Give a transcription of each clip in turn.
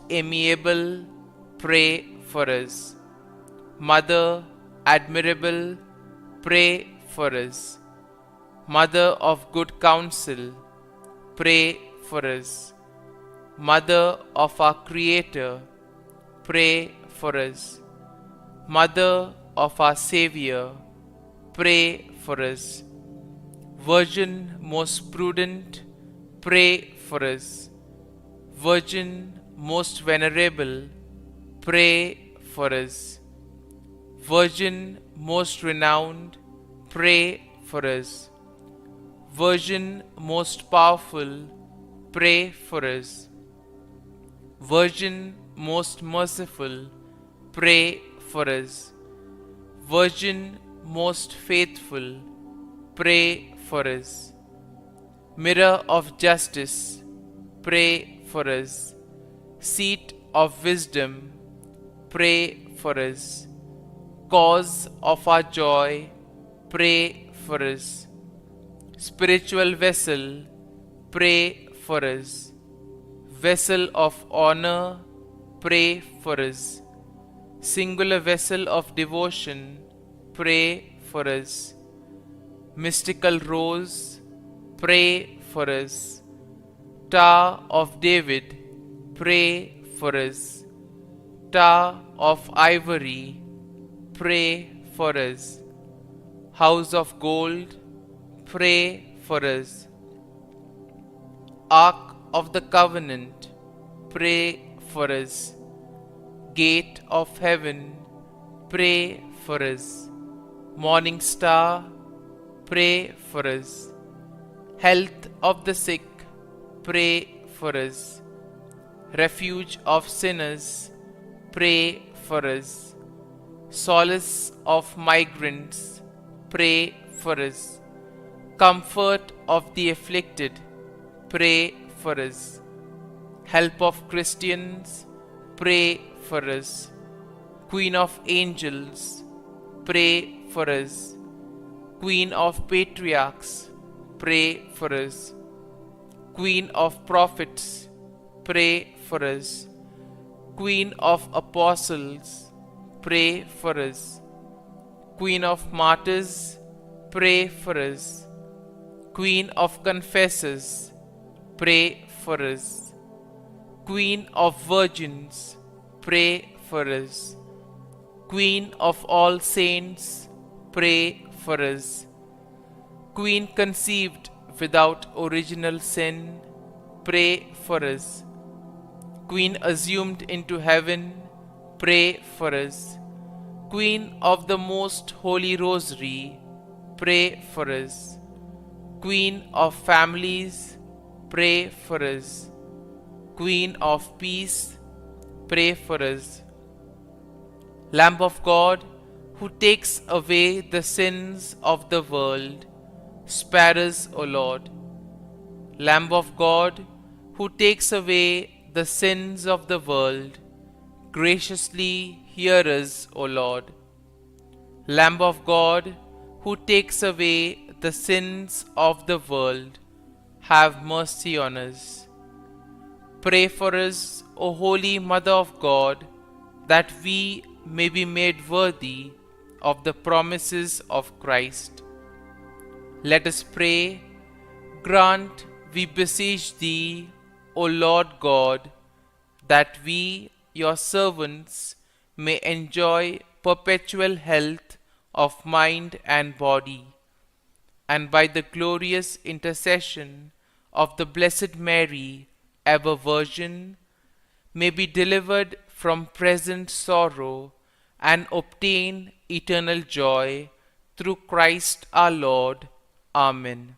amiable, pray for us. Mother admirable, pray for us. Mother of good counsel, pray for us. Mother of our Creator, pray for us. Mother of our Xavier, pray for us. Virgin most prudent, pray for us. Virgin most venerable, pray for us. Virgin most renowned, pray for us. Virgin most powerful, pray for us. Virgin most merciful, pray for us. Virgin most faithful, pray for us. Mirror of justice, pray for us. Seat of wisdom, pray for us. Cause of our joy, pray for us. Spiritual vessel, pray for us. Vessel of honor, pray for us. Singular vessel of devotion, pray for us. Mystical rose, pray for us. Tower of David, pray for us. Tower of ivory, pray for us. House of gold, pray for us. Ark of the covenant, pray for us. Gate of heaven, pray for us. Morning star, pray for us. Health of the sick, pray for us. Refuge of sinners, pray for us. Solace of migrants, pray for us. Comfort of the afflicted, pray for us. Help of Christians, pray for us. Queen of angels, pray for us. Queen of patriarchs, pray for us. Queen of prophets, pray for us. Queen of apostles, pray for us. Queen of martyrs, pray for us. Queen of confessors, pray for us. Queen of virgins, pray for us. Queen of all saints, pray for us. Queen conceived without original sin, pray for us. Queen assumed into heaven, pray for us. Queen of the most holy Rosary, pray for us. Queen of families, pray for us. Queen of peace, pray for us. Lamb of God, who takes away the sins of the world, spare us, O Lord. Lamb of God, who takes away the sins of the world, graciously hear us, O Lord. Lamb of God, who takes away the sins of the world, have mercy on us. Pray for us, O Holy Mother of God, that we may be made worthy of the promises of Christ. Let us pray. Grant, we beseech Thee, O Lord God, that we, Your servants, may enjoy perpetual health of mind and body, and by the glorious intercession of the Blessed Mary, ever Virgin, may be delivered from present sorrow and obtain eternal joy through Christ our Lord. Amen.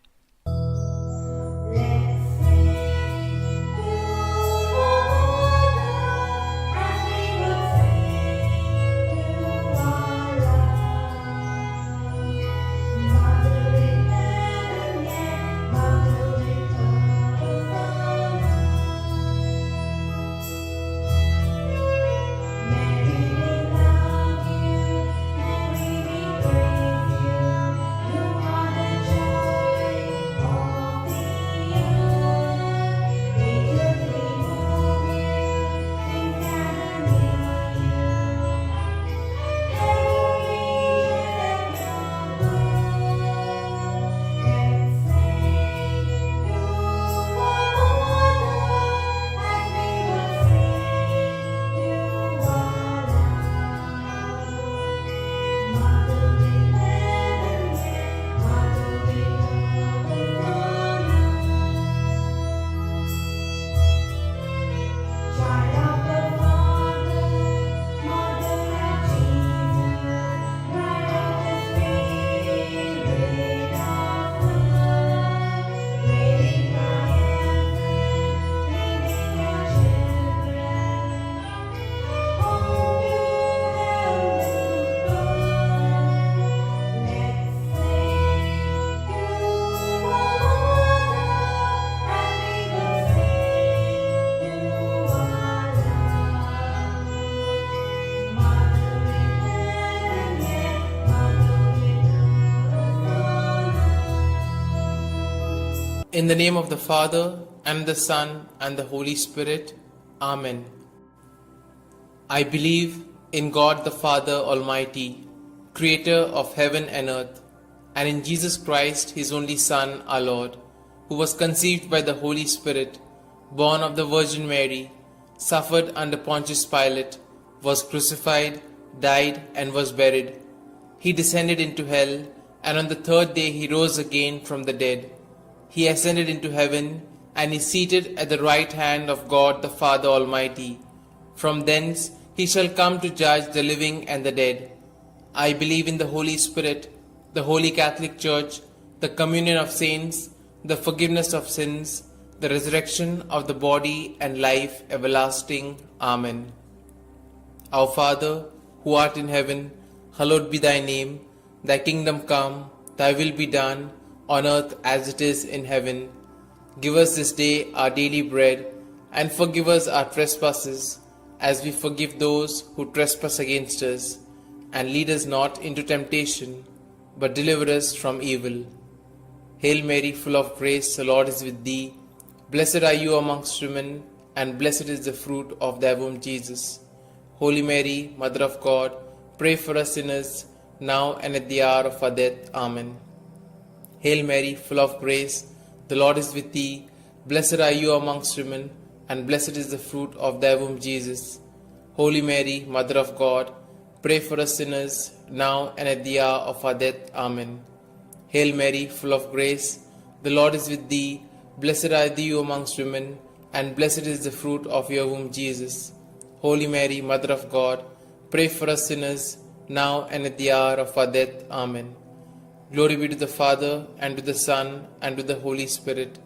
In the name of the Father, and the Son, and the Holy Spirit. Amen. I believe in God the Father Almighty, Creator of heaven and earth, and in Jesus Christ, His only Son, our Lord, who was conceived by the Holy Spirit, born of the Virgin Mary, suffered under Pontius Pilate, was crucified, died, and was buried. He descended into hell, and on the third day He rose again from the dead. He ascended into heaven, and is seated at the right hand of God the Father Almighty. From thence He shall come to judge the living and the dead. I believe in the Holy Spirit, the Holy Catholic Church, the communion of saints, the forgiveness of sins, the resurrection of the body, and life everlasting. Amen. Our Father, who art in heaven, hallowed be thy name. Thy kingdom come, thy will be done, on earth as it is in heaven. Give us this day our daily bread, and forgive us our trespasses, as we forgive those who trespass against us. And lead us not into temptation, but deliver us from evil. Hail Mary, full of grace, the Lord is with thee. Blessed are you amongst women, and blessed is the fruit of thy womb, Jesus. Holy Mary, Mother of God, pray for us sinners, now and at the hour of our death. Amen. Hail Mary, full of grace, the Lord is with thee. Blessed are you amongst women, and blessed is the fruit of thy womb, Jesus. Holy Mary, Mother of God, pray for us sinners, now and at the hour of our death. Amen. Hail Mary, full of grace, the Lord is with thee. Blessed are you amongst women, and blessed is the fruit of your womb, Jesus. Holy Mary, Mother of God, pray for us sinners, now and at the hour of our death. Amen. Glory be to the Father, and to the Son, and to the Holy Spirit,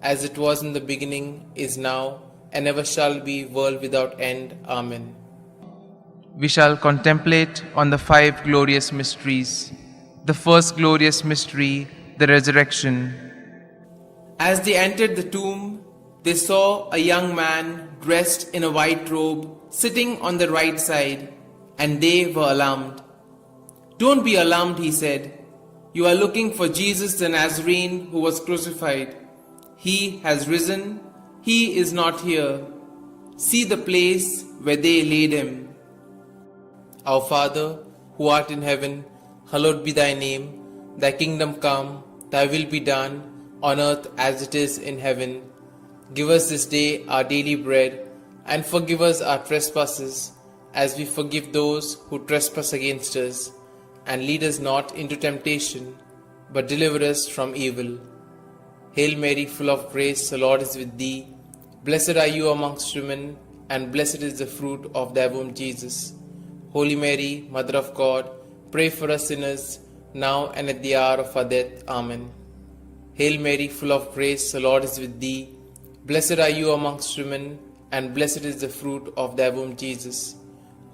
as it was in the beginning, is now, and ever shall be, world without end. Amen. We shall contemplate on the 5 glorious mysteries. The first glorious mystery, the resurrection. As they entered the tomb, they saw a young man dressed in a white robe sitting on the right side, and they were alarmed. "Don't be alarmed," he said. "You are looking for Jesus the Nazarene who was crucified. He has risen. He is not here. See the place where they laid him. Our Father, who art in heaven, hallowed be thy name. Thy kingdom come, thy will be done, on earth as it is in heaven. Give us this day our daily bread, and forgive us our trespasses, as we forgive those who trespass against us. And lead us not into temptation, but deliver us from evil. Hail Mary, full of grace, the Lord is with thee. Blessed are you amongst women, and blessed is the fruit of thy womb, Jesus. Holy Mary, Mother of God, pray for us sinners, now and at the hour of our death. Amen. Hail Mary, full of grace, the Lord is with thee. Blessed are you amongst women, and blessed is the fruit of thy womb, Jesus.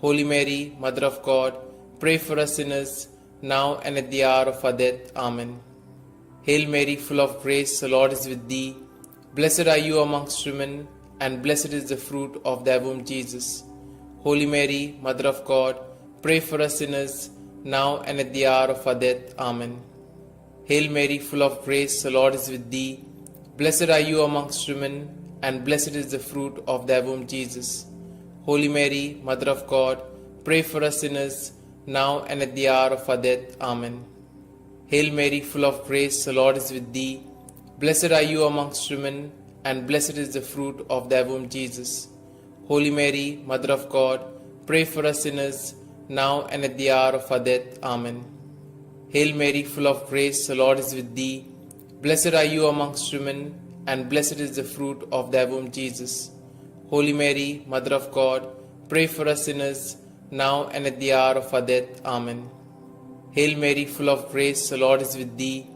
Holy Mary, Mother of God, pray for us sinners, now and at the hour of our death. Amen. Hail Mary, full of grace, the Lord is with thee. Blessed are you amongst women, and blessed is the fruit of thy womb, Jesus. Holy Mary, Mother of God, pray for us sinners, now and at the hour of our death. Amen. Hail Mary, full of grace, the Lord is with thee. Blessed are you amongst women, and blessed is the fruit of thy womb, Jesus. Holy Mary, Mother of God, pray for us sinners, now and at the hour of our death. Amen. Hail Mary, full of grace, the Lord is with thee. Blessed are you amongst women, and blessed is the fruit of thy womb, Jesus. Holy Mary, Mother of God, pray for us sinners, now and at the hour of our death. Amen. Hail Mary, full of grace, the Lord is with thee. Blessed are you amongst women, and blessed is the fruit of thy womb, Jesus. Holy Mary, Mother of God, pray for us sinners, now and at the hour of our death. Amen. Hail Mary, full of grace, the Lord is with thee.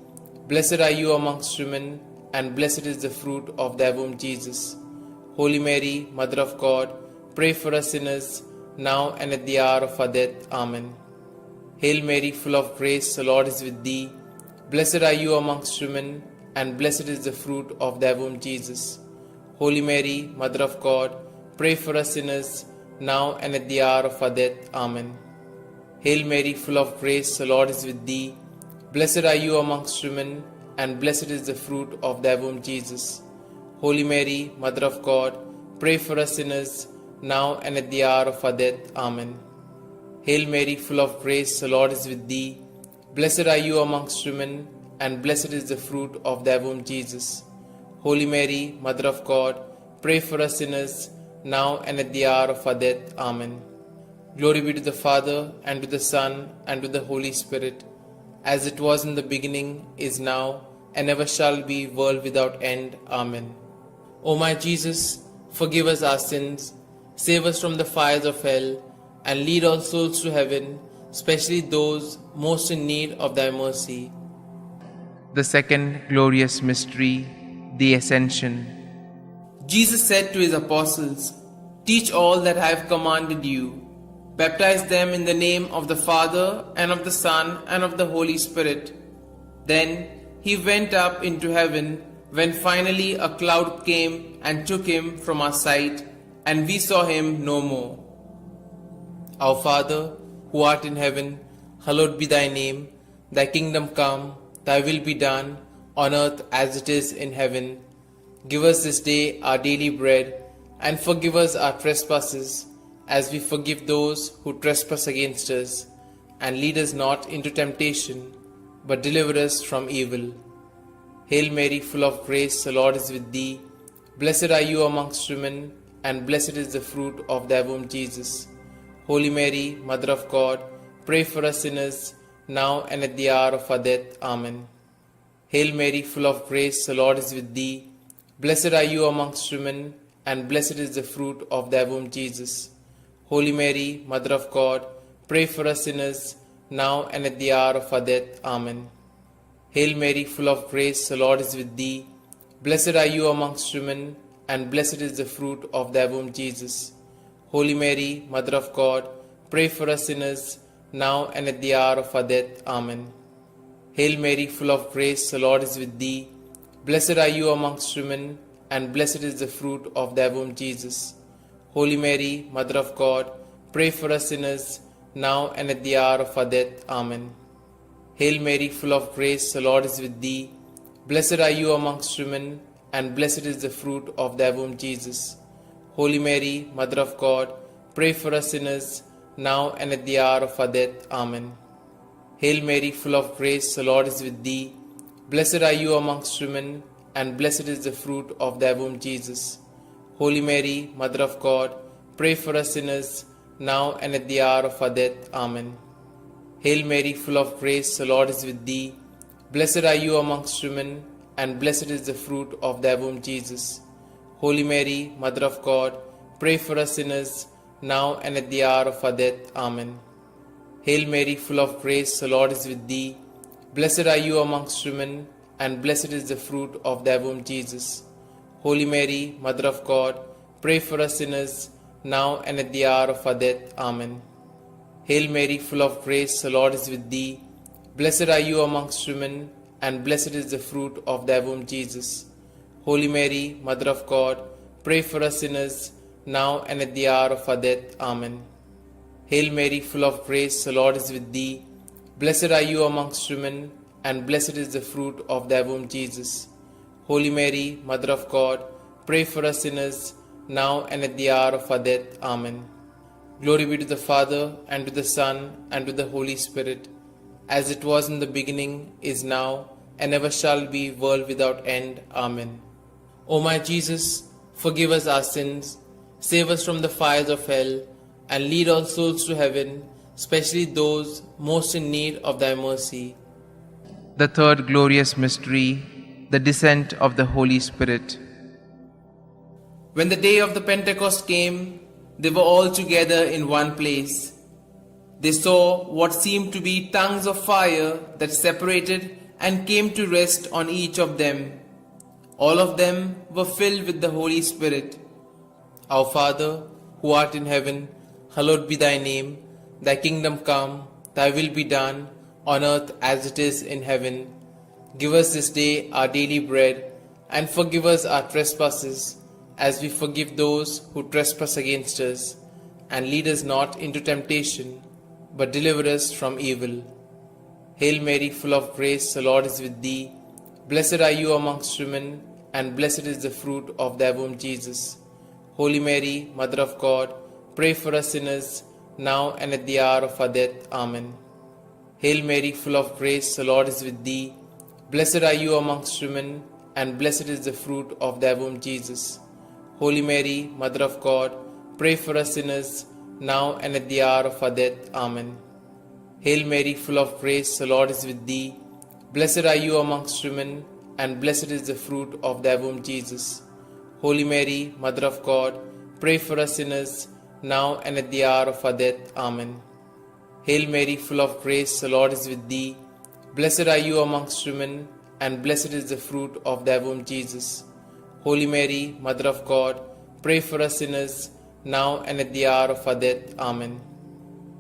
Blessed are you amongst women, and blessed is the fruit of thy womb, Jesus. Holy Mary, Mother of God, pray for us sinners, now and at the hour of our death. Amen. Hail Mary, full of grace, the Lord is with thee. Blessed are you amongst women, and blessed is the fruit of thy womb, Jesus. Holy Mary, Mother of God, pray for us sinners, now and at the hour of our death. Amen. Hail Mary, full of grace, the Lord is with thee. Blessed are you amongst women, and blessed is the fruit of thy womb, Jesus. Holy Mary, Mother of God, pray for us sinners, now and at the hour of our death. Amen. Hail Mary, full of grace, the Lord is with thee. Blessed are you amongst women, and blessed is the fruit of thy womb, Jesus. Holy Mary, Mother of God, pray for us sinners, now and at the hour of our death. Amen. Glory be to the Father, and to the Son, and to the Holy Spirit, as it was in the beginning, is now, and ever shall be, world without end. Amen. O my Jesus, forgive us our sins, save us from the fires of hell, and lead all souls to heaven, especially those most in need of thy mercy. The second glorious mystery, the Ascension. Jesus said to his apostles, "Teach all that I have commanded you. Baptize them in the name of the Father, and of the Son, and of the Holy Spirit." Then he went up into heaven, when finally a cloud came and took him from our sight, and we saw him no more. Our Father, who art in heaven, hallowed be thy name. Thy kingdom come, thy will be done, on earth as it is in heaven. Give us this day our daily bread, and forgive us our trespasses, as we forgive those who trespass against us. And lead us not into temptation, but deliver us from evil. Hail Mary, full of grace, the Lord is with thee. Blessed are you amongst women, and blessed is the fruit of thy womb, Jesus. Holy Mary, Mother of God, pray for us sinners, now and at the hour of our death. Amen. Hail Mary, full of grace, the Lord is with thee. Blessed are you amongst women, and blessed is the fruit of thy womb, Jesus. Holy Mary, Mother of God, pray for us sinners, now and at the hour of our death. Amen. Hail Mary, full of grace, the Lord is with thee. Blessed are you amongst women, and blessed is the fruit of thy womb, Jesus. Holy Mary, Mother of God, pray for us sinners, now and at the hour of our death. Amen. Hail Mary, full of grace, the Lord is with thee. Blessed are you amongst women, and blessed is the fruit of thy womb, Jesus. Holy Mary, Mother of God, pray for us sinners, now and at the hour of our death. Amen. Hail Mary, full of grace, the Lord is with thee. Blessed are you amongst women, and blessed is the fruit of thy womb, Jesus. Holy Mary, Mother of God, pray for us sinners, now and at the hour of our death. Amen. Hail Mary, full of grace, the Lord is with thee. Blessed are you amongst women, and blessed is the fruit of thy womb, Jesus. Holy Mary, Mother of God, pray for us sinners, now and at the hour of our death. Amen. Hail Mary, full of grace, the Lord is with thee. Blessed are you amongst women, and blessed is the fruit of thy womb, Jesus. Holy Mary, Mother of God, pray for us sinners, now and at the hour of our death. Amen. Hail Mary, full of grace, the Lord is with thee. Blessed are you amongst women, and blessed is the fruit of thy womb, Jesus. Holy Mary, Mother of God, pray for us sinners, now and at the hour of our death. Amen. Hail Mary, full of grace, the Lord is with thee. Blessed are you amongst women, and blessed is the fruit of thy womb, Jesus. Holy Mary, Mother of God, pray for us sinners, now and at the hour of our death. Amen. Hail Mary, full of grace, the Lord is with thee. Blessed are you amongst women, and blessed is the fruit of thy womb, Jesus. Holy Mary, Mother of God, pray for us sinners, now and at the hour of our death. Amen. Glory be to the Father, and to the Son, and to the Holy Spirit, as it was in the beginning, is now, and ever shall be, world without end. Amen. O my Jesus, forgive us our sins, save us from the fires of hell, and lead all souls to heaven, especially those most in need of thy mercy. The third glorious mystery, the descent of the Holy Spirit. When the day of the Pentecost came, they were all together in one place. They saw what seemed to be tongues of fire that separated and came to rest on each of them. All of them were filled with the Holy Spirit. Our Father, who art in heaven, hallowed be thy name. Thy kingdom come, thy will be done, on earth as it is in heaven. Give us this day our daily bread, and forgive us our trespasses, as we forgive those who trespass against us. And lead us not into temptation, but deliver us from evil. Hail Mary, full of grace, the Lord is with thee. Blessed are you amongst women, and blessed is the fruit of thy womb, Jesus. Holy Mary, Mother of God, pray for us sinners, now and at the hour of our death. Amen. Hail Mary, full of grace, the Lord is with thee. Blessed are you amongst women, and blessed is the fruit of thy womb, Jesus. Holy Mary, Mother of God, pray for us sinners, now and at the hour of our death. Amen. Hail Mary, full of grace, the Lord is with thee. Blessed are you amongst women, and blessed is the fruit of thy womb, Jesus. Holy Mary, Mother of God, pray for us sinners, now and at the hour of our death. Amen. Hail Mary, full of grace, the Lord is with thee. Blessed are you amongst women, and blessed is the fruit of thy womb, Jesus. Holy Mary, Mother of God, pray for us sinners, now and at the hour of our death. Amen.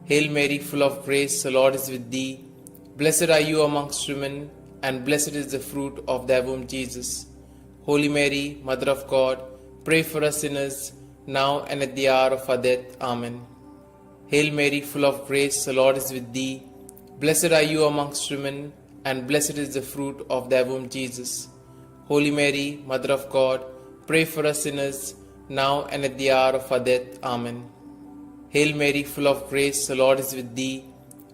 Hail Mary, full of grace, the Lord is with thee. Blessed are you amongst women, and blessed is the fruit of thy womb, Jesus. Holy Mary, Mother of God, pray for us sinners, now and at the hour of our death. Amen. Hail Mary, full of grace, the Lord is with thee. Blessed are you amongst women, and blessed is the fruit of thy womb, Jesus. Holy Mary, Mother of God, pray for us sinners, now and at the hour of our death. Amen. Hail Mary, full of grace, the Lord is with thee.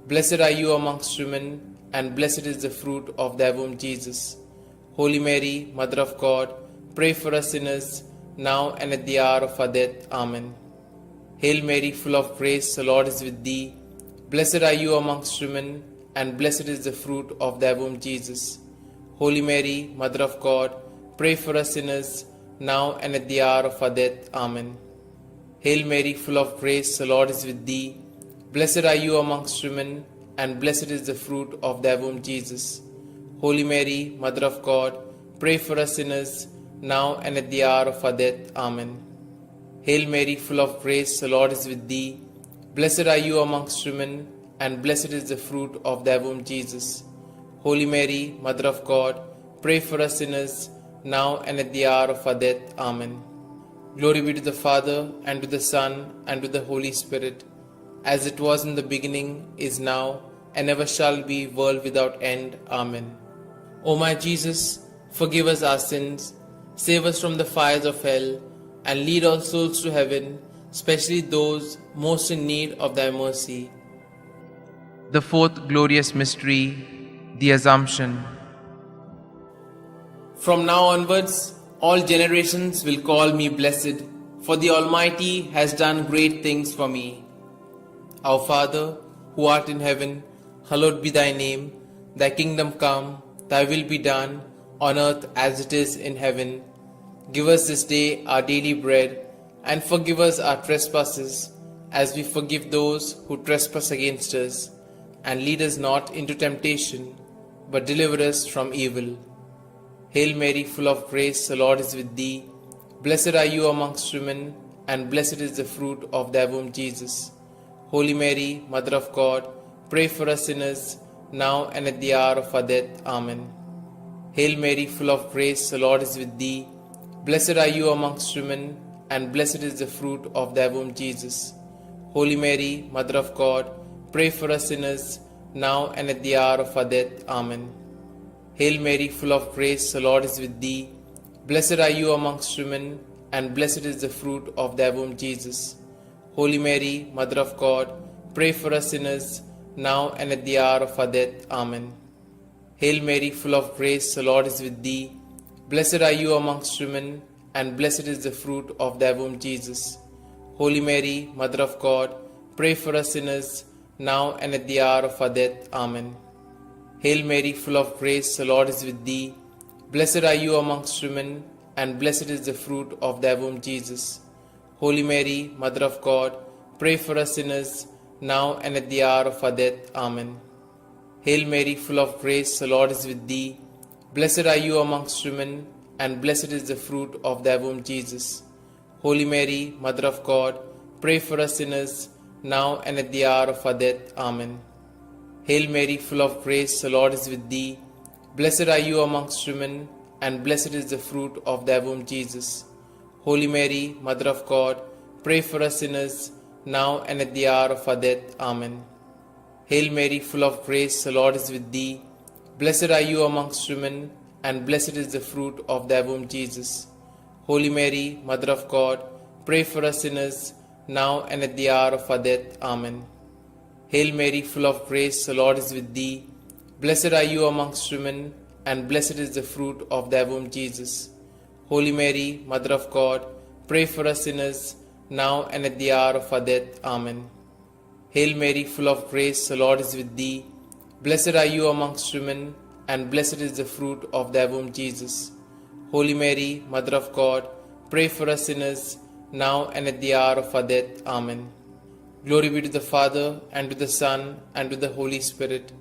Blessed are you amongst women, and blessed is the fruit of thy womb, Jesus. Holy Mary, Mother of God, pray for us sinners, now and at the hour of our death. Amen. Hail Mary, full of grace, the Lord is with thee. Blessed are you amongst women, and blessed is the fruit of thy womb, Jesus. Holy Mary, Mother of God, pray for us sinners, now and at the hour of our death. Amen. Hail Mary, full of grace, the Lord is with thee. Blessed are you amongst women, and blessed is the fruit of thy womb, Jesus. Holy Mary, Mother of God, pray for us sinners, now and at the hour of our death. Amen. Hail Mary, full of grace, the Lord is with thee. Blessed are you amongst women, and blessed is the fruit of thy womb, Jesus. Holy Mary, Mother of God, pray for us sinners, now and at the hour of our death. Amen. Glory be to the Father, and to the Son, and to the Holy Spirit, as it was in the beginning, is now, and ever shall be, world without end. Amen. O my Jesus, forgive us our sins, save us from the fires of hell, and lead all souls to heaven, especially those most in need of thy mercy. The fourth glorious mystery, the Assumption. From now onwards, all generations will call me blessed, for the Almighty has done great things for me. Our Father, who art in heaven, hallowed be thy name. Thy kingdom come, thy will be done, on earth as it is in heaven. Give us this day our daily bread, and forgive us our trespasses, as we forgive those who trespass against us. And lead us not into temptation, but deliver us from evil. Hail Mary, full of grace, the Lord is with thee. Blessed are you amongst women, and blessed is the fruit of thy womb, Jesus. Holy Mary, Mother of God, pray for us sinners, now and at the hour of our death. Amen. Hail Mary, full of grace, the Lord is with thee. Blessed are you amongst women, and blessed is the fruit of thy womb, Jesus. Holy Mary, Mother of God, pray for us sinners, now and at the hour of our death. Amen. Hail Mary, full of grace, the Lord is with thee. Blessed are you amongst women, and blessed is the fruit of thy womb, Jesus. Holy Mary, Mother of God, pray for us sinners, now and at the hour of our death. Amen. Hail Mary, full of grace, the Lord is with thee. Blessed are you amongst women, and blessed is the fruit of thy womb, Jesus. Holy Mary, Mother of God, pray for us sinners, now and at the hour of our death. Amen. Hail Mary, full of grace, the Lord is with thee. Blessed are you amongst women, and blessed is the fruit of thy womb, Jesus. Holy Mary, Mother of God, pray for us sinners, now and at the hour of our death. Amen. Hail Mary, full of grace, the Lord is with thee. Blessed are you amongst women, and blessed is the fruit of thy womb, Jesus. Holy Mary, Mother of God, pray for us sinners, now and at the hour of our death. Amen. Hail Mary, full of grace, the Lord is with thee. Blessed are you amongst women, and blessed is the fruit of thy womb, Jesus. Holy Mary, Mother of God, pray for us sinners, now and at the hour of our death. Amen. Hail Mary, full of grace, the Lord is with thee. Blessed are you amongst women, and blessed is the fruit of thy womb, Jesus. Holy Mary, Mother of God, pray for us sinners, now and at the hour of our death. Amen. Hail Mary, full of grace, the Lord is with thee. Blessed are you amongst women, and blessed is the fruit of thy womb, Jesus. Holy Mary, Mother of God, pray for us sinners, now and at the hour of our death. Amen. Hail Mary, full of grace, the Lord is with thee. Blessed are you amongst women, and blessed is the fruit of thy womb, Jesus. Holy Mary, Mother of God, pray for us sinners, now and at the hour of our death. Amen. Glory be to the Father, and to the Son, and to the Holy Spirit,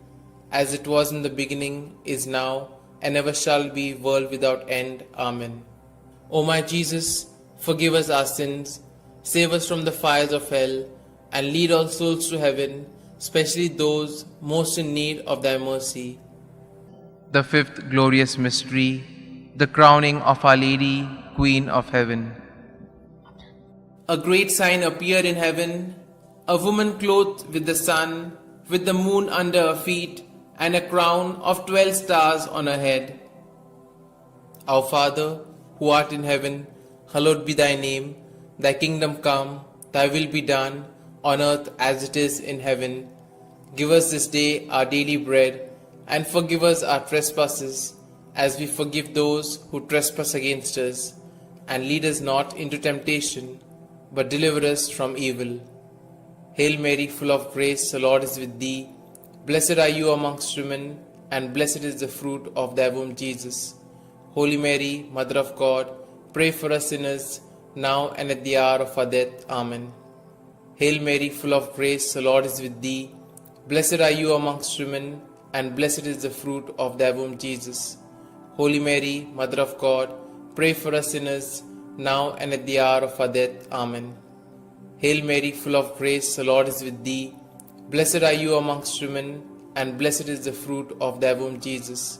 as it was in the beginning, is now, and ever shall be, world without end. Amen. O my Jesus, forgive us our sins, save us from the fires of hell, and lead all souls to heaven, especially those most in need of thy mercy. The fifth glorious mystery, the crowning of Our Lady, Queen of Heaven. A great sign appeared in heaven, a woman clothed with the sun, with the moon under her feet, and a crown of 12 stars on her head. Our Father, who art in heaven, hallowed be thy name. Thy kingdom come, thy will be done, on earth as it is in heaven. Give us this day our daily bread, and forgive us our trespasses, as we forgive those who trespass against us. And lead us not into temptation, but deliver us from evil. Hail Mary, full of grace, the Lord is with thee. Blessed are you amongst women, and blessed is the fruit of thy womb, Jesus. Holy Mary, Mother of God, pray for us sinners, now and at the hour of our death. Amen. Hail Mary, full of grace, the Lord is with thee. Blessed are you amongst women, and blessed is the fruit of thy womb, Jesus. Holy Mary, Mother of God, pray for us sinners, now and at the hour of our death. Amen. Hail Mary, full of grace, the Lord is with thee. Blessed are you amongst women, and blessed is the fruit of thy womb, Jesus.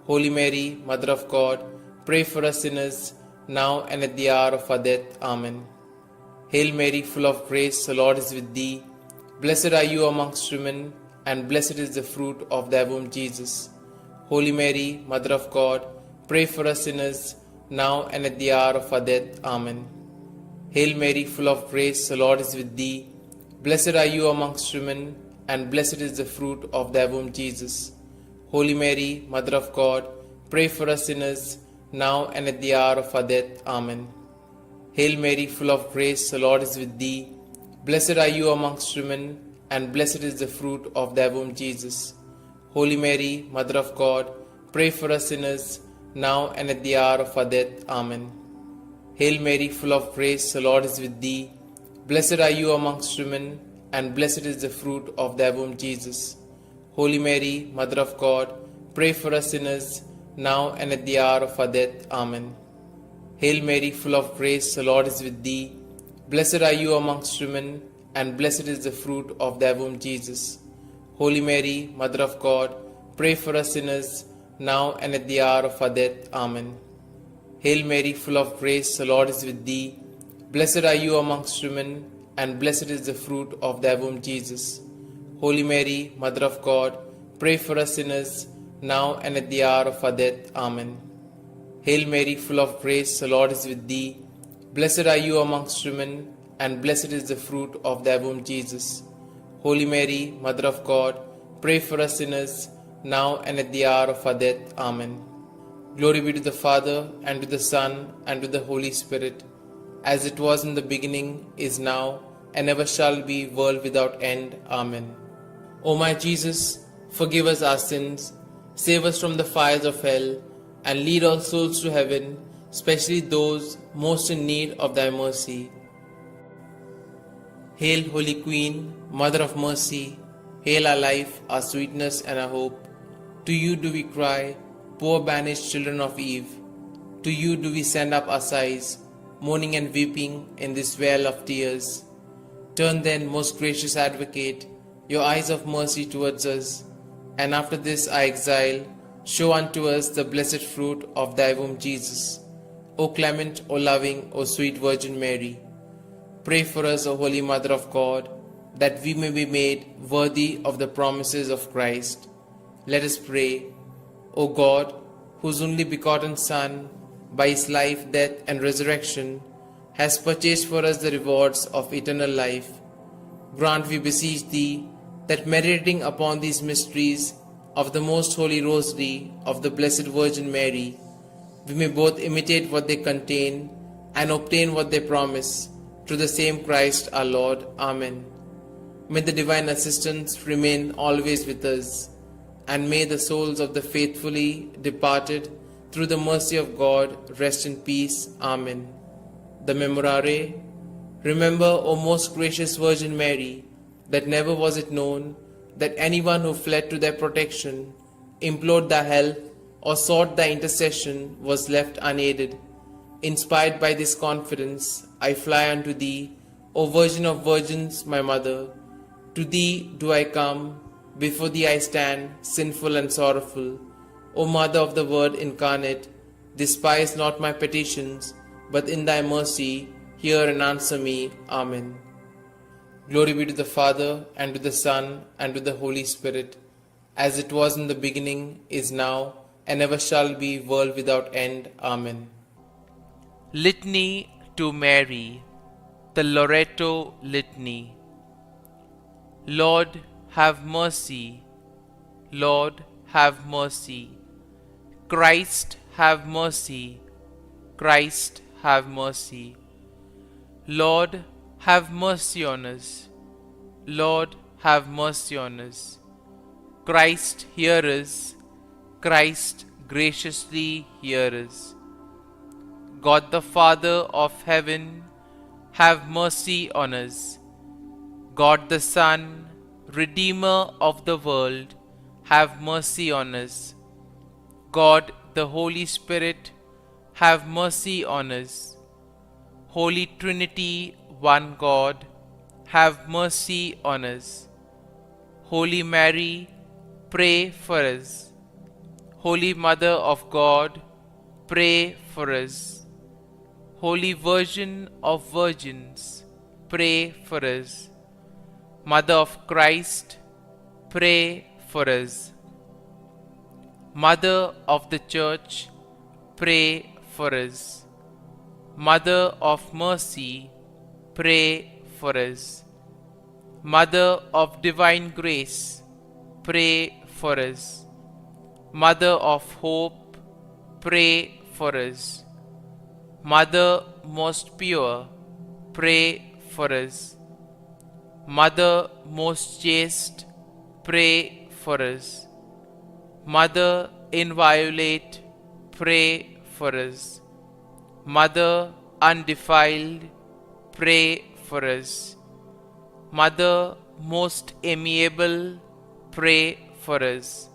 Holy Mary, Mother of God, pray for us sinners, now and at the hour of our death. Amen. Hail Mary, full of grace, the Lord is with thee. Blessed are you amongst women, and blessed is the fruit of thy womb, Jesus. Holy Mary, Mother of God, pray for us sinners, now and at the hour of our death. Amen. Hail Mary, full of grace, the Lord is with thee. Blessed are you amongst women, and blessed is the fruit of thy womb, Jesus. Holy Mary, Mother of God, pray for us sinners, now and at the hour of our death. Amen. Hail Mary, full of grace, the Lord is with thee. Blessed are you amongst women, and blessed is the fruit of thy womb, Jesus. Holy Mary, Mother of God, pray for us sinners, now and at the hour of our death. Amen. Hail Mary, full of grace, the Lord is with thee. Blessed are you amongst women, and blessed is the fruit of thy womb, Jesus. Holy Mary, Mother of God, pray for us sinners, now and at the hour of our death. Amen. Hail Mary, full of grace, the Lord is with thee. Blessed are you amongst women, and blessed is the fruit of thy womb, Jesus. Holy Mary, Mother of God, pray for us sinners, now and at the hour of our death. Amen. Hail Mary, full of grace, the Lord is with thee. Blessed are you amongst women, and blessed is the fruit of thy womb, Jesus. Holy Mary, Mother of God, pray for us sinners, now and at the hour of our death. Amen. Hail Mary, full of grace, the Lord is with thee. Blessed are you amongst women, and blessed is the fruit of thy womb, Jesus. Holy Mary, Mother of God, pray for us sinners, now and at the hour of our death. Amen. Glory be to the Father, and to the Son, and to the Holy Spirit, as it was in the beginning, is now, and ever shall be, world without end. Amen. O my Jesus, forgive us our sins, save us from the fires of hell, and lead all souls to heaven, especially those most in need of thy mercy. Hail, Holy Queen, Mother of Mercy, hail our life, our sweetness, and our hope. To you do we cry, poor banished children of Eve. To you do we send up our sighs, mourning and weeping in this vale of tears. Turn then, most gracious Advocate, your eyes of mercy towards us, and after this our exile, show unto us the blessed fruit of thy womb, Jesus. O clement, O loving, O sweet Virgin Mary, pray for us, O Holy Mother of God, that we may be made worthy of the promises of Christ. Let us pray. O God, whose only begotten Son, by his life, death, and resurrection, has purchased for us the rewards of eternal life, grant, we beseech thee, that meditating upon these mysteries of the most holy Rosary of the Blessed Virgin Mary, we may both imitate what they contain and obtain what they promise, through the same Christ our Lord. Amen. May the divine assistance remain always with us, and may the souls of the faithfully departed, through the mercy of God, rest in peace. Amen. The Memorare. Remember, O most gracious Virgin Mary, that never was it known that anyone who fled to thy protection, implored thy help, or sought thy intercession was left unaided. Inspired by this confidence, I fly unto thee, O Virgin of Virgins, my Mother. To thee do I come, before thee I stand, sinful and sorrowful. O Mother of the Word incarnate, despise not my petitions, but in thy mercy hear and answer me. Amen. Glory be to the Father, and to the Son, and to the Holy Spirit, as it was in the beginning, is now, and ever shall be, world without end. Amen. Litany to Mary, the Loreto Litany. Lord, have mercy. Lord, have mercy. Christ, have mercy. Christ, have mercy. Lord, have mercy on us. Lord, have mercy on us. Christ, hear us. Christ, graciously hear us. God the Father of heaven, have mercy on us. God the Son, Redeemer of the world, have mercy on us. God the Holy Spirit, have mercy on us. Holy Trinity, one God, have mercy on us. Holy Mary, pray for us. Holy Mother of God, pray for us. Holy Virgin of Virgins, pray for us. Mother of Christ, pray for us. Mother of the Church, pray for us. Mother of Mercy, pray for us. Mother of Divine Grace, pray for us. Mother of Hope, pray for us. Mother most pure, pray for us. Mother most chaste, pray for us. Mother inviolate, pray for us. Mother undefiled, pray for us. Mother most amiable, pray for us.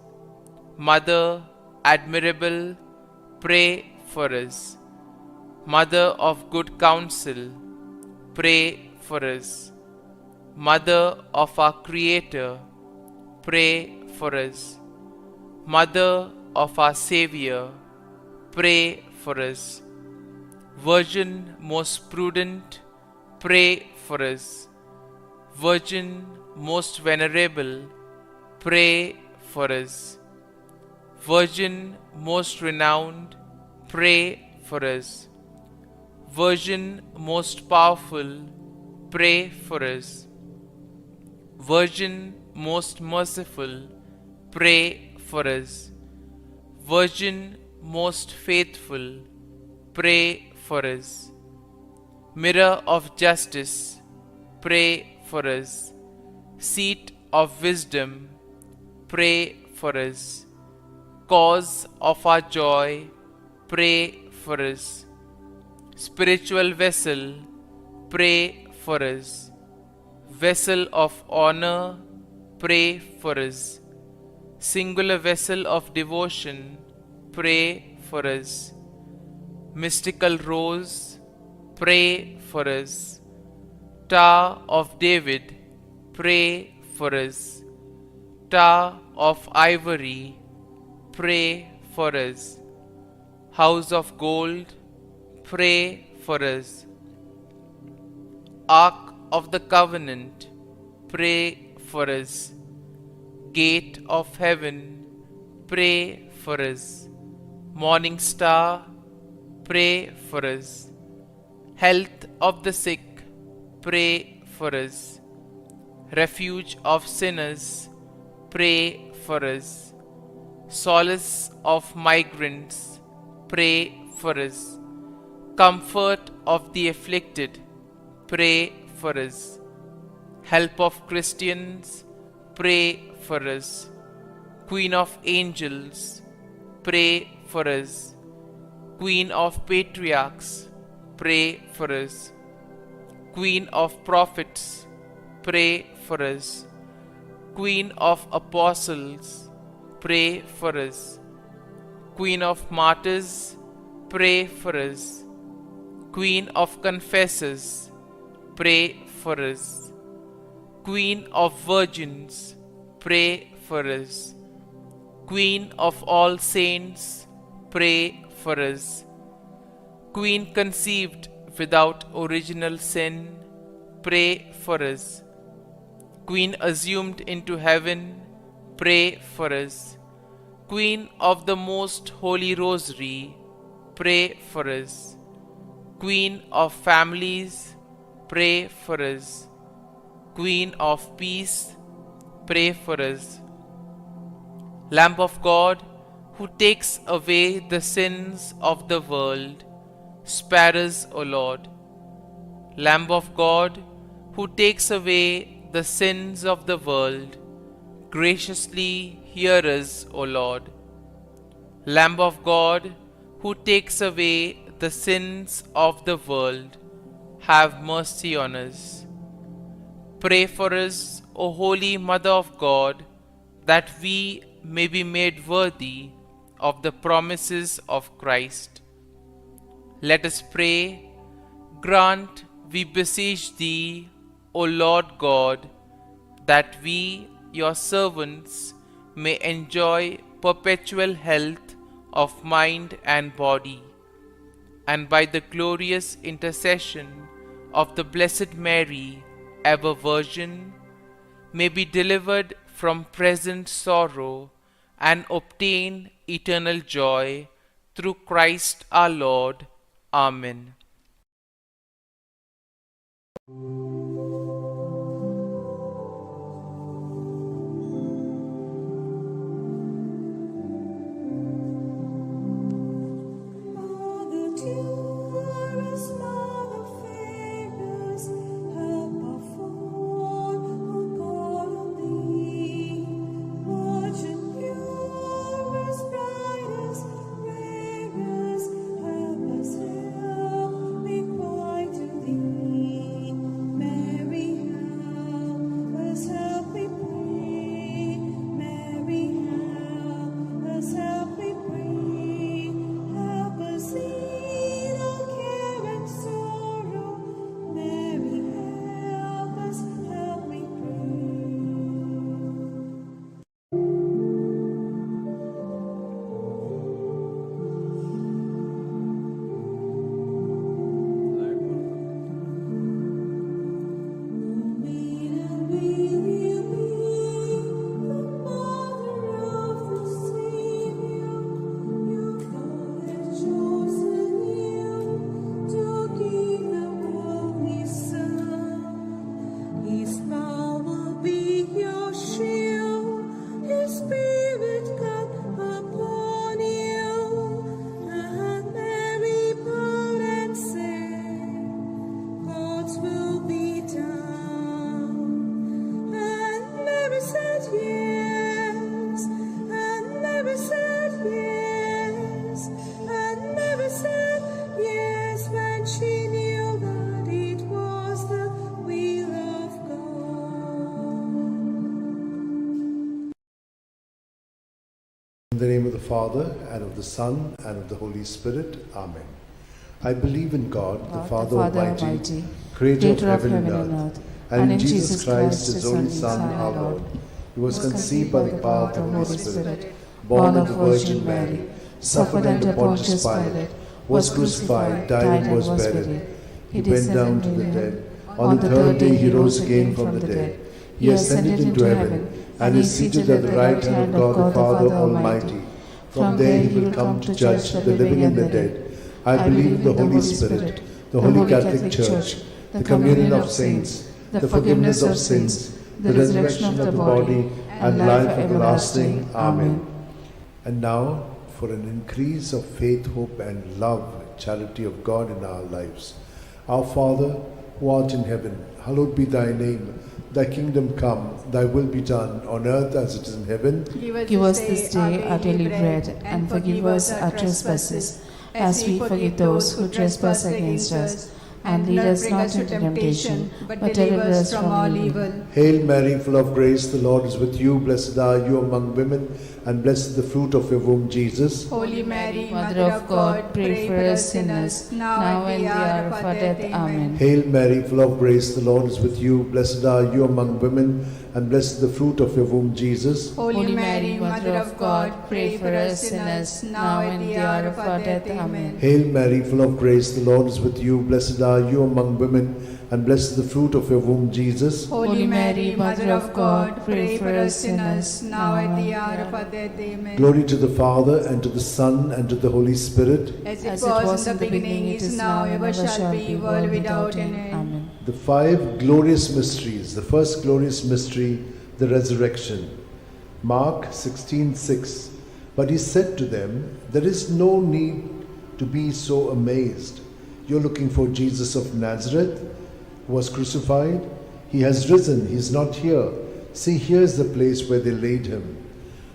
Mother admirable, pray for us. Mother of good counsel, pray for us. Mother of our Creator, pray for us. Mother of our Xavier, pray for us. Virgin most prudent, pray for us. Virgin most venerable, pray for us. Virgin most renowned, pray for us. Virgin most powerful, pray for us. Virgin most merciful, pray for us. Virgin most faithful, pray for us. Mirror of justice, pray for us. Seat of wisdom, pray for us. Cause of our joy, pray for us. Spiritual vessel, pray for us. Vessel of honor, pray for us. Singular vessel of devotion, pray for us. Mystical rose, pray for us. Tower of David, pray for us. Tower of ivory, pray for us. House of gold, pray for us. Ark of the Covenant, pray for us. Gate of heaven, pray for us. Morning Star, pray for us. Health of the sick, pray for us. Refuge of sinners, pray for us. Solace of migrants, pray for us. Comfort of the afflicted, pray for us. Help of Christians, pray for us. Queen of angels, pray for us. Queen of patriarchs, pray for us. Queen of prophets, pray for us. Queen of apostles, pray for us. Queen of martyrs, pray for us. Queen of confessors, pray for us. Queen of virgins, pray for us. Queen of all saints, pray for us. Queen conceived without original sin, pray for us. Queen assumed into heaven, pray for us. Queen of the Most Holy Rosary, pray for us. Queen of families, pray for us. Queen of peace, pray for us. Lamb of God, who takes away the sins of the world, spare us, O Lord. Lamb of God, who takes away the sins of the world, graciously hear us, O Lord. Lamb of God, who takes away the sins of the world, have mercy on us. Pray for us, O Holy Mother of God, that we may be made worthy of the promises of Christ. Let us pray. Grant, we beseech thee, O Lord God, that we, your servants, may enjoy perpetual health of mind and body, and by the glorious intercession of the Blessed Mary, ever Virgin, may be delivered from present sorrow and obtain eternal joy through Christ our Lord. Amen. In the name of the Father, and of the Son, and of the Holy Spirit. Amen. I believe in God, the Father Almighty, creator of heaven and earth, and in Jesus Christ, his only Son, our Lord, who was conceived by the power of the Holy Spirit, born of the Virgin Mary, suffered under Pontius Pilate, was crucified, died, and was buried. He went down to the dead. On the third day he rose again from the dead. He ascended into heaven, and is seated at the right hand of God the Father Almighty. From there he will come to judge the living and the dead. I believe in the Holy Spirit, the Holy Catholic Church, the communion of saints, the forgiveness of sins, the resurrection of the body, and life everlasting. Amen. And now, for an increase of faith, hope, and love, charity of God in our lives. Our Father, who art in heaven, hallowed be thy name. Thy kingdom come, thy will be done, on earth as it is in heaven. Give us this day our daily bread, and forgive us our trespasses, as we forgive those who trespass against us. And lead us not into temptation, but deliver us from all evil. Hail Mary, full of grace, the Lord is with you. Blessed are you among women, and blessed is the fruit of your womb, Jesus. Holy Mary, Mother of God, pray for us sinners, now and the hour of our death. Amen. Hail Mary, full of grace, the Lord is with you. Blessed are you among women, and blessed is the fruit of your womb, Jesus. Holy Mary, Mother of God, pray for us sinners, now and the hour of our death. Amen. Hail Mary, full of grace, the Lord is with you. Blessed are you among women, and blessed is the fruit of your womb, Jesus. Holy Mary, Mother of God, pray for us sinners, now and the hour of our death. Amen. Glory to the Father, and to the Son, and to the Holy Spirit. As it was in the beginning, it is now, ever shall be, world without end. Amen. The five glorious mysteries. The first glorious mystery, the resurrection. Mark 16:6. But he said to them, there is no need to be so amazed. You're looking for Jesus of Nazareth, who was crucified. He has risen, he is not here. See, here's the place where they laid him.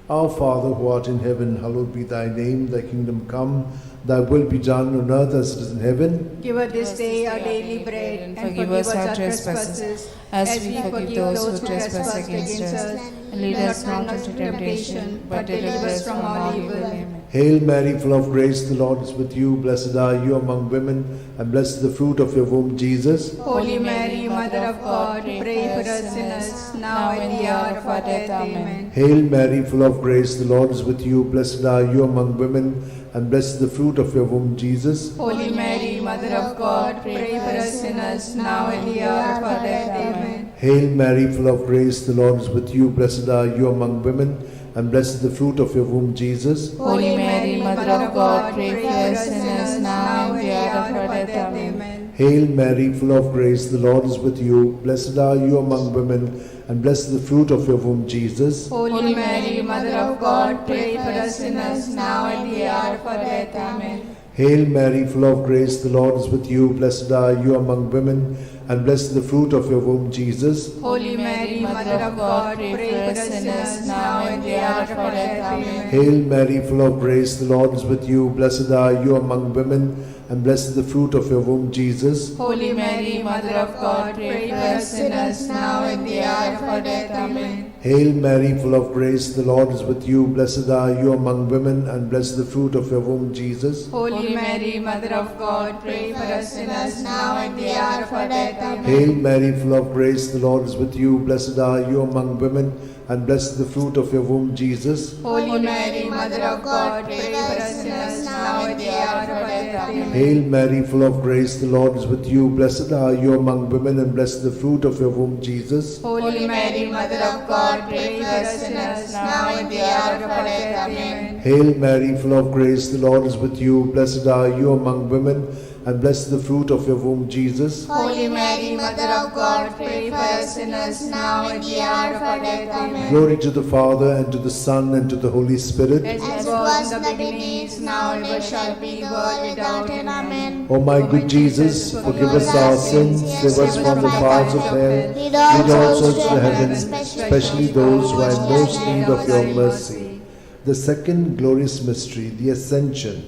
Our Father, who art in heaven, hallowed be thy name. Thy kingdom come, thy will be done on earth as it is in heaven. Give us this day our daily bread, and forgive us our trespasses, as we forgive those who trespass against us. And lead us not into temptation, but deliver us from all evil. Amen. Hail Mary, full of grace, the Lord is with you. Blessed are you among women, and blessed is the fruit of your womb, Jesus. Holy Mary, Mother of God, pray for us sinners, now and the hour of our death. Amen. Hail Mary, full of grace, the Lord is with you. Blessed are you among women, and blessed is the fruit of your womb, Jesus. Holy Mary, Mother of God, pray for us sinners, now and the hour of our death. Amen. Hail Mary, full of grace, the Lord is with you. Blessed are you among women, and blessed is the fruit of your womb, Jesus. Holy Mary, Mother of God, pray for us sinners, now and the hour of our death. Amen. Hail Mary, full of grace, the Lord is with you. Blessed are you among women, and blessed is the fruit of your womb, Jesus. Holy Mary, Mother of God, pray for us sinners, now and the hour of our death. Amen. Hail Mary, full of grace, the Lord is with you. Blessed are you among women, and blessed is the fruit of your womb, Jesus. Holy Mary, Mother of God, pray for us sinners, now and the hour of our death. Amen. Hail Mary, full of grace, the Lord is with you. Blessed are you among women, and blessed is the fruit of your womb, Jesus. Holy Mary, Mother of God, pray for us sinners, now and the hour of our death. Amen. Hail Mary, full of grace, the Lord is with you. Blessed are you among women, and blessed is the fruit of your womb, Jesus. Holy Mary, Mother of God, pray for us sinners, now and the hour of our death. Amen. Hail Mary, full of grace, the Lord is with you. Blessed are you among women, and blessed is the fruit of your womb, Jesus. Holy Mary, Mother of God, pray for us sinners, now and the hour of our death. Amen. Hail Mary, full of grace, the Lord is with you. Blessed are you among women, and blessed is the fruit of your womb, Jesus. Holy Mary, Mother of God, pray for us sinners, now and the hour of our death. Amen. Hail Mary, full of grace, the Lord is with you. Blessed are you among women, and blessed is the fruit of your womb, Jesus. Holy Mary, Mother of God, pray for us sinners, now and the hour of our death. Amen. Glory to the Father, and to the Son, and to the Holy Spirit. As it was in the beginning, is now, and ever shall be, world without end. Amen. O my good Jesus, forgive us our sins, save us from the fires of hell, lead all souls to heaven, especially those who are in most need of your mercy. The second glorious mystery, the Ascension.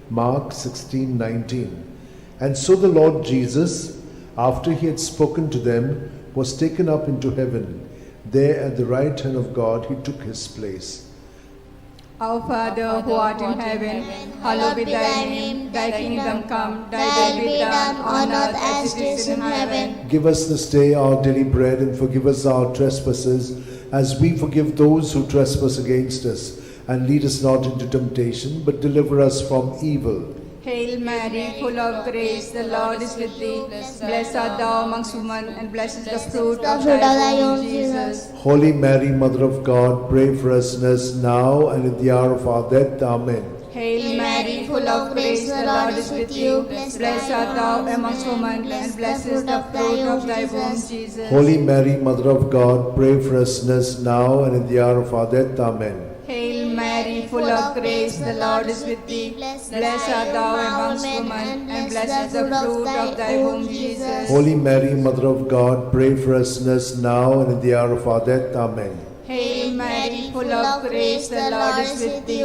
Mark 16:19. And so the Lord Jesus, after he had spoken to them, was taken up into heaven. There at the right hand of God he took his place. Our Father, who art in heaven, hallowed be thy name. Thy kingdom come, thy will be done on earth as it is in heaven. Give us this day our daily bread, and forgive us our trespasses, as we forgive those who trespass against us. And lead us not into temptation, but deliver us from evil. Hail Mary, full of grace, the Lord is with thee. Blessed art thou amongst women, and blessed is the fruit of thy womb, Jesus. Jesus. Holy Mary, Mother of God, pray for us sinners now and at the hour of our death. Amen. Hail Mary, full of grace, the Lord is with you. Blessed art thou amongst women, and blessed is the fruit of thy womb, Jesus. Holy Mary, Mother of God, pray for us sinners now and at the hour of our death. Amen. Hail Mary, full of grace, the Lord is with thee. Blessed art thou amongst women, and blessed is the fruit of thy womb, Jesus. Holy Mary, Mother of God, pray for us sinners now and at the hour of our death. Amen. Hail Mary, full of grace, the Lord is with thee.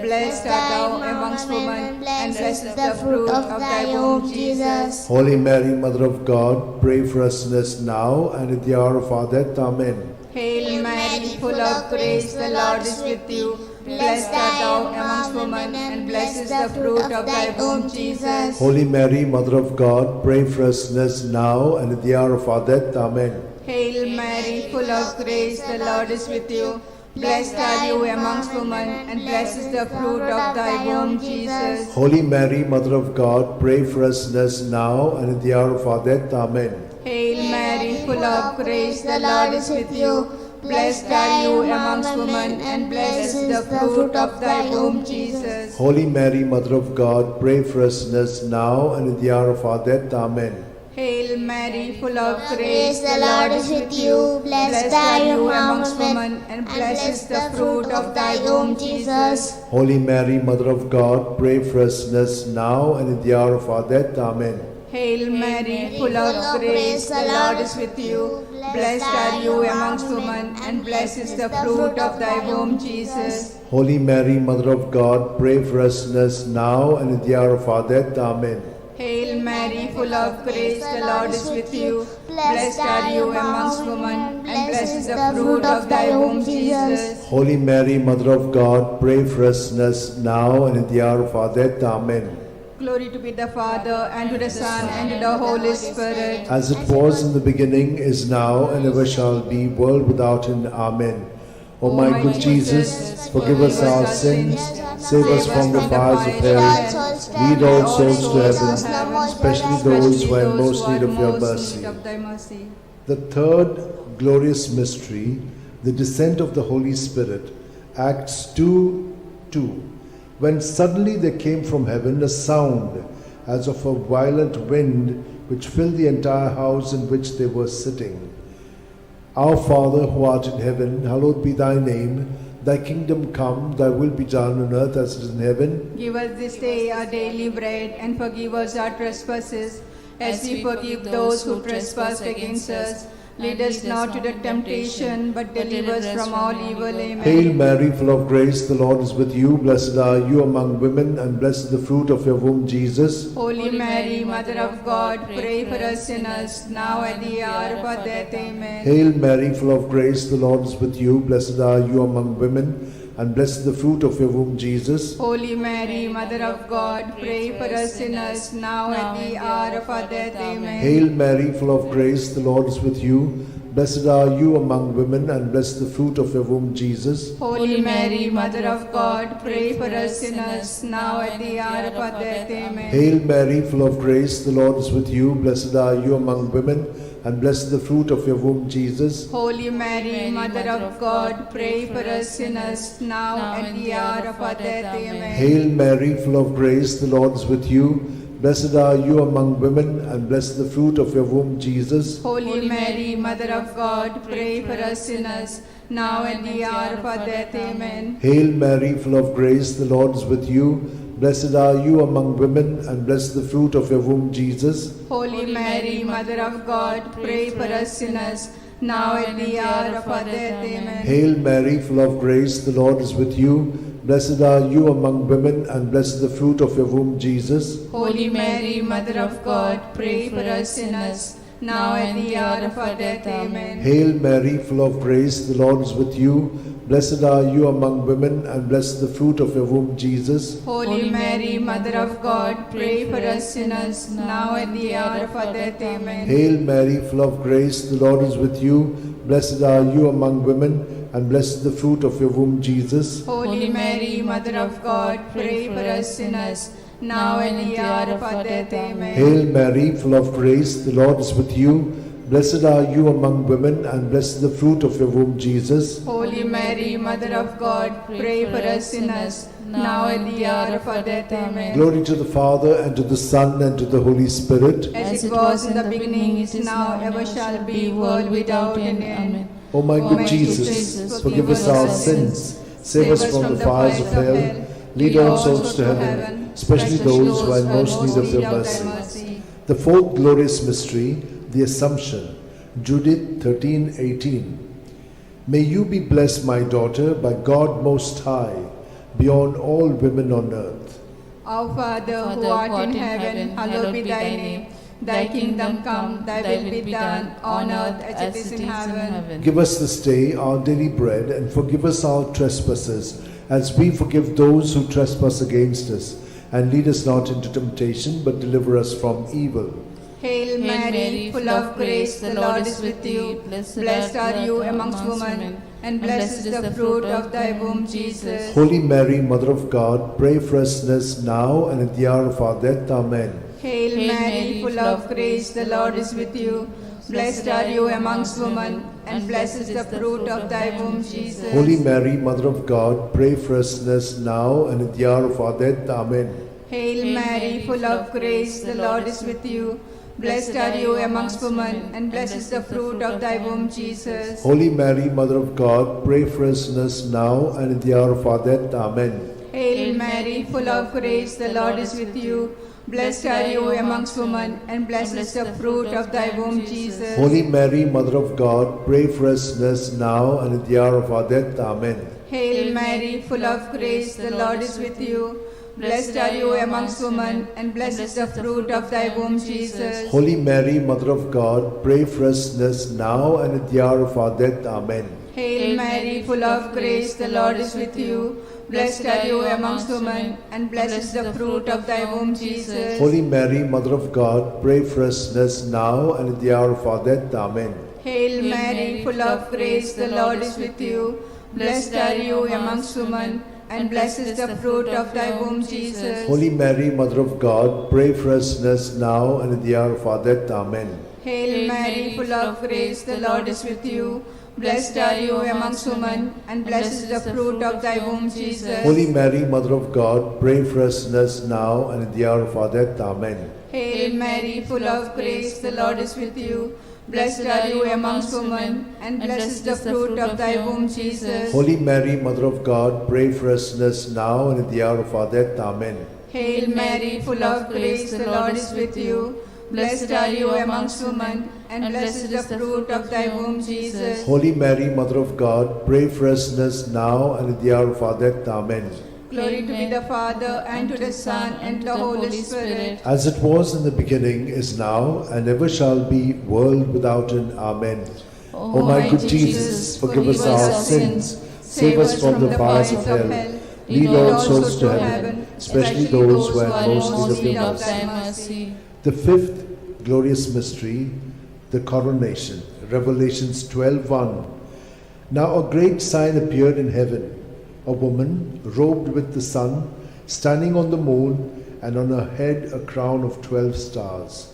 Blessed art thou amongst women, and blessed is the fruit of thy womb, Jesus. Holy Mary, Mother of God, pray for us sinners now and at the hour of our death. Amen. Hail Mary, full of grace, the Lord is with you. Blessed art thou amongst women, and blessed is the fruit of thy womb, Jesus. Holy Mary, Mother of God, pray for us sinners now and at the hour of our death. Amen. Hail Mary, full of grace, the Lord is with you. Blessed are you amongst women, and blessed is the fruit of thy womb, Jesus. Holy Mary, Mother of God, pray for us sinners now and at the hour of our death. Amen. Hail Mary, full of grace, the Lord is with you. Blessed are you amongst women, and blessed is the fruit of thy womb, Jesus. Holy Mary, Mother of God, pray for us sinners now and at the hour of our death. Amen. Hail Mary, full of grace, the Lord is with you. Blessed are you amongst women, and blessed is the fruit of thy womb, Jesus. Holy Mary, Mother of God, pray for us sinners now and at the hour of our death. Amen. Hail Mary, full of grace, the Lord is with you. Blessed are you amongst women, and blessed is the fruit of thy womb, Jesus. Holy Mary, Mother of God, pray for us sinners now and at the hour of our death. Amen. Hail Mary, full of grace, the Lord is with you. Blessed are you amongst women, and blessed is the fruit of thy womb, Jesus. Holy Mary, Mother of God, pray for us sinners now and at the hour of our death. Amen. Glory to be the Father, and to the Son, and to the Holy Spirit. As it was in the beginning, is now, and ever shall be, world without end. Amen. O my good Jesus, forgive us our sins, save us from the fires of hell, lead all souls to heaven, especially those who are in most need of your mercy. The third glorious mystery, the descent of the Holy Spirit, Acts 2:2. When suddenly there came from heaven a sound as of a violent wind, which filled the entire house in which they were sitting. Our Father, who art in heaven, hallowed be thy name. Thy kingdom come, thy will be done on earth as it is in heaven. Give us this day our daily bread, and forgive us our trespasses, as we forgive those who trespass against us. Lead us not to the temptation, but deliver us from all evil. Amen. Hail Mary, full of grace, the Lord is with you. Blessed are you among women, and blessed is the fruit of your womb, Jesus. Holy Mary, Mother of God, pray for us sinners, now and at the hour of our death. Amen. Hail Mary, full of grace, the Lord is with you. Blessed are you among women, and blessed is the fruit of your womb, Jesus. Holy Mary, Mother of God, pray for us sinners, now and at the hour of our death. Amen. Hail Mary, full of grace, the Lord is with you. Blessed are you among women, and blessed is the fruit of your womb, Jesus. Holy Mary, Mother of God, pray for us sinners, now and at the hour of our death. Amen. Hail Mary, full of grace, the Lord is with you. Blessed are you among women, and blessed is the fruit of your womb, Jesus. Holy Mary, Mother of God, pray for us sinners, now and at the hour of our death. Amen. Hail Mary, full of grace, the Lord is with you. Blessed are you among women, and blessed is the fruit of your womb, Jesus. Holy Mary, Mother of God, pray for us sinners, now and at the hour of our death. Amen. Hail Mary, full of grace, the Lord is with you. Blessed are you among women, and blessed is the fruit of your womb, Jesus. Holy Mary, Mother of God, pray for us sinners, now and at the hour of our death. Amen. Hail Mary, full of grace, the Lord is with you. Blessed are you among women, and blessed is the fruit of your womb, Jesus. Holy Mary, Mother of God, pray for us sinners, now and at the hour of our death. Amen. Hail Mary, full of grace, the Lord is with you. Blessed are you among women, and blessed is the fruit of your womb, Jesus. Holy Mary, Mother of God, pray for us sinners, now and at the hour of our death. Amen. Hail Mary, full of grace, the Lord is with you. Blessed are you among women, and blessed is the fruit of your womb, Jesus. Holy Mary, Mother of God, pray for us sinners, now and at the hour of our death. Amen. Hail Mary, full of grace, the Lord is with you. Blessed are you among women, and blessed is the fruit of your womb, Jesus. Holy Mary, Mother of God, pray for us sinners, now and at the hour of our death. Amen. Glory to the Father, and to the Son, and to the Holy Spirit. As it was in the beginning, is now, ever shall be, world without end. Amen. O my good Jesus, forgive us our sins, save us from the fires of hell, lead all souls to heaven, especially those who are in most need of your mercy. The fourth glorious mystery, the Assumption. Judith 13:18. May you be blessed, my daughter, by God Most High, beyond all women on earth. Our Father, who art in heaven, hallowed be thy name. Thy kingdom come, thy will be done, on earth as it is in heaven. Give us this day our daily bread, and forgive us our trespasses, as we forgive those who trespass against us. And lead us not into temptation, but deliver us from evil. Hail Mary, full of grace, the Lord is with you. Blessed are you amongst women, and blessed is the fruit of thy womb, Jesus. Holy Mary, Mother of God, pray for us sinners now and at the hour of our death. Amen. Hail Mary, full of grace, the Lord is with you. Blessed are you amongst women, and blessed is the fruit of thy womb, Jesus. Holy Mary, Mother of God, pray for us sinners now and at the hour of our death. Amen. Hail Mary, full of grace, the Lord is with you. Blessed are you amongst women, and blessed is the fruit of thy womb, Jesus. Holy Mary, Mother of God, pray for us sinners now and at the hour of our death. Amen. Hail Mary, full of grace, the Lord is with you. Blessed are you amongst women, and blessed is the fruit of thy womb, Jesus. Holy Mary, Mother of God, pray for us sinners now and at the hour of our death. Amen. Hail Mary, full of grace, the Lord is with you. Blessed are you amongst women, and blessed is the fruit of thy womb, Jesus. Holy Mary, Mother of God, pray for us sinners now and at the hour of our death. Amen. Hail Mary, full of grace, the Lord is with you. Blessed are you amongst women, and blessed is the fruit of thy womb, Jesus. Holy Mary, Mother of God, pray for us sinners now and at the hour of our death. Amen. Hail Mary, full of grace, the Lord is with you. Blessed are you amongst women, and blessed is the fruit of thy womb, Jesus. Holy Mary, Mother of God, pray for us sinners now and at the hour of our death. Amen. Hail Mary, full of grace, the Lord is with you. Blessed are you amongst women, and blessed is the fruit of thy womb, Jesus. Holy Mary, Mother of God, pray for us sinners now and at the hour of our death. Amen. Hail Mary, full of grace, the Lord is with you. Blessed are you amongst women, and blessed is the fruit of thy womb, Jesus. Holy Mary, Mother of God, pray for us sinners now and at the hour of our death. Amen. Hail Mary, full of grace, the Lord is with you. Blessed are you amongst women, and blessed is the fruit of thy womb, Jesus. Holy Mary, Mother of God, pray for us sinners now and at the hour of our death. Amen. Glory to be the Father, and to the Son, and to the Holy Spirit. As it was in the beginning, is now, and ever shall be, world without end. Amen. O my good Jesus, forgive us our sins, save us from the fires of hell, lead all souls to heaven, especially those who are most in need of thy mercy. The fifth glorious mystery, the coronation. Revelations 12:1. Now a great sign appeared in heaven, a woman robed with the sun, standing on the moon, and on her head a crown of 12 stars.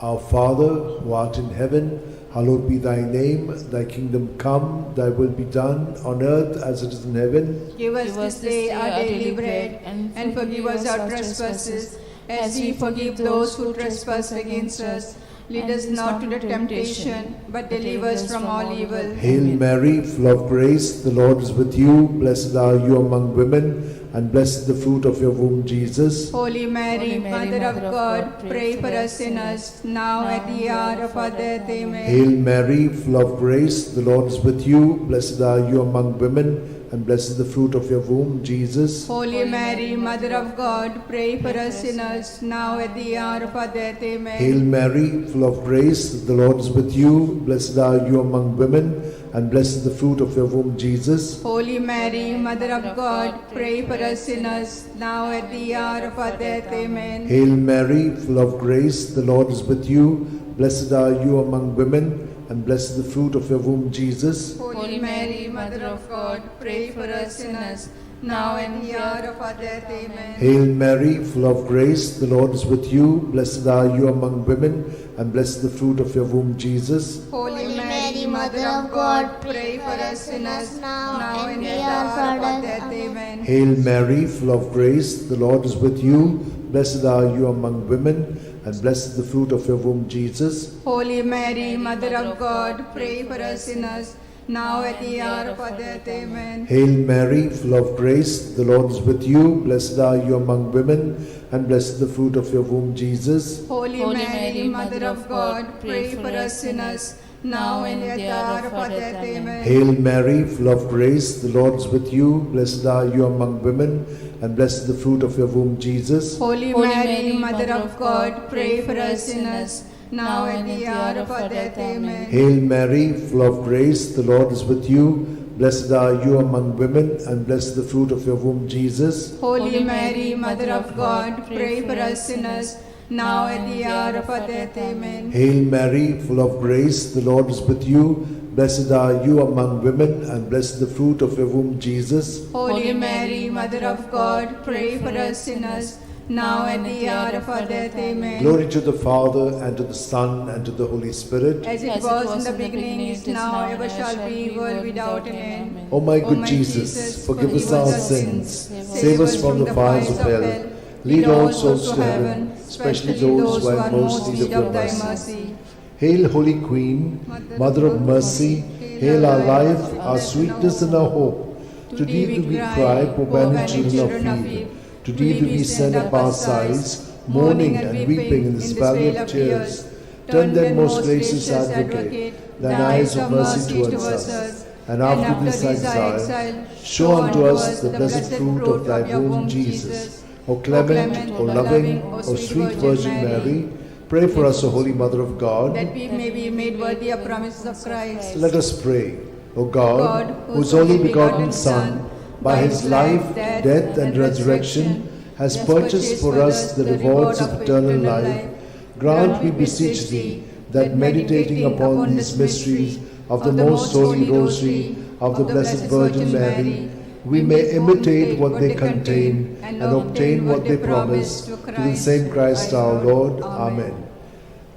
Our Father, who art in heaven, hallowed be thy name. Thy kingdom come, thy will be done, on earth as it is in heaven. Give us this day our daily bread, and forgive us our trespasses, as we forgive those who trespass against us. Lead us not into temptation, but deliver us from all evil. Hail Mary, full of grace, the Lord is with you. Blessed are you among women, and blessed is the fruit of your womb, Jesus. Holy Mary, Mother of God, pray for us sinners, now at the hour of our death. Amen. Hail Mary, full of grace, the Lord is with you. Blessed are you among women, and blessed is the fruit of your womb, Jesus. Holy Mary, Mother of God, pray for us sinners, now at the hour of our death. Amen. Hail Mary, full of grace, the Lord is with you. Blessed are you among women, and blessed is the fruit of your womb, Jesus. Holy Mary, Mother of God, pray for us sinners, now at the hour of our death. Amen. Hail Mary, full of grace, the Lord is with you. Blessed are you among women, and blessed is the fruit of your womb, Jesus. Holy Mary, Mother of God, pray for us sinners, now and the hour of our death. Amen. Hail Mary, full of grace, the Lord is with you. Blessed are you among women, and blessed the fruit of your womb, Jesus. Holy Mary, Mother of God, pray for us sinners, now and at the hour of our death. Amen. Hail Mary, full of grace, the Lord is with you. Blessed are you among women, and blessed the fruit of your womb, Jesus. Holy Mary, Mother of God, pray for us sinners, now at the hour of our death. Amen. Hail Mary, full of grace, the Lord is with you. Blessed are you among women, and blessed the fruit of your womb, Jesus. Holy Mary, Mother of God, pray for us sinners, now and at the hour of our death. Amen. Hail Mary, full of grace, the Lord is with you. Blessed are you among women, and blessed the fruit of your womb, Jesus. Holy Mary, Mother of God, pray for us sinners, now and at the hour of our death. Amen. Hail Mary, full of grace, the Lord is with you. Blessed are you among women, and blessed the fruit of your womb, Jesus. Holy Mary, Mother of God, pray for us sinners, now at the hour of our death. Amen. Hail Mary, full of grace, the Lord is with you. Blessed are you among women, and blessed the fruit of your womb, Jesus. Holy Mary, Mother of God, pray for us sinners, now at the hour of our death. Amen. Glory to the Father, and to the Son, and to the Holy Spirit. As it was in the beginning, is now, ever shall be, world without an end. O my good Jesus, forgive us our sins, save us from the fires of hell, lead all souls to heaven, especially those who are in most need of thy mercy. Hail, Holy Queen, Mother of Mercy, hail our life, our sweetness, and our hope. To thee do we cry, poor banished children of Eve. To thee do we send up our sighs, mourning and weeping in this valley of tears. Turn then, most gracious Advocate, thine eyes of mercy towards us, and after this exile, show unto us the blessed fruit of thy womb, Jesus. O clement, O loving, O sweet Virgin Mary, pray for us, O Holy Mother of God, that we may be made worthy of promises of Christ. Let us pray. O God, whose only begotten Son, by his life, death, and resurrection, has purchased for us the rewards of eternal life, grant, we beseech thee, that meditating upon these mysteries of the most holy Rosary of the Blessed Virgin Mary, we may imitate what they contain and obtain what they promise, through the same Christ our Lord. Amen.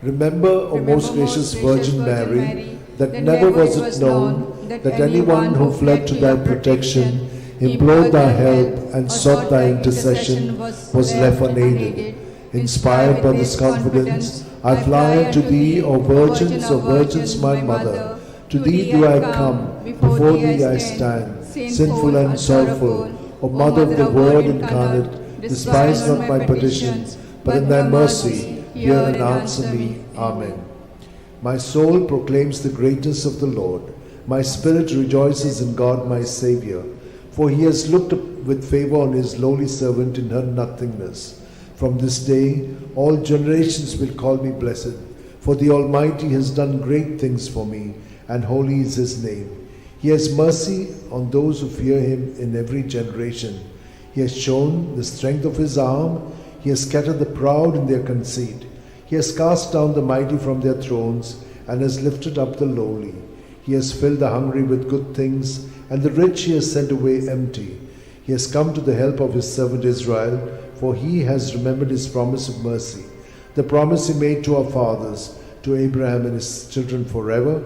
Remember, O most gracious Virgin Mary, that never was it known that anyone who fled to thy protection, implored thy help, and sought thy intercession was left unaided. Inspired by this confidence, I fly unto thee, O Virgins, O Virgins, my Mother. To thee do I come, before thee I stand, sinful and sorrowful. O Mother of the Word incarnate, despise not my petitions, but in thy mercy hear and answer me. Amen. My soul proclaims the greatness of the Lord. My spirit rejoices in God my Saviour, for he has looked up with favour on his lowly servant in her nothingness. From this day all generations will call me blessed, for the Almighty has done great things for me, and holy is his name. He has mercy on those who fear him in every generation. He has shown the strength of his arm. He has scattered the proud in their conceit. He has cast down the mighty from their thrones, and has lifted up the lowly. He has filled the hungry with good things, and the rich he has sent away empty. He has come to the help of his servant Israel, for he has remembered his promise of mercy, the promise he made to our fathers, to Abraham and his children forever.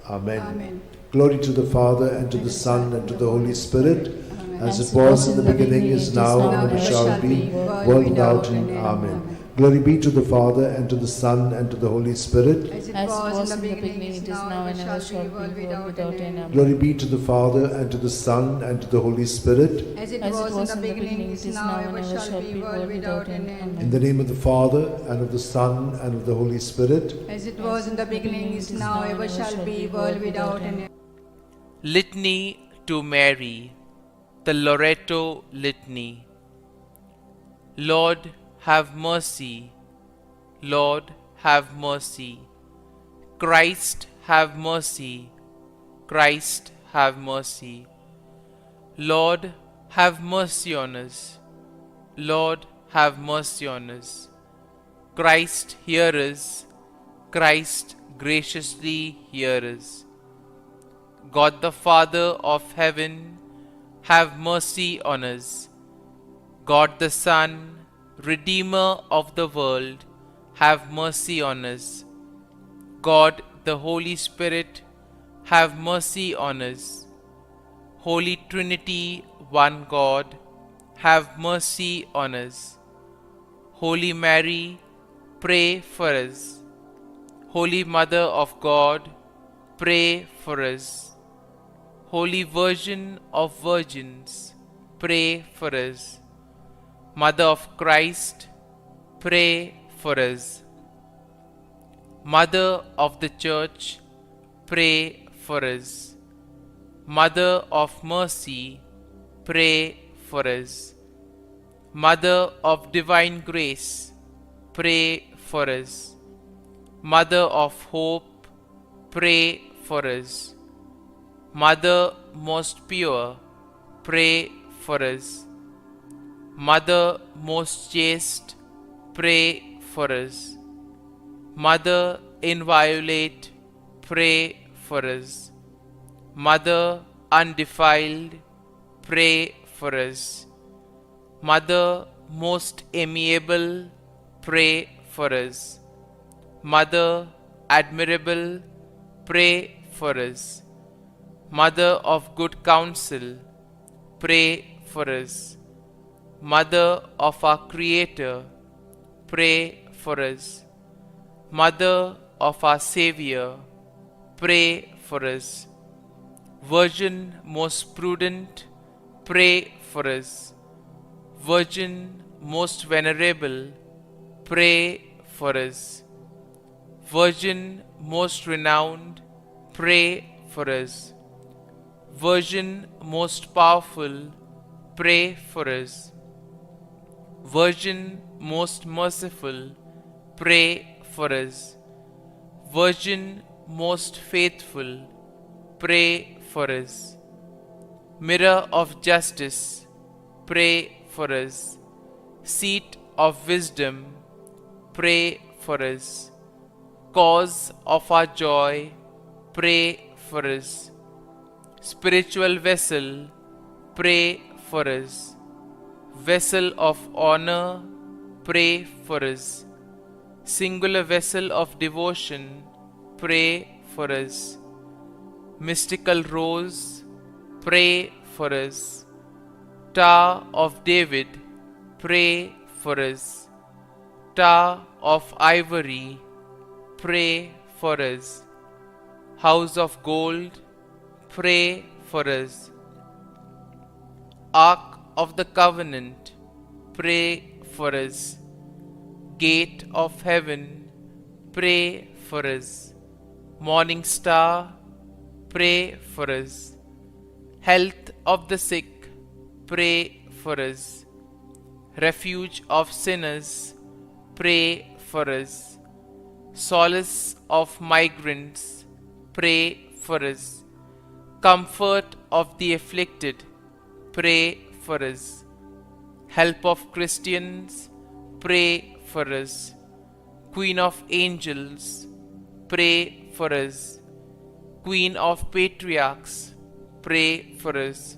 Amen. Amen. Glory to the Father, and to the Son, and to the Holy Spirit, as it was in the beginning, is now, and ever shall be, world without end. Amen. Glory be to the Father, and to the Son, and to the Holy Spirit. As it was in the beginning, it is now, and ever shall be, world without end. Glory be to the Father, and to the Son, and to the Holy Spirit. As it was in the beginning, it is now, and ever shall be, world without end. In the name of the Father, and of the Son, and of the Holy Spirit. As it was in the beginning, is now, ever shall be, world without end. Litany to Mary, the Loretto Litany. Lord, have mercy. Lord, have mercy. Christ, have mercy. Christ, have mercy. Lord, have mercy on us. Lord, have mercy on us. Christ, hear us. Christ, graciously hear us. God the Father of heaven, have mercy on us. God the Son, Redeemer of the world, have mercy on us. God the Holy Spirit, have mercy on us. Holy Trinity, one God, have mercy on us. Holy Mary, pray for us. Holy Mother of God, pray for us. Holy Virgin of Virgins, pray for us. Mother of Christ, pray for us. Mother of the Church, pray for us. Mother of Mercy, pray for us. Mother of Divine Grace, pray for us. Mother of Hope, pray for us. Mother most pure, pray for us. Mother most chaste, pray for us. Mother inviolate, pray for us. Mother undefiled, pray for us. Mother most amiable, pray for us. Mother admirable, pray for us. Mother of good counsel, pray for us. Mother of our Creator, pray for us. Mother of our Xavier, pray for us. Virgin most prudent, pray for us. Virgin most venerable, pray for us. Virgin most renowned, pray for us. Virgin most powerful, pray for us. Virgin most merciful, pray for us. Virgin most faithful, pray for us. Mirror of justice, pray for us. Seat of wisdom, pray for us. Cause of our joy, pray for us. Spiritual vessel, pray for us. Vessel of honor, pray for us. Singular vessel of devotion, pray for us. Mystical rose, pray for us. Tower of David, pray for us. Tower of ivory, pray for us. House of gold, pray for us. Ark of the covenant, pray for us. Gate of heaven, pray for us. Morning star, pray for us. Health of the sick, pray for us. Refuge of sinners, pray for us. Solace of migrants, pray for us. Comfort of the afflicted, pray for us. Help of Christians, pray for us. Queen of angels, pray for us. Queen of patriarchs, pray for us.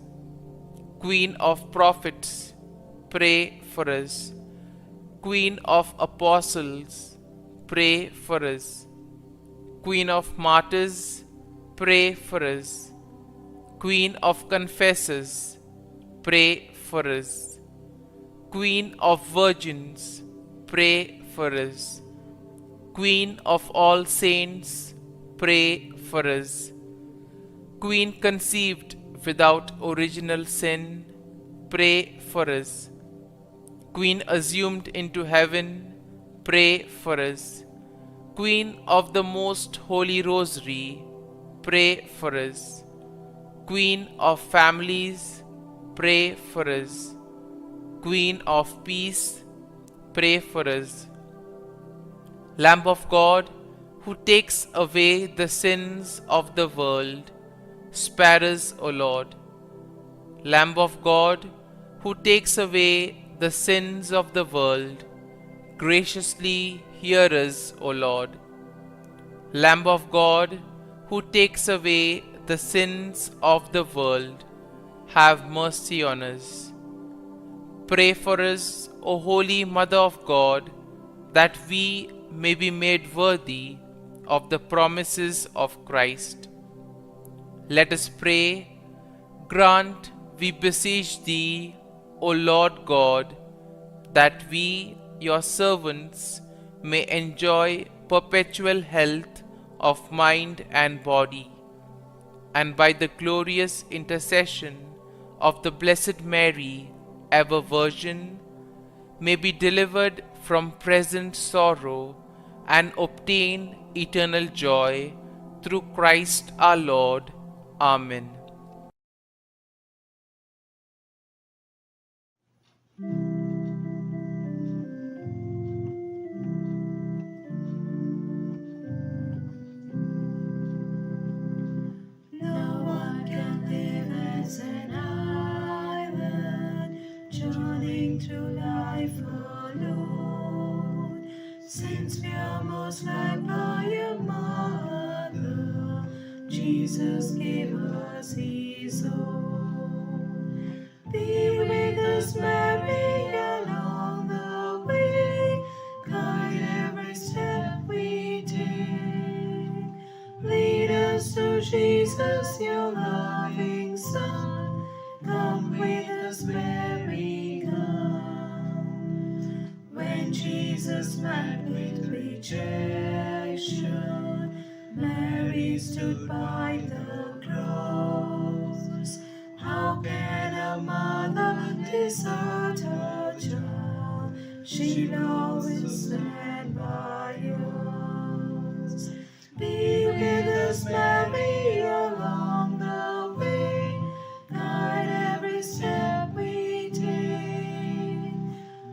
Queen of prophets, pray for us. Queen of apostles, pray for us. Queen of martyrs, pray for us. Queen of confessors, pray for us. Queen of virgins, pray for us. Queen of all saints, pray for us. Queen conceived without original sin, pray for us. Queen assumed into heaven, pray for us. Queen of the most holy Rosary, pray for us. Queen of families, pray for us. Queen of peace, pray for us. Lamb of God, who takes away the sins of the world, spare us, O Lord. Lamb of God, who takes away the sins of the world, graciously hear us, O Lord. Lamb of God, who takes away the sins of the world, have mercy on us. Pray for us, O Holy Mother of God, that we may be made worthy of the promises of Christ. Let us pray. Grant, we beseech Thee, O Lord God, that we, your servants, may enjoy perpetual health of mind and body, and by the glorious intercession of the Blessed Mary, ever Virgin, may be delivered from present sorrow and obtain eternal joy through Christ our Lord. Amen. No one can live as an island, journeying through life alone. Since we are most loved by your mother, Jesus gave us his own. Be with us, Mary, along the way, guide every step we take. Lead us to Jesus, your loving Son. Come with us, Mary, come. When Jesus met with rejection, Mary stood by the cross. How can a mother desert her child? She'll always stand by us. Be with us, Mary, along the way, guide every step we take.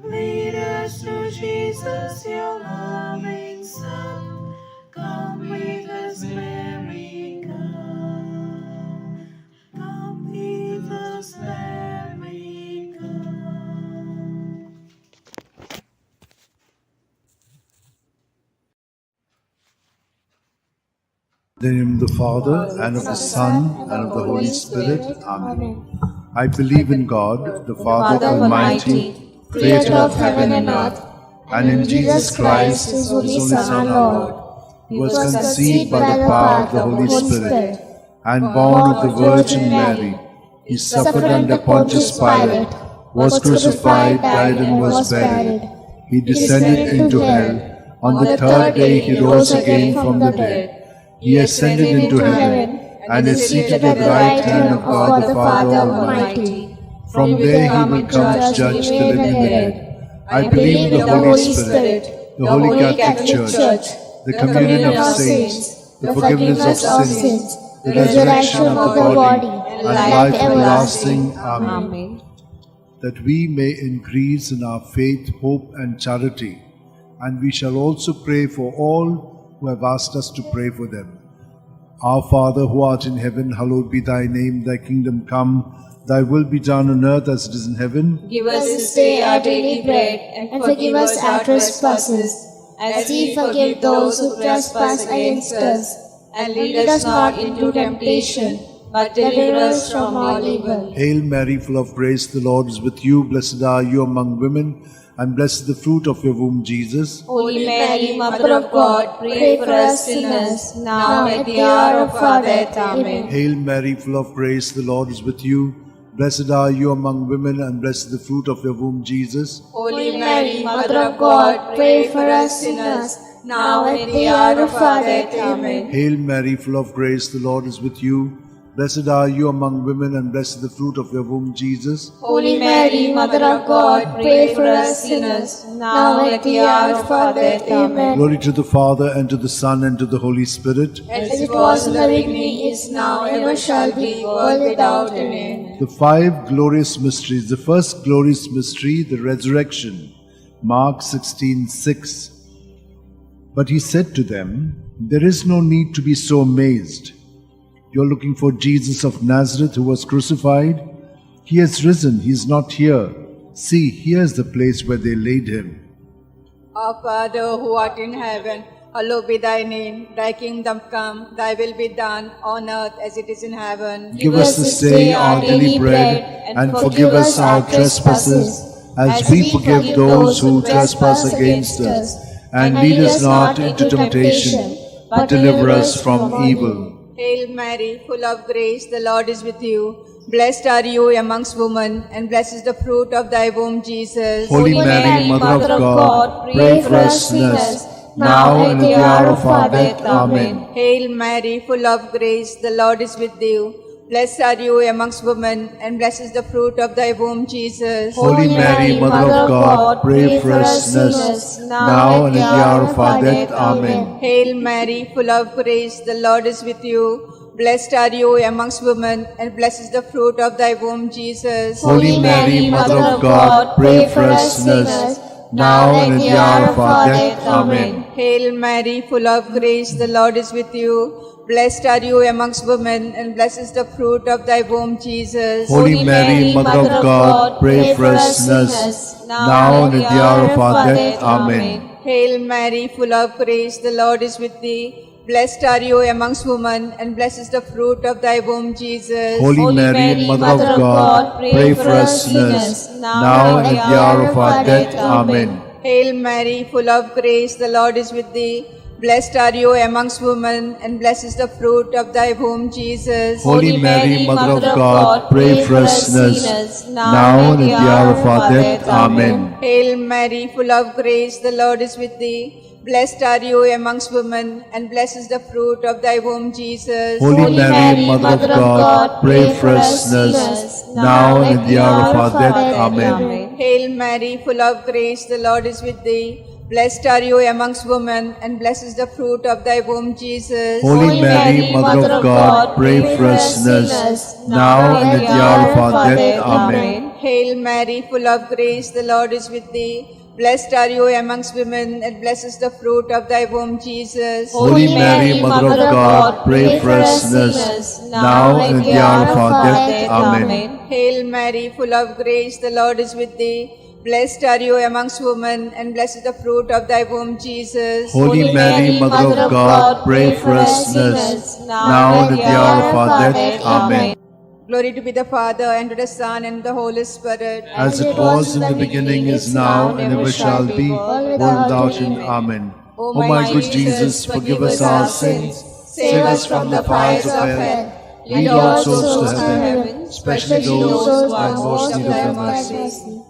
Lead us to Jesus, your loving Son. Come with us, Mary, come. Come with us, Mary, come. In the name of the Father, and of the Son, and of the Holy Spirit. Amen. I believe in God, the Father Almighty, creator of heaven and earth, and in Jesus Christ, his only Son, our Lord, who was conceived by the power of the Holy Spirit, and born of the Virgin Mary. He suffered under Pontius Pilate, was crucified, died, and was buried. He descended into hell. On the third day he rose again from the dead. He ascended into heaven, and is seated at the right hand of God the Father Almighty. From there he will come to judge the living and the dead. I believe in the Holy Spirit, the Holy Catholic Church, the communion of saints, the forgiveness of sins, the resurrection of the body, and life everlasting. Amen. That we may increase in our faith, hope, and charity, and we shall also pray for all who have asked us to pray for them. Our Father, who art in heaven, hallowed be thy name. Thy kingdom come, thy will be done on earth as it is in heaven. Give us this day our daily bread, and forgive us our trespasses, as we forgive those who trespass against us. And lead us not into temptation, but deliver us from all evil. Hail Mary, full of grace, the Lord is with you. Blessed are you among women, and blessed the fruit of your womb, Jesus. Holy Mary, Mother of God, pray for us sinners, now and at the hour of our death. Amen. Hail Mary, full of grace, the Lord is with you. Blessed are you among women, and blessed the fruit of your womb, Jesus. Holy Mary, Mother of God, pray for us sinners, now and at the hour of our death. Amen. Hail Mary, full of grace, the Lord is with you. Blessed are you among women, and blessed the fruit of your womb, Jesus. Holy Mary, Mother of God, pray for us sinners, now and at the hour of our death. Amen. Glory to the Father, and to the Son, and to the Holy Spirit. As it was in the beginning, is now, and ever shall be, world without end. The five glorious mysteries. The first glorious mystery, the resurrection. Mark 16:6. But he said to them, "There is no need to be so amazed. You're looking for Jesus of Nazareth, who was crucified. He has risen. He is not here. See, here's the place where they laid him." Our Father, who art in heaven, Hallowed be thy name. Thy kingdom come, thy will be done on earth as it is in heaven. Give us this day our daily bread, and forgive us our trespasses, as we forgive those who trespass against us. And lead us not into temptation, but deliver us from evil. Hail Mary, full of grace, the Lord is with you. Blessed are you amongst women, and blessed is the fruit of thy womb, Jesus. Holy Mary, Mother of God, pray for us sinners, now and at the hour of our death. Amen. Hail Mary, full of grace, the Lord is with you. Blessed are you amongst women, and blessed is the fruit of thy womb, Jesus. Holy Mary, Mother of God, pray for us sinners, now and at the hour of our death. Amen. Hail Mary, full of grace, the Lord is with you. Blessed are you amongst women, and blessed is the fruit of thy womb, Jesus. Holy Mary, Mother of God, pray for us sinners, now and at the hour of our death. Amen. Hail Mary, full of grace, the Lord is with you. Blessed are you amongst women, and blessed is the fruit of thy womb, Jesus. Holy Mary, Mother of God, pray for us sinners, now and at the hour of our death. Amen. Hail Mary, full of grace, the Lord is with thee. Blessed are you amongst women, and blessed is the fruit of thy womb, Jesus. Holy Mary, Mother of God, pray for us sinners, now and at the hour of our death. Amen. Hail Mary, full of grace, the Lord is with thee. Blessed are you amongst women, and blessed is the fruit of thy womb, Jesus. Holy Mary, Mother of God, pray for us sinners, now and at the hour of our death. Amen. Hail Mary, full of grace, the Lord is with thee. Blessed are you amongst women, and blessed is the fruit of thy womb, Jesus. Holy Mary, Mother of God, pray for us sinners, now and at the hour of our death. Amen. Hail Mary, full of grace, the Lord is with thee. Blessed are you amongst women, and blessed is the fruit of thy womb, Jesus. Holy Mary, Mother of God, pray for us sinners, now and at the hour of our death. Amen. Hail Mary, full of grace, the Lord is with thee. Blessed are you amongst women, and blessed is the fruit of thy womb, Jesus. Holy Mary, Mother of God, pray for us sinners, now and at the hour of our death. Amen. Hail Mary, full of grace, the Lord is with thee. Blessed are you amongst women, and blessed is the fruit of thy womb, Jesus. Holy Mary, Mother of God, pray for us sinners, now and at the hour of our death. Amen. Glory to be the Father, and to the Son, and the Holy Spirit. As it was in the beginning, is now, and ever shall be, world without end. Amen. O my good Jesus, forgive us our sins, save us from the fires of hell, lead all souls to heaven, especially those who are most in need of thy mercy.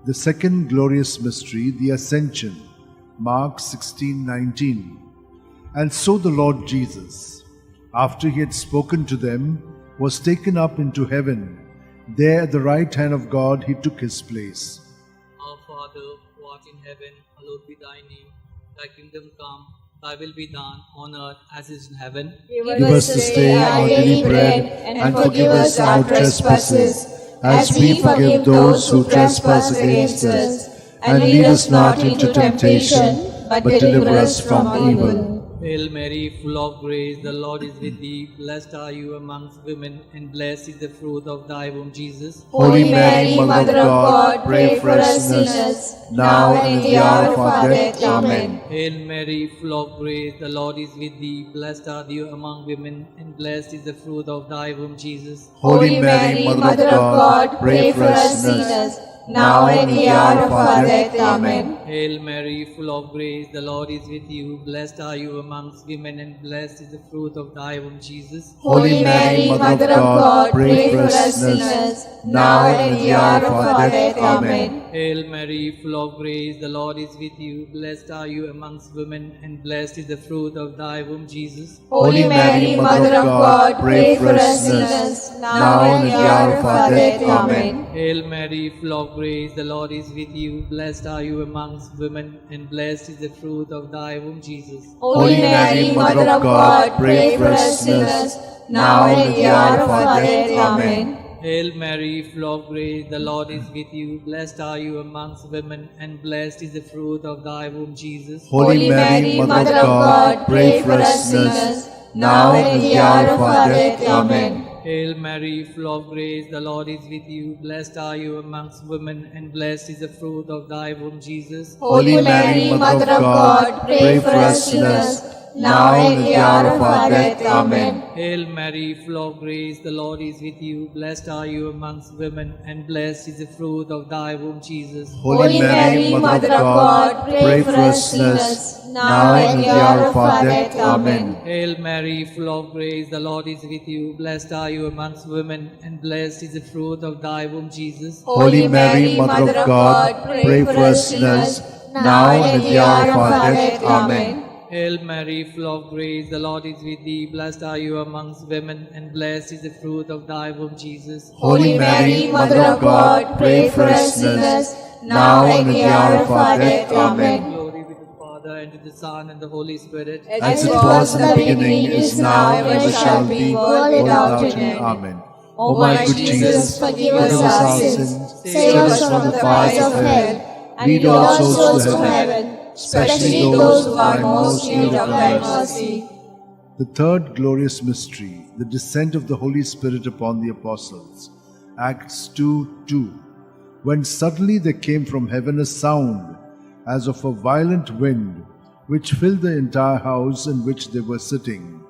The second glorious mystery, the Ascension, Mark 16:19. And so the Lord Jesus, after he had spoken to them, was taken up into heaven. There at the right hand of God he took his place. Our Father, who art in heaven, hallowed be thy name. Thy kingdom come, thy will be done on earth as it is in heaven. Give us this day our daily bread, and forgive us our trespasses, as we forgive those who trespass against us. And lead us not into temptation, but deliver us from evil. Hail Mary, full of grace, the Lord is with thee. Blessed are you amongst women, and blessed is the fruit of thy womb, Jesus. Holy Mary, Mother of God, pray for us sinners, now and at the hour of our death. Amen. Hail Mary, full of grace, the Lord is with thee. Blessed are you among women, and blessed is the fruit of thy womb, Jesus. Holy Mary, Mother of God, pray for us sinners, now and at the hour of our death. Amen. Hail Mary, full of grace, the Lord is with you. Blessed are you amongst women, and blessed is the fruit of thy womb, Jesus. Holy Mary, Mother of God, pray for us sinners, now and at the hour of our death. Amen. Hail Mary, full of grace, the Lord is with you. Blessed are you amongst women, and blessed is the fruit of thy womb, Jesus. Holy Mary, Mother of God, pray for us sinners, now and at the hour of our death. Amen. Hail Mary, full of grace, the Lord is with you. Blessed are you amongst women, and blessed is the fruit of thy womb, Jesus. Holy Mary, Mother of God, pray for us sinners, now and at the hour of our death. Amen. Hail Mary, full of grace, the Lord is with you. Blessed are you amongst women, and blessed is the fruit of thy womb, Jesus. Holy Mary, Mother of God, pray for us sinners, now and at the hour of our death. Amen. Hail Mary, full of grace, the Lord is with you. Blessed are you amongst women, and blessed is the fruit of thy womb, Jesus. Holy Mary, Mother of God, pray for us sinners, now and at the hour of our death. Amen. Hail Mary, full of grace, the Lord is with you. Blessed are you amongst women, and blessed is the fruit of thy womb, Jesus. Holy Mary, Mother of God, pray for us sinners, now and at the hour of our death. Amen. Hail Mary, full of grace, the Lord is with you. Blessed are you amongst women, and blessed is the fruit of thy womb, Jesus. Holy Mary, Mother of God, pray for us sinners, now and at the hour of our death. Amen. Hail Mary, full of grace, the Lord is with thee. Blessed are you amongst women, and blessed is the fruit of thy womb, Jesus. Holy Mary, Mother of God, pray for us sinners, now and at the hour of our death. Amen. Glory be to the Father, and to the Son, and the Holy Spirit. As it was in the beginning, is now, and ever shall be, world without end. Amen. O my good Jesus, forgive us our sins, save us from the fires of hell, and lead all souls to heaven, especially those who are most in need of thy mercy. The third glorious mystery, the descent of the Holy Spirit upon the apostles. Acts 2:2. When suddenly there came from heaven a sound, as of a violent wind, which filled the entire house in which they were sitting.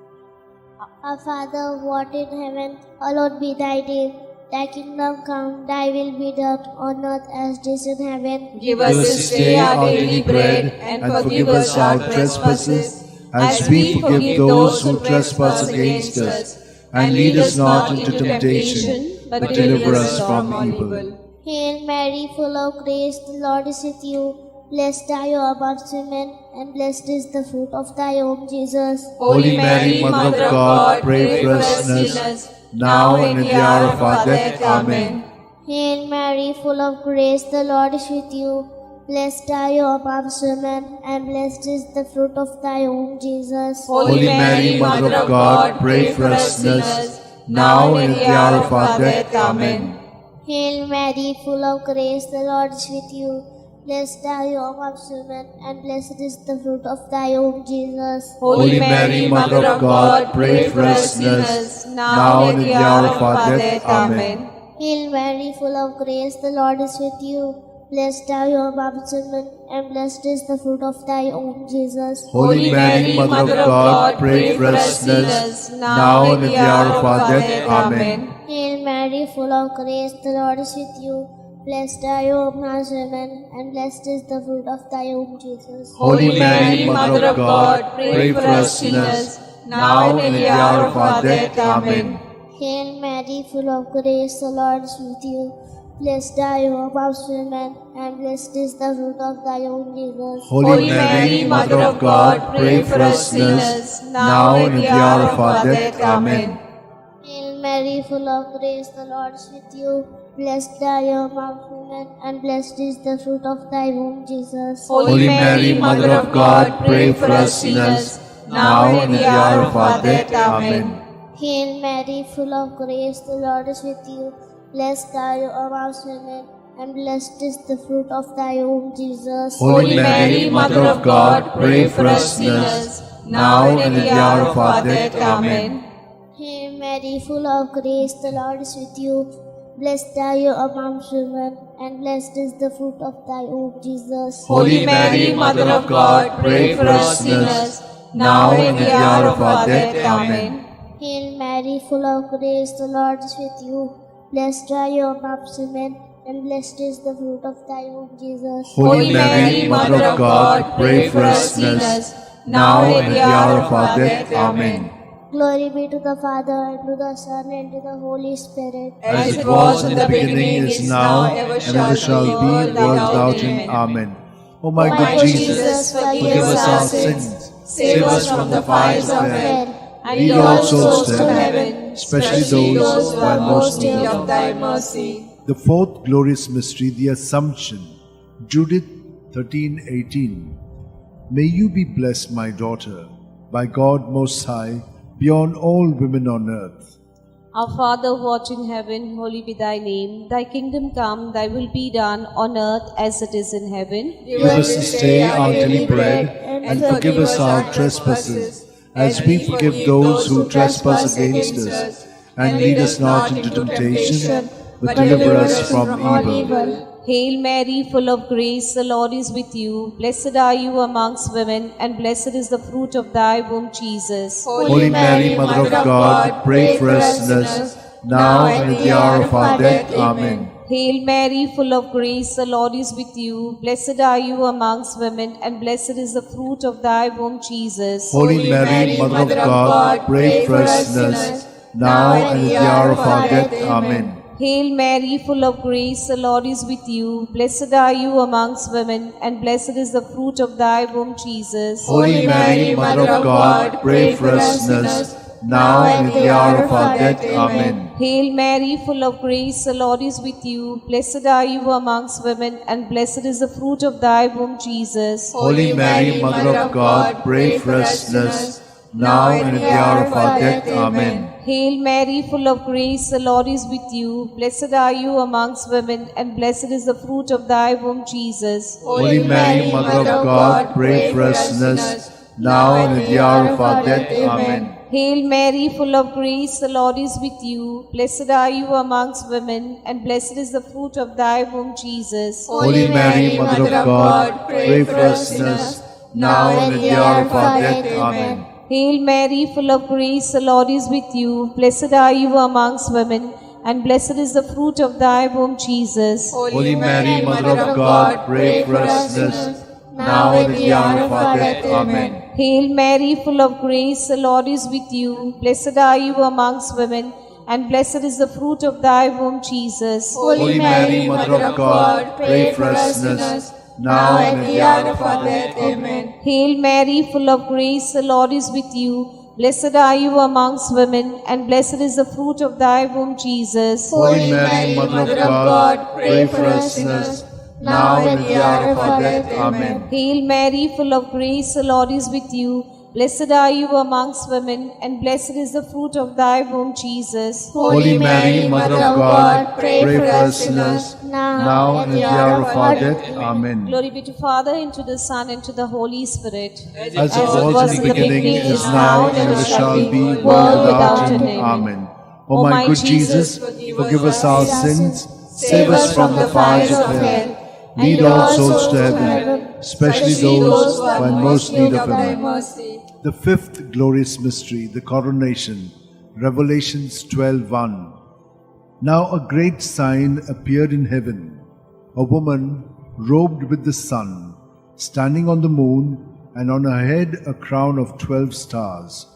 Our Father, who art in heaven, hallowed be thy name. Thy kingdom come, thy will be done on earth as it is in heaven. Give us this day our daily bread, and forgive us our trespasses, as we forgive those who trespass against us. And lead us not into temptation, but deliver us from evil. Hail Mary, full of grace, the Lord is with you. Blessed are you amongst women, and blessed is the fruit of thy womb, Jesus. Holy Mary, Mother of God, pray for us sinners, now and at the hour of our death. Amen. Hail Mary, full of grace, the Lord is with you. Blessed are you amongst women, and blessed is the fruit of thy womb, Jesus. Holy Mary, Mother of God, pray for us sinners, now and at the hour of our death. Amen. Hail Mary, full of grace, the Lord is with you. Blessed are you amongst women, and blessed is the fruit of thy womb, Jesus. Holy Mary, Mother of God, pray for us sinners, now and at the hour of our death. Amen. Hail Mary, full of grace, the Lord is with you. Blessed are you amongst women, and blessed is the fruit of thy womb, Jesus. Holy Mary, Mother of God, pray for us sinners, now and at the hour of our death. Amen. Hail Mary, full of grace, the Lord is with you. Blessed are you amongst women, and blessed is the fruit of thy womb, Jesus. Holy Mary, Mother of God, pray for us sinners, now and at the hour of our death. Amen. Hail Mary, full of grace, the Lord is with you. Blessed are you amongst women, and blessed is the fruit of thy womb, Jesus. Holy Mary, Mother of God, pray for us sinners, now and at the hour of our death. Amen. Hail Mary, full of grace, the Lord is with you. Blessed are you amongst women, and blessed is the fruit of thy womb, Jesus. Holy Mary, Mother of God, pray for us sinners, now and at the hour of our death. Amen. Hail Mary, full of grace, the Lord is with you. Blessed are you amongst women, and blessed is the fruit of thy womb, Jesus. Holy Mary, Mother of God, pray for us sinners, now and at the hour of our death. Amen. Hail Mary, full of grace, the Lord is with you. Blessed are you amongst women, and blessed is the fruit of thy womb, Jesus. Holy Mary, Mother of God, pray for us sinners, now and at the hour of our death. Amen. Hail Mary, full of grace, the Lord is with you. Blessed are you amongst women, and blessed is the fruit of thy womb, Jesus. Holy Mary, Mother of God, pray for us sinners, now and at the hour of our death. Amen. Glory be to the Father, and to the Son, and to the Holy Spirit. As it was in the beginning, is now, and ever shall be, world without end. Amen. O my good Jesus, forgive us our sins, save us from the fires of hell, and lead all souls to heaven, especially those who are most in need of thy mercy. The fourth glorious mystery, the Assumption. Judith 13:18. May you be blessed, my daughter, by God Most High, beyond all women on earth. Our Father who art in heaven, holy be thy name. Thy kingdom come, thy will be done on earth as it is in heaven. Give us this day our daily bread, and forgive us our trespasses, as we forgive those who trespass against us. and lead us not into temptation, but deliver us from evil. Hail Mary, full of grace, the Lord is with you. Blessed are you amongst women, and blessed is the fruit of thy womb, Jesus. Holy Mary, Mother of God, pray for us sinners, now and at the hour of our death. Amen. Hail Mary, full of grace, the Lord is with you. Blessed are you amongst women, and blessed is the fruit of thy womb, Jesus. Holy Mary, Mother of God, pray for us sinners, now and at the hour of our death. Amen. Hail Mary, full of grace, the Lord is with you. Blessed are you amongst women, and blessed is the fruit of thy womb, Jesus. Holy Mary, Mother of God, pray for us sinners, now and at the hour of our death. Amen. Hail Mary, full of grace, the Lord is with you. Blessed are you amongst women, and blessed is the fruit of thy womb, Jesus. Holy Mary, Mother of God, pray for us sinners, now and at the hour of our death. Amen. Hail Mary, full of grace, the Lord is with you. Blessed are you amongst women, and blessed is the fruit of thy womb, Jesus. Holy Mary, Mother of God, pray for us sinners, now and at the hour of our death. Amen. Hail Mary, full of grace, the Lord is with you. Blessed are you amongst women, and blessed is the fruit of thy womb, Jesus. Holy Mary, Mother of God, pray for us sinners, now and at the hour of our death. Amen. Hail Mary, full of grace, the Lord is with you. Blessed are you amongst women, and blessed is the fruit of thy womb, Jesus. Holy Mary, Mother of God, pray for us sinners, now and at the hour of our death. Amen. Hail Mary, full of grace, the Lord is with you. Blessed are you amongst women, and blessed is the fruit of thy womb, Jesus. Holy Mary, Mother of God, pray for us sinners, now and at the hour of our death. Amen. Hail Mary, full of grace, the Lord is with you. Blessed are you amongst women, and blessed is the fruit of thy womb, Jesus. Holy Mary, Mother of God, pray for us sinners, now and at the hour of our death. Amen. Hail Mary, full of grace, the Lord is with you. Blessed are you amongst women, and blessed is the fruit of thy womb, Jesus. Holy Mary, Mother of God, pray for us sinners, now and at the hour of our death. Amen. Glory be to Father, and to the Son, and to the Holy Spirit. As it was in the beginning, is now, and ever shall be, world without end. Amen. O my good Jesus, forgive us our sins, save us from the fires of hell. Lead all souls to heaven, especially those who are in most need of thy mercy. The fifth glorious mystery, the coronation. Revelations 12:1. Now a great sign appeared in heaven, a woman robed with the sun, standing on the moon, and on her head a crown of 12 stars.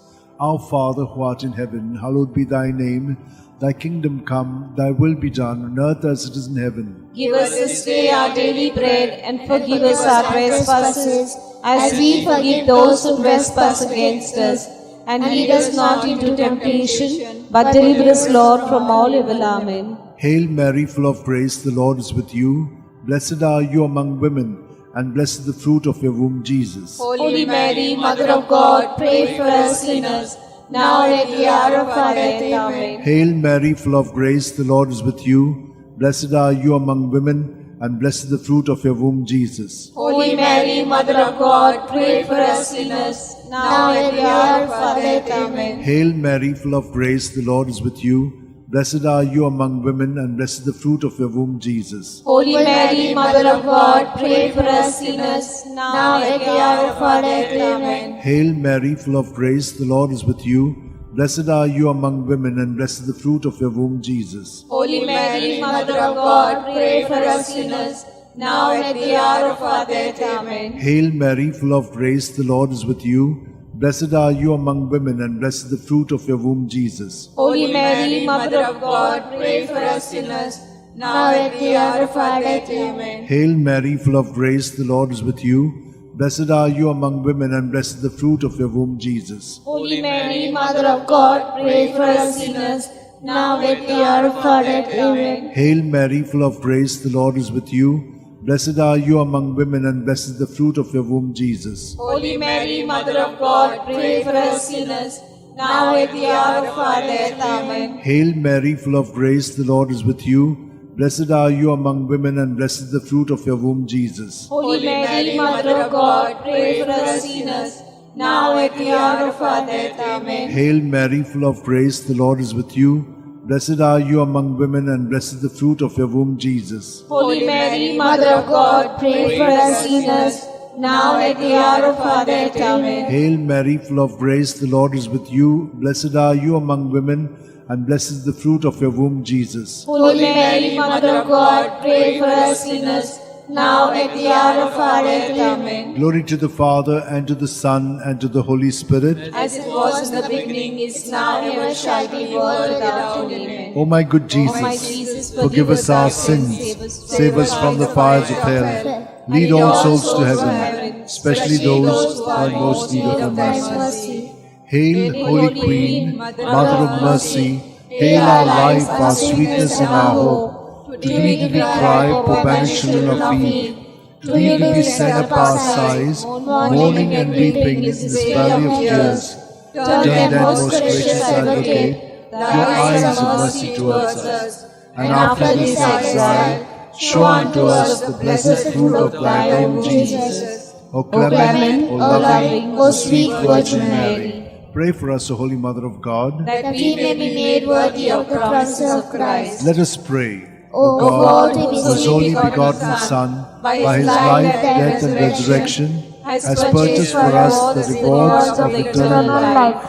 Our Father who art in heaven, hallowed be thy name. Thy kingdom come, thy will be done on earth as it is in heaven. Give us this day our daily bread, and forgive us our trespasses, as we forgive those who trespass against us. And lead us not into temptation, but deliver us, Lord, from all evil. Amen. Hail Mary, full of grace, the Lord is with you. Blessed are you among women, and blessed is the fruit of your womb, Jesus. Holy Mary, Mother of God, pray for us sinners, now and at the hour of our death. Amen. Hail Mary, full of grace, the Lord is with you. Blessed are you among women, and blessed is the fruit of your womb, Jesus. Holy Mary, Mother of God, pray for us sinners, now and at the hour of our death. Amen. Hail Mary, full of grace, the Lord is with you. Blessed are you among women, and blessed is the fruit of your womb, Jesus. Holy Mary, Mother of God, pray for us sinners, now and at the hour of our death. Amen. Hail Mary, full of grace, the Lord is with you. Blessed are you among women, and blessed is the fruit of your womb, Jesus. Holy Mary, Mother of God, pray for us sinners, now and at the hour of our death. Amen. Hail Mary, full of grace, the Lord is with you. Blessed are you among women, and blessed is the fruit of your womb, Jesus. Holy Mary, Mother of God, pray for us sinners, now and at the hour of our death. Amen. Hail Mary, full of grace, the Lord is with you. Blessed are you among women, and blessed is the fruit of your womb, Jesus. Holy Mary, Mother of God, pray for us sinners, now at the hour of our death. Amen. Hail Mary, full of grace, the Lord is with you. Blessed are you among women, and blessed is the fruit of your womb, Jesus. Holy Mary, Mother of God, pray for us sinners, now at the hour of our death. Amen. Hail Mary, full of grace, the Lord is with you. Blessed are you among women, and blessed is the fruit of your womb, Jesus. Holy Mary, Mother of God, pray for us sinners, now at the hour of our death. Amen. Hail Mary, full of grace, the Lord is with you. Blessed are you among women, and blessed the fruit of your womb, Jesus. Holy Mary, Mother of God, pray for us sinners, now at the hour of our death. Amen. Hail Mary, full of grace, the Lord is with you. Blessed are you among women, and blessed is the fruit of your womb, Jesus. Holy Mary, Mother of God, pray for us sinners, now at the hour of our death. Amen. Glory to the Father, and to the Son, and to the Holy Spirit. As it was in the beginning, is now, and ever shall be, world without end. Amen. O my good Jesus, O my Jesus, forgive us our sins, save us from the fires of hell, lead all souls to heaven, especially those who are in most need of your mercy. Hail, Holy Queen, Mother of Mercy, hail our life, our sweetness, and our hope. To thee do we cry, poor banished children of Eve. To thee do we send up our sighs, mourning and weeping in this valley of tears. Turn then, most gracious Advocate, your eyes of mercy towards us, and after this exile, show unto us the blessed fruit of thy womb, Jesus. O clement, O loving, O sweet Virgin Mary, pray for us, O Holy Mother of God, that we may be made worthy of the promises of Christ. Let us pray. O God, God, whose only begotten Son, by his life, death, and resurrection, has purchased for us the rewards of eternal life,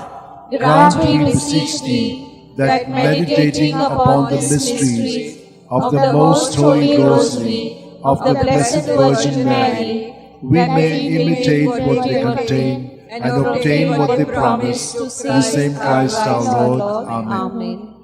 grant, we beseech thee, that meditating upon the mysteries of the most holy Rosary of the Blessed Virgin Mary, we may imitate what they contain and obtain what they promise, through the same Christ our Lord. Amen.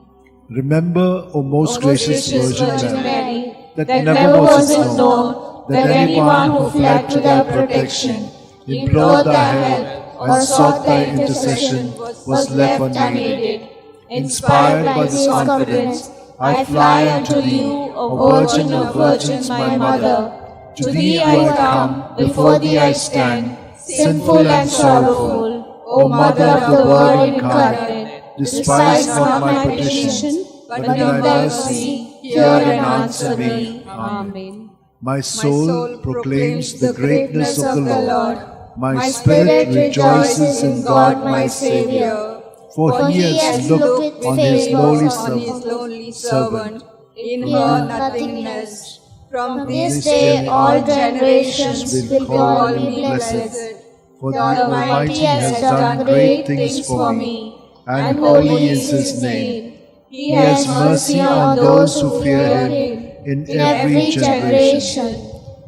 Remember, O most gracious Virgin Mary, that never was it known that anyone who fled to thy protection, implored thy help, or sought thy intercession was left unaided. Inspired by this confidence, I fly unto thee, O Virgin of Virgins, my Mother. To thee I come, before thee I stand, sinful and sorrowful. O Mother of the Word incarnate, despise not my petition, but in thy mercy hear and answer me. Amen. My soul proclaims the greatness of the Lord. My spirit rejoices in God my Saviour. For he has looked on his lowly servant, in her nothingness. From This day all generations will call me blessed. For the Almighty has done great things for me, and holy is his name. He has mercy on those who fear him in every generation.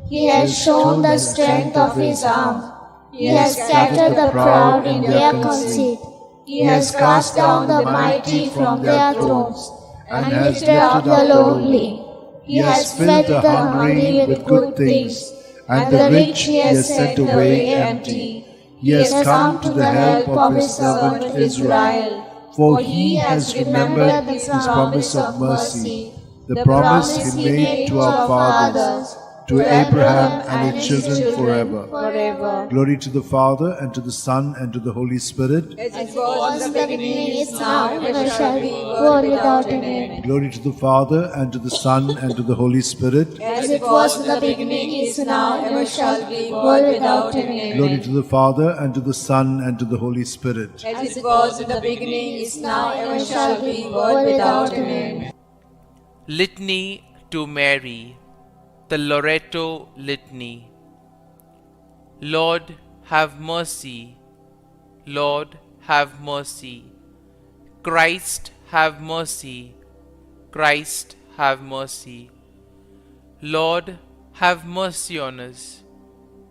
He has shown the strength of his arm. He has scattered the proud in their conceit. He has cast down the mighty from their thrones, and lifted up the lowly. He has fed the hungry with good things, and the rich he has sent away empty. He has come to the help of his servant Israel. For he has remembered his promise of mercy, the promise he made to our fathers, to Abraham and his children forever. Glory to the Father, and to the Son, and to the Holy Spirit. as it was in the beginning, is now, and ever ever shall shall be, be, world world without without end. end. Glory to the Father, and to the Son, and to the Holy Spirit. As it was in the beginning, is now, and ever shall be, world without end. Glory to the Father, and to the Son, and to the Holy Spirit. As it was in the beginning, is now, and ever shall be, world without end. Litany to Mary, the Loretto Litany. Lord, have mercy. Lord, have mercy. Christ, have mercy. Christ, have mercy. Lord, have mercy on us.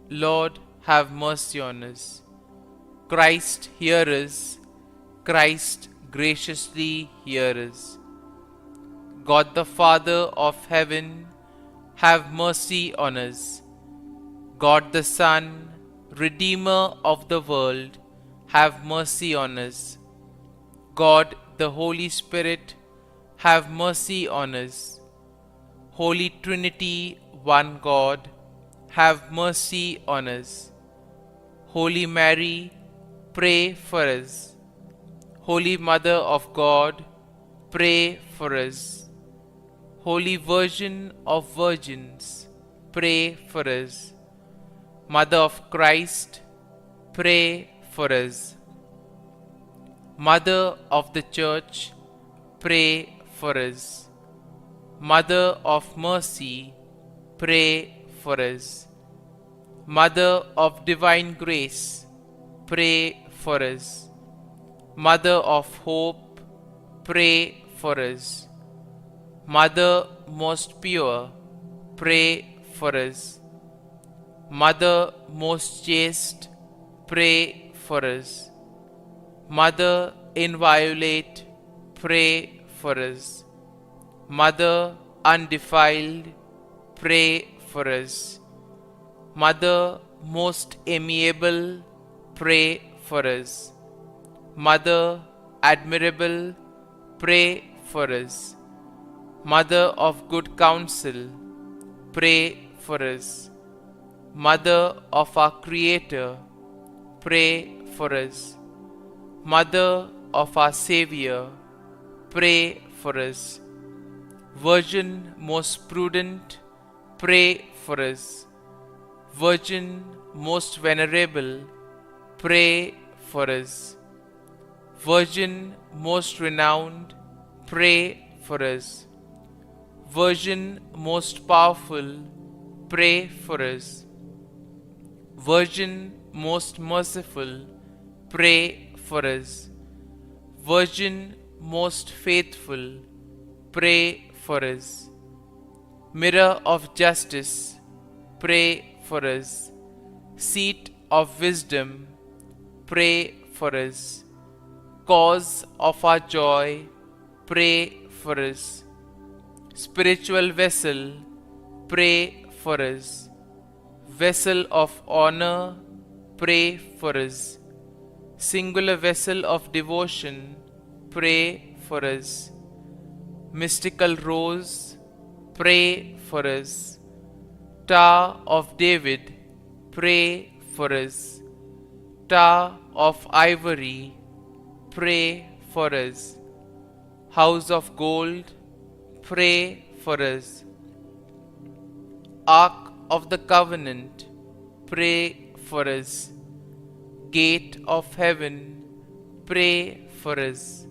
Lord, have mercy on us. Christ, hear us. Christ, graciously hear us. God the Father of heaven, have mercy on us. God the Son, Redeemer of the world, have mercy on us. God the Holy Spirit, have mercy on us. Holy Trinity, one God, have mercy on us. Holy Mary, pray for us. Holy Mother of God, pray for us. Holy Virgin of Virgins, pray for us. Mother of Christ, pray for us. Mother of the Church, pray for us. Mother of Mercy, pray for us. Mother of Divine Grace, pray for us. Mother of Hope, pray for us. Mother most pure, pray for us. Mother most chaste, pray for us. Mother inviolate, pray for us. Mother undefiled, pray for us. Mother most amiable, pray for us. Mother admirable, pray for us. Mother of good counsel, pray for us. Mother of our Creator, pray for us. Mother of our Xavier, pray for us. Virgin most prudent, pray for us. Virgin most venerable, pray for us. Virgin most renowned, pray for us. Virgin most powerful, pray for us. Virgin most merciful, pray for us. Virgin most faithful, pray for us. Mirror of justice, pray for us. Seat of wisdom, pray for us. Cause of our joy, pray for us. Spiritual vessel, pray for us. Vessel of honor, pray for us. Singular vessel of devotion, pray for us. Mystical rose, pray for us. Tower of David, pray for us. Tower of ivory, pray for us. House of gold, pray for us. Ark of the Covenant, pray for us. Gate of heaven, pray for us.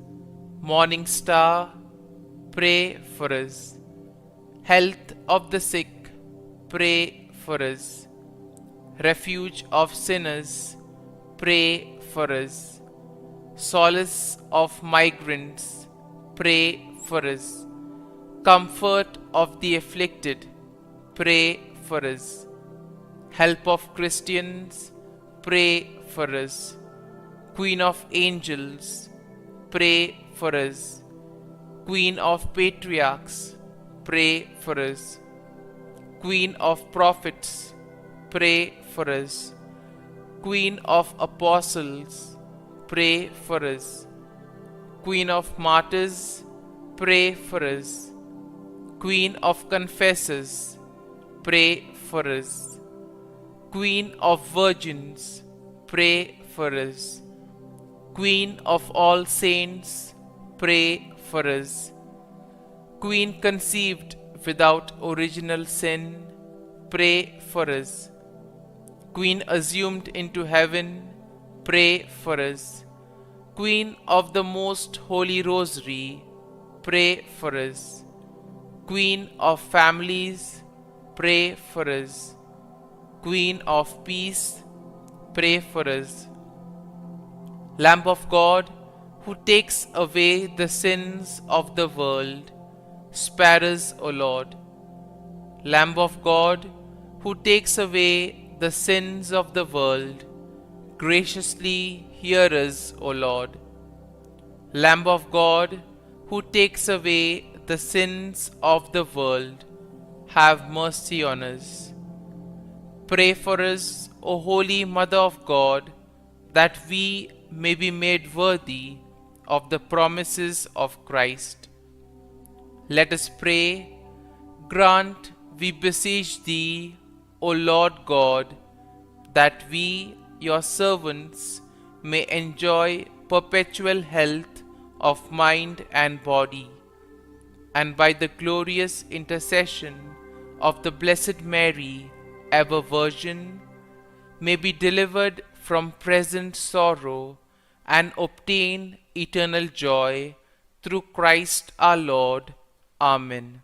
Morning star, pray for us. Health of the sick, pray for us. Refuge of sinners, pray for us. Solace of migrants, pray for us. Comfort of the afflicted, pray for us. Help of Christians, pray for us. Queen of angels, pray for us. Queen of patriarchs, pray for us. Queen of prophets, pray for us. Queen of apostles, pray for us. Queen of martyrs, pray for us. Queen of confessors, pray for us. Queen of virgins, pray for us. Queen of all saints, pray for us. Queen conceived without original sin, pray for us. Queen assumed into heaven, pray for us. Queen of the most holy Rosary, pray for us. Queen of families, pray for us. Queen of peace, pray for us. Lamb of God, who takes away the sins of the world, spare us, O Lord. Lamb of God, who takes away the sins of the world, graciously hear us, O Lord. Lamb of God, who takes away the sins of the world, have mercy on us. Pray for us, O Holy Mother of God, that we may be made worthy of the promises of Christ. Let us pray. Grant, we beseech Thee, O Lord God, that we, Your servants, may enjoy perpetual health of mind and body, and by the glorious intercession of the Blessed Mary, ever Virgin, may be delivered from present sorrow and obtain eternal joy through Christ our Lord. Amen.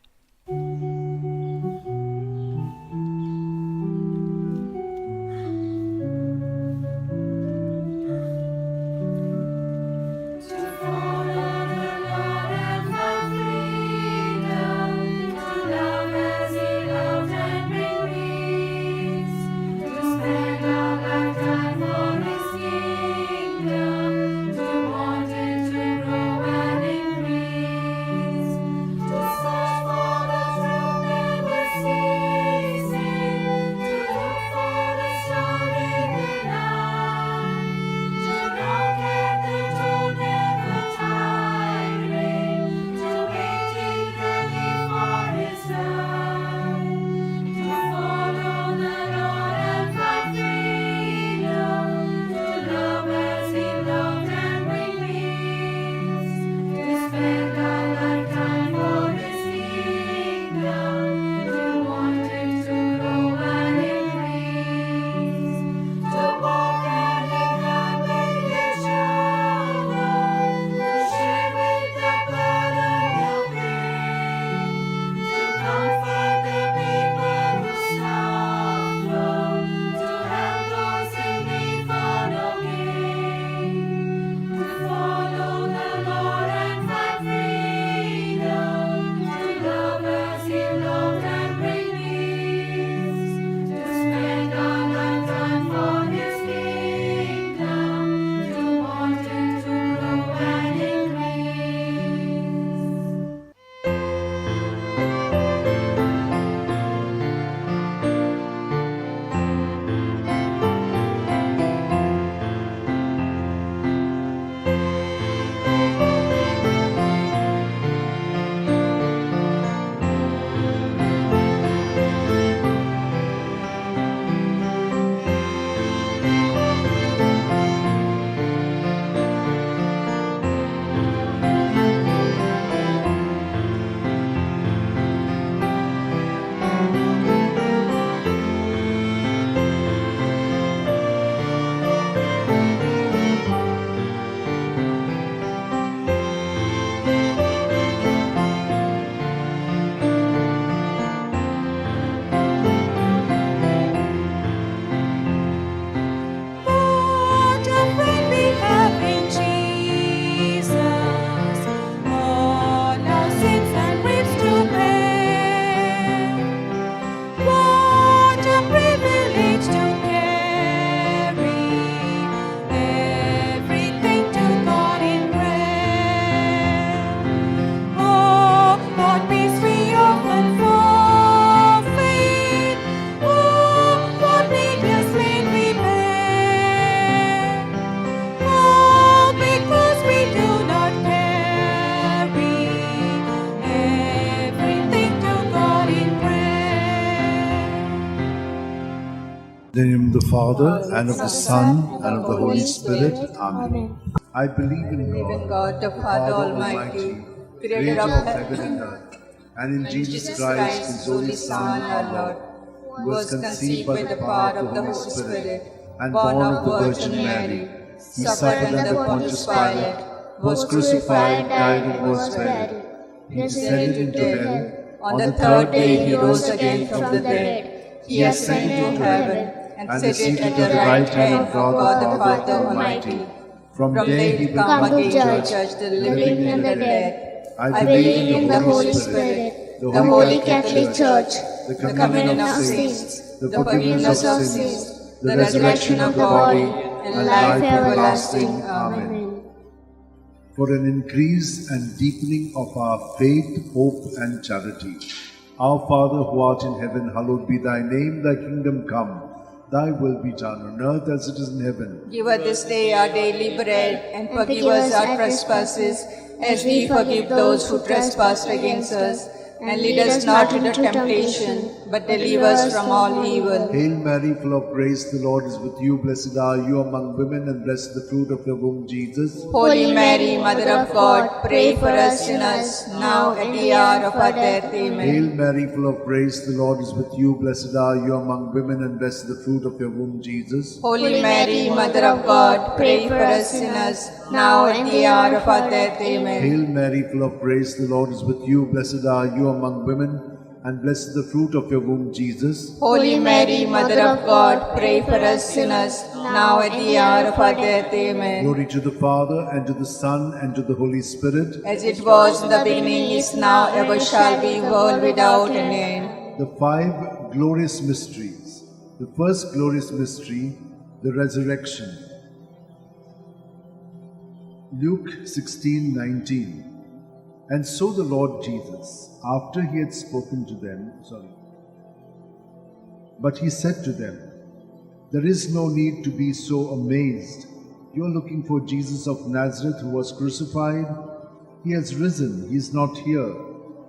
In the name of the Father, and of the Son, and of the Holy Spirit. Amen. I believe in God, the Father Almighty, creator of heaven and earth, and in Jesus Christ, his only Son, our Lord, who was conceived by the power of the Holy Spirit, and born of the Virgin Mary. He suffered under Pontius Pilate, was crucified, died, and was buried. He descended into hell. On the third day he rose again from the dead. He ascended into heaven, and seated at the right hand of God the Father Almighty. From there he will come again to judge the living and the dead. I believe in the Holy Spirit, the Holy Catholic Church, the communion of saints, the forgiveness of sins, the resurrection of the body, and life everlasting. Amen. For an increase and deepening of our faith, hope, and charity, our Father who art in heaven, hallowed be thy name. Thy kingdom come. Thy will be done on earth as it is in heaven. Give us this day our daily bread, and forgive us our trespasses, as we forgive those who trespass against us. and lead us not into temptation, but deliver us from all evil. Hail Mary, full of grace, the Lord is with you. Blessed are you among women, and blessed the fruit of your womb, Jesus. Holy Mary, Mother of God, pray for us sinners, now at the hour of our death. Amen. Hail Mary, full of grace, the Lord is with you. Blessed are you among women, and blessed the fruit of your womb, Jesus. Holy Mary, Mother of God, pray for us sinners, now at the hour of our death. Amen. Hail Mary, full of grace, the Lord is with you. Blessed are you among women, and blessed the fruit of your womb, Jesus. Holy Mary, Mother of God, pray for us sinners, now at the hour of our death. Amen. Glory to the Father, and to the Son, and to the Holy Spirit. As it was in the beginning, is now, ever shall be, world without an end. The five glorious mysteries. The first glorious mystery, the resurrection. Luke 16:19. And so the Lord Jesus, after he had spoken to them, but he said to them, there is no need to be so amazed. You are looking for Jesus of Nazareth, who was crucified. He has risen. He is not here.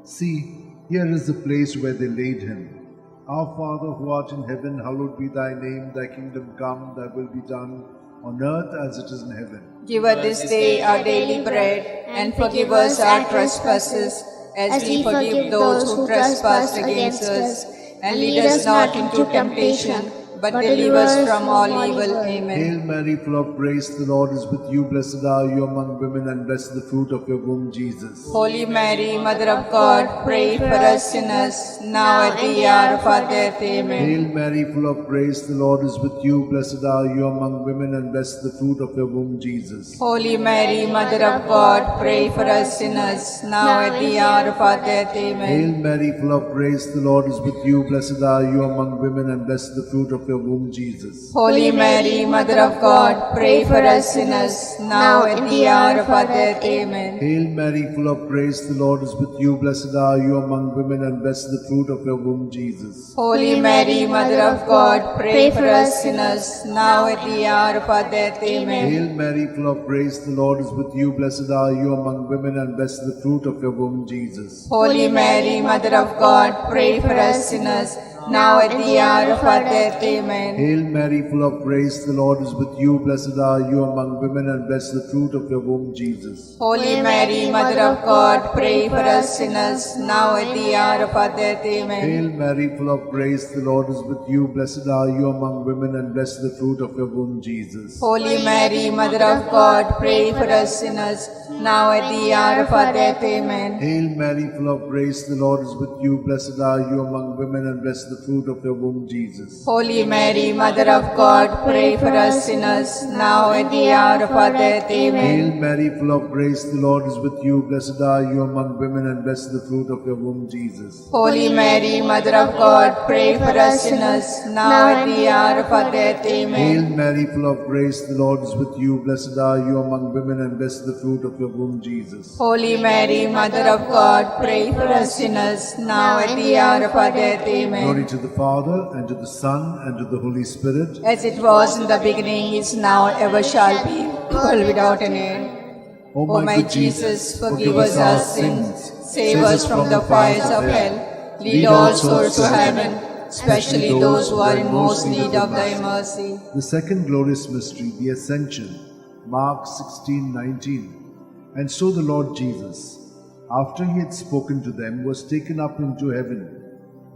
See, here is the place where they laid him. Our Father, who art in heaven, hallowed be thy name. Thy kingdom come, thy will be done, on earth as it is in heaven. Give us this day our daily bread, and forgive us our trespasses, as we forgive those who trespass against us. And lead us not into temptation, but deliver us from all evil. Amen. Hail Mary, full of grace, the Lord is with you. Blessed are you among women, and blessed the fruit of your womb, Jesus. Holy Mary, Mother of God, pray for us sinners, now at the hour of our death. Amen. Hail Mary, full of grace, the Lord is with you. Blessed are you among women, and blessed the fruit of your womb, Jesus. Holy Mary, Mother of God, pray for us sinners, now at the hour of our death. Amen. Hail Mary, full of grace, the Lord is with you. Blessed are you among women, and blessed the fruit of your womb, Jesus. Holy Mary, Mother of God, pray for us sinners, now at the hour of our death. Amen. Hail Mary, full of grace, the Lord is with you. Blessed are you among women, and blessed the fruit of your womb, Jesus. Holy Mary, Mother of God, pray for us sinners, now at the hour of our death. Amen. Hail Mary, full of grace, the Lord is with you. Blessed are you among women, and blessed the fruit of your womb, Jesus. Holy Mary, Mother of God, pray for us sinners, now at the hour of our death. Amen. Hail Mary, full of grace, the Lord is with you. Blessed are you among women, and blessed the fruit of your womb, Jesus. Holy Mary, Mother of God, pray for us sinners, now at the hour of our death. Amen. Hail Mary, full of grace, the Lord is with you. Blessed are you among women, and blessed the fruit of your womb, Jesus. Holy Mary, Mother of God, pray for us sinners, now at the hour of our death. Amen. Hail Mary, full of grace, the Lord is with you. Blessed are you among women, and blessed the fruit of your womb, Jesus. Holy Mary, Mother of God, pray for us sinners, now at the hour of our death. Amen. Hail Mary, full of grace, the Lord is with you. Blessed are you among women, and blessed the fruit of your womb, Jesus. Holy Mary, Mother of God, pray for us sinners, now at the hour of our death. Amen. Hail Mary, full of grace, the Lord is with you. Blessed are you among women, and blessed the fruit of your womb, Jesus. Holy Mary, Mother of God, pray for us sinners, now at the hour of our death. Amen. Glory to the Father, and to the Son, and to the Holy Spirit. As it was in the beginning, is now, ever shall be, world without an end. O O my Jesus, forgive us our sins, save us from the fires of hell, lead all souls to heaven, especially those who are in most need of thy mercy. The second glorious mystery, the Ascension. Mark 16:19. And so the Lord Jesus, after he had spoken to them, was taken up into heaven.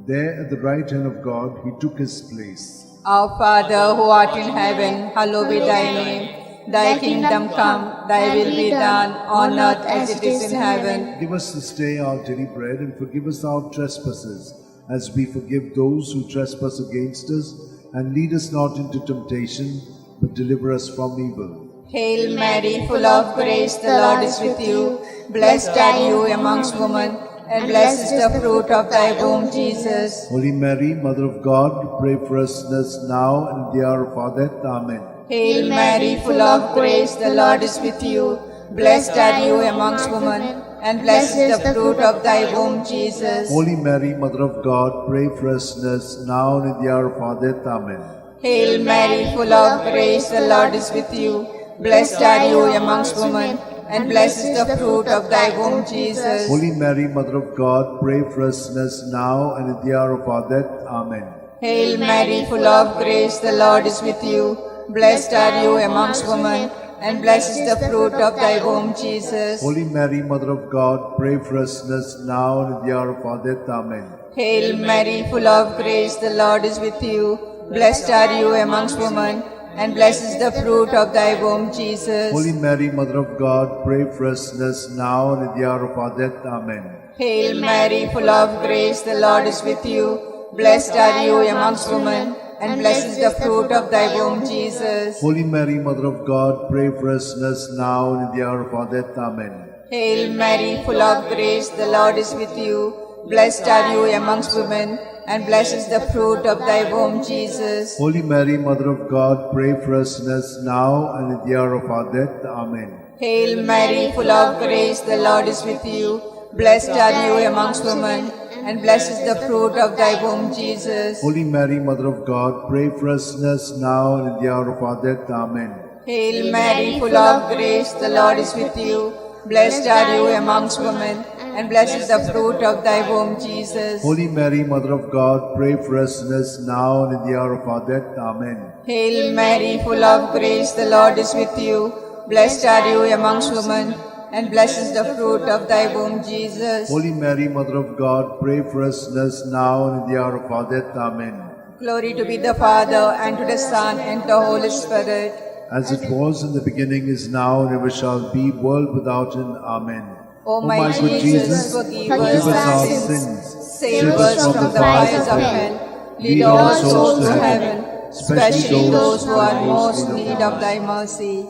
There at the right hand of God he took his place. Our Father, who art in heaven, hallowed be thy name. Thy kingdom come, thy will be done, on earth as it is in heaven. Give us this day our daily bread, and forgive us our trespasses, as we forgive those who trespass against us. And lead us not into temptation, but deliver us from evil. Hail Mary, full of grace, the Lord is with you. Blessed are you amongst women, and blessed is the fruit of thy womb, Jesus. Holy Mary, Mother of God, pray for us sinners now and at the hour of our death. Amen. Hail Mary, full of grace, the Lord is with you. Blessed are you amongst women, and blessed is the fruit of thy womb, Jesus. Holy Mary, Mother of God, pray for us sinners now and at the hour of our death. Amen. Hail Mary, full of grace, the Lord is with you. Blessed are you amongst women, and blessed is the fruit of thy womb, Jesus. Holy Mary, Mother of God, pray for us sinners now and at the hour of our death. Amen. Hail Mary, full of grace, the Lord is with you. Blessed are you amongst women, and blessed is the fruit of thy womb, Jesus. Holy Mary, Mother of God, pray for us sinners now and at the hour of our death. Amen. Hail Mary, full of grace, the Lord is with you. Blessed are you amongst women, and blessed is the fruit of thy womb, Jesus. Holy Mary, Mother of God, pray for us sinners now and at the hour of our death. Amen. Hail Mary, full of grace, the Lord is with you. Blessed are you amongst women, and blessed is the fruit of thy womb, Jesus. Holy Mary, Mother of God, pray for us sinners now and at the hour of our death. Amen. Hail Mary, full of grace, the Lord is with you. Blessed are you amongst women, and blessed is the fruit of thy womb, Jesus. Holy Mary, Mother of God, pray for us sinners now and at the hour of our death. Amen. Hail Mary, full of grace, the Lord is with you. Blessed are you amongst women, and blessed is the fruit of thy womb, Jesus. Holy Mary, Mother of God, pray for us sinners now and at the hour of our death. Amen. Hail Mary, full of grace, the Lord is with you. Blessed are you amongst women, and blessed is the fruit of thy womb, Jesus. Holy Mary, Mother of God, pray for us sinners now and at the hour of our death. Amen. Hail Mary, full of grace, the Lord is with you. Blessed are you amongst women, and blessed is the fruit of thy womb, Jesus. Holy Mary, Mother of God, pray for us sinners now and at the hour of our death. Amen. Glory to be the Father, and to the Son, and to the Holy Spirit. As it was in the beginning, is now, and ever shall be, world without end. Amen. O my good Jesus, forgive us our sins, save us from the fires of hell, lead all souls to heaven, especially those who are most in need of thy mercy.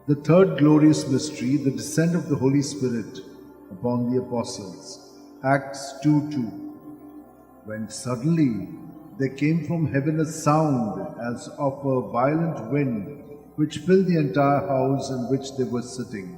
The third glorious mystery, the descent of the Holy Spirit upon the apostles. Acts 2:2. When suddenly there came from heaven a sound as of a violent wind, which filled the entire house in which they were sitting.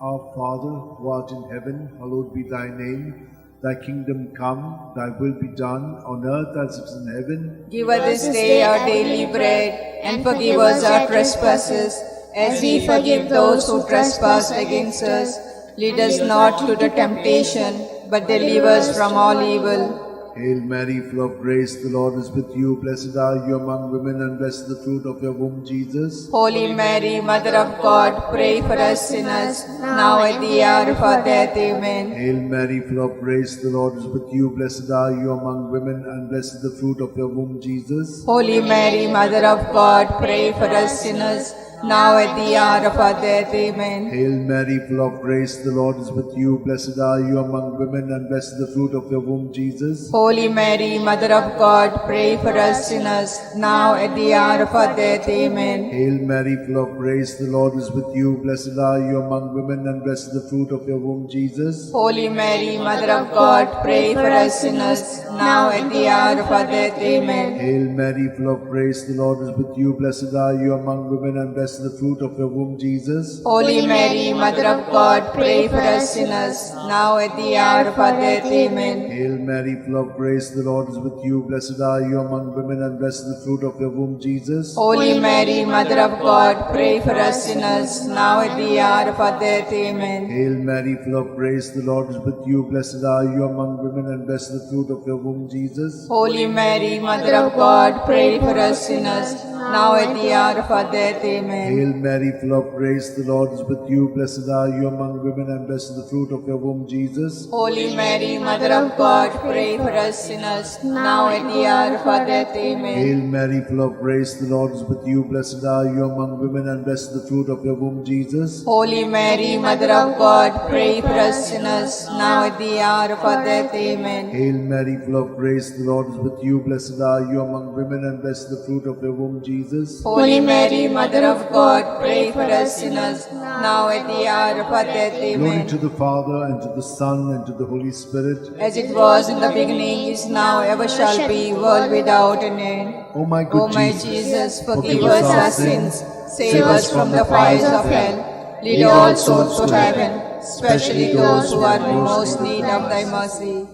Our Father, who art in heaven, hallowed be thy name. Thy kingdom come, thy will be done, on earth as it is in heaven. Give us this day our daily bread, and forgive us our trespasses, as we forgive those who trespass against us. Lead us not into temptation, but deliver us from all evil. Hail Mary, full of grace, the Lord is with you. Blessed are you among women, and blessed the fruit of your womb, Jesus. Holy Mary, Mother of God, pray for us sinners, now at the hour of our death. Amen. Hail Mary, full of grace, the Lord is with you. Blessed are you among women, and blessed the fruit of your womb, Jesus. Holy Mary, Mother of God, pray for us sinners, now at the hour of our death. Amen. Hail Mary, full of grace, the Lord is with you. Blessed are you among women, and blessed the fruit of your womb, Jesus. Holy Mary, Mother of God, pray for us sinners, now at the hour of our death. Amen. Hail Mary, full of grace, the Lord is with you. Blessed are you among women, and blessed the fruit of your womb, Jesus. Holy Mary, Mother of God, pray for us sinners, now at the hour of our death. Amen. Hail Mary, full of grace, the Lord is with you. Blessed are you among women, and blessed the fruit of your womb, Jesus. Holy Mary, Mother of God, pray for us sinners, now at the hour of our death. Amen. Hail Mary, full of grace, the Lord is with you. Blessed are you among women, and blessed the fruit of your womb, Jesus. Holy Mary, Mother of God, pray for us sinners, now at the hour of our death. Amen. Hail Mary, full of grace, the Lord is with you. Blessed are you among women, and blessed the fruit of your womb, Jesus. Holy Mary, Mother of God, pray for us sinners, now at the hour of our death. Amen. Hail Mary, full of grace, the Lord is with you. Blessed are you among women, and blessed the fruit of your womb, Jesus. Holy Mary, Mother of God, pray for us sinners, now at the hour of our death. Amen. Hail Mary, full of grace, the Lord is with you. Blessed are you among women, and blessed the fruit of your womb, Jesus. Holy Mary, Mother of God, pray for us sinners, now at the hour of our death. Amen. Hail Mary, full of grace, the Lord is with you. Blessed are you among women, and blessed the fruit of your womb, Jesus. Holy Mary, Mother of God, pray for us sinners, now at the hour of our death. Glory Amen. to the Father, and to the Son, and to the Holy Spirit. As it was in the beginning, is now, ever shall be, world without an end. O my good O my Jesus, forgive us our sins, save us from the fires of hell, lead all souls to heaven, especially those who are in most need of thy mercy.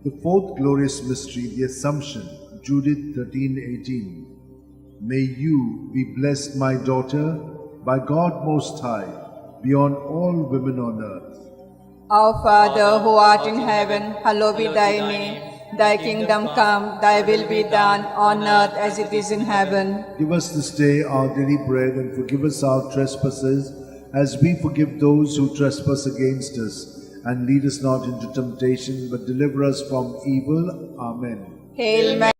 The fourth glorious mystery, the Assumption, Judith 13:18. May you be blessed, my daughter, by God Most High, beyond all women on earth. Our Father, who art in heaven, hallowed be thy name. Thy kingdom come, thy will be done, on earth as it is in heaven. Give us this day our daily bread, and forgive us our trespasses, as we forgive those who trespass against us. And lead us not into temptation, but deliver us from evil. Amen. Hail Mary,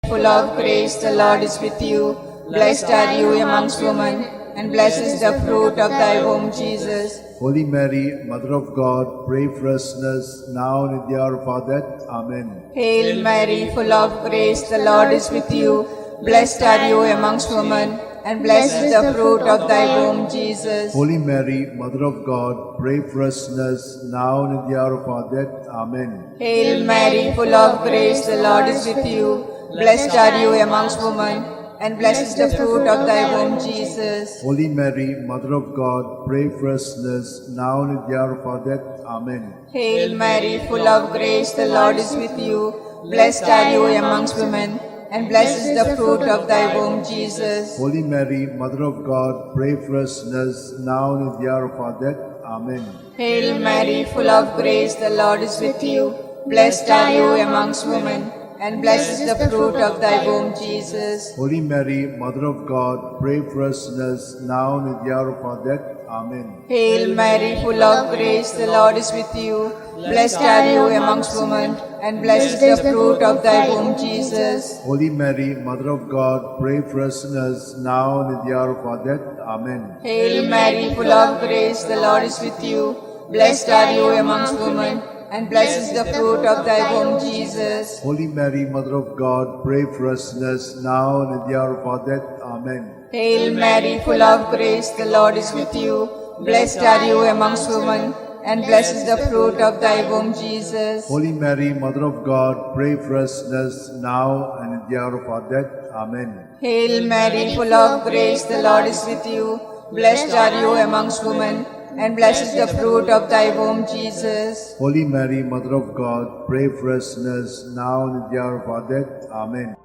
full of grace, the Lord is with you. Blessed are you amongst women, and blessed is the fruit of thy womb, Jesus. Holy Mary, Mother of God, pray for us sinners, now and in the hour of our death. Amen. Hail Mary, full of grace, the Lord is with you. Blessed are you amongst women, and blessed is the fruit of thy womb, Jesus. Holy Mary, Mother of God, pray for us sinners, now and in the hour of our death. Amen. Hail Mary, full of grace, the Lord is with you. Blessed are you amongst women, and blessed is the fruit of thy womb, Jesus. Holy Mary, Mother of God, pray for us sinners, now and in the hour of our death. Amen. Hail Mary, full of grace, the Lord is with you. Blessed are you amongst women, and blessed is the fruit of thy womb, Jesus. Holy Mary, Mother of God, pray for us sinners, now and in the hour of our death. Amen. Hail Mary, full of grace, the Lord is with you. Blessed are you amongst women, and blessed is the fruit of thy womb, Jesus. Holy Mary, Mother of God, pray for us sinners, now and in the hour of our death. Amen. Hail Mary, full of grace, the Lord is with you. Blessed are you amongst women, and blessed is the fruit of thy womb, Jesus. Holy Mary, Mother of God, pray for us sinners, now and in the hour of our death. Amen. Hail Mary, full of grace, the Lord is with you. Blessed are you amongst women, and blessed is the fruit of thy womb, Jesus. Holy Mary, Mother of God, pray for us sinners, now and in the hour of our death. Amen. Hail Mary, full of grace, the Lord is with you. Blessed are you amongst women, and blessed is the fruit of thy womb, Jesus. Holy Mary, Mother of God, pray for us sinners, now and in the hour of our death. Amen. Hail Mary, full of grace, the Lord is with you. Blessed are you amongst women, and blessed is the fruit of thy womb, Jesus. Holy Mary, Mother of God, pray for us sinners, now and in the hour of our death. Amen.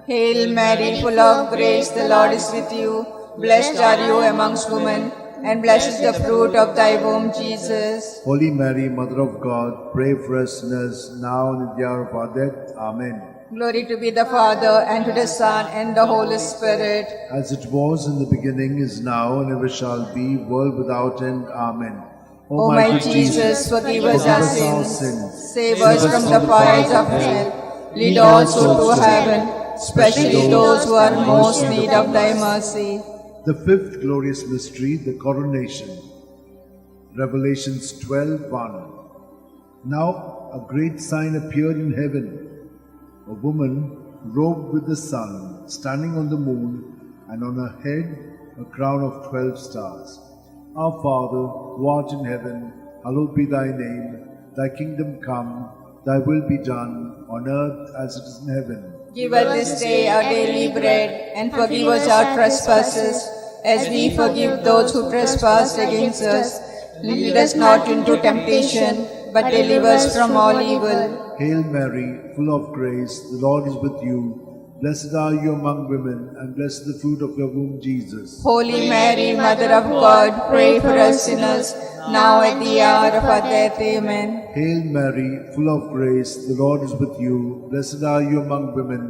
Hail Mary, full of grace, the Lord is with you. Blessed are you amongst women, and blessed is the fruit of thy womb, Jesus. Holy Mary, Mother of God, pray for us sinners, now and in the hour of our death. Amen. Glory to be the Father, and to the Son, and the Holy Spirit. As it was in the beginning, is now, and ever shall be, world without end. Amen. O my Jesus, forgive us our sins, save us from the fires of hell, lead all souls to heaven, especially those who are most in need of thy mercy. The fifth glorious mystery, the coronation. Revelations 12:1. Now a great sign appeared in heaven, a woman robed with the sun, standing on the moon, and on her head a crown of 12 stars. Our Father, who art in heaven, hallowed be thy name. Thy kingdom come, thy will be done, on earth as it is in heaven. Give us this day our daily bread, and forgive us our trespasses, as we forgive those who trespass against us. Lead us not into temptation, but deliver us from all evil. Hail Mary, full of grace, the Lord is with you. Blessed are you among women, and blessed is the fruit of your womb, Jesus. Holy Mary, Mother of God, pray for us sinners, now at the hour of our death. Amen. Hail Mary, full of grace, the Lord is with you. Blessed are you among women,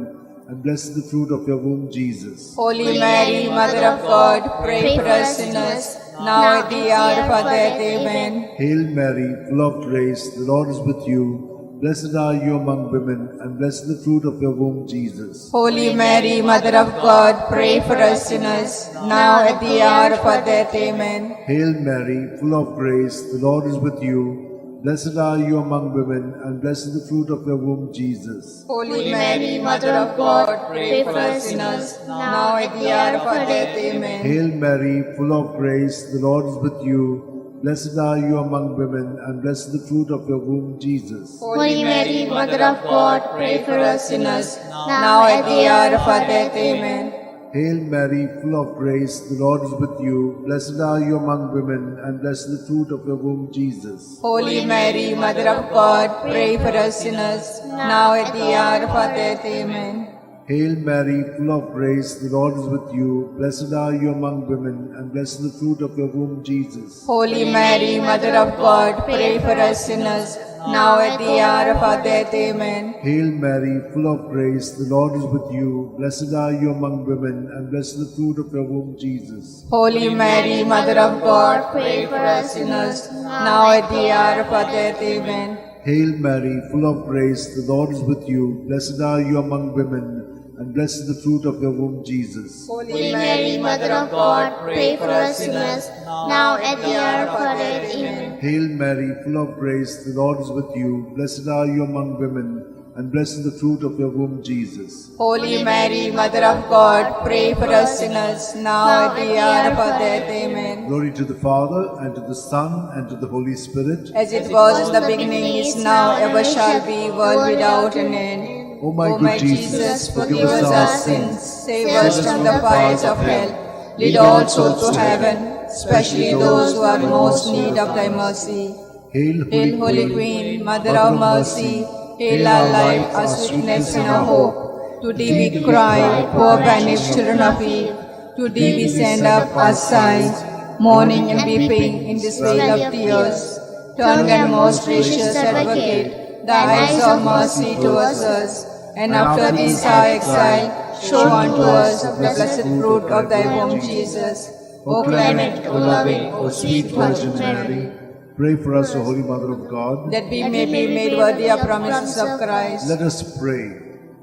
and blessed is the fruit of your womb, Jesus. Holy Mary, Mother of God, pray for us sinners, now at the hour of our death. Amen. Hail Mary, full of grace, the Lord is with you. Blessed are you among women, and blessed is the fruit of your womb, Jesus. Holy Mary, Mother of God, pray for us sinners, now at the hour of our death. Amen. Hail Mary, full of grace, the Lord is with you. Blessed are you among women, and blessed is the fruit of your womb, Jesus. Holy Mary, Mother of God, pray for us sinners, now at the hour of our death. Amen. Hail Mary, full of grace, the Lord is with you. Blessed are you among women, and blessed is the fruit of your womb, Jesus. Holy Mary, Mother of God, pray for us sinners, now at the hour of our death. Amen. Hail Mary, full of grace, the Lord is with you. Blessed are you among women, and blessed is the fruit of your womb, Jesus. Holy Mary, Mother of God, pray for us sinners, now at the hour of our death. Amen. Hail Mary, full of grace, the Lord is with you. Blessed are you among women, and blessed is the fruit of your womb, Jesus. Holy Mary, Mother of God, pray for us sinners, now at the hour of our death. Amen. Hail Mary, full of grace, the Lord is with you. Blessed are you among women, and blessed is the fruit of your womb, Jesus. Holy Mary, Mother of God, pray for us sinners, now at the hour of our death. Amen. Hail Mary, full of grace, the Lord is with you. Blessed are you among women, and blessed is the fruit of your womb, Jesus. Holy Mary, Mother of God, pray for us sinners, now at the hour of our death. Amen. Hail Mary, full of grace, the Lord is with you. Blessed are you among women, and blessed is the fruit of your womb, Jesus. Holy Mary, Mother of God, pray for us sinners, now at the hour of our death. Amen. Glory to the Father, and to the Son, and to the Holy Spirit. As it was in the beginning, is now, ever shall be, world without an end. O my good Jesus, forgive us our sins, save us from the fires of hell, lead all souls to heaven, especially those who are in most need of thy mercy. Hail, Holy Queen, Mother of mercy, hail our life, our sweetness and our hope. To thee we cry, poor banished children of Eve. To thee we send up our sighs, mourning and weeping in this vale of tears. Turn then, most gracious Advocate, thy eyes of mercy towards us, and after this our exile, show unto us the blessed fruit of thy womb, Jesus. O clement, O loving, O sweet Virgin Mary, pray for us, O Holy Mother of God, that we may be made worthy of promises of Christ. Let us pray.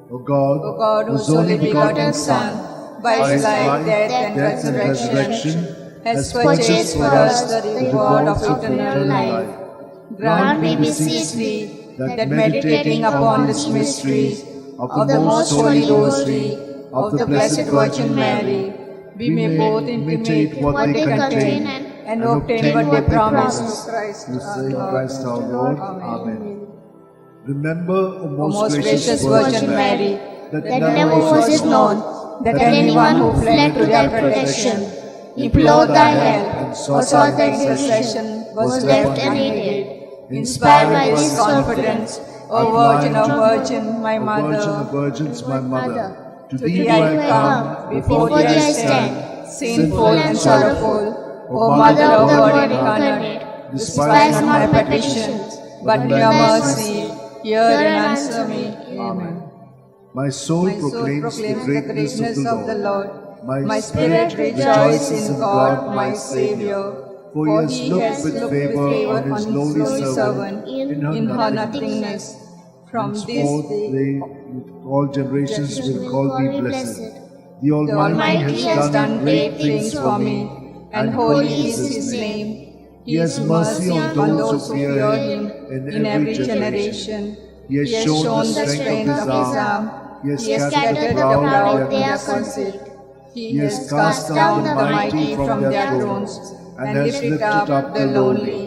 O God, whose only begotten Son, by his life, death, and resurrection, has purchased for us the reward of eternal life. Grant, we beseech thee, that meditating upon this mystery of the most holy Rosary of the Blessed Virgin Mary, we may both imitate what they contain and obtain what they promise. through Christ our Lord. Amen. Remember, O Most gracious Virgin Mary, that that never was it known that anyone who fled to thy protection, implored thy help, or sought thy intercession was left unaided. Inspired by this confidence, O Virgin of Virgin, my Virgin Mother, of Virgins, my Mother, to to thee thee do I I come, before thee I stand, sinful and sorrowful. O Mother Mother of of God God incarnate, despise not my petitions, but in your mercy, hear and answer me. Amen. My soul My soul proclaims the greatness of the Lord. My spirit rejoices in God, my Saviour. For he has looked with favor on his lowly servant in her her nothingness. nothingness. From this Henceforth day, they with all generations will call me blessed. The the Almighty has done great things for me, and holy is his name. He has mercy on those who fear him in every generation. He has shown the strength of his arm. He has scattered the proud in their conceit. He has cast down the mighty from their thrones, and lifted up the lonely.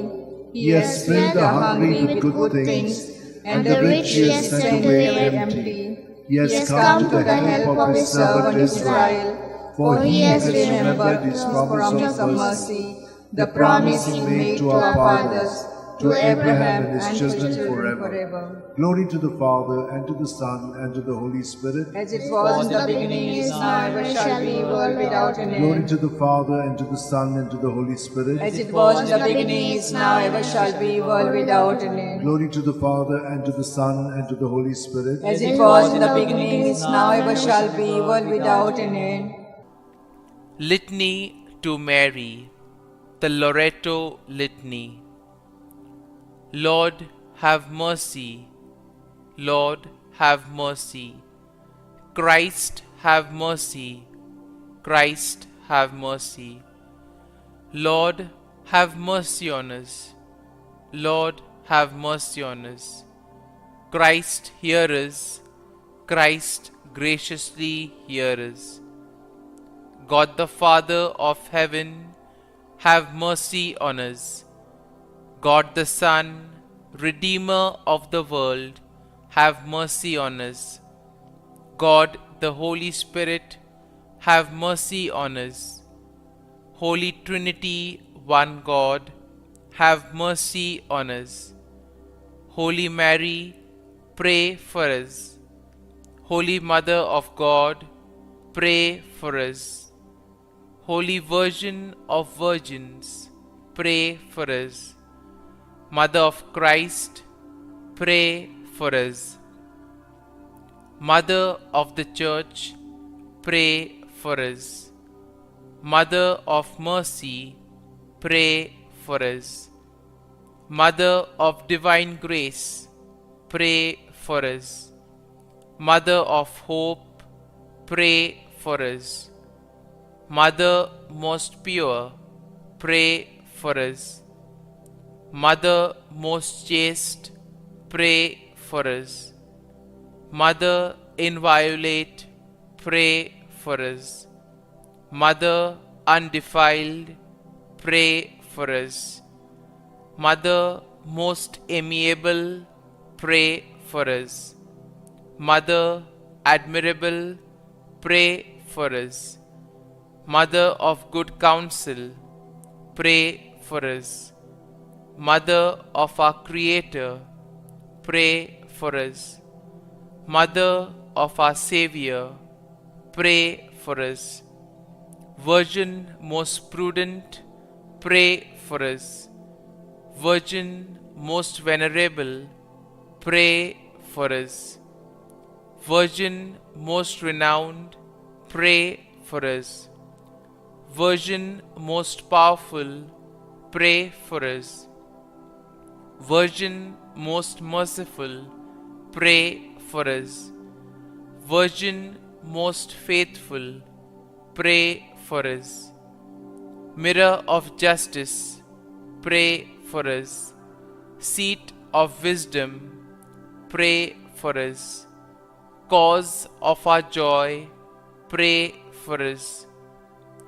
He has filled the hungry with good things, and the rich he has sent away empty. He has come to the help of his servant Israel, for he has remembered his promise of mercy, the promise he made to our fathers, to Abraham and his children forever. Glory to the Father, and to the Son, and to the Holy Spirit. As it was in the beginning, is now, ever shall be, world without an Glory end. to the Father, and to the Son, and to the Holy Spirit. As it was in the beginning, is now, ever shall be, world without an end. Glory to the Father, and to the Son, and to the Holy Spirit. As it was in the beginning, is now, ever shall be, world without an end. Litany to Mary, the Loretto Litany. Lord, have mercy. Lord, have mercy. Christ, have mercy. Christ, have mercy. Lord, have mercy on us. Lord, have mercy on us. Christ, hear us. Christ, graciously hear us. God the Father of heaven, have mercy on us. God the Son, Redeemer of the world, have mercy on us. God the Holy Spirit, have mercy on us. Holy Trinity, one God, have mercy on us. Holy Mary, pray for us. Holy Mother of God, pray for us. Holy Virgin of Virgins, pray for us. Mother of Christ, pray for us. Mother of the Church, pray for us. Mother of Mercy, pray for us. Mother of Divine Grace, pray for us. Mother of Hope, pray for us. Mother most pure, pray for us. Mother most chaste, pray for us. Mother inviolate, pray for us. Mother undefiled, pray for us. Mother most amiable, pray for us. Mother admirable, pray for us. Mother of good counsel, pray for us. Mother of our Creator, pray for us. Mother of our Xavier, pray for us. Virgin most prudent, pray for us. Virgin most venerable, pray for us. Virgin most renowned, pray for us. Virgin most powerful, pray for us. Virgin most merciful, pray for us. Virgin most faithful, pray for us. Mirror of justice, pray for us. Seat of wisdom, pray for us. Cause of our joy, pray for us.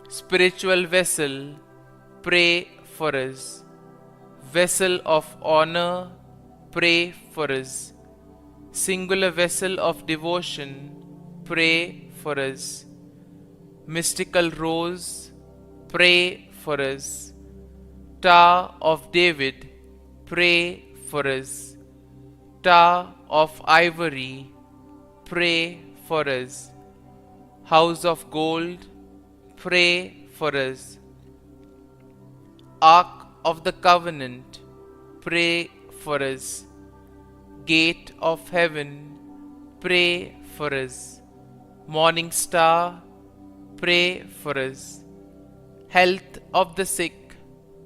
Spiritual vessel, pray for us. Vessel of honor, pray for us. Singular vessel of devotion, pray for us. Mystical rose, pray for us. Tower of David, pray for us. Tower of ivory, pray for us. House of gold, pray for us. Ark of the Covenant, pray for us. Gate of heaven, pray for us. Morning star, pray for us. Health of the sick,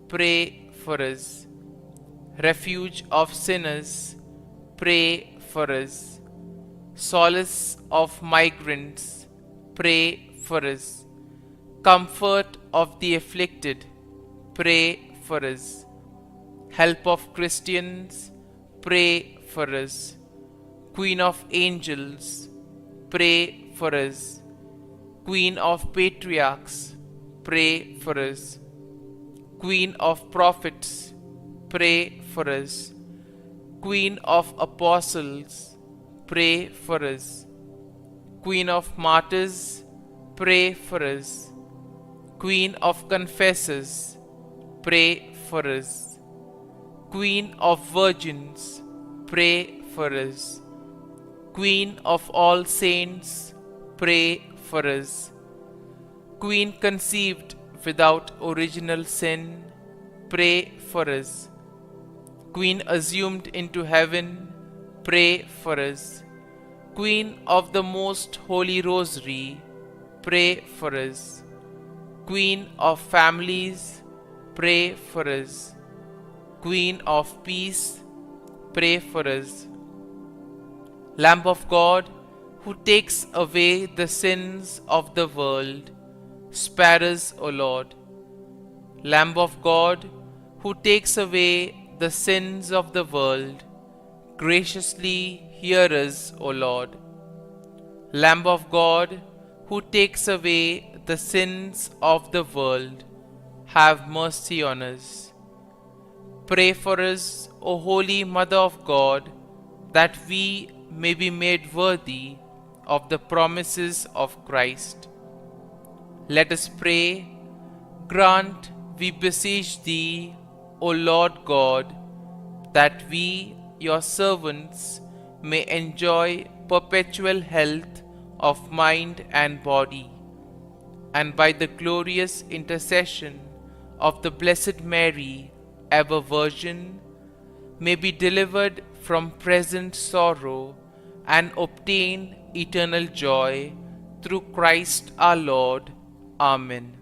pray for us. Refuge of sinners, pray for us. Solace of migrants, pray for us. Comfort of the afflicted, pray for us. Help of Christians, pray for us. Queen of angels, pray for us. Queen of patriarchs, pray for us. Queen of prophets, pray for us. Queen of apostles, pray for us. Queen of martyrs, pray for us. Queen of confessors, pray for us. Queen of virgins, pray for us. Queen of all saints, pray for us. Queen conceived without original sin, pray for us. Queen assumed into heaven, pray for us. Queen of the most holy Rosary, pray for us. Queen of families, pray for us. Queen of peace, pray for us. Lamb of God, who takes away the sins of the world, spare us, O Lord. Lamb of God, who takes away the sins of the world, graciously hear us, O Lord. Lamb of God, who takes away the sins of the world, have mercy on us. Pray for us, O Holy Mother of God, that we may be made worthy of the promises of Christ. Let us pray. Grant, we beseech Thee, O Lord God, that we, your servants, may enjoy perpetual health of mind and body, and by the glorious intercession of the Blessed Mary, ever Virgin, may be delivered from present sorrow and obtain eternal joy through Christ our Lord. Amen.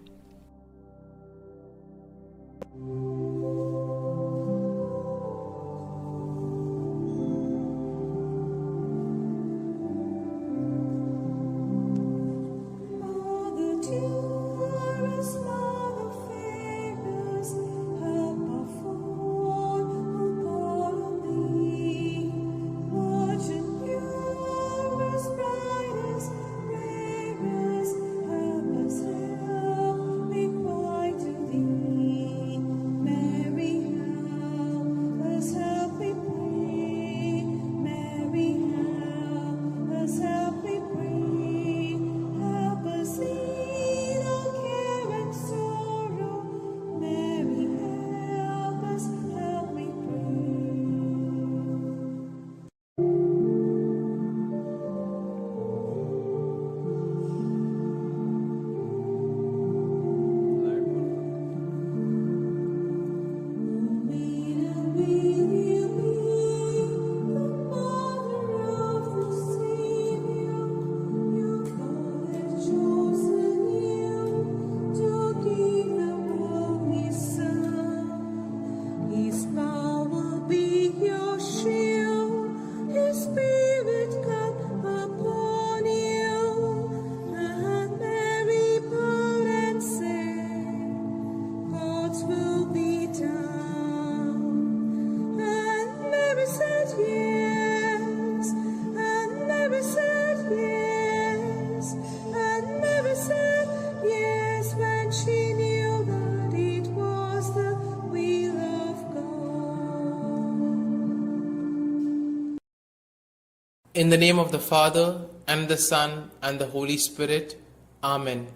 In the name of the Father, and the Son, and the Holy Spirit. Amen.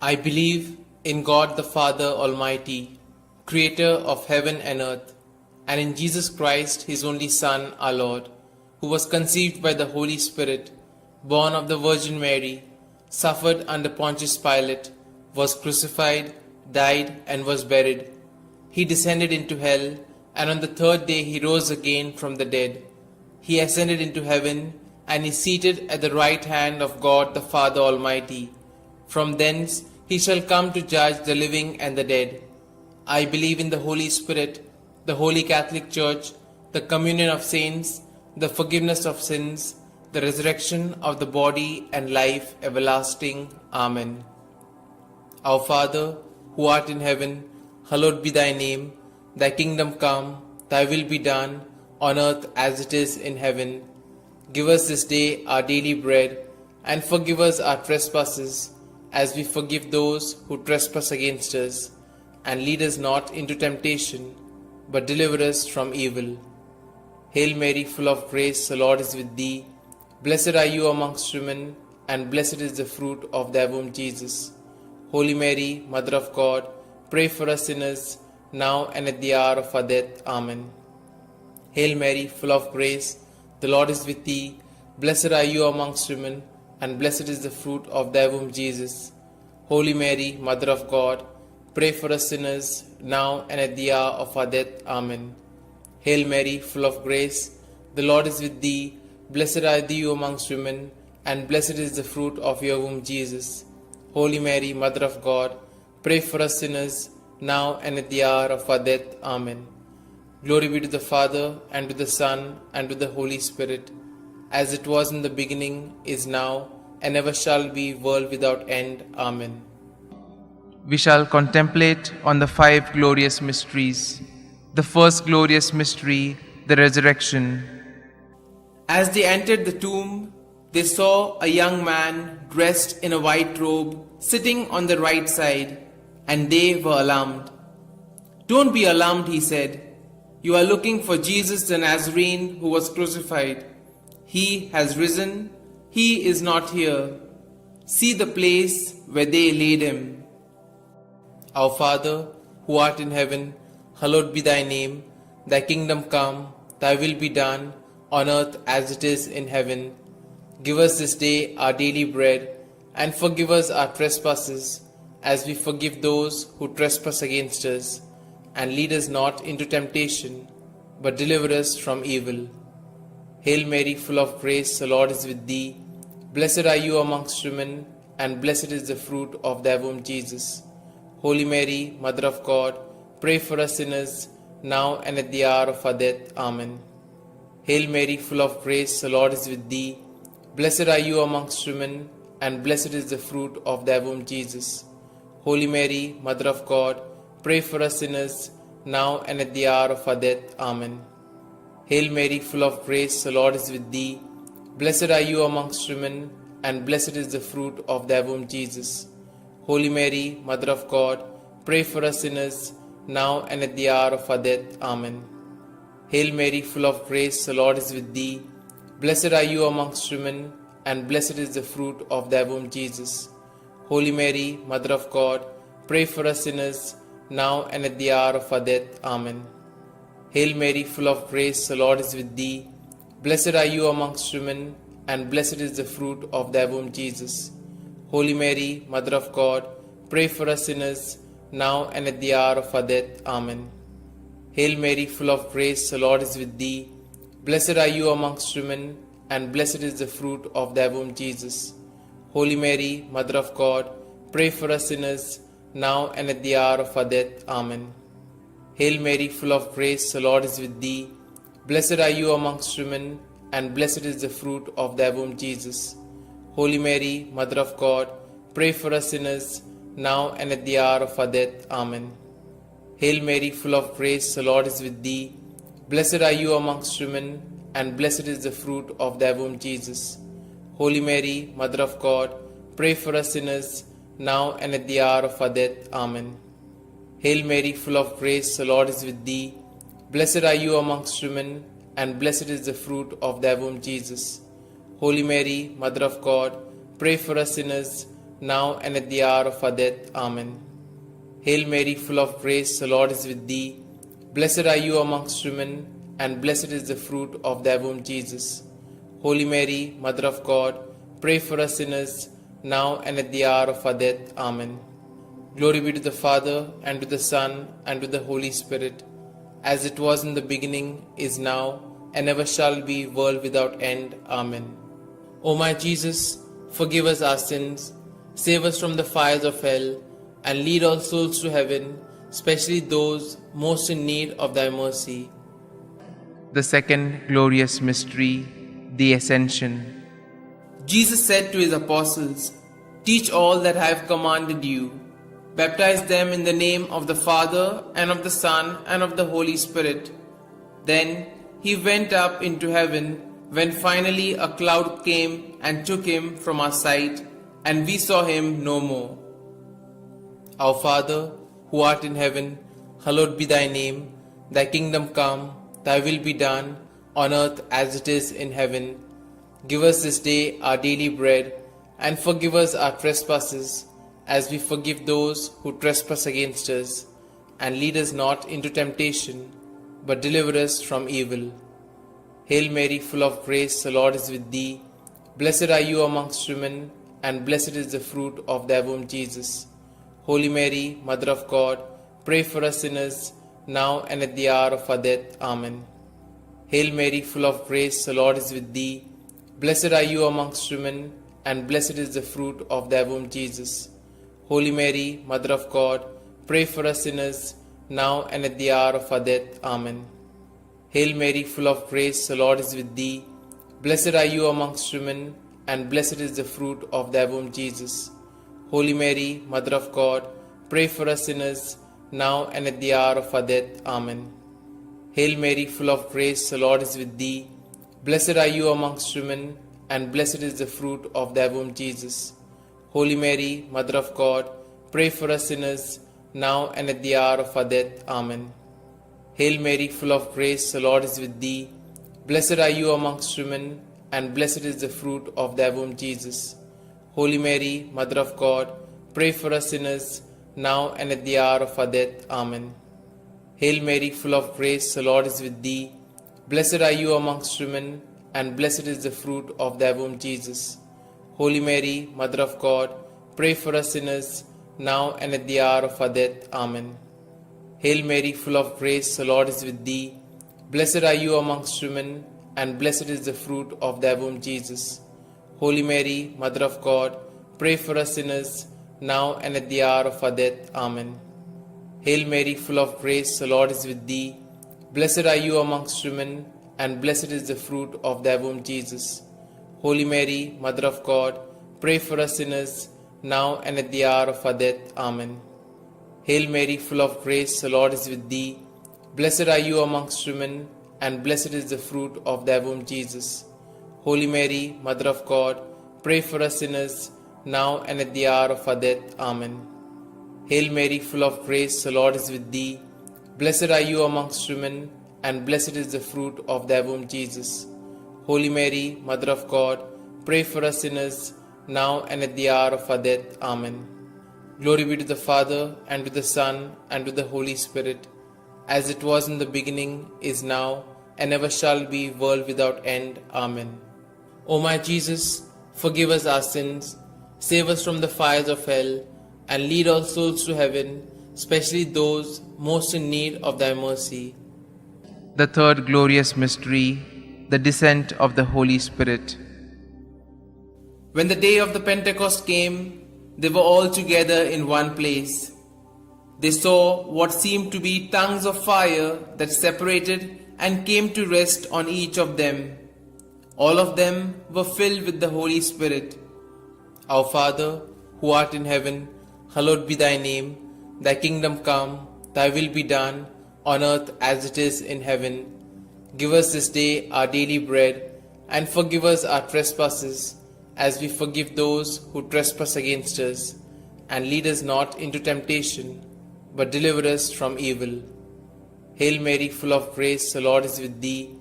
I believe in God the Father Almighty, Creator of heaven and earth, and in Jesus Christ, His only Son, our Lord, who was conceived by the Holy Spirit, born of the Virgin Mary, suffered under Pontius Pilate, was crucified, died, and was buried. He descended into hell, and on the third day He rose again from the dead. He ascended into heaven, and is seated at the right hand of God the Father Almighty. From thence He shall come to judge the living and the dead. I believe in the Holy Spirit, the Holy Catholic Church, the communion of saints, the forgiveness of sins, the resurrection of the body, and life everlasting. Amen. Our Father, who art in heaven, hallowed be thy name. Thy kingdom come, thy will be done, on earth as it is in heaven. Give us this day our daily bread, and forgive us our trespasses, as we forgive those who trespass against us. And lead us not into temptation, but deliver us from evil. Hail Mary, full of grace, the Lord is with thee. Blessed are you amongst women, and blessed is the fruit of thy womb, Jesus. Holy Mary, Mother of God, pray for us sinners, now and at the hour of our death. Amen. Hail Mary, full of grace, the Lord is with thee. Blessed are you amongst women, and blessed is the fruit of thy womb, Jesus. Holy Mary, Mother of God, pray for us sinners, now and at the hour of our death. Amen. Hail Mary, full of grace, the Lord is with thee. Blessed are you amongst women, and blessed is the fruit of your womb, Jesus. Holy Mary, Mother of God, pray for us sinners, now and at the hour of our death. Amen. Glory be to the Father, and to the Son, and to the Holy Spirit, as it was in the beginning, is now, and ever shall be, world without end. Amen. We shall contemplate on the 5 glorious mysteries. The first glorious mystery, the resurrection. As they entered the tomb, they saw a young man dressed in a white robe sitting on the right side, and they were alarmed. "Don't be alarmed," he said. "You are looking for Jesus the Nazarene who was crucified. He has risen. He is not here. See the place where they laid him. Our Father, who art in heaven, hallowed be thy name. Thy kingdom come, thy will be done, on earth as it is in heaven. Give us this day our daily bread, and forgive us our trespasses, as we forgive those who trespass against us. And lead us not into temptation, but deliver us from evil. Hail Mary, full of grace, the Lord is with thee. Blessed are you amongst women, and blessed is the fruit of thy womb, Jesus. Holy Mary, Mother of God, pray for us sinners, now and at the hour of our death. Amen. Hail Mary, full of grace, the Lord is with thee. Blessed are you amongst women, and blessed is the fruit of thy womb, Jesus. Holy Mary, Mother of God, pray for us sinners, now and at the hour of our death. Amen. Hail Mary, full of grace, the Lord is with thee. Blessed are you amongst women, and blessed is the fruit of thy womb, Jesus. Holy Mary, Mother of God, pray for us sinners, now and at the hour of our death. Amen. Hail Mary, full of grace, the Lord is with thee. Blessed are you amongst women, and blessed is the fruit of thy womb, Jesus. Holy Mary, Mother of God, pray for us sinners, now and at the hour of our death. Amen. Hail Mary, full of grace, the Lord is with thee. Blessed are you amongst women, and blessed is the fruit of thy womb, Jesus. Holy Mary, Mother of God, pray for us sinners, now and at the hour of our death. Amen. Hail Mary, full of grace, the Lord is with thee. Blessed are you amongst women, and blessed is the fruit of thy womb, Jesus. Holy Mary, Mother of God, pray for us sinners, now and at the hour of our death. Amen. Hail Mary, full of grace, the Lord is with thee. Blessed are you amongst women, and blessed is the fruit of thy womb, Jesus. Holy Mary, Mother of God, pray for us sinners, now and at the hour of our death. Amen. Hail Mary, full of grace, the Lord is with thee. Blessed are you amongst women, and blessed is the fruit of thy womb, Jesus. Holy Mary, Mother of God, pray for us sinners, now and at the hour of our death. Amen. Hail Mary, full of grace, the Lord is with thee. Blessed are you amongst women, and blessed is the fruit of thy womb, Jesus. Holy Mary, Mother of God, pray for us sinners, now and at the hour of our death. Amen. Hail Mary, full of grace, the Lord is with thee. Blessed are you amongst women, and blessed is the fruit of thy womb, Jesus. Holy Mary, Mother of God, pray for us sinners, now and at the hour of our death. Amen. Glory be to the Father, and to the Son, and to the Holy Spirit, as it was in the beginning, is now, and ever shall be, world without end. Amen. O my Jesus, forgive us our sins, save us from the fires of hell, and lead all souls to heaven, especially those most in need of thy mercy. The second glorious mystery, the Ascension. Jesus said to his apostles, "Teach all that I have commanded you. Baptize them in the name of the Father, and of the Son, and of the Holy Spirit." Then he went up into heaven, when finally a cloud came and took him from our sight, and we saw him no more. Our Father, who art in heaven, hallowed be thy name. Thy kingdom come, thy will be done, on earth as it is in heaven. Give us this day our daily bread, and forgive us our trespasses, as we forgive those who trespass against us. And lead us not into temptation, but deliver us from evil. Hail Mary, full of grace, the Lord is with thee. Blessed are you amongst women, and blessed is the fruit of thy womb, Jesus. Holy Mary, Mother of God, pray for us sinners, now and at the hour of our death. Amen. Hail Mary, full of grace, the Lord is with thee. Blessed are you amongst women, and blessed is the fruit of thy womb, Jesus. Holy Mary, Mother of God, pray for us sinners, now and at the hour of our death. Amen. Hail Mary, full of grace, the Lord is with thee. Blessed are you amongst women, and blessed is the fruit of thy womb, Jesus. Holy Mary, Mother of God, pray for us sinners, now and at the hour of our death. Amen. Hail Mary, full of grace, the Lord is with thee. Blessed are you amongst women, and blessed is the fruit of thy womb, Jesus. Holy Mary, Mother of God, pray for us sinners, now and at the hour of our death. Amen. Hail Mary, full of grace, the Lord is with thee. Blessed are you amongst women, and blessed is the fruit of thy womb, Jesus. Holy Mary, Mother of God, pray for us sinners, now and at the hour of our death. Amen. Hail Mary, full of grace, the Lord is with thee. Blessed are you amongst women, and blessed is the fruit of thy womb, Jesus. Holy Mary, Mother of God, pray for us sinners, now and at the hour of our death. Amen. Hail Mary, full of grace, the Lord is with thee. Blessed are you amongst women, and blessed is the fruit of thy womb, Jesus. Holy Mary, Mother of God, pray for us sinners, now and at the hour of our death. Amen. Hail Mary, full of grace, the Lord is with thee. Blessed are you amongst women, and blessed is the fruit of thy womb, Jesus. Holy Mary, Mother of God, pray for us sinners, now and at the hour of our death. Amen. Hail Mary, full of grace, the Lord is with thee. Blessed are you amongst women, and blessed is the fruit of thy womb, Jesus. Holy Mary, Mother of God, pray for us sinners, now and at the hour of our death. Amen. Hail Mary, full of grace, the Lord is with thee. Blessed are you amongst women, and blessed is the fruit of thy womb, Jesus. Holy Mary, Mother of God, pray for us sinners, now and at the hour of our death. Amen. Glory be to the Father, and to the Son, and to the Holy Spirit, as it was in the beginning, is now, and ever shall be, world without end. Amen. O my Jesus, forgive us our sins, save us from the fires of hell, and lead all souls to heaven, especially those most in need of thy mercy. The third glorious mystery, the descent of the Holy Spirit. When the day of the Pentecost came, they were all together in one place. They saw what seemed to be tongues of fire that separated and came to rest on each of them. All of them were filled with the Holy Spirit. Our Father, who art in heaven, hallowed be thy name. Thy kingdom come, thy will be done, on earth as it is in heaven. Give us this day our daily bread, and forgive us our trespasses, as we forgive those who trespass against us. And lead us not into temptation, but deliver us from evil. Hail Mary, full of grace, the Lord is with thee.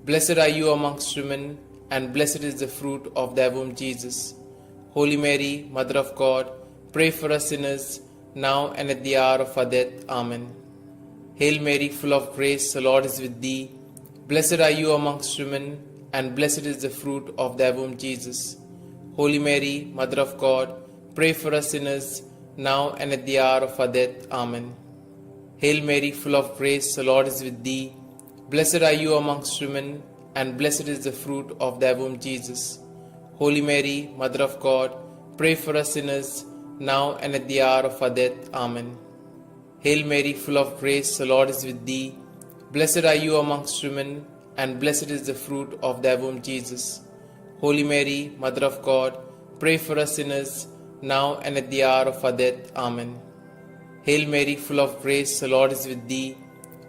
Blessed are you amongst women, and blessed is the fruit of thy womb, Jesus. Holy Mary, Mother of God, pray for us sinners, now and at the hour of our death. Amen. Hail Mary, full of grace, the Lord is with thee. Blessed are you amongst women, and blessed is the fruit of thy womb, Jesus. Holy Mary, Mother of God, pray for us sinners, now and at the hour of our death. Amen. Hail Mary, full of grace, the Lord is with thee. Blessed are you amongst women, and blessed is the fruit of thy womb, Jesus. Holy Mary, Mother of God, pray for us sinners, now and at the hour of our death. Amen. Hail Mary, full of grace, the Lord is with thee. Blessed are you amongst women, and blessed is the fruit of thy womb, Jesus. Holy Mary, Mother of God, pray for us sinners, now and at the hour of our death. Amen. Hail Mary, full of grace, the Lord is with thee.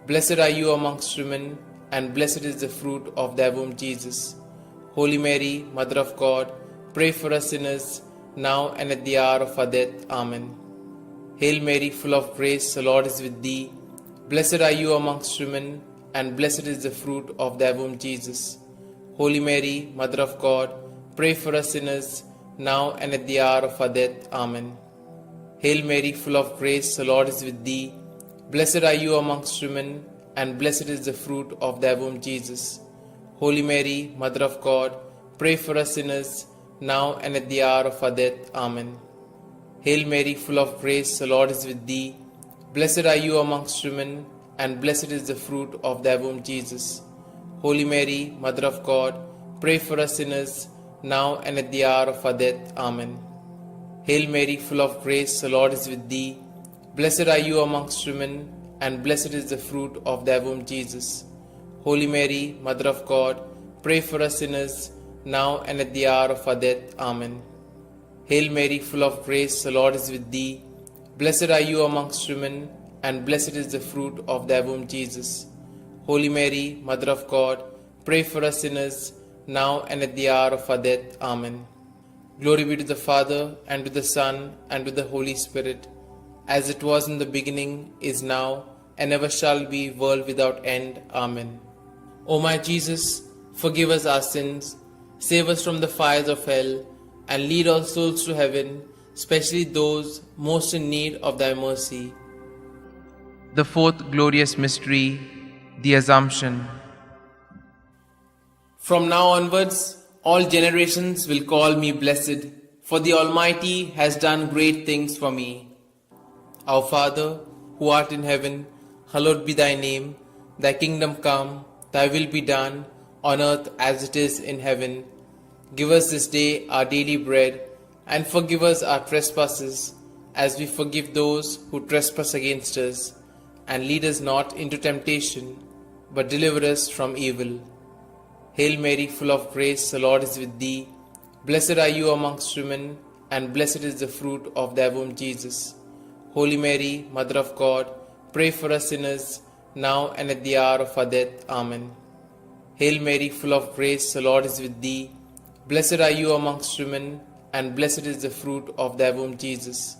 Blessed are you amongst women, and blessed is the fruit of thy womb, Jesus. Holy Mary, Mother of God, pray for us sinners, now and at the hour of our death. Amen. Hail Mary, full of grace, the Lord is with thee. Blessed are you amongst women, and blessed is the fruit of thy womb, Jesus. Holy Mary, Mother of God, pray for us sinners, now and at the hour of our death. Amen. Hail Mary, full of grace, the Lord is with thee. Blessed are you amongst women, and blessed is the fruit of thy womb, Jesus. Holy Mary, Mother of God, pray for us sinners, now and at the hour of our death. Amen. Hail Mary, full of grace, the Lord is with thee. Blessed are you amongst women, and blessed is the fruit of thy womb, Jesus. Holy Mary, Mother of God, pray for us sinners, now and at the hour of our death. Amen. Hail Mary, full of grace, the Lord is with thee. Blessed are you amongst women, and blessed is the fruit of thy womb, Jesus. Holy Mary, Mother of God, pray for us sinners, now and at the hour of our death. Amen. Hail Mary, full of grace, the Lord is with thee. Blessed are you amongst women, and blessed is the fruit of thy womb, Jesus. Holy Mary, Mother of God, pray for us sinners, now and at the hour of our death. Amen. Glory be to the Father, and to the Son, and to the Holy Spirit, as it was in the beginning, is now, and ever shall be, world without end. Amen. O my Jesus, forgive us our sins, save us from the fires of hell, and lead all souls to heaven, especially those most in need of thy mercy. The fourth glorious mystery, the Assumption. From now onwards, all generations will call me blessed, for the Almighty has done great things for me. Our Father, who art in heaven, hallowed be thy name. Thy kingdom come, thy will be done, on earth as it is in heaven. Give us this day our daily bread, and forgive us our trespasses, as we forgive those who trespass against us. And lead us not into temptation, but deliver us from evil. Hail Mary, full of grace, the Lord is with thee. Blessed are you amongst women, and blessed is the fruit of thy womb, Jesus. Holy Mary, Mother of God, pray for us sinners, now and at the hour of our death. Amen. Hail Mary, full of grace, the Lord is with thee. Blessed are you amongst women, and blessed is the fruit of thy womb, Jesus.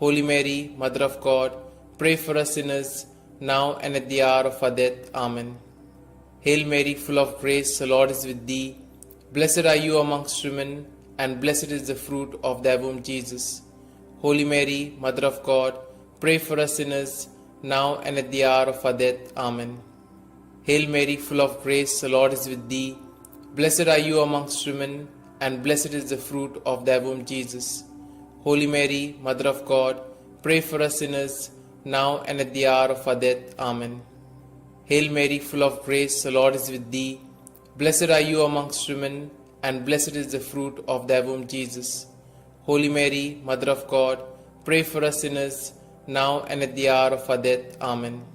Holy Mary, Mother of God, pray for us sinners, now and at the hour of our death. Amen. Hail Mary, full of grace, the Lord is with thee. Blessed are you amongst women, and blessed is the fruit of thy womb, Jesus. Holy Mary, Mother of God, pray for us sinners, now and at the hour of our death. Amen. Hail Mary, full of grace, the Lord is with thee. Blessed are you amongst women, and blessed is the fruit of thy womb, Jesus. Holy Mary, Mother of God, pray for us sinners, now and at the hour of our death. Amen. Hail Mary, full of grace, the Lord is with thee. Blessed are you amongst women, and blessed is the fruit of thy womb, Jesus. Holy Mary, Mother of God, pray for us sinners, now and at the hour of our death. Amen.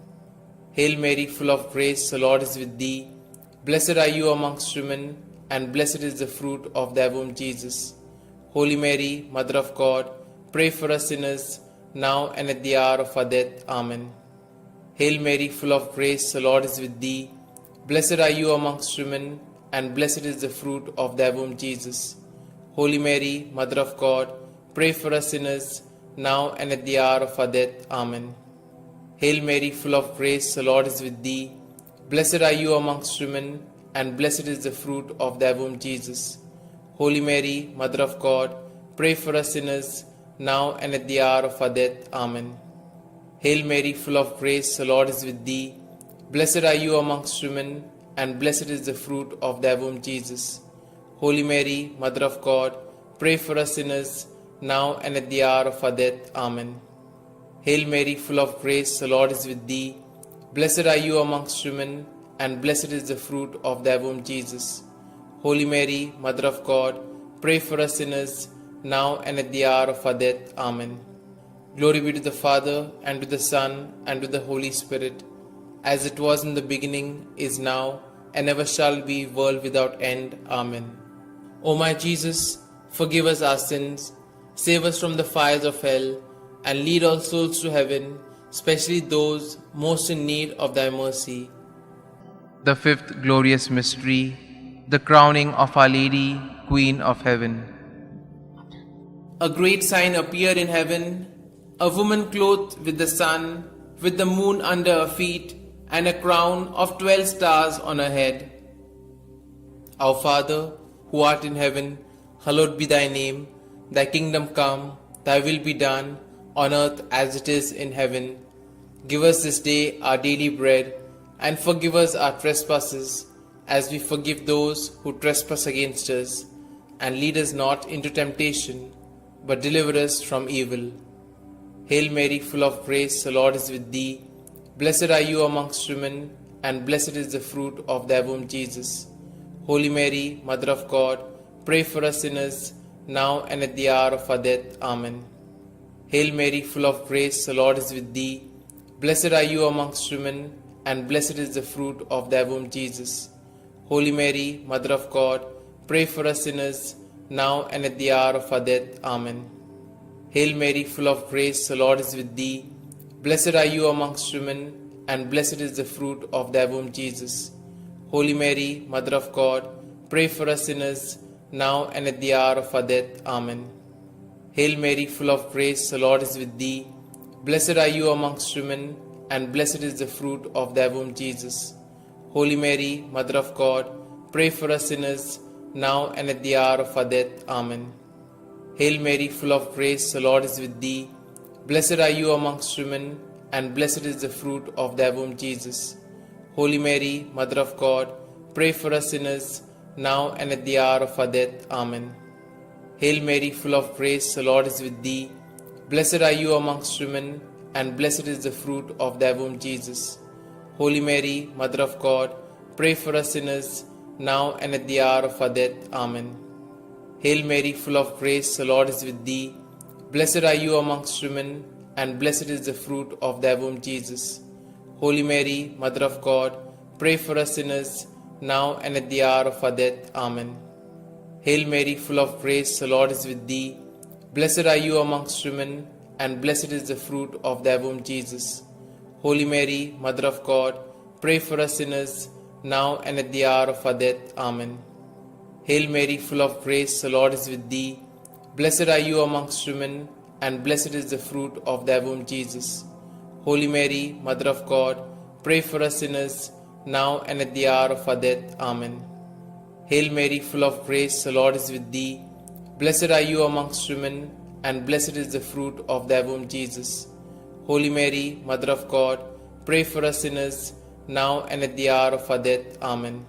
Hail Mary, full of grace, the Lord is with thee. Blessed are you amongst women, and blessed is the fruit of thy womb, Jesus. Holy Mary, Mother of God, pray for us sinners, now and at the hour of our death. Amen. Hail Mary, full of grace, the Lord is with thee. Blessed are you amongst women, and blessed is the fruit of thy womb, Jesus. Holy Mary, Mother of God, pray for us sinners, now and at the hour of our death. Amen. Hail Mary, full of grace, the Lord is with thee. Blessed are you amongst women, and blessed is the fruit of thy womb, Jesus. Holy Mary, Mother of God, pray for us sinners, now and at the hour of our death. Amen. Hail Mary, full of grace, the Lord is with thee. Blessed are you amongst women, and blessed is the fruit of thy womb, Jesus. Holy Mary, Mother of God, pray for us sinners, now and at the hour of our death. Amen. Hail Mary, full of grace, the Lord is with thee. Blessed are you amongst women, and blessed is the fruit of thy womb, Jesus. Holy Mary, Mother of God, pray for us sinners, now and at the hour of our death. Amen. Glory be to the Father, and to the Son, and to the Holy Spirit, as it was in the beginning, is now, and ever shall be, world without end. Amen. O my Jesus, forgive us our sins, save us from the fires of hell, and lead all souls to heaven, especially those most in need of thy mercy. The fifth glorious mystery, the crowning of Our Lady, Queen of Heaven. A great sign appeared in heaven, a woman clothed with the sun, with the moon under her feet, and a crown of 12 stars on her head. Our Father, who art in heaven, hallowed be thy name. Thy kingdom come, thy will be done, on earth as it is in heaven. Give us this day our daily bread, and forgive us our trespasses, as we forgive those who trespass against us. And lead us not into temptation, but deliver us from evil. Hail Mary, full of grace, the Lord is with thee. Blessed are you amongst women, and blessed is the fruit of thy womb, Jesus. Holy Mary, Mother of God, pray for us sinners, now and at the hour of our death. Amen. Hail Mary, full of grace, the Lord is with thee. Blessed are you amongst women, and blessed is the fruit of thy womb, Jesus. Holy Mary, Mother of God, pray for us sinners, now and at the hour of our death. Amen. Hail Mary, full of grace, the Lord is with thee. Blessed are you amongst women, and blessed is the fruit of thy womb, Jesus. Holy Mary, Mother of God, pray for us sinners, now and at the hour of our death. Amen. Hail Mary, full of grace, the Lord is with thee. Blessed are you amongst women, and blessed is the fruit of thy womb, Jesus. Holy Mary, Mother of God, pray for us sinners, now and at the hour of our death. Amen. Hail Mary, full of grace, the Lord is with thee. Blessed are you amongst women, and blessed is the fruit of thy womb, Jesus. Holy Mary, Mother of God, pray for us sinners, now and at the hour of our death. Amen. Hail Mary, full of grace, the Lord is with thee. Blessed are you amongst women, and blessed is the fruit of thy womb, Jesus. Holy Mary, Mother of God, pray for us sinners, now and at the hour of our death. Amen. Hail Mary, full of grace, the Lord is with thee. Blessed are you amongst women, and blessed is the fruit of thy womb, Jesus. Holy Mary, Mother of God, pray for us sinners, now and at the hour of our death. Amen. Hail Mary, full of grace, the Lord is with thee. Blessed are you amongst women, and blessed is the fruit of thy womb, Jesus. Holy Mary, Mother of God, pray for us sinners, now and at the hour of our death. Amen. Hail Mary, full of grace, the Lord is with thee. Blessed are you amongst women, and blessed is the fruit of thy womb, Jesus. Holy Mary, Mother of God, pray for us sinners, now and at the hour of our death. Amen. Hail Mary, full of grace, the Lord is with thee. Blessed are you amongst women, and blessed is the fruit of thy womb, Jesus. Holy Mary, Mother of God, pray for us sinners, now and at the hour of our death. Amen.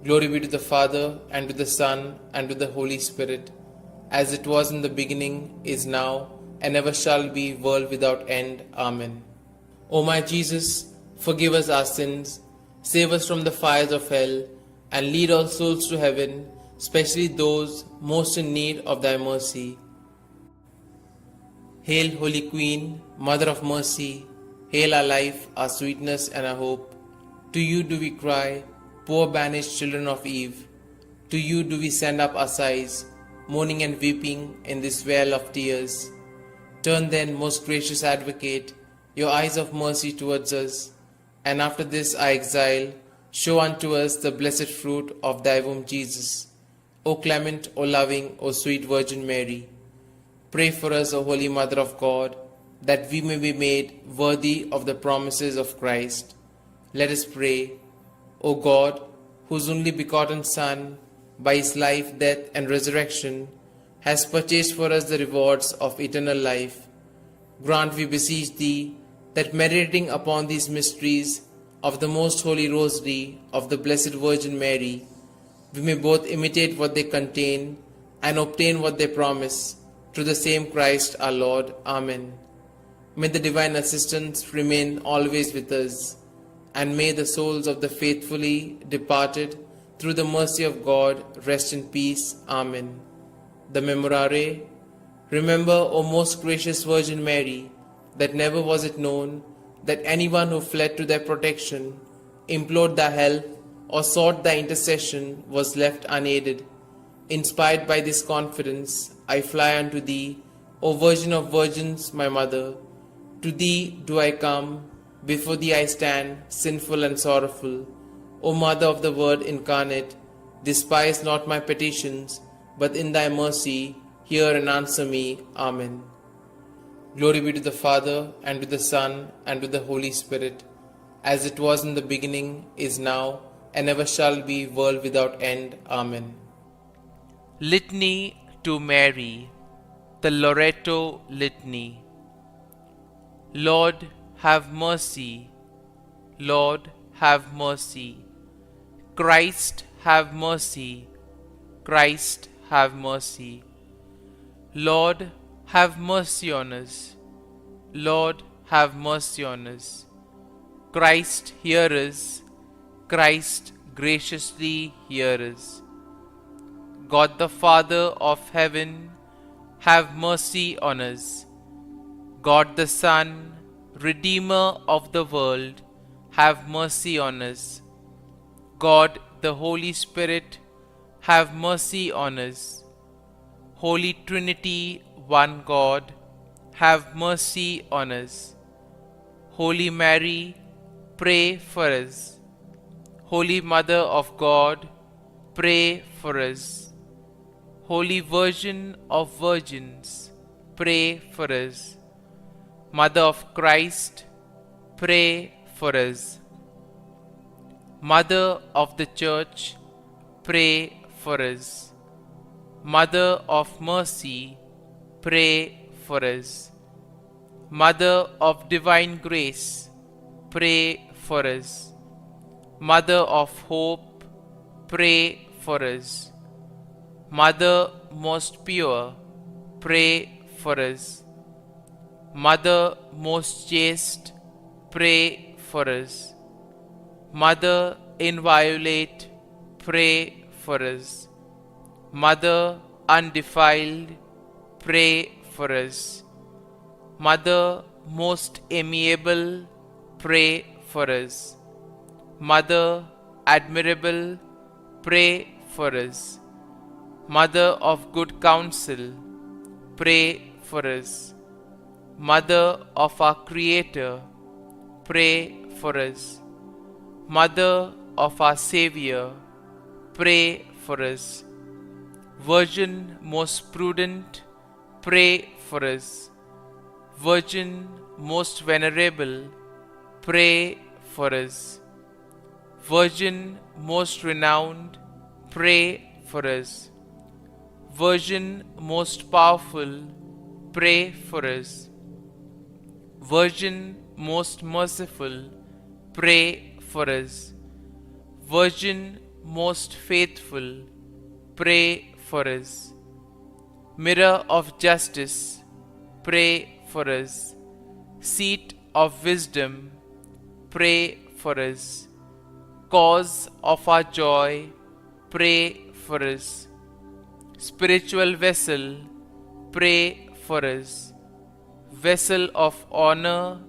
Glory be to the Father, and to the Son, and to the Holy Spirit, as it was in the beginning, is now, and ever shall be, world without end. Amen. O my Jesus, forgive us our sins, save us from the fires of hell, and lead all souls to heaven, especially those most in need of thy mercy. Hail, Holy Queen, Mother of Mercy, hail our life, our sweetness, and our hope. To you do we cry, poor banished children of Eve. To you do we send up our sighs, mourning and weeping in this vale of tears. Turn then, most gracious Advocate, your eyes of mercy towards us, and after this our exile, show unto us the blessed fruit of thy womb, Jesus. O clement, O loving, O sweet Virgin Mary, pray for us, O Holy Mother of God, that we may be made worthy of the promises of Christ. Let us pray. O God, whose only begotten Son, by his life, death, and resurrection, has purchased for us the rewards of eternal life, grant, we beseech thee, that meditating upon these mysteries of the most holy Rosary of the Blessed Virgin Mary, we may both imitate what they contain and obtain what they promise, through the same Christ our Lord. Amen. May the divine assistance remain always with us, and may the souls of the faithfully departed, through the mercy of God, rest in peace. Amen. The Memorare. Remember, O most gracious Virgin Mary, that never was it known that anyone who fled to thy protection, implored thy help, or sought thy intercession was left unaided. Inspired by this confidence, I fly unto thee, O Virgin of Virgins, my Mother. To thee do I come, before thee I stand, sinful and sorrowful. O Mother of the Word incarnate, despise not my petitions, but in thy mercy hear and answer me. Amen. Glory be to the Father, and to the Son, and to the Holy Spirit, as it was in the beginning, is now, and ever shall be, world without end. Amen. Litany to Mary, the Loreto Litany. Lord, have mercy. Lord, have mercy. Christ, have mercy. Christ, have mercy. Lord, have mercy on us. Lord, have mercy on us. Christ, hear us. Christ, graciously hear us. God the Father of heaven, have mercy on us. God the Son, Redeemer of the world, have mercy on us. God the Holy Spirit, have mercy on us. Holy Trinity, one God, have mercy on us. Holy Mary, pray for us. Holy Mother of God, pray for us. Holy Virgin of Virgins, pray for us. Mother of Christ, pray for us. Mother of the Church, pray for us. Mother of Mercy, pray for us. Mother of Divine Grace, pray for us. Mother of Hope, pray for us. Mother most pure, pray for us. Mother most chaste, pray for us. Mother inviolate, pray for us. Mother undefiled, pray for us. Mother most amiable, pray for us. Mother admirable, pray for us. Mother of good counsel, pray for us. Mother of our Creator, pray for us. Mother of our Savior, pray for us. Virgin most prudent, pray for us. Virgin most venerable, pray for us. Virgin most renowned, pray for us. Virgin most powerful, pray for us. Virgin most merciful, pray for us. Virgin most faithful, pray for us. Mirror of justice, pray for us. Seat of wisdom, pray for us. Cause of our joy, pray for us. Spiritual vessel, pray for us. Vessel of honor,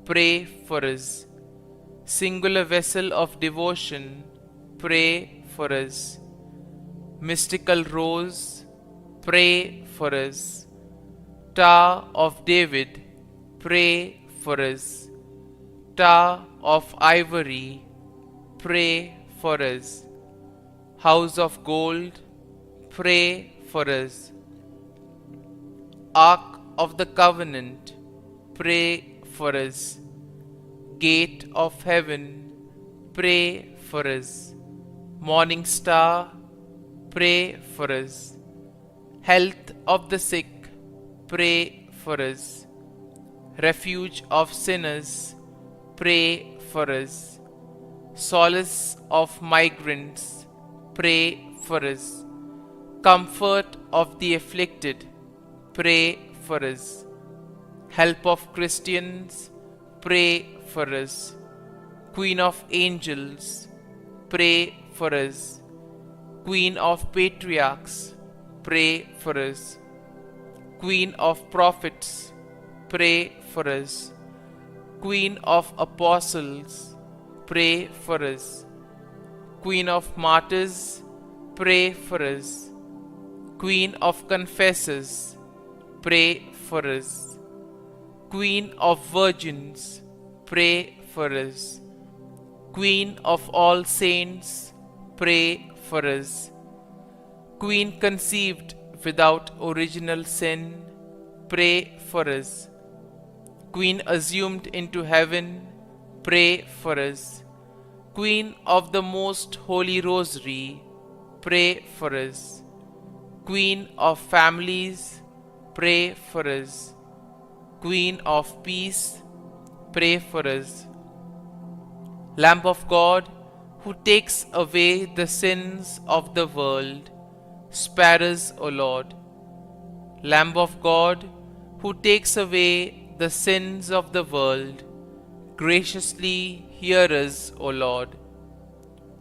pray for us. Singular vessel of devotion, pray for us. Mystical rose, pray for us. Tower of David, pray for us. Tower of ivory, pray for us. House of gold, pray for us. Ark of the covenant, pray for us. Gate of heaven, pray for us. Morning star, pray for us. Health of the sick, pray for us. Refuge of sinners, pray for us. Solace of migrants, pray for us. Comfort of the afflicted, pray for us. Help of Christians, pray for us. Queen of angels, pray for us. Queen of patriarchs, pray for us. Queen of prophets, pray for us. Queen of apostles, pray for us. Queen of martyrs, pray for us. Queen of confessors, pray for us. Queen of virgins, pray for us. Queen of all saints, pray for us. Queen conceived without original sin, pray for us. Queen assumed into heaven, pray for us. Queen of the most holy rosary, pray for us. Queen of families, pray for us. Queen of peace, pray for us. Lamb of God, who takes away the sins of the world, spare us, O Lord. Lamb of God, who takes away the sins of the world, graciously hear us, O Lord.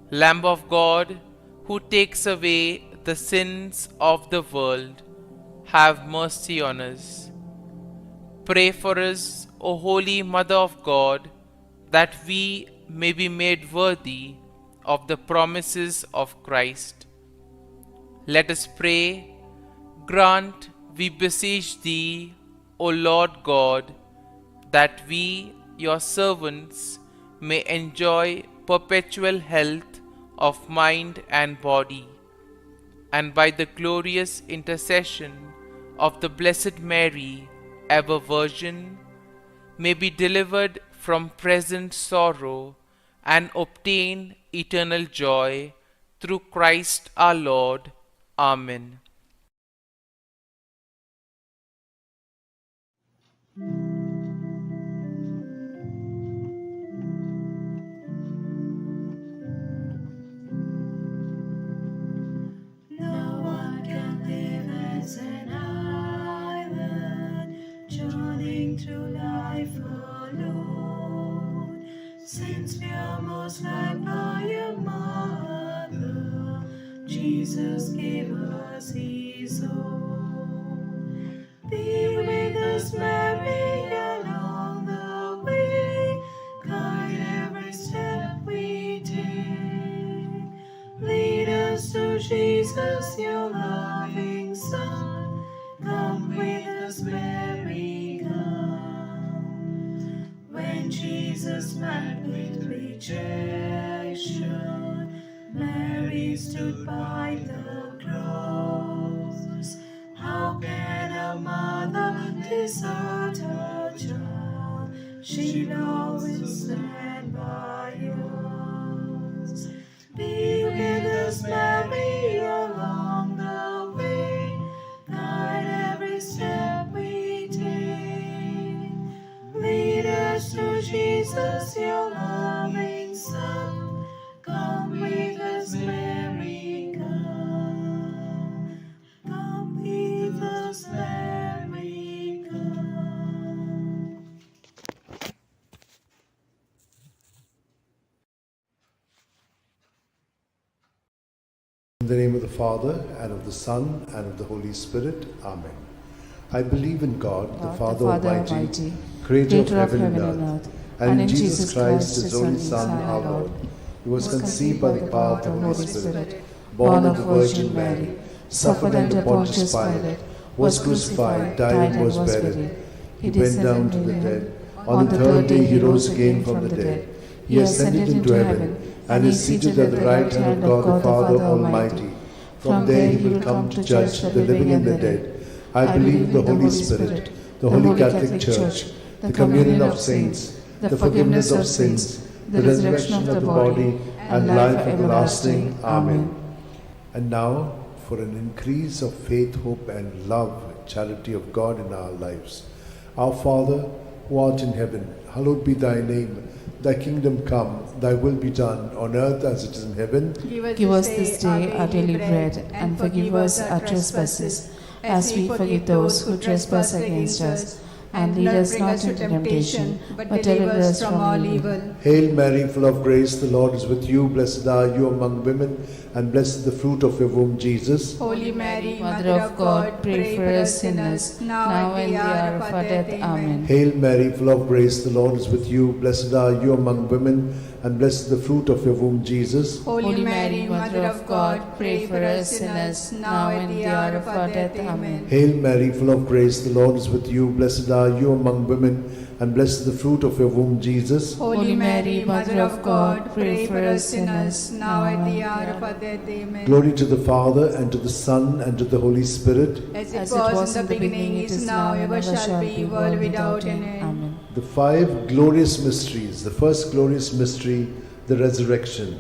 Lamb of God, who takes away the sins of the world, have mercy on us. Pray for us, O Holy Mother of God, that we may be made worthy of the promises of Christ. Let us pray. Grant, we beseech Thee, O Lord God, that we, Your servants, may enjoy perpetual health of mind and body, and by the glorious intercession of the Blessed Mary, ever Virgin, may be delivered from present sorrow and obtain eternal joy through Christ our Lord. Amen. Jesus gave us His own. Be with us, Mary, along the way. Guide every step we take. Lead us to Jesus, your loving Son. Come with us, Mary, come. When Jesus met with rejection, Mary stood by the cross. How can a mother desert her child? She'll always stand by us. Be with us, Mary, along the way. Guide every step we take. Lead us to Jesus, your loving Son. Come with us, Mary, come. Come with us, Mary, come. In the name of the Father, and of the Son, and of the Holy Spirit. Amen. I believe in God, the Father Almighty, creator of heaven and earth, and in Jesus Christ, his only Son, our Lord, who was conceived by the power of the Holy Spirit, born of the Virgin Mary, suffered under Pontius Pilate, was crucified, died, and was buried. He went down to the dead. On the third day he rose again from the dead. He ascended into heaven, and is seated at the right hand of God the Father Almighty. From there he will come to judge the living and the dead. I believe in the Holy Spirit, the Holy Catholic Church, the communion of saints, the forgiveness of sins, the resurrection of the body, and life everlasting. Amen. And now, for an increase of faith, hope, and love, charity of God in our lives. Our Father, who art in heaven, hallowed be thy name. Thy kingdom come, thy will be done, on earth as it is in heaven. Give us this day our daily bread, and forgive us our trespasses, as we forgive those who trespass against us. And lead us not into temptation, but deliver us from all evil. Hail Mary, full of grace, the Lord is with you. Blessed are you among women, and blessed is the fruit of your womb, Jesus. Holy Mary, Mother of God, pray for us sinners, now and the hour of our death. Amen. Hail Mary, full of grace, the Lord is with you. Blessed are you among women, and blessed is the fruit of your womb, Jesus. Holy Mary, Mother of God, pray for us sinners, now and the hour of our death. Amen. Hail Mary, full of grace, the Lord is with you. Blessed are you among women, and blessed is the fruit of your womb, Jesus. Holy Mary, Mother of God, pray for us sinners, now and the hour of our death. Amen. Glory to the Father, and to the Son, and to the Holy Spirit. As it was in the beginning, it is now, ever shall be, world without end. Amen. The five glorious mysteries. The first glorious mystery, the resurrection.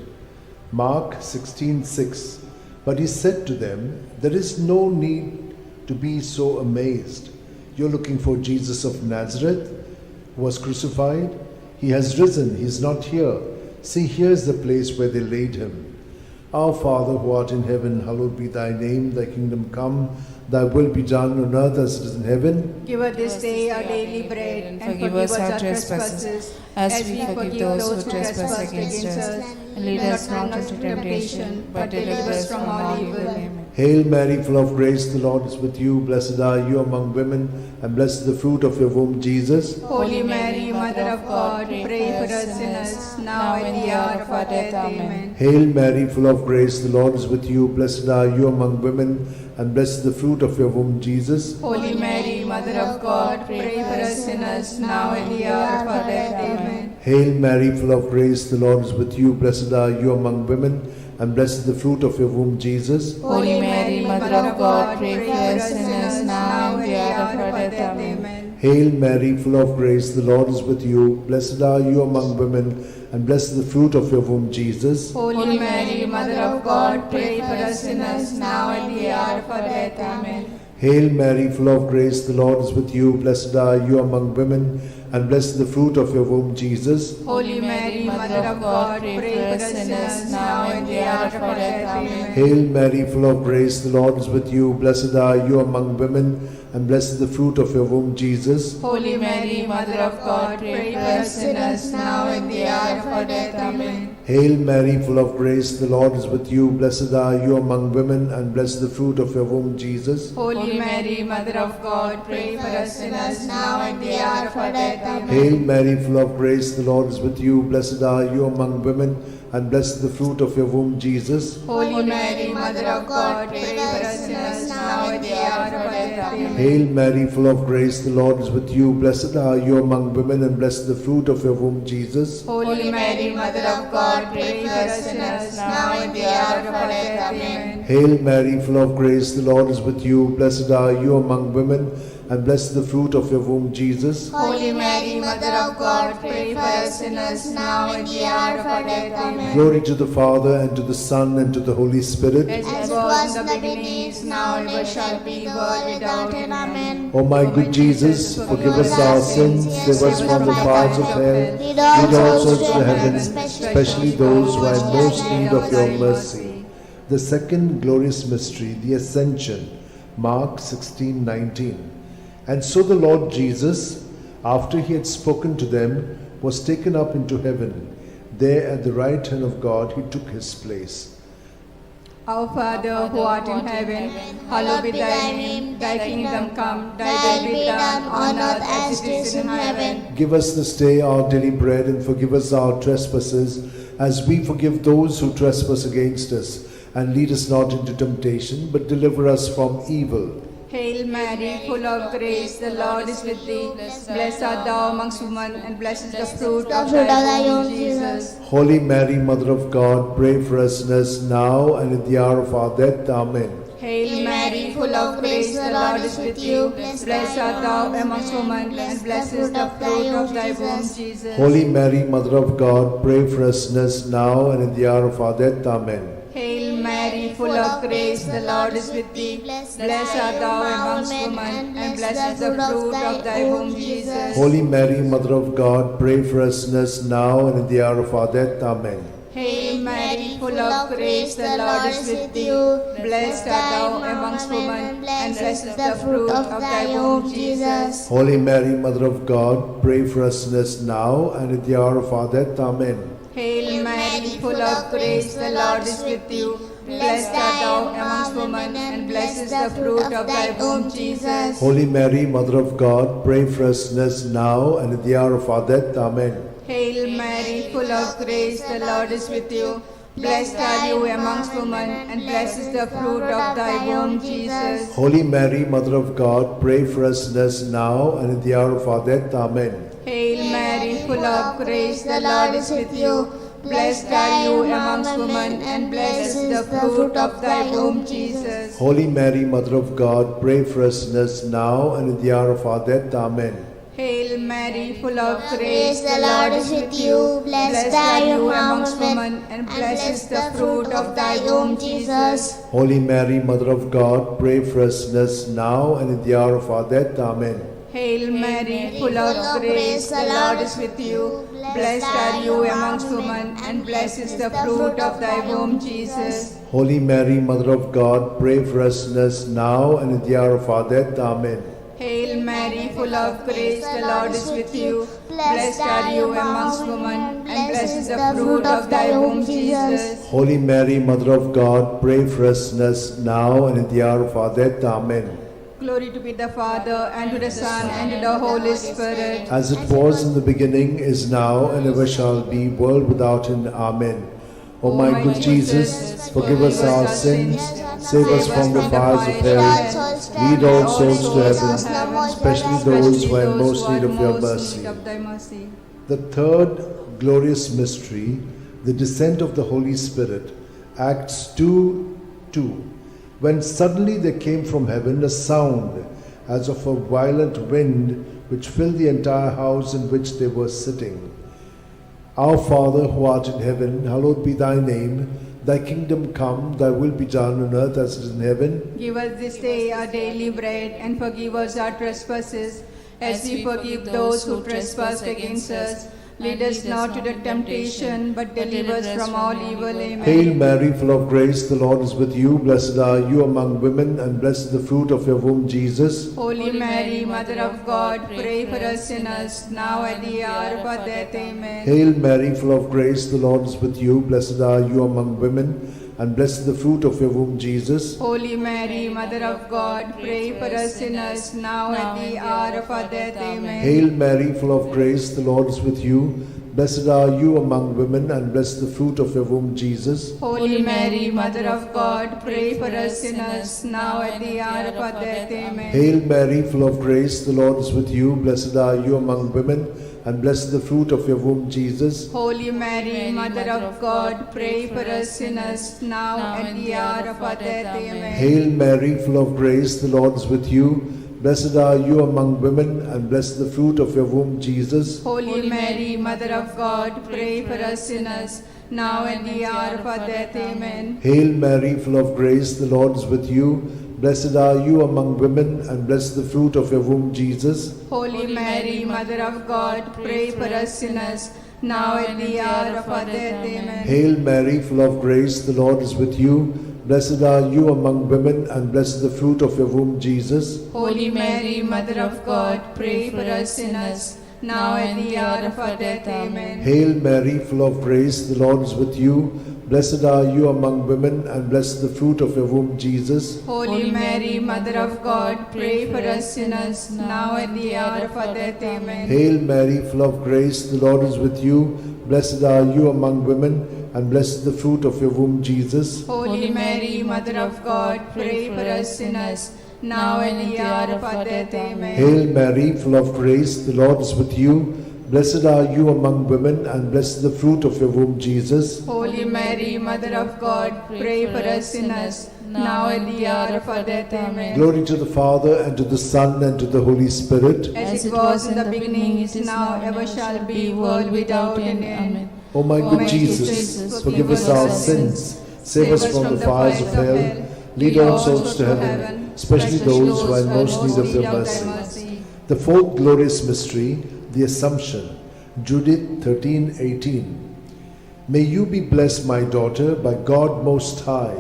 Mark 16:6. But he said to them, there is no need to be so amazed. You're looking for Jesus of Nazareth, who was crucified. He has risen. He is not here. See, here's the place where they laid him. Our Father, who art in heaven, hallowed be thy name. Thy kingdom come. Thy will be done on earth as it is in heaven. Give us this day our daily bread, and forgive us our trespasses, as we forgive those who trespass against us. And lead us not into temptation, but deliver us from all evil. Amen. Hail Mary, full of grace, the Lord is with you. Blessed are you among women, and blessed is the fruit of your womb, Jesus. Holy Mary, Mother of God, pray for us sinners, now and the hour of our death. Amen. Hail Mary, full of grace, the Lord is with you. Blessed are you among women, and blessed is the fruit of your womb, Jesus. Holy Mary, Mother of God, pray for us sinners, now and the hour of our death. Amen. Hail Mary, full of grace, the Lord is with you. Blessed are you among women, and blessed is the fruit of your womb, Jesus. Holy Mary, Mother of God, pray for us sinners, now and the hour of our death. Amen. Hail Mary, full of grace, the Lord is with you. Blessed are you among women, and blessed is the fruit of your womb, Jesus. Holy Mary, Mother of God, pray for us sinners, now and the hour of our death. Amen. Hail Mary, full of grace, the Lord is with you. Blessed are you among women, and blessed is the fruit of your womb, Jesus. Holy Mary, Mother of God, pray for us sinners, now and the hour of our death. Amen. Hail Mary, full of grace, the Lord is with you. Blessed are you among women, and blessed is the fruit of your womb, Jesus. Holy Mary, Mother of God, pray for us sinners now and the hour of our death. Amen. Hail Mary, full of grace, the Lord is with you. Blessed are you among women, and blessed is the fruit of your womb, Jesus. Holy Mary, Mother of God, pray for us sinners now and the hour of our death. Amen. Hail Mary, full of grace, the Lord is with you. Blessed are you among women, and blessed is the fruit of your womb, Jesus. Holy Mary, Mother of God, pray for us sinners now and the hour of our death. Amen. Hail Mary, full of grace, the Lord is with you. Blessed are you among women, and blessed is the fruit of your womb, Jesus. Holy Mary, Mother of God, pray for us sinners now and the hour of our death. Amen. Hail Mary, full of grace, the Lord is with you. Blessed are you among women, and blessed is the fruit of your womb, Jesus. Holy Mary, Mother of God, pray for us sinners now and the hour of our death. Amen. Glory to the Father, and to the Son, and to the Holy Spirit. As it was in the beginning, is now, and ever shall be, world without end. Amen. O my good Jesus, forgive us our sins, save us from the fires of hell, lead all souls to heaven, especially those who are in most need of your mercy. The second glorious mystery, the Ascension, Mark 16:19. And so the Lord Jesus, after he had spoken to them, was taken up into heaven. There at the right hand of God he took his place. Our Father, who art in heaven, hallowed be thy name. Thy kingdom come, thy will be done on earth as it is in heaven. Give us this day our daily bread, and forgive us our trespasses, as we forgive those who trespass against us. And lead us not into temptation, but deliver us from evil. Hail Mary, full of grace, the Lord is with thee. Blessed art thou amongst women, and blessed is the fruit of thy womb, Jesus. Holy Mary, Mother of God, pray for us sinners now and at the hour of our death. Amen. Hail Mary, full of grace, the Lord is with you. Blessed art thou amongst women, and blessed is the fruit of thy womb, Jesus. Holy Mary, Mother of God, pray for us sinners now and at the hour of our death. Amen. Hail Mary, full of grace, the Lord is with thee. Blessed art thou amongst women, and blessed is the fruit of thy womb, Jesus. Holy Mary, Mother of God, pray for us sinners now and at the hour of our death. Amen. Hail Mary, full of grace, the Lord is with you. Blessed art thou amongst women, and blessed is the fruit of thy womb, Jesus. Holy Mary, Mother of God, pray for us sinners now and at the hour of our death. Amen. Hail Mary, full of grace, the Lord is with you. Blessed art thou amongst women, and blessed is the fruit of thy womb, Jesus. Holy Mary, Mother of God, pray for us sinners now and at the hour of our death. Amen. Hail Mary, full of grace, the Lord is with you. Blessed are you amongst women, and blessed is the fruit of thy womb, Jesus. Holy Mary, Mother of God, pray for us sinners now and at the hour of our death. Amen. Hail Mary, full of grace, the Lord is with you. Blessed are you amongst women, and blessed is the fruit of thy womb, Jesus. Holy Mary, Mother of God, pray for us sinners now and at the hour of our death. Amen. Hail Mary, full of grace, the Lord is with you. Blessed are you amongst women, and blessed is the fruit of thy womb, Jesus. Holy Mary, Mother of God, pray for us sinners now and at the hour of our death. Amen. Hail Mary, full of grace, the Lord is with you. Blessed are you amongst women, and blessed is the fruit of thy womb, Jesus. Holy Mary, Mother of God, pray for us sinners now and at the hour of our death. Amen. Hail Mary, full of grace, the Lord is with you. Blessed are you amongst women, and blessed is the fruit of thy womb, Jesus. Holy Mary, Mother of God, pray for us sinners now and at the hour of our death. Amen. Glory to be the Father, and to the Son, and to the Holy Spirit. As it was in the beginning, is now, and ever shall be, world without end. Amen. O my good Jesus, forgive us our sins, save us from the fires of hell, lead all souls to heaven, especially those who are in most need of your mercy. The third glorious mystery, the descent of the Holy Spirit, Acts 2:2. When suddenly there came from heaven a sound as of a violent wind, which filled the entire house in which they were sitting. Our Father, who art in heaven, hallowed be thy name. Thy kingdom come, thy will be done on earth as it is in heaven. Give us this day our daily bread, and forgive us our trespasses, as we forgive those who trespass against us. Lead us not to the temptation, but deliver us from all evil. Amen. Hail Mary, full of grace, the Lord is with you. Blessed are you among women, and blessed is the fruit of your womb, Jesus. Holy Mary, Mother of God, pray for us sinners, now at the hour of our death. Amen. Hail Mary, full of grace, the Lord is with you. Blessed are you among women, and blessed is the fruit of your womb, Jesus. Holy Mary, Mother of God, pray for us sinners, now at the hour of our death. Amen. Hail Mary, full of grace, the Lord is with you. Blessed are you among women, and blessed the fruit of your womb, Jesus. Holy Mary, Mother of God, pray for us sinners, now at the hour of our death. Amen. Hail Mary, full of grace, the Lord is with you. Blessed are you among women, and blessed the fruit of your womb, Jesus. Holy Mary, Mother of God, pray for us sinners, now at the hour of our death. Amen. Hail Mary, full of grace, the Lord is with you. Blessed are you among women, and blessed the fruit of your womb, Jesus. Holy Mary, Mother of God, pray for us sinners, now at the hour of our death. Amen. Hail Mary, full of grace, the Lord is with you. Blessed are you among women, and blessed the fruit of your womb, Jesus. Holy Mary, Mother of God, pray for us sinners, now at the hour of our death. Amen. Hail Mary, full of grace, the Lord is with you. Blessed are you among women, and blessed the fruit of your womb, Jesus. Holy Mary, Mother of God, pray for us sinners, now at the hour of our death. Amen. Hail Mary, full of grace, the Lord is with you. Blessed are you among women, and blessed the fruit of your womb, Jesus. Holy Mary, Mother of God, pray for us sinners, now at the hour of our death. Amen. Hail Mary, full of grace, the Lord is with you. Blessed are you among women, and blessed the fruit of your womb, Jesus. Holy Mary, Mother of God, pray for us sinners, now at the hour of our death. Amen. Hail Mary, full of grace, the Lord is with you. Blessed are you among women, and blessed the fruit of your womb, Jesus. Holy Mary, Mother of God, pray for us sinners, now at the hour of our death. Amen. Glory to the Father, and to the Son, and to the Holy Spirit. As it was in the beginning, it is now, ever shall be, world without end. Amen. O my good Jesus, forgive us our sins, save us from the fires of hell, lead all souls to heaven, especially those who are in most need of your mercy. The fourth glorious mystery, the Assumption. Judith 13:18. May you be blessed, my daughter, by God Most High,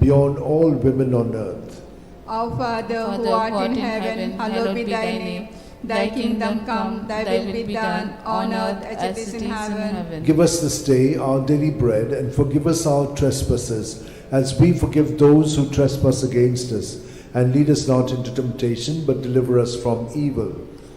beyond all women on earth. Our Father, who art in heaven, hallowed be thy name. Thy kingdom come, thy will be done, on earth as it is in heaven. Give us this day our daily bread, and forgive us our trespasses, as we forgive those who trespass against us. And lead us not into temptation, but deliver us from evil.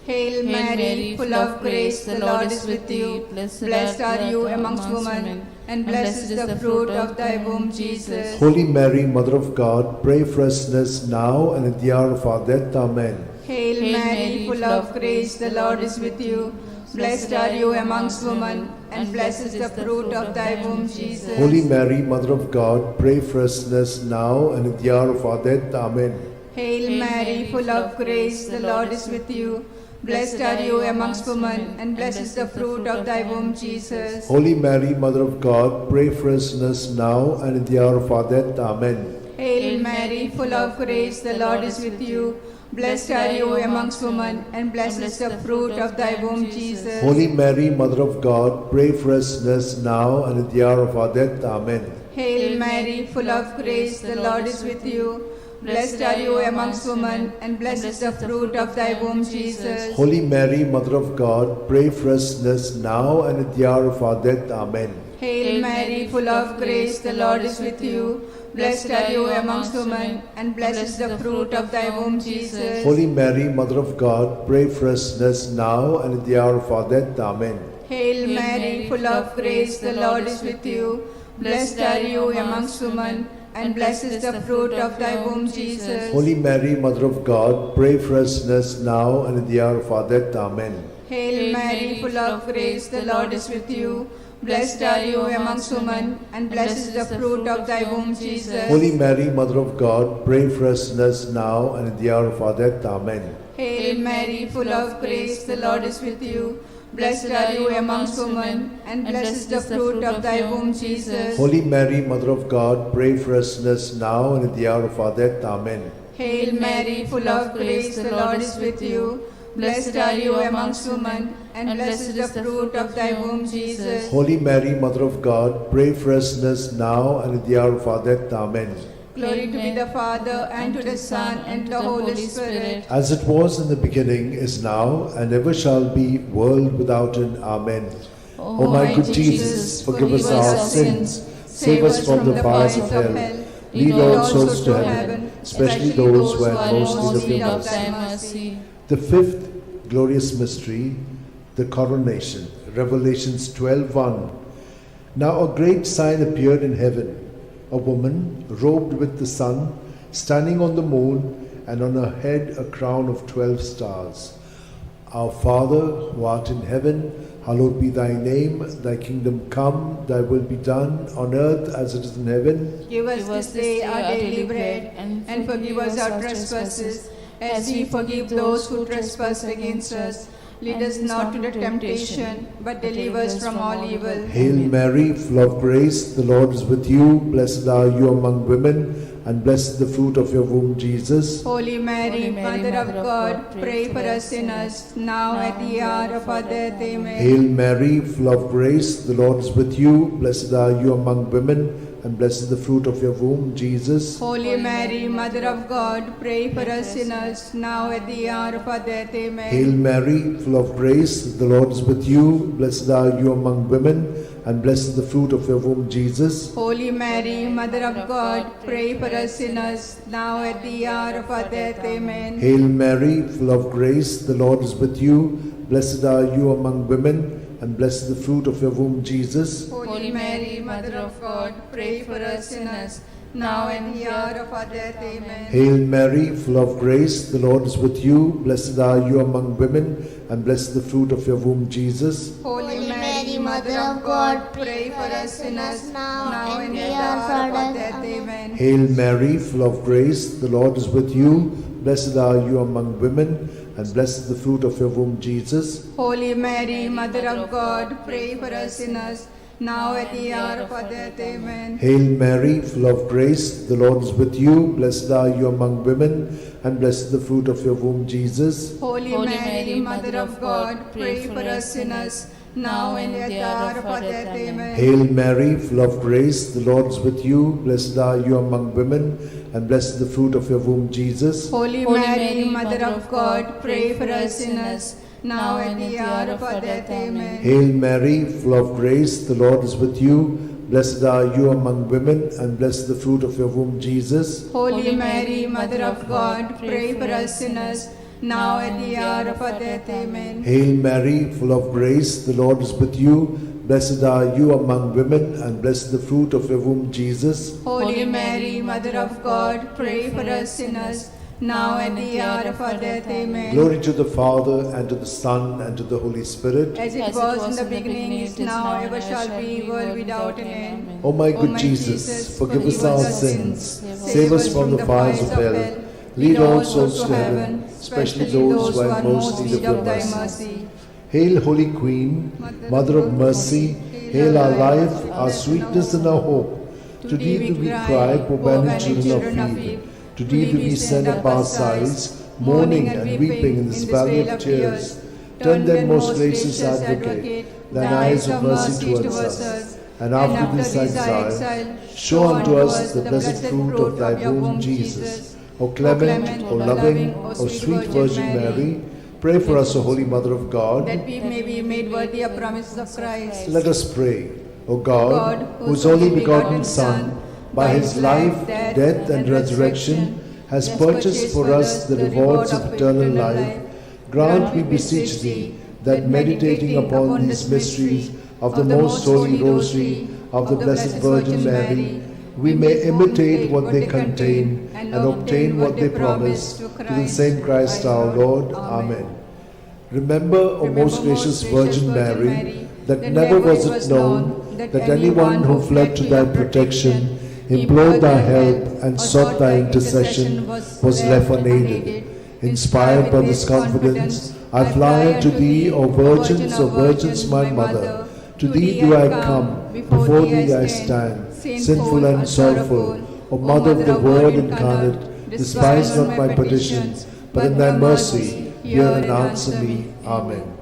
Hail Mary, full of grace, the Lord is with you. Blessed are you amongst women, and blessed is the fruit of thy womb, Jesus. Holy Mary, Mother of God, pray for us sinners now and at the hour of our death. Amen. Hail Mary, full of grace, the Lord is with you. Blessed are you amongst women, and blessed is the fruit of thy womb, Jesus. Holy Mary, Mother of God, pray for us sinners now and at the hour of our death. Amen. Hail Mary, full of grace, the Lord is with you. Blessed are you amongst women, and blessed is the fruit of thy womb, Jesus. Holy Mary, Mother of God, pray for us sinners now and at the hour of our death. Amen. Hail Mary, full of grace, the Lord is with you. Blessed are you amongst women, and blessed is the fruit of thy womb, Jesus. Holy Mary, Mother of God, pray for us sinners now and at the hour of our death. Amen. Hail Mary, full of grace, the Lord is with you. Blessed are you amongst women, and blessed is the fruit of thy womb, Jesus. Holy Mary, Mother of God, pray for us sinners now and at the hour of our death. Amen. Hail Mary, full of grace, the Lord is with you. Blessed are you amongst women, and blessed is the fruit of thy womb, Jesus. Holy Mary, Mother of God, pray for us sinners now and at the hour of our death. Amen. Hail Mary, full of grace, the Lord is with you. Blessed are you amongst women, and blessed is the fruit of thy womb, Jesus. Holy Mary, Mother of God, pray for us sinners now and at the hour of our death. Amen. Hail Mary, full of grace, the Lord is with you. Blessed are you amongst women, and blessed is the fruit of thy womb, Jesus. Holy Mary, Mother of God, pray for us sinners now and at the hour of our death. Amen. Hail Mary, full of grace, the Lord is with you. Blessed are you amongst women, and blessed is the fruit of thy womb, Jesus. Holy Mary, Mother of God, pray for us sinners now and at the hour of our death. Amen. Hail Mary, full of grace, the Lord is with you. Blessed are you amongst women, and blessed is the fruit of thy womb, Jesus. Holy Mary, Mother of God, pray for us sinners now and at the hour of our death. Amen. Glory to be the Father, and to the Son, and to the Holy Spirit. As it was in the beginning, is now, and ever shall be, world without end. Amen. O my good Jesus, forgive us our sins, save us from the fires of hell, lead all souls to heaven, especially those who have most need of thy mercy. The fifth glorious mystery, the coronation. Revelations 12:1. Now a great sign appeared in heaven, a woman robed with the sun, standing on the moon, and on her head a crown of 12 stars. Our Father, who art in heaven, hallowed be thy name. Thy kingdom come, thy will be done, on earth as it is in heaven. Give us this day our daily bread, and forgive us our trespasses, as we forgive those who trespass against us. Lead us not to the temptation, but deliver us from all evil. Hail Mary, full of grace, the Lord is with you. Blessed are you among women, and blessed is the fruit of your womb, Jesus. Holy Mary, Mother of God, pray for us sinners, now at the hour of our death. Amen. Hail Mary, full of grace, the Lord is with you. Blessed are you among women, and blessed is the fruit of your womb, Jesus. Holy Mary, Mother of God, pray for us sinners, now at the hour of our death. Amen. Hail Mary, full of grace, the Lord is with you. Blessed are you among women, and blessed is the fruit of your womb, Jesus. Holy Mary, Mother of God, pray for us sinners, now at the hour of our death. Amen. Hail Mary, full of grace, the Lord is with you. Blessed are you among women, and blessed is the fruit of your womb, Jesus. Holy Mary, Mother of God, pray for us sinners, now and the hour of our death. Amen. Hail Mary, full of grace, the Lord is with you. Blessed are you among women, and blessed is the fruit of your womb, Jesus. Holy Mary, Mother of God, pray for us sinners, now and at the hour of our death. Amen. Hail Mary, full of grace, the Lord is with you. Blessed are you among women, and blessed is the fruit of your womb, Jesus. Holy Mary, Mother of God, pray for us sinners, now at the hour of our death. Amen. Hail Mary, full of grace, the Lord is with you. Blessed are you among women, and blessed is the fruit of your womb, Jesus. Holy Mary, Mother of God, pray for us sinners, now and at the hour of our death. Amen. Hail Mary, full of grace, the Lord is with you. Blessed are you among women, and blessed is the fruit of your womb, Jesus. Holy Mary, Mother of God, pray for us sinners, now and at the hour of our death. Amen. Hail Mary, full of grace, the Lord is with you. Blessed are you among women, and blessed is the fruit of your womb, Jesus. Holy Mary, Mother of God, pray for us sinners, now at the hour of our death. Amen. Hail Mary, full of grace, the Lord is with you. Blessed are you among women, and blessed is the fruit of your womb, Jesus. Holy Mary, Mother of God, pray for us sinners, now at the hour of our death. Amen. Glory to the Father, and to the Son, and to the Holy Spirit. As it was in the beginning, is now, ever shall be, world without an end. O my good Jesus, forgive us our sins, save us from the fires of hell, lead all souls to heaven, especially those who have most need of thy mercy. Hail, Holy Queen, Mother of Mercy, hail our life, our sweetness, and our hope. To thee do we cry, poor banished children of Eve. To thee do we send up our sighs, mourning and weeping in this valley of tears. Turn then, most gracious Advocate, thine eyes of mercy towards us, and after this exile, show unto us the blessed fruit of thy womb, Jesus. O clement, O loving, O sweet Virgin Mary, pray for us, O Holy Mother of God, that we may be made worthy of promises of Christ. Let us pray. O God, whose only begotten Son, by his life, death, and resurrection, has purchased for us the rewards of eternal life, grant, we beseech thee, that meditating upon these mysteries of the most holy Rosary of the Blessed Virgin Mary, we may imitate what they contain and obtain what they promise, through the same Christ our Lord. Amen. Remember, O most gracious Virgin Mary, that never was it known that anyone who fled to thy protection, implored thy help, and sought thy intercession was left unaided. Inspired by this confidence, I fly unto thee, O Virgins, my Mother. To thee do I come, before thee I stand, sinful and sorrowful. O Mother of the Word incarnate, despise not my petitions, but in thy mercy hear and answer me. Amen.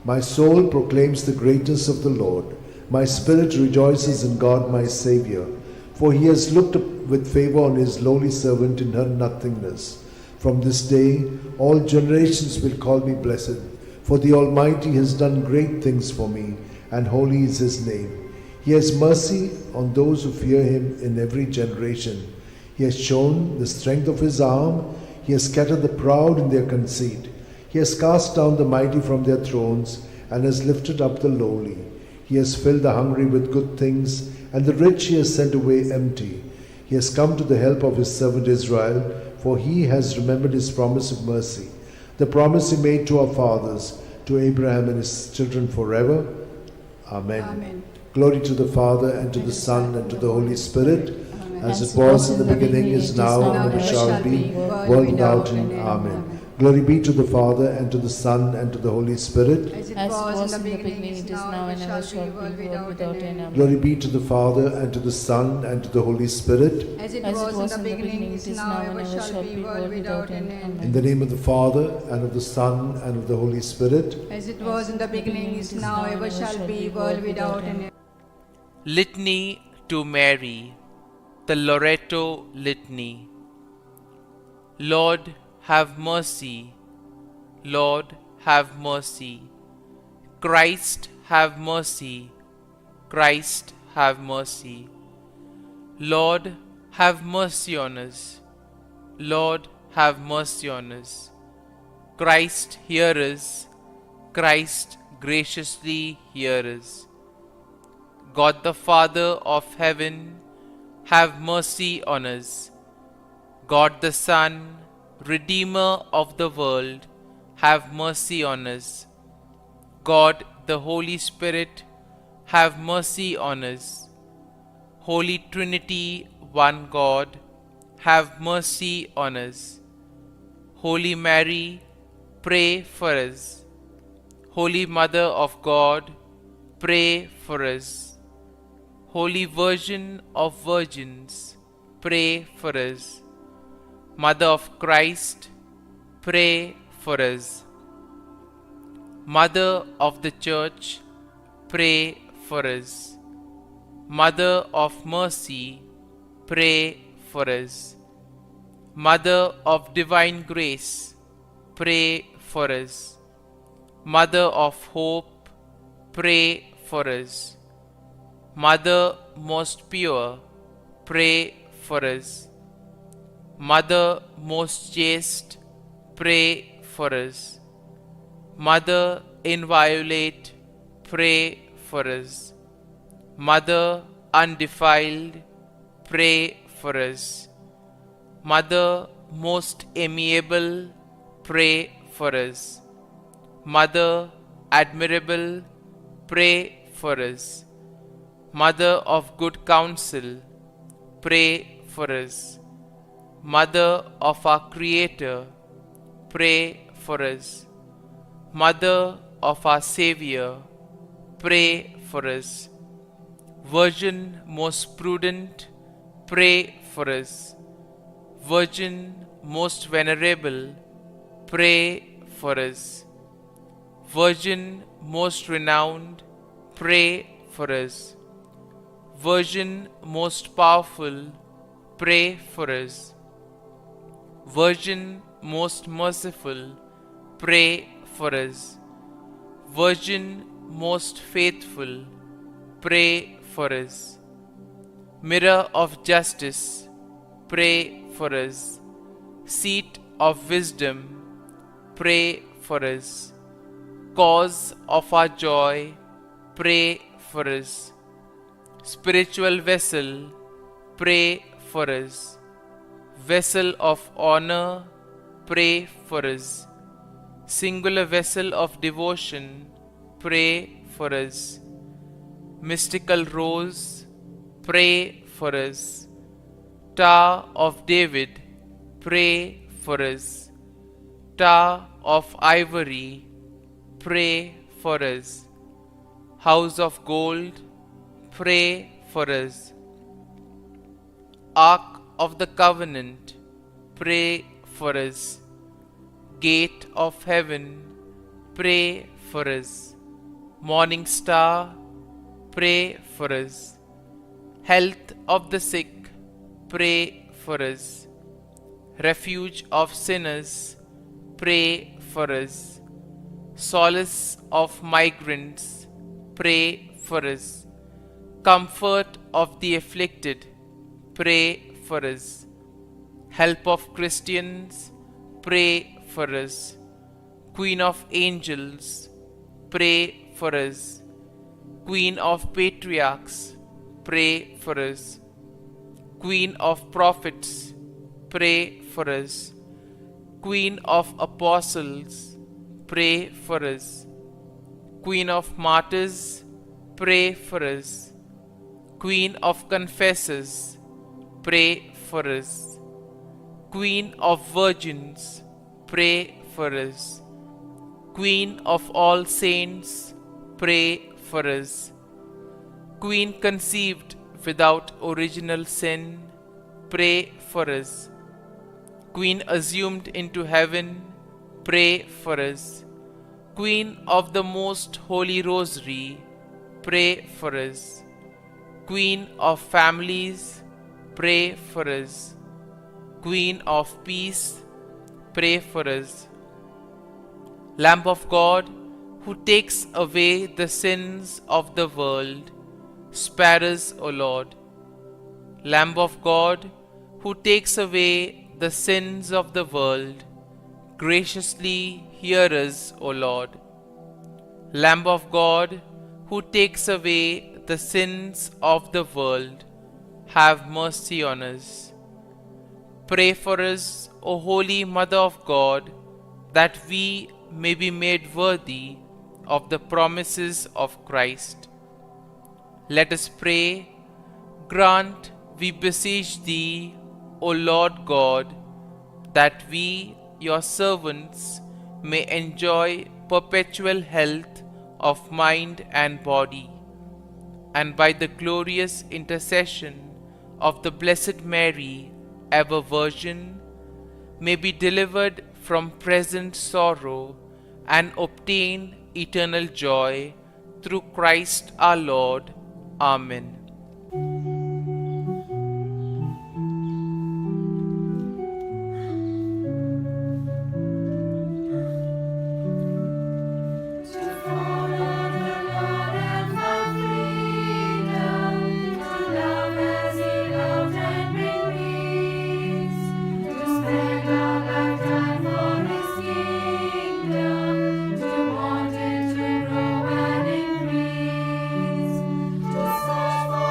My soul proclaims the greatness of the Lord. My spirit rejoices in God my Xavier, for he has looked with favor on his lowly servant in her nothingness. From this day all generations will call me blessed, for the Almighty has done great things for me, and holy is his name. He has mercy on those who fear him in every generation. He has shown the strength of his arm. He has scattered the proud in their conceit. He has cast down the mighty from their thrones and has lifted up the lowly. He has filled the hungry with good things, and the rich he has sent away empty. He has come to the help of his servant Israel, for he has remembered his promise of mercy, the promise he made to our fathers, to Abraham and his children forever. Amen. Amen. Glory to the Father, and to the Son, and to the Holy Spirit, as it was in the beginning, is now, and ever shall be, world without end. Amen. Glory be to the Father, and to the Son, and to the Holy Spirit. As it As was in the beginning, it is now, and ever shall be, world without end. Amen. Glory be to the Father, and to the Son, and to the Holy Spirit. As it was in the beginning, it is now, and ever shall be, world without end. In Amen. the name of the Father, and of the Son, and of the Holy Spirit. As it was in the beginning, is now, ever shall be, world without end. Litany to Mary, the Loretto Litany. Lord, have mercy. Lord, have mercy. Christ, have mercy. Christ, have mercy. Lord, have mercy on us. Lord, have mercy on us. Christ, hear us. Christ, graciously hear us. God the Father of heaven, have mercy on us. God the Son, Redeemer of the world, have mercy on us. God the Holy Spirit, have mercy on us. Holy Trinity, one God, have mercy on us. Holy Mary, pray for us. Holy Mother of God, pray for us. Holy Virgin of Virgins, pray for us. Mother of Christ, pray for us. Mother of the Church, pray for us. Mother of Mercy, pray for us. Mother of Divine Grace, pray for us. Mother of Hope, pray for us. Mother most pure, pray for us. Mother most chaste, pray for us. Mother inviolate, pray for us. Mother undefiled, pray for us. Mother most amiable, pray for us. Mother admirable, pray for us. Mother of good counsel, pray for us. Mother of our Creator, pray for us. Mother of our Savior, pray for us. Virgin most prudent, pray for us. Virgin most venerable, pray for us. Virgin most renowned, pray for us. Virgin most powerful, pray for us. Virgin most merciful, pray for us. Virgin most faithful, pray for us. Mirror of justice, pray for us. Seat of wisdom, pray for us. Cause of our joy, pray for us. Spiritual vessel, pray for us. Vessel of honor, pray for us. Singular vessel of devotion, pray for us. Mystical rose, pray for us. Tower of David, pray for us. Tower of ivory, pray for us. House of gold, pray for us. Ark of the Covenant, pray for us. Gate of heaven, pray for us. Morning star, pray for us. Health of the sick, pray for us. Refuge of sinners, pray for us. Solace of migrants, pray for us. Comfort of the afflicted, pray for us. Help of Christians, pray for us. Queen of angels, pray for us. Queen of patriarchs, pray for us. Queen of prophets, pray for us. Queen of apostles, pray for us. Queen of martyrs, pray for us. Queen of confessors, pray for us. Queen of virgins, pray for us. Queen of all saints, pray for us. Queen conceived without original sin, pray for us. Queen assumed into heaven, pray for us. Queen of the most holy Rosary, pray for us. Queen of families, pray for us. Queen of peace, pray for us. Lamb of God, who takes away the sins of the world, spare us, O Lord. Lamb of God, who takes away the sins of the world, graciously hear us, O Lord. Lamb of God, who takes away the sins of the world, have mercy on us. Pray for us, O Holy Mother of God, that we may be made worthy of the promises of Christ. Let us pray. Grant, we beseech Thee, O Lord God, that we, Your servants, may enjoy perpetual health of mind and body, and by the glorious intercession of the Blessed Mary, ever Virgin, may be delivered from present sorrow and obtain eternal joy through Christ our Lord. Amen. To search for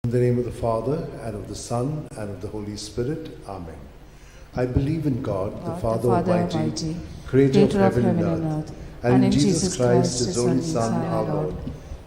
In the name of the Father, and of the Son, and of the Holy Spirit. Amen. I believe in God, the Father Almighty, Creator of heaven and earth, and in Jesus Christ, His only Son, our Lord,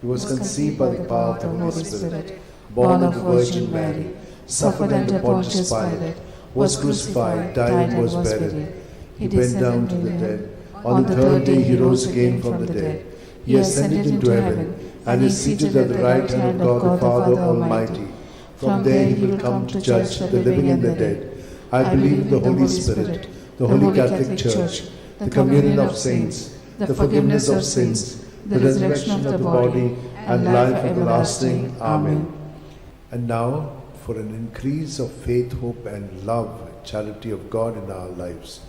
who was conceived by the power of the Holy Spirit, born of the Virgin Mary, suffered under Pontius Pilate, was crucified, died, and was buried. He went down to the dead. On the third day he rose again from the dead. He ascended into heaven, and is seated at the right hand of God the Father Almighty. From there he will come to judge the living and the dead. I believe in the Holy Spirit, the Holy Catholic Church, the communion of saints, the forgiveness of sins, the resurrection of the body, and life everlasting. Amen. And now, for an increase of faith, hope, and love, charity of God in our lives.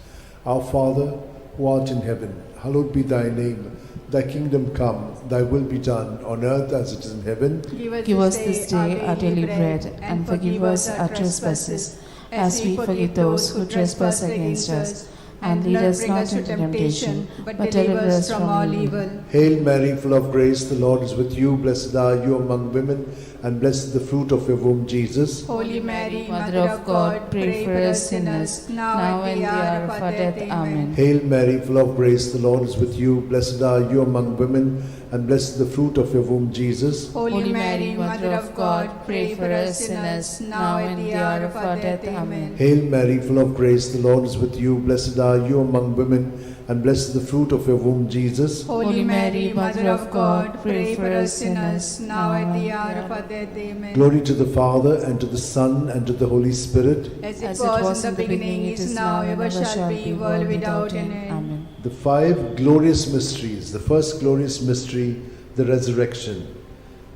Our Father, who art in heaven, hallowed be thy name. Thy kingdom come, thy will be done, on earth as it is in heaven. Give us this day our daily bread, and forgive us our trespasses, as we forgive those who trespass against us. And lead us not into temptation, but deliver us from all evil. Hail Mary, full of grace, the Lord is with you. Blessed are you among women, and blessed is the fruit of your womb, Jesus. Holy Mary, Mother of God, pray for us sinners, now and the hour of our death. Amen. Hail Mary, full of grace, the Lord is with you. Blessed are you among women, and blessed is the fruit of your womb, Jesus. Holy Mary, Mother of God, pray for us sinners, now and the hour of our death. Amen. Hail Mary, full of grace, the Lord is with you. Blessed are you among women, and blessed is the fruit of your womb, Jesus. Holy Mary, Mother of God, pray for us sinners, now at the hour of our death. Amen. Glory to the Father, and to the Son, and to the Holy Spirit. As it was in the beginning, it is now, ever shall be, world without end. Amen. The five glorious mysteries. The first glorious mystery, the resurrection.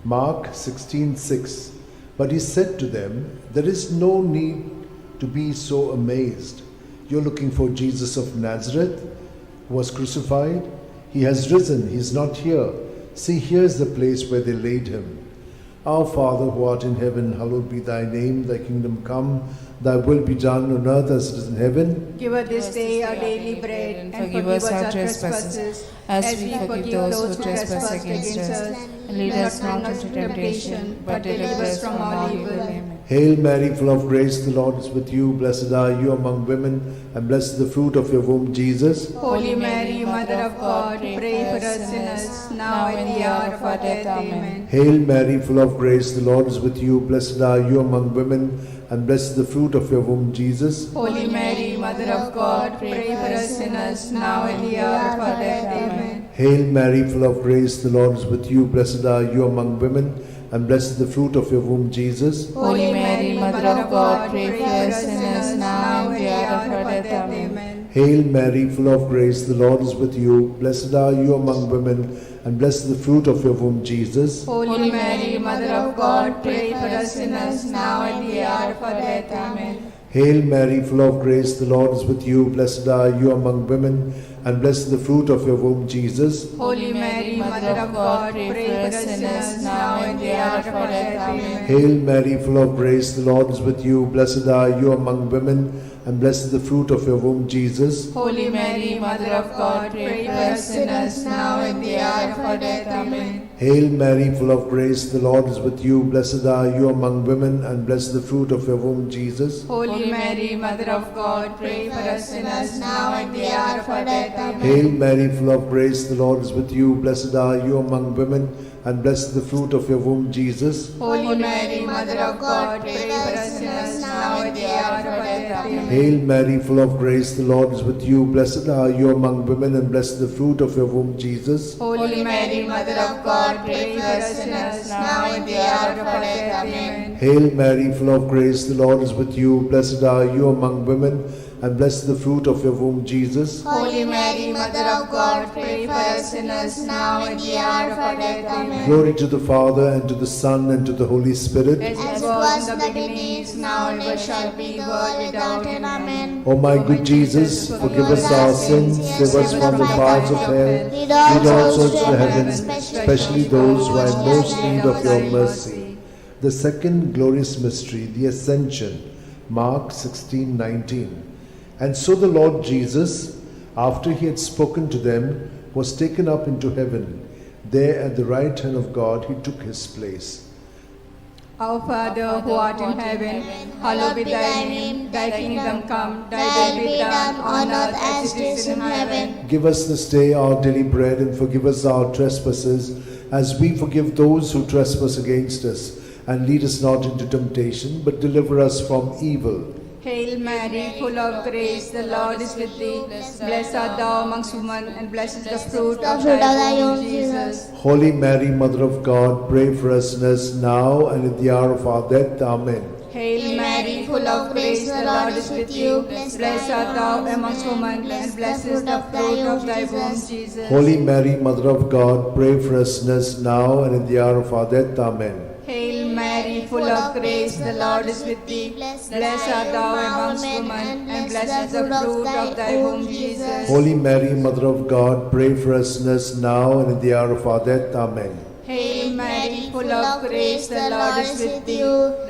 Mark 16:6. But he said to them, there is no need to be so amazed. You're looking for Jesus of Nazareth, who was crucified. He has risen, he is not here. See, here's the place where they laid him. Our Father, who art in heaven, hallowed be thy name. Thy kingdom come, thy will be done on earth as it is in heaven. Give us this day our daily bread, and forgive us our trespasses, as we forgive those who trespass against us. And lead us not into temptation, but deliver us from all evil. Amen. Hail Mary, full of grace, the Lord is with you. Blessed are you among women, and blessed is the fruit of your womb, Jesus. Holy Mary, Mother of God, pray for us sinners, now and the hour of our death. Amen. Hail Mary, full of grace, the Lord is with you. Blessed are you among women, and blessed is the fruit of your womb, Jesus. Holy Mary, Mother of God, pray for us sinners, now and the hour of our death. Amen. Hail Mary, full of grace, the Lord is with you. Blessed are you among women, and blessed is the fruit of your womb, Jesus. Holy Mary, Mother of God, pray for us sinners, now and the hour of our death. Amen. Hail Mary, full of grace, the Lord is with you. Blessed are you among women, and blessed is the fruit of your womb, Jesus. Holy Mary, Mother of God, pray for us sinners, now and the hour of our death. Amen. Hail Mary, full of grace, the Lord is with you. Blessed are you among women, and blessed is the fruit of your womb, Jesus. Holy Mary, Mother of God, pray for us sinners, now and the hour of our death. Amen. Hail Mary, full of grace, the Lord is with you. Blessed are you among women, and blessed is the fruit of your womb, Jesus. Holy Mary, Mother of God, pray for us sinners, now and the hour of our death. Amen. Hail Mary, full of grace, the Lord is with you. Blessed are you among women, and blessed is the fruit of your womb, Jesus. Holy Mary, Mother of God, pray for us sinners, now and the hour of our death. Amen. Hail Mary, full of grace, the Lord is with you. Blessed are you among women, and blessed is the fruit of your womb, Jesus. Holy Mary, Mother of God, pray for us sinners, now and the hour of our death. Amen. Hail Mary, full of grace, the Lord is with you. Blessed are you among women, and blessed is the fruit of your womb, Jesus. Holy Mary, Mother of God, pray for us sinners, now and the hour of our death. Amen. Hail Mary, full of grace, the Lord is with you. Blessed are you among women, and blessed is the fruit of your womb, Jesus. Holy Mary, Mother of God, pray for us sinners, now and the hour of our death. Amen. Glory to the Father, and to the Son, and to the Holy Spirit. As it was in the beginning, is now, and ever shall be, world without end. Amen. O my good Jesus, forgive us our sins, save us from the fires of hell, lead all souls to heaven, especially those who are in most need of your mercy. The second glorious mystery, the Ascension. Mark 16:19. And so the Lord Jesus, after he had spoken to them, was taken up into heaven. There at the right hand of God he took his place. Our Father who art in heaven, hallowed be thy name. Thy kingdom come, thy will be done on earth as it is in heaven. Give us this day our daily bread, and forgive us our trespasses, as we forgive those who trespass against us. And lead us not into temptation, but deliver us from evil. Hail Mary, full of grace, the Lord is with thee. Blessed art thou amongst women, and blessed is the fruit of thy womb, Jesus. Holy Mary, Mother of God, pray for us sinners now and at the hour of our death. Amen. Hail Mary, full of grace, the Lord is with you. Blessed art thou amongst women, and blessed is the fruit of thy womb, Jesus. Holy Mary, Mother of God, pray for us sinners now and at the hour of our death. Amen. Hail Mary, full of grace, the Lord is with thee. Blessed art thou amongst women, and blessed is the fruit of thy womb, Jesus. Holy Mary, Mother of God, pray for us sinners now and at the hour of our death. Amen. Hail Mary, full of grace, the Lord is with thee.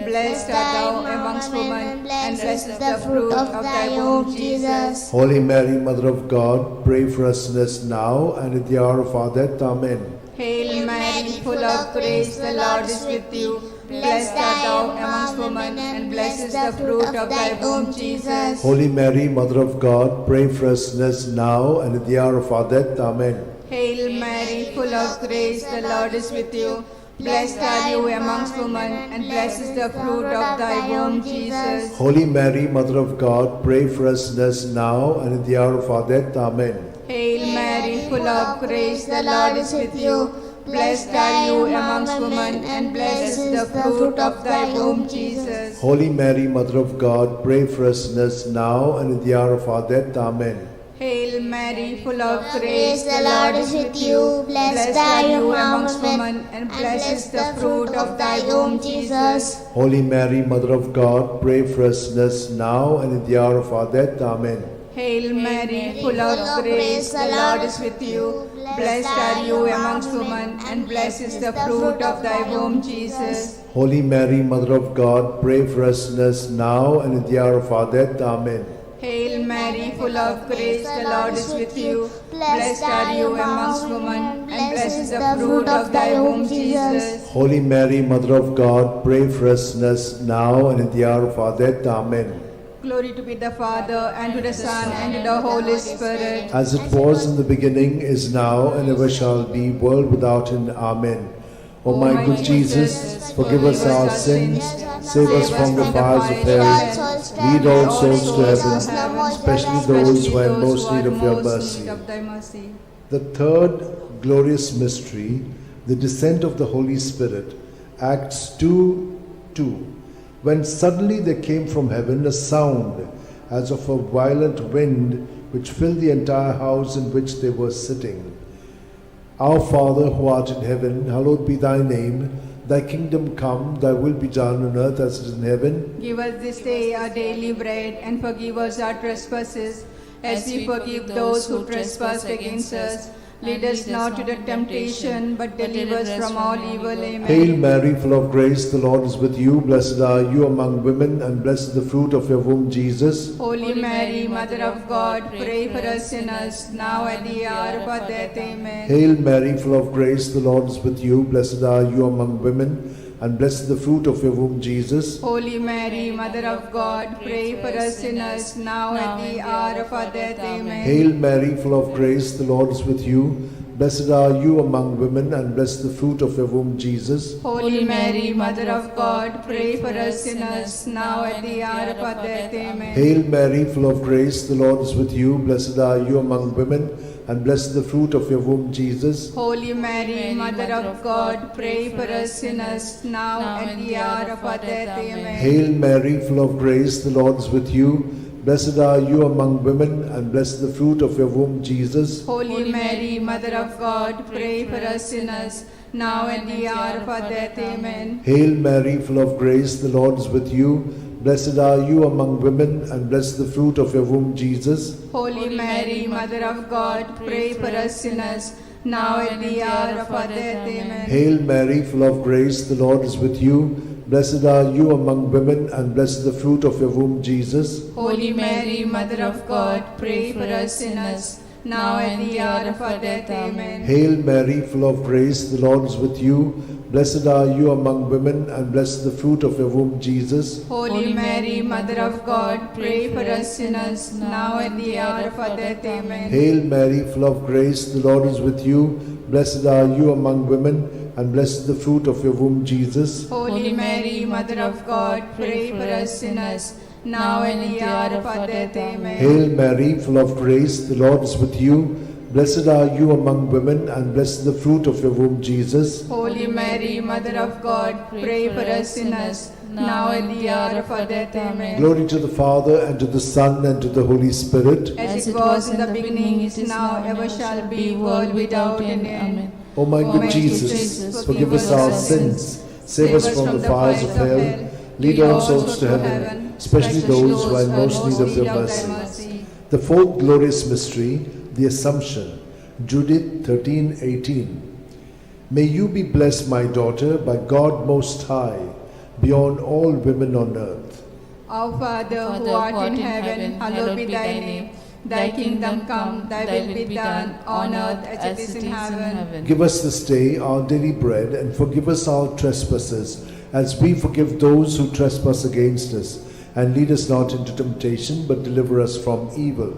Blessed art thou amongst women, and blessed is the fruit of thy womb, Jesus. Holy Mary, Mother of God, pray for us sinners now and at the hour of our death. Amen. Hail Mary, full of grace, the Lord is with you. Blessed art thou amongst women, and blessed is the fruit of thy womb, Jesus. Holy Mary, Mother of God, pray for us sinners now and at the hour of our death. Amen. Hail Mary, full of grace, the Lord is with you. Blessed are you amongst women, and blessed is the fruit of thy womb, Jesus. Holy Mary, Mother of God, pray for us sinners now and at the hour of our death. Amen. Hail Mary, full of grace, the Lord is with you. Blessed are you amongst women, and blessed is the fruit of thy womb, Jesus. Holy Mary, Mother of God, pray for us sinners now and at the hour of our death. Amen. Hail Mary, full of grace, the Lord is with you. Blessed are you amongst women, and blessed is the fruit of thy womb, Jesus. Holy Mary, Mother of God, pray for us sinners now and at the hour of our death. Amen. Hail Mary, full of grace, the Lord is with you. Blessed are you amongst women, and blessed is the fruit of thy womb, Jesus. Holy Mary, Mother of God, pray for us sinners now and at the hour of our death. Amen. Hail Mary, full of grace, the Lord is with you. Blessed are you amongst women, and blessed is the fruit of thy womb, Jesus. Holy Mary, Mother of God, pray for us sinners now and at the hour of our death. Amen. Glory to be the Father, and to the Son, and to the Holy Spirit. As it was in the beginning, is now, and ever shall be, world without end. Amen. O my good Jesus, forgive us our sins, save us from the fires of hell, lead all souls to heaven, especially those who are in most need of your mercy. The third glorious mystery, the descent of the Holy Spirit, Acts 2:2. When suddenly there came from heaven a sound as of a violent wind, which filled the entire house in which they were sitting. Our Father, who art in heaven, hallowed be thy name. Thy kingdom come, thy will be done on earth as it is in heaven. Give us this day our daily bread, and forgive us our trespasses, as we forgive those who trespass against us. Lead us not into temptation, but deliver us from all evil. Amen. Hail Mary, full of grace, the Lord is with you. Blessed are you among women, and blessed is the fruit of your womb, Jesus. Holy Mary, Mother of God, pray for us sinners, now at the hour of our death. Amen. Hail Mary, full of grace, the Lord is with you. Blessed are you among women, and blessed is the fruit of your womb, Jesus. Holy Mary, Mother of God, pray for us sinners, now at the hour of our death. Amen. Hail Mary, full of grace, the Lord is with you. Blessed are you among women, and blessed is the fruit of your womb, Jesus. Holy Mary, Mother of God, pray for us sinners, now at the hour of our death. Amen. Hail Mary, full of grace, the Lord is with you. Blessed are you among women, and blessed is the fruit of your womb, Jesus. Holy Mary, Mother of God, pray for us sinners, now at the hour of our death. Amen. Hail Mary, full of grace, the Lord is with you. Blessed are you among women, and blessed is the fruit of your womb, Jesus. Holy Mary, Mother of God, pray for us sinners, now at the hour of our death. Amen. Hail Mary, full of grace, the Lord is with you. Blessed are you among women, and blessed is the fruit of your womb, Jesus. Holy Mary, Mother of God, pray for us sinners, now at the hour of our death. Amen. Hail Mary, full of grace, the Lord is with you. Blessed are you among women, and blessed is the fruit of your womb, Jesus. Holy Mary, Mother of God, pray for us sinners, now at the hour of our death. Amen. Hail Mary, full of grace, the Lord is with you. Blessed are you among women, and blessed the fruit of your womb, Jesus. Holy Mary, Mother of God, pray for us sinners, now at the hour of our death. Amen. Hail Mary, full of grace, the Lord is with you. Blessed are you among women, and blessed the fruit of your womb, Jesus. Holy Mary, Mother of God, pray for us sinners, now at the hour of our death. Amen. Hail Mary, full of grace, the Lord is with you. Blessed are you among women, and blessed the fruit of your womb, Jesus. Holy Mary, Mother of God, pray for us sinners, now at the hour of our death. Amen. Glory to the Father, and to the Son, and to the Holy Spirit. As it was in the beginning, is now, ever shall be, world without end. Amen. O my good Jesus, forgive us our sins, save us from the fires of hell, lead all souls to heaven, especially those who are in most need of your mercy. The fourth glorious mystery, the Assumption. Judith 13:18. May you be blessed, my daughter, by God Most High, beyond all women on earth. Our Father, who art in heaven, hallowed be thy name. Thy kingdom come, thy will be done, on earth as it is in heaven. Give us this day our daily bread, and forgive us our trespasses, as we forgive those who trespass against us. And lead us not into temptation, but deliver us from evil.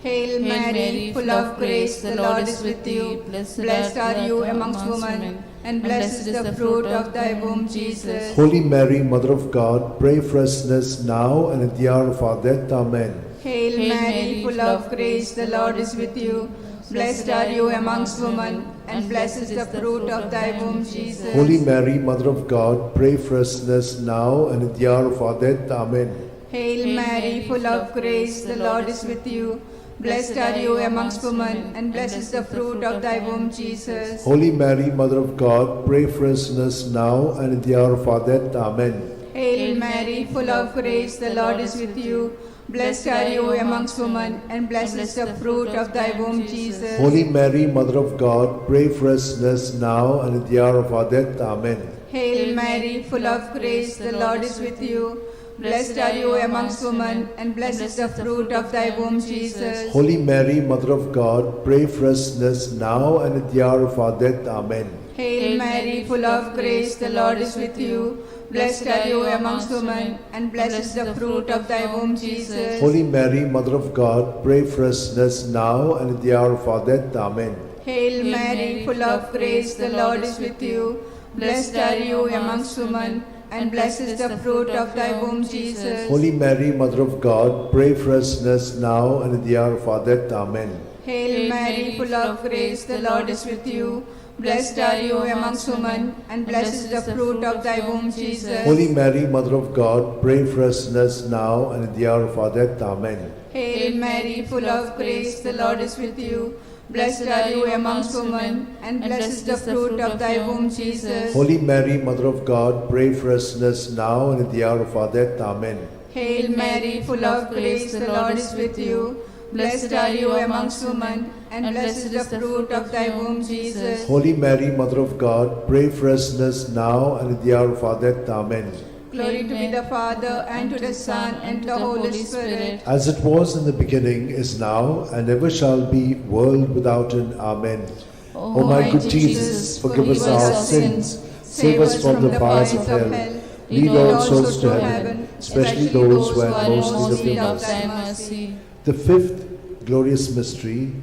Hail Mary, full of grace, the Lord is with you. Blessed are you amongst women, and blessed is the fruit of thy womb, Jesus. Holy Mary, Mother of God, pray for us sinners now and at the hour of our death. Amen. Hail Mary, full of grace, the Lord is with you. Blessed are you amongst women, and blessed is the fruit of thy womb, Jesus. Holy Mary, Mother of God, pray for us sinners now and at the hour of our death. Amen. Hail Mary, full of grace, the Lord is with you. Blessed are you amongst women, and blessed is the fruit of thy womb, Jesus. Holy Mary, Mother of God, pray for us sinners now and at the hour of our death. Amen. Hail Mary, full of grace, the Lord is with you. Blessed are you amongst women, and blessed is the fruit of thy womb, Jesus. Holy Mary, Mother of God, pray for us sinners now and at the hour of our death. Amen. Hail Mary, full of grace, the Lord is with you. Blessed are you amongst women, and blessed is the fruit of thy womb, Jesus. Holy Mary, Mother of God, pray for us sinners now and at the hour of our death. Amen. Hail Mary, full of grace, the Lord is with you. Blessed are you amongst women, and blessed is the fruit of thy womb, Jesus. Holy Mary, Mother of God, pray for us sinners now and at the hour of our death. Amen. Hail Mary, full of grace, the Lord is with you. Blessed are you amongst women, and blessed is the fruit of thy womb, Jesus. Holy Mary, Mother of God, pray for us sinners now and at the hour of our death. Amen. Hail Mary, full of grace, the Lord is with you. Blessed are you amongst women, and blessed is the fruit of thy womb, Jesus. Holy Mary, Mother of God, pray for us sinners now and at the hour of our death. Amen. Hail Mary, full of grace, the Lord is with you. Blessed are you amongst women, and blessed is the fruit of thy womb, Jesus. Holy Mary, Mother of God, pray for us sinners now and at the hour of our death. Amen. Hail Mary, full of grace, the Lord is with you. Blessed are you amongst women, and blessed is the fruit of thy womb, Jesus. Holy Mary, Mother of God, pray for us sinners now and at the hour of our death. Amen. Glory to be the Father, and to the Son, and to the Holy Spirit. As it was in the beginning, is now, and ever shall be, world without end. Amen. O my good Jesus, forgive us our sins, save us from the fires of hell, lead all souls to heaven, especially those who are in most need of your mercy. The fifth glorious mystery,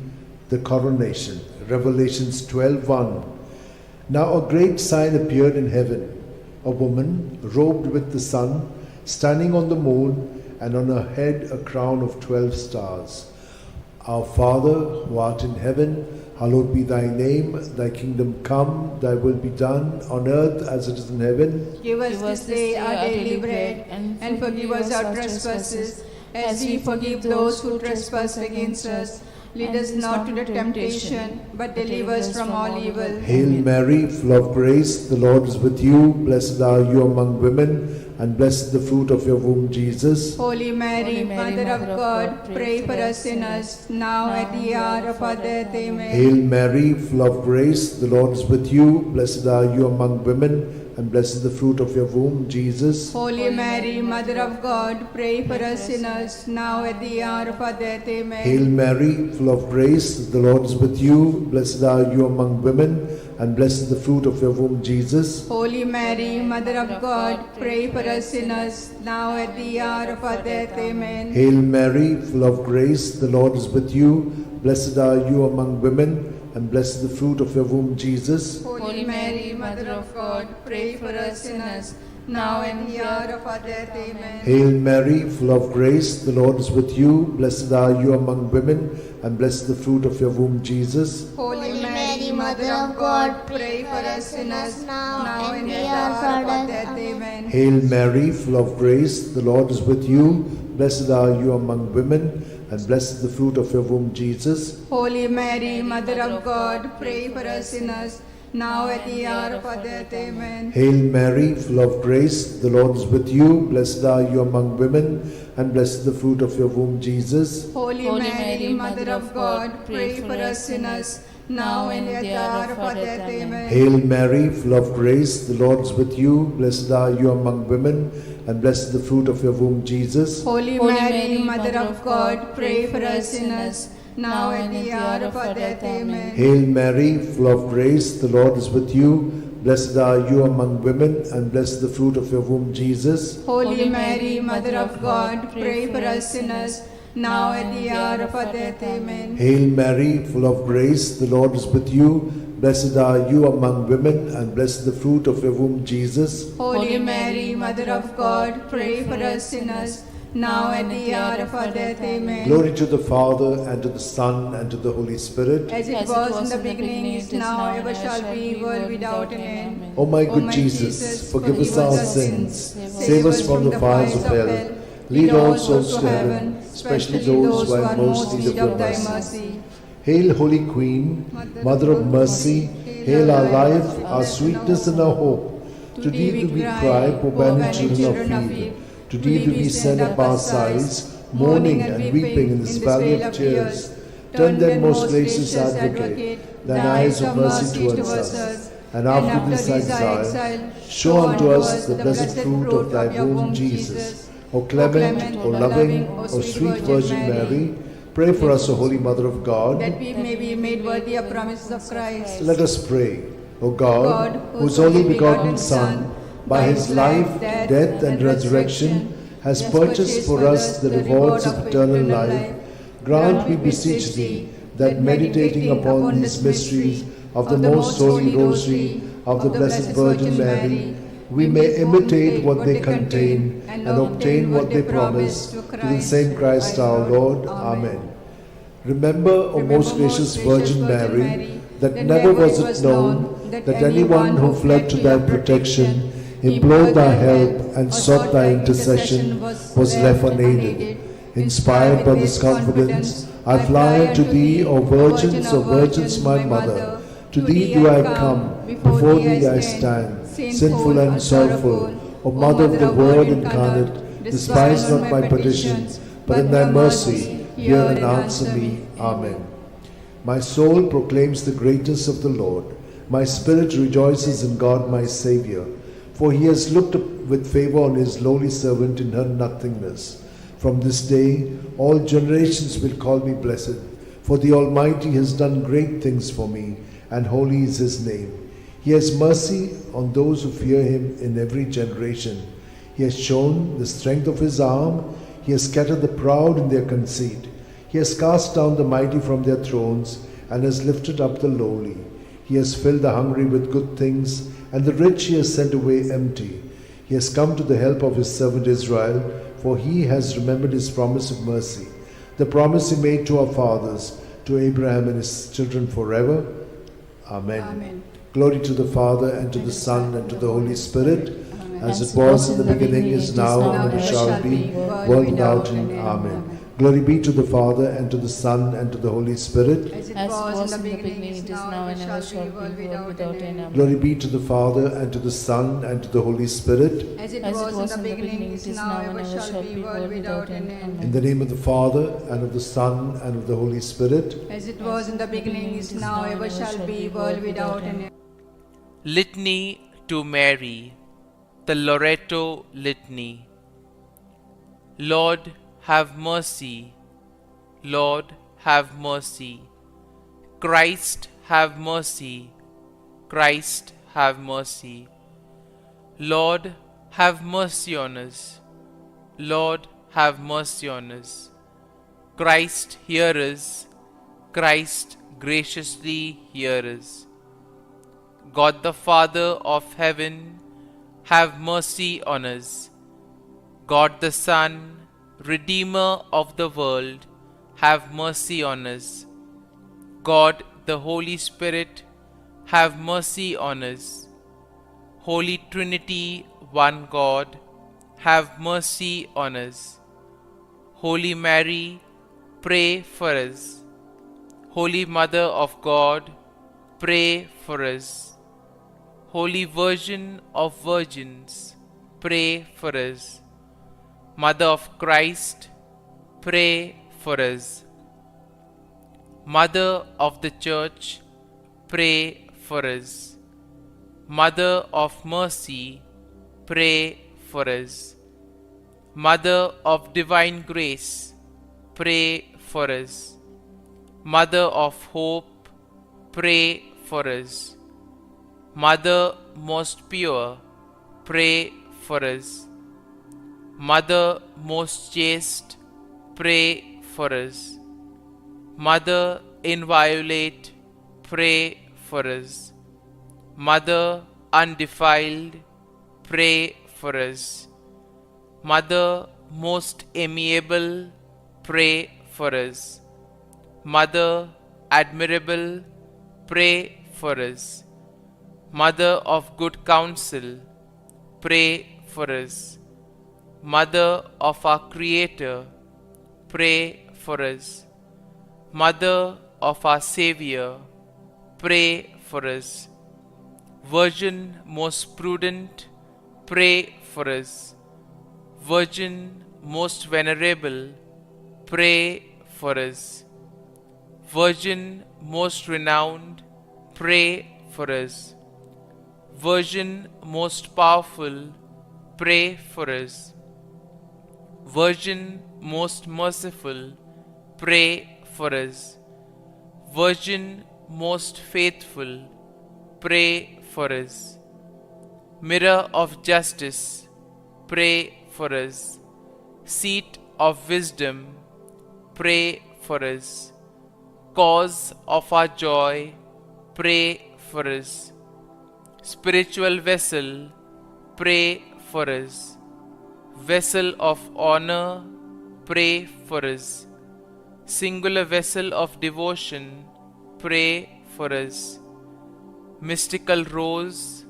the coronation. Revelations 12:1. Now a great sign appeared in heaven, a woman robed with the sun, standing on the moon, and on her head a crown of 12 stars. Our Father, who art in heaven, hallowed be thy name. Thy kingdom come, thy will be done, on earth as it is in heaven. Give us this day our daily bread, and forgive us our trespasses, as we forgive those who trespass against us. Lead us not to the temptation, but deliver us from all evil. Hail Mary, full of grace, the Lord is with you. Blessed are you among women, and blessed the fruit of your womb, Jesus. Holy Mary, Mother of God, pray for us sinners, now at the hour of our death. Amen. Hail Mary, full of grace, the Lord is with you. Blessed are you among women, and blessed is the fruit of your womb, Jesus. Holy Mary, Mother of God, pray for us sinners, now at the hour of our death. Amen. Hail Mary, full of grace, the Lord is with you. Blessed are you among women, and blessed is the fruit of your womb, Jesus. Holy Mary, Mother of God, pray for us sinners, now at the hour of our death. Amen. Hail Mary, full of grace, the Lord is with you. Blessed are you among women, and blessed is the fruit of your womb, Jesus. Holy Mary, Mother of God, pray for us sinners, now and the hour of our death. Amen. Hail Mary, full of grace, the Lord is with you. Blessed are you among women, and blessed is the fruit of your womb, Jesus. Holy Mary, Mother of God, pray for us sinners, now and at the hour of our death. Amen. Hail Mary, full of grace, the Lord is with you. Blessed are you among women, and blessed is the fruit of your womb, Jesus. Holy Mary, Mother of God, pray for us sinners, now at the hour of our death. Amen. Hail Mary, full of grace, the Lord is with you. Blessed are you among women, and blessed is the fruit of your womb, Jesus. Holy Mary, Mother of God, pray for us sinners, now and at the hour of our death. Amen. Hail Mary, full of grace, the Lord is with you. Blessed are you among women, and blessed is the fruit of your womb, Jesus. Holy Mary, Mother of God, pray for us sinners, now at the hour of our death. Amen. Hail Mary, full of grace, the Lord is with you. Blessed are you among women, and blessed is the fruit of your womb, Jesus. Holy Mary, Mother of God, pray for us sinners, now at the hour of our death. Amen. Hail Mary, full of grace, the Lord is with you. Blessed are you among women, and blessed is the fruit of your womb, Jesus. Holy Mary, Mother of God, pray for us sinners, now at the hour of our death. Amen. Glory to the Father, and to the Son, and to the Holy Spirit. As it was in the beginning, is now, ever shall be, world without an end. O my good Jesus, forgive us our sins, save us from the fires of hell, lead all souls to heaven, especially those who are most in need of thy mercy. Hail, Holy Queen, Mother of Mercy, hail our life, our sweetness, and our hope. To thee do we cry, poor banished children of Eve. To thee do we send up our sighs, mourning and weeping in this valley of tears. Turn then, most gracious Advocate, thine eyes of mercy towards us, and after this exile, show unto us the blessed fruit of thy womb, Jesus. O clement, O loving, O sweet Virgin Mary, pray for us, O Holy Mother of God, that we may be made worthy of promises of Christ. Let us pray. O God, whose only begotten Son, by his life, death, and resurrection, has purchased for us the rewards of eternal life, grant, we beseech thee, that meditating upon these mysteries of the most holy Rosary of the Blessed Virgin Mary, we may imitate what they contain and obtain what they promise, through the same Christ our Lord. Amen. Remember, O most gracious Virgin Mary, that never was it known that anyone who fled to thy protection, implored thy help, and sought thy intercession was left unaided. Inspired by this confidence, I fly unto thee, O Virgins, my Mother. To thee do I come, before thee I stand, sinful and sorrowful. O Mother of the Word incarnate, despise not my petitions, but in thy mercy hear and answer me. Amen. My soul proclaims the greatness of the Lord. My spirit rejoices in God my Saviour, for he has looked with favour on his lowly servant in her nothingness. From this day all generations will call me blessed, for the Almighty has done great things for me, and holy is his name. He has mercy on those who fear him in every generation. He has shown the strength of his arm. He has scattered the proud in their conceit. He has cast down the mighty from their thrones, and has lifted up the lowly. He has filled the hungry with good things, and the rich he has sent away empty. He has come to the help of his servant Israel, for he has remembered his promise of mercy, the promise he made to our fathers, to Abraham and his children forever. Amen. Amen. Glory to the Father, and to the Son, and to the Holy Spirit, as it was in the beginning, is now, and ever shall be, world without end. Amen. Glory be to the Father, and to the Son, and to the Holy Spirit. As it As was in the beginning, beginning, it is now, and ever shall be, world without end. Amen. Glory be to the Father, and to the Son, and to the Holy Spirit. As it was in the beginning, it is now, and ever shall be, world without end. In Amen. the name of the Father, and of the Son, and of the Holy Spirit. As it was in the beginning, is now, ever shall be, world without end. Litany to Mary, the Loreto Litany. Lord, have mercy. Lord, have mercy. Christ, have mercy. Christ, have mercy. Lord, have mercy on us. Lord, have mercy on us. Christ, hear us. Christ, graciously hear us. God the Father of heaven, have mercy on us. God the Son, Redeemer of the world, have mercy on us. God the Holy Spirit, have mercy on us. Holy Trinity, one God, have mercy on us. Holy Mary, pray for us. Holy Mother of God, pray for us. Holy Virgin of Virgins, pray for us. Mother of Christ, pray for us. Mother of the Church, pray for us. Mother of Mercy, pray for us. Mother of Divine Grace, pray for us. Mother of Hope, pray for us. Mother most pure, pray for us. Mother most chaste, pray for us. Mother inviolate, pray for us. Mother undefiled, pray for us. Mother most amiable, pray for us. Mother admirable, pray for us. Mother of good counsel, pray for us. Mother of our Creator, pray for us. Mother of our Savior, pray for us. Virgin most prudent, pray for us. Virgin most venerable, pray for us. Virgin most renowned, pray for us. Virgin most powerful, pray for us. Virgin most merciful, pray for us. Virgin most faithful, pray for us. Mirror of justice, pray for us. Seat of wisdom, pray for us. Cause of our joy, pray for us. Spiritual vessel, pray for us. Vessel of honor, pray for us. Singular vessel of devotion, pray for us. Mystical rose,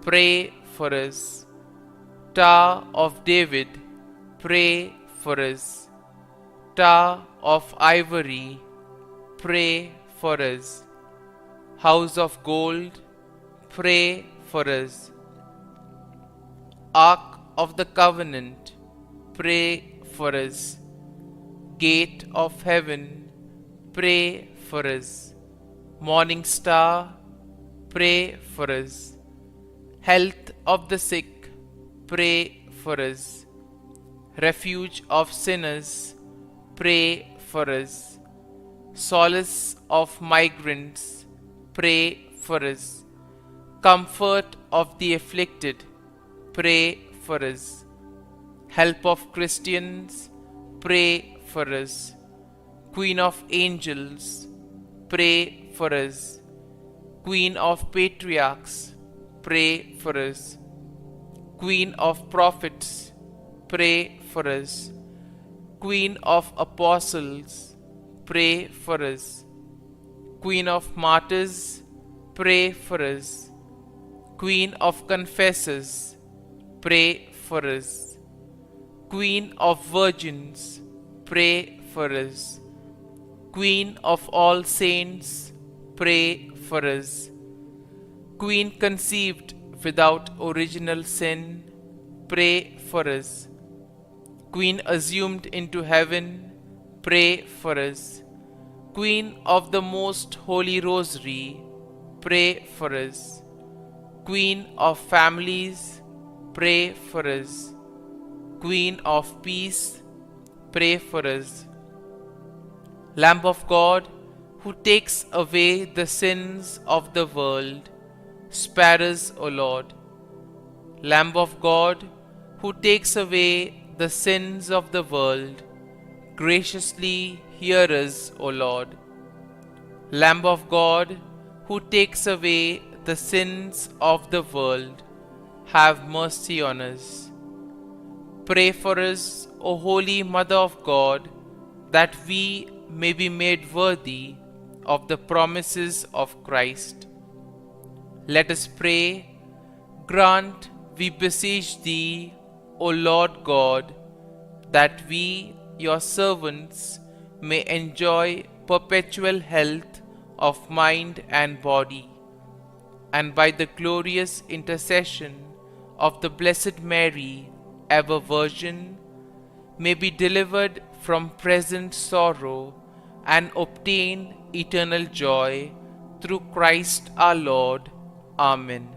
pray for us. Tower of David, pray for us. Tower of ivory, pray for us. House of gold, pray for us. Ark of the Covenant, pray for us. Gate of heaven, pray for us. Morning star, pray for us. Health of the sick, pray for us. Refuge of sinners, pray for us. Solace of migrants, pray for us. Comfort of the afflicted, pray for us. Help of Christians, pray for us. Queen of angels, pray for us. Queen of patriarchs, pray for us. Queen of prophets, pray for us. Queen of apostles, pray for us. Queen of martyrs, pray for us. Queen of confessors, pray for us. Queen of virgins, pray for us. Queen of all saints, pray for us. Queen conceived without original sin, pray for us. Queen assumed into heaven, pray for us. Queen of the most holy Rosary, pray for us. Queen of families, pray for us. Queen of peace, pray for us. Lamb of God, who takes away the sins of the world, spare us, O Lord. Lamb of God, who takes away the sins of the world, graciously hear us, O Lord. Lamb of God, who takes away the sins of the world, have mercy on us. Pray for us, O Holy Mother of God, that we may be made worthy of the promises of Christ. Let us pray. Grant, we beseech Thee, O Lord God, that we, Your servants, may enjoy perpetual health of mind and body, and by the glorious intercession of the Blessed Mary, ever Virgin, may be delivered from present sorrow and obtain eternal joy through Christ our Lord. Amen.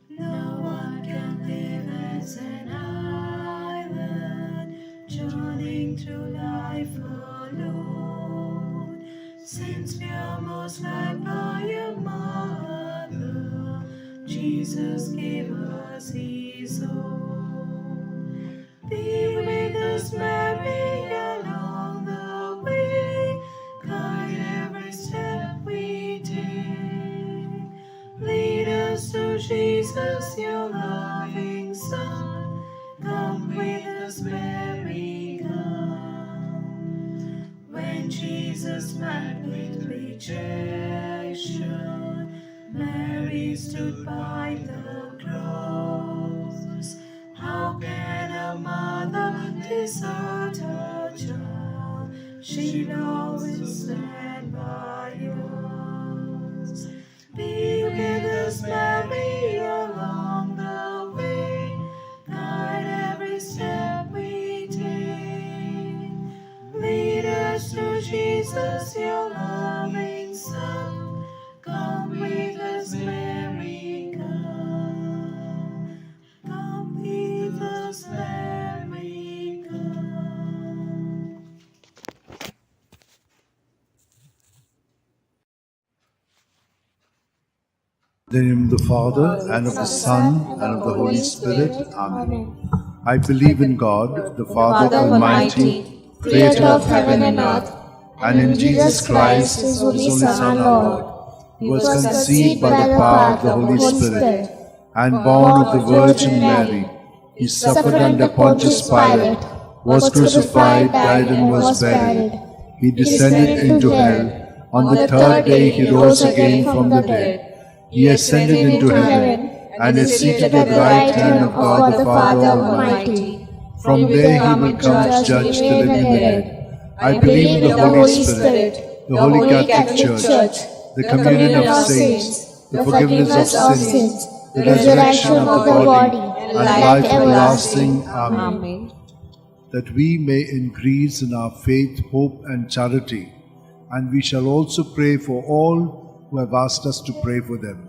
No one can live as an island, journeying through life alone. Since we are most loved by your mother, Jesus gave us his own. Be with us, Mary, along the way. Guide every step we take. Lead us to Jesus, your loving Son. Come with us, Mary, come. When Jesus met with rejection, Mary stood by the cross. How can a mother desert her child? She'll always stand by yours. Be with us, Mary, along the way. Guide every step we take. Lead us to Jesus, your loving Son. Come with us, Mary, come. Come with us, Mary, come. In the name of the Father, and of the Son, and of the Holy Spirit. Amen. I believe in God, the Father Almighty, creator of heaven and earth, and in Jesus Christ, his only Son, our Lord, who was conceived by the power of the Holy Spirit, and born of the Virgin Mary. He suffered under Pontius Pilate, was crucified, died, and was buried. He descended into hell. On the third day he rose again from the dead. He ascended into heaven, and is seated at the right hand of God the Father Almighty. From there he will come to judge the living and the dead. I believe in the Holy Spirit, the Holy Catholic Church, the communion of saints, the forgiveness of sins, the resurrection of the body, and life everlasting. Amen. That we may increase in our faith, hope, and charity, and we shall also pray for all who have asked us to pray for them.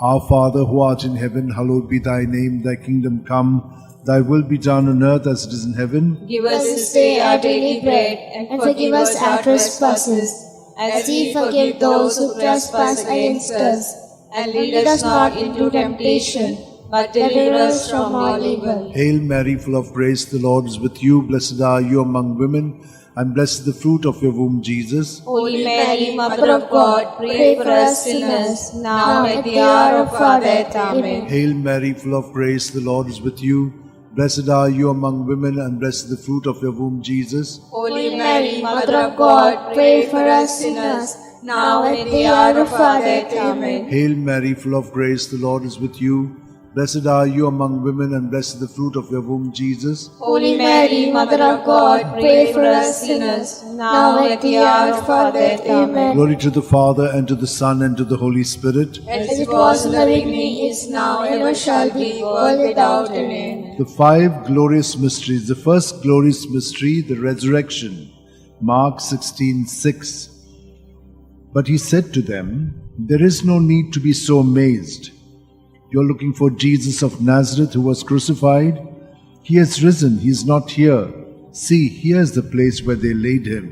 Our Father, who art in heaven, hallowed be thy name. Thy kingdom come, thy will be done on earth as it is in heaven. Give us this day our daily bread, and forgive us our trespasses, as we forgive those who trespass against us. And lead us not into temptation, but deliver us from all evil. Hail Mary, full of grace, the Lord is with you. Blessed are you among women, and blessed the fruit of your womb, Jesus. Holy Mary, Mother of God, pray for us sinners, now and at the hour of our death. Amen. Hail Mary, full of grace, the Lord is with you. Blessed are you among women, and blessed the fruit of your womb, Jesus. Holy Mary, Mother of God, pray for us sinners, now and at the hour of our death. Amen. Hail Mary, full of grace, the Lord is with you. Blessed are you among women, and blessed the fruit of your womb, Jesus. Holy Mary, Mother of God, pray for us sinners, now and at the hour of our death. Amen. Glory to the Father, and to the Son, and to the Holy Spirit. As it was in the beginning, is now, and ever shall be, world without end. The five glorious mysteries. The first glorious mystery, the resurrection. Mark 16:6. But he said to them, there is no need to be so amazed. You're looking for Jesus of Nazareth who was crucified. He has risen. He is not here. See, here is the place where they laid him.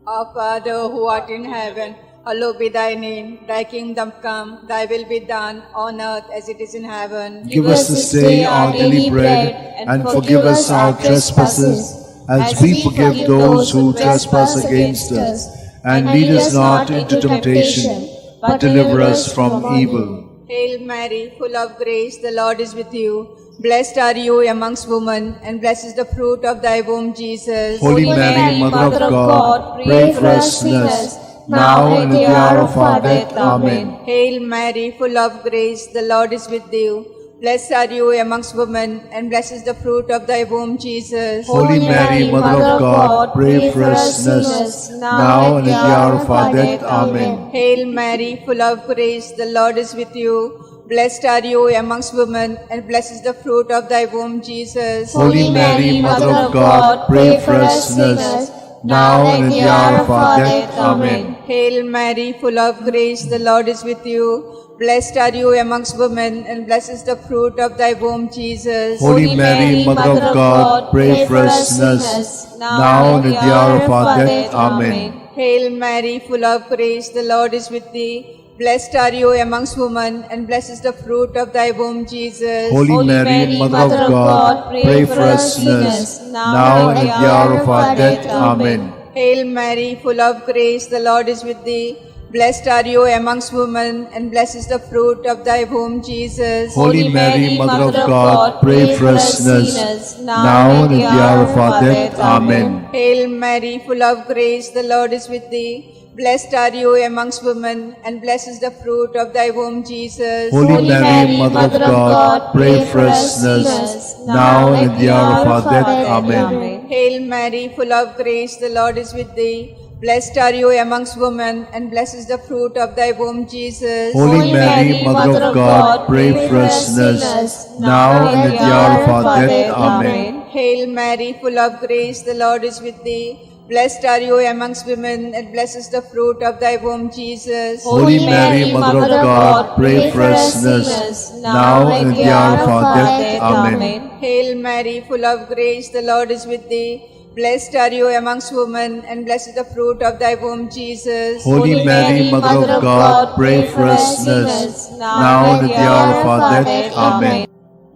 Our Father who art in heaven, hallowed be thy name. Thy kingdom come, thy will be done on earth as it is in heaven. Give us this day our daily bread, and forgive us our trespasses, as we forgive those who trespass against us. And lead us not into temptation, but deliver us from evil. Hail Mary, full of grace, the Lord is with you. Blessed are you amongst women, and blessed is the fruit of thy womb, Jesus. Holy Mary, Mother of God, pray for us sinners, now and at the hour of our death. Amen. Hail Mary, full of grace, the Lord is with you. Blessed are you amongst women, and blessed is the fruit of thy womb, Jesus. Holy Mary, Mother of God, pray for us sinners, now and at the hour of our death. Amen. Hail Mary, full of grace, the Lord is with you. Blessed are you amongst women, and blessed is the fruit of thy womb, Jesus. Holy Mary, Mother of God, pray for us sinners, now and at the hour of our death. Amen. Hail Mary, full of grace, the Lord is with you. Blessed are you amongst women, and blessed is the fruit of thy womb, Jesus. Holy Mary, Mother of God, pray for us sinners, now and at the hour of our death. Amen. Hail Mary, full of grace, the Lord is with thee. Blessed are you amongst women, and blessed is the fruit of thy womb, Jesus. Holy Mary, Mother of God, pray for us sinners, now and at the hour of our death. Amen. Hail Mary, full of grace, the Lord is with thee. Blessed are you amongst women, and blessed is the fruit of thy womb, Jesus. Holy Mary, Mother of God, pray for us sinners, now and at the hour of our death. Amen. Hail Mary, full of grace, the Lord is with thee. Blessed are you amongst women, and blessed is the fruit of thy womb, Jesus. Holy Mary, Mother of God, pray for us sinners, now and at the hour of our death. Amen. Hail Mary, full of grace, the Lord is with thee. Blessed are you amongst women, and blessed is the fruit of thy womb, Jesus. Holy Mary, Mother of God, pray for us sinners, now and at the hour of our death. Amen. Hail Mary, full of grace, the Lord is with thee. Blessed are you amongst women, and blessed is the fruit of thy womb, Jesus. Holy Mary, Mother of God, pray for us sinners, now and at the hour of our death. Amen. Hail Mary, full of grace, the Lord is with thee. Blessed are you amongst women, and blessed is the fruit of thy womb, Jesus. Holy Mary, Mother of God, pray for us sinners, now and at the hour of our death. Amen.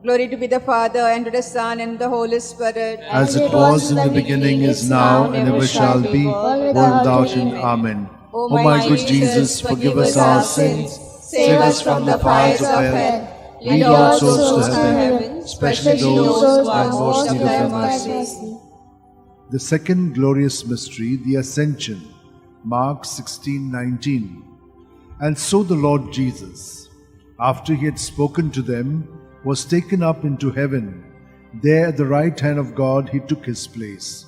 Glory to be the Father, and to the Son, and the Holy Spirit. As it was in the beginning, is now, and ever shall be, world without end. Amen. O my good Jesus, forgive us our sins, save us from the fires of hell, lead all souls to heaven, especially those who are most in need of thy mercy. The second glorious mystery, the Ascension, Mark 16:19. And so the Lord Jesus, after he had spoken to them, was taken up into heaven. There at the right hand of God he took his place.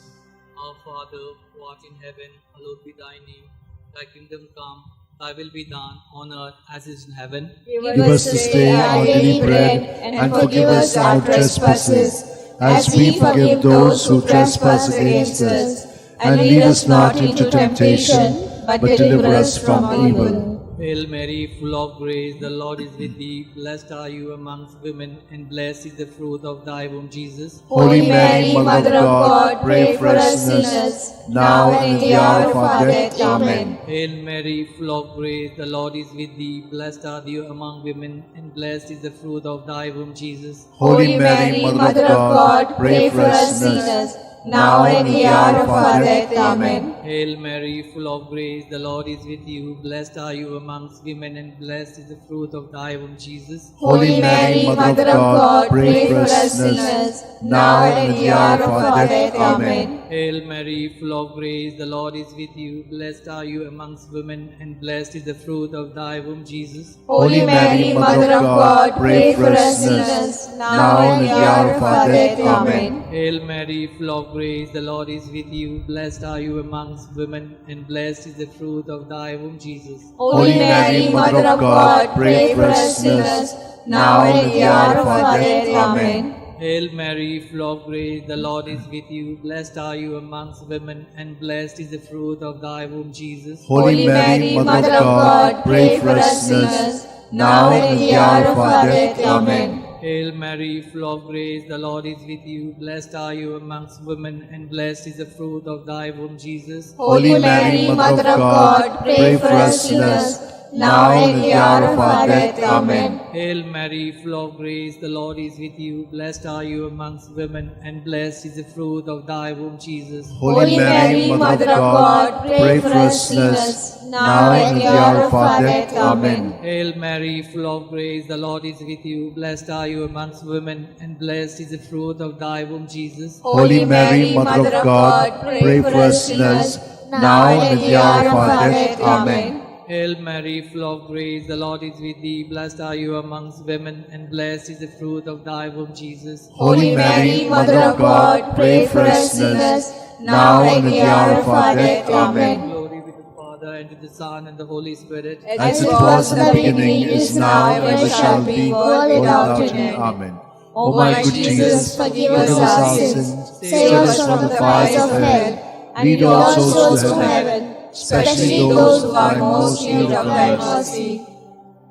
Our Father, who art in heaven, hallowed be thy name. Thy kingdom come, thy will be done on earth as it is in heaven. Give us this day our daily bread, and forgive us our trespasses, as we forgive those who trespass against us. And lead us not into temptation, but deliver us from evil. Hail Mary, full of grace, the Lord is with thee. Blessed are you amongst women, and blessed is the fruit of thy womb, Jesus. Holy Mary, Mother of God, pray for us sinners, now and at the hour of our death. Amen. Hail Mary, full of grace, the Lord is with thee. Blessed are you among women, and blessed is the fruit of thy womb, Jesus. Holy Mary, Mother of God, pray for us sinners, now and at the hour of our death. Amen. Hail Mary, full of grace, the Lord is with you. Blessed are you amongst women, and blessed is the fruit of thy womb, Jesus. Holy Mary, Mother of God, pray for us sinners, now and at the hour of our death. Amen. Hail Mary, full of grace, the Lord is with you. Blessed are you amongst women, and blessed is the fruit of thy womb, Jesus. Holy Mary, Mother of God, pray for us sinners, now and at the hour of our death. Amen. Hail Mary, full of grace, the Lord is with you. Blessed are you amongst women, and blessed is the fruit of thy womb, Jesus. Holy Mary, Mother of God, pray for us sinners, now and at the hour of our death. Amen. Hail Mary, full of grace, the Lord is with you. Blessed are you amongst women, and blessed is the fruit of thy womb, Jesus. Holy Mary, Mother of God, pray for us sinners, now and at the hour of our death. Amen. Hail Mary, full of grace, the Lord is with you. Blessed are you amongst women, and blessed is the fruit of thy womb, Jesus. Holy Mary, Mother of God, pray for us sinners, now and at the hour of our death. Amen. Hail Mary, full of grace, the Lord is with you. Blessed are you amongst women, and blessed is the fruit of thy womb, Jesus. Holy Mary, Mother of God, pray for us sinners, now and at the hour of our death. Amen. Hail Mary, full of grace, the Lord is with you. Blessed are you amongst women, and blessed is the fruit of thy womb, Jesus. Holy Mary, Mother of God, pray for us sinners, now and at the hour of our death. Amen. Hail Mary, full of grace, the Lord is with thee. Blessed are you amongst women, and blessed is the fruit of thy womb, Jesus. Holy Mary, Mother of God, pray for us sinners, now and at the hour of our death. Amen. Glory be to the Father, and to the Son, and the Holy Spirit. As it was in the beginning, is now, and ever shall be, world without end. Amen. O my good Jesus, forgive us our sins, save us from the fires of hell, and lead all souls to heaven, especially those who are most in need of thy mercy.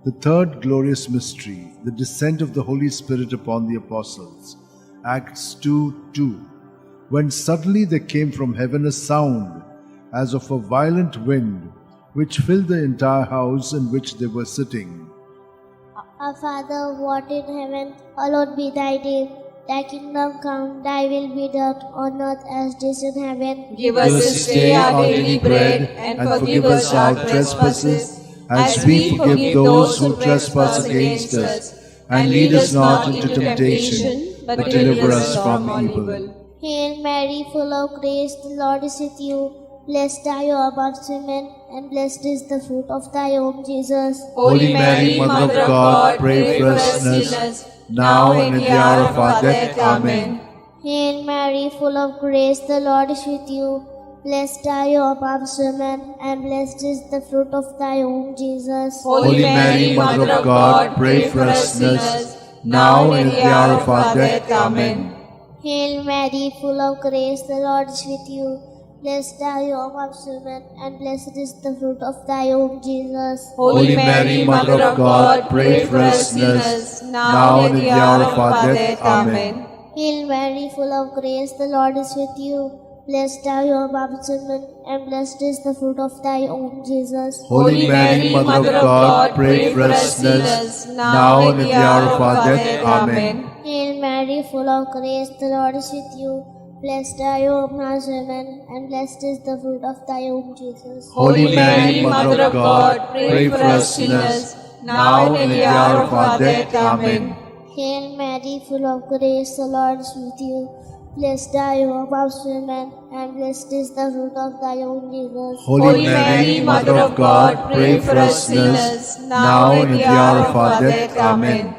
The third glorious mystery, the descent of the Holy Spirit upon the apostles. Acts 2:2. When suddenly there came from heaven a sound, as of a violent wind, which filled the entire house in which they were sitting. Our Father, who art in heaven, hallowed be thy name. Thy kingdom come, thy will be done on earth as it is in heaven. Give us this day our daily bread, and forgive us our trespasses, as we forgive those who trespass against us. And lead us not into temptation, but deliver us from evil. Hail Mary, full of grace, the Lord is with you. Blessed are you amongst women, and blessed is the fruit of thy womb, Jesus. Holy Mary, Mother of God, pray for us sinners, now and at the hour of our death. Amen. Hail Mary, full of grace, the Lord is with you. Blessed are you amongst women, and blessed is the fruit of thy womb, Jesus. Holy Mary, Mother of God, pray for us sinners, now and at the hour of our death. Amen. Hail Mary, full of grace, the Lord is with you. Blessed are you amongst women, and blessed is the fruit of thy womb, Jesus. Holy Mary, Mother of God, pray for us sinners, now and at the hour of our death. Amen. Hail Mary, full of grace, the Lord is with you. Blessed are you amongst women, and blessed is the fruit of thy womb, Jesus. Holy Mary, Mother of God, pray for us sinners, now and at the hour of our death. Amen. Hail Mary, full of grace, the Lord is with you. Blessed are you amongst women, and blessed is the fruit of thy womb, Jesus. Holy Mary, Mother of God, pray for us sinners, now and at the hour of our death. Amen. Hail Mary, full of grace, the Lord is with you. Blessed are you amongst women, and blessed is the fruit of thy womb, Jesus. Holy Mary, Mother of God, pray for us sinners, now and at the hour of our death. Amen.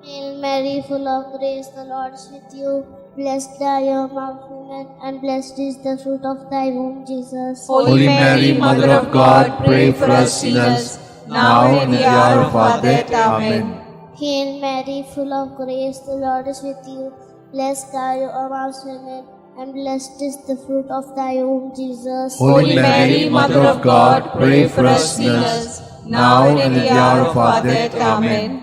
Hail Mary, full of grace, the Lord is with you. Blessed are you amongst women, and blessed is the fruit of thy womb, Jesus. Holy Mary, Mother of God, pray for us sinners, now and at the hour of our death. Amen. Hail Mary, full of grace, the Lord is with you. Blessed are you amongst women, and blessed is the fruit of thy womb, Jesus. Holy Mary, Mother of God, pray for us sinners, now and at the hour of our death. Amen.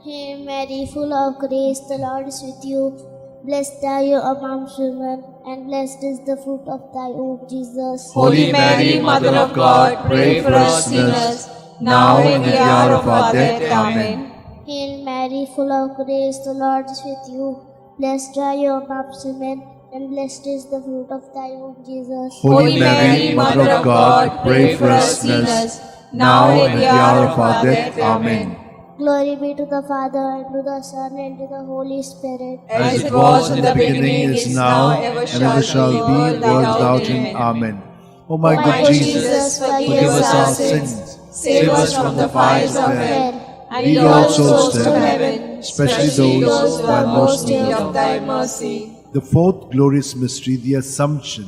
Hail Mary, full of grace, the Lord is with you. Blessed are you amongst women, and blessed is the fruit of thy womb, Jesus. Holy Mary, Mother of God, pray for us sinners, now and at the hour of our death. Amen. Hail Mary, full of grace, the Lord is with you. Blessed are you amongst women, and blessed is the fruit of thy womb, Jesus. Holy Mary, Mother of God, pray for us sinners, now and at the hour of our death. Amen. Glory be to the Father, and to the Son, and to the Holy Spirit. As it was in the beginning, is now, and ever shall be, world without end. Amen. O my good Jesus, forgive us our sins, save us from the fires of hell, and lead all souls to heaven, especially those who are most in need of thy mercy. The fourth glorious mystery, the Assumption.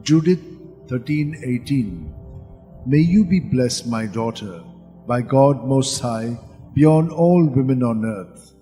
Judith 13:18. May you be blessed, my daughter, by God Most High, beyond all women on earth.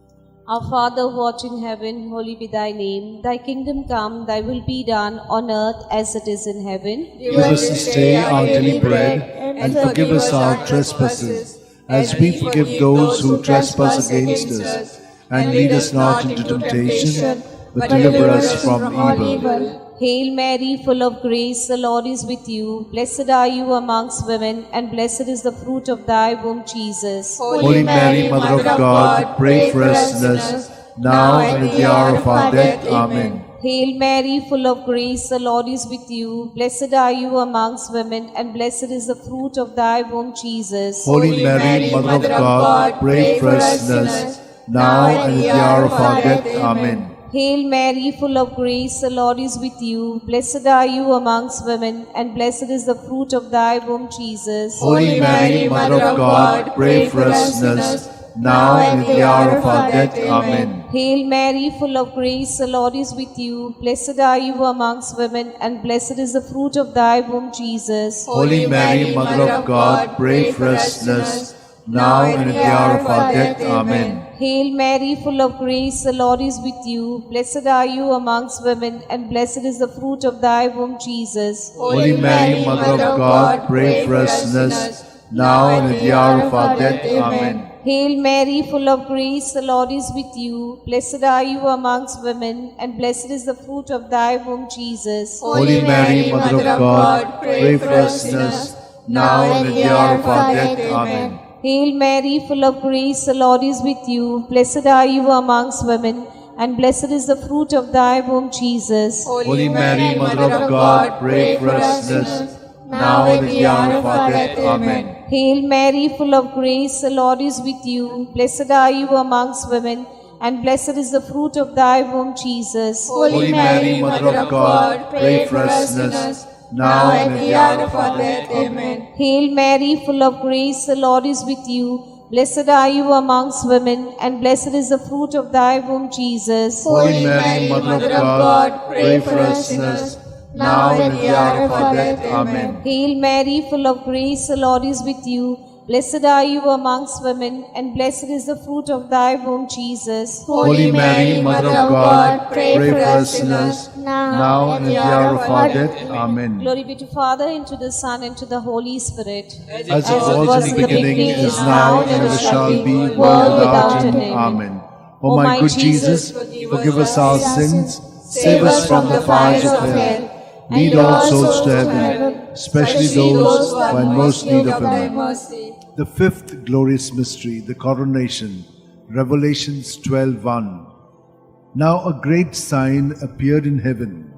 Our Father who art in heaven, holy be thy name. Thy kingdom come, thy will be done on earth as it is in heaven. Give us this day our daily bread, and forgive us our trespasses, as we forgive those who trespass against us. And lead us not into temptation, but deliver us from evil. Hail Mary, full of grace, the Lord is with you. Blessed are you amongst women, and blessed is the fruit of thy womb, Jesus. Holy Mary, Mother of God, pray for us sinners, now and at the hour of our death. Amen. Hail Mary, full of grace, the Lord is with you. Blessed are you amongst women, and blessed is the fruit of thy womb, Jesus. Holy Mary, Mother of God, pray for us sinners, now and at the hour of our death. Amen. Hail Mary, full of grace, the Lord is with you. Blessed are you amongst women, and blessed is the fruit of thy womb, Jesus. Holy Mary, Mother of God, pray for us sinners, now and at the hour of our death. Amen. Hail Mary, full of grace, the Lord is with you. Blessed are you amongst women, and blessed is the fruit of thy womb, Jesus. Holy Mary, Mother of God, pray for us sinners, now and at the hour of our death. Amen. Hail Mary, full of grace, the Lord is with you. Blessed are you amongst women, and blessed is the fruit of thy womb, Jesus. Holy Mary, Mother of God, pray for us sinners, now and at the hour of our death. Amen. Hail Mary, full of grace, the Lord is with you. Blessed are you amongst women, and blessed is the fruit of thy womb, Jesus. Holy Mary, Mother of God, pray for us sinners, now and at the hour of our death. Amen. Hail Mary, full of grace, the Lord is with you. Blessed are you amongst women, and blessed is the fruit of thy womb, Jesus. Holy Mary, Mother of God, pray for us sinners, now and at the hour of our death. Amen. Hail Mary, full of grace, the Lord is with you. Blessed are you amongst women, and blessed is the fruit of thy womb, Jesus. Holy Mary, Mother of God, pray for us sinners, now and at the hour of our death. Amen. Hail Mary, full of grace, the Lord is with you. Blessed are you amongst women, and blessed is the fruit of thy womb, Jesus. Holy Mary, Mother of God, pray for us sinners, now and at the hour of our death. Amen. Hail Mary, full of grace, the Lord is with you. Blessed are you amongst women, and blessed is the fruit of thy womb, Jesus. Holy Mary, Mother of God, pray for us sinners, now and at the hour of our death. Amen. Glory be to Father, and to the Son, and to the Holy Spirit. As it was in the beginning, is now, and ever shall be, world without end. Amen. O my good Jesus, forgive us our sins, save us from the fires of hell, lead all souls to heaven, especially those who are in most need of thy mercy. The fifth glorious mystery, the coronation. Revelations 12:1. Now a great sign appeared in heaven,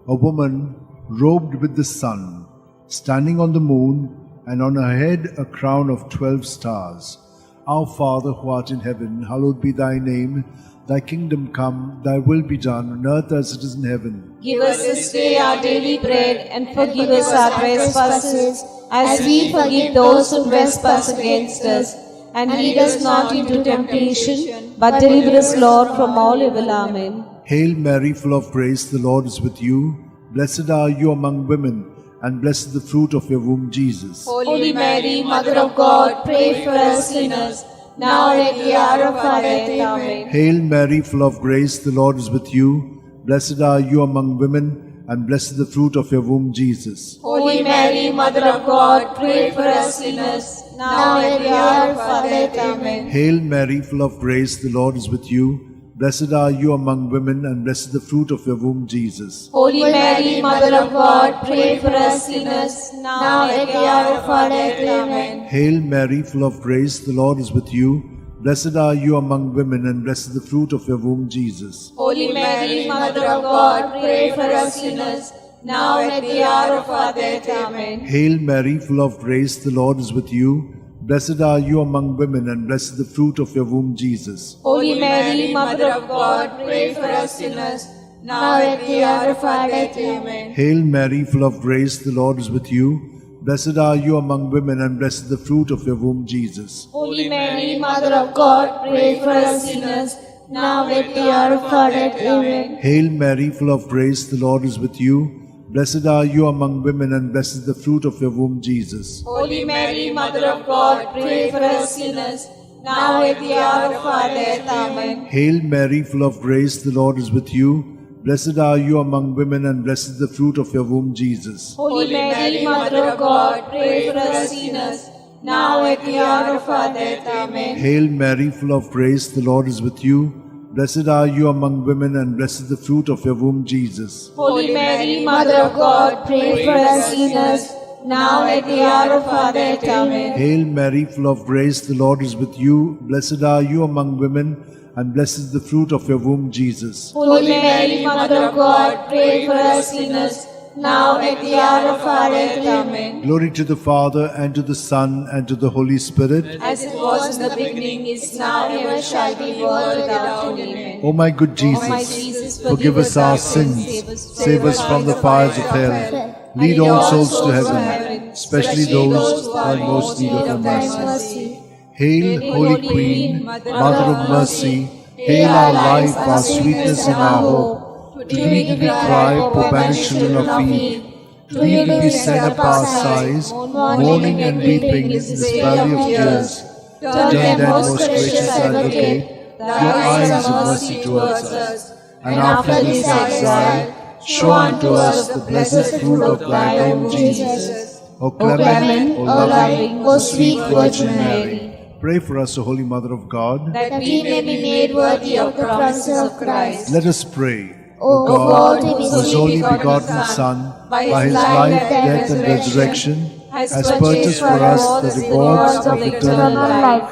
a woman robed with the sun, standing on the moon, and on her head a crown of 12 stars. Our Father who art in heaven, hallowed be thy name. Thy kingdom come, thy will be done on earth as it is in heaven. Give us this day our daily bread, and forgive us our trespasses, as we forgive those who trespass against us. And lead us not into temptation, but deliver us, Lord, from all evil. Amen. Hail Mary, full of grace, the Lord is with you. Blessed are you among women, and blessed is the fruit of your womb, Jesus. Holy Mary, Mother of God, pray for us sinners, now and at the hour of our death. Amen. Hail Mary, full of grace, the Lord is with you. Blessed are you among women, and blessed is the fruit of your womb, Jesus. Holy Mary, Mother of God, pray for us sinners, now and at the hour of our death. Amen. Hail Mary, full of grace, the Lord is with you. Blessed are you among women, and blessed is the fruit of your womb, Jesus. Holy Mary, Mother of God, pray for us sinners, now and at the hour of our death. Amen. Hail Mary, full of grace, the Lord is with you. Blessed are you among women, and blessed is the fruit of your womb, Jesus. Holy Mary, Mother of God, pray for us sinners, now and at the hour of our death. Amen. Hail Mary, full of grace, the Lord is with you. Blessed are you among women, and blessed is the fruit of your womb, Jesus. Holy Mary, Mother of God, pray for us sinners, now and at the hour of our death. Amen. Hail Mary, full of grace, the Lord is with you. Blessed are you among women, and blessed is the fruit of your womb, Jesus. Holy Mary, Mother of God, pray for us sinners, now and at the hour of our death. Amen. Hail Mary, full of grace, the Lord is with you. Blessed are you among women, and blessed is the fruit of your womb, Jesus. Holy Mary, Mother of God, pray for us sinners, now and at the hour of our death. Amen. Hail Mary, full of grace, the Lord is with you. Blessed are you among women, and blessed is the fruit of your womb, Jesus. Holy Mary, Mother of God, pray for us sinners, now and at the hour of our death. Amen. Hail Mary, full of grace, the Lord is with you. Blessed are you among women, and blessed is the fruit of your womb, Jesus. Holy Mary, Mother of God, pray for us sinners, now and at the hour of our death. Amen. Hail Mary, full of grace, the Lord is with you. Blessed are you among women, and blessed is the fruit of your womb, Jesus. Holy Mary, Mother of God, pray for us sinners, now and at the hour of our death. Amen. Glory to the Father, and to the Son, and to the Holy Spirit. As it was in the beginning, is now, and ever shall be, world without end. Amen. O my good Jesus, O my Jesus, forgive us our sins, save us from the fires of hell, lead all souls to heaven, especially those who are in most need of your mercy. Hail, Holy Queen, Mother of Mercy, hail our life, our sweetness, and our hope. To thee did we cry, poor banished children of Eve. To thee did we send up our sighs, mourning and weeping in this valley of tears. Turn then, most gracious Advocate, your eyes of mercy towards us, and after this exile, show unto us the blessed fruit of thy womb, Jesus. O clement, O loving, O sweet Virgin Mary, pray for us, O Holy Mother of God, that we may be made worthy of the promises of Christ. Let us pray. O God, whose only begotten Son, by his life, death, and resurrection, has purchased for us the rewards of eternal life,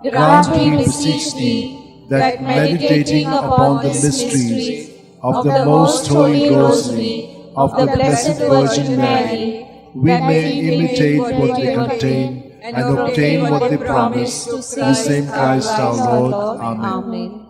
grant, we beseech thee, that meditating upon the mysteries of the most holy Rosary of the Blessed Virgin Mary, we may imitate what they contain and obtain what they promise, through the same Christ our Lord. Amen.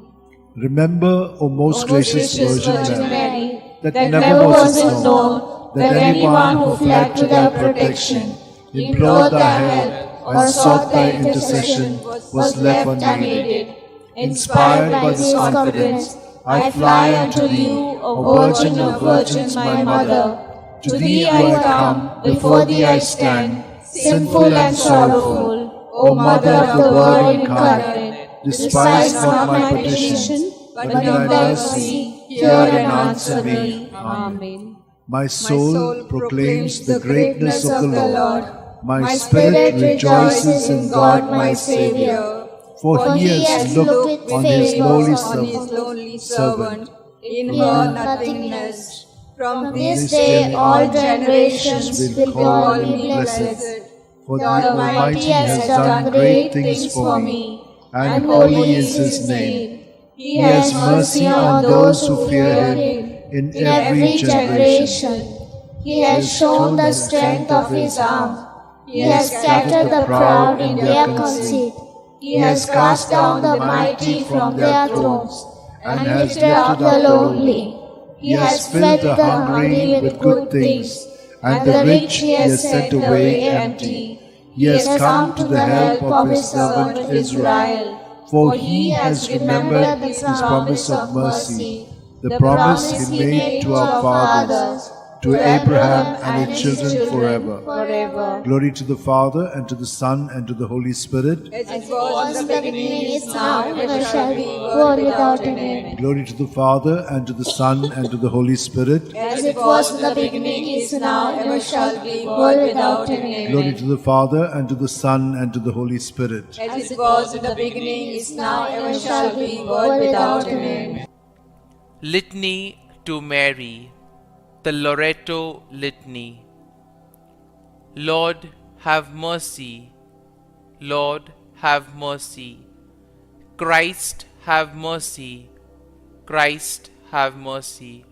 Remember, O most gracious Virgin Mary, that never was it known that anyone who fled to thy protection, implored thy help, or sought thy intercession was left unaided. Inspired by this confidence, I fly unto thee, O Virgin of Virgins, my Mother. To thee I come, before thee I stand, sinful and sorrowful. O Mother of the Word incarnate, despise not my petition, but in thy mercy hear and answer me. Amen. My soul proclaims the greatness of the Lord. My spirit rejoices in God my Saviour. For he has looked on his lowly servant, in her nothingness. From this day all generations will call me blessed. For the Almighty has done great things for me, and holy is his name. He has mercy on those who fear him in every generation. He has shown the strength of his arm. He has scattered the proud in their conceit. He has cast down the mighty from their thrones, and lifted up the lowly. He has fed the hungry with good things, and the rich he has sent away empty. He has come to the help of his servant Israel, for he has remembered his promise of mercy, the promise he made to our fathers, to Abraham and his children forever. Glory to the Father, and to the Son, and to the Holy Spirit. As it was in the beginning, is now, and ever shall be, world without end. Glory to the Father, and to the Son, and to the Holy Spirit. As it was in the beginning, is now, and ever shall be, world without end. Glory to the Father, and to the Son, and to the Holy Spirit. As it was in the beginning, is now, and ever shall be, world without end. Litany to Mary. The Loreto Litany. Lord, have mercy. Lord, have mercy. Christ have mercy. Christ have mercy.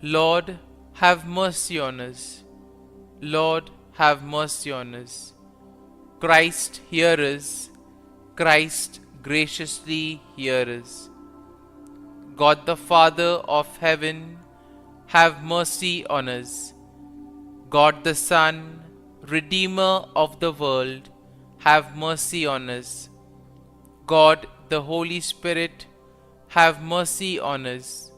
Lord, have mercy on us. Lord, have mercy on us. Christ, hear us. Christ, graciously hear us. God the Father of heaven, have mercy on us. God the Son, Redeemer of the world, have mercy on us. God the Holy Spirit, have mercy on us.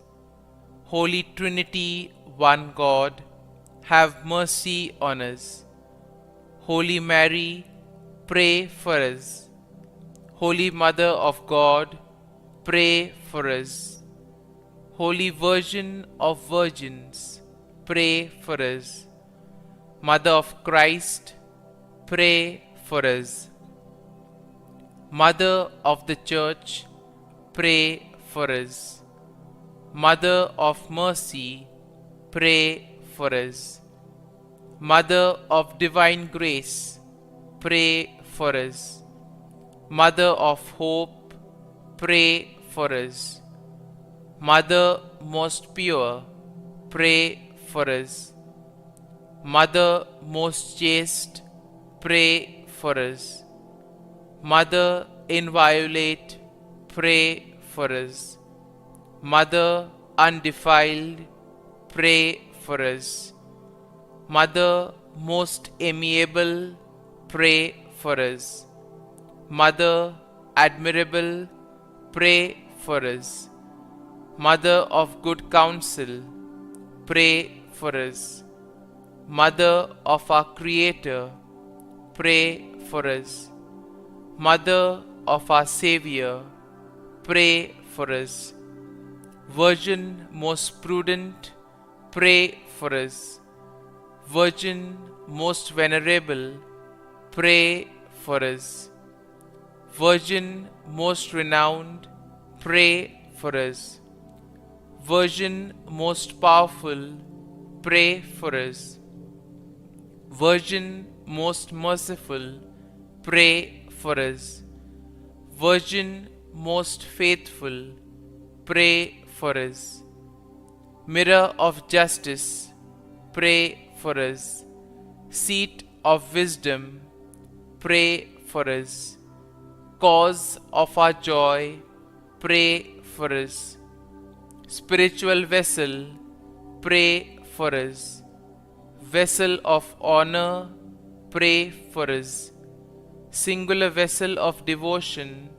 Holy Trinity, one God, have mercy on us. Holy Mary, pray for us. Holy Mother of God, pray for us. Holy Virgin of Virgins, pray for us. Mother of Christ, pray for us. Mother of the Church, pray for us. Mother of Mercy, pray for us. Mother of Divine Grace, pray for us. Mother of Hope, pray for us. Mother most pure, pray for us. Mother most chaste, pray for us. Mother inviolate, pray for us. Mother undefiled, pray for us. Mother most amiable, pray for us. Mother admirable, pray for us. Mother of good counsel, pray for us. Mother of our Creator, pray for us. Mother of our Xavier, pray for us. Virgin most prudent, pray for us. Virgin most venerable, pray for us. Virgin most renowned, pray for us. Virgin most powerful, pray for us. Virgin most merciful, pray for us. Virgin most faithful, pray for us. Mirror of justice, pray for us. Seat of wisdom, pray for us. Cause of our joy, pray for us. Spiritual vessel, pray for us. Vessel of honor, pray for us. Singular vessel of devotion,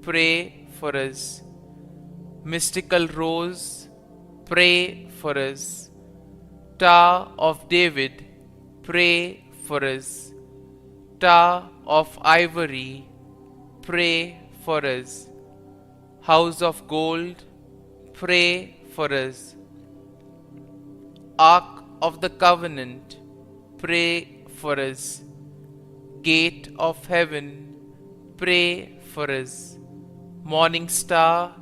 pray for us. Mystical rose, pray for us. Tower of David, pray for us. Tower of ivory, pray for us. House of gold, pray for us. Ark of the covenant, pray for us. Gate of heaven, pray for us. Morning star,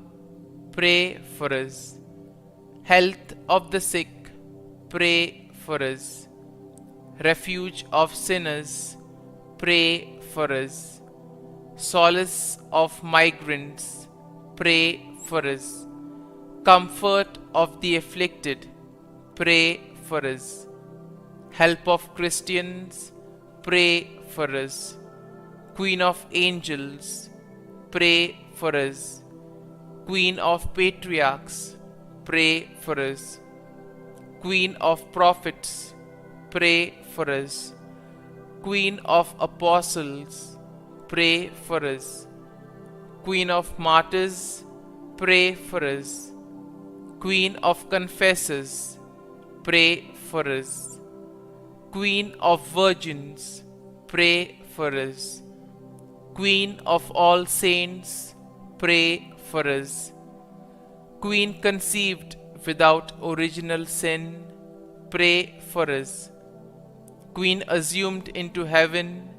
pray for us. Health of the sick, pray for us. Refuge of sinners, pray for us. Solace of migrants, pray for us. Comfort of the afflicted, pray for us. Help of Christians, pray for us. Queen of angels, pray for us. Queen of patriarchs, pray for us. Queen of prophets, pray for us. Queen of apostles, pray for us. Queen of martyrs, pray for us. Queen of confessors, pray for us. Queen of virgins, pray for us. Queen of all saints, pray for us. Queen conceived without original sin, pray for us. Queen assumed into heaven,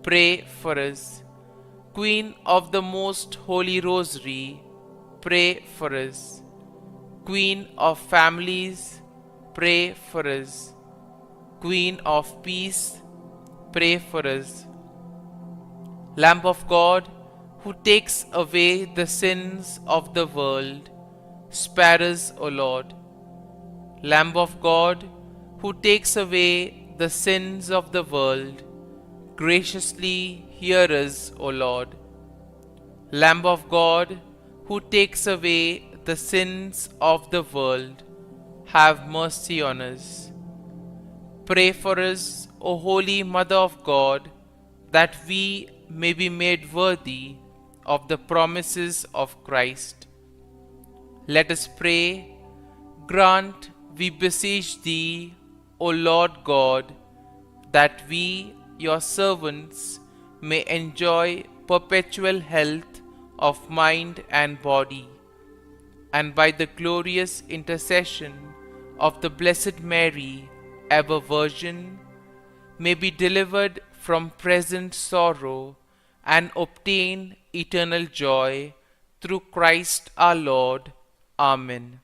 pray for us. Queen of the most holy rosary, pray for us. Queen of families, pray for us. Queen of peace, pray for us. Lamb of God, who takes away the sins of the world, spare us, O Lord. Lamb of God, who takes away the sins of the world, graciously hear us, O Lord. Lamb of God, who takes away the sins of the world, have mercy on us. Pray for us, O Holy Mother of God, that we may be made worthy of the promises of Christ. Let us pray. Grant, we beseech thee, O Lord God, that we, your servants, may enjoy perpetual health of mind and body, and by the glorious intercession of the Blessed Mary, ever Virgin, may be delivered from present sorrow and obtain eternal joy through Christ our Lord. Amen.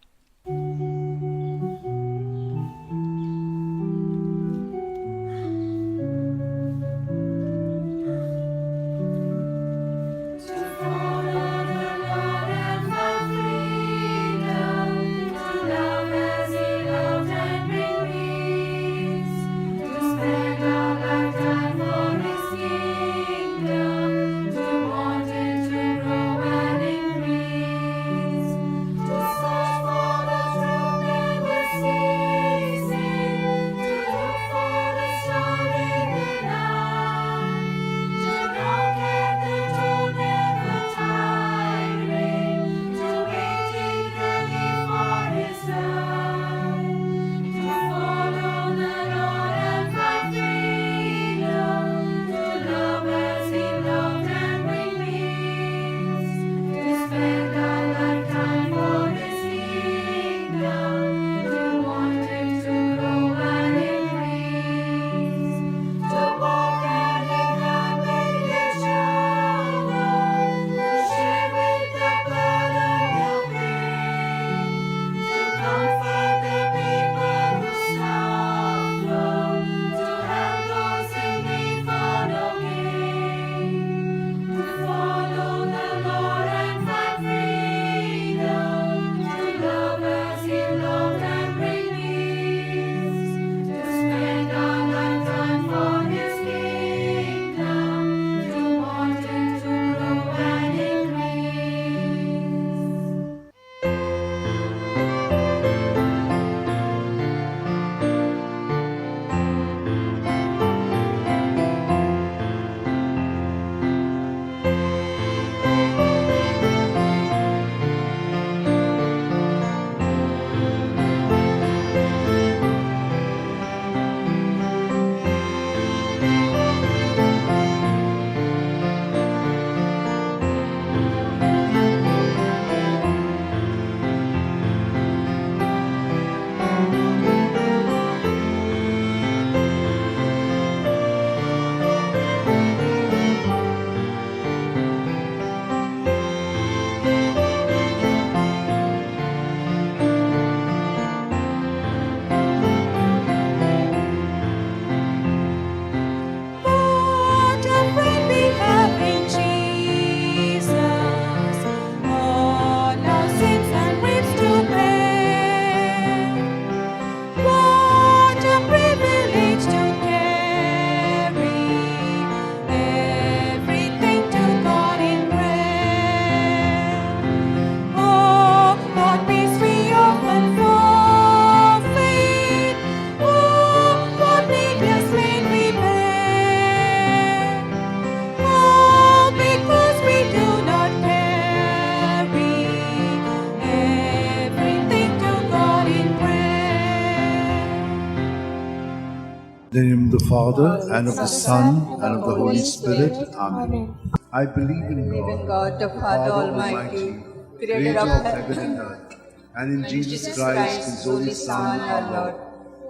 In the name of the Father, and of the Son, and of the Holy Spirit. Amen. I believe in God, the Father Almighty, creator of heaven and earth, and in Jesus Christ, His only Son, our Lord,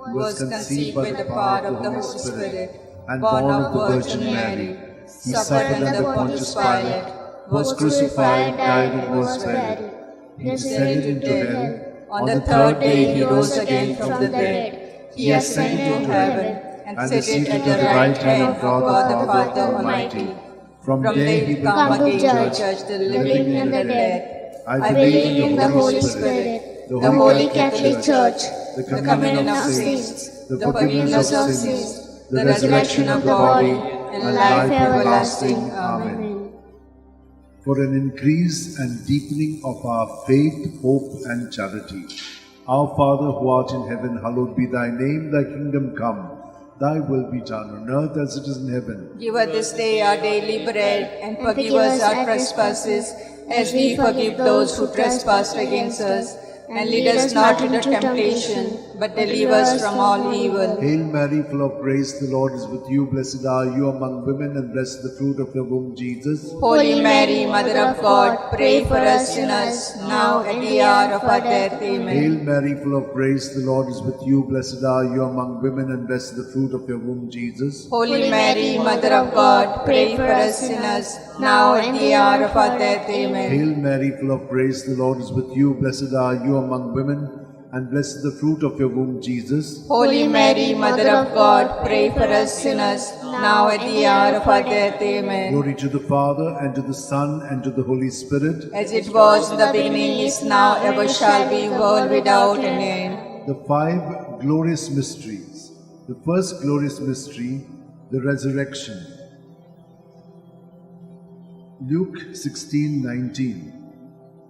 who was conceived by the power of the Holy Spirit, and born of the Virgin Mary. He suffered under Pontius Pilate, was crucified, died, and was buried. He descended into hell. On the third day He rose again from the dead. He ascended into heaven, and seated at the right hand of God the Father Almighty. From From there there he he will come again to judge judge the the living and the dead. I believe in the Holy Spirit, the Holy Catholic Church, the the communion of saints, the the forgiveness of sins, the resurrection of the body, and life everlasting. Amen. For an increase and deepening of our faith, hope, and charity. Our Father who art in heaven, hallowed be thy name, thy kingdom come. Thy will be done on earth as it is in heaven. Give us this day our daily bread, and forgive us our trespasses, as we forgive those who trespass against us. And lead us not into temptation, but deliver us from all evil. Hail Mary, full of grace, the Lord is with you. Blessed are you among women, and blessed the fruit of your womb, Jesus. Holy Mary, Mother of God, pray for us sinners, now and at the hour of our death. Amen. Hail Mary, full of grace, the Lord is with you. Blessed are you among women, and blessed the fruit of your womb, Jesus. Holy Mary, Mother of God, pray for us sinners, now and at the hour of our death. Amen. Hail Mary, full of grace, the Lord is with you. Blessed are you among women, and blessed the fruit of your womb, Jesus. Holy Mary, Mother of God, pray for us sinners, now at the hour of our death. Amen. Glory to the Father, and to the Son, and to the Holy Spirit. As it was in the beginning, is now, ever shall be, world without an end. The five glorious mysteries. The first glorious mystery, the resurrection. Luke 16:19.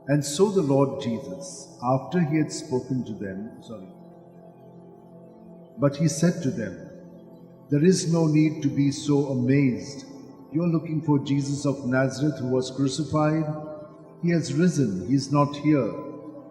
And so the Lord Jesus, after he had spoken to them, but he said to them, there is no need to be so amazed. You are looking for Jesus of Nazareth who was crucified. He has risen. He is not here.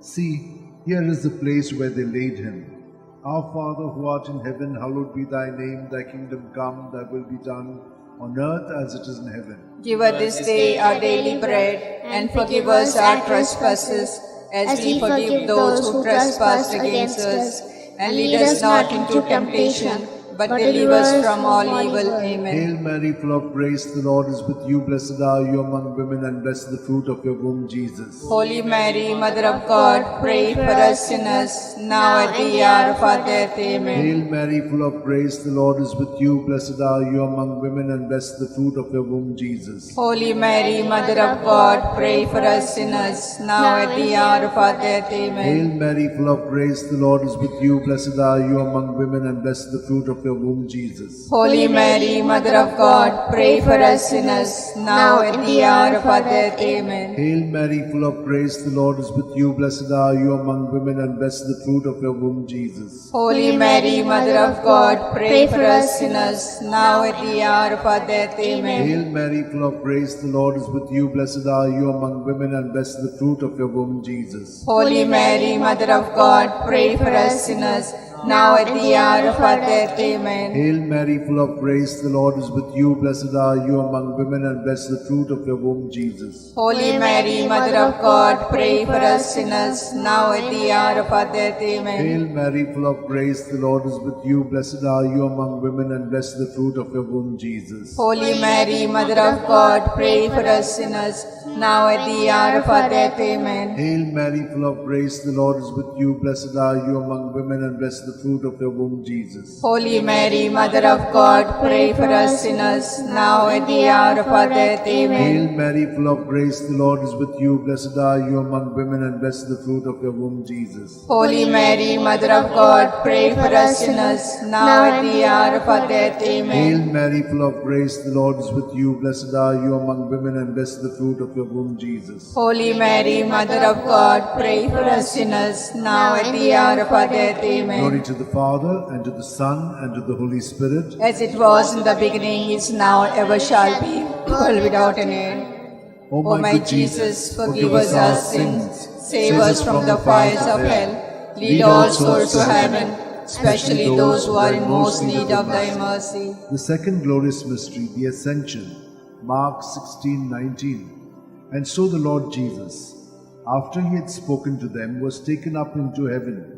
See, here is the place where they laid him. Our Father who art in heaven, hallowed be thy name. Thy kingdom come, thy will be done, on earth as it is in heaven. Give us this day our daily bread, and forgive us our trespasses, as we forgive those who trespass against us. And lead us not into temptation, but deliver us from all evil. Amen. Hail Mary, full of grace, the Lord is with you. Blessed are you among women, and blessed the fruit of your womb, Jesus. Holy Mary, Mother of God, pray for us sinners, now at the hour of our death. Amen. Hail Mary, full of grace, the Lord is with you. Blessed are you among women, and blessed the fruit of your womb, Jesus. Holy Mary, Mother of God, pray for us sinners, now at the hour of our death. Amen. Hail Mary, full of grace, the Lord is with you. Blessed are you among women, and blessed the fruit of your womb, Jesus. Holy Mary, Mother of God, pray for us sinners, now at the hour of our death. Amen. Hail Mary, full of grace, the Lord is with you. Blessed are you among women, and blessed the fruit of your womb, Jesus. Holy Mary, Mother of God, pray for us sinners, now at the hour of our death. Amen. Hail Mary, full of grace, the Lord is with you. Blessed are you among women, and blessed the fruit of your womb, Jesus. Holy Mary, Mother of God, pray for us sinners, now at the hour of our death. Amen. Hail Mary, full of grace, the Lord is with you. Blessed are you among women, and blessed the fruit of your womb, Jesus. Holy Mary, Mother of God, pray for us sinners, now at the hour of our death. Amen. Hail Mary, full of grace, the Lord is with you. Blessed are you among women, and blessed the fruit of your womb, Jesus. Holy Mary, Mother of God, pray for us sinners, now at the hour of our death. Amen. Hail Mary, full of grace, the Lord is with you. Blessed are you among women, and blessed the fruit of your womb, Jesus. Holy Mary, Mother of God, pray for us sinners, now at the hour of our death. Amen. Hail Mary, full of grace, the Lord is with you. Blessed are you among women, and blessed the fruit of your womb, Jesus. Holy Mary, Mother of God, pray for us sinners, now at the hour of our death. Amen. Hail Mary, full of grace, the Lord is with you. Blessed are you among women, and blessed the fruit of your womb, Jesus. Holy Mary, Mother of God, pray for us sinners, now at the hour of our death. Amen. Glory to the Father, and to the Son, and to the Holy Spirit. As it was in the beginning, is now, ever shall be, world without an end. O O my Jesus, forgive us our sins, save us from the fires of hell, lead all souls to heaven, especially those who are in most need of thy mercy. The second glorious mystery, the Ascension. Mark 16:19. And so the Lord Jesus, after he had spoken to them, was taken up into heaven.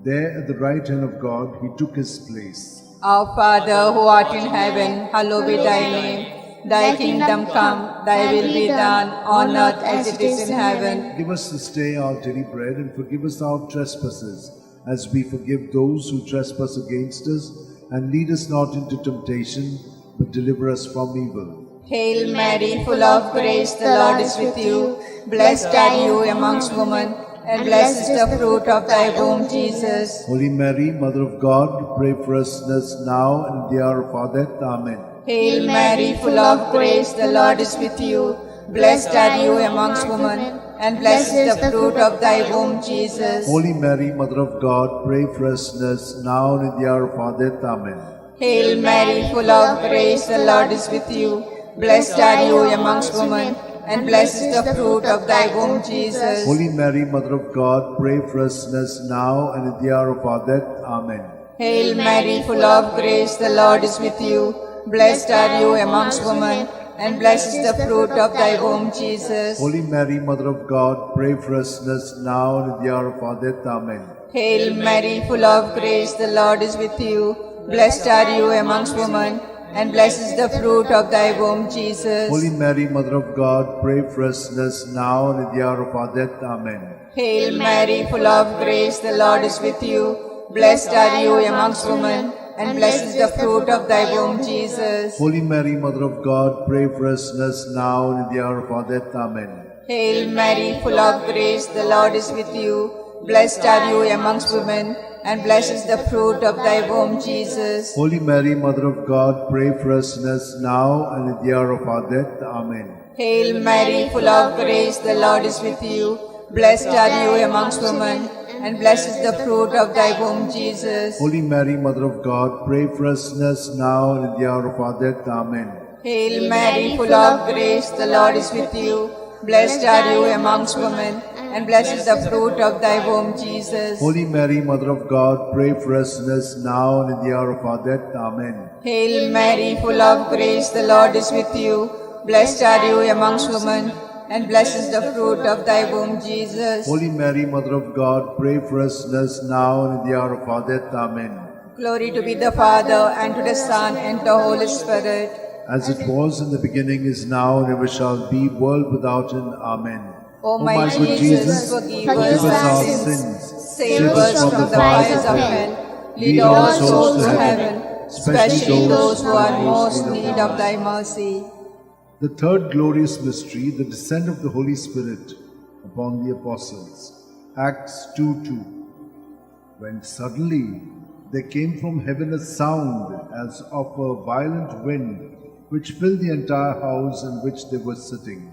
There at the right hand of God, he took his place. Our Father, who art in heaven, hallowed be thy name. Thy kingdom come, thy will be done, on earth as it is in heaven. Give us this day our daily bread, and forgive us our trespasses, as we forgive those who trespass against us. And lead us not into temptation, but deliver us from evil. Hail Mary, full of grace, the Lord is with you. Blessed are you amongst women, and blessed is the fruit of thy womb, Jesus. Holy Mary, Mother of God, pray for us sinners now and in the hour of our death. Amen. Hail Mary, full of grace, the Lord is with you. Blessed are you amongst women, and blessed is the fruit of thy womb, Jesus. Holy Mary, Mother of God, pray for us sinners now and in the hour of our death. Amen. Hail Mary, full of grace, the Lord is with you. Blessed are you amongst women, and blessed is the fruit of thy womb, Jesus. Holy Mary, Mother of God, pray for us sinners now and in the hour of our death. Amen. Hail Mary, full of grace, the Lord is with you. Blessed are you amongst women, and blessed is the fruit of thy womb, Jesus. Holy Mary, Mother of God, pray for us sinners now and in the hour of our death. Amen. Hail Mary, full of grace, the Lord is with you. Blessed are you amongst women, and blessed is the fruit of thy womb, Jesus. Holy Mary, Mother of God, pray for us sinners now and in the hour of our death. Amen. Hail Mary, full of grace, the Lord is with you. Blessed are you amongst women, and blessed is the fruit of thy womb, Jesus. Holy Mary, Mother of God, pray for us sinners now and in the hour of our death. Amen. Hail Mary, full of grace, the Lord is with you. Blessed are you amongst women, and blessed is the fruit of thy womb, Jesus. Holy Mary, Mother of God, pray for us sinners now and in the hour of our death. Amen. Hail Mary, full of grace, the Lord is with you. Blessed are you amongst women, and blessed is the fruit of thy womb, Jesus. Holy Mary, Mother of God, pray for us sinners now and in the hour of our death. Amen. Hail Mary, full of grace, the Lord is with you. Blessed are you amongst women, and blessed is the fruit of thy womb, Jesus. Holy Mary, Mother of God, pray for us sinners now and in the hour of our death. Amen. Hail Mary, full of grace, the Lord is with you. Blessed are you amongst women, and blessed is the fruit of thy womb, Jesus. Holy Mary, Mother of God, pray for us sinners now and in the hour of our death. Amen. Glory to be the Father, and to the Son, and to the Holy Spirit. As it was in the beginning, is now, and ever shall be, world without end. Amen. O my good Jesus, forgive us our sins, save us from the fires of hell, lead all souls to heaven, especially those who are most in need of thy mercy. The third glorious mystery, the descent of the Holy Spirit upon the apostles. Acts 2:2. When suddenly there came from heaven a sound as of a violent wind, which filled the entire house in which they were sitting.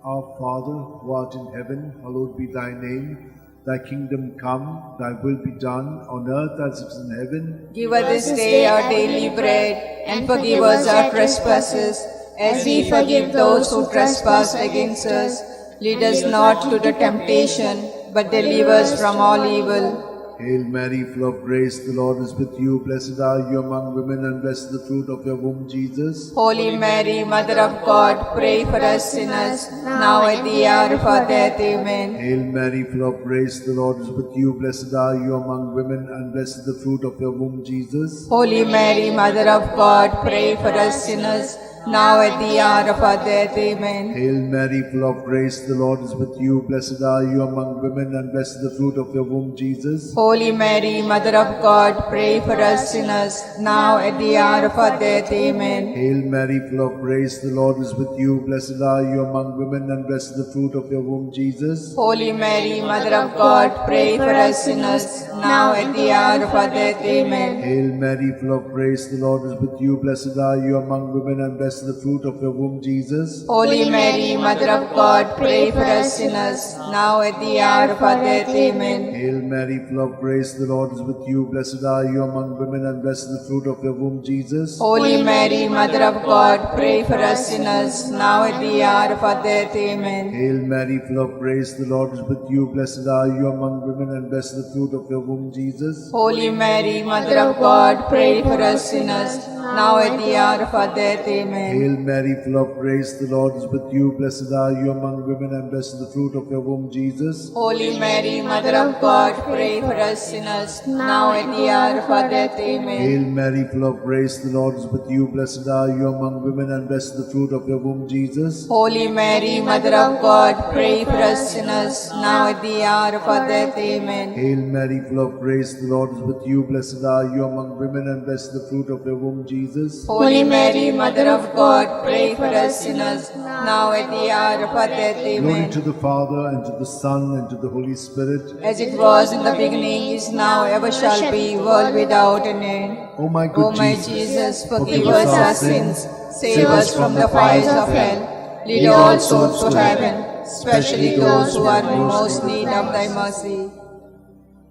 Our Father, who art in heaven, hallowed be thy name. Thy kingdom come, thy will be done, on earth as it is in heaven. Give us this day our daily bread, and forgive us our trespasses, as we forgive those who trespass against us. Lead us not into temptation, but deliver us from all evil. Hail Mary, full of grace, the Lord is with you. Blessed are you among women, and blessed is the fruit of your womb, Jesus. Holy Mary, Mother of God, pray for us sinners, now at the hour of our death. Amen. Hail Mary, full of grace, the Lord is with you. Blessed are you among women, and blessed is the fruit of your womb, Jesus. Holy Mary, Mother of God, pray for us sinners, now at the hour of our death. Amen. Hail Mary, full of grace, the Lord is with you. Blessed are you among women, and blessed is the fruit of your womb, Jesus. Holy Mary, Mother of God, pray for us sinners, now at the hour of our death. Amen. Hail Mary, full of grace, the Lord is with you. Blessed are you among women, and blessed is the fruit of your womb, Jesus. Holy Mary, Mother of God, pray for us sinners, now at the hour of our death. Amen. Hail Mary, full of grace, the Lord is with you. Blessed are you among women, and blessed is the fruit of your womb, Jesus. Holy Mary, Mother of God, pray for us sinners, now at the hour of our death. Amen. Hail Mary, full of grace, the Lord is with you. Blessed are you among women, and blessed is the fruit of your womb, Jesus. Holy Mary, Mother of God, pray for us sinners, now at the hour of our death. Amen. Hail Mary, full of grace, the Lord is with you. Blessed are you among women, and blessed is the fruit of your womb, Jesus. Holy Mary, Mother of God, pray for us sinners, now at the hour of our death. Amen. Amen. Hail Mary, full of grace, the Lord is with you. Blessed are you among women, and blessed is the fruit of your womb, Jesus. Holy Mary, Mother of God, pray for us sinners, now at the hour of our death. Amen. Hail Mary, full of grace, the Lord is with you. Blessed are you among women, and blessed is the fruit of your womb, Jesus. Holy Mary, Mother of God, pray for us sinners, now at the hour of our death. Amen. Hail Mary, full of grace, the Lord is with you. Blessed are you among women, and blessed is the fruit of your womb, Jesus. Holy Mary, Mother of God, pray for us sinners, now at the hour of our death. Glory Amen. to the Father, and to the Son, and to the Holy Spirit. As it was in the beginning, is now, ever shall be, world without an end. O my O good my Jesus, Jesus, forgive us our sins, save us from the fires of hell, lead all souls to heaven, especially those who are in most need of thy mercy.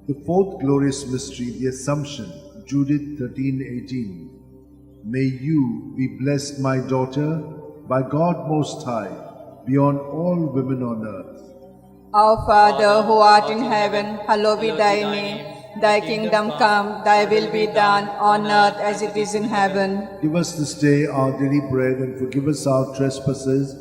the fourth glorious mystery, the Assumption, Judith 13:18. May you be blessed, my daughter, by God Most High, beyond all women on earth. Our Father, who art in heaven, hallowed be thy name. Thy kingdom come, thy will be done, on earth as it is in heaven. Give us this day our daily bread, and forgive us our trespasses,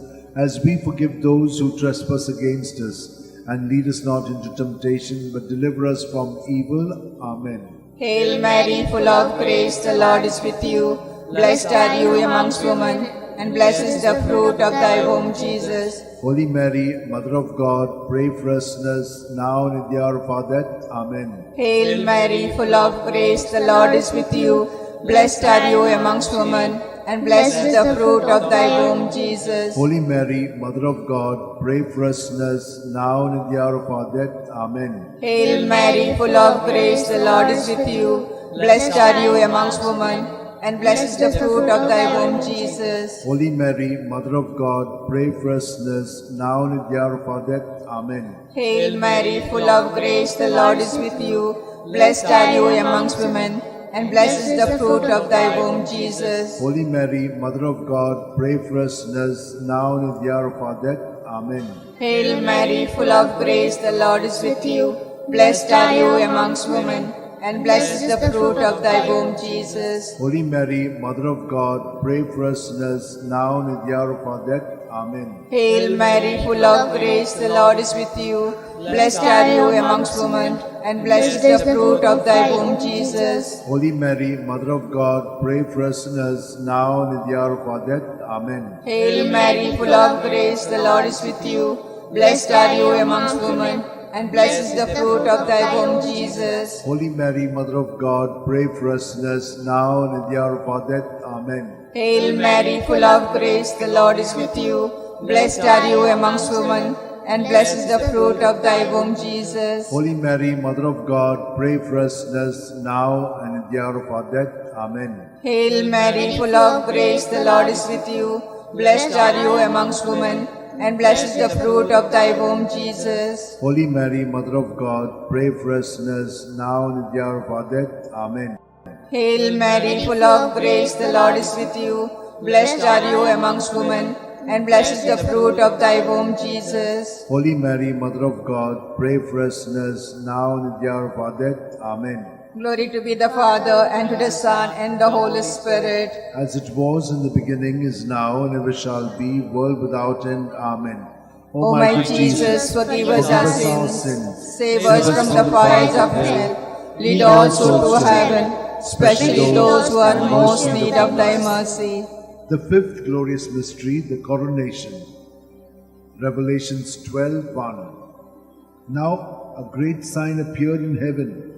as we forgive those who trespass against us. And lead us not into temptation, but deliver us from evil. Amen. Hail Mary, full of grace, the Lord is with you. Blessed are you amongst women, and blessed is the fruit of thy womb, Jesus. Holy Mary, Mother of God, pray for us sinners, now and in the hour of our death. Amen. Hail Mary, full of grace, the Lord is with you. Blessed are you amongst women, and blessed is the fruit of thy womb, Jesus. Holy Mary, Mother of God, pray for us sinners, now and in the hour of our death. Amen. Hail Mary, full of grace, the Lord is with you. Blessed are you amongst women, and blessed is the fruit of thy womb, Jesus. Holy Mary, Mother of God, pray for us sinners, now and in the hour of our death. Amen. Hail Mary, full of grace, the Lord is with you. Blessed are you amongst women, and blessed is the fruit of thy womb, Jesus. Holy Mary, Mother of God, pray for us sinners, now and in the hour of our death. Amen. Hail Mary, full of grace, the Lord is with you. Blessed are you amongst women, and blessed is the fruit of thy womb, Jesus. Holy Mary, Mother of God, pray for us sinners, now and in the hour of our death. Amen. Hail Mary, full of grace, the Lord is with you. Blessed are you amongst women, and blessed is the fruit of thy womb, Jesus. Holy Mary, Mother of God, pray for us sinners, now and in the hour of our death. Amen. Hail Mary, full of grace, the Lord is with you. Blessed are you amongst women, and blessed is the fruit of thy womb, Jesus. Holy Mary, Mother of God, pray for us sinners, now and in the hour of our death. Amen. Hail Mary, full of grace, the Lord is with you. Blessed are you amongst women, and blessed is the fruit of thy womb, Jesus. Holy Mary, Mother of God, pray for us sinners, now and in the hour of our death. Amen. Hail Mary, full of grace, the Lord is with you. Blessed are you amongst women, and blessed is the fruit of thy womb, Jesus. Holy Mary, Mother of God, pray for us sinners, now and in the hour of our death. Amen. Hail Mary, full of grace, the Lord is with you. Blessed are you amongst women, and blessed is the fruit of thy womb, Jesus. Holy Mary, Mother of God, pray for us sinners, now and in the hour of our death. Amen. Glory to be the Father, and to the Son, and the Holy Spirit. As it was in the beginning, is now, and ever shall be, world without end. Amen. O my good Jesus, forgive us our sins, save us from the fires of hell, lead all souls to heaven, especially those who are in most need of thy mercy. The fifth glorious mystery, the Coronation. Revelations 12:1. Now a great sign appeared in heaven,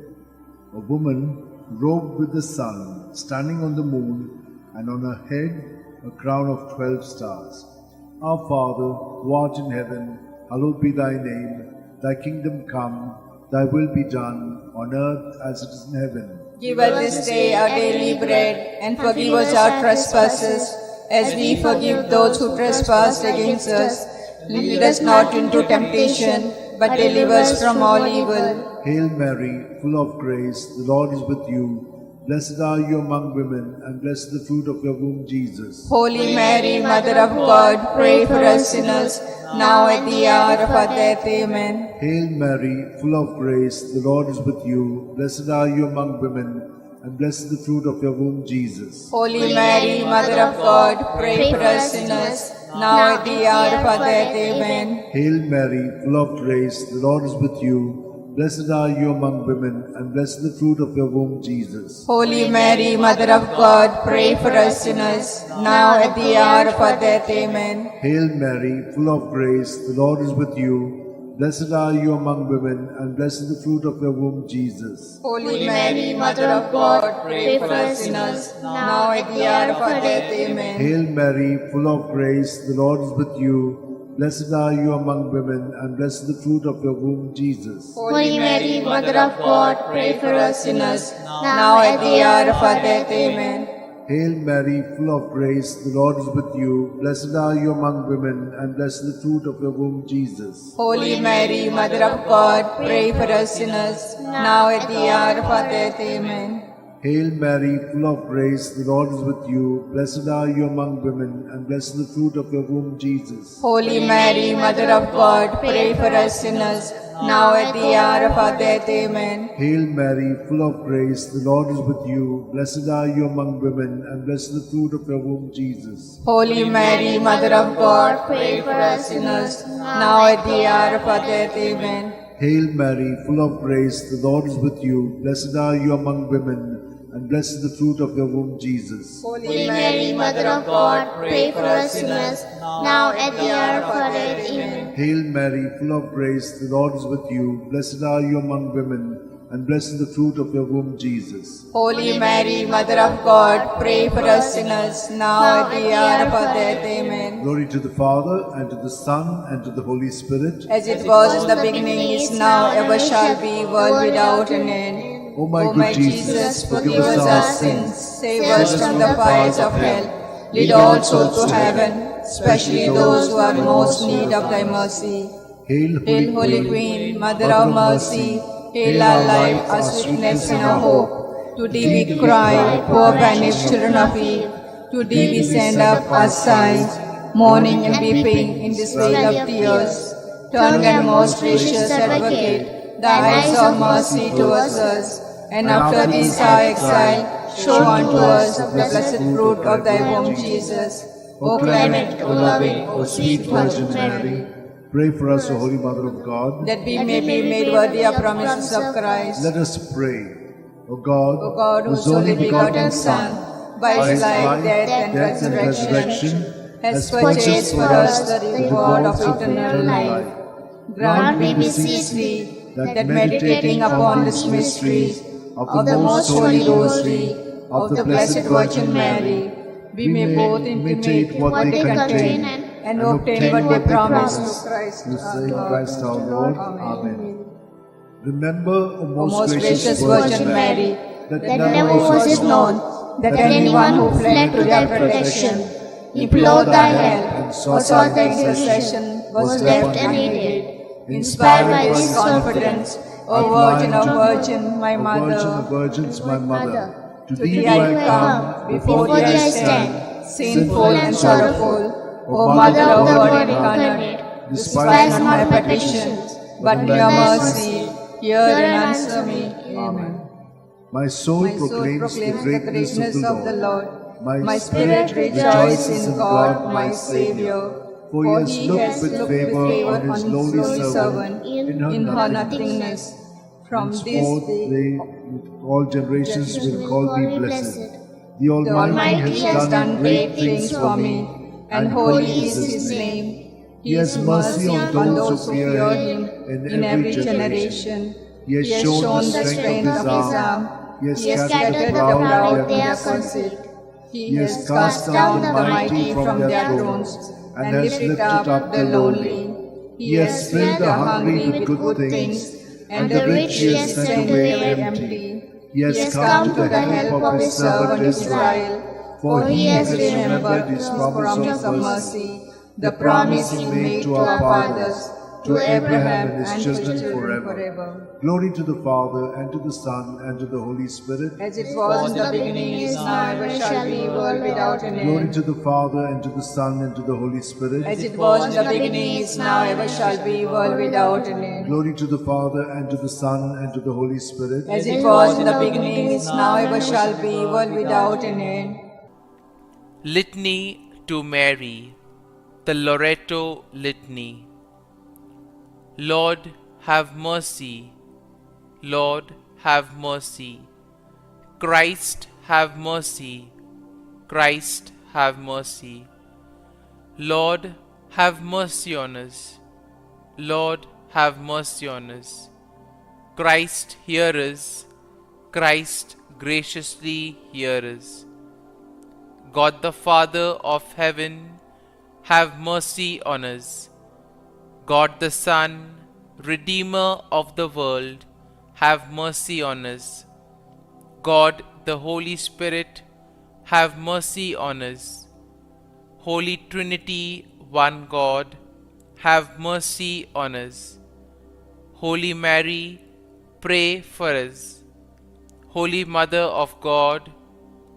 a woman robed with the sun, standing on the moon, and on her head a crown of 12 stars. Our Father, who art in heaven, hallowed be thy name. Thy kingdom come, thy will be done, on earth as it is in heaven. Give us this day our daily bread, and forgive us our trespasses, as we forgive those who trespass against us. Lead us not into temptation, but deliver us from all evil. Hail Mary, full of grace, the Lord is with you. Blessed are you among women, and blessed is the fruit of your womb, Jesus. Holy Mary, Mother of God, pray for us sinners, now at the hour of our death. Amen. Hail Mary, full of grace, the Lord is with you. Blessed are you among women, and blessed the fruit of your womb, Jesus. Holy Mary, Mother of God, pray for us sinners, now at the hour of our death. Amen. Hail Mary, full of grace, the Lord is with you. Blessed are you among women, and blessed the fruit of your womb, Jesus. Holy Mary, Mother of God, pray for us sinners, now at the hour of our death. Amen. Hail Mary, full of grace, the Lord is with you. Blessed are you among women, and blessed the fruit of your womb, Jesus. Holy Mary, Mother of God, pray for us sinners, now at the hour of our death. Amen. Hail Mary, full of grace, the Lord is with you. Blessed are you among women, and blessed the fruit of your womb, Jesus. Holy Mary, Mother of God, pray for us sinners, now at the hour of our death. Amen. Hail Mary, full of grace, the Lord is with you. Blessed are you among women, and blessed the fruit of your womb, Jesus. Holy Mary, Mother of God, pray for us sinners, now at the hour of our death. Amen. Hail Mary, full of grace, the Lord is with you. Blessed are you among women, and blessed the fruit of your womb, Jesus. Holy Mary, Mother of God, pray for us sinners, now at the hour of our death. Amen. Hail Mary, full of grace, the Lord is with you. Blessed are you among women, and blessed the fruit of your womb, Jesus. Holy Mary, Mother of God, pray for us sinners, now at the hour of our death. Amen. Hail Mary, full of grace, the Lord is with you. Blessed are you among women, and blessed the fruit of your womb, Jesus. Holy Mary, Mother of God, pray for us sinners, now at the hour of our death. Amen. Hail Mary, full of grace, the Lord is with you. Blessed are you among women, and blessed the fruit of your womb, Jesus. Holy Mary, Mother of God, pray for us sinners, now at the hour of our death. Amen. Glory to the Father, and to the Son, and to the Holy Spirit. As it was in the beginning, is now, ever shall be, world without an end. O my good Jesus, forgive us our sins, save us from the fires of hell. Lead all souls to heaven, especially those who are in most need of thy mercy. Hail, Hail, Holy Queen, Mother of mercy, hail our life, our sweetness, and our hope. To thee we cry, poor banished children of Eve. To thee we send up our sighs, mourning and weeping in this vale of tears. Turn then, most gracious Advocate, thine eyes of mercy towards us, and after this our exile, show unto us the blessed fruit of thy womb, Jesus. O clement, O loving, O sweet Virgin Mary, pray for us, O Holy Mother of God, that we may be made worthy of promises of Christ. Let us pray. O God, whose only begotten Son, by his life, death, and resurrection, has purchased for us the reward of eternal life. Grant, we beseech thee, that meditating upon this mystery of the most holy Rosary of the Blessed Virgin Mary, we may both imitate what they contain and obtain what they promise through Christ our Lord. Amen. Remember, O most gracious Virgin Mary, that never was it known that anyone who fled to thy protection, implored thy help, or sought thy intercession, was left unaided. Inspired by this confidence, O Virgin of Virgin, my Mother, Virgin of Virgins, my Mother, to thee do I come, before thee I stand, sinful and sorrowful. O Mother of God incarnate, despise not my petitions, but in your mercy, hear and answer me. Amen. My soul proclaims the greatness of the Lord. My spirit rejoices in God, my Saviour. For he has looked with favor on his lowly servant in her nothingness. From this Henceforth day, all generations will call me blessed. The Almighty has done great things for me, and holy is his name. He has mercy on those who fear him in every generation. He has shown the strength of his arm. He has scattered the proud in their conceit. He has cast down the mighty from their thrones, and has lifted up the lowly. He has filled the hungry with good things, and the rich he has sent away empty. He has come to the help of his servant Israel, for he has remembered his promise of mercy, the promise he made to our fathers, to Abraham and his children forever. Glory to the Father, and to the Son, and to the Holy Spirit. As it was in the beginning, is now, ever shall be, world without an end. Glory to the Father, and to the Son, and to the Holy Spirit. As it was in the beginning, is now, ever shall be, world without an end. Glory to the Father, and to the Son, and to the Holy Spirit. As it was in the beginning, is now, ever shall be, world without an end. Litany to Mary, the Loreto Litany. Lord, have mercy. Lord, have mercy. Christ, have mercy. Christ, have mercy. Lord, have mercy on us. Lord, have mercy on us. Christ, hear us. Christ, graciously hear us. God the Father of heaven, have mercy on us. God the Son, Redeemer of the world, have mercy on us. God the Holy Spirit, have mercy on us. Holy Trinity, one God, have mercy on us. Holy Mary, pray for us. Holy Mother of God,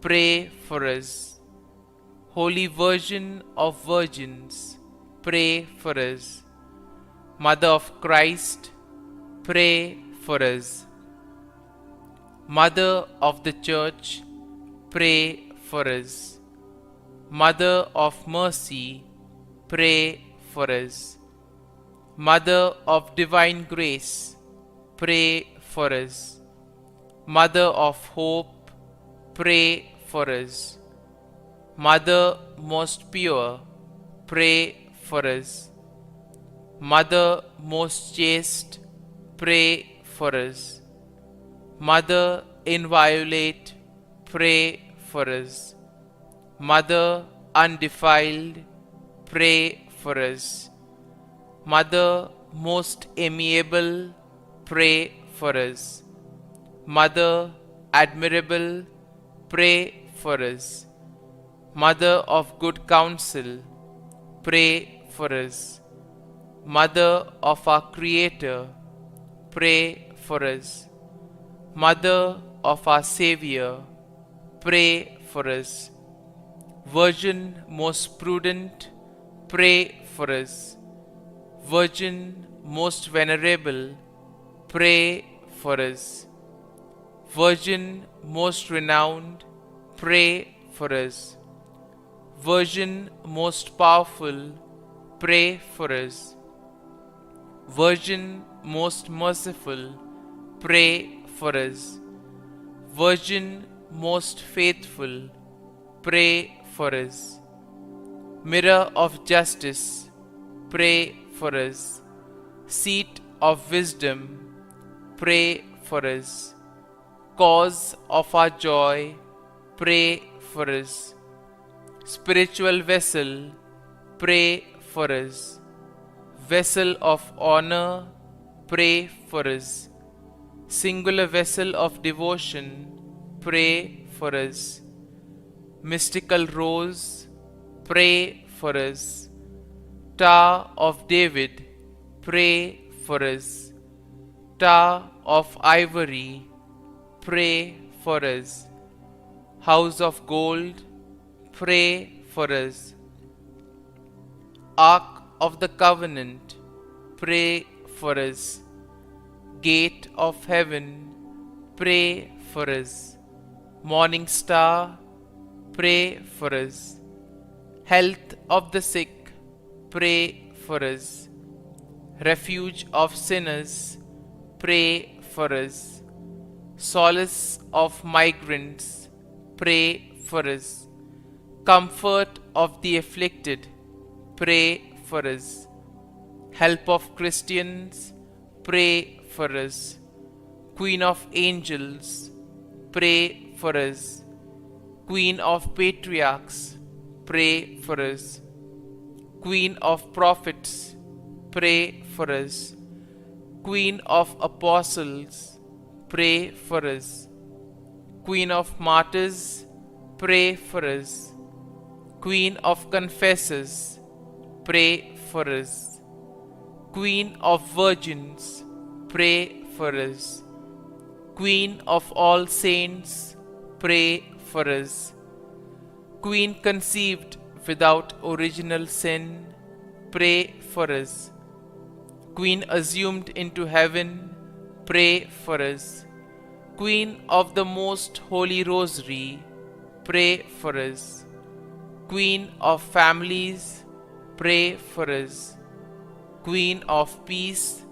pray for us. Holy Virgin of Virgins, pray for us. Mother of Christ, pray for us. Mother of the Church, pray for us. Mother of Mercy, pray for us. Mother of Divine Grace, pray for us. Mother of Hope, pray for us. Mother most pure, pray for us. Mother most chaste, pray for us. Mother inviolate, pray for us. Mother undefiled, pray for us. Mother most amiable, pray for us. Mother admirable, pray for us. Mother of good counsel, pray for us. Mother of our Creator, pray for us. Mother of our Savior, pray for us. Virgin most prudent, pray for us. Virgin most venerable, pray for us. Virgin most renowned, pray for us. Virgin most powerful, pray for us. Virgin most merciful, pray for us. Virgin most faithful, pray for us. Mirror of justice, pray for us. Seat of wisdom, pray for us. Cause of our joy, pray for us. Spiritual vessel, pray for us. Vessel of honor, pray for us. Singular vessel of devotion, pray for us. Mystical rose, pray for us. Tower of David, pray for us. Tower of ivory, pray for us. House of gold, pray for us. Ark of the covenant, pray for us. Gate of heaven, pray for us. Morning star, pray for us. Health of the sick, pray for us. Refuge of sinners, pray for us. Solace of migrants, pray for us. Comfort of the afflicted, pray for us. Help of Christians, pray for us. Queen of angels, pray for us. Queen of patriarchs, pray for us. Queen of prophets, pray for us. Queen of apostles, pray for us. Queen of martyrs, pray for us. Queen of confessors, pray for us. Queen of Virgins, pray for us. Queen of all saints, pray for us. Queen conceived without original sin, pray for us. Queen assumed into heaven, pray for us. Queen of the Most Holy Rosary, pray for us. Queen of families, pray for us. Queen of peace,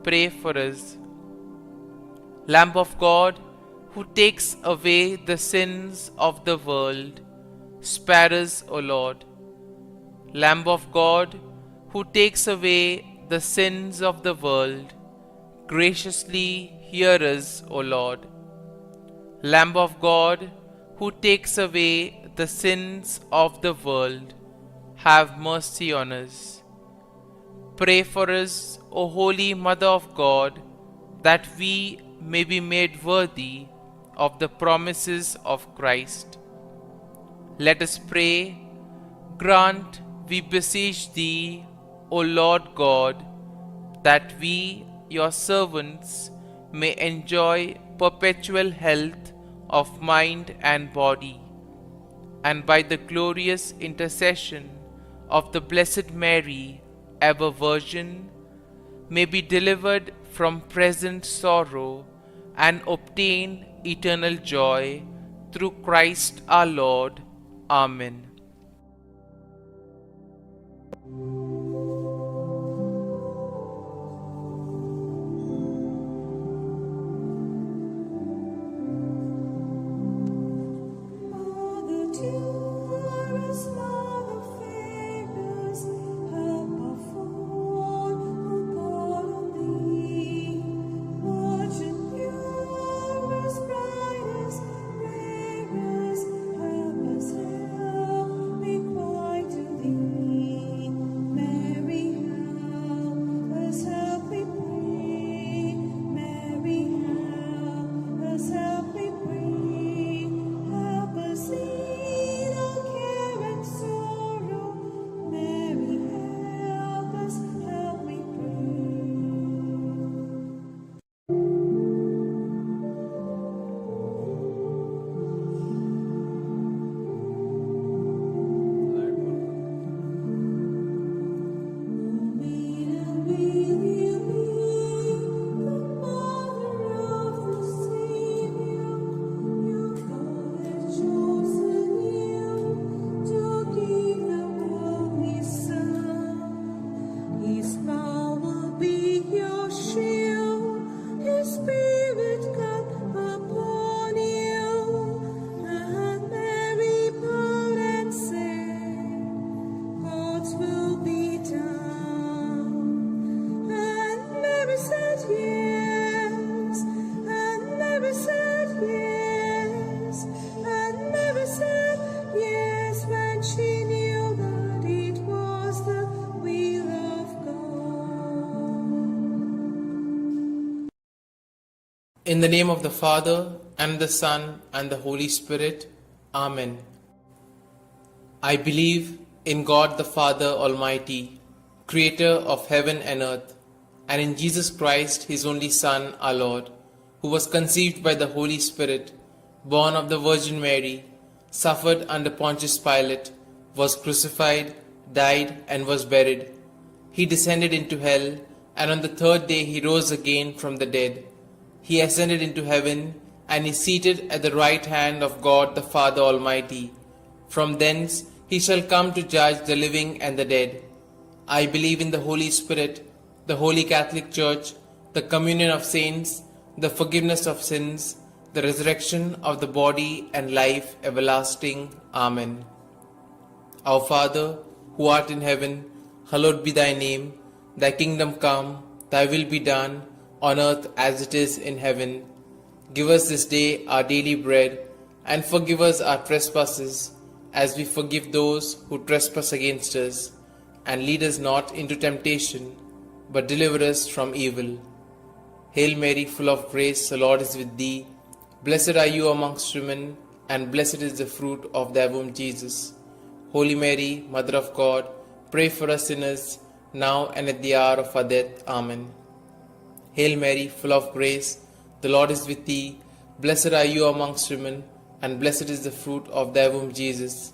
pray for us. Lamb of God, who takes away the sins of the world, spare us, O Lord. Lamb of God, who takes away the sins of the world, graciously hear us, O Lord. Lamb of God, who takes away the sins of the world, have mercy on us. Pray for us, O Holy Mother of God, that we may be made worthy of the promises of Christ. Let us pray. Grant, we beseech Thee, O Lord God, that we, Your servants, may enjoy perpetual health of mind and body, and by the glorious intercession of the Blessed Mary, ever Virgin, may be delivered from present sorrow and obtain eternal joy through Christ our Lord. Amen. In the name of the Father, and the Son, and the Holy Spirit. Amen. I believe in God the Father Almighty, Creator of heaven and earth, and in Jesus Christ, His only Son, our Lord, who was conceived by the Holy Spirit, born of the Virgin Mary, suffered under Pontius Pilate, was crucified, died, and was buried. He descended into hell, and on the third day He rose again from the dead. He ascended into heaven, and is seated at the right hand of God the Father Almighty. From thence He shall come to judge the living and the dead. I believe in the Holy Spirit, the Holy Catholic Church, the communion of saints, the forgiveness of sins, the resurrection of the body, and life everlasting. Amen. Our Father, who art in heaven, hallowed be Thy name. Thy kingdom come, Thy will be done, on earth as it is in heaven. Give us this day our daily bread, and forgive us our trespasses, as we forgive those who trespass against us. And lead us not into temptation, but deliver us from evil. Hail Mary, full of grace, the Lord is with thee. Blessed are you amongst women, and blessed is the fruit of thy womb, Jesus. Holy Mary, Mother of God, pray for us sinners, now and at the hour of our death. Amen. Hail Mary, full of grace, the Lord is with thee. Blessed are you amongst women, and blessed is the fruit of thy womb, Jesus.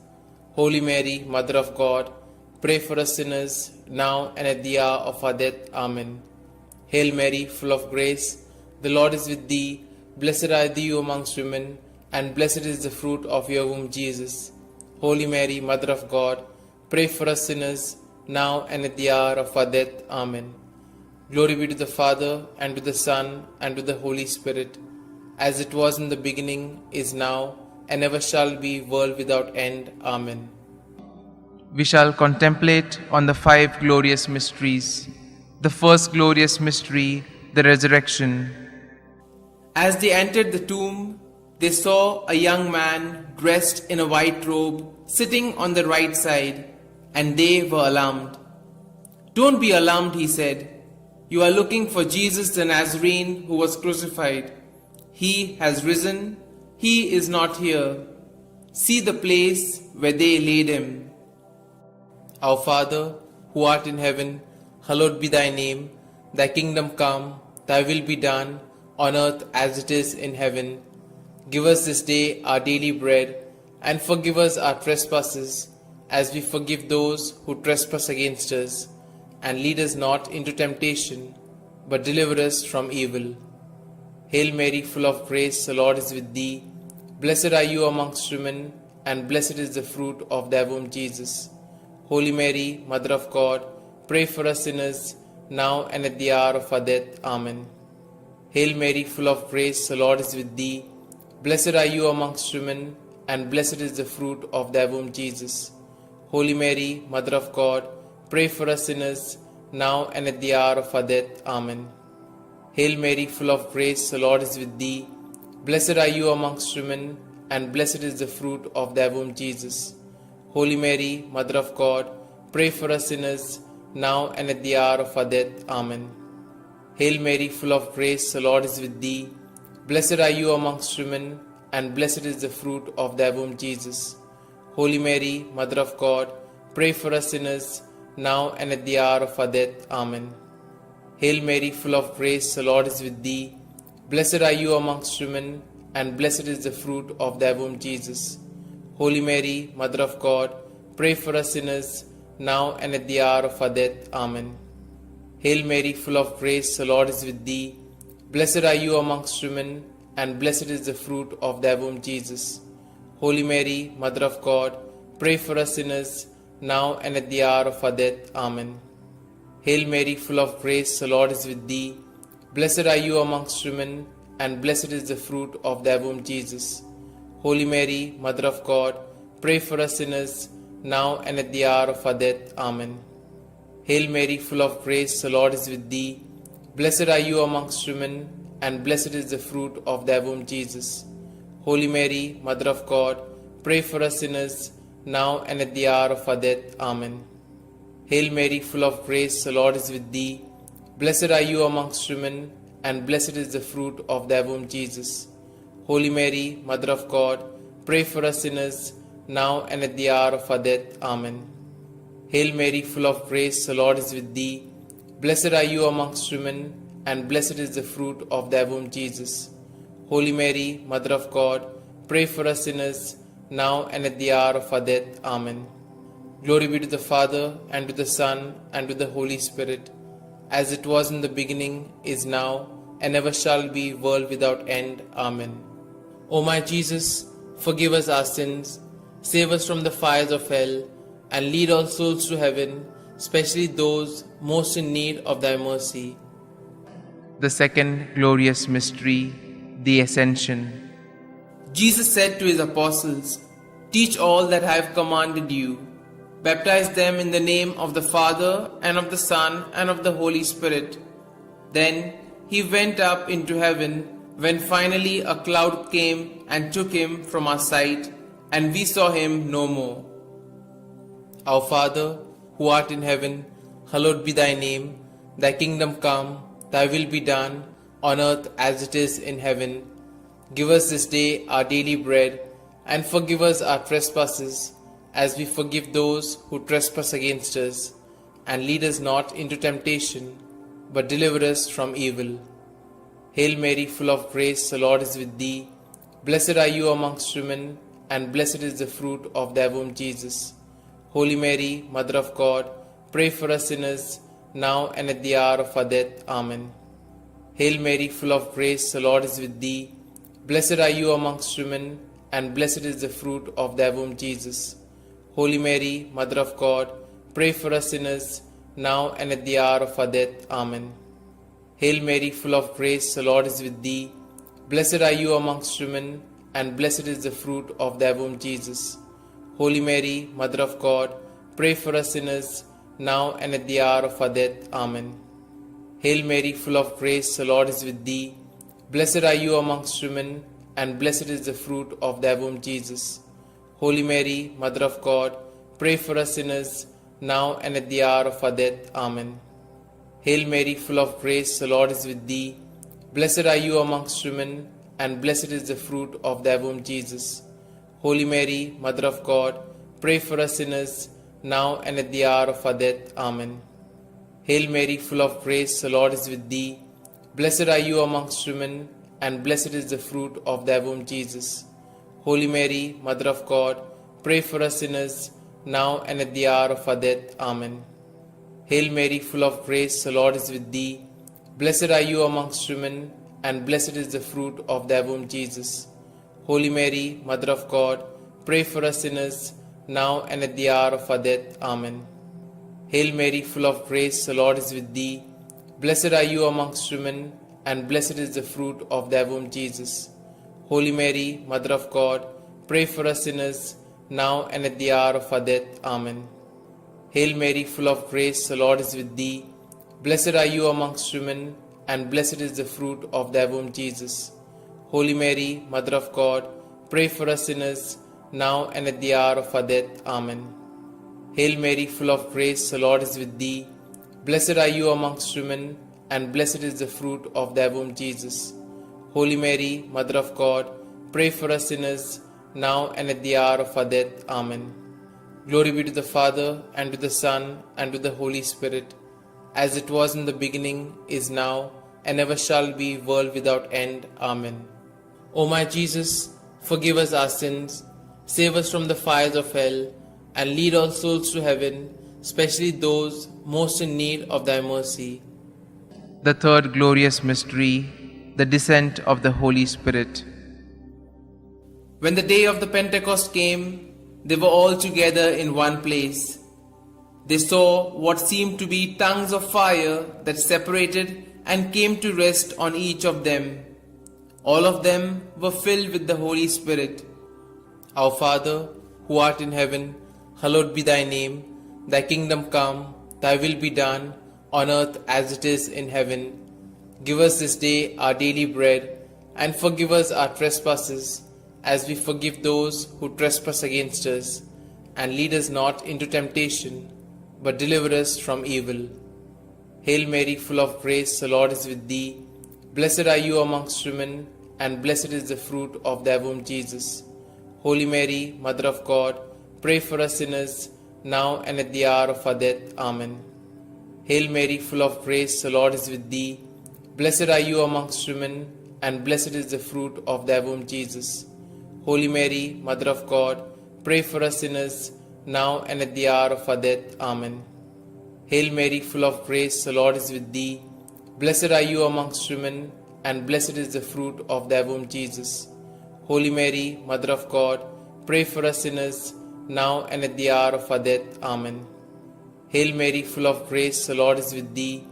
Holy Mary, Mother of God, pray for us sinners, now and at the hour of our death. Amen. Hail Mary, full of grace, the Lord is with thee. Blessed are thou amongst women, and blessed is the fruit of your womb, Jesus. Holy Mary, Mother of God, pray for us sinners, now and at the hour of our death. Amen. Glory be to the Father, and to the Son, and to the Holy Spirit, as it was in the beginning, is now, and ever shall be, world without end. Amen. We shall contemplate on the 5 glorious mysteries. The first glorious mystery, the resurrection. As they entered the tomb, they saw a young man dressed in a white robe sitting on the right side, and they were alarmed. "Don't be alarmed," he said. "You are looking for Jesus the Nazarene who was crucified. He has risen. He is not here. See the place where they laid him. Our Father, who art in heaven, hallowed be thy name. Thy kingdom come, thy will be done, on earth as it is in heaven. Give us this day our daily bread, and forgive us our trespasses, as we forgive those who trespass against us. And lead us not into temptation, but deliver us from evil. Hail Mary, full of grace, the Lord is with thee. Blessed are you amongst women, and blessed is the fruit of thy womb, Jesus. Holy Mary, Mother of God, pray for us sinners, now and at the hour of our death. Amen. Hail Mary, full of grace, the Lord is with thee. Blessed are you amongst women, and blessed is the fruit of thy womb, Jesus. Holy Mary, Mother of God, pray for us sinners, now and at the hour of our death. Amen. Hail Mary, full of grace, the Lord is with thee. Blessed are you amongst women, and blessed is the fruit of thy womb, Jesus. Holy Mary, Mother of God, pray for us sinners, now and at the hour of our death. Amen. Hail Mary, full of grace, the Lord is with thee. Blessed are you amongst women, and blessed is the fruit of thy womb, Jesus. Holy Mary, Mother of God, pray for us sinners, now and at the hour of our death. Amen. Hail Mary, full of grace, the Lord is with thee. Blessed are you amongst women, and blessed is the fruit of thy womb, Jesus. Holy Mary, Mother of God, pray for us sinners, now and at the hour of our death. Amen. Hail Mary, full of grace, the Lord is with thee. Blessed are you amongst women, and blessed is the fruit of thy womb, Jesus. Holy Mary, Mother of God, pray for us sinners, now and at the hour of our death. Amen. Hail Mary, full of grace, the Lord is with thee. Blessed are you amongst women, and blessed is the fruit of thy womb, Jesus. Holy Mary, Mother of God, pray for us sinners, now and at the hour of our death. Amen. Hail Mary, full of grace, the Lord is with thee. Blessed are you amongst women, and blessed is the fruit of thy womb, Jesus. Holy Mary, Mother of God, pray for us sinners, now and at the hour of our death. Amen. Hail Mary, full of grace, the Lord is with thee. Blessed are you amongst women, and blessed is the fruit of thy womb, Jesus. Holy Mary, Mother of God, pray for us sinners, now and at the hour of our death. Amen. Hail Mary, full of grace, the Lord is with thee. Blessed are you amongst women, and blessed is the fruit of thy womb, Jesus. Holy Mary, Mother of God, pray for us sinners, now and at the hour of our death. Amen. Glory be to the Father, and to the Son, and to the Holy Spirit, as it was in the beginning, is now, and ever shall be, world without end. Amen. O my Jesus, forgive us our sins, save us from the fires of hell, and lead all souls to heaven, especially those most in need of thy mercy. The second glorious mystery, the Ascension. Jesus said to his apostles, "Teach all that I have commanded you. Baptize them in the name of the Father, and of the Son, and of the Holy Spirit." Then he went up into heaven, when finally a cloud came and took him from our sight, and we saw him no more. Our Father, who art in heaven, hallowed be thy name. Thy kingdom come, thy will be done, on earth as it is in heaven. Give us this day our daily bread, and forgive us our trespasses, as we forgive those who trespass against us. and lead us not into temptation, but deliver us from evil. Hail Mary, full of grace, the Lord is with thee. Blessed are you amongst women, and blessed is the fruit of thy womb, Jesus. Holy Mary, Mother of God, pray for us sinners, now and at the hour of our death. Amen. Hail Mary, full of grace, the Lord is with thee. Blessed are you amongst women, and blessed is the fruit of thy womb, Jesus. Holy Mary, Mother of God, pray for us sinners, now and at the hour of our death. Amen. Hail Mary, full of grace, the Lord is with thee. Blessed are you amongst women, and blessed is the fruit of thy womb, Jesus. Holy Mary, Mother of God, pray for us sinners, now and at the hour of our death. Amen. Hail Mary, full of grace, the Lord is with thee. Blessed are you amongst women, and blessed is the fruit of thy womb, Jesus. Holy Mary, Mother of God, pray for us sinners, now and at the hour of our death. Amen. Hail Mary, full of grace, the Lord is with thee. Blessed are you amongst women, and blessed is the fruit of thy womb, Jesus. Holy Mary, Mother of God, pray for us sinners, now and at the hour of our death. Amen. Hail Mary, full of grace, the Lord is with thee. Blessed are you amongst women, and blessed is the fruit of thy womb, Jesus. Holy Mary, Mother of God, pray for us sinners, now and at the hour of our death. Amen. Hail Mary, full of grace, the Lord is with thee. Blessed are you amongst women, and blessed is the fruit of thy womb, Jesus. Holy Mary, Mother of God, pray for us sinners, now and at the hour of our death. Amen. Hail Mary, full of grace, the Lord is with thee. Blessed are you amongst women, and blessed is the fruit of thy womb, Jesus. Holy Mary, Mother of God, pray for us sinners, now and at the hour of our death. Amen. Hail Mary, full of grace, the Lord is with thee. Blessed are you amongst women, and blessed is the fruit of thy womb, Jesus. Holy Mary, Mother of God, pray for us sinners, now and at the hour of our death. Amen. Hail Mary, full of grace, the Lord is with thee. Blessed are you amongst women, and blessed is the fruit of thy womb, Jesus. Holy Mary, Mother of God, pray for us sinners, now and at the hour of our death. Amen. Glory be to the Father, and to the Son, and to the Holy Spirit, as it was in the beginning, is now, and ever shall be, world without end. Amen. O my Jesus, forgive us our sins, save us from the fires of hell, and lead all souls to heaven, especially those most in need of thy mercy. The third glorious mystery, the descent of the Holy Spirit. When the day of the Pentecost came, they were all together in one place. They saw what seemed to be tongues of fire that separated and came to rest on each of them. All of them were filled with the Holy Spirit. Our Father, who art in heaven, hallowed be thy name. Thy kingdom come, thy will be done, on earth as it is in heaven. Give us this day our daily bread, and forgive us our trespasses, as we forgive those who trespass against us. And lead us not into temptation, but deliver us from evil. Hail Mary, full of grace, the Lord is with thee. Blessed are you amongst women, and blessed is the fruit of thy womb, Jesus. Holy Mary, Mother of God, pray for us sinners, now and at the hour of our death. Amen. Hail Mary, full of grace, the Lord is with thee. Blessed are you amongst women, and blessed is the fruit of thy womb, Jesus. Holy Mary, Mother of God, pray for us sinners, now and at the hour of our death. Amen. Hail Mary, full of grace, the Lord is with thee. Blessed are you amongst women, and blessed is the fruit of thy womb, Jesus. Holy Mary, Mother of God, pray for us sinners, now and at the hour of our death. Amen. Hail Mary, full of grace, the Lord is with thee.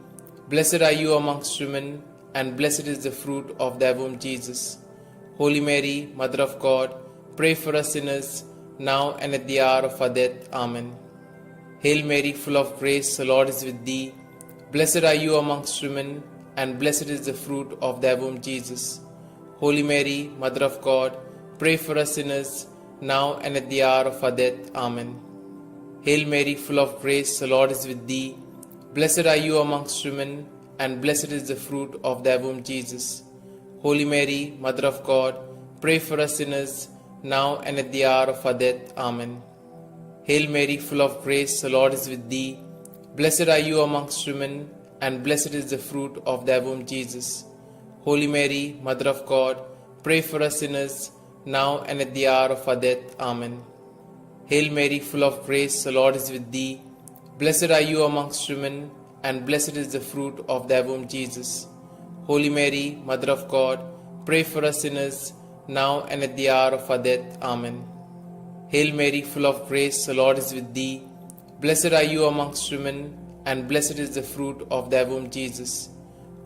Blessed are you amongst women, and blessed is the fruit of thy womb, Jesus. Holy Mary, Mother of God, pray for us sinners, now and at the hour of our death. Amen. Hail Mary, full of grace, the Lord is with thee. Blessed are you amongst women, and blessed is the fruit of thy womb, Jesus. Holy Mary, Mother of God, pray for us sinners, now and at the hour of our death. Amen. Hail Mary, full of grace, the Lord is with thee. Blessed are you amongst women, and blessed is the fruit of thy womb, Jesus. Holy Mary, Mother of God, pray for us sinners, now and at the hour of our death. Amen. Hail Mary, full of grace, the Lord is with thee. Blessed are you amongst women, and blessed is the fruit of thy womb, Jesus. Holy Mary, Mother of God, pray for us sinners, now and at the hour of our death. Amen. Hail Mary, full of grace, the Lord is with thee. Blessed are you amongst women, and blessed is the fruit of thy womb, Jesus. Holy Mary, Mother of God, pray for us sinners, now and at the hour of our death. Amen. Hail Mary, full of grace, the Lord is with thee. Blessed are you amongst women, and blessed is the fruit of thy womb, Jesus.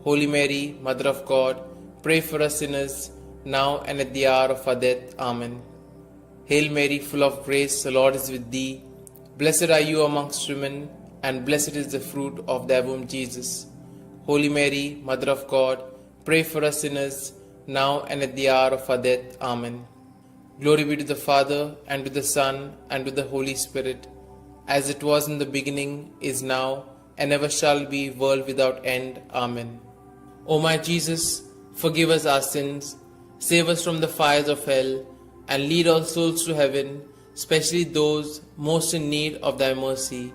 Holy Mary, Mother of God, pray for us sinners, now and at the hour of our death. Amen. Hail Mary, full of grace, the Lord is with thee. Blessed are you amongst women, and blessed is the fruit of thy womb, Jesus. Holy Mary, Mother of God, pray for us sinners, now and at the hour of our death. Amen. Glory be to the Father, and to the Son, and to the Holy Spirit, as it was in the beginning, is now, and ever shall be, world without end. Amen. O my Jesus, forgive us our sins, save us from the fires of hell, and lead all souls to heaven, especially those most in need of thy mercy.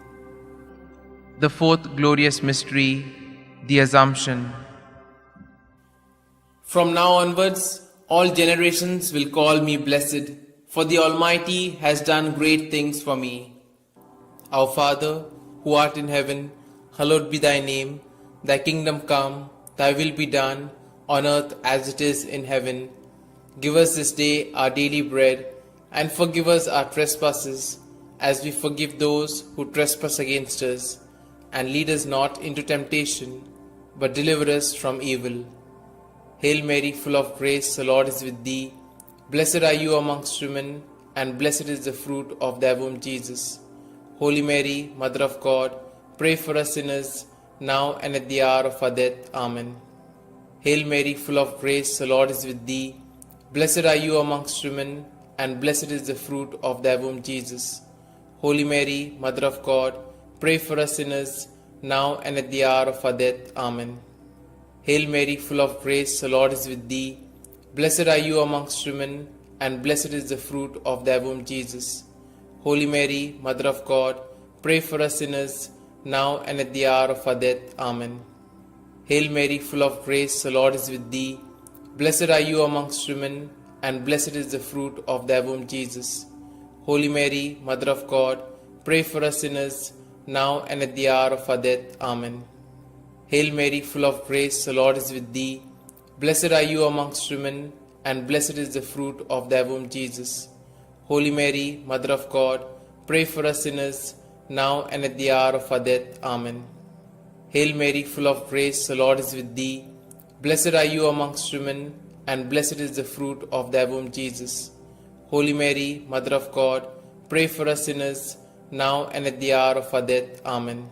The fourth glorious mystery, the Assumption. From now onwards, all generations will call me blessed, for the Almighty has done great things for me. Our Father, who art in heaven, hallowed be thy name. Thy kingdom come, thy will be done, on earth as it is in heaven. Give us this day our daily bread, and forgive us our trespasses, as we forgive those who trespass against us. And lead us not into temptation, but deliver us from evil. Hail Mary, full of grace, the Lord is with thee. Blessed are you amongst women, and blessed is the fruit of thy womb, Jesus. Holy Mary, Mother of God, pray for us sinners, now and at the hour of our death. Amen. Hail Mary, full of grace, the Lord is with thee. Blessed are you amongst women, and blessed is the fruit of thy womb, Jesus. Holy Mary, Mother of God, pray for us sinners, now and at the hour of our death. Amen. Hail Mary, full of grace, the Lord is with thee. Blessed are you amongst women, and blessed is the fruit of thy womb, Jesus. Holy Mary, Mother of God, pray for us sinners, now and at the hour of our death. Amen. Hail Mary, full of grace, the Lord is with thee. Blessed are you amongst women, and blessed is the fruit of thy womb, Jesus. Holy Mary, Mother of God, pray for us sinners, now and at the hour of our death. Amen. Hail Mary, full of grace, the Lord is with thee. Blessed are you amongst women, and blessed is the fruit of thy womb, Jesus. Holy Mary, Mother of God, pray for us sinners, now and at the hour of our death. Amen. Hail Mary, full of grace, the Lord is with thee. Blessed are you amongst women, and blessed is the fruit of thy womb, Jesus. Holy Mary, Mother of God, pray for us sinners, now and at the hour of our death. Amen.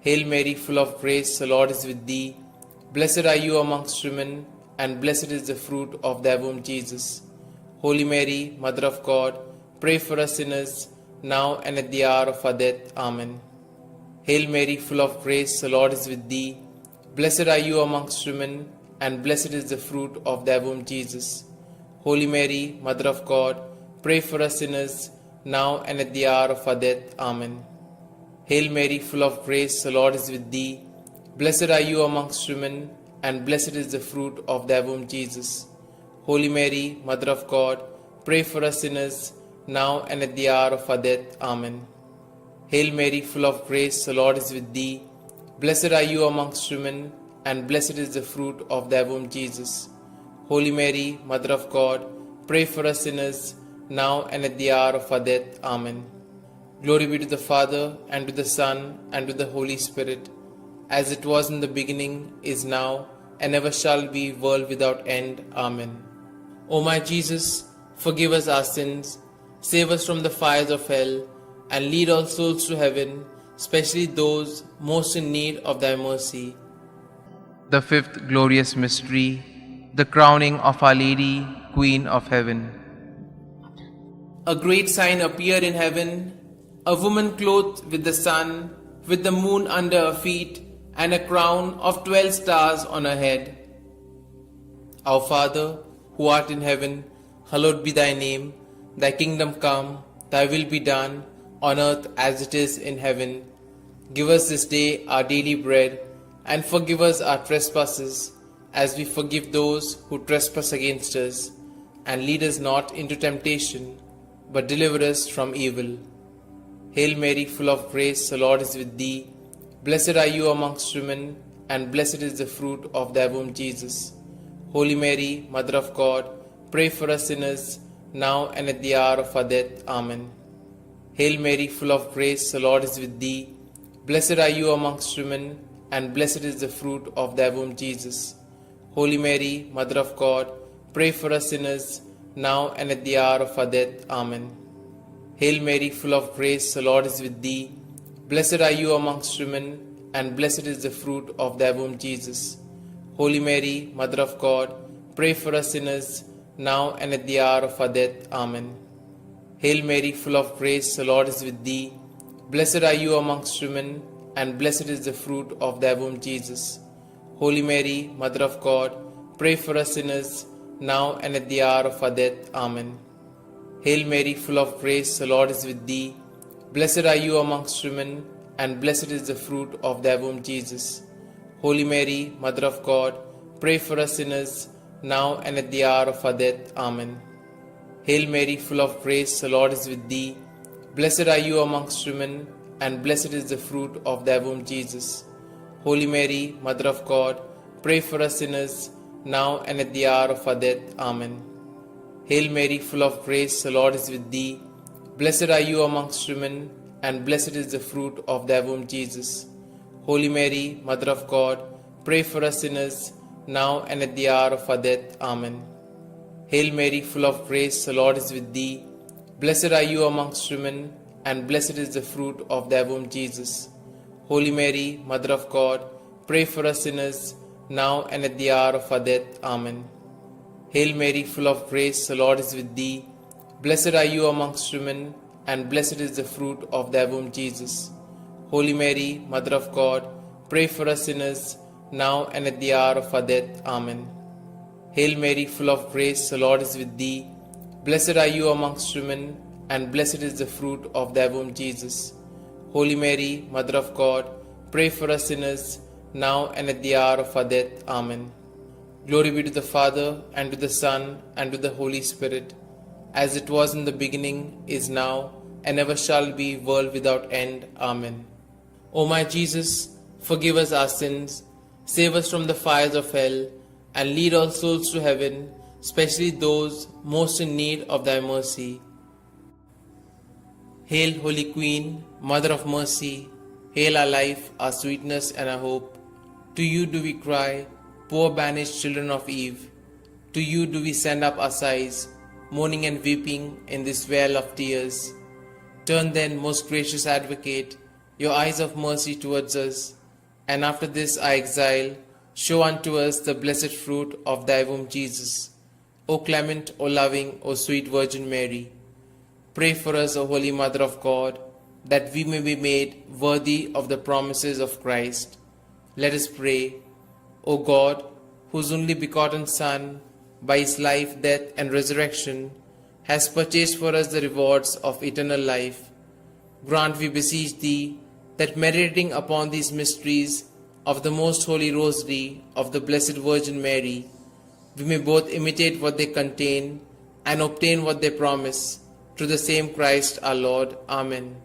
Hail Mary, full of grace, the Lord is with thee. Blessed are you amongst women, and blessed is the fruit of thy womb, Jesus. Holy Mary, Mother of God, pray for us sinners, now and at the hour of our death. Amen. Hail Mary, full of grace, the Lord is with thee. Blessed are you amongst women, and blessed is the fruit of thy womb, Jesus. Holy Mary, Mother of God, pray for us sinners, now and at the hour of our death. Amen. Hail Mary, full of grace, the Lord is with thee. Blessed are you amongst women, and blessed is the fruit of thy womb, Jesus. Holy Mary, Mother of God, pray for us sinners, now and at the hour of our death. Amen. Hail Mary, full of grace, the Lord is with thee. Blessed are you amongst women, and blessed is the fruit of thy womb, Jesus. Holy Mary, Mother of God, pray for us sinners, now and at the hour of our death. Amen. Glory be to the Father, and to the Son, and to the Holy Spirit, as it was in the beginning, is now, and ever shall be, world without end. Amen. O my Jesus, forgive us our sins, save us from the fires of hell, and lead all souls to heaven, especially those most in need of thy mercy. The fifth glorious mystery, the crowning of Our Lady, Queen of Heaven. A great sign appeared in heaven, a woman clothed with the sun, with the moon under her feet, and a crown of 12 stars on her head. Our Father, who art in heaven, hallowed be thy name. Thy kingdom come, thy will be done, on earth as it is in heaven. Give us this day our daily bread, and forgive us our trespasses, as we forgive those who trespass against us. And lead us not into temptation, but deliver us from evil. Hail Mary, full of grace, the Lord is with thee. Blessed are you amongst women, and blessed is the fruit of thy womb, Jesus. Holy Mary, Mother of God, pray for us sinners, now and at the hour of our death. Amen. Hail Mary, full of grace, the Lord is with thee. Blessed are you amongst women, and blessed is the fruit of thy womb, Jesus. Holy Mary, Mother of God, pray for us sinners, now and at the hour of our death. Amen. Hail Mary, full of grace, the Lord is with thee. Blessed are you amongst women, and blessed is the fruit of thy womb, Jesus. Holy Mary, Mother of God, pray for us sinners, now and at the hour of our death. Amen. Hail Mary, full of grace, the Lord is with thee. Blessed are you amongst women, and blessed is the fruit of thy womb, Jesus. Holy Mary, Mother of God, pray for us sinners, now and at the hour of our death. Amen. Hail Mary, full of grace, the Lord is with thee. Blessed are you amongst women, and blessed is the fruit of thy womb, Jesus. Holy Mary, Mother of God, pray for us sinners, now and at the hour of our death. Amen. Hail Mary, full of grace, the Lord is with thee. Blessed are you amongst women, and blessed is the fruit of thy womb, Jesus. Holy Mary, Mother of God, pray for us sinners, now and at the hour of our death. Amen. Hail Mary, full of grace, the Lord is with thee. Blessed are you amongst women, and blessed is the fruit of thy womb, Jesus. Holy Mary, Mother of God, pray for us sinners, now and at the hour of our death. Amen. Hail Mary, full of grace, the Lord is with thee. Blessed are you amongst women, and blessed is the fruit of thy womb, Jesus. Holy Mary, Mother of God, pray for us sinners, now and at the hour of our death. Amen. Hail Mary, full of grace, the Lord is with thee. Blessed are you amongst women, and blessed is the fruit of thy womb, Jesus. Holy Mary, Mother of God, pray for us sinners, now and at the hour of our death. Amen. Hail Mary, full of grace, the Lord is with thee. Blessed are you amongst women, and blessed is the fruit of thy womb, Jesus. Holy Mary, Mother of God, pray for us sinners, now and at the hour of our death. Amen. Glory be to the Father, and to the Son, and to the Holy Spirit, as it was in the beginning, is now, and ever shall be, world without end. Amen. O my Jesus, forgive us our sins, save us from the fires of hell, and lead all souls to heaven, especially those most in need of thy mercy. Hail, Holy Queen, Mother of Mercy, hail our life, our sweetness, and our hope. To you do we cry, poor banished children of Eve. To you do we send up our sighs, mourning and weeping in this vale of tears. Turn then, most gracious Advocate, your eyes of mercy towards us, and after this our exile, show unto us the blessed fruit of thy womb, Jesus. O clement, O loving, O sweet Virgin Mary, pray for us, O Holy Mother of God, that we may be made worthy of the promises of Christ. Let us pray. O God, whose only begotten Son, by his life, death, and resurrection, has purchased for us the rewards of eternal life, grant, we beseech thee, that meditating upon these mysteries of the most holy Rosary of the Blessed Virgin Mary, we may both imitate what they contain and obtain what they promise, through the same Christ our Lord. Amen.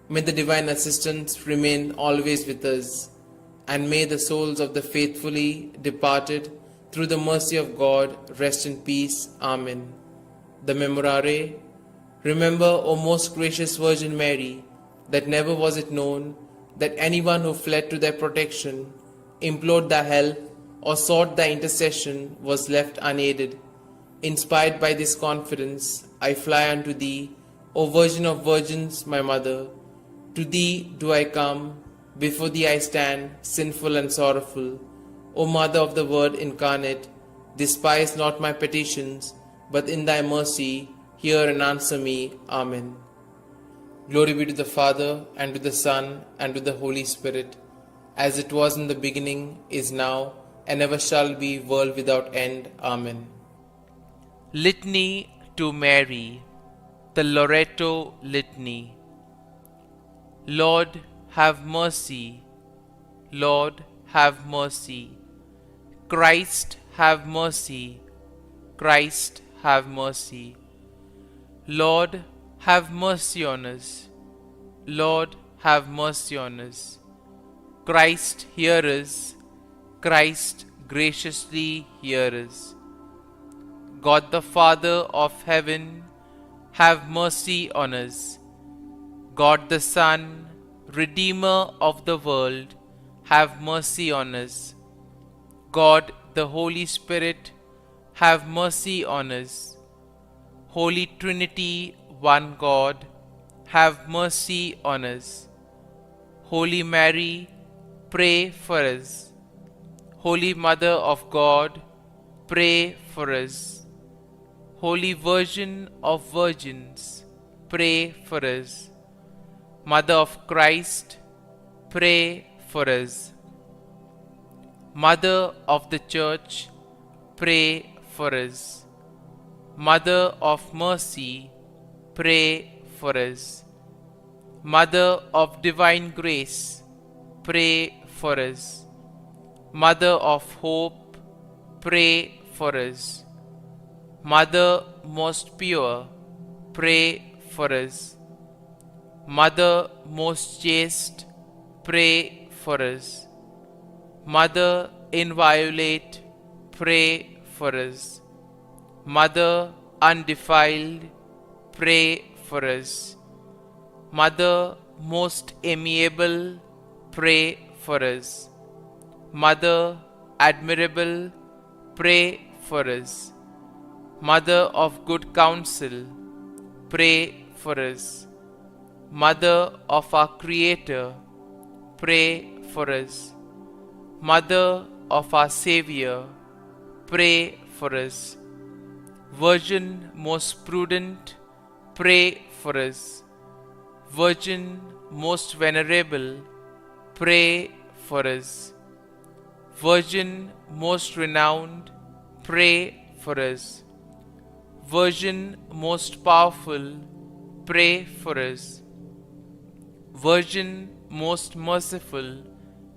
May the divine assistance remain always with us, and may the souls of the faithfully departed, through the mercy of God, rest in peace. Amen. The Memorare. Remember, O most gracious Virgin Mary, that never was it known that anyone who fled to thy protection, implored thy help, or sought thy intercession was left unaided. Inspired by this confidence, I fly unto thee, O Virgin of Virgins, my Mother. To thee do I come, before thee I stand, sinful and sorrowful. O Mother of the Word incarnate, despise not my petitions, but in thy mercy hear and answer me. Amen. Glory be to the Father, and to the Son, and to the Holy Spirit, as it was in the beginning, is now, and ever shall be, world without end. Amen. Litany to Mary, the Loreto Litany. Lord, have mercy. Lord, have mercy. Christ, have mercy. Christ, have mercy. Lord, have mercy on us. Lord, have mercy on us. Christ, hear us. Christ, graciously hear us. God the Father of heaven, have mercy on us. God the Son, Redeemer of the world, have mercy on us. God the Holy Spirit, have mercy on us. Holy Trinity, one God, have mercy on us. Holy Mary, pray for us. Holy Mother of God, pray for us. Holy Virgin of Virgins, pray for us. Mother of Christ, pray for us. Mother of the Church, pray for us. Mother of Mercy, pray for us. Mother of Divine Grace, pray for us. Mother of Hope, pray for us. Mother most pure, pray for us. Mother most chaste, pray for us. Mother inviolate, pray for us. Mother undefiled, pray for us. Mother most amiable, pray for us. Mother admirable, pray for us. Mother of good counsel, pray for us. Mother of our Creator, pray for us. Mother of our Xavier, pray for us. Virgin most prudent, pray for us. Virgin most venerable, pray for us. Virgin most renowned, pray for us. Virgin most powerful, pray for us. Virgin most merciful,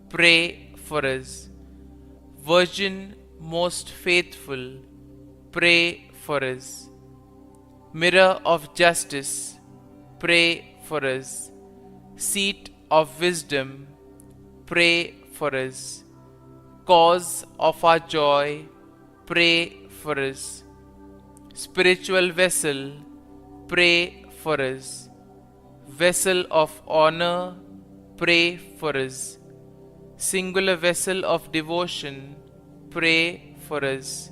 pray for us. Virgin most faithful, pray for us. Mirror of justice, pray for us. Seat of wisdom, pray for us. Cause of our joy, pray for us. Spiritual vessel, pray for us. Vessel of honor, pray for us. Singular vessel of devotion, pray for us.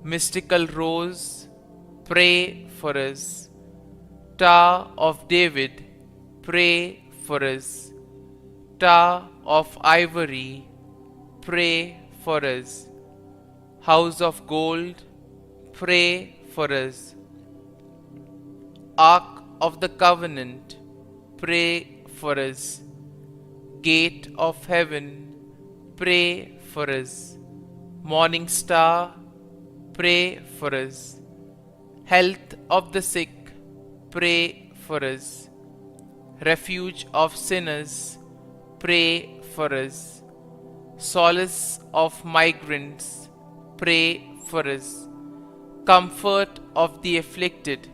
Mystical rose, pray for us. Tower of David, pray for us. Tower of ivory, pray for us. House of gold, pray for us. Ark of the covenant, pray for us. Gate of heaven, pray for us. Morning star, pray for us. Health of the sick, pray for us. Refuge of sinners, pray for us. Solace of migrants, pray for us. Comfort of the afflicted,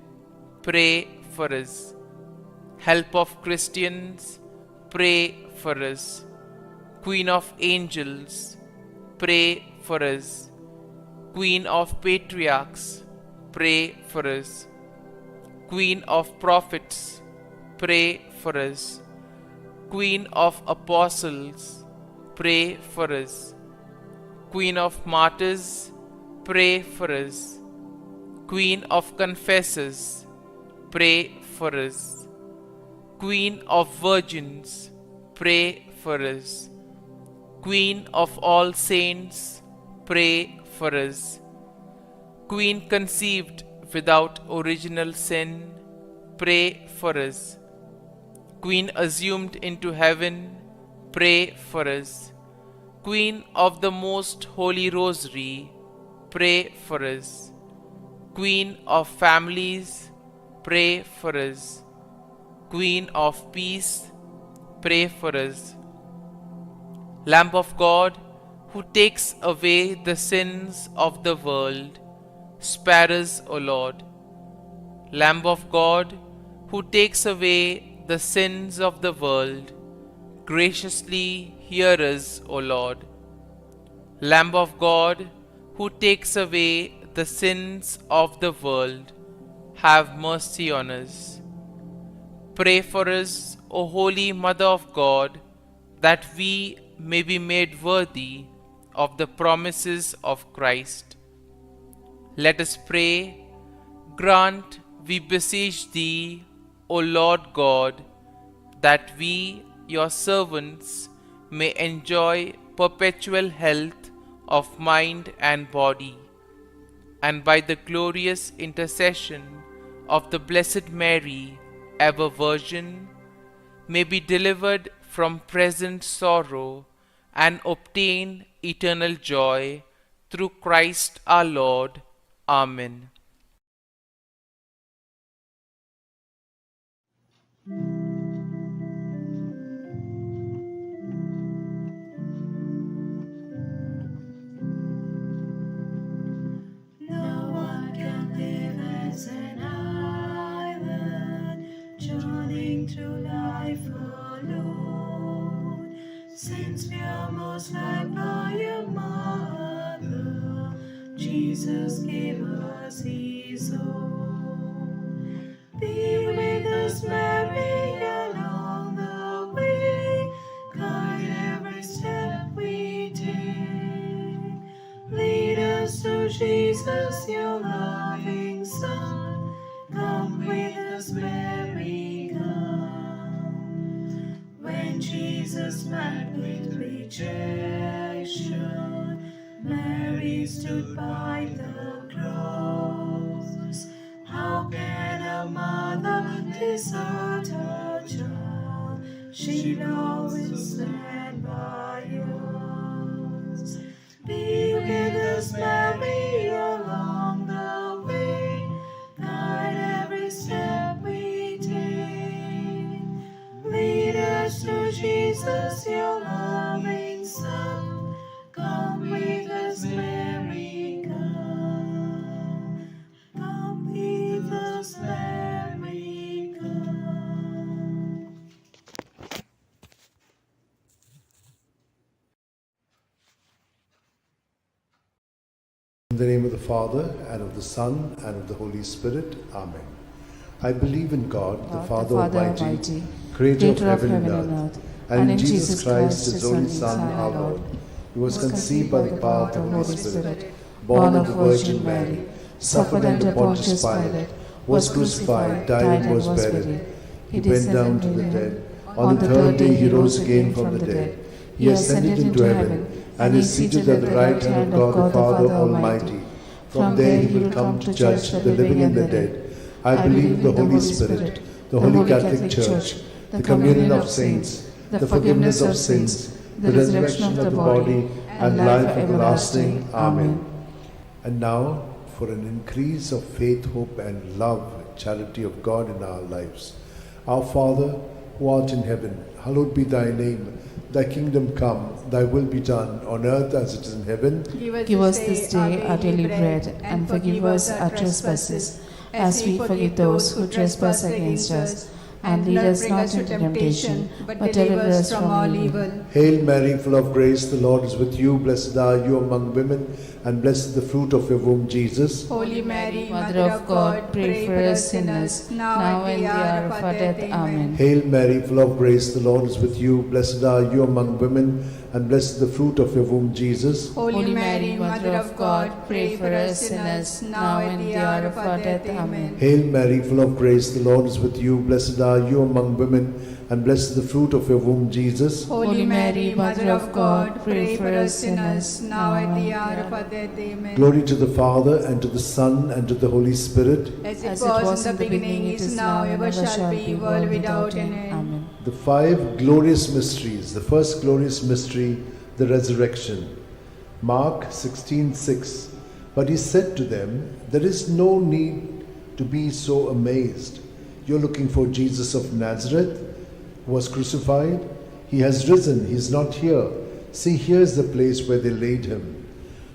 pray for us. Help of Christians, pray for us. Queen of angels, pray for us. Queen of patriarchs, pray for us. Queen of prophets, pray for us. Queen of apostles, pray for us. Queen of martyrs, pray for us. Queen of confessors, pray for us. Queen of virgins, pray for us. Queen of all saints, pray for us. Queen conceived without original sin, pray for us. Queen assumed into heaven, pray for us. Queen of the most holy rosary, pray for us. Queen of families, pray for us. Queen of peace, pray for us. Lamb of God, who takes away the sins of the world, spare us, O Lord. Lamb of God, who takes away the sins of the world, graciously hear us, O Lord. Lamb of God, who takes away the sins of the world, have mercy on us. Pray for us, O Holy Mother of God, that we may be made worthy of the promises of Christ. Let us pray. Grant, we beseech Thee, O Lord God, that we, your servants, may enjoy perpetual health of mind and body, and by the glorious intercession of the Blessed Mary, ever Virgin, may be delivered from present sorrow and obtain eternal joy through Christ our Lord. Amen. No one can live as an island, journeying through life alone. Since we are most loved by your mother, Jesus gave us his own. Be with us, Mary, along the way, guide every step we take. Lead us to Jesus, your loving Son. Come with us, Mary, come. When Jesus met with rejection, Mary stood by the cross. How can a mother desert her child? She'll always stand by us. Be with us, Mary, along the way, guide every step we take. Lead us to Jesus, your loving Son. Come with us, Mary, come. Come with us, Mary, come. In the name of the Father, and of the Son, and of the Holy Spirit. Amen. I believe in God, the Father Almighty, creator of heaven and earth, and in Jesus Christ, his only Son, our Lord, who was conceived by the power of the Holy Spirit, born of the Virgin Mary, suffered under Pontius Pilate, was crucified, died, and was buried. He went down to the dead. On the third day he rose again from the dead. He ascended into heaven, and is seated at the right hand of God the Father Almighty. From there he will come to judge the living and the dead. I believe in the Holy Spirit, the Holy Catholic Church, the communion of saints, the forgiveness of sins, the resurrection of the body, and life everlasting. Amen. And now, for an increase of faith, hope, and love, charity of God in our lives. Our Father, who art in heaven, hallowed be thy name. Thy kingdom come, thy will be done, on earth as it is in heaven. Give us this day our daily bread, and forgive us our trespasses, as we forgive those who trespass against us. And lead us not into temptation, but deliver us from all evil. Hail Mary, full of grace, the Lord is with you. Blessed are you among women, and blessed is the fruit of your womb, Jesus. Holy Mary, Mother of God, pray for us sinners, now and the hour of our death. Amen. Hail Mary, full of grace, the Lord is with you. Blessed are you among women, and blessed is the fruit of your womb, Jesus. Holy Mary, Mother of God, pray for us sinners, now and the hour of our death. Amen. Hail Mary, full of grace, the Lord is with you. Blessed are you among women, and blessed is the fruit of your womb, Jesus. Holy Mary, Mother of God, pray for us sinners, now at the hour of our death. Amen. Glory to the Father, and to the Son, and to the Holy Spirit. As it was in the beginning, is now, ever shall be, world without end. Amen. The five glorious mysteries. The first glorious mystery, the resurrection. Mark 16:6. But he said to them, there is no need to be so amazed. You're looking for Jesus of Nazareth, was crucified? He has risen, he is not here. See, here is the place where they laid him.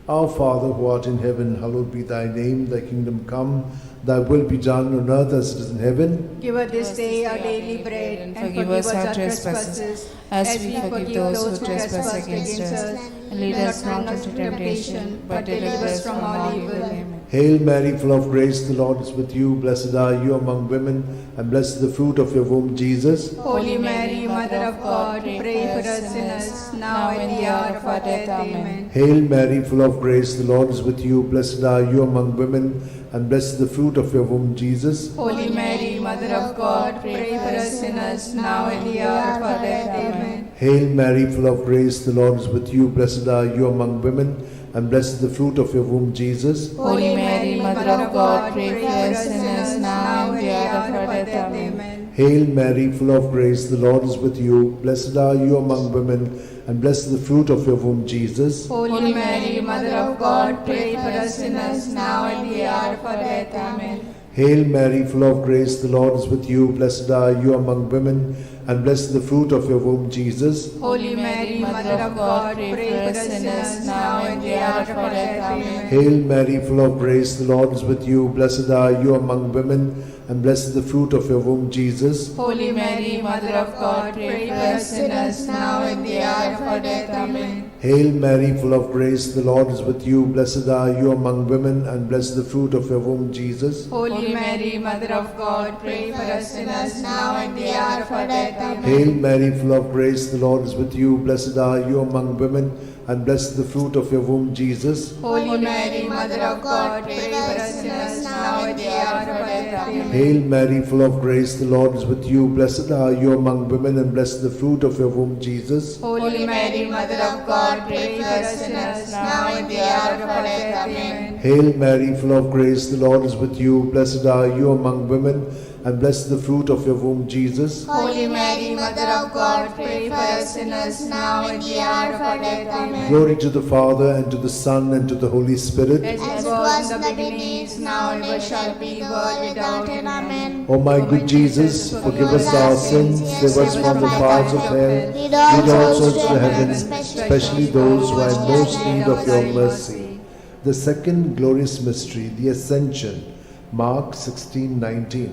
Our Father who art in heaven, hallowed be thy name. Thy kingdom come, thy will be done on earth as it is in heaven. Give us this day our daily bread, and forgive us our trespasses, as we forgive those who trespass against us. And lead us not into temptation, but deliver us from all evil. Amen. Hail Mary, full of grace, the Lord is with you. Blessed are you among women, and blessed is the fruit of your womb, Jesus. Holy Mary, Mother of God, pray for us sinners, now and in the hour of our death. Amen. Hail Mary, full of grace, the Lord is with you. Blessed are you among women, and blessed is the fruit of your womb, Jesus. Holy Mary, Mother of God, pray for us sinners, now and in the hour of our death. Amen. Hail Mary, full of grace, the Lord is with you. Blessed are you among women, and blessed is the fruit of your womb, Jesus. Holy Mary, Mother of God, pray for us sinners, now and in the hour of our death. Amen. Hail Mary, full of grace, the Lord is with you. Blessed are you among women, and blessed is the fruit of your womb, Jesus. Holy Mary, Mother of God, pray for us sinners, now and in the hour of our death. Amen. Hail Mary, full of grace, the Lord is with you. Blessed are you among women, and blessed is the fruit of your womb, Jesus. Holy Mary, Mother of God, pray for us sinners, now and in the hour of our death. Amen. Hail Mary, full of grace, the Lord is with you. Blessed are you among women, and blessed is the fruit of your womb, Jesus. Holy Mary, Mother of God, pray for us sinners, now and in the hour of our death. Amen. Hail Mary, full of grace, the Lord is with you. Blessed are you among women, and blessed is the fruit of your womb, Jesus. Holy Mary, Mother of God, pray for us sinners, now and in the hour of our death. Amen. Hail Mary, full of grace, the Lord is with you. Blessed are you among women, and blessed is the fruit of your womb, Jesus. Holy Mary, Mother of God, pray for us sinners, now and in the hour of our death. Amen. Hail Mary, full of grace, the Lord is with you. Blessed are you among women, and blessed is the fruit of your womb, Jesus. Holy Mary, Mother of God, pray for us sinners, now and in the hour of our death. Amen. Hail Mary, full of grace, the Lord is with you. Blessed are you among women, and blessed is the fruit of your womb, Jesus. Holy Mary, Mother of God, pray for us sinners, now and in the hour of our death. Amen. Glory to the Father, and to the Son, and to the Holy Spirit. As it was in the beginning, is now, and ever shall be, world without end. Amen. O my good Jesus, forgive us our sins, save us from the fires of hell, lead all souls to heaven, especially those who are in most need of your mercy. The second glorious mystery, the Ascension, Mark 16:19.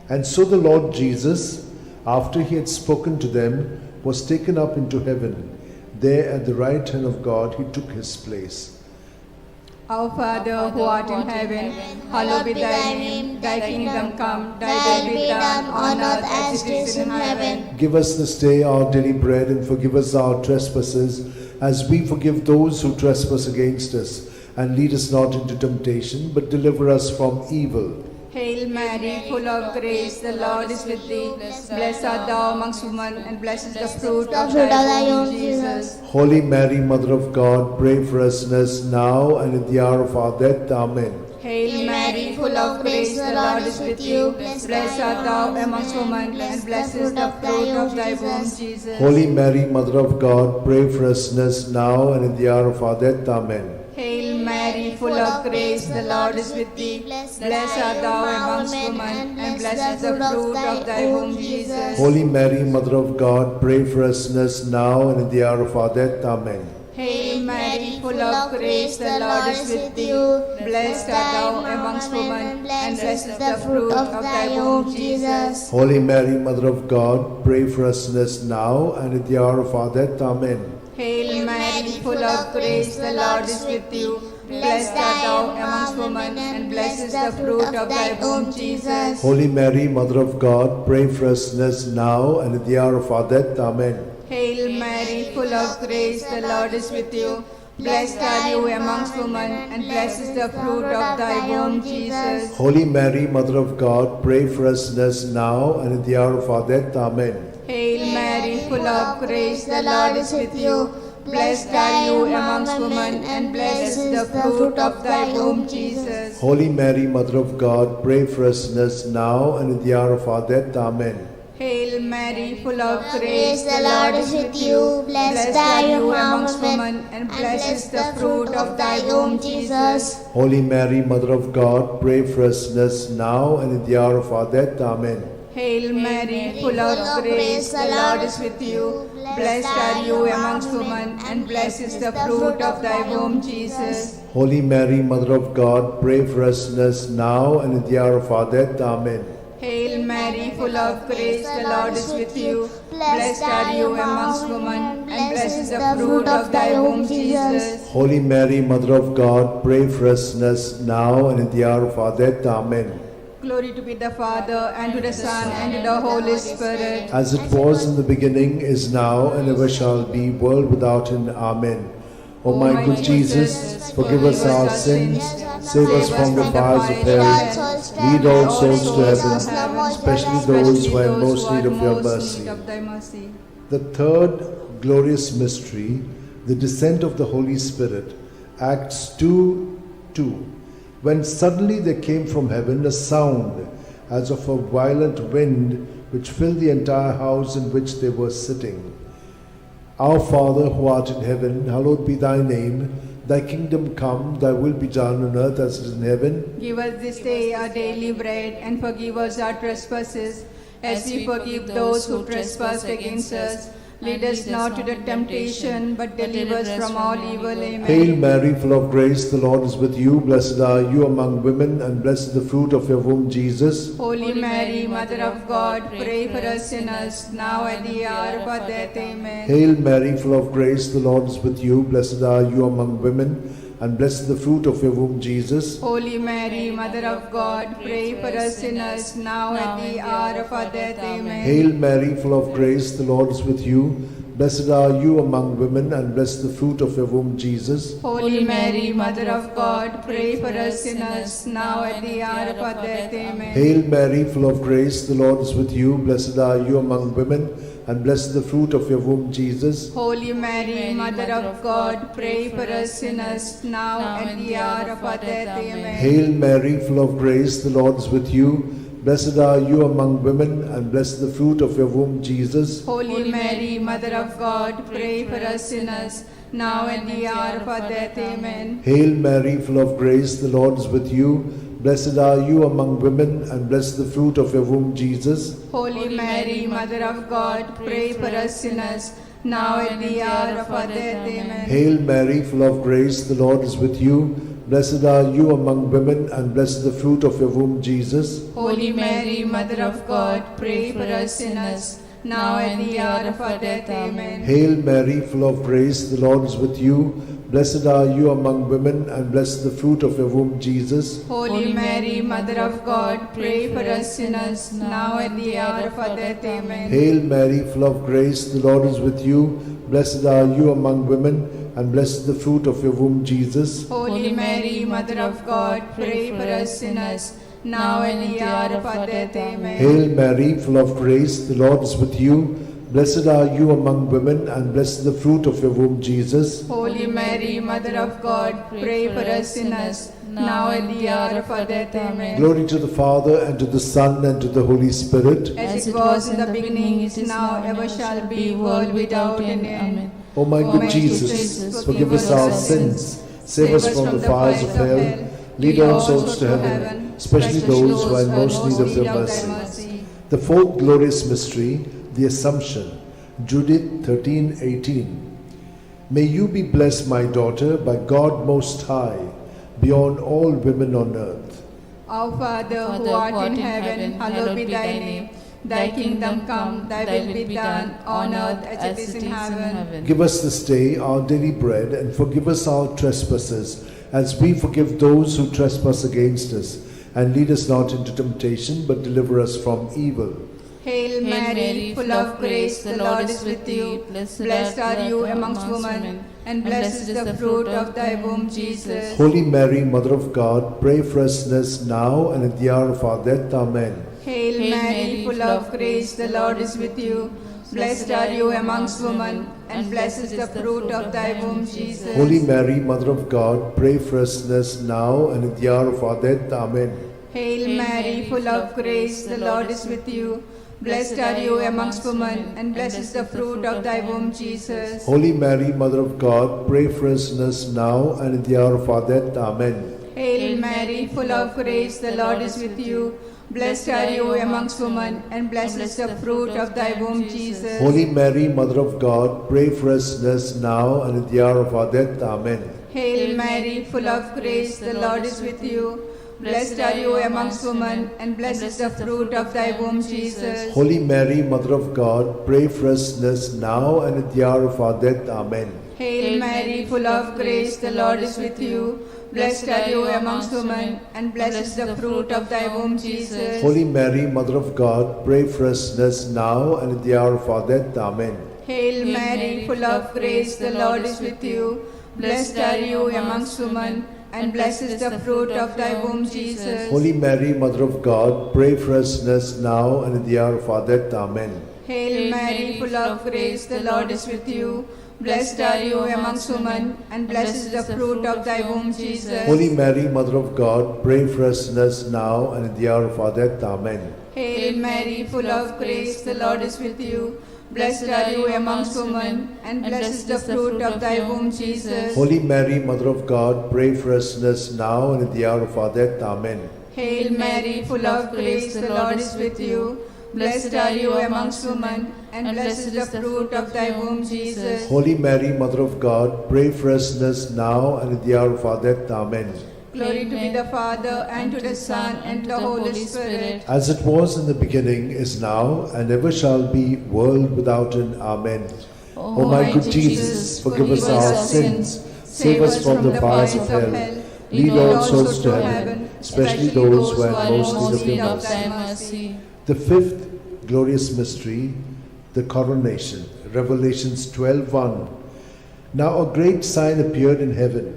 And so the Lord Jesus, after he had spoken to them, was taken up into heaven. There at the right hand of God he took his place. Our Father, who art in heaven, hallowed be thy name. Thy kingdom come, thy will be done on earth as it is in heaven. Give us this day our daily bread, and forgive us our trespasses, as we forgive those who trespass against us. And lead us not into temptation, but deliver us from evil. Hail Mary, full of grace, the Lord is with thee. Blessed art thou amongst women, and blessed is the fruit of thy womb, Jesus. Holy Mary, Mother of God, pray for us sinners now and in the hour of our death. Amen. Hail Mary, full of grace, the Lord is with you. Blessed art thou amongst women, and blessed is the fruit of thy womb, Jesus. Holy Mary, Mother of God, pray for us sinners now and in the hour of our death. Amen. Hail Mary, full of grace, the Lord is with thee. Blessed art thou amongst women, and blessed is the fruit of thy womb, Jesus. Holy Mary, Mother of God, pray for us sinners now and in the hour of our death. Amen. Hail Mary, full of grace, the Lord is with thee. Blessed art thou amongst women, and blessed is the fruit of thy womb, Jesus. Holy Mary, Mother of God, pray for us sinners now and in the hour of our death. Amen. Hail Mary, full of grace, the Lord is with you. Blessed art thou amongst women, and blessed is the fruit of thy womb, Jesus. Holy Mary, Mother of God, pray for us sinners now and in the hour of our death. Amen. Hail Mary, full of grace, the Lord is with you. Blessed are you amongst women, and blessed is the fruit of thy womb, Jesus. Holy Mary, Mother of God, pray for us sinners now and in the hour of our death. Amen. Hail Mary, full of grace, the Lord is with you. Blessed are you amongst women, and blessed is the fruit of thy womb, Jesus. Holy Mary, Mother of God, pray for us sinners now and in the hour of our death. Amen. Hail Mary, full of grace, the Lord is with you. Blessed are you amongst women, and blessed is the fruit of thy womb, Jesus. Holy Mary, Mother of God, pray for us sinners now and in the hour of our death. Amen. Hail Mary, full of grace, the Lord is with you. Blessed are you amongst women, and blessed is the fruit of thy womb, Jesus. Holy Mary, Mother of God, pray for us sinners now and at the hour of our death. Amen. Hail Mary, full of grace, the Lord is with you. Blessed are you amongst women, and blessed is the fruit of thy womb, Jesus. Holy Mary, Mother of God, pray for us sinners now and at the hour of our death. Amen. Glory to be the Father, and to the Son, and to the Holy Spirit. As it was in the beginning, is now, and ever shall be, world without end. Amen. O my good Jesus, forgive us our sins, save us from the fires of hell, lead all souls to heaven, especially those who are in most need of your mercy. The third glorious mystery, the descent of the Holy Spirit, Acts 2:2. When suddenly there came from heaven a sound as of a violent wind, which filled the entire house in which they were sitting. Our Father, who art in heaven, hallowed be thy name. Thy kingdom come, thy will be done on earth as it is in heaven. Give us this day our daily bread, and forgive us our trespasses, as we forgive those who trespass against us. Lead us not into temptation, but deliver us from all evil. Amen. Hail Mary, full of grace, the Lord is with you. Blessed are you among women, and blessed is the fruit of your womb, Jesus. Holy Mary, Mother of God, pray for us sinners, now and at the hour of our death. Amen. Hail Mary, full of grace, the Lord is with you. Blessed are you among women, and blessed is the fruit of your womb, Jesus. Holy Mary, Mother of God, pray for us sinners, now and at the hour of our death. Amen. Hail Mary, full of grace, the Lord is with you. Blessed are you among women, and blessed the fruit of your womb, Jesus. Holy Mary, Mother of God, pray for us sinners, now at the hour of our death. Amen. Hail Mary, full of grace, the Lord is with you. Blessed are you among women, and blessed the fruit of your womb, Jesus. Holy Mary, Mother of God, pray for us sinners, now and at the hour of our death. Amen. Hail Mary, full of grace, the Lord is with you. Blessed are you among women, and blessed the fruit of your womb, Jesus. Holy Mary, Mother of God, pray for us sinners, now and at the hour of our death. Amen. Hail Mary, full of grace, the Lord is with you. Blessed are you among women, and blessed the fruit of your womb, Jesus. Holy Mary, Mother of God, pray for us sinners, now and at the hour of our death. Amen. Hail Mary, full of grace, the Lord is with you. Blessed are you among women, and blessed the fruit of your womb, Jesus. Holy Mary, Mother of God, pray for us sinners, now and at the hour of our death. Amen. Hail Mary, full of grace, the Lord is with you. Blessed are you among women, and blessed the fruit of your womb, Jesus. Holy Mary, Mother of God, pray for us sinners, now and at the hour of our death. Amen. Hail Mary, full of grace, the Lord is with you. Blessed are you among women, and blessed the fruit of your womb, Jesus. Holy Mary, Mother of God, pray for us sinners, now and at the hour of our death. Amen. Hail Mary, full of grace, the Lord is with you. Blessed are you among women, and blessed the fruit of your womb, Jesus. Holy Mary, Mother of God, pray for us sinners, now and at the hour of our death. Amen. Glory to the Father, and to the Son, and to the Holy Spirit. As it was in the beginning, is now, ever shall be, world without end. Amen. O my good Jesus, forgive us our sins, save us from the fires of hell, lead all souls to heaven, especially those who are in most need of your mercy. The fourth glorious mystery, the Assumption, Judith 13:18. May you be blessed, my daughter, by God Most High, beyond all women on earth. Our Father, who art in heaven, hallowed be thy name. Thy kingdom come, thy will be done, on earth as it is in heaven. Give us this day our daily bread, and forgive us our trespasses, as we forgive those who trespass against us. And lead us not into temptation, but deliver us from evil. Hail Mary, full of grace, the Lord is with you. Blessed are you amongst women, and blessed is the fruit of thy womb, Jesus. Holy Mary, Mother of God, pray for us sinners now and at the hour of our death. Amen. Hail Mary, full of grace, the Lord is with you. Blessed are you amongst women, and blessed is the fruit of thy womb, Jesus. Holy Mary, Mother of God, pray for us sinners now and at the hour of our death. Amen. Hail Mary, full of grace, the Lord is with you. Blessed are you amongst women, and blessed is the fruit of thy womb, Jesus. Holy Mary, Mother of God, pray for us sinners now and at the hour of our death. Amen. Hail Hail Mary, full of grace, the Lord is with you. Blessed are you amongst women, and blessed is the fruit of thy womb, Jesus. Holy Mary, Mother of God, pray for us sinners now and at the hour of our death. Amen. Hail Mary, full of grace, the Lord is with you. Blessed are you amongst women, and blessed is the fruit of thy womb, Jesus. Holy Mary, Mother of God, pray for us sinners now and at the hour of our death. Amen. Hail Mary, full of grace, the Lord is with you. Blessed are you amongst women, and blessed is the fruit of thy womb, Jesus. Holy Mary, Mother of God, pray for us sinners now and at the hour of our death. Amen. Hail Mary, full of grace, the Lord is with you. Blessed are you amongst women, and blessed is the fruit of thy womb, Jesus. Holy Mary, Mother of God, pray for us sinners now and at the hour of our death. Amen. Hail Mary, full of grace, the Lord is with you. Blessed are you amongst women, and blessed is the fruit of thy womb, Jesus. Holy Mary, Mother of God, pray for us sinners now and at the hour of our death. Amen. Hail Mary, full of grace, the Lord is with you. Blessed are you amongst women, and blessed is the fruit of thy womb, Jesus. Holy Mary, Mother of God, pray for us sinners now and at the hour of our death. Amen. Hail Mary, full of grace, the Lord is with you. Blessed are you amongst women, and blessed is the fruit of thy womb, Jesus. Holy Mary, Mother of God, pray for us sinners now and at the hour of our death. Amen. Glory to be the Father, and to the Son, and to the Holy Spirit. As it was in the beginning, is now, and ever shall be, world without end. Amen. O my good Jesus, forgive us our sins, save us from the fires of hell, lead all souls to heaven, especially those who have most need of thy mercy. The fifth glorious mystery, the coronation. Revelations 12:1. Now a great sign appeared in heaven,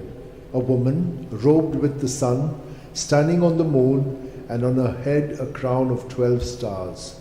a woman robed with the sun, standing on the moon, and on her head a crown of 12 stars.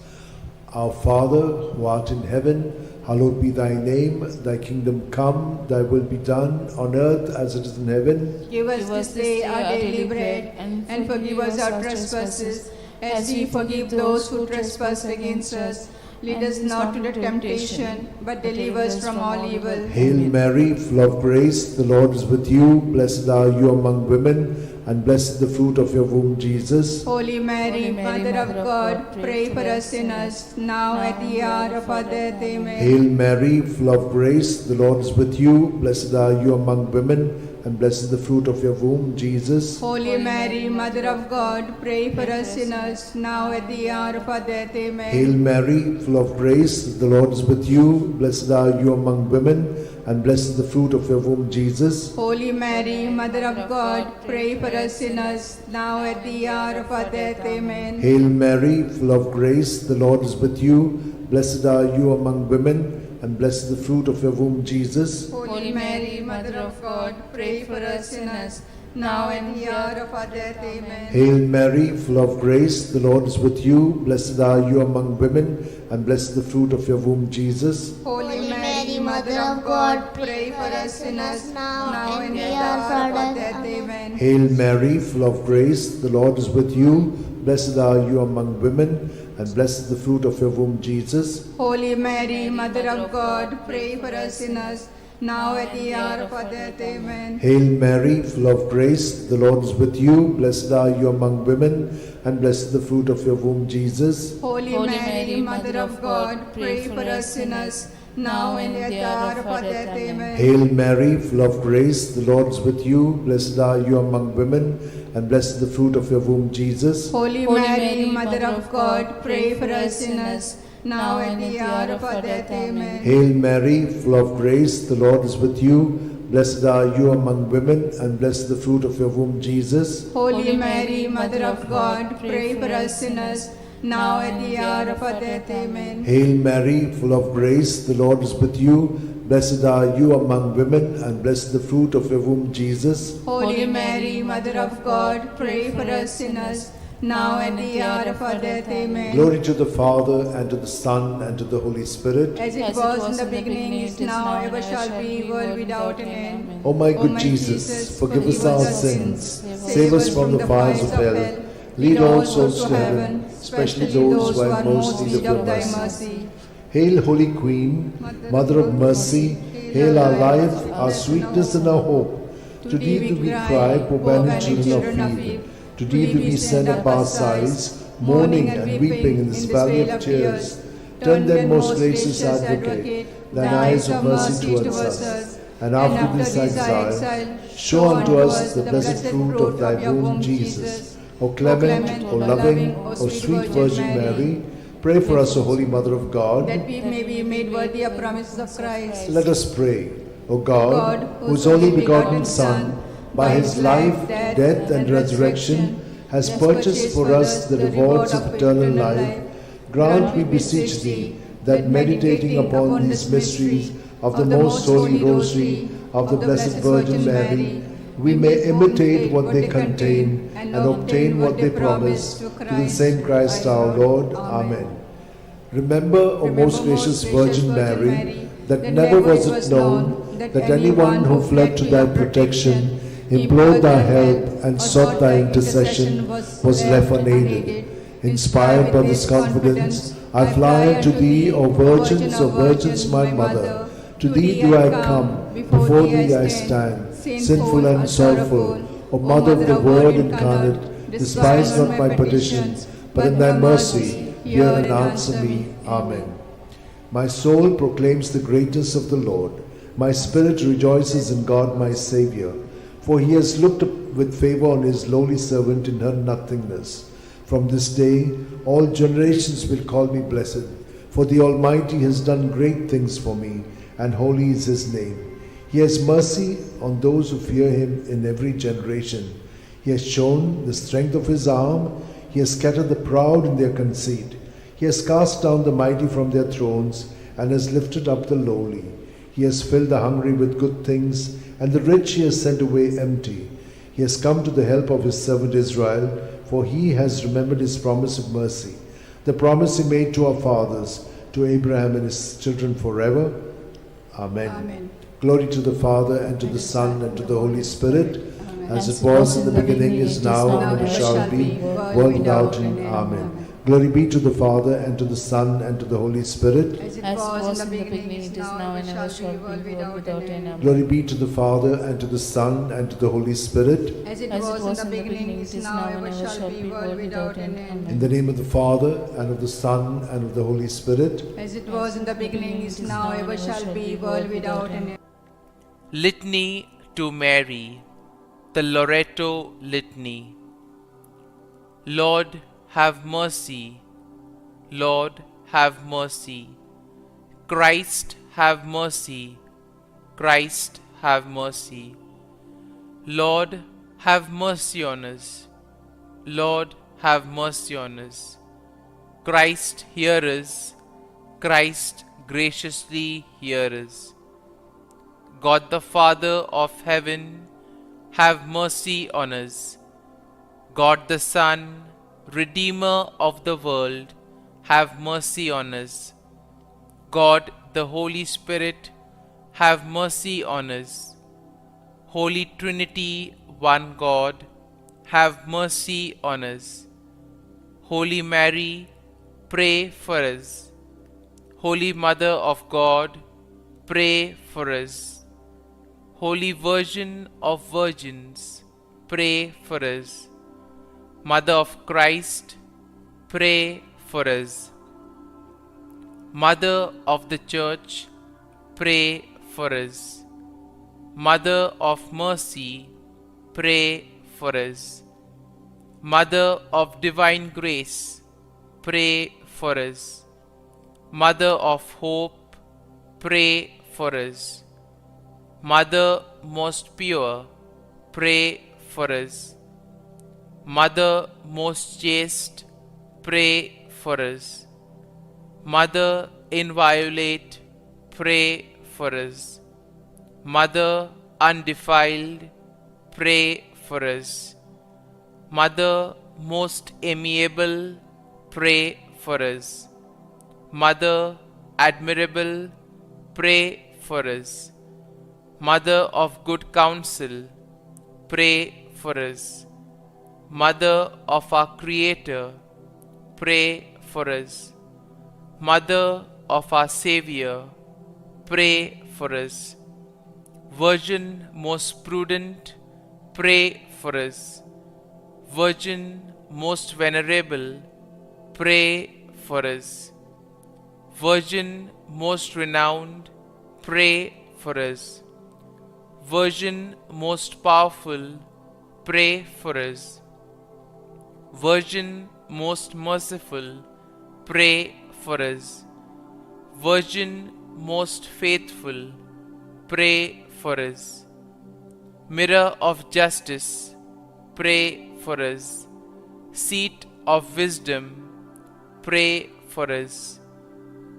Our Father, who art in heaven, hallowed be thy name. Thy kingdom come, thy will be done, on earth as it is in heaven. Give us this day our daily bread, and forgive us our trespasses, as we forgive those who trespass against us. Lead us not into temptation, but deliver us from all evil. Hail Mary, full of grace, the Lord is with you. Blessed are you among women, and blessed is the fruit of your womb, Jesus. Holy Mary, Mother of God, pray for us sinners, now at the hour of our death. Amen. Hail Mary, full of grace, the Lord is with you. Blessed are you among women, and blessed is the fruit of your womb, Jesus. Holy Mary, Mother of God, pray for us sinners, now at the hour of our death. Amen. Hail Mary, full of grace, the Lord is with you. Blessed are you among women, and blessed is the fruit of your womb, Jesus. Holy Mary, Mother of God, pray for us sinners, now at the hour of our death. Amen. Hail Mary, full of grace, the Lord is with you. Blessed are you among women, and blessed is the fruit of your womb, Jesus. Holy Mary, Mother of God, pray for us sinners, now and the hour of our death. Amen. Hail Mary, full of grace, the Lord is with you. Blessed are you among women, and blessed is the fruit of your womb, Jesus. Holy Mary, Mother of God, pray for us sinners, now and at the hour of our death. Amen. Hail Mary, full of grace, the Lord is with you. Blessed are you among women, and blessed is the fruit of your womb, Jesus. Holy Mary, Mother of God, pray for us sinners, now at the hour of our death. Amen. Hail Mary, full of grace, the Lord is with you. Blessed are you among women, and blessed is the fruit of your womb, Jesus. Holy Mary, Mother of God, pray for us sinners, now and at the hour of our death. Amen. Hail Mary, full of grace, the Lord is with you. Blessed are you among women, and blessed is the fruit of your womb, Jesus. Holy Mary, Mother of God, pray for us sinners, now and at the hour of our death. Amen. Hail Mary, full of grace, the Lord is with you. Blessed are you among women, and blessed is the fruit of your womb, Jesus. Holy Mary, Mother of God, pray for us sinners, now at the hour of our death. Amen. Hail Mary, full of grace, the Lord is with you. Blessed are you among women, and blessed is the fruit of your womb, Jesus. Holy Mary, Mother of God, pray for us sinners, now at the hour of our death. Amen. Glory to the Father, and to the Son, and to the Holy Spirit. As it was in the beginning, is now, ever shall be, world without an end. O my good Jesus, forgive us our sins, save us from the fires of hell, lead all souls to heaven, especially those who are in most need of thy mercy. Hail, Holy Queen, Mother of mercy, hail our life, our sweetness, and our hope. To thee do we cry, poor banished children of Eve. To thee do we send up our sighs, mourning and weeping in this valley of tears. Turn then, most gracious Advocate, thine eyes of mercy towards us, and after this exile, show unto us the blessed fruit of thy womb, Jesus. O clement, O loving, O sweet Virgin Mary, pray for us, O Holy Mother of God, that we may be made worthy of promises of Christ. Let us pray. O God, whose only begotten Son, by his life, death, and resurrection, has purchased for us the rewards of eternal life, grant, we beseech thee, that meditating upon these mysteries of the most holy Rosary of the Blessed Virgin Mary, we may imitate what they contain and obtain what they promise, through the same Christ our Lord. Amen. Remember, O most gracious Virgin Mary, that never was it known that anyone who fled to thy protection, implored thy help, and sought thy intercession was left unaided. Inspired by this confidence, I fly unto thee, O Virgins, my Mother. To thee do I come, before thee I stand, sinful and sorrowful. O Mother of the Word incarnate, despise not my petitions, but in thy mercy hear and answer me. Amen. My soul proclaims the greatness of the Lord. My spirit rejoices in God my Saviour, for he has looked with favour on his lowly servant in her nothingness. From this day all generations will call me blessed, for the Almighty has done great things for me, and holy is his name. He has mercy on those who fear him in every generation. He has shown the strength of his arm. He has scattered the proud in their conceit. He has cast down the mighty from their thrones, and has lifted up the lowly. He has filled the hungry with good things, and the rich he has sent away empty. He has come to the help of his servant Israel, for he has remembered his promise of mercy, the promise he made to our fathers, to Abraham and his children forever. Amen. Amen. Glory to the Father, and to the Son, and to the Holy Spirit, as it was in the beginning, is now, and ever shall be, world without end. Amen. Glory be to the Father, and to the Son, and to the Holy Spirit. As it was in the beginning, it is now, and ever shall be, world without end. Amen. Glory be to the Father, and to the Son, and to the Holy Spirit. As it was in the beginning, it is now, and ever shall be, world without end. In the name of the Father, and of the Son, and of the Holy Spirit. As it was in the beginning, is now, ever shall be, world without end. Litany to Mary, the Loreto Litany. Lord, have mercy. Lord, have mercy. Christ, have mercy. Christ, have mercy. Lord, have mercy on us. Lord, have mercy on us. Christ, hear us. Christ, graciously hear us. God the Father of heaven, have mercy on us. God the Son, Redeemer of the world, have mercy on us. God the Holy Spirit, have mercy on us. Holy Trinity, one God, have mercy on us. Holy Mary, pray for us. Holy Mother of God, pray for us. Holy Virgin of Virgins, pray for us. Mother of Christ, pray for us. Mother of the Church, pray for us. Mother of Mercy, pray for us. Mother of Divine Grace, pray for us. Mother of Hope, pray for us. Mother most pure, pray for us. Mother most chaste, pray for us. Mother inviolate, pray for us. Mother undefiled, pray for us. Mother most amiable, pray for us. Mother admirable, pray for us. Mother of good counsel, pray for us. Mother of our Creator, pray for us. Mother of our Saviour, pray for us. Virgin most prudent, pray for us. Virgin most venerable, pray for us. Virgin most renowned, pray for us. Virgin most powerful, pray for us. Virgin most merciful, pray for us. Virgin most faithful, pray for us. Mirror of justice, pray for us. Seat of wisdom, pray for us.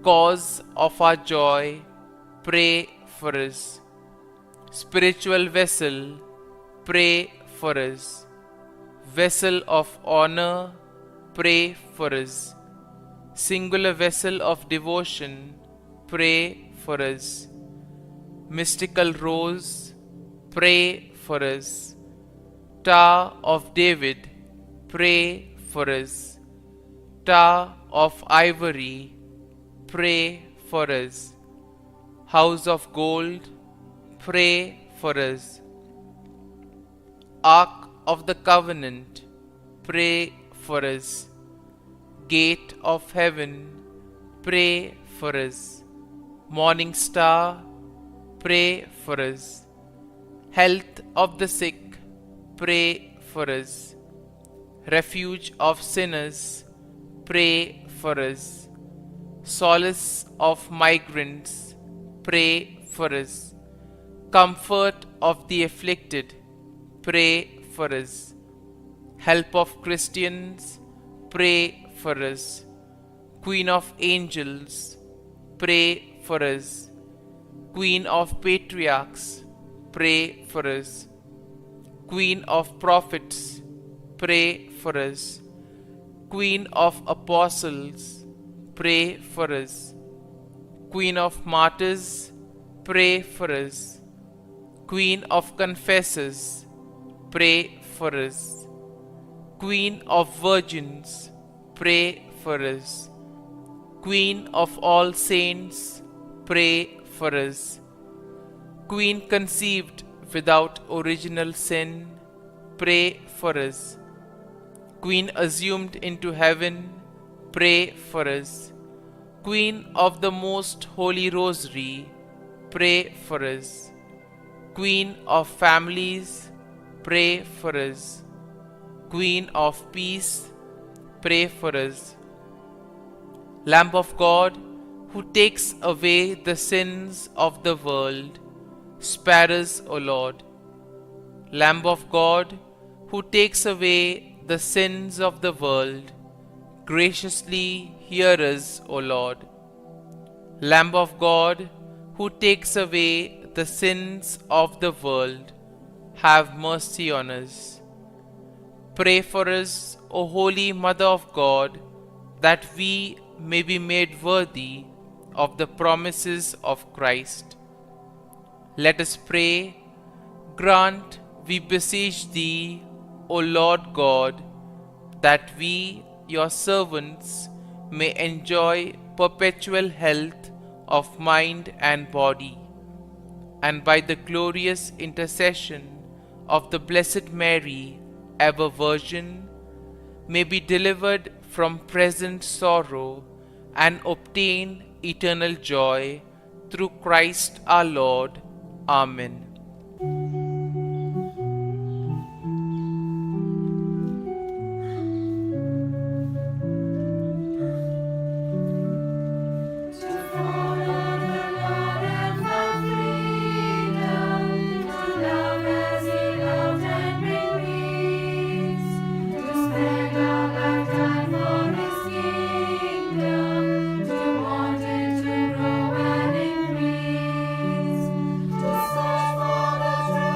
Cause of our joy, pray for us. Spiritual vessel, pray for us. Vessel of honor, pray for us. Singular vessel of devotion, pray for us. Mystical rose, pray for us. Tower of David, pray for us. Tower of ivory, pray for us. House of gold, pray for us. Ark of the covenant, pray for us. Gate of heaven, pray for us. Morning star, pray for us. Health of the sick, pray for us. Refuge of sinners, pray for us. Solace of migrants, pray for us. Comfort of the afflicted, pray for us. Help of Christians, pray for us. Queen of angels, pray for us. Queen of patriarchs, pray for us. Queen of prophets, pray for us. Queen of apostles, pray for us. Queen of martyrs, pray for us. Queen of confessors, pray for us. Queen of virgins, pray for us. Queen of all saints, pray for us. Queen conceived without original sin, pray for us. Queen assumed into heaven, pray for us. Queen of the most holy Rosary, pray for us. Queen of families, pray for us. Queen of peace, pray for us. Lamb of God, who takes away the sins of the world, spare us, O Lord. Lamb of God, who takes away the sins of the world, graciously hear us, O Lord. Lamb of God, who takes away the sins of the world, have mercy on us. Pray for us, O Holy Mother of God, that we may be made worthy of the promises of Christ. Let us pray. Grant, we beseech Thee, O Lord God, that we, Your servants, may enjoy perpetual health of mind and body, and by the glorious intercession of the Blessed Mary, ever Virgin, may be delivered from present sorrow and obtain eternal joy through Christ our Lord. Amen. To search for the truth.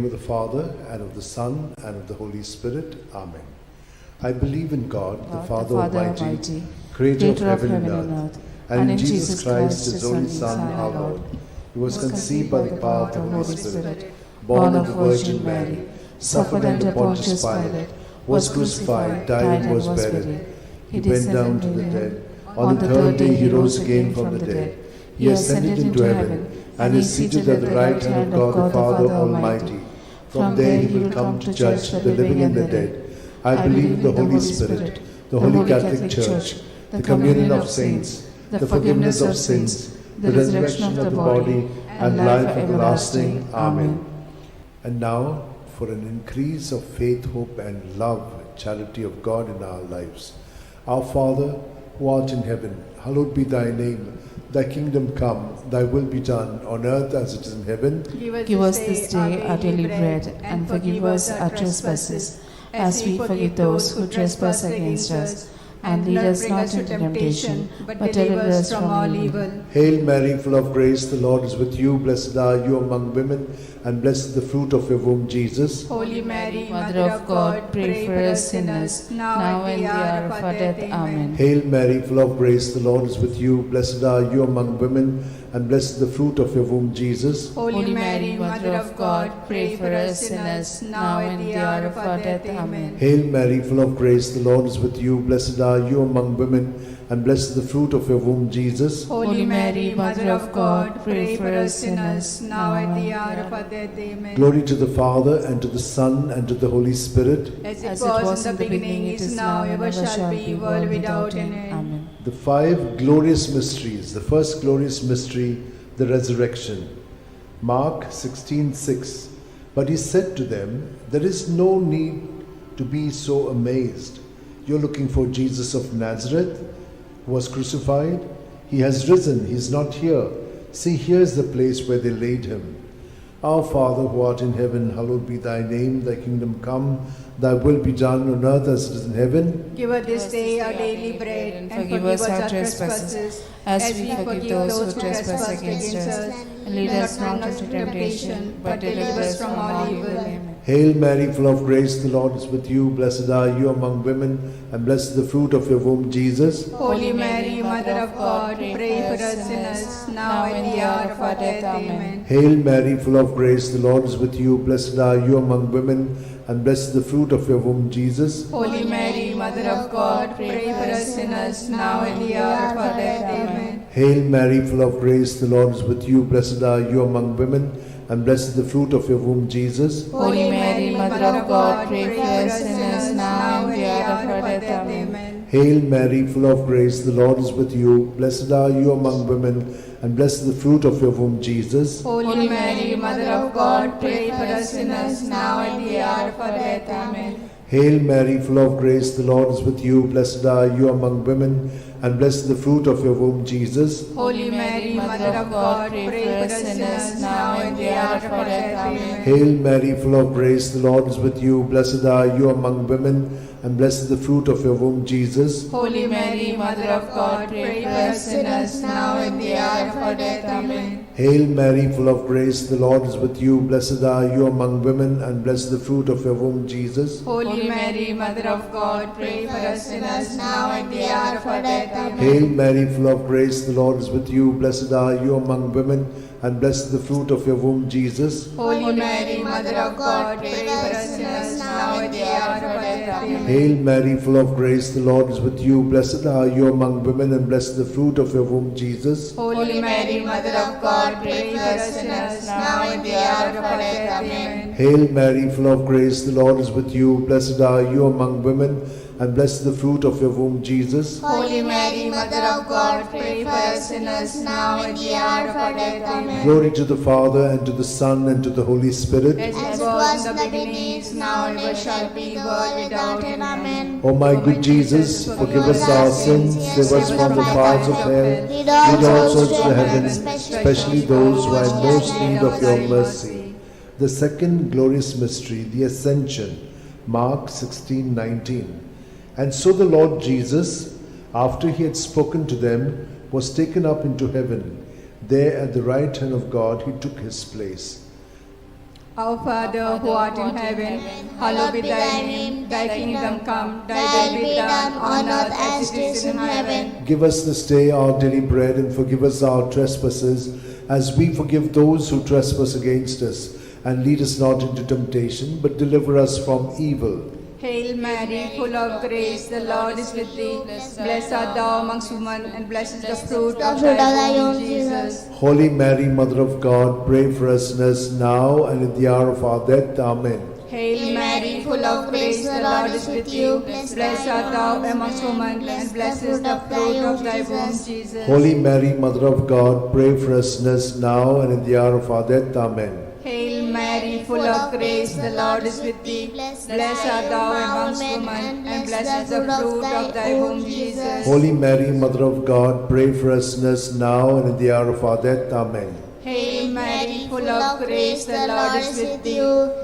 name of the Father, and of the Son, and of the Holy Spirit. Amen. I believe in God, the Father Almighty, Creator of heaven and earth, and in Jesus Christ, His only Son, our Lord, who was conceived by the power of the Holy Spirit, born of the Virgin Mary, suffered under Pontius Pilate, was crucified, died, and was buried. He went down to the dead. On the third day He rose again from the dead. He ascended into heaven, and is seated at the right hand of God the Father Almighty. From there He will come to judge the living and the dead. I believe in the Holy Spirit, the Holy Catholic Church, the communion of saints, the forgiveness of sins, the resurrection of the body, and life everlasting. Amen. And now, for an increase of faith, hope, and love, charity of God in our lives. Our Father, who art in heaven, hallowed be thy name. Thy kingdom come, thy will be done, on earth as it is in heaven. Give us this day our daily bread, and forgive us our trespasses, as we forgive those who trespass against us. And lead us not into temptation, but deliver us from all evil. Hail Mary, full of grace, the Lord is with you. Blessed are you among women, and blessed is the fruit of your womb, Jesus. Holy Mary, Mother of God, pray for us sinners, now and the hour of our death. Amen. Hail Mary, full of grace, the Lord is with you. Blessed are you among women, and blessed is the fruit of your womb, Jesus. Holy Mary, Mother of God, pray for us sinners, now and the hour of our death. Amen. Hail Mary, full of grace, the Lord is with you. Blessed are you among women, and blessed is the fruit of your womb, Jesus. Holy Mary, Mother of God, pray for us sinners, now at the hour of our death. Amen. Glory to the Father, and to the Son, and to the Holy Spirit. As it was in the beginning, it is now, ever shall be, world without end. Amen. The five glorious mysteries. The first glorious mystery, the resurrection. Mark 16:6. But he said to them, there is no need to be so amazed. You're looking for Jesus of Nazareth, who was crucified. He has risen. He is not here. See, here's the place where they laid him. Our Father, who art in heaven, hallowed be thy name. Thy kingdom come, thy will be done on earth as it is in heaven. Give us this day our daily bread, and forgive us our trespasses, as we forgive those who trespass against us. And lead us not into temptation, but deliver us from all evil. Amen. Hail Mary, full of grace, the Lord is with you. Blessed are you among women, and blessed is the fruit of your womb, Jesus. Holy Mary, Mother of God, pray for us sinners, now and the hour of our death. Amen. Hail Mary, full of grace, the Lord is with you. Blessed are you among women, and blessed is the fruit of your womb, Jesus. Holy Mary, Mother of God, pray for us sinners, now and the hour of our death. Amen. Hail Mary, full of grace, the Lord is with you. Blessed are you among women, and blessed is the fruit of your womb, Jesus. Holy Mary, Mother of God, pray for us sinners, now and the hour of our death. Amen. Hail Mary, full of grace, the Lord is with you. Blessed are you among women, and blessed is the fruit of your womb, Jesus. Holy Mary, Mother of God, pray for us sinners, now and the hour of our death. Amen. Hail Mary, full of grace, the Lord is with you. Blessed are you among women, and blessed is the fruit of your womb, Jesus. Holy Mary, Mother of God, pray for us sinners, now and the hour of our death. Amen. Hail Mary, full of grace, the Lord is with you. Blessed are you among women, and blessed is the fruit of your womb, Jesus. Holy Mary, Mother of God, pray for us sinners, now and the hour of our death. Amen. Hail Mary, full of grace, the Lord is with you. Blessed are you among women, and blessed is the fruit of your womb, Jesus. Holy Mary, Mother of God, pray for us sinners, now and the hour of our death. Amen. Hail Mary, full of grace, the Lord is with you. Blessed are you among women, and blessed is the fruit of your womb, Jesus. Holy Mary, Mother of God, pray for us sinners, now and the hour of our death. Amen. Hail Mary, full of grace, the Lord is with you. Blessed are you among women, and blessed is the fruit of your womb, Jesus. Holy Mary, Mother of God, pray for us sinners, now and the hour of our death. Amen. Hail Mary, full of grace, the Lord is with you. Blessed are you among women, and blessed is the fruit of your womb, Jesus. Holy Mary, Mother of God, pray for us sinners, now and the hour of our death. Amen. Glory to the Father, and to the Son, and to the Holy Spirit. As it was in the beginning, is now, and ever shall be, world without end. Amen. O my good Jesus, forgive us our sins, save us from the fires of hell, lead all souls to heaven, especially those who are in most need of your mercy. The second glorious mystery, the Ascension. Mark 16:19. And so the Lord Jesus, after he had spoken to them, was taken up into heaven. There at the right hand of God he took his place. Our Father who art in heaven, hallowed be thy name. Thy kingdom come, thy will be done on earth as it is in heaven. Give us this day our daily bread, and forgive us our trespasses, as we forgive those who trespass against us. And lead us not into temptation, but deliver us from evil. Hail Mary, full of grace, the Lord is with thee. Blessed art thou amongst women, and blessed is the fruit of thy womb, Jesus. Holy Mary, Mother of God, pray for us sinners now and at the hour of our death. Amen. Hail Mary, full of grace, the Lord is with you. Blessed art thou amongst women, and blessed is the fruit of thy womb, Jesus. Holy Mary, Mother of God, pray for us sinners now and at the hour of our death. Amen. Hail Mary, full of grace, the Lord is with thee. Blessed art thou amongst women, and blessed is the fruit of thy womb, Jesus. Holy Mary, Mother of God, pray for us sinners now and at the hour of our death. Amen. Hail Mary, full of grace, the Lord is with thee.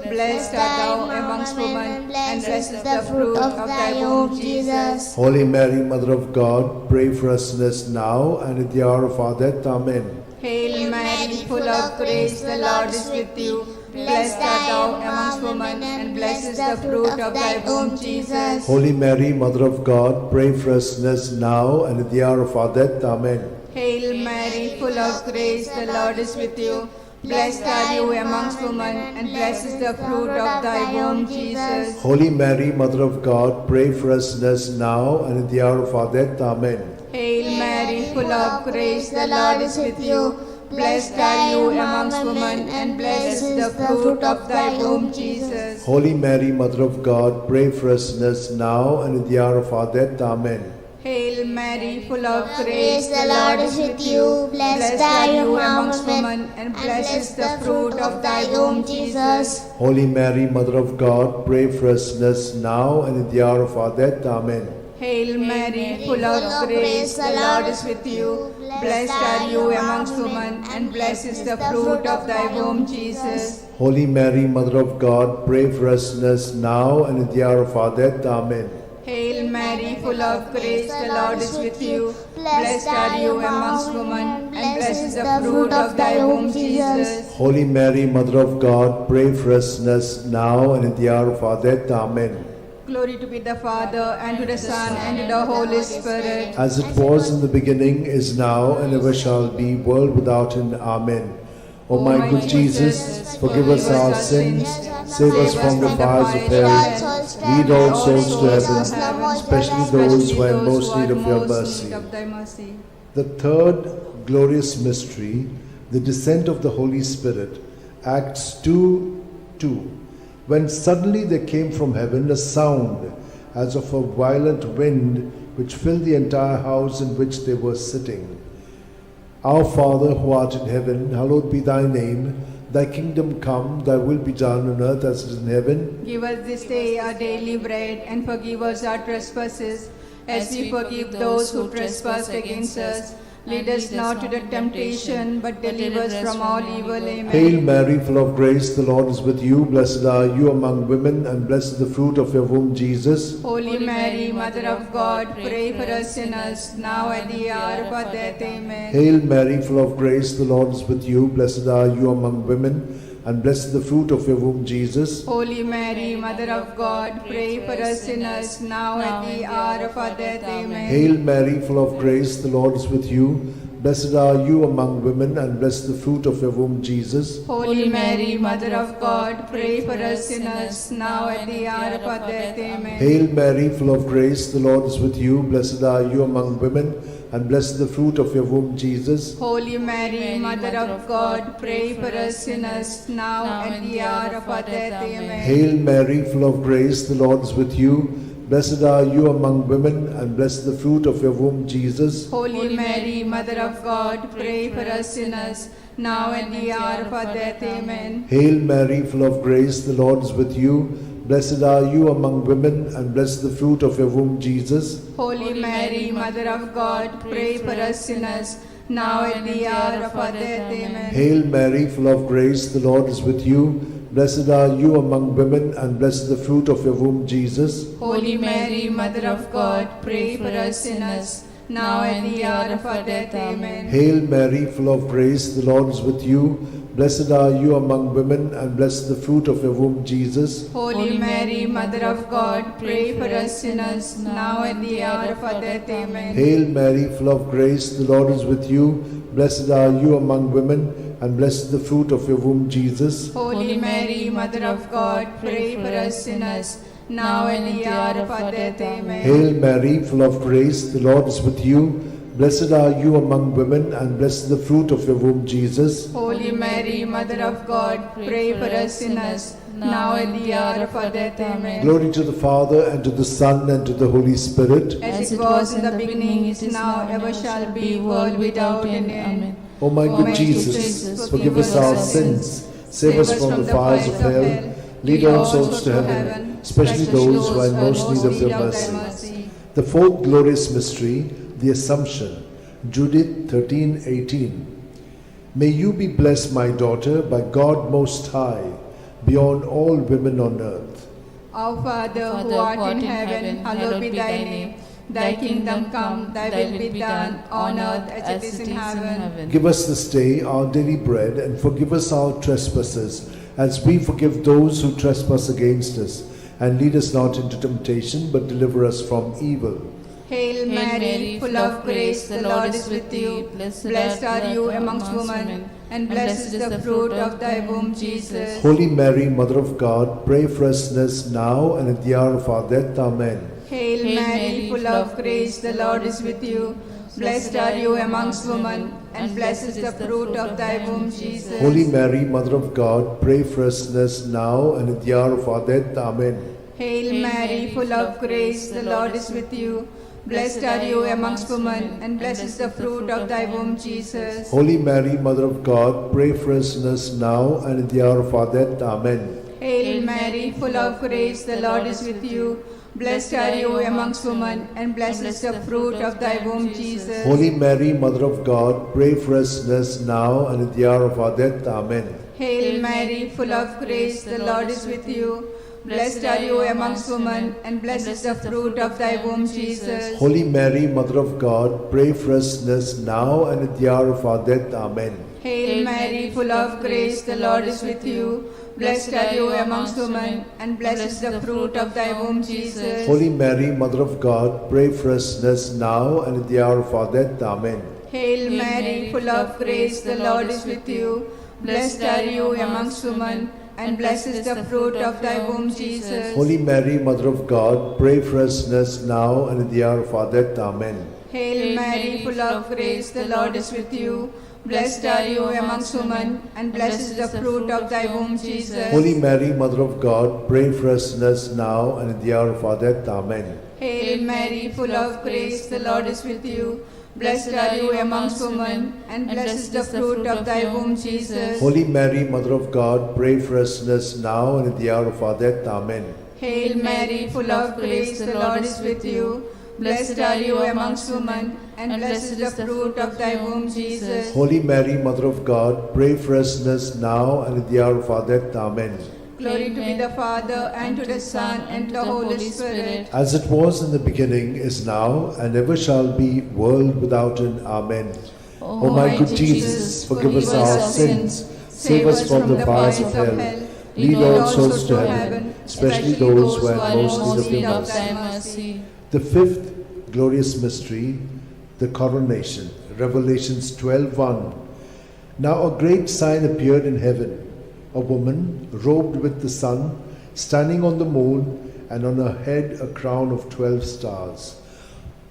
Blessed art thou amongst women, and blessed is the fruit of thy womb, Jesus. Holy Mary, Mother of God, pray for us sinners now and at the hour of our death. Amen. Hail Mary, full of grace, the Lord is with you. Blessed art thou amongst women, and blessed is the fruit of thy womb, Jesus. Holy Mary, Mother of God, pray for us sinners now and at the hour of our death. Amen. Hail Mary, full of grace, the Lord is with you. Blessed are you amongst women, and blessed is the fruit of thy womb, Jesus. Holy Mary, Mother of God, pray for us sinners now and at the hour of our death. Amen. Hail Mary, full of grace, the Lord is with you. Blessed are you amongst women, and blessed is the fruit of thy womb, Jesus. Holy Mary, Mother of God, pray for us sinners now and at the hour of our death. Amen. Hail Mary, full of grace, the Lord is with you. Blessed are you amongst women, and blessed is the fruit of thy womb, Jesus. Holy Mary, Mother of God, pray for us sinners now and at the hour of our death. Amen. Hail Mary, full of grace, the Lord is with you. Blessed are you amongst women, and blessed is the fruit of thy womb, Jesus. Holy Mary, Mother of God, pray for us sinners now and at the hour of our death. Amen. Hail Mary, full of grace, the Lord is with you. Blessed are you amongst women, and blessed is the fruit of thy womb, Jesus. Holy Mary, Mother of God, pray for us sinners now and at the hour of our death. Amen. Glory to be the Father, and to the Son, and to the Holy Spirit. As it was in the beginning, is now, and ever shall be, world without end. Amen. O my good Jesus, forgive us our sins, save us from the fires of hell, lead all souls to heaven, especially those who are in most need of your mercy. The third glorious mystery, the descent of the Holy Spirit, Acts 2:2. When suddenly there came from heaven a sound as of a violent wind, which filled the entire house in which they were sitting. Our Father, who art in heaven, hallowed be thy name. Thy kingdom come, thy will be done on earth as it is in heaven. Give us this day our daily bread, and forgive us our trespasses, as we forgive those who trespass against us. Lead us not to the temptation, but deliver us from all evil. Amen. Hail Mary, full of grace, the Lord is with you. Blessed are you among women, and blessed is the fruit of your womb, Jesus. Holy Mary, Mother of God, pray for us sinners, now at the hour of our death. Amen. Hail Mary, full of grace, the Lord is with you. Blessed are you among women, and blessed is the fruit of your womb, Jesus. Holy Mary, Mother of God, pray for us sinners, now at the hour of our death. Amen. Hail Mary, full of grace, the Lord is with you. Blessed are you among women, and blessed is the fruit of your womb, Jesus. Holy Mary, Mother of God, pray for us sinners, now at the hour of our death. Amen. Hail Mary, full of grace, the Lord is with you. Blessed are you among women, and blessed is the fruit of your womb, Jesus. Holy Mary, Mother of God, pray for us sinners, now at the hour of our death. Amen. Hail Mary, full of grace, the Lord is with you. Blessed are you among women, and blessed is the fruit of your womb, Jesus. Holy Mary, Mother of God, pray for us sinners, now at the hour of our death. Amen. Hail Mary, full of grace, the Lord is with you. Blessed are you among women, and blessed is the fruit of your womb, Jesus. Holy Mary, Mother of God, pray for us sinners, now at the hour of our death. Amen. Hail Mary, full of grace, the Lord is with you. Blessed are you among women, and blessed is the fruit of your womb, Jesus. Holy Mary, Mother of God, pray for us sinners, now at the hour of our death. Amen. Hail Mary, full of grace, the Lord is with you. Blessed are you among women, and blessed the fruit of your womb, Jesus. Holy Mary, Mother of God, pray for us sinners, now and the hour of our death. Amen. Hail Mary, full of grace, the Lord is with you. Blessed are you among women, and blessed the fruit of your womb, Jesus. Holy Mary, Mother of God, pray for us sinners, now and the hour of our death. Amen. Hail Mary, full of grace, the Lord is with you. Blessed are you among women, and blessed the fruit of your womb, Jesus. Holy Mary, Mother of God, pray for us sinners, now and the hour of our death. Amen. Glory to the Father, and to the Son, and to the Holy Spirit. As it was in the beginning, it is now, ever shall be, world without end. Amen. O my good Jesus, forgive us our sins, save us from the fires of hell, lead all souls to heaven, especially those who are in most need of your mercy. The fourth glorious mystery, the Assumption. Judith 13:18. May you be blessed, my daughter, by God Most High, beyond all women on earth. Our Father, who art in heaven, hallowed be thy name. Thy kingdom come, thy will be done, on earth as it is in heaven. Give us this day our daily bread, and forgive us our trespasses, as we forgive those who trespass against us. And lead us not into temptation, but deliver us from evil. Hail Mary, full of grace, the Lord is with you. Blessed are you amongst women, and blessed is the fruit of thy womb, Jesus. Holy Mary, Mother of God, pray for us sinners now and at the hour of our death. Amen. Hail Mary, full of grace, the Lord is with you. Blessed are you amongst women, and blessed is the fruit of thy womb, Jesus. Holy Mary, Mother of God, pray for us sinners now and at the hour of our death. Amen. Hail Mary, full of grace, the Lord is with you. Blessed are you amongst women, and blessed is the fruit of thy womb, Jesus. Holy Mary, Mother of God, pray for us sinners now and at the hour of our death. Amen. Hail Mary, full of grace, the Lord is with you. Blessed are you amongst women, and blessed is the fruit of thy womb, Jesus. Holy Mary, Mother of God, pray for us sinners now and at the hour of our death. Amen. Hail Mary, full of grace, the Lord is with you. Blessed are you amongst women, and blessed is the fruit of thy womb, Jesus. Holy Mary, Mother of God, pray for us sinners now and at the hour of our death. Amen. Hail Mary, full of grace, the Lord is with you. Blessed are you amongst women, and blessed is the fruit of thy womb, Jesus. Holy Mary, Mother of God, pray for us sinners now and at the hour of our death. Amen. Hail Mary, full of grace, the Lord is with you. Blessed are you amongst women, and blessed is the fruit of thy womb, Jesus. Holy Mary, Mother of God, pray for us sinners now and at the hour of our death. Amen. Hail Mary, full of grace, the Lord is with you. Blessed are you amongst women, and blessed is the fruit of thy womb, Jesus. Holy Mary, Mother of God, pray for us sinners now and at the hour of our death. Amen. Hail Mary, full of grace, the Lord is with you. Blessed are you amongst women, and blessed is the fruit of thy womb, Jesus. Holy Mary, Mother of God, pray for us sinners now and at the hour of our death. Amen. Hail Mary, full of grace, the Lord is with you. Blessed are you amongst women, and blessed is the fruit of thy womb, Jesus. Holy Mary, Mother of God, pray for us sinners now and at the hour of our death. Amen. Glory to be the Father, and to the Son, and to the Holy Spirit. As it was in the beginning, is now, and ever shall be, world without end. Amen. O my good Jesus, forgive us our sins, save us from the fires of hell, lead all souls to heaven, especially those who are in most need of your mercy. The fifth glorious mystery, the coronation. Revelations 12:1. Now a great sign appeared in heaven, a woman robed with the sun, standing on the moon, and on her head a crown of 12 stars.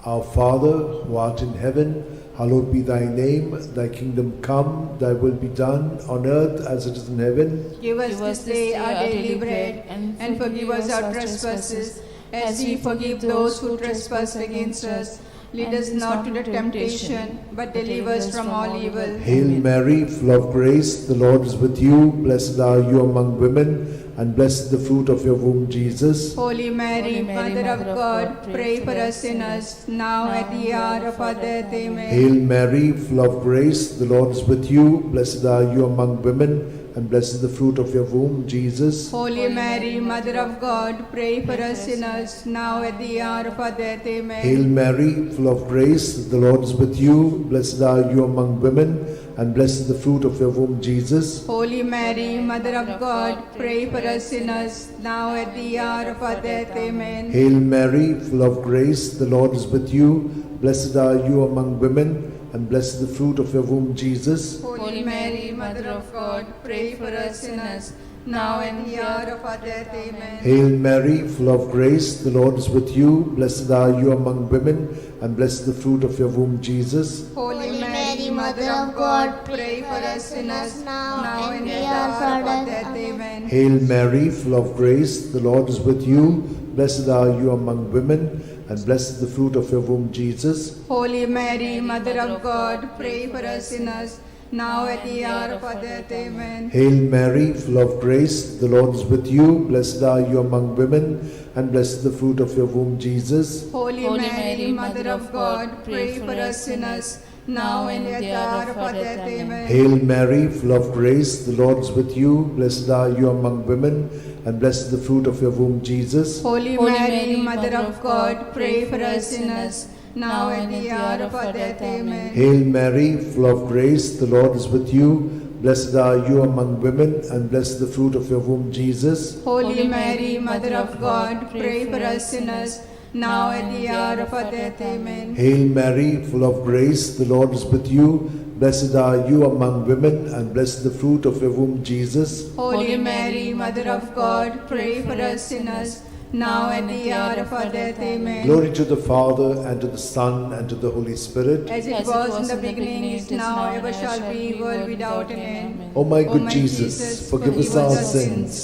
Our Father, who art in heaven, hallowed be thy name. Thy kingdom come, thy will be done, on earth as it is in heaven. Give us this day our daily bread, and forgive us our trespasses, as we forgive those who trespass against us. Lead us not into temptation, but deliver us from all evil. Hail Mary, full of grace, the Lord is with you. Blessed are you among women, and blessed the fruit of your womb, Jesus. Holy Mary, Mother of God, pray for us sinners, now at the hour of our death. Amen. Hail Mary, full of grace, the Lord is with you. Blessed are you among women, and blessed is the fruit of your womb, Jesus. Holy Mary, Mother of God, pray for us sinners, now at the hour of our death. Amen. Hail Mary, full of grace, the Lord is with you. Blessed are you among women, and blessed is the fruit of your womb, Jesus. Holy Mary, Mother of God, pray for us sinners, now at the hour of our death. Amen. Hail Mary, full of grace, the Lord is with you. Blessed are you among women, and blessed is the fruit of your womb, Jesus. Holy Mary, Mother of God, pray for us sinners, now and the hour of our death. Amen. Hail Mary, full of grace, the Lord is with you. Blessed are you among women, and blessed is the fruit of your womb, Jesus. Holy Mary, Mother of God, pray for us sinners, now and at the hour of our death. Amen. Hail Mary, full of grace, the Lord is with you. Blessed are you among women, and blessed is the fruit of your womb, Jesus. Holy Mary, Mother of God, pray for us sinners, now at the hour of our death. Amen. Hail Mary, full of grace, the Lord is with you. Blessed are you among women, and blessed is the fruit of your womb, Jesus. Holy Mary, Mother of God, pray for us sinners, now and at the hour of our death. Amen. Hail Mary, full of grace, the Lord is with you. Blessed are you among women, and blessed is the fruit of your womb, Jesus. Holy Mary, Mother of God, pray for us sinners, now and at the hour of our death. Amen. Hail Mary, full of grace, the Lord is with you. Blessed are you among women, and blessed is the fruit of your womb, Jesus. Holy Mary, Mother of God, pray for us sinners, now at the hour of our death. Amen. Hail Mary, full of grace, the Lord is with you. Blessed are you among women, and blessed is the fruit of your womb, Jesus. Holy Mary, Mother of God, pray for us sinners, now and at the hour of our death. Amen. Glory to the Father, and to the Son, and to the Holy Spirit. As it was in the beginning, is now, ever shall be, world without an end. O my good Jesus, forgive us our sins,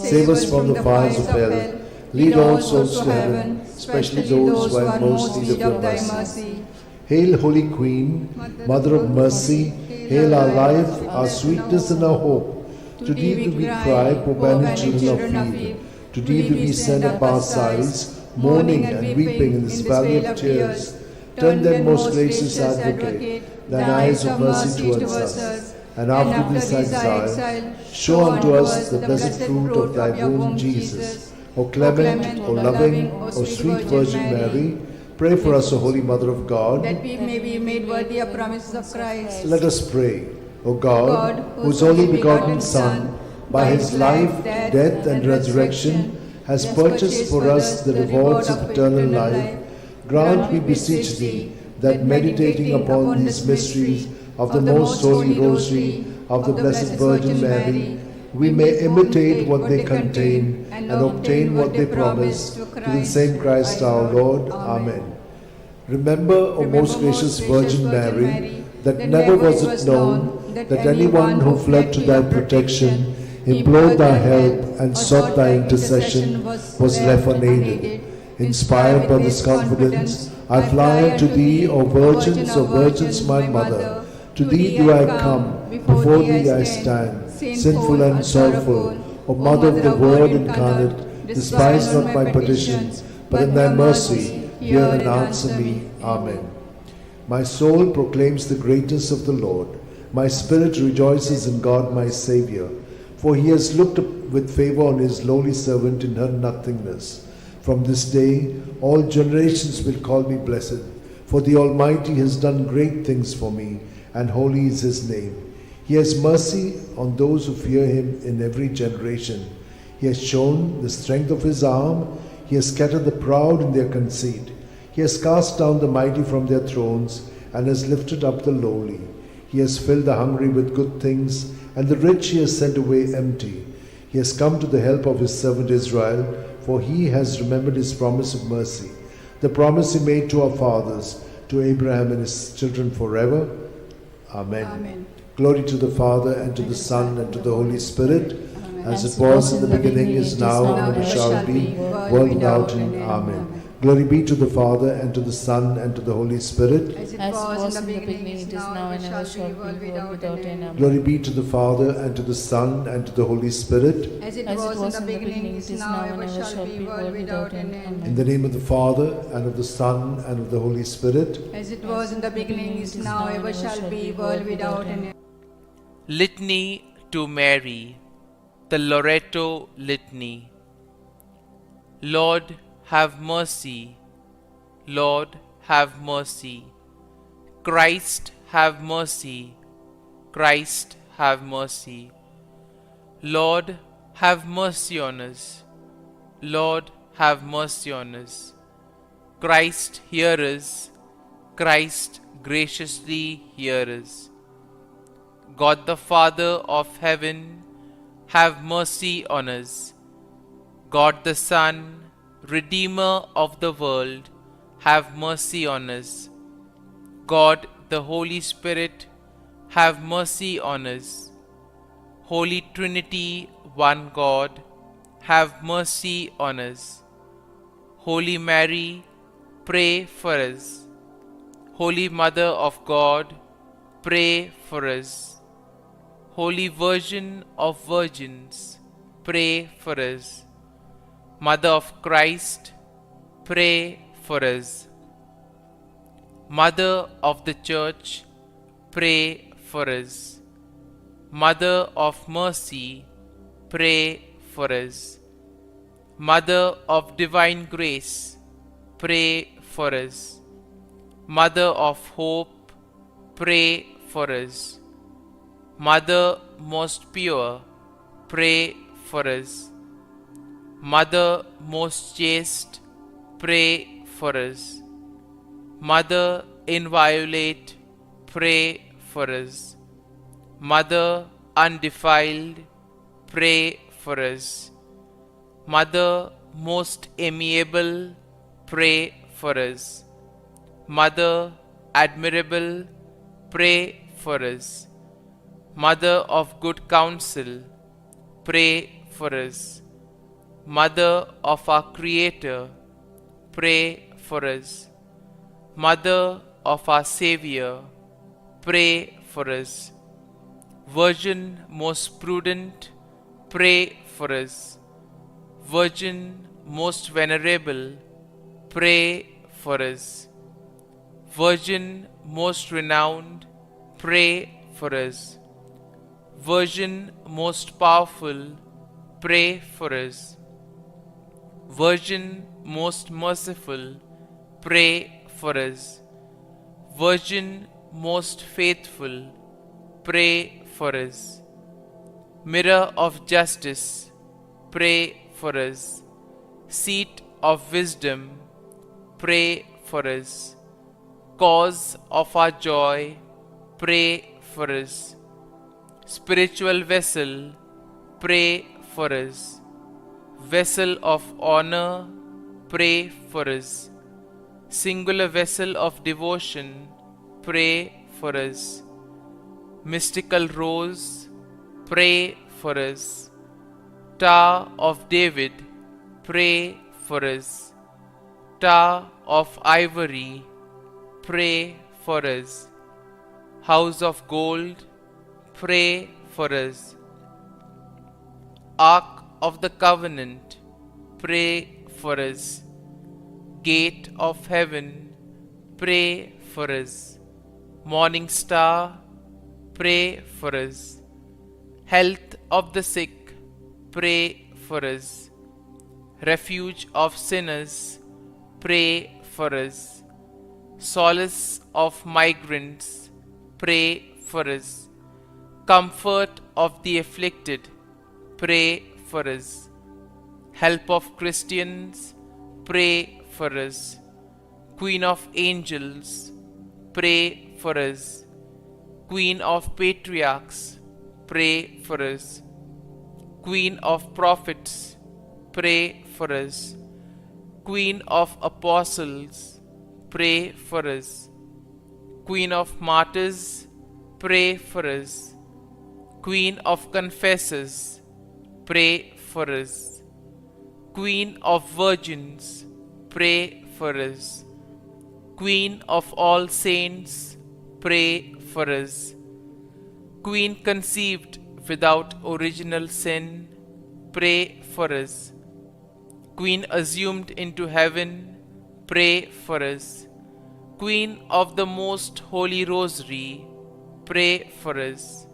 save us from the fires of hell, lead all souls to heaven, especially those who are in most need of thy mercy. Hail, Holy Queen, Mother of Mercy, hail our life, our sweetness, and our hope. To thee do we cry, poor banished children of Eve. To thee do we send up our sighs, mourning and weeping in this valley of tears. Turn then, most gracious Advocate, thine eyes of mercy towards us, and after this exile, show unto us the blessed fruit of thy womb, Jesus. O clement, O loving, O sweet Virgin Mary, pray for us, O Holy Mother of God, that we may be made worthy of promises of Christ. Let us pray. O God, whose only begotten Son, by his life, death, and resurrection, has purchased for us the rewards of eternal life, grant, we beseech thee, that meditating upon these mysteries of the most holy Rosary of the Blessed Virgin Mary, we may imitate what they contain and obtain what they promise, through the same Christ our Lord. Amen. Remember, O most gracious Virgin Mary, that never was it known that anyone who fled to thy protection, implored thy help, and sought thy intercession was left unaided. Inspired by this confidence, I fly unto thee, O Virgins, my Mother. To thee do I come, before thee I stand, sinful and sorrowful. O Mother of the Word incarnate, despise not my petitions, but in thy mercy hear and answer me. Amen. My soul proclaims the greatness of the Lord. My spirit rejoices in God my Saviour, for he has looked up with favour on his lowly servant in her nothingness. From this day all generations will call me blessed, for the Almighty has done great things for me, and holy is his name. He has mercy on those who fear him in every generation. He has shown the strength of his arm. He has scattered the proud in their conceit. He has cast down the mighty from their thrones, and has lifted up the lowly. He has filled the hungry with good things, and the rich he has sent away empty. He has come to the help of his servant Israel, for he has remembered his promise of mercy, the promise he made to our fathers, to Abraham and his children forever. Amen. Amen. Glory to the Father, and to the Son, and to the Holy Spirit, as it was in the beginning, is now, and ever shall be, world without end. Amen. Glory be to the Father, and to the Son, and to the Holy Spirit. As it was in the beginning, it is now, and ever shall be, world without end. Amen. Glory be to the Father, and to the Son, and to the Holy Spirit. As it was in the beginning, it is now, and ever shall be, world without end. In the name of the Father, and of the Son, and of the Holy Spirit. As it was in the beginning, is now, ever shall be, world without end. Litany to Mary, the Loretto Litany. Lord, have mercy. Lord, have mercy. Christ, have mercy. Christ, have mercy. Lord, have mercy on us. Lord, have mercy on us. Christ, hear us. Christ, graciously hear us. God the Father of heaven, have mercy on us. God the Son, Redeemer of the world, have mercy on us. God the Holy Spirit, have mercy on us. Holy Trinity, one God, have mercy on us. Holy Mary, pray for us. Holy Mother of God, pray for us. Holy Virgin of Virgins, pray for us. Mother of Christ, pray for us. Mother of the Church, pray for us. Mother of Mercy, pray for us. Mother of Divine Grace, pray for us. Mother of Hope, pray for us. Mother most pure, pray for us. Mother most chaste, pray for us. Mother inviolate, pray for us. Mother undefiled, pray for us. Mother most amiable, pray for us. Mother admirable, pray for us. Mother of good counsel, pray for us. Mother of our Creator, pray for us. Mother of our Xavier, pray for us. Virgin most prudent, pray for us. Virgin most venerable, pray for us. Virgin most renowned, pray for us. Virgin most powerful, pray for us. Virgin most merciful, pray for us. Virgin most faithful, pray for us. Mirror of justice, pray for us. Seat of wisdom, pray for us. Cause of our joy, pray for us. Spiritual vessel, pray for us. Vessel of honor, pray for us. Singular vessel of devotion, pray for us. Mystical rose, pray for us. Tower of David, pray for us. Tower of ivory, pray for us. House of gold, pray for us. Ark of the covenant, pray for us. Gate of heaven, pray for us. Morning star, pray for us. Health of the sick, pray for us. Refuge of sinners, pray for us. Solace of migrants, pray for us. Comfort of the afflicted, pray for us. Help of Christians, pray for us. Queen of angels, pray for us. Queen of patriarchs, pray for us. Queen of prophets, pray for us. Queen of apostles, pray for us. Queen of martyrs, pray for us. Queen of confessors, pray for us. Queen of virgins, pray for us. Queen of all saints, pray for us. Queen conceived without original sin, pray for us. Queen assumed into heaven, pray for us. Queen of the most holy Rosary, pray for us.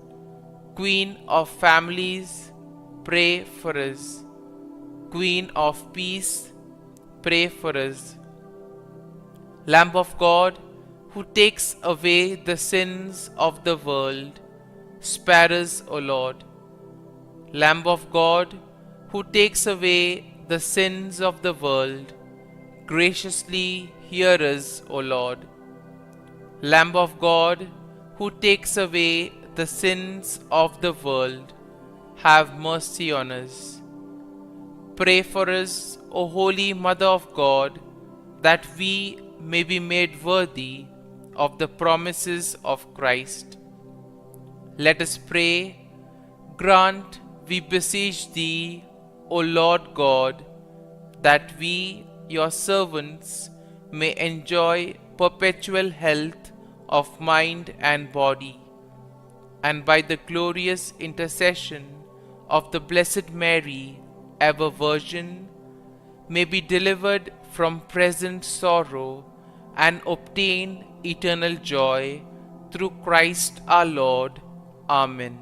Queen of families, pray for us. Queen of peace, pray for us. Lamb of God, who takes away the sins of the world, spare us, O Lord. Lamb of God, who takes away the sins of the world, graciously hear us, O Lord. Lamb of God, who takes away the sins of the world, have mercy on us. Pray for us, O Holy Mother of God, that we may be made worthy of the promises of Christ. Let us pray. Grant, we beseech Thee, O Lord God, that we, Your servants, may enjoy perpetual health of mind and body, and by the glorious intercession of the Blessed Mary, ever Virgin, may be delivered from present sorrow and obtain eternal joy through Christ our Lord. Amen.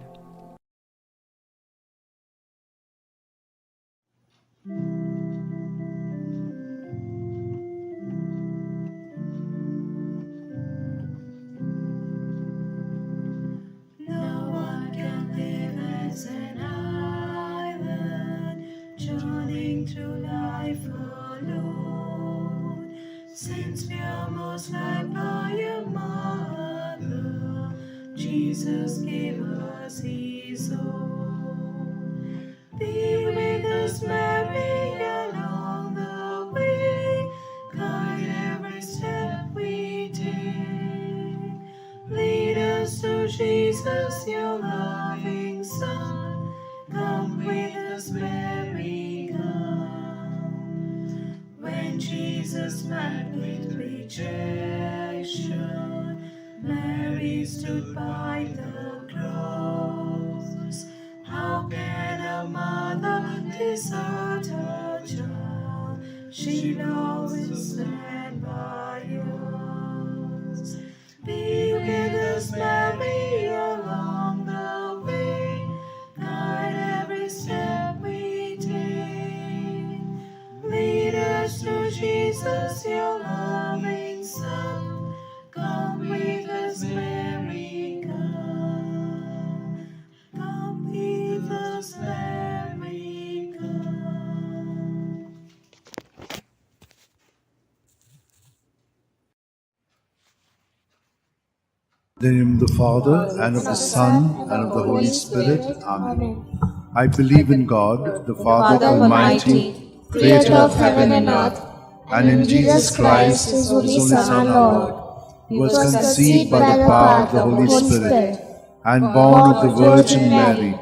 No one can live as an island, journeying through life alone. Since we are most loved by your mother, Jesus gave us his own. Be with us, Mary, along the way, guide every step we take. Lead us to Jesus, your loving Son. Come with us, Mary, come. When Jesus met with rejection, Mary stood by the cross. How can a mother desert her child? She'll always stand by us. Be with us, Mary, along the way, guide every step we take. Lead us to Jesus, your loving Son. Come with us, Mary, come. Come with us, Mary, come. In the name of the Father, and of the Son, and of the Holy Spirit. Amen. I believe in God, the Father Almighty, creator of heaven and earth, and in Jesus Christ, his only Son, our Lord, who was conceived by the power of the Holy Spirit, and born of the Virgin Mary.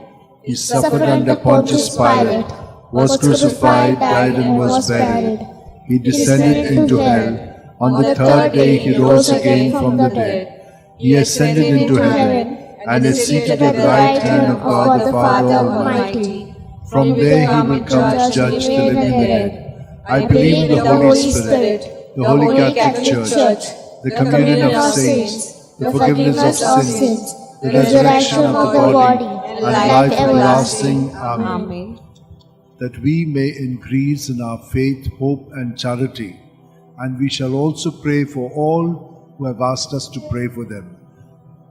He suffered under Pontius Pilate, was crucified, died, and was buried. He descended into hell. On the third day he rose again from the dead. He ascended into heaven, and is seated at the right hand of God the Father Almighty. From there he will come to judge the living and the dead. I believe in the Holy Spirit, the Holy Catholic Church, the communion of saints, the forgiveness of sins, the resurrection of the body, and life everlasting. Amen. That we may increase in our faith, hope, and charity, and we shall also pray for all who have asked us to pray for them.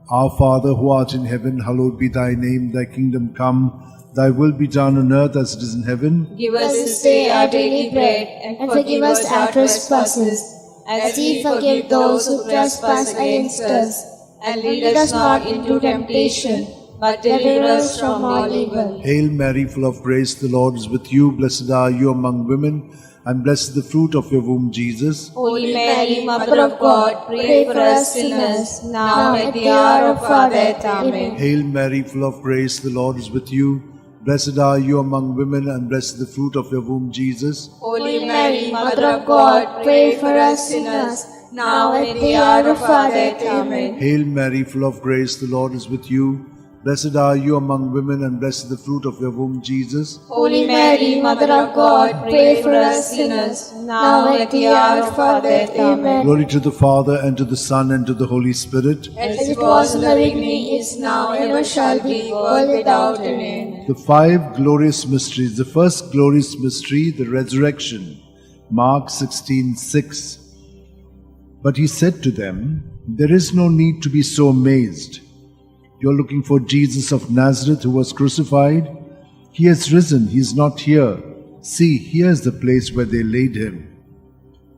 Our Father, who art in heaven, hallowed be thy name. Thy kingdom come, thy will be done on earth as it is in heaven. Give us this day our daily bread, and forgive us our trespasses, as we forgive those who trespass against us. And lead us not into temptation, but deliver us from all evil. Hail Mary, full of grace, the Lord is with you. Blessed are you among women, and blessed the fruit of your womb, Jesus. Holy Mary, Mother of God, pray for us sinners, now and at the hour of our death. Amen. Hail Mary, full of grace, the Lord is with you. Blessed are you among women, and blessed the fruit of your womb, Jesus. Holy Mary, Mother of God, pray for us sinners, now and at the hour of our death. Amen. Hail Mary, full of grace, the Lord is with you. Blessed are you among women, and blessed the fruit of your womb, Jesus. Holy Mary, Mother of God, pray for us sinners, now and at the hour of our death. Amen. Glory to the Father, and to the Son, and to the Holy Spirit. As it was in the beginning, is now, and ever shall be, world without end. The five glorious mysteries. The first glorious mystery, the resurrection. Mark 16:6. But he said to them, "There is no need to be so amazed. You're looking for Jesus of Nazareth who was crucified? He has risen, he is not here. See, here is the place where they laid him.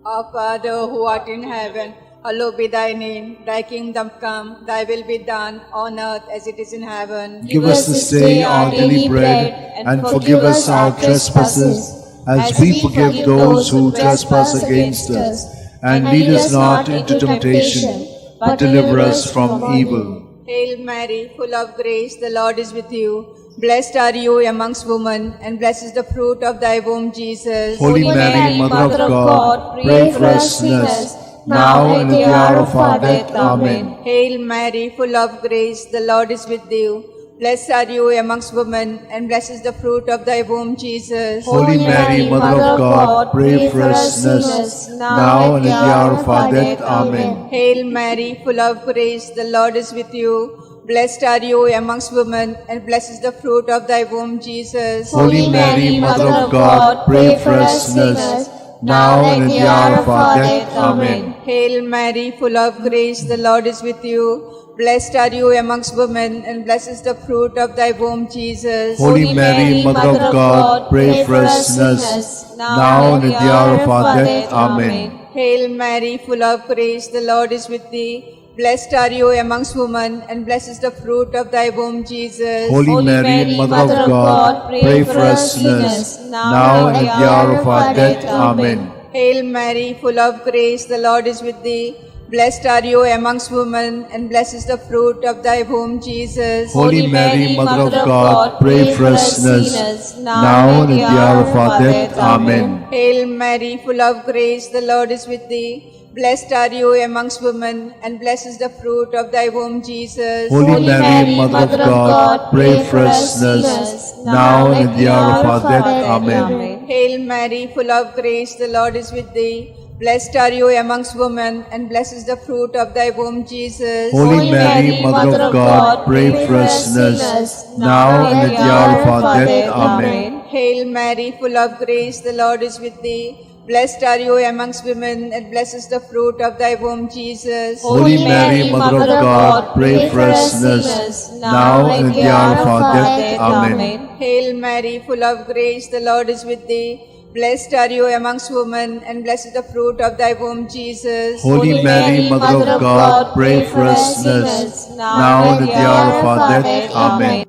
Our Father who art in heaven, hallowed be thy name. Thy kingdom come, thy will be done on earth as it is in heaven. Give us this day our daily bread, and forgive us our trespasses, as we forgive those who trespass against us. And lead us not into temptation, but deliver us from evil. Hail Mary, full of grace, the Lord is with you. Blessed are you amongst women, and blessed is the fruit of thy womb, Jesus. Holy Mary, Mother of God, pray for us sinners, now and at the hour of our death. Amen. Hail Mary, full of grace, the Lord is with you. Blessed are you amongst women, and blessed is the fruit of thy womb, Jesus. Holy Mary, Mother of God, pray for us sinners, now and at the hour of our death. Amen. Hail Mary, full of grace, the Lord is with you. Blessed are you amongst women, and blessed is the fruit of thy womb, Jesus. Holy Mary, Mother of God, pray for us sinners, now and at the hour of our death. Amen. Hail Mary, full of grace, the Lord is with you. Blessed are you amongst women, and blessed is the fruit of thy womb, Jesus. Holy Mary, Mother of God, pray for us sinners, now and at the hour of our death. Amen. Hail Mary, full of grace, the Lord is with thee. Blessed are you amongst women, and blessed is the fruit of thy womb, Jesus. Holy Mary, Mother of God, pray for us sinners, now and at the hour of our death. Amen. Hail Mary, full of grace, the Lord is with thee. Blessed are you amongst women, and blessed is the fruit of thy womb, Jesus. Holy Mary, Mother of God, pray for us sinners, now and at the hour of our death. Amen. Hail Mary, full of grace, the Lord is with thee. Blessed are you amongst women, and blessed is the fruit of thy womb, Jesus. Holy Mary, Mother of God, pray for us sinners, now and at the hour of our death. Amen. Hail Mary, full of grace, the Lord is with thee. Blessed are you amongst women, and blessed is the fruit of thy womb, Jesus. Holy Mary, Mother of God, pray for us sinners, now and at the hour of our death. Amen. Hail Mary, full of grace, the Lord is with thee. Blessed are you amongst women, and blessed is the fruit of thy womb, Jesus. Holy Mary, Mother of God, pray for us sinners, now and at the hour of our death. Amen. Hail Mary, full of grace, the Lord is with thee. Blessed are you amongst women, and blessed is the fruit of thy womb, Jesus. Holy Mary, Mother of God, pray for us sinners, now and at the hour of our death. Amen.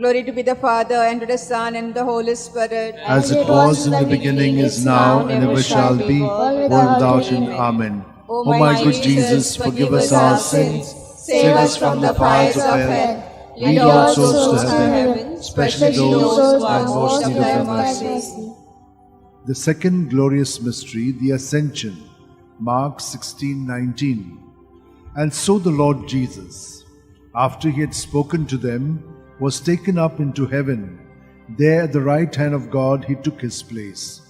Glory to be the Father, and to the Son, and to the Holy Spirit. As it was in the beginning, is now, and ever shall be, world without end. Amen. O my good Jesus, forgive us our sins, save us from the fires of hell, lead all souls to heaven, especially those who are most in need of thy mercy. The second glorious mystery, the Ascension, Mark 16:19. And so the Lord Jesus, after he had spoken to them, was taken up into heaven. There at the right hand of God he took his place.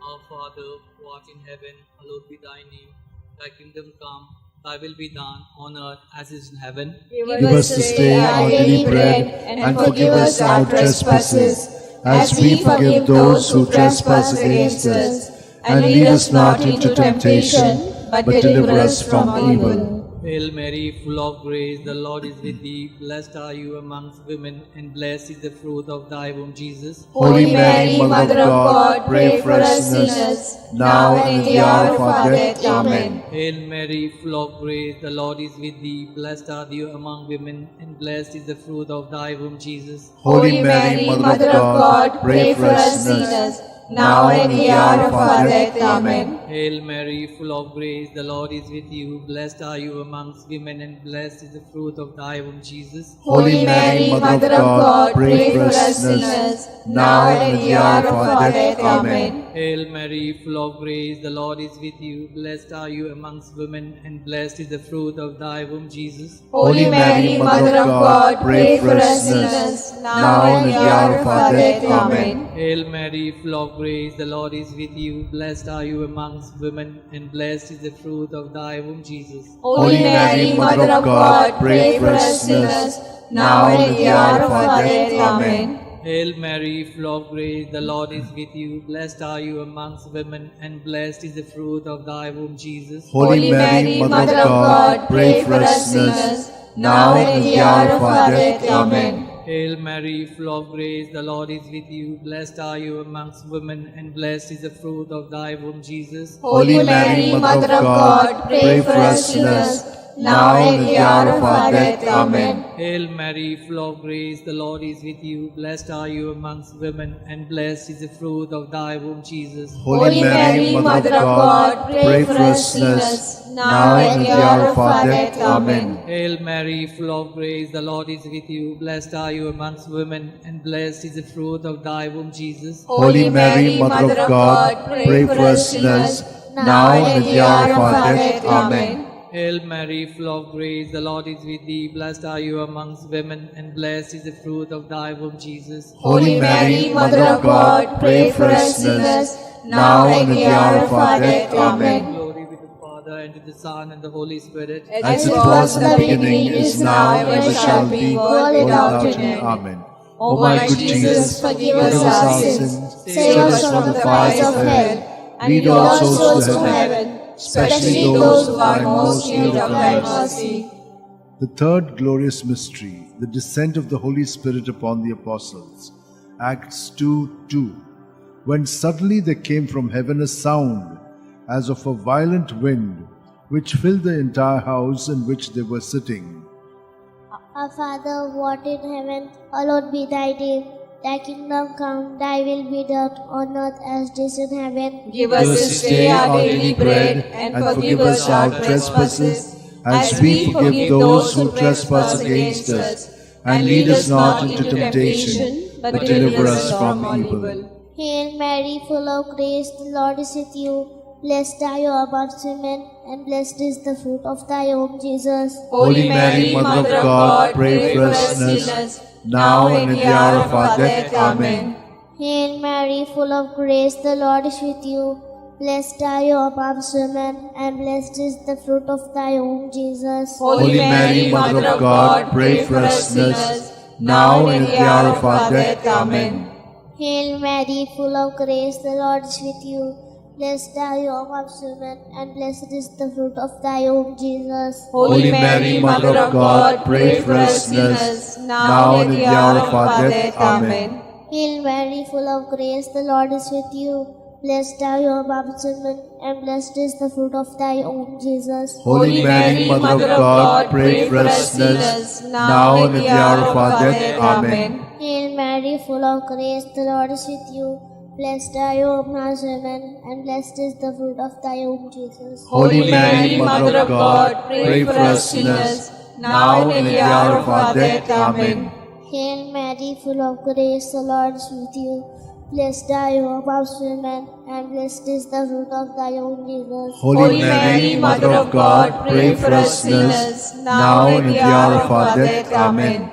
Our Father, who art in heaven, hallowed be thy name. Thy kingdom come, thy will be done on earth as it is in heaven. Give us this day our daily bread, and forgive us our trespasses, as we forgive those who trespass against us. And lead us not into temptation, but deliver us from evil. Hail Mary, full of grace, the Lord is with thee. Blessed are you amongst women, and blessed is the fruit of thy womb, Jesus. Holy Mary, Mother of God, pray for us sinners, now and at the hour of our death. Amen. Hail Mary, full of grace, the Lord is with thee. Blessed are you among women, and blessed is the fruit of thy womb, Jesus. Holy Mary, Mother of God, pray for us sinners, now and at the hour of our death. Amen. Hail Mary, full of grace, the Lord is with you. Blessed are you amongst women, and blessed is the fruit of thy womb, Jesus. Holy Mary, Mother of God, pray for us sinners, now and at the hour of our death. Amen. Hail Mary, full of grace, the Lord is with you. Blessed are you amongst women, and blessed is the fruit of thy womb, Jesus. Holy Mary, Mother of God, pray for us sinners, now and at the hour of our death. Amen. Hail Mary, full of grace, the Lord is with you. Blessed are you amongst women, and blessed is the fruit of thy womb, Jesus. Holy Mary, Mother of God, pray for us sinners, now and at the hour of our death. Amen. Hail Mary, full of grace, the Lord is with you. Blessed are you amongst women, and blessed is the fruit of thy womb, Jesus. Holy Mary, Mother of God, pray for us sinners, now and at the hour of our death. Amen. Hail Mary, full of grace, the Lord is with you. Blessed are you amongst women, and blessed is the fruit of thy womb, Jesus. Holy Mary, Mother of God, pray for us sinners, now and at the hour of our death. Amen. Hail Mary, full of grace, the Lord is with you. Blessed are you amongst women, and blessed is the fruit of thy womb, Jesus. Holy Mary, Mother of God, pray for us sinners, now and at the hour of our death. Amen. Hail Mary, full of grace, the Lord is with you. Blessed are you amongst women, and blessed is the fruit of thy womb, Jesus. Holy Mary, Mother of God, pray for us sinners, now and at the hour of our death. Amen. Hail Mary, full of grace, the Lord is with thee. Blessed are you amongst women, and blessed is the fruit of thy womb, Jesus. Holy Mary, Mother of God, pray for us sinners, now and at the hour of our death. Amen. Glory be to the Father, and to the Son, and the Holy Spirit. As it was in the beginning, is now, and ever shall be, world without end. Amen. O my good Jesus, forgive us our sins, save us from the fires of hell, and lead all souls to heaven, especially those who are most in need of thy mercy. The third glorious mystery, the descent of the Holy Spirit upon the apostles. Acts 2:2. When suddenly there came from heaven a sound, as of a violent wind, which filled the entire house in which they were sitting. Our Father, who art in heaven, hallowed be thy name. Thy kingdom come, thy will be done on earth as it is in heaven. Give us this day our daily bread, and forgive us our trespasses, as we forgive those who trespass against us. And lead us not into temptation, but deliver us from evil. Hail Mary, full of grace, the Lord is with you. Blessed are you amongst women, and blessed is the fruit of thy womb, Jesus. Holy Mary, Mother of God, pray for us sinners, now and at the hour of our death. Amen. Hail Mary, full of grace, the Lord is with you. Blessed are you amongst women, and blessed is the fruit of thy womb, Jesus. Holy Mary, Mother of God, pray for us sinners, now and at the hour of our death. Amen. Hail Mary, full of grace, the Lord is with you. Blessed are you amongst women, and blessed is the fruit of thy womb, Jesus. Holy Mary, Mother of God, pray for us sinners, now and at the hour of our death. Amen. Hail Mary, full of grace, the Lord is with you. Blessed are you amongst women, and blessed is the fruit of thy womb, Jesus. Holy Mary, Mother of God, pray for us sinners, now and at the hour of our death. Amen. Hail Mary, full of grace, the Lord is with you. Blessed are you amongst women, and blessed is the fruit of thy womb, Jesus. Holy Mary, Mother of God, pray for us sinners, now and at the hour of our death. Amen. Hail Mary, full of grace, the Lord is with you. Blessed are you amongst women, and blessed is the fruit of thy womb, Jesus. Holy Mary, Mother of God, pray for us sinners, now and at the hour of our death. Amen.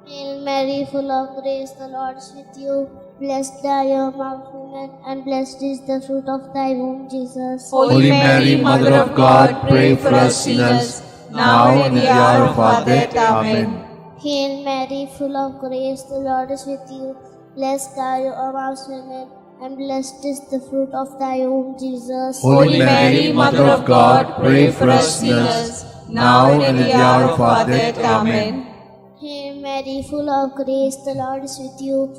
Hail Mary, full of grace, the Lord is with you. Blessed are you amongst women, and blessed is the fruit of thy womb, Jesus. Holy Mary, Mother of God, pray for us sinners, now and at the hour of our death. Amen. Hail Mary, full of grace, the Lord is with you. Blessed are you amongst women, and blessed is the fruit of thy womb, Jesus. Holy Mary, Mother of God, pray for us sinners, now and at the hour of our death. Amen. Hail Mary, full of grace, the Lord is with you.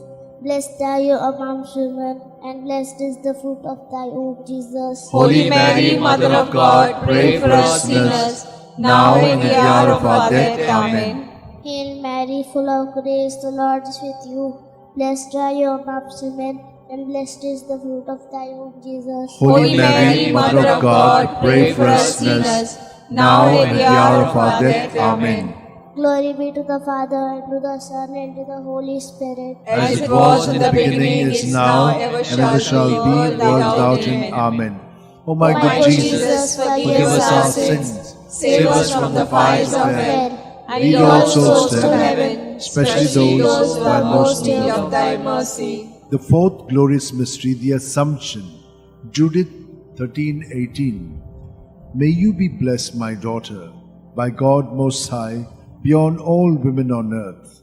Blessed are you amongst women, and blessed is the fruit of thy womb, Jesus. Holy Mary, Mother of God, pray for us sinners, now and at the hour of our death. Amen. Hail Mary, full of grace, the Lord is with you. Blessed are you amongst women, and blessed is the fruit of thy womb, Jesus. Holy Mary, Mother of God, pray for us sinners, now and at the hour of our death. Amen. Glory be to the Father, and to the Son, and to the Holy Spirit. As it was in the beginning, is now, and ever shall be, world without end. Amen. O my good Jesus, forgive us our sins, save us from the fires of hell, and lead all souls to heaven, especially those who are most in need of thy mercy. The fourth glorious mystery, the Assumption. Judith 13:18. May you be blessed, my daughter, by God Most High, beyond all women on earth.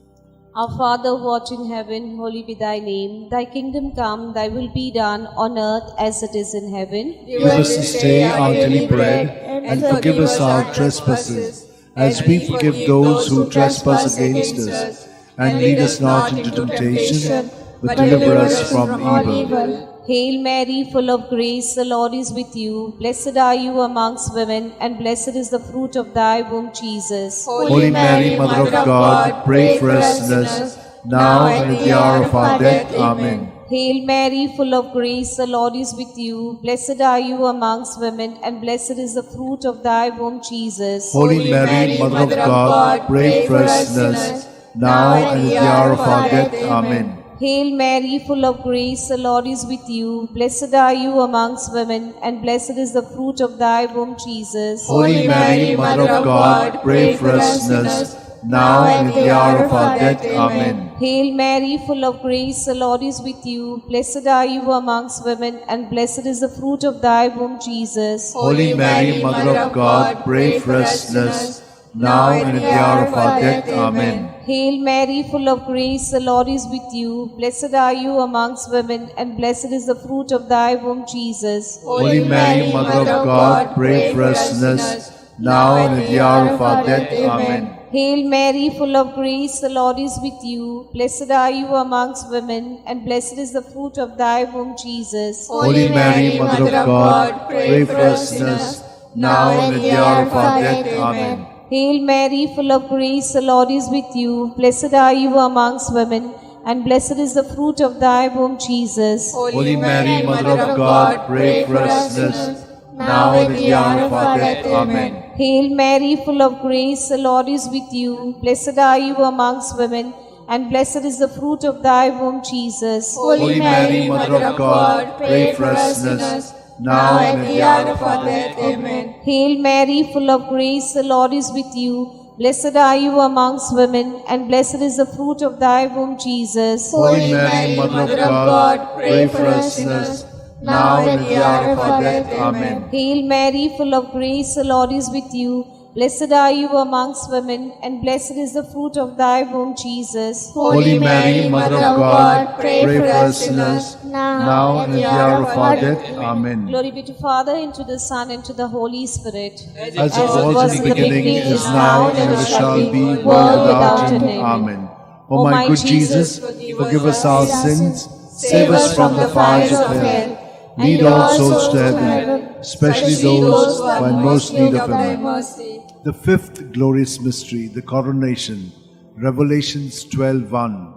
Our Father who art in heaven, holy be thy name. Thy kingdom come, thy will be done on earth as it is in heaven. Give us this day our daily bread, and forgive us our trespasses, as we forgive those who trespass against us. And lead us not into temptation, but deliver us from evil. Hail Mary, full of grace, the Lord is with you. Blessed are you amongst women, and blessed is the fruit of thy womb, Jesus. Holy Mary, Mother of God, pray for us sinners, now and at the hour of our death. Amen. Hail Mary, full of grace, the Lord is with you. Blessed are you amongst women, and blessed is the fruit of thy womb, Jesus. Holy Mary, Mother of God, pray for us sinners, now and at the hour of our death. Amen. Hail Mary, full of grace, the Lord is with you. Blessed are you amongst women, and blessed is the fruit of thy womb, Jesus. Holy Mary, Mother of God, pray for us sinners, now and at the hour of our death. Amen. Hail Mary, full of grace, the Lord is with you. Blessed are you amongst women, and blessed is the fruit of thy womb, Jesus. Holy Mary, Mother of God, pray for us sinners, now and at the hour of our death. Amen. Hail Mary, full of grace, the Lord is with you. Blessed are you amongst women, and blessed is the fruit of thy womb, Jesus. Holy Mary, Mother of God, pray for us sinners, now and at the hour of our death. Amen. Hail Mary, full of grace, the Lord is with you. Blessed are you amongst women, and blessed is the fruit of thy womb, Jesus. Holy Mary, Mother of God, pray for us sinners, now and at the hour of our death. Amen. Hail Mary, full of grace, the Lord is with you. Blessed are you amongst women, and blessed is the fruit of thy womb, Jesus. Holy Mary, Mother of God, pray for us sinners, now and at the hour of our death. Amen. Hail Mary, full of grace, the Lord is with you. Blessed are you amongst women, and blessed is the fruit of thy womb, Jesus. Holy Mary, Mother of God, pray for us sinners, now and at the hour of our death. Amen. Hail Mary, full of grace, the Lord is with you. Blessed are you amongst women, and blessed is the fruit of thy womb, Jesus. Holy Mary, Mother of God, pray for us sinners, now and at the hour of our death. Amen. Hail Mary, full of grace, the Lord is with you. Blessed are you amongst women, and blessed is the fruit of thy womb, Jesus. Holy Mary, Mother of God, pray for us sinners, now and at the hour of our death. Amen. Glory be to Father, and to the Son, and to the Holy Spirit. As it was in the beginning, is now, and ever shall be, world without end. Amen. O my good Jesus, forgive us our sins, save us from the fires of hell, lead all souls to heaven, especially those who are in most need of thy mercy. The fifth glorious mystery, the coronation, Revelations 12:1.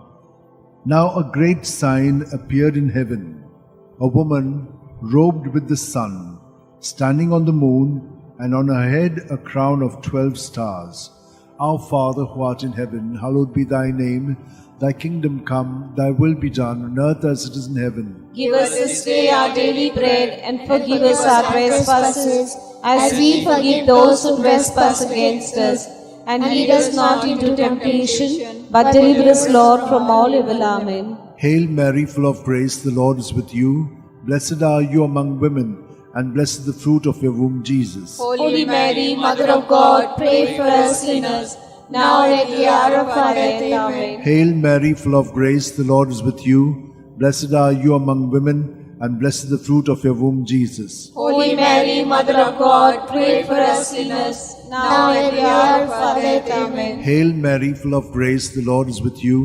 Now a great sign appeared in heaven, a woman robed with the sun, standing on the moon, and on her head a crown of 12 stars. Our Father who art in heaven, hallowed be thy name. Thy kingdom come, thy will be done on earth as it is in heaven. Give us this day our daily bread, and forgive us our trespasses, as we forgive those who trespass against us. And lead us not into temptation, but deliver us, Lord, from all evil. Amen. Hail Mary, full of grace, the Lord is with you. Blessed are you among women, and blessed is the fruit of your womb, Jesus. Holy Mary, Mother of God, pray for us sinners, now and at the hour of our death. Amen. Hail Mary, full of grace, the Lord is with you. Blessed are you among women, and blessed is the fruit of your womb, Jesus. Holy Mary, Mother of God, pray for us sinners, now and at the hour of our death. Amen. Hail Mary, full of grace, the Lord is with you.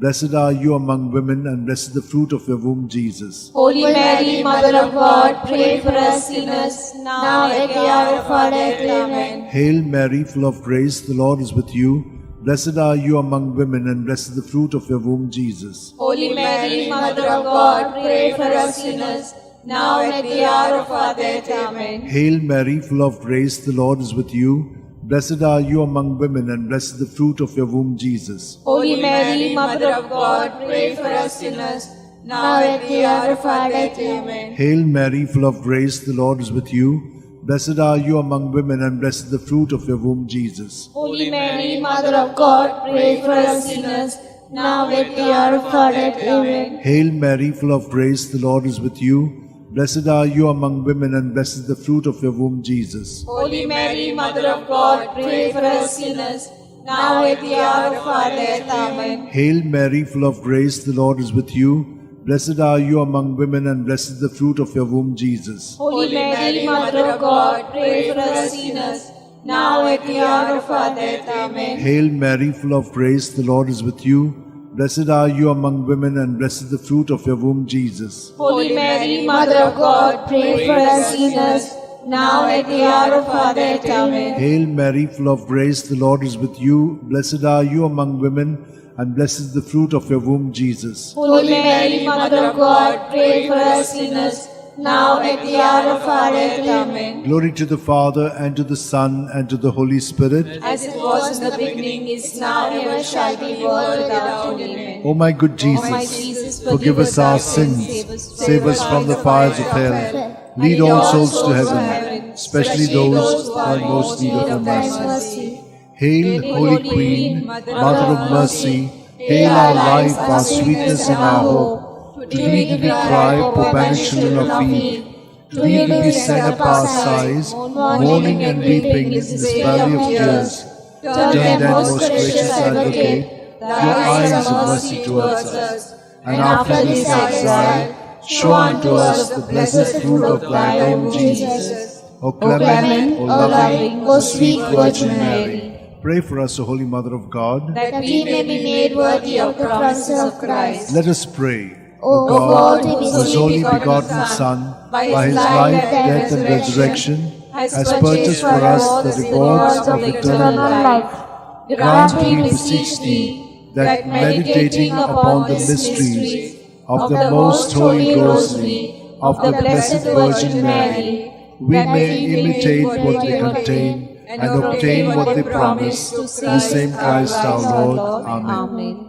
Blessed are you among women, and blessed is the fruit of your womb, Jesus. Holy Mary, Mother of God, pray for us sinners, now and at the hour of our death. Amen. Hail Mary, full of grace, the Lord is with you. Blessed are you among women, and blessed is the fruit of your womb, Jesus. Holy Mary, Mother of God, pray for us sinners, now and at the hour of our death. Amen. Hail Mary, full of grace, the Lord is with you. Blessed are you among women, and blessed is the fruit of your womb, Jesus. Holy Mary, Mother of God, pray for us sinners, now and at the hour of our death. Amen. Hail Mary, full of grace, the Lord is with you. Blessed are you among women, and blessed is the fruit of your womb, Jesus. Holy Mary, Mother of God, pray for us sinners, now and at the hour of our death. Amen. Hail Mary, full of grace, the Lord is with you. Blessed are you among women, and blessed is the fruit of your womb, Jesus. Holy Mary, Mother of God, pray for us sinners, now at the hour of our death. Amen. Hail Mary, full of grace, the Lord is with you. Blessed are you among women, and blessed is the fruit of your womb, Jesus. Holy Mary, Mother of God, pray for us sinners, now at the hour of our death. Amen. Hail Mary, full of grace, the Lord is with you. Blessed are you among women, and blessed is the fruit of your womb, Jesus. Holy Mary, Mother of God, pray for us sinners, now at the hour of our death. Amen. Hail Mary, full of grace, the Lord is with you. Blessed are you among women, and blessed is the fruit of your womb, Jesus. Holy Mary, Mother of God, pray for us sinners, now at the hour of our death. Amen. Glory to the Father, and to the Son, and to the Holy Spirit. As it was in the beginning, is now, ever shall be, world without end. O my good O my Jesus, Jesus, forgive us our sins, save us from the fires of hell, lead all souls to heaven, especially those who are in most need of your mercy. Hail, Holy Queen, Mother of Mercy, hail our life, our sweetness, and our hope. To thee do we cry, poor banished children of Eve. To thee do we send up our sighs, mourning and weeping in this valley of tears. Turn then, most gracious Advocate, your eyes of mercy towards us, and after this exile, show unto us the blessed fruit of thy womb, Jesus. O clement, O loving, O sweet Virgin Mary, pray for us, O Holy Mother of God, that we may be made worthy of the promises of Christ. Let us pray. O God, God, whose only begotten Son, by his life, death, and resurrection, has purchased for us the rewards of eternal life, grant, we beseech thee, that meditating upon the mysteries of the most holy Rosary of the Blessed Virgin Mary, we may imitate what they contain and obtain what they promise through the same Christ our Lord. Amen.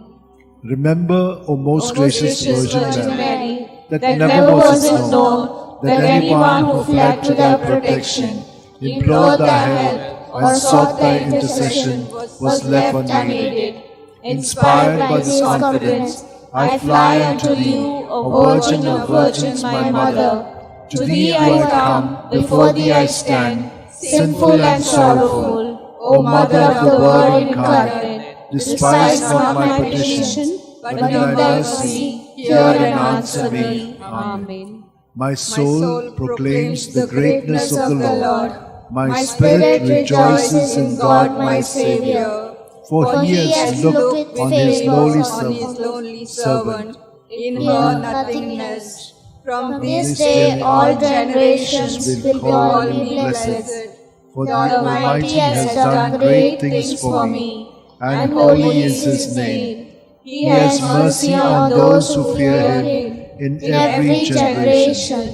Remember, O most gracious Virgin Mary, that never was it known that anyone who fled to thy protection, implored thy help, or sought thy intercession was left unaided. Inspired by this confidence, I fly unto thee, O Virgin of Virgins, my Mother. To thee I come, before thee I stand, sinful and sorrowful. O Mother of the Word incarnate, despise not my petition, but in thy mercy hear and answer me. Amen. My soul proclaims the greatness of the Lord. My spirit rejoices in God my Saviour, for he has looked on his lowly servant, in her nothingness. From This day all generations will call me blessed. For the Almighty has done great things for me, and holy is his name. He has mercy on those who fear him in every generation.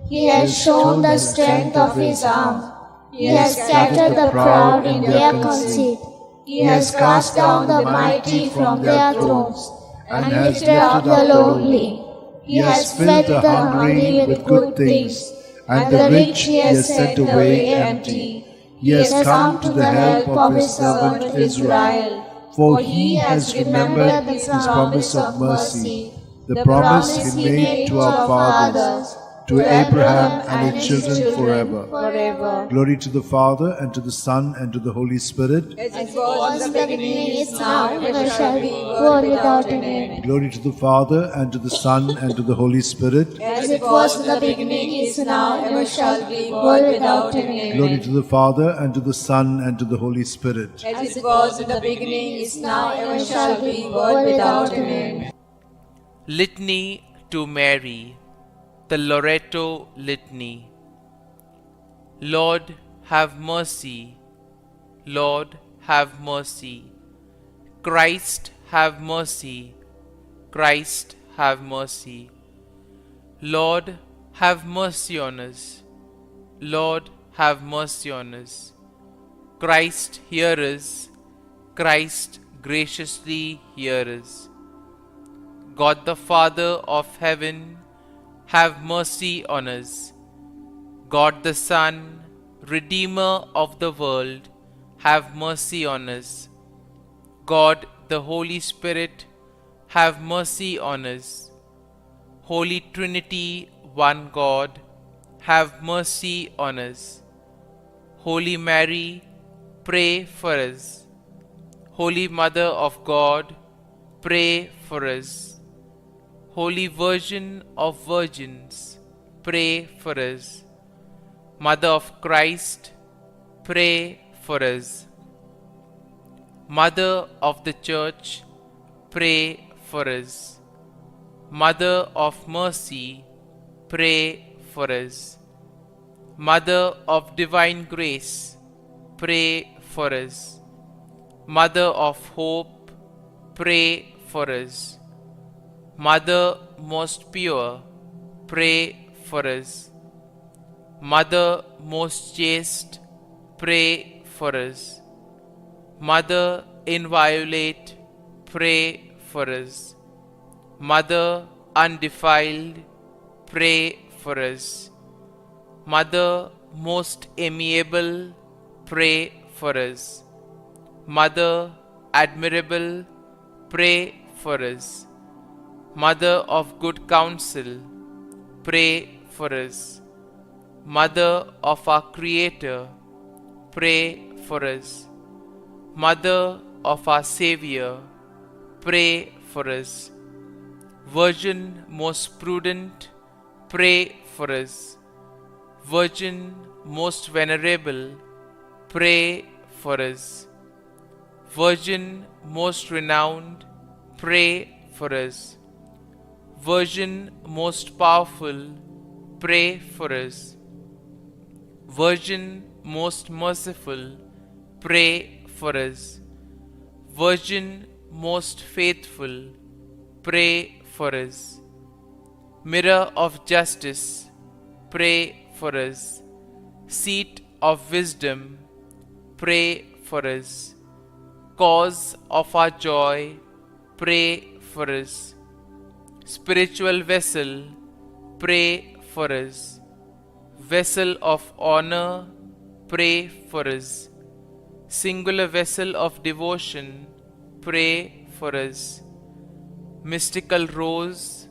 He has shown the strength of his arm. He has scattered the proud in their conceit. He has cast down the mighty from their thrones, and lifted up the lowly. He has filled the hungry with good things, and the rich he has sent away empty. He has come to the help of his servant Israel, for he has remembered his promise of mercy, the promise he made to our fathers, to Abraham and his children forever. Glory to the Father, and to the Son, and to the Holy Spirit. as it was in the beginning, is now, and ever ever shall be, world without an end. Glory to the Father, and to the Son, and to the Holy Spirit. As it was in the beginning, is now, and ever shall be, world without an end. Glory to the Father, and to the Son, and to the Holy Spirit. As it was in the beginning, is now, and ever shall be, world without an end. Litany to Mary, the Loretto Litany. Lord, have mercy. Lord, have mercy. Christ, have mercy. Christ, have mercy. Lord, have mercy on us. Lord, have mercy on us. Christ, hear us. Christ, graciously hear us. God the Father of heaven, have mercy on us. God the Son, Redeemer of the world, have mercy on us. God the Holy Spirit, have mercy on us. Holy Trinity, one God, have mercy on us. Holy Mary, pray for us. Holy Mother of God, pray for us. Holy Virgin of Virgins, pray for us. Mother of Christ, pray for us. Mother of the Church, pray for us. Mother of Mercy, pray for us. Mother of Divine Grace, pray for us. Mother of Hope, pray for us. Mother most pure, pray for us. Mother most chaste, pray for us. Mother inviolate, pray for us. Mother undefiled, pray for us. Mother most amiable, pray for us. Mother admirable, pray for us. Mother of good counsel, pray for us. Mother of our Creator, pray for us. Mother of our Savior, pray for us. Virgin most prudent, pray for us. Virgin most venerable, pray for us. Virgin most renowned, pray for us. Virgin most powerful, pray for us. Virgin most merciful, pray for us. Virgin most faithful, pray for us. Mirror of justice, pray for us. Seat of wisdom, pray for us. Cause of our joy, pray for us. Spiritual vessel, pray for us. Vessel of honor, pray for us. Singular vessel of devotion, pray for us. Mystical rose,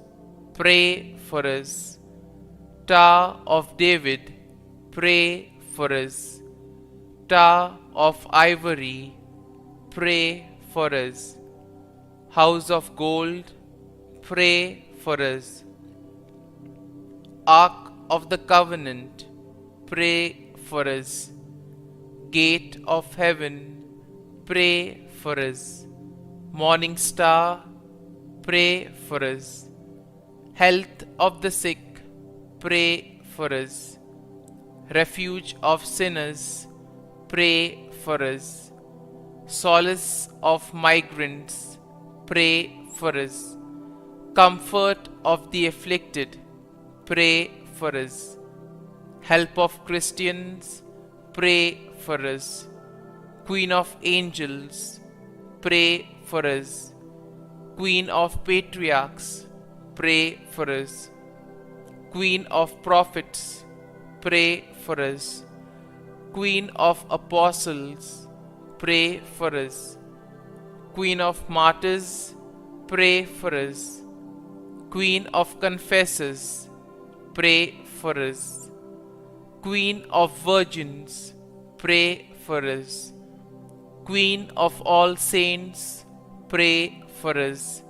pray for us. Tower of David, pray for us. Tower of ivory, pray for us. House of gold, pray for us. Ark of the Covenant, pray for us. Gate of heaven, pray for us. Morning star, pray for us. Health of the sick, pray for us. Refuge of sinners, pray for us. Solace of migrants, pray for us. Comfort of the afflicted, pray for us. Help of Christians, pray for us. Queen of angels, pray for us. Queen of patriarchs, pray for us. Queen of prophets, pray for us. Queen of apostles, pray for us. Queen of martyrs, pray for us. Queen of confessors, pray for us. Queen of virgins, pray for us. Queen of all saints, pray for us.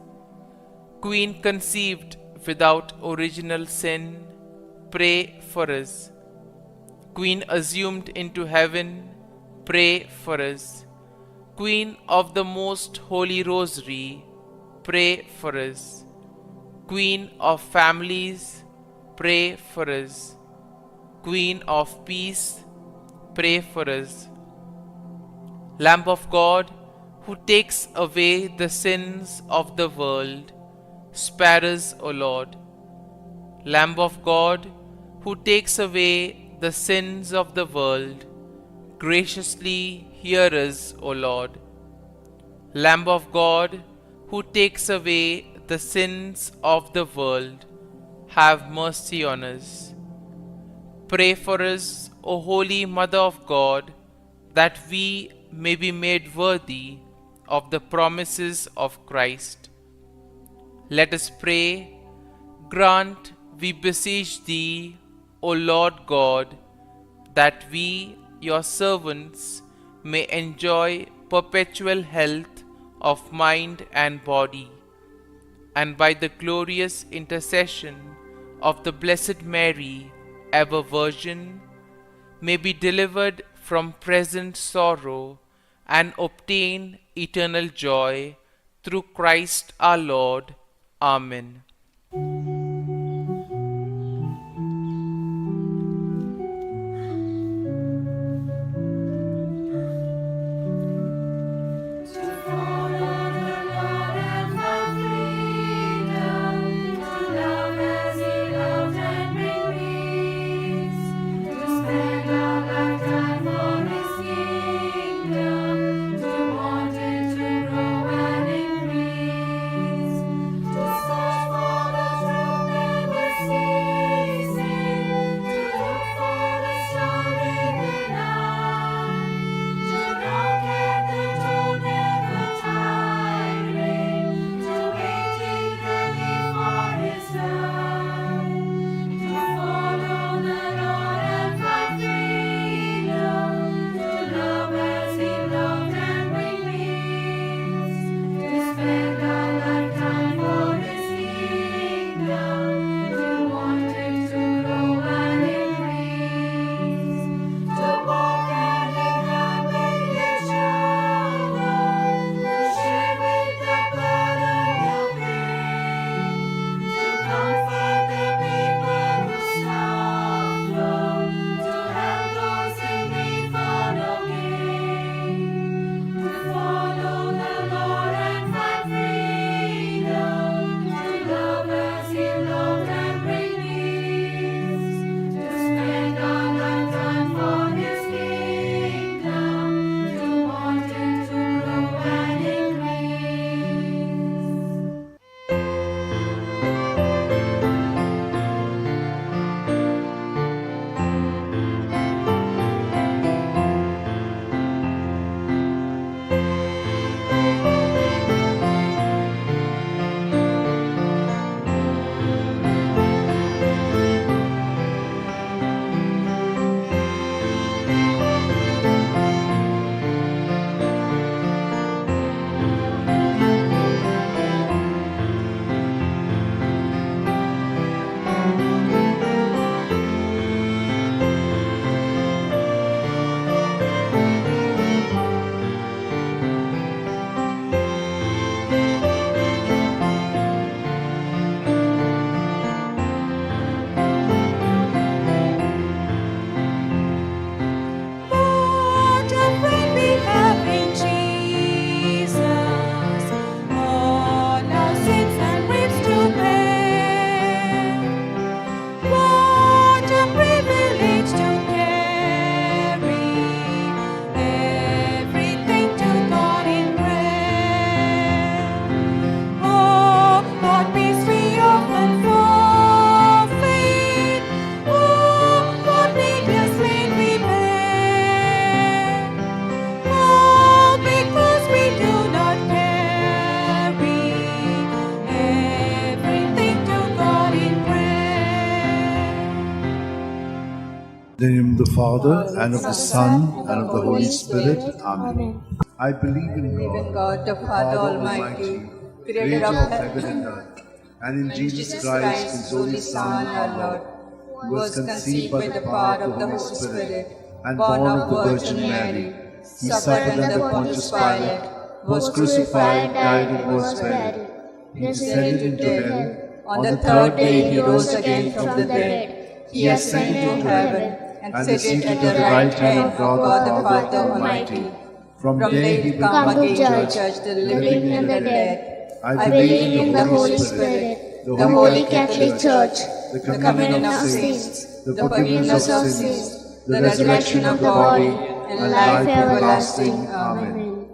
Queen conceived without original sin, pray for us. Queen assumed into heaven, pray for us. Queen of the most holy rosary, pray for us. Queen of families, pray for us. Queen of peace, pray for us. Lamb of God, who takes away the sins of the world, spare us, O Lord. Lamb of God, who takes away the sins of the world, graciously hear us, O Lord. Lamb of God, who takes away the sins of the world, have mercy on us. Pray for us, O Holy Mother of God, that we may be made worthy of the promises of Christ. Let us pray. Grant, we beseech Thee, O Lord God, that we, your servants, may enjoy perpetual health of mind and body, and by the glorious intercession of the Blessed Mary, ever Virgin, may be delivered from present sorrow and obtain eternal joy through Christ our Lord. Amen. In the name of the Father, and of the Son, and of the Holy Spirit. Amen. I believe in God, the Father Almighty, creator of heaven and earth, and in Jesus Christ, His only Son, our Lord, who was conceived by the power of the Holy Spirit, and born of the Virgin Mary. He suffered under Pontius Pilate, was crucified, died, and was buried. He descended into hell. On the third day He rose again from the dead. He ascended into heaven, and seated at the right hand of God the Father Almighty. From there He will come again to judge the living and the dead. I believe in the Holy Spirit, the Holy Catholic Church, the communion of saints, the forgiveness of sins, the resurrection of the body, and life everlasting. Amen.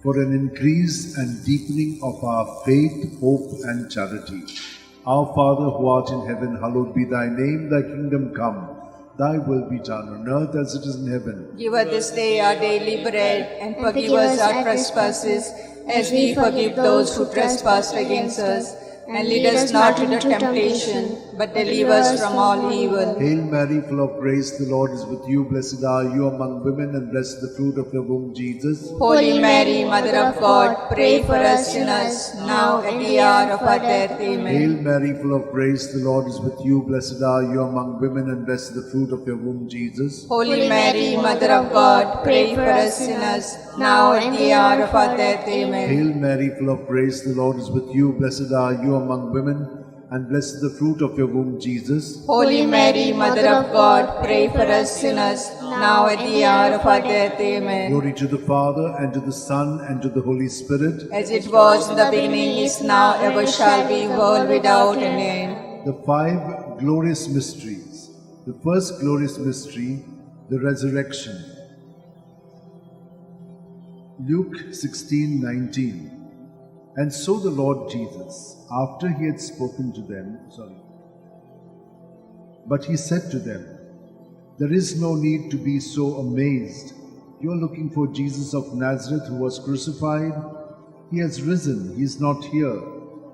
For an increase and deepening of our faith, hope, and charity, our Father who art in heaven, hallowed be thy name. Thy kingdom come. Thy will be done on earth as it is in heaven. Give us this day our daily bread, and forgive us our trespasses, as we forgive those who trespass against us. And lead us not into temptation, but deliver us from all evil. Hail Mary, full of grace, the Lord is with you. Blessed are you among women, and blessed the fruit of your womb, Jesus. Holy Mary, Mother of God, pray for us sinners, now at the hour of our death. Amen. Hail Mary, full of grace, the Lord is with you. Blessed are you among women, and blessed the fruit of your womb, Jesus. Holy Mary, Mother of God, pray for us sinners, now at the hour of our death. Amen. Hail Mary, full of grace, the Lord is with you. Blessed are you among women, and blessed the fruit of your womb, Jesus. Holy Mary, Mother of God, pray for us sinners, now at the hour of our death. Amen. Glory to the Father, and to the Son, and to the Holy Spirit. As it was in the beginning, is now, ever shall be, world without an end. The five glorious mysteries. The first glorious mystery, the resurrection. Luke 16:19. And so the Lord Jesus, after he had spoken to them, but he said to them, there is no need to be so amazed. You are looking for Jesus of Nazareth who was crucified. He has risen, he is not here.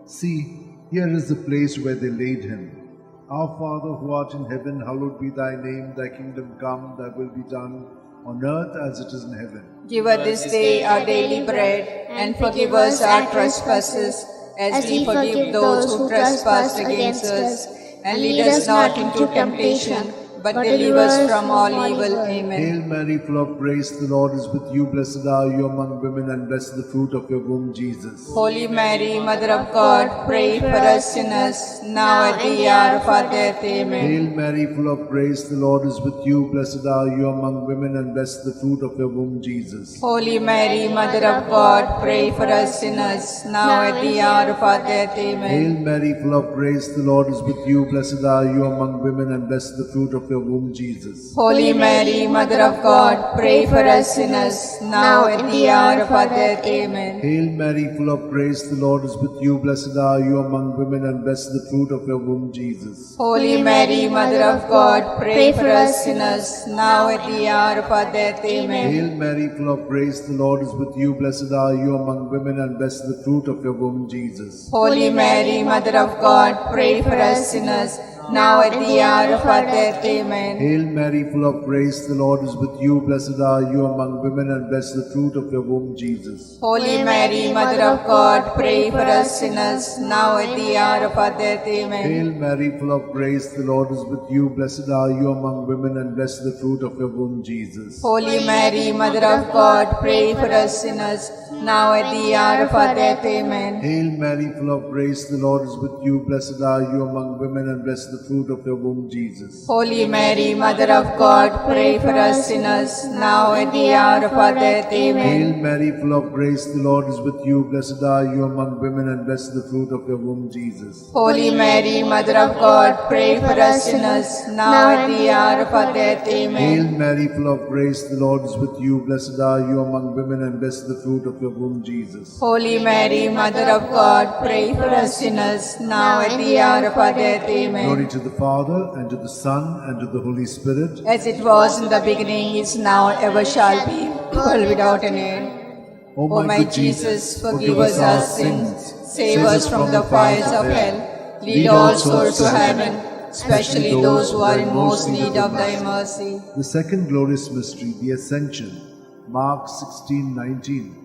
See, here is the place where they laid him. Our Father who art in heaven, hallowed be thy name. Thy kingdom come, thy will be done, on earth as it is in heaven. Give us this day our daily bread, and forgive us our trespasses, as we forgive those who trespass against us. And lead us not into temptation, but deliver us from all evil. Amen. Hail Mary, full of grace, the Lord is with you. Blessed are you among women, and blessed the fruit of your womb, Jesus. Holy Mary, Mother of God, pray for us sinners, now at the hour of our death. Amen. Hail Mary, full of grace, the Lord is with you. Blessed are you among women, and blessed the fruit of your womb, Jesus. Holy Mary, Mother of God, pray for us sinners, now at the hour of our death. Amen. Hail Mary, full of grace, the Lord is with you. Blessed are you among women, and blessed the fruit of your womb, Jesus. Holy Mary, Mother of God, pray for us sinners, now at the hour of our death. Amen. Hail Mary, full of grace, the Lord is with you. Blessed are you among women, and blessed the fruit of your womb, Jesus. Holy Mary, Mother of God, pray for us sinners, now at the hour of our death. Amen. Hail Mary, full of grace, the Lord is with you. Blessed are you among women, and blessed the fruit of your womb, Jesus. Holy Mary, Mother of God, pray for us sinners, now at the hour of our death. Amen. Hail Mary, full of grace, the Lord is with you. Blessed are you among women, and blessed the fruit of your womb, Jesus. Holy Mary, Mother of God, pray for us sinners, now at the hour of our death. Amen. Hail Mary, full of grace, the Lord is with you. Blessed are you among women, and blessed the fruit of your womb, Jesus. Holy Mary, Mother of God, pray for us sinners, now at the hour of our death. Amen. Hail Mary, full of grace, the Lord is with you. Blessed are you among women, and blessed the fruit of your womb, Jesus. Holy Mary, Mother of God, pray for us sinners, now at the hour of our death. Amen. Hail Mary, full of grace, the Lord is with you. Blessed are you among women, and blessed the fruit of your womb, Jesus. Holy Mary, Mother of God, pray for us sinners, now at the hour of our death. Hail Amen. Mary, full of grace, the Lord is with you. Blessed are you among women, and blessed the fruit of your womb, Jesus. Holy Mary, Mother of God, pray for us sinners, now at the hour of our death. Amen. Glory to the Father, and to the Son, and to the Holy Spirit. As it was in the beginning, is now, ever shall be, world without an end. O O my good Jesus, forgive us our sins, save us from the fires of hell, lead all souls to heaven, especially those who are in most need of thy mercy. The second glorious mystery, the Ascension. Mark 16:19.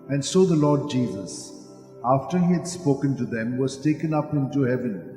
And so the Lord Jesus, after he had spoken to them, was taken up into heaven.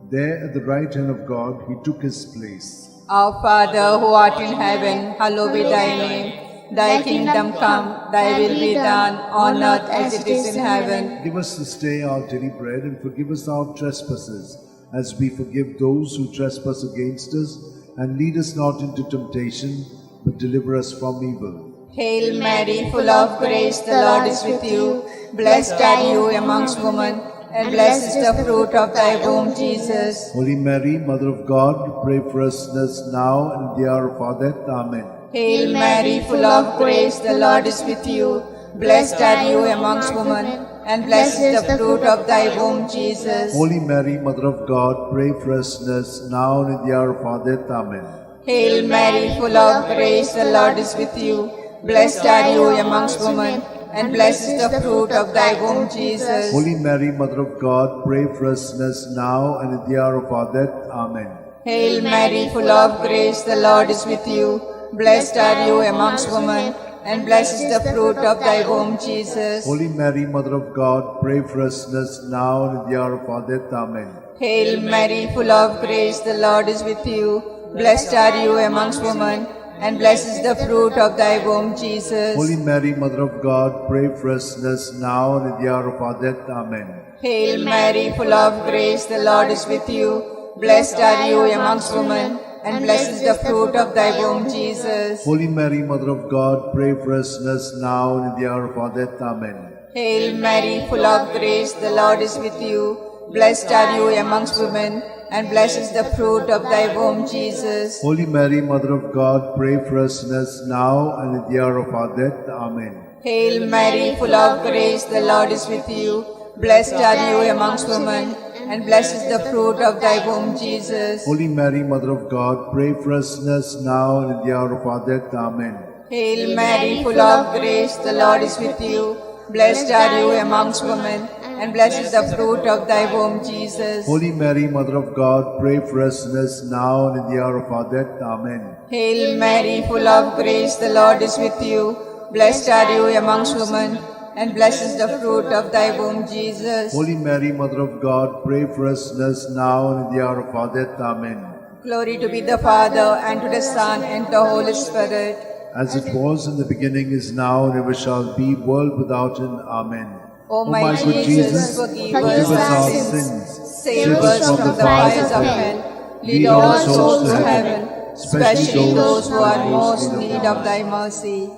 There at the right hand of God he took his place. Our Father who art in heaven, hallowed be thy name. Thy kingdom come, thy will be done, on earth as it is in heaven. Give us this day our daily bread, and forgive us our trespasses, as we forgive those who trespass against us. And lead us not into temptation, but deliver us from evil. Hail Mary, full of grace, the Lord is with you. Blessed are you amongst women, and blessed is the fruit of thy womb, Jesus. Holy Mary, Mother of God, pray for us sinners now and at the hour of our death. Amen. Hail Mary, full of grace, the Lord is with you. Blessed are you amongst women, and blessed is the fruit of thy womb, Jesus. Holy Mary, Mother of God, pray for us sinners now and at the hour of our death. Amen. Hail Mary, full of grace, the Lord is with you. Blessed are you amongst women, and blessed is the fruit of thy womb, Jesus. Holy Mary, Mother of God, pray for us sinners now and at the hour of our death. Amen. Hail Mary, full of grace, the Lord is with you. Blessed are you amongst women, and blessed is the fruit of thy womb, Jesus. Holy Mary, Mother of God, pray for us sinners now and at the hour of our death. Amen. Hail Mary, full of grace, the Lord is with you. Blessed are you amongst women, and blessed is the fruit of thy womb, Jesus. Holy Mary, Mother of God, pray for us sinners now and at the hour of our death. Amen. Hail Mary, full of grace, the Lord is with you. Blessed are you amongst women, and blessed is the fruit of thy womb, Jesus. Holy Mary, Mother of God, pray for us sinners now and at the hour of our death. Amen. Hail Mary, full of grace, the Lord is with you. Blessed are you amongst women, and blessed is the fruit of thy womb, Jesus. Holy Mary, Mother of God, pray for us sinners now and at the hour of our death. Amen. Hail Mary, full of grace, the Lord is with you. Blessed are you amongst women, and blessed is the fruit of thy womb, Jesus. Holy Mary, Mother of God, pray for us sinners now and at the hour of our death. Amen. Hail Mary, full of grace, the Lord is with you. Blessed are you amongst women, and blessed is the fruit of thy womb, Jesus. Holy Mary, Mother of God, pray for us sinners now and at the hour of our death. Amen. Hail Mary, full of grace, the Lord is with you. Blessed are you amongst women, and blessed is the fruit of thy womb, Jesus. Holy Mary, Mother of God, pray for us sinners now and at the hour of our death. Amen. Glory to be the Father, and to the Son, and to the Holy Spirit. As it was in the beginning, is now, and ever shall be, world without end. Amen. O my good Jesus, forgive us our sins. Save us from the fires of hell. Lead all souls to heaven, especially those who are most in need of thy mercy.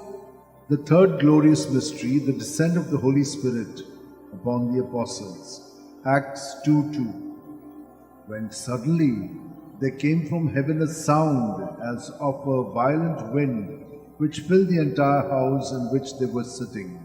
The third glorious mystery, the descent of the Holy Spirit upon the apostles. Acts 2:2. When suddenly there came from heaven a sound as of a violent wind, which filled the entire house in which they were sitting.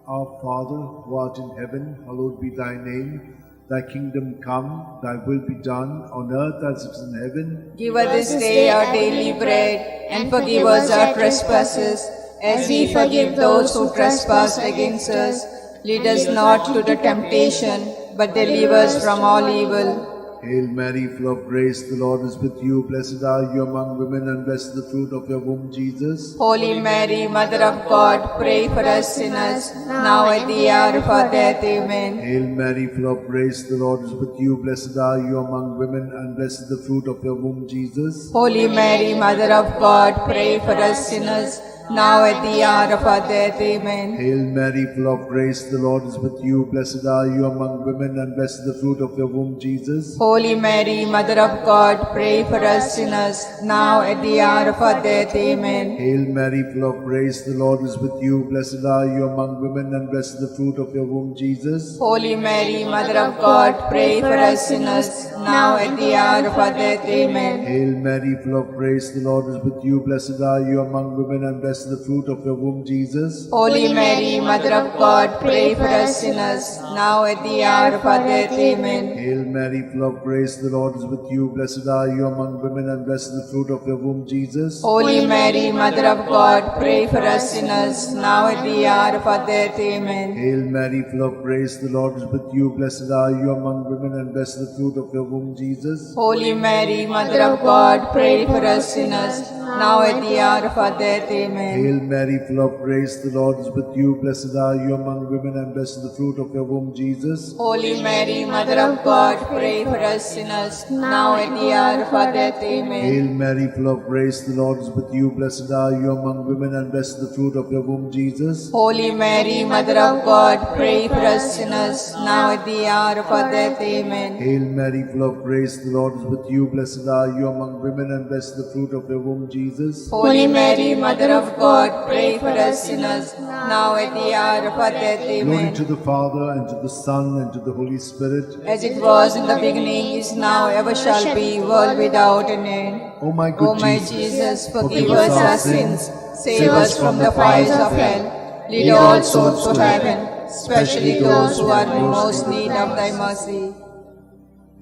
Our Father, who art in heaven, hallowed be thy name. Thy kingdom come, thy will be done, on earth as it is in heaven. Give us this day our daily bread, and forgive us our trespasses, as we forgive those who trespass against us. Lead us not to the temptation, but deliver us from all evil. Hail Mary, full of grace, the Lord is with you. Blessed are you among women, and blessed the fruit of your womb, Jesus. Holy Mary, Mother of God, pray for us sinners, now at the hour of our death. Amen. Hail Mary, full of grace, the Lord is with you. Blessed are you among women, and blessed the fruit of your womb, Jesus. Holy Mary, Mother of God, pray for us sinners, now at the hour of our death. Amen. Hail Mary, full of grace, the Lord is with you. Blessed are you among women, and blessed the fruit of your womb, Jesus. Holy Mary, Mother of God, pray for us sinners, now at the hour of our death. Amen. Hail Mary, full of grace, the Lord is with you. Blessed are you among women, and blessed the fruit of your womb, Jesus. Holy Mary, Mother of God, pray for us sinners, now at the hour of our death. Amen. Hail Mary, full of grace, the Lord is with you. Blessed are you among women, and blessed the fruit of your womb, Jesus. Holy Mary, Mother of God, pray for us sinners, now at the hour of our death. Amen. Hail Mary, full of grace, the Lord is with you. Blessed are you among women, and blessed the fruit of your womb, Jesus. Holy Mary, Mother of God, pray for us sinners, now at the hour of our death. Amen. Hail Mary, full of grace, the Lord is with you. Blessed are you among women, and blessed the fruit of your womb, Jesus. Holy Mary, Mother of God, pray for us sinners, now at the hour of our death. Amen. Hail Mary, full of grace, the Lord is with you. Blessed are you among women, and blessed the fruit of your womb, Jesus. Holy Mary, Mother of God, pray for us sinners, now at the hour of our death. Amen. Hail Mary, full of grace, the Lord is with you. Blessed are you among women, and blessed the fruit of your womb, Jesus. Holy Mary, Mother of God, pray for us sinners, now at the hour of our death. Amen. Hail Mary, full of grace, the Lord is with you. Blessed are you among women, and blessed the fruit of your womb, Jesus. Holy Mary, Mother of God, pray for us sinners, now at the hour of our death. Glory Amen. to the Father, and to the Son, and to the Holy Spirit. As it was in the beginning, is now, ever shall be, world without an end. O my good O my Jesus, forgive us our sins, save us from the fires of hell. Lead all souls to heaven, especially those who are in most need of thy mercy.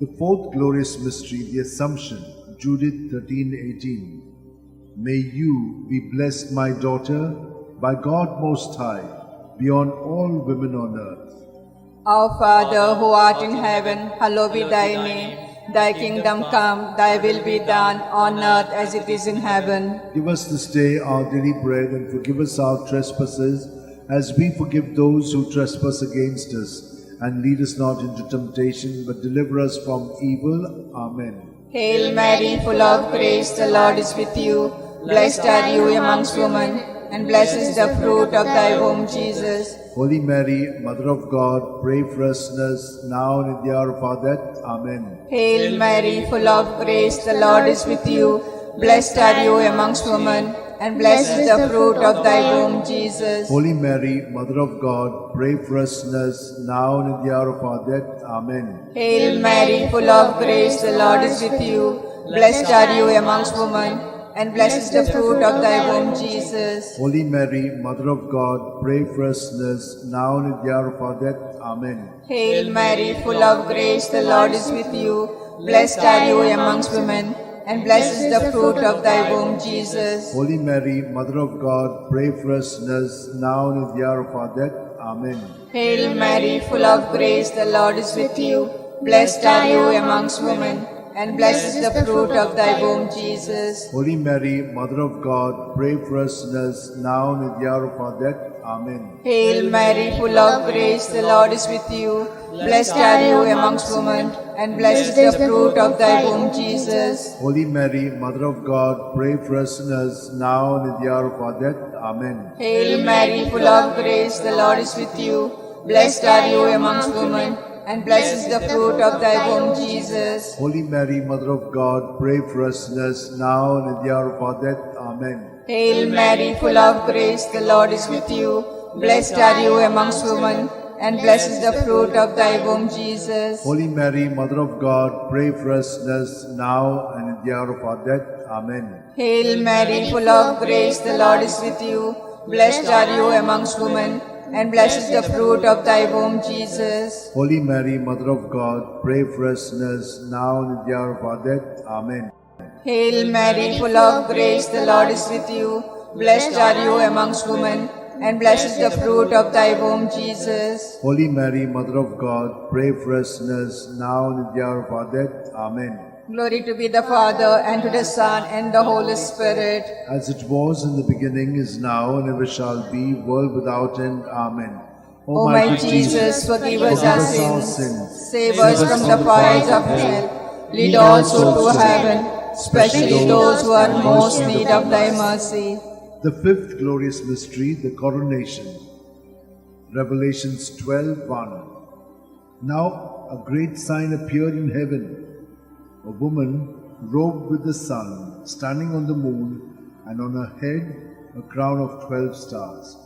The fourth glorious mystery, the Assumption, Judith 13:18. May you be blessed, my daughter, by God Most High, beyond all women on earth. Our Father, who art in heaven, hallowed be thy name. Thy kingdom come, thy will be done, on earth as it is in heaven. Give us this day our daily bread, and forgive us our trespasses, as we forgive those who trespass against us. And lead us not into temptation, but deliver us from evil. Amen. Hail Mary, full of grace, the Lord is with you. Blessed are you amongst women, and blessed is the fruit of thy womb, Jesus. Holy Mary, Mother of God, pray for us sinners, now and in the hour of our death. Amen. Hail Mary, full of grace, the Lord is with you. Blessed are you amongst women, and blessed is the fruit of thy womb, Jesus. Holy Mary, Mother of God, pray for us sinners, now and in the hour of our death. Amen. Hail Mary, full of grace, the Lord is with you. Blessed are you amongst women, and blessed is the fruit of thy womb, Jesus. Holy Mary, Mother of God, pray for us sinners, now and in the hour of our death. Amen. Hail Mary, full of grace, the Lord is with you. Blessed are you amongst women, and blessed is the fruit of thy womb, Jesus. Holy Mary, Mother of God, pray for us sinners, now and in the hour of our death. Amen. Hail Mary, full of grace, the Lord is with you. Blessed are you amongst women, and blessed is the fruit of thy womb, Jesus. Holy Mary, Mother of God, pray for us sinners, now and in the hour of our death. Amen. Hail Mary, full of grace, the Lord is with you. Blessed are you amongst women, and blessed is the fruit of thy womb, Jesus. Holy Mary, Mother of God, pray for us sinners, now and in the hour of our death. Amen. Hail Mary, full of grace, the Lord is with you. Blessed are you amongst women, and blessed is the fruit of thy womb, Jesus. Holy Mary, Mother of God, pray for us sinners, now and in the hour of our death. Amen. Hail Mary, full of grace, the Lord is with you. Blessed are you amongst women, and blessed is the fruit of thy womb, Jesus. Holy Mary, Mother of God, pray for us sinners, now and in the hour of our death. Amen. Hail Mary, full of grace, the Lord is with you. Blessed are you amongst women, and blessed is the fruit of thy womb, Jesus. Holy Mary, Mother of God, pray for us sinners, now and in the hour of our death. Amen. Hail Mary, full of grace, the Lord is with you. Blessed are you amongst women, and blessed is the fruit of thy womb, Jesus. Holy Mary, Mother of God, pray for us sinners, now and in the hour of our death. Amen. Glory to be the Father, and to the Son, and the Holy Spirit. As it was in the beginning, is now, and ever shall be, world without end. Amen. O my Jesus, forgive us our sins, save us from the fires of hell, lead all souls to heaven, especially those who are most in need of thy mercy. The fifth glorious mystery, the coronation. Revelations 12:1. Now a great sign appeared in heaven, a woman robed with the sun, standing on the moon, and on her head a crown of 12 stars.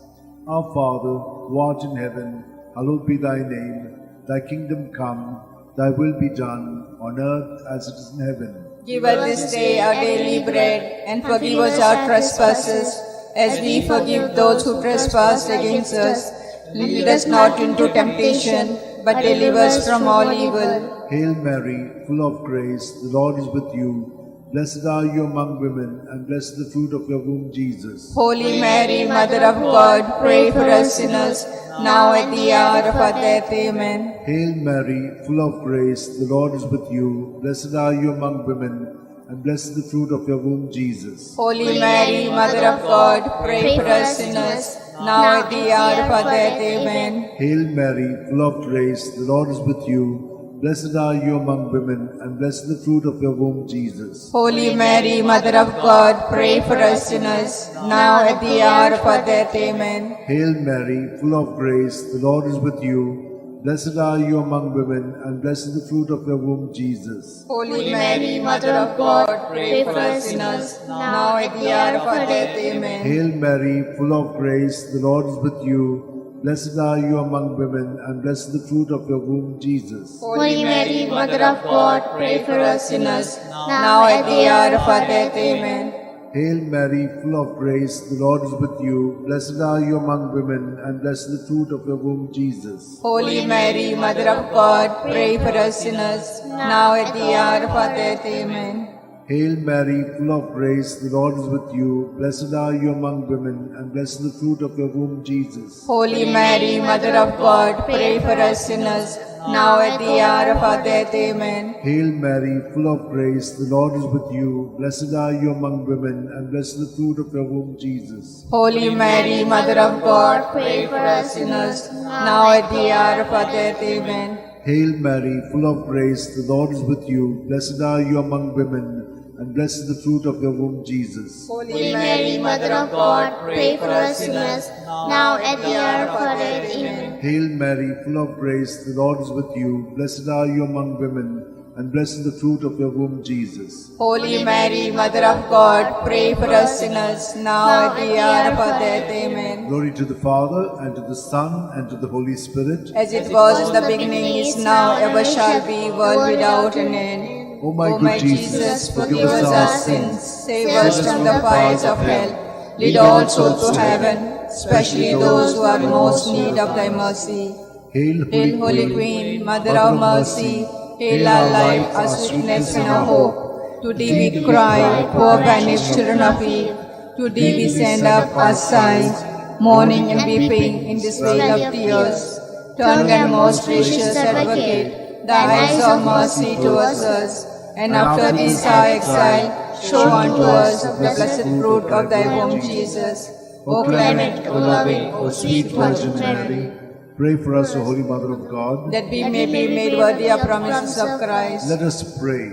Our Father, who art in heaven, hallowed be thy name. Thy kingdom come, thy will be done, on earth as it is in heaven. Give us this day our daily bread, and forgive us our trespasses, as we forgive those who trespass against us. Lead us not into temptation, but deliver us from all evil. Hail Mary, full of grace, the Lord is with you. Blessed are you among women, and blessed the fruit of your womb, Jesus. Holy Mary, Mother of God, pray for us sinners, now at the hour of our death. Amen. Hail Mary, full of grace, the Lord is with you. Blessed are you among women, and blessed the fruit of your womb, Jesus. Holy Mary, Mother of God, pray for us sinners, now at the hour of our death. Amen. Hail Mary, full of grace, the Lord is with you. Blessed are you among women, and blessed the fruit of your womb, Jesus. Holy Mary, Mother of God, pray for us sinners, now at the hour of our death. Amen. Hail Mary, full of grace, the Lord is with you. Blessed are you among women, and blessed the fruit of your womb, Jesus. Holy Mary, Mother of God, pray for us sinners, now at the hour of our death. Amen. Hail Mary, full of grace, the Lord is with you. Blessed are you among women, and blessed the fruit of your womb, Jesus. Holy Mary, Mother of God, pray for us sinners, now at the hour of our death. Amen. Hail Mary, full of grace, the Lord is with you. Blessed are you among women, and blessed the fruit of your womb, Jesus. Holy Mary, Mother of God, pray for us sinners, now at the hour of our death. Amen. Hail Mary, full of grace, the Lord is with you. Blessed are you among women, and blessed is the fruit of your womb, Jesus. Holy Mary, Mother of God, pray for us sinners, now at the hour of our death. Amen. Hail Mary, full of grace, the Lord is with you. Blessed are you among women, and blessed is the fruit of your womb, Jesus. Holy Mary, Mother of God, pray for us sinners, now at the hour of our death. Amen. Hail Mary, full of grace, the Lord is with you. Blessed are you among women, and blessed is the fruit of your womb, Jesus. Holy Mary, Mother of God, pray for us sinners, now at the hour of our death. Amen. Hail Mary, full of grace, the Lord is with you. Blessed are you among women, and blessed is the fruit of your womb, Jesus. Holy Mary, Mother of God, pray for us sinners, now at the hour of our death. Amen. Glory to the Father, and to the Son, and to the Holy Spirit. As it was in the beginning, is now, ever shall be, world without an end. O my good Jesus, forgive us our sins, save us from the fires of hell, lead all souls to heaven, especially those who are most need of thy mercy. Hail, Hail, Holy Queen, Mother of mercy, hail our life, our sweetness, and our hope. To thee we cry, poor banished children of Eve. To thee we send up our sighs, mourning and weeping in this vale of tears. Turn then, most gracious Advocate, thy eyes of mercy towards us, and after this our exile, show unto us the blessed fruit of thy womb, Jesus. O clement, O loving, O sweet Virgin Mary, pray for us, O Holy Mother of God, that we may be made worthy of promises of Christ. Let us pray.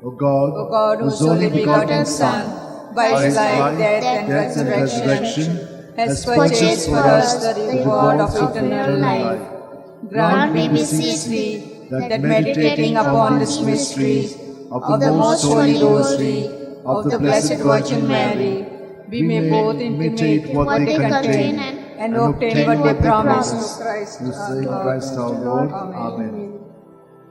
O God, whose only begotten Son, by his life, death, and resurrection, has purchased for us the reward of eternal life. Grant, we beseech thee, that meditating upon this mystery of the most holy Rosary of the Blessed Virgin Mary, we may both imitate what they contain and obtain what they promise. through same Christ our Lord. Amen.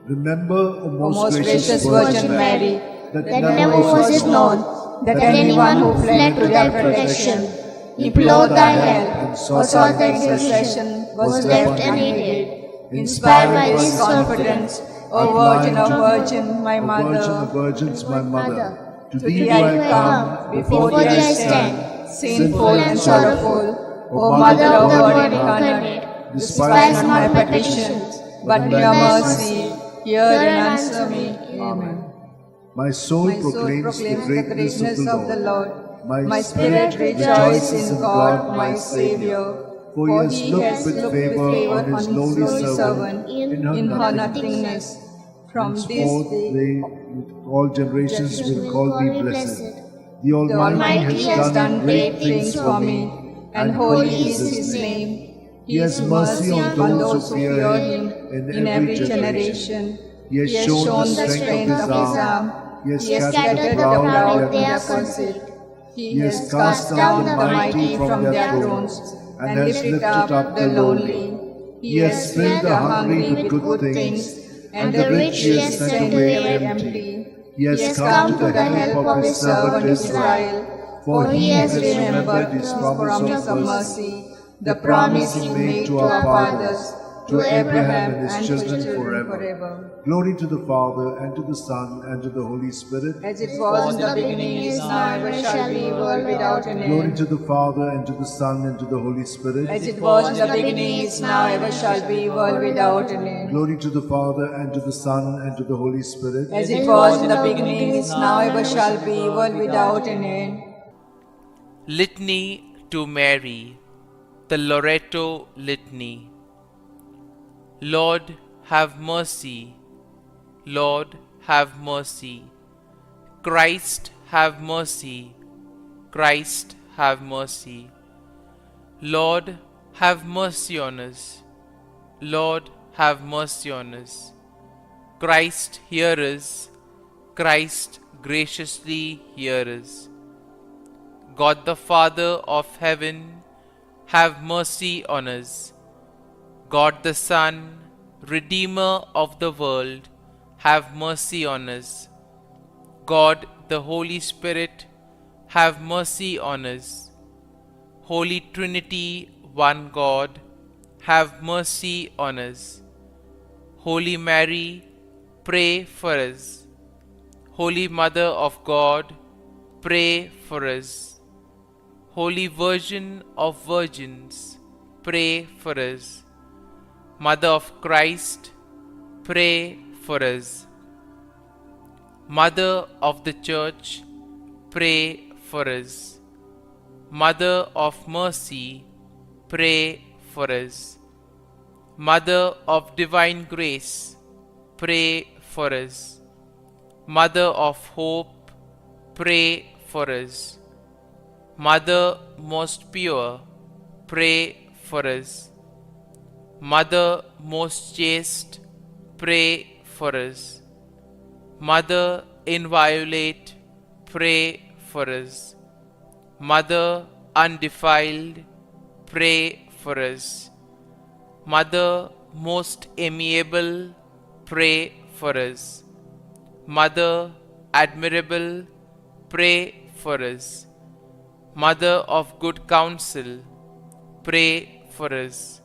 Remember, O Most gracious Virgin Mary, that That never was it known that anyone who fled to thy protection, implored thy help, or sought thy intercession, was left unaided. Inspired by this confidence, O Virgin of Virgin, my Virgin of Mother, Virgins, my Mother, to to thee thee do I I come, before thee I stand, sinful and and sorrowful. O Mother of God incarnate, despise not my petitions, but in your mercy, hear and answer me. Amen. My soul My soul proclaims the greatness of the Lord. My spirit rejoices in God, my Saviour. For he has looked with favor on his lowly servant in her nothingness. From this Henceforth day, they with all generations will call me blessed. The the Almighty Almighty has done great things for me, and holy is his name. He has mercy on those who fear him in every generation. He has shown the strength of his arm. He has scattered the proud in their conceit. He has cast down the mighty from their thrones, and lifted up the lowly. He has filled the hungry with good things, and the rich he has sent away empty. He has come to the help of his servant Israel, for he has remembered his promise of mercy, the promise he made to our fathers, to Abraham and his children forever. Glory to the Father, and to the Son, and to the Holy Spirit. As it was in the beginning, is now, ever shall be, world without an Glory end. to the Father, and to the Son, and to the Holy Spirit. As it was in the beginning, is now, ever shall be, world without an end. Glory to the Father, and to the Son, and to the Holy Spirit. As it was in the beginning, is now, ever shall be, world without an end. Litany to Mary, the Loretto Litany. Lord, have mercy. Lord, have mercy. Christ, have mercy. Christ, have mercy. Lord, have mercy on us. Lord, have mercy on us. Christ, hear us. Christ, graciously hear us. God the Father of heaven, have mercy on us. God the Son, Redeemer of the world, have mercy on us. God the Holy Spirit, have mercy on us. Holy Trinity, one God, have mercy on us. Holy Mary, pray for us. Holy Mother of God, pray for us. Holy Virgin of Virgins, pray for us. Mother of Christ, pray for us. Mother of the Church, pray for us. Mother of Mercy, pray for us. Mother of Divine Grace, pray for us. Mother of Hope, pray for us. Mother most pure, pray for us. Mother most chaste, pray for us. Mother inviolate, pray for us. Mother undefiled, pray for us. Mother most amiable, pray for us. Mother admirable, pray for us. Mother of good counsel, pray for us.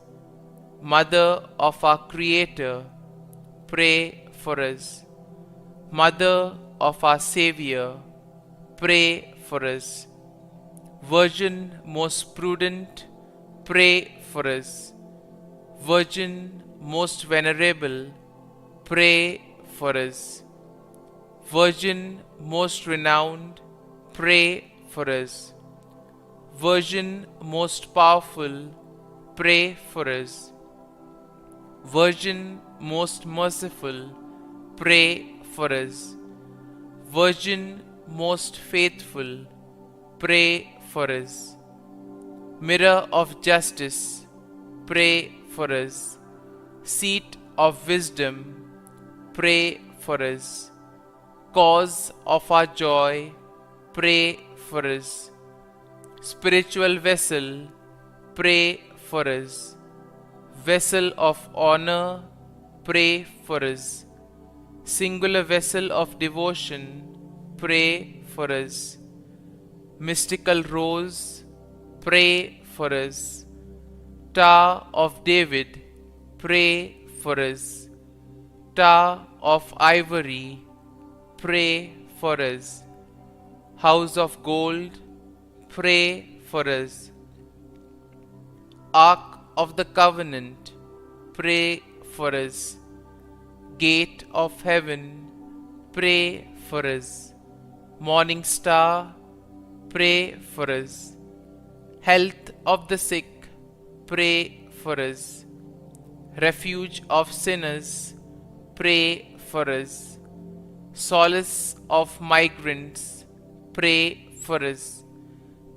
Mother of our Creator, pray for us. Mother of our Savior, pray for us. Virgin most prudent, pray for us. Virgin most venerable, pray for us. Virgin most renowned, pray for us. Virgin most powerful, pray for us. Virgin most merciful, pray for us. Virgin most faithful, pray for us. Mirror of justice, pray for us. Seat of wisdom, pray for us. Cause of our joy, pray for us. Spiritual vessel, pray for us. Vessel of honor, pray for us. Singular vessel of devotion, pray for us. Mystical rose, pray for us. Tower of David, pray for us. Tower of ivory, pray for us. House of gold, pray for us. Ark of the Covenant, pray for us. Gate of heaven, pray for us. Morning star, pray for us. Health of the sick, pray for us. Refuge of sinners, pray for us. Solace of migrants, pray for us.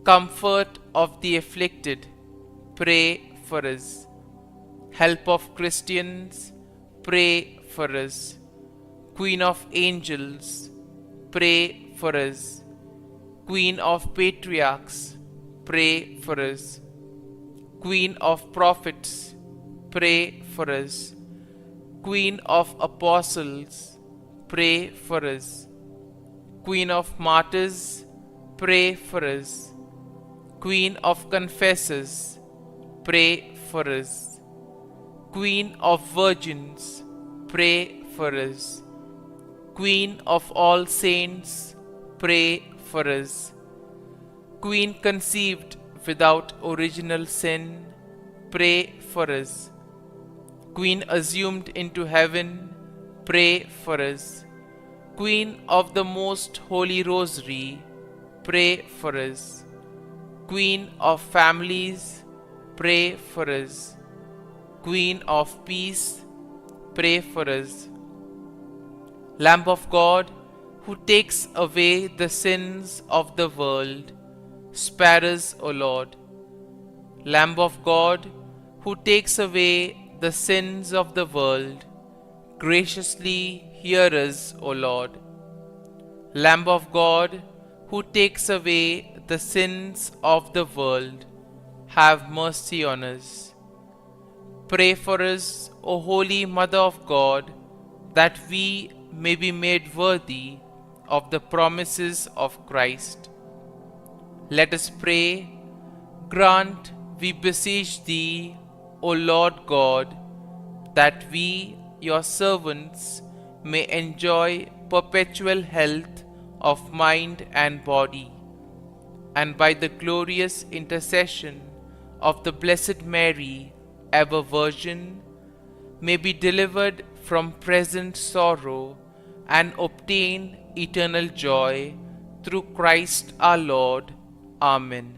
Comfort of the afflicted, pray for us. Help of Christians, pray for us. Queen of angels, pray for us. Queen of patriarchs, pray for us. Queen of prophets, pray for us. Queen of apostles, pray for us. Queen of martyrs, pray for us. Queen of confessors, pray for us. Queen of virgins, pray for us. Queen of all saints, pray for us. Queen conceived without original sin, pray for us. Queen assumed into heaven, pray for us. Queen of the most holy Rosary, pray for us. Queen of families, pray for us. Queen of peace, pray for us. Lamb of God, who takes away the sins of the world, spare us, O Lord. Lamb of God, who takes away the sins of the world, graciously hear us, O Lord. Lamb of God, who takes away the sins of the world, have mercy on us. Pray for us, O Holy Mother of God, that we may be made worthy of the promises of Christ. Let us pray. Grant, we beseech Thee, O Lord God, that we, your servants, may enjoy perpetual health of mind and body, and by the glorious intercession of the Blessed Mary, ever Virgin, may be delivered from present sorrow and obtain eternal joy through Christ our Lord. Amen.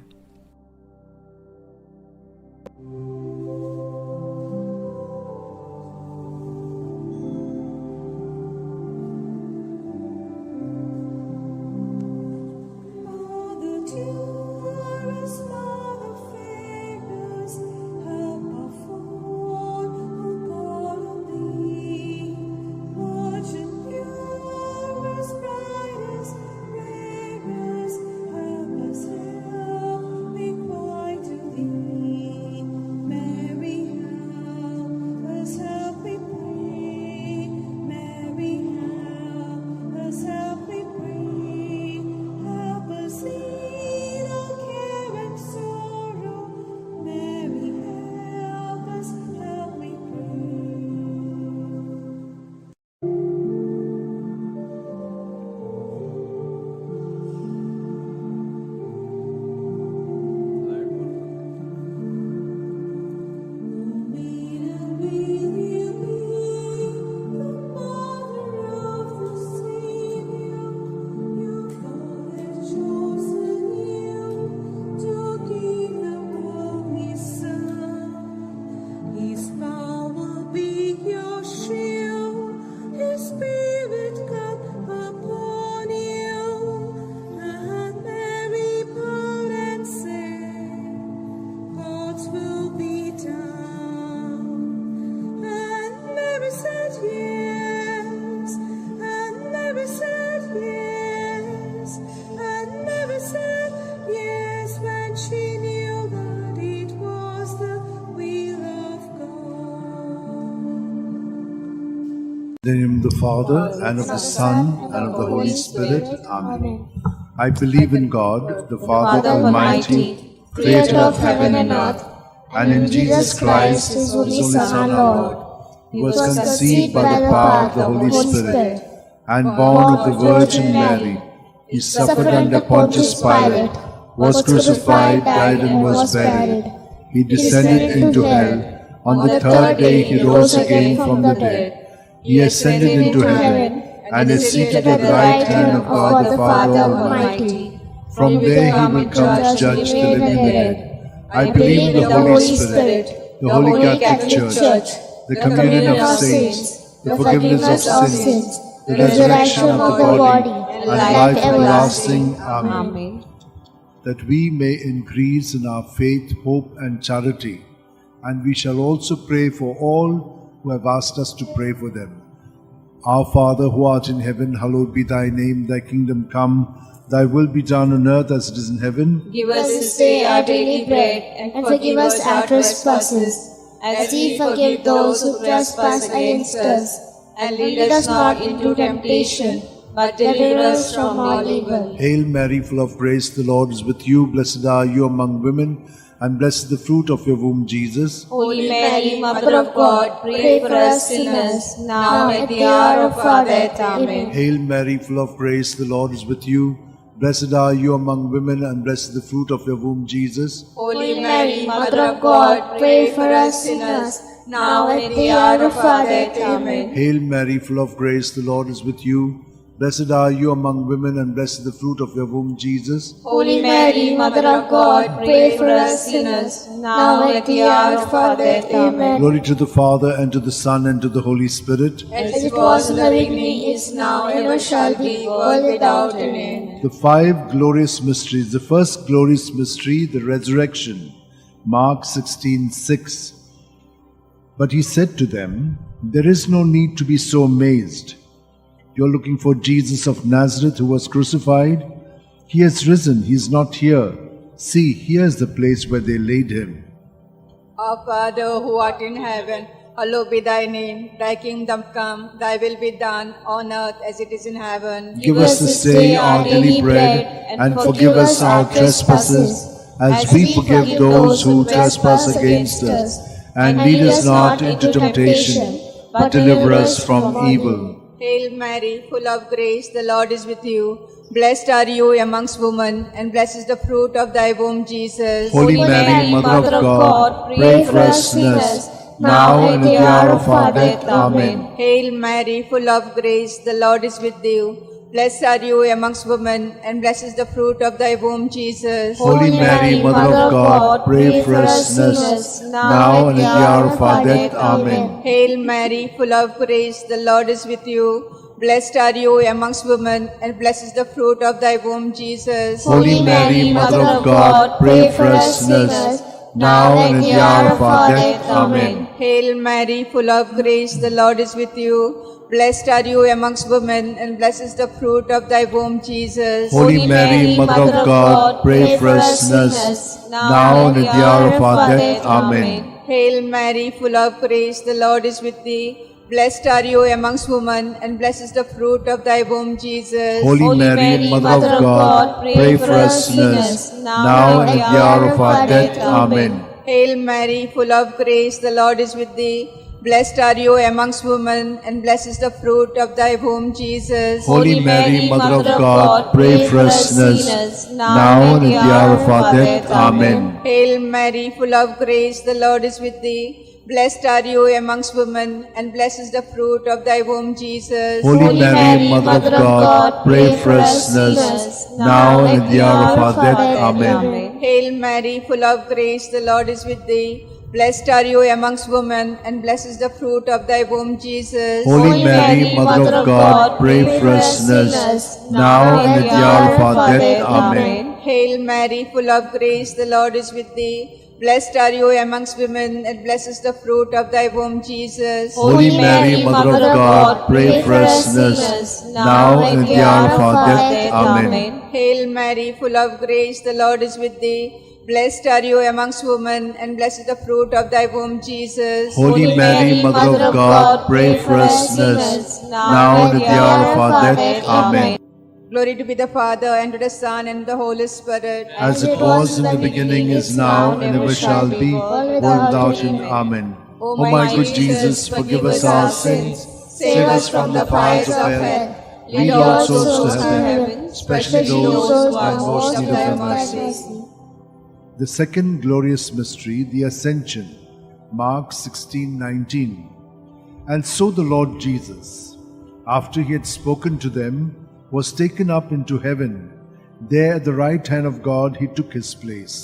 In the name of the Father, and of the Son, and of the Holy Spirit. Amen. I believe in God, the Father Almighty, creator of heaven and earth, and in Jesus Christ, his only Son, our Lord, who was conceived by the power of the Holy Spirit, and born of the Virgin Mary. He suffered under Pontius Pilate, was crucified, died, and was buried. He descended into hell. On the third day he rose again from the dead. He ascended into heaven, and is seated at the right hand of God the Father Almighty. From there he will come to judge the living and the dead. I believe in the Holy Spirit, the Holy Catholic Church, the communion of saints, the forgiveness of sins, the resurrection of the body, and life everlasting. Amen. That we may increase in our faith, hope, and charity, and we shall also pray for all who have asked us to pray for them. Our Father, who art in heaven, hallowed be thy name. Thy kingdom come, thy will be done on earth as it is in heaven. Give us this day our daily bread, and forgive us our trespasses, as we forgive those who trespass against us. And lead us not into temptation, but deliver us from all evil. Hail Mary, full of grace, the Lord is with you. Blessed are you among women, and blessed the fruit of your womb, Jesus. Holy Mary, Mother of God, pray for us sinners, now and at the hour of our death. Amen. Hail Mary, full of grace, the Lord is with you. Blessed are you among women, and blessed the fruit of your womb, Jesus. Holy Mary, Mother of God, pray for us sinners, now and at the hour of our death. Amen. Hail Mary, full of grace, the Lord is with you. Blessed are you among women, and blessed the fruit of your womb, Jesus. Holy Mary, Mother of God, pray for us sinners, now and at the hour of our death. Amen. Glory to the Father, and to the Son, and to the Holy Spirit. As it was in the beginning, is now, ever shall be, world without end. The five glorious mysteries. The first glorious mystery, the resurrection. Mark 16:6. But he said to them, "There is no need to be so amazed. You're looking for Jesus of Nazareth, who was crucified. He has risen. He is not here. See, here's the place where they laid him." Our Father, who art in heaven, hallowed be thy name. Thy kingdom come, thy will be done, on earth as it is in heaven. Give us this day our daily bread, and forgive us our trespasses, as we forgive those who trespass against us. And lead us not into temptation, but deliver us from evil. Hail Mary, full of grace, the Lord is with you. Blessed are you amongst women, and blessed is the fruit of thy womb, Jesus. Holy Mary, Mother of God, pray for us sinners, now and at the hour of our death. Amen. Hail Mary, full of grace, the Lord is with you. Blessed are you amongst women, and blessed is the fruit of thy womb, Jesus. Holy Mary, Mother of God, pray for us sinners, now and at the hour of our death. Amen. Hail Mary, full of grace, the Lord is with you. Blessed are you amongst women, and blessed is the fruit of thy womb, Jesus. Holy Mary, Mother of God, pray for us sinners, now and at the hour of our death. Amen. Hail Mary, full of grace, the Lord is with you. Blessed are you amongst women, and blessed is the fruit of thy womb, Jesus. Holy Mary, Mother of God, pray for us sinners, now and at the hour of our death. Amen. Hail Mary, full of grace, the Lord is with thee. Blessed are you amongst women, and blessed is the fruit of thy womb, Jesus. Holy Mary, Mother of God, pray for us sinners, now and at the hour of our death. Amen. Hail Mary, full of grace, the Lord is with thee. Blessed are you amongst women, and blessed is the fruit of thy womb, Jesus. Holy Mary, Mother of God, pray for us sinners, now and at the hour of our death. Amen. Hail Mary, full of grace, the Lord is with thee. Blessed are you amongst women, and blessed is the fruit of thy womb, Jesus. Holy Mary, Mother of God, pray for us sinners, now and at the hour of our death. Amen. Hail Mary, full of grace, the Lord is with thee. Blessed are you amongst women, and blessed is the fruit of thy womb, Jesus. Holy Mary, Mother of God, pray for us sinners, now and at the hour of our death. Amen. Hail Mary, full of grace, the Lord is with thee. Blessed are you amongst women, and blessed is the fruit of thy womb, Jesus. Holy Mary, Mother of God, pray for us sinners, now and at the hour of our death. Amen. Hail Mary, full of grace, the Lord is with thee. Blessed are you amongst women, and blessed is the fruit of thy womb, Jesus. Holy Mary, Mother of God, pray for us sinners, now and at the hour of our death. Amen. Glory to be the Father, and to the Son, and the Holy Spirit. As it was in the beginning, is now, and ever shall be, world without end. Amen. O O my good Jesus, forgive us our sins, save us from the fires of hell, lead all souls to heaven, especially those who are most in need of thy mercy. The second glorious mystery, the Ascension, Mark 16:19. And so the Lord Jesus, after he had spoken to them, was taken up into heaven. There at the right hand of God he took his place.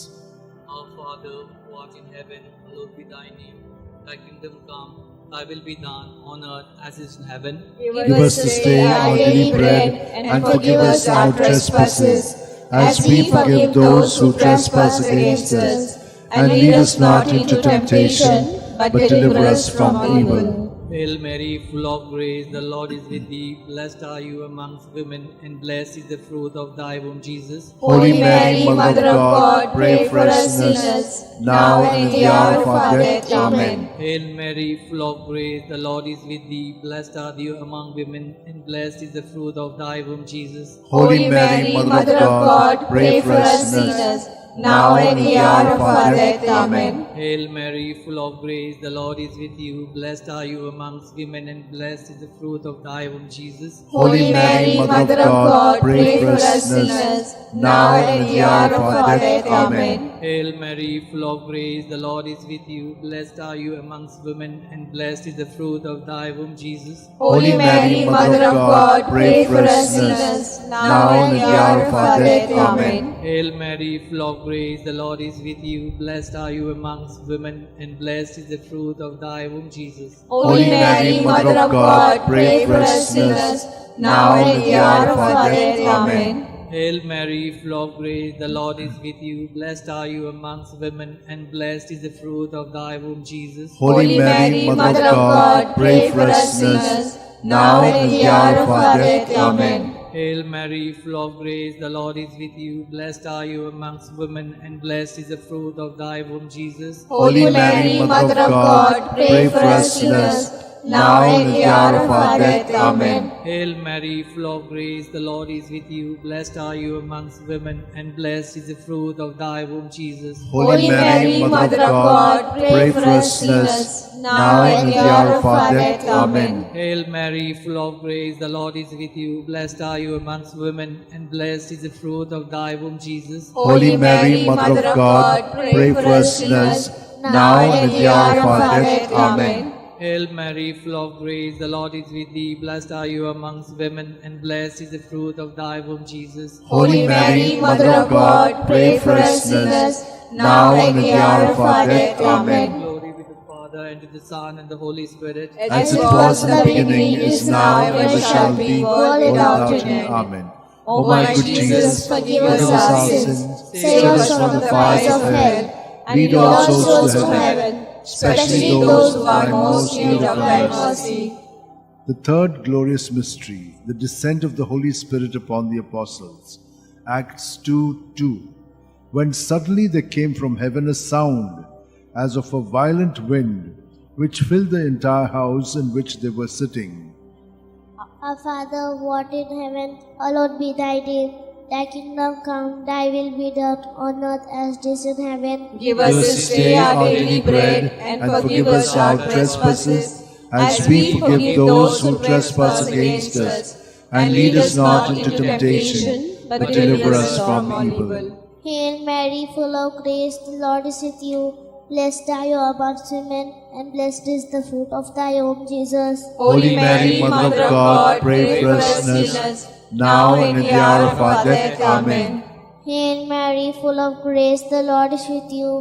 Our Father, who art in heaven, hallowed be thy name. Thy kingdom come, thy will be done on earth as it is in heaven. Give us this day our daily bread, and forgive us our trespasses, as we forgive those who trespass against us. And lead us not into temptation, but deliver us from evil. Hail Mary, full of grace, the Lord is with thee. Blessed are you amongst women, and blessed is the fruit of thy womb, Jesus. Holy Mary, Mother of God, pray for us sinners, now and at the hour of our death. Amen. Hail Mary, full of grace, the Lord is with thee. Blessed are you among women, and blessed is the fruit of thy womb, Jesus. Holy Mary, Mother of God, pray for us sinners, now and at the hour of our death. Amen. Hail Mary, full of grace, the Lord is with you. Blessed are you amongst women, and blessed is the fruit of thy womb, Jesus. Holy Mary, Mother of God, pray for us sinners, now and at the hour of our death. Amen. Hail Mary, full of grace, the Lord is with you. Blessed are you amongst women, and blessed is the fruit of thy womb, Jesus. Holy Mary, Mother of God, pray for us sinners, now and at the hour of our death. Amen. Hail Mary, full of grace, the Lord is with you. Blessed are you amongst women, and blessed is the fruit of thy womb, Jesus. Holy Mary, Mother of God, pray for us sinners, now and at the hour of our death. Amen. Hail Mary, full of grace, the Lord is with you. Blessed are you amongst women, and blessed is the fruit of thy womb, Jesus. Holy Mary, Mother of God, pray for us sinners, now and at the hour of our death. Amen. Hail Mary, full of grace, the Lord is with you. Blessed are you amongst women, and blessed is the fruit of thy womb, Jesus. Holy Mary, Mother of God, pray for us sinners, now and at the hour of our death. Amen. Hail Mary, full of grace, the Lord is with you. Blessed are you amongst women, and blessed is the fruit of thy womb, Jesus. Holy Mary, Mother of God, pray for us sinners, now and at the hour of our death. Amen. Hail Mary, full of grace, the Lord is with you. Blessed are you amongst women, and blessed is the fruit of thy womb, Jesus. Holy Mary, Mother of God, pray for us sinners, now and at the hour of our death. Amen. Hail Mary, full of grace, the Lord is with thee. Blessed are you amongst women, and blessed is the fruit of thy womb, Jesus. Holy Mary, Mother of God, pray for us sinners, now and at the hour of our death. Amen. Glory be to the Father, and to the Son, and the Holy Spirit. As it was in the beginning, is now, and ever shall be, world without end. Amen. O my good Jesus, forgive us our sins, save us from the fires of hell, and lead all souls to heaven, especially those who are most in need of thy mercy. The third glorious mystery, the descent of the Holy Spirit upon the apostles. Acts 2:2. When suddenly there came from heaven a sound, as of a violent wind, which filled the entire house in which they were sitting. Our Father, who art in heaven, hallowed be thy name. Thy kingdom come, thy will be done, on earth as it is in heaven. Give us this day our daily bread, and forgive us our trespasses, as we forgive those who trespass against us. And lead us not into temptation, but deliver us from evil. Hail Mary, full of grace, the Lord is with you. Blessed are you amongst women, and blessed is the fruit of thy womb, Jesus. Holy Mary, Mother of God, pray for us sinners, now and at the hour of our death. Amen. Hail Mary, full of grace, the Lord is with you.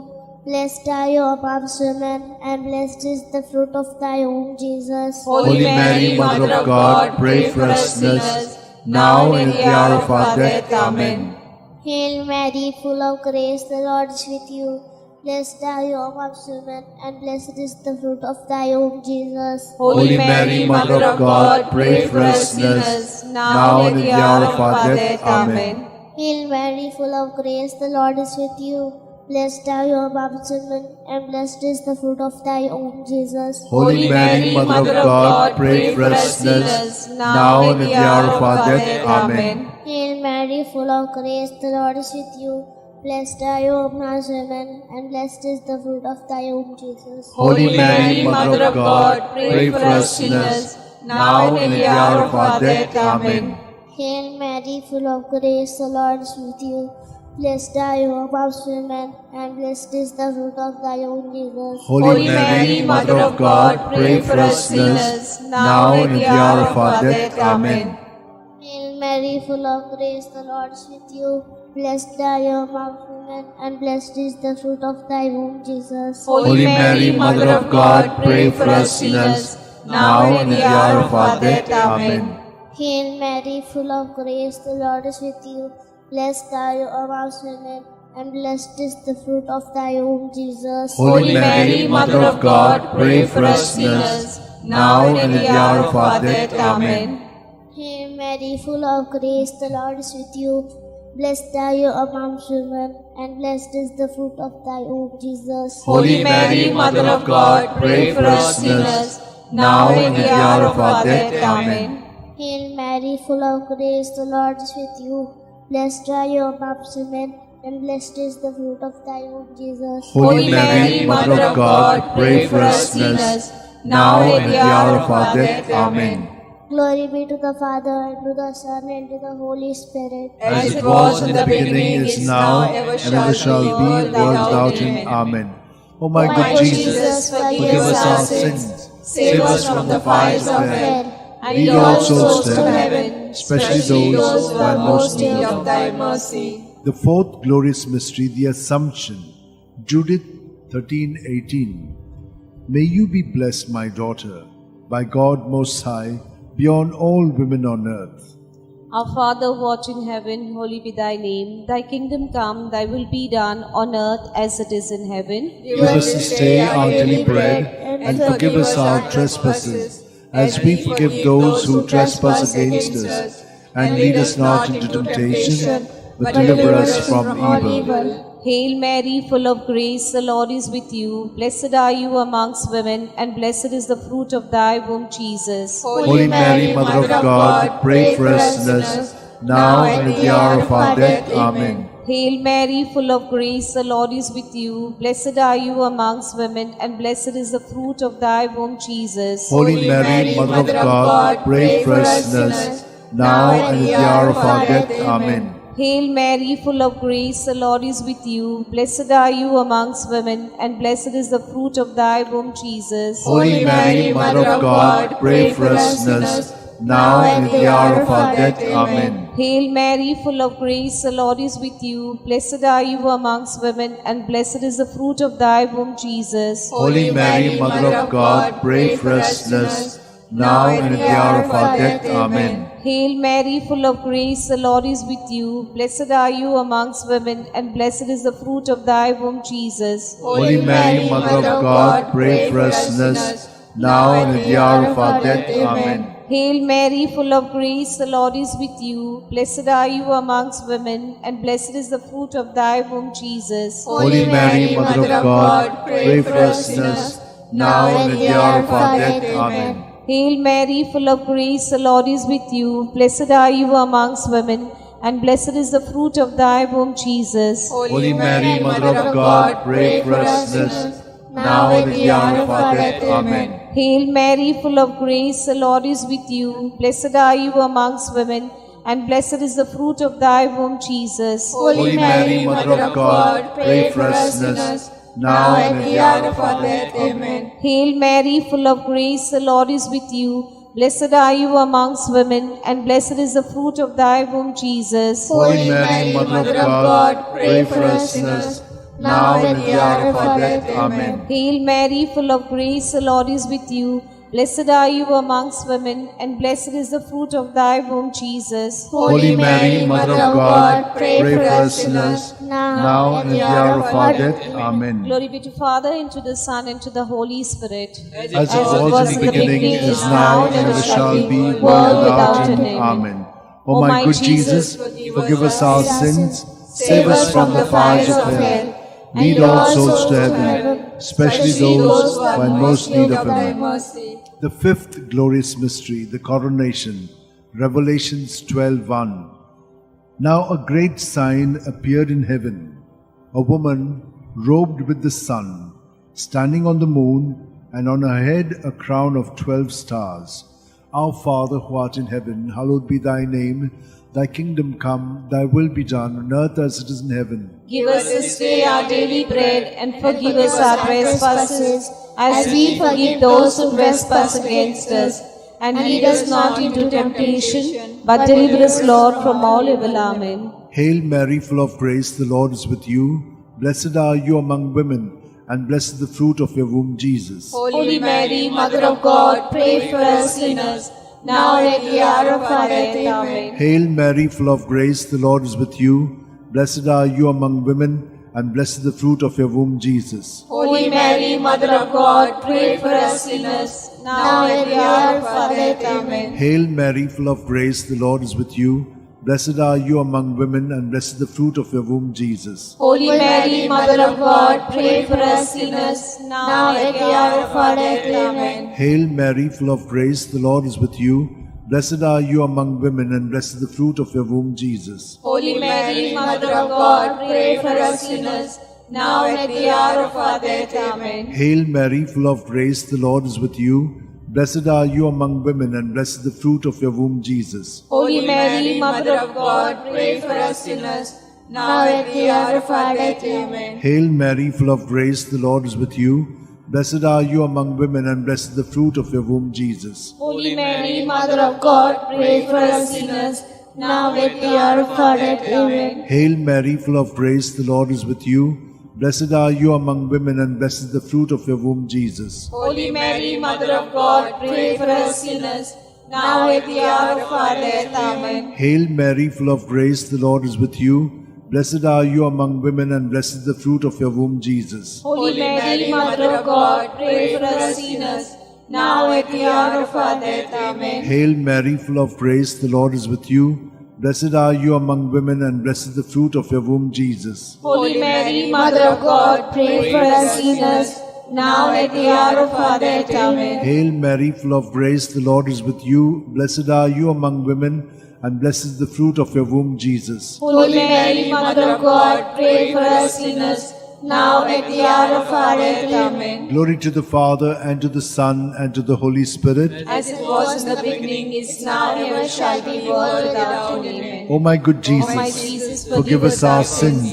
Blessed are you amongst women, and blessed is the fruit of thy womb, Jesus. Holy Mary, Mother of God, pray for us sinners, now and at the hour of our death. Amen. Hail Mary, full of grace, the Lord is with you. Blessed are you amongst women, and blessed is the fruit of thy womb, Jesus. Holy Mary, Mother of God, pray for us sinners, now and at the hour of our death. Amen. Hail Mary, full of grace, the Lord is with you. Blessed are you amongst women, and blessed is the fruit of thy womb, Jesus. Holy Mary, Mother of God, pray for us sinners, now and at the hour of our death. Amen. Hail Mary, full of grace, the Lord is with you. Blessed are you amongst women, and blessed is the fruit of thy womb, Jesus. Holy Mary, Mother of God, pray for us sinners, now and at the hour of our death. Amen. Hail Mary, full of grace, the Lord is with you. Blessed are you amongst women, and blessed is the fruit of thy womb, Jesus. Holy Mary, Mother of God, pray for us sinners, now and at the hour of our death. Amen. Hail Mary, full of grace, the Lord is with you. Blessed are you amongst women, and blessed is the fruit of thy womb, Jesus. Holy Mary, Mother of God, pray for us sinners, now and at the hour of our death. Amen. Hail Mary, full of grace, the Lord is with you. Blessed are you amongst women, and blessed is the fruit of thy womb, Jesus. Holy Mary, Mother of God, pray for us sinners, now and at the hour of our death. Amen. Hail Mary, full of grace, the Lord is with you. Blessed are you amongst women, and blessed is the fruit of thy womb, Jesus. Holy Mary, Mother of God, pray for us sinners, now and at the hour of our death. Amen. Hail Mary, full of grace, the Lord is with you. Blessed are you amongst women, and blessed is the fruit of thy womb, Jesus. Holy Mary, Mother of God, pray for us sinners, now and at the hour of our death. Amen. Glory be to the Father, and to the Son, and to the Holy Spirit. As it was in the beginning, is now, and ever shall be, world without end. Amen. O my good Jesus, forgive us our sins, save us from the fires of hell, and lead all souls to heaven, especially those who are most in need of thy mercy. The fourth glorious mystery, the Assumption. Judith 13:18. May you be blessed, my daughter, by God Most High, beyond all women on earth. Our Father who art in heaven, hallowed be thy name. Thy kingdom come, thy will be done on earth as it is in heaven. Give us this day our daily bread, and forgive us our trespasses, as we forgive those who trespass against us. And lead us not into temptation, but deliver us from evil. Hail Mary, full of grace, the Lord is with you. Blessed are you amongst women, and blessed is the fruit of thy womb, Jesus. Holy Mary, Mother of God, pray for us sinners, now and at the hour of our death. Amen. Hail Mary, full of grace, the Lord is with you. Blessed are you amongst women, and blessed is the fruit of thy womb, Jesus. Holy Mary, Mother of God, pray for us sinners, now and at the hour of our death. Amen. Hail Mary, full of grace, the Lord is with you. Blessed are you amongst women, and blessed is the fruit of thy womb, Jesus. Holy Mary, Mother of God, pray for us sinners, now and at the hour of our death. Amen. Hail Mary, full of grace, the Lord is with you. Blessed are you amongst women, and blessed is the fruit of thy womb, Jesus. Holy Mary, Mother of God, pray for us sinners, now and at the hour of our death. Amen. Hail Mary, full of grace, the Lord is with you. Blessed are you amongst women, and blessed is the fruit of thy womb, Jesus. Holy Mary, Mother of God, pray for us sinners, now and at the hour of our death. Amen. Hail Mary, full of grace, the Lord is with you. Blessed are you amongst women, and blessed is the fruit of thy womb, Jesus. Holy Mary, Mother of God, pray for us sinners, now and at the hour of our death. Amen. Hail Mary, full of grace, the Lord is with you. Blessed are you amongst women, and blessed is the fruit of thy womb, Jesus. Holy Mary, Mother of God, pray for us sinners, now and at the hour of our death. Amen. Hail Mary, full of grace, the Lord is with you. Blessed are you amongst women, and blessed is the fruit of thy womb, Jesus. Holy Mary, Mother of God, pray for us sinners, now and at the hour of our death. Amen. Hail Mary, full of grace, the Lord is with you. Blessed are you amongst women, and blessed is the fruit of thy womb, Jesus. Holy Mary, Mother of God, pray for us sinners, now and at the hour of our death. Amen. Hail Mary, full of grace, the Lord is with you. Blessed are you amongst women, and blessed is the fruit of thy womb, Jesus. Holy Mary, Mother of God, pray for us sinners, now and at the hour of our death. Amen. Glory be to Father, and to the Son, and to the Holy Spirit. As it was in the beginning, is now, and ever shall be, world without end. Amen. O my good Jesus, forgive us our sins, save us from the fires of hell. Lead all souls to heaven, especially those who are in most need of thy mercy. The fifth glorious mystery, the coronation. Revelations 12:1. Now a great sign appeared in heaven, a woman robed with the sun, standing on the moon, and on her head a crown of 12 stars. Our Father who art in heaven, hallowed be thy name. Thy kingdom come, thy will be done on earth as it is in heaven. Give us this day our daily bread, and forgive us our trespasses, as we forgive those who trespass against us. And lead us not into temptation, but deliver us, Lord, from all evil. Amen. Hail Mary, full of grace, the Lord is with you. Blessed are you among women, and blessed is the fruit of your womb, Jesus. Holy Mary, Mother of God, pray for us sinners, now and at the hour of our death. Amen. Hail Mary, full of grace, the Lord is with you. Blessed are you among women, and blessed is the fruit of your womb, Jesus. Holy Mary, Mother of God, pray for us sinners, now and at the hour of our death. Amen. Hail Mary, full of grace, the Lord is with you. Blessed are you among women, and blessed is the fruit of your womb, Jesus. Holy Mary, Mother of God, pray for us sinners, now and at the hour of our death. Amen. Hail Mary, full of grace, the Lord is with you. Blessed are you among women, and blessed is the fruit of your womb, Jesus. Holy Mary, Mother of God, pray for us sinners, now and at the hour of our death. Amen. Hail Mary, full of grace, the Lord is with you. Blessed are you among women, and blessed is the fruit of your womb, Jesus. Holy Mary, Mother of God, pray for us sinners, now and at the hour of our death. Amen. Hail Mary, full of grace, the Lord is with you. Blessed are you among women, and blessed is the fruit of your womb, Jesus. Holy Mary, Mother of God, pray for us sinners, now and at the hour of our death. Amen. Hail Mary, full of grace, the Lord is with you. Blessed are you among women, and blessed is the fruit of your womb, Jesus. Holy Mary, Mother of God, pray for us sinners, now at the hour of our death. Amen. Hail Mary, full of grace, the Lord is with you. Blessed are you among women, and blessed is the fruit of your womb, Jesus. Holy Mary, Mother of God, pray for us sinners, now at the hour of our death. Amen. Hail Mary, full of grace, the Lord is with you. Blessed are you among women, and blessed is the fruit of your womb, Jesus. Holy Mary, Mother of God, pray for us sinners, now and at the hour of our death. Amen. Hail Mary, full of grace, the Lord is with you. Blessed are you among women, and blessed is the fruit of your womb, Jesus. Holy Mary, Mother of God, pray for us sinners, now and at the hour of our death. Amen. Glory to the Father, and to the Son, and to the Holy Spirit. As it was in the beginning, is now, and ever shall be, world without end. Amen. O my good Jesus, my Jesus, forgive us our sins,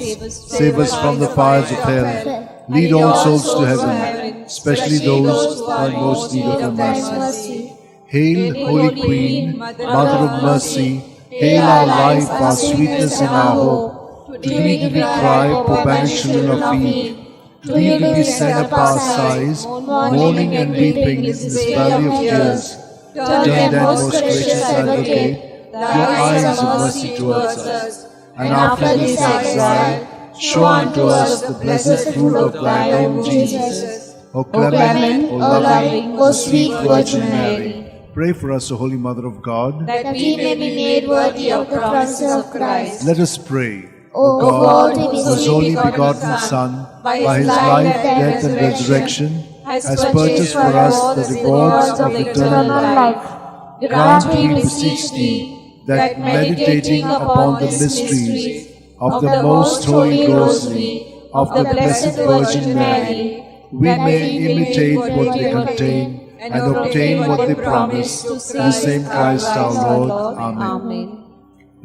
save us from the fires of hell, lead all souls to heaven, especially those who are in most need of your mercy. Hail, Holy Queen, Mother of Mercy, hail our life, our sweetness, and our hope. To thee do we cry, poor banished children of Eve. To thee do we send up our sighs, mourning and weeping in this valley of tears. Turn then, most gracious Advocate, your eyes of mercy towards us, and after this exile, show unto us the blessed fruit of thy womb, Jesus. O clement, O loving, O sweet Virgin Mary, pray for us, O Holy Mother of God, that we may be made worthy of the promises of Christ. Let us pray. O God, God, whose only begotten Son, by his life, death, and resurrection, has purchased for us the rewards of eternal life, grant, we beseech thee, that meditating upon the mysteries of the most holy Rosary of the Blessed Virgin Mary, we may imitate what they contain and obtain what they promise through the same Christ our Lord. Amen.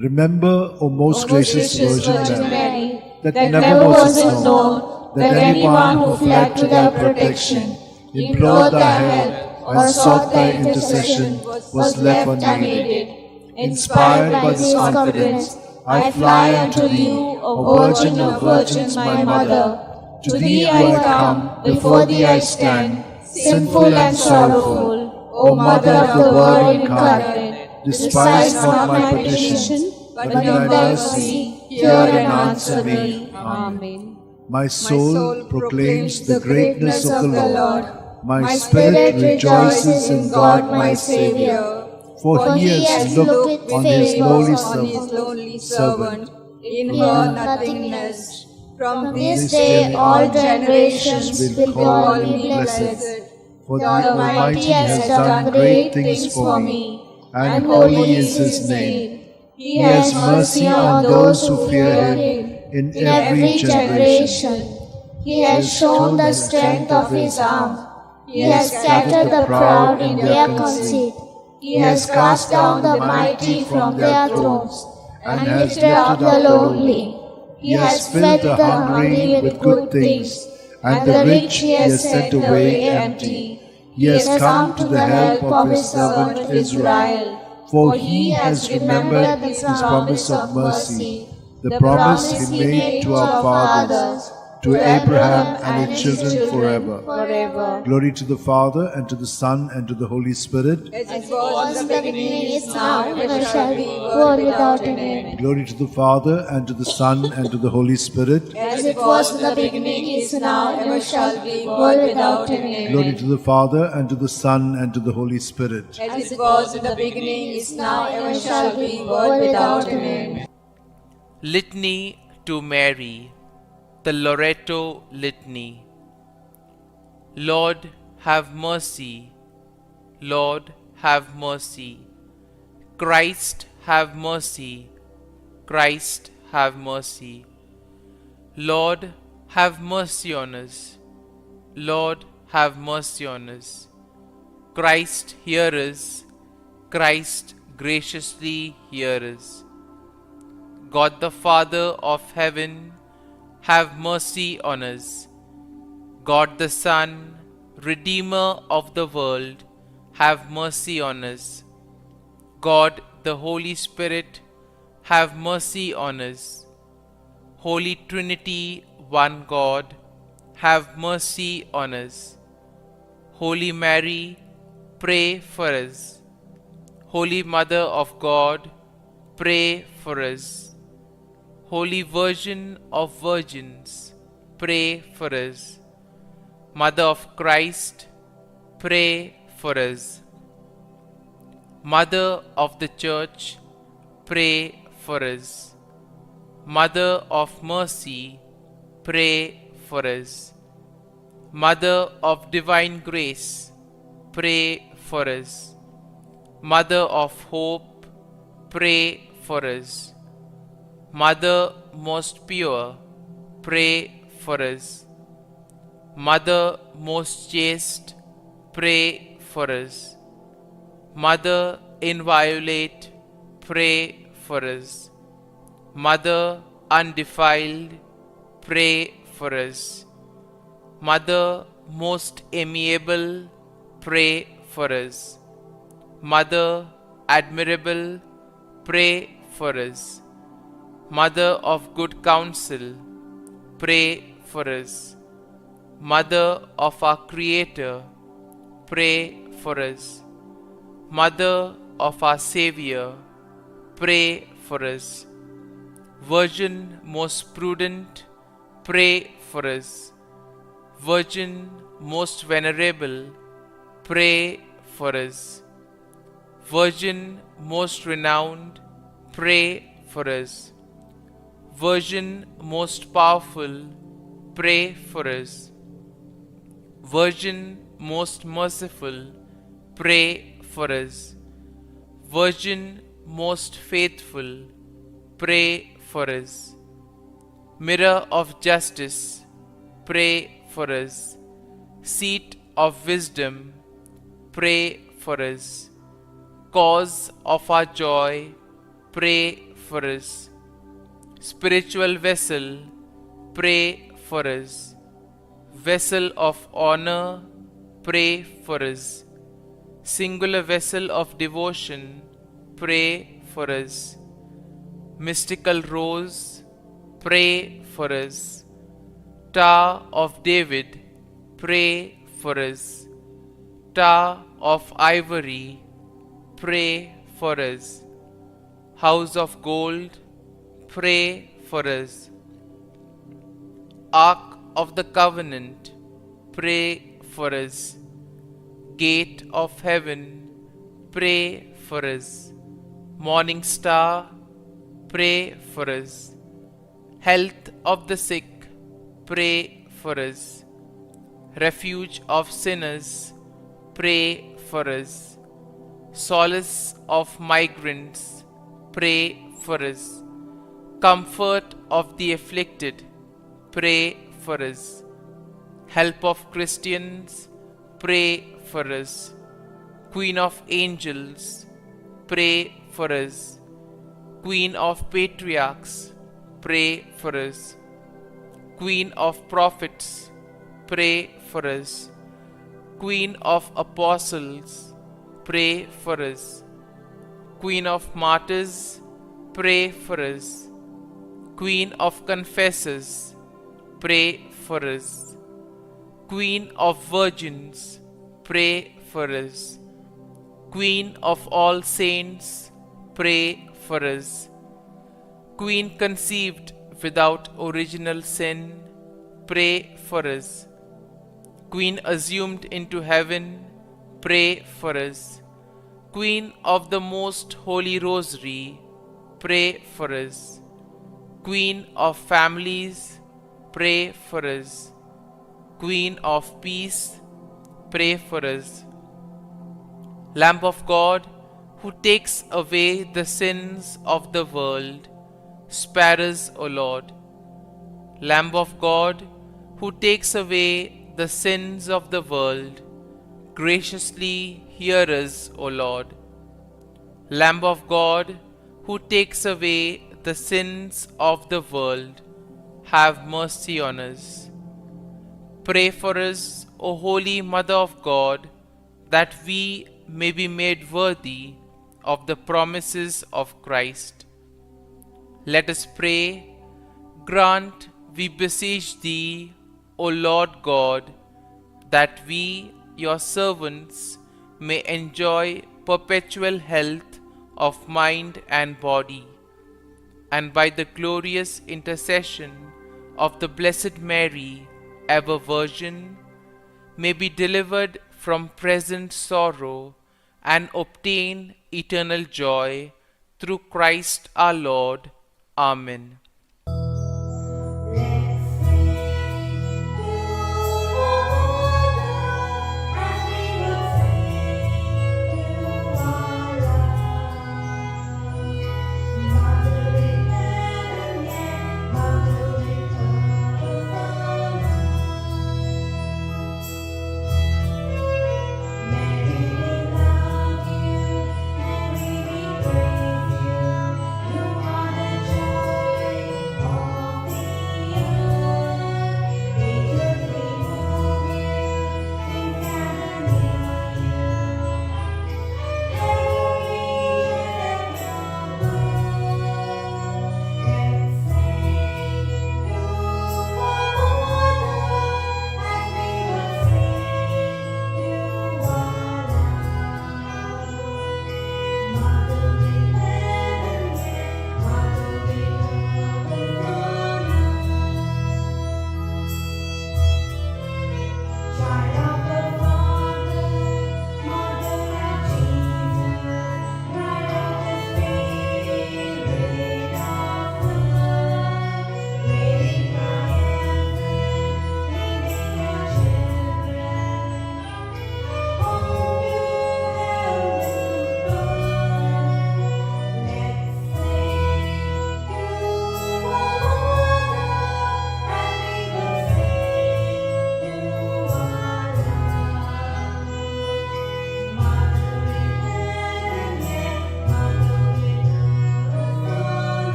Remember, O most gracious Virgin Mary, that never was it known that anyone who fled to thy protection, implored thy help, or sought thy intercession was left unaided. Inspired by this confidence, I fly unto thee, O Virgin of Virgins, my Mother. To thee I come, before thee I stand, sinful and sorrowful. O Mother of the Word incarnate, despise not my petition, but in thy mercy hear and answer me. Amen. My soul proclaims the greatness of the Lord. My spirit rejoices in God my Saviour. For he has looked on his lowly servant, in her nothingness. From This day all generations will call me blessed. For The the Almighty has done great things for me, and holy is his name. He has mercy on those who fear him in in every generation. He has shown the strength of his arm. He has scattered the proud in their conceit. He has cast down the mighty from their thrones, and lifted up the lowly. He has filled the hungry with good things, and the rich he has sent away empty. He has come to the help of his servant Israel, For he has remembered his promise of mercy, the promise he made to our fathers, to Abraham and his children forever. Glory to the Father, and to the Son, and to the Holy Spirit. as it was in the beginning, is now, and ever shall be, world without end. Glory to the Father, and to the Son, and to the Holy Spirit. As it was in the beginning, is now, and ever shall be, world without end. Glory to the Father, and to the Son, and to the Holy Spirit. as it was in the beginning, is now, and ever shall be, world without end. Litany to Mary, the Loretto Litany. Lord, have mercy. Lord, have mercy. Christ, have mercy. Christ, have mercy. Lord, have mercy on us. Lord, have mercy on us. Christ, hear us. Christ, graciously hear us. God the Father of heaven, have mercy on us. God the Son, Redeemer of the world, have mercy on us. God the Holy Spirit, have mercy on us. Holy Trinity, one God, have mercy on us. Holy Mary, pray for us. Holy Mother of God, pray for us. Holy Virgin of Virgins, pray for us. Mother of Christ, pray for us. Mother of the Church, pray for us. Mother of mercy, pray for us. Mother of divine grace, pray for us. Mother of hope, pray for us. Mother most pure, pray for us. Mother most chaste, pray for us. Mother inviolate, pray for us. Mother undefiled, pray for us. Mother most amiable, pray for us. Mother admirable, pray for us. Mother of good counsel, pray for us. Mother of our Creator, pray for us. Mother of our Xavier, pray for us. Virgin most prudent, pray for us. Virgin most venerable, pray for us. Virgin most renowned, pray for us. Virgin most powerful, pray for us. Virgin most merciful, pray for us. Virgin most faithful, pray for us. Mirror of justice, pray for us. Seat of wisdom, pray for us. Cause of our joy, pray for us. Spiritual vessel, pray for us. Vessel of honor, pray for us. Singular vessel of devotion, pray for us. Mystical rose, pray for us. Tower of David, pray for us. Tower of ivory, pray for us. House of gold, pray for us. Ark of the covenant, pray for us. Gate of heaven, pray for us. Morning star, pray for us. Health of the sick, pray for us. Refuge of sinners, pray for us. Solace of migrants, pray for us. Comfort of the afflicted, pray for us. Help of Christians, pray for us. Queen of angels, pray for us. Queen of patriarchs, pray for us. Queen of prophets, pray for us. Queen of apostles, pray for us. Queen of martyrs, pray for us. Queen of confessors, pray for us. Queen of virgins, pray for us. Queen of all saints, pray for us. Queen conceived without original sin, pray for us. Queen assumed into heaven, pray for us. Queen of the most holy Rosary, pray for us. Queen of families, pray for us. Queen of peace, pray for us. Lamb of God, who takes away the sins of the world, spare us, O Lord. Lamb of God, who takes away the sins of the world, graciously hear us, O Lord. Lamb of God, who takes away the sins of the world, have mercy on us. Pray for us, O Holy Mother of God, that we may be made worthy of the promises of Christ. Let us pray. Grant, we beseech Thee, O Lord God, that we, Your servants, may enjoy perpetual health of mind and body, and by the glorious intercession of the Blessed Mary, ever Virgin, may be delivered from present sorrow and obtain eternal joy, through Christ our Lord. Amen.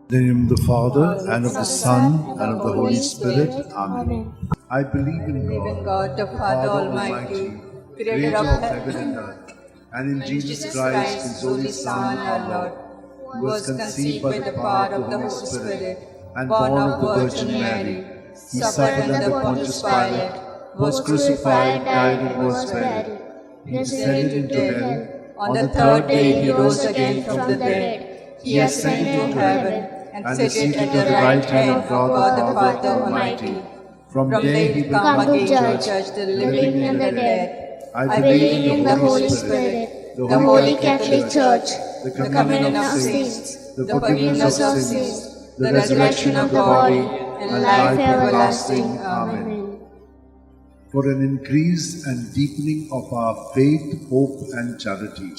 In the name of the Father, and of the Son, and of the Holy Spirit. Amen. I believe in God, the Father Almighty, creator of heaven and earth, and in Jesus Christ, his only Son, our Lord, who was conceived by the power of the Holy Spirit, and born of the Virgin Mary. He suffered under Pontius Pilate, was crucified, died, and was buried. He descended into hell. On the third day he rose again from the dead. He ascended into heaven, and seated at the right hand of God the Father Almighty. From there he will come again to judge the living and the dead. I believe in the Holy Spirit, the Holy Catholic Church, the communion of saints, the forgiveness of sins, the resurrection of the body, and life everlasting. Amen. For an increase and deepening of our faith, hope, and charity.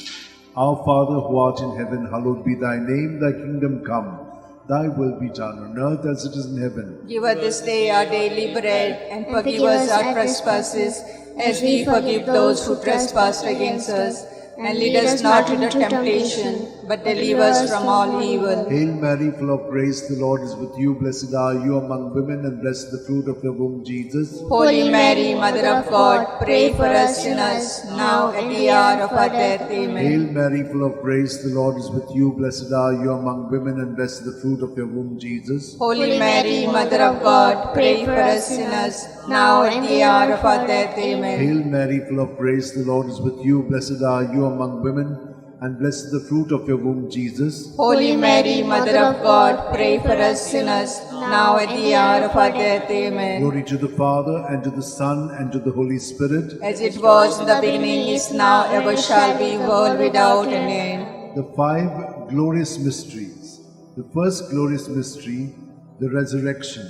Our Father who art in heaven, hallowed be thy name, thy kingdom come. Thy will be done on earth as it is in heaven. Give us this day our daily bread, and forgive us our trespasses, as we forgive those who trespass against us. And lead us not into temptation, but deliver us from all evil. Hail Mary, full of grace, the Lord is with you. Blessed are you among women, and blessed the fruit of your womb, Jesus. Holy Mary, Mother of God, pray for us sinners, now and at the hour of our death. Amen. Hail Mary, full of grace, the Lord is with you. Blessed are you among women, and blessed the fruit of your womb, Jesus. Holy Mary, Mother of God, pray for us sinners, now and at the hour of our death. Amen. Hail Mary, full of grace, the Lord is with you. Blessed are you among women, and blessed the fruit of your womb, Jesus. Holy Mary, Mother of God, pray for us sinners, now at the hour of our death. Amen. Glory to the Father, and to the Son, and to the Holy Spirit. As it was in the beginning, is now, ever shall be, world without an end. The five glorious mysteries. The first glorious mystery, the resurrection.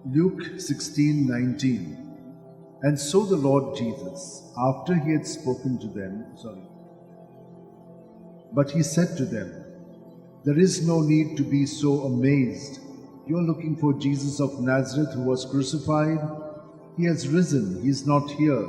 Luke 16:19. And so the Lord Jesus, after he had spoken to them, but he said to them, there is no need to be so amazed. You are looking for Jesus of Nazareth who was crucified. He has risen, he is not here.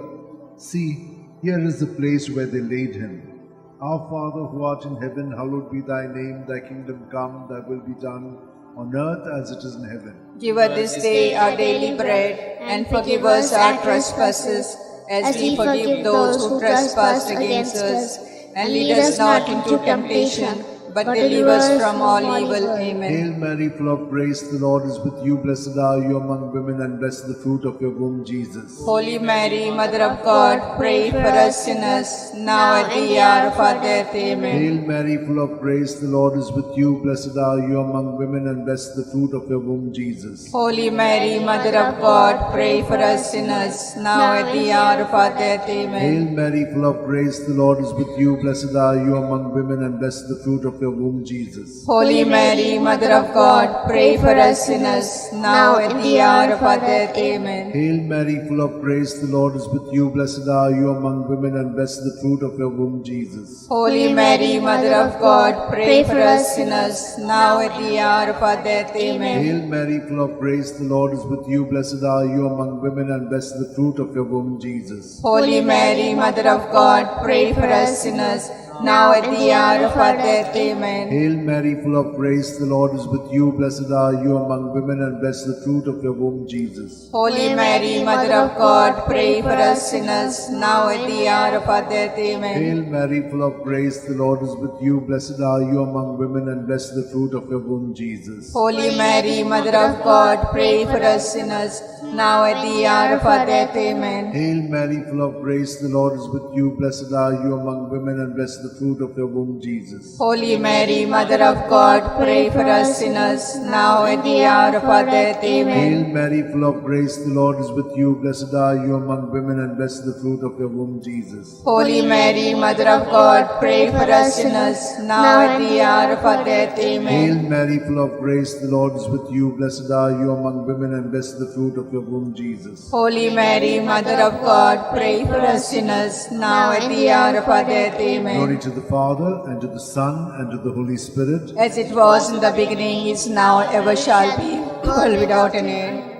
See, here is the place where they laid him. Our Father who art in heaven, hallowed be thy name, thy kingdom come, thy will be done, on earth as it is in heaven. Give us this day our daily bread, and forgive us our trespasses, as we forgive those who trespass against us. And lead us not into temptation, but deliver us from all evil. Amen. Hail Mary, full of grace, the Lord is with you. Blessed are you among women, and blessed the fruit of your womb, Jesus. Holy Mary, Mother of God, pray for us sinners, now at the hour of our death. Amen. Hail Mary, full of grace, the Lord is with you. Blessed are you among women, and blessed the fruit of your womb, Jesus. Holy Mary, Mother of God, pray for us sinners, now at the hour of our death. Amen. Hail Mary, full of grace, the Lord is with you. Blessed are you among women, and blessed the fruit of your womb, Jesus. Holy Mary, Mother of God, pray for us sinners, now at the hour of our death. Amen. Hail Mary, full of grace, the Lord is with you. Blessed are you among women, and blessed the fruit of your womb, Jesus. Holy Mary, Mother of God, pray for us sinners, now at the hour of our death. Amen. Hail Mary, full of grace, the Lord is with you. Blessed are you among women, and blessed the fruit of your womb, Jesus. Holy Mary, Mother of God, pray for us sinners, now at the hour of our death. Amen. Hail Mary, full of grace, the Lord is with you. Blessed are you among women, and blessed the fruit of your womb, Jesus. Holy Mary, Mother of God, pray for us sinners, now at the hour of our death. Amen. Hail Mary, full of grace, the Lord is with you. Blessed are you among women, and blessed the fruit of your womb, Jesus. Holy Mary, Mother of God, pray for us sinners, now at the hour of our death. Amen. Hail Mary, full of grace, the Lord is with you. Blessed are you among women, and blessed the fruit of your womb, Jesus. Holy Mary, Mother of God, pray for us sinners, now at the hour of our death. Amen. Hail Mary, full of grace, the Lord is with you. Blessed are you among women, and blessed the fruit of your womb, Jesus. Holy Mary, Mother of God, pray for us sinners, now at the hour of our death. Amen. Hail Mary, full of grace, the Lord is with you. Blessed are you among women, and blessed the fruit of your womb, Jesus. Holy Mary, Mother of God, pray for us sinners, now at the hour of our death. Amen. Glory to the Father, and to the Son, and to the Holy Spirit. As it was in the beginning, is now, ever shall be, world without an end.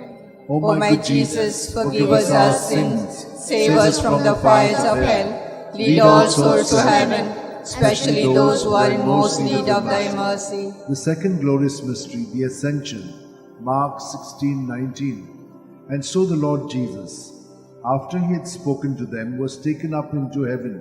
O O my Jesus, forgive us our sins, save us from the fires of hell, lead all souls to heaven, especially those who are in most need of thy mercy. The second glorious mystery, the Ascension, Mark 16:19. And so the Lord Jesus, after he had spoken to them, was taken up into heaven.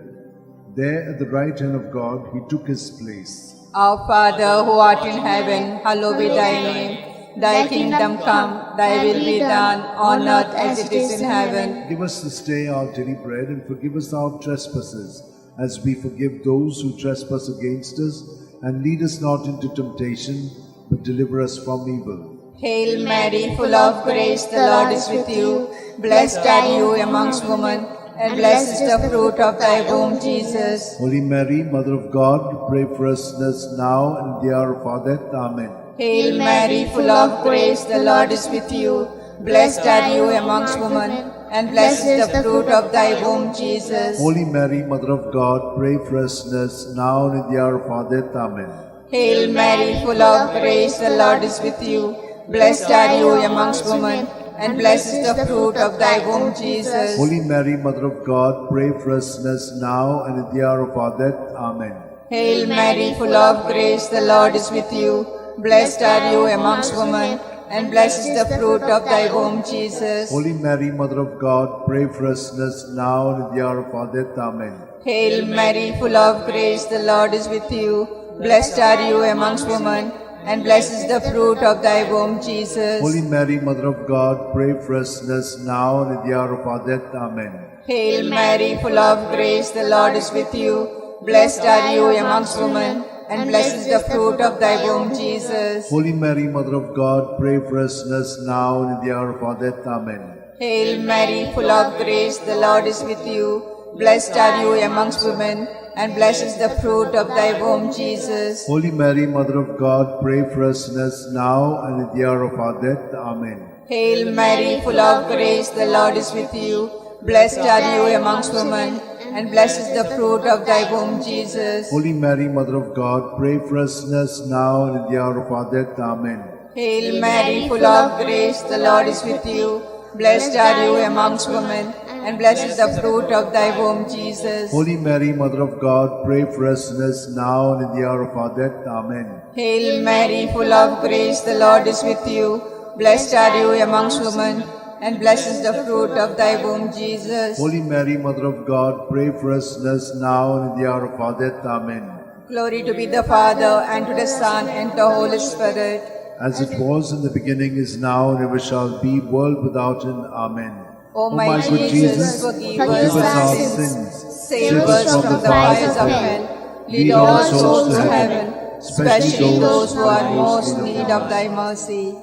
There at the right hand of God he took his place. Our Father, who art in heaven, hallowed be thy name. Thy kingdom come, thy will be done, on earth as it is in heaven. Give us this day our daily bread, and forgive us our trespasses, as we forgive those who trespass against us. And lead us not into temptation, but deliver us from evil. Hail Mary, full of grace, the Lord is with you. Blessed are you amongst women, and blessed is the fruit of thy womb, Jesus. Holy Mary, Mother of God, pray for us sinners now and in the hour of our death. Amen. Hail Mary, full of grace, the Lord is with you. Blessed are you amongst women, and blessed is the fruit of thy womb, Jesus. Holy Mary, Mother of God, pray for us sinners now and in the hour of our death. Amen. Hail Mary, full of grace, the Lord is with you. Blessed are you amongst women, and blessed is the fruit of thy womb, Jesus. Holy Mary, Mother of God, pray for us sinners now and in the hour of our death. Amen. Hail Mary, full of grace, the Lord is with you. Blessed are you amongst women, and blessed is the fruit of thy womb, Jesus. Holy Mary, Mother of God, pray for us sinners now and in the hour of our death. Amen. Hail Mary, full of grace, the Lord is with you. Blessed are you amongst women, and blessed is the fruit of thy womb, Jesus. Holy Mary, Mother of God, pray for us sinners now and in the hour of our death. Amen. Hail Mary, full of grace, the Lord is with you. Blessed are you amongst women, and blessed is the fruit of thy womb, Jesus. Holy Mary, Mother of God, pray for us sinners now and in the hour of our death. Amen. Hail Mary, full of grace, the Lord is with you. Blessed are you amongst women, and blessed is the fruit of thy womb, Jesus. Holy Mary, Mother of God, pray for us sinners now and in the hour of our death. Amen. Hail Mary, full of grace, the Lord is with you. Blessed are you amongst women, and blessed is the fruit of thy womb, Jesus. Holy Mary, Mother of God, pray for us sinners now and in the hour of our death. Amen. Hail Mary, full of grace, the Lord is with you. Blessed are you amongst women, and blessed is the fruit of thy womb, Jesus. Holy Mary, Mother of God, pray for us sinners now and in the hour of our death. Amen. Hail Mary, full of grace, the Lord is with you. Blessed are you amongst women, and blessed is the fruit of thy womb, Jesus. Holy Mary, Mother of God, pray for us sinners now and in the hour of our death. Amen. Glory to be the Father, and to the Son, and to the Holy Spirit. As it was in the beginning, is now, and ever shall be, world without end. Amen. O my good Jesus, forgive us our sins, save us from the fires of hell, lead all souls to heaven, especially those who are most in need of thy mercy.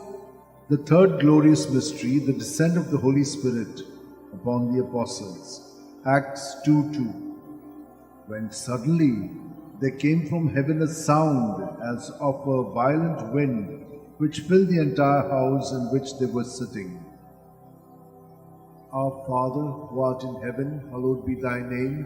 The third glorious mystery, the descent of the Holy Spirit upon the apostles. Acts 2:2. When suddenly there came from heaven a sound as of a violent wind, which filled the entire house in which they were sitting. Our Father, who art in heaven, hallowed be thy name.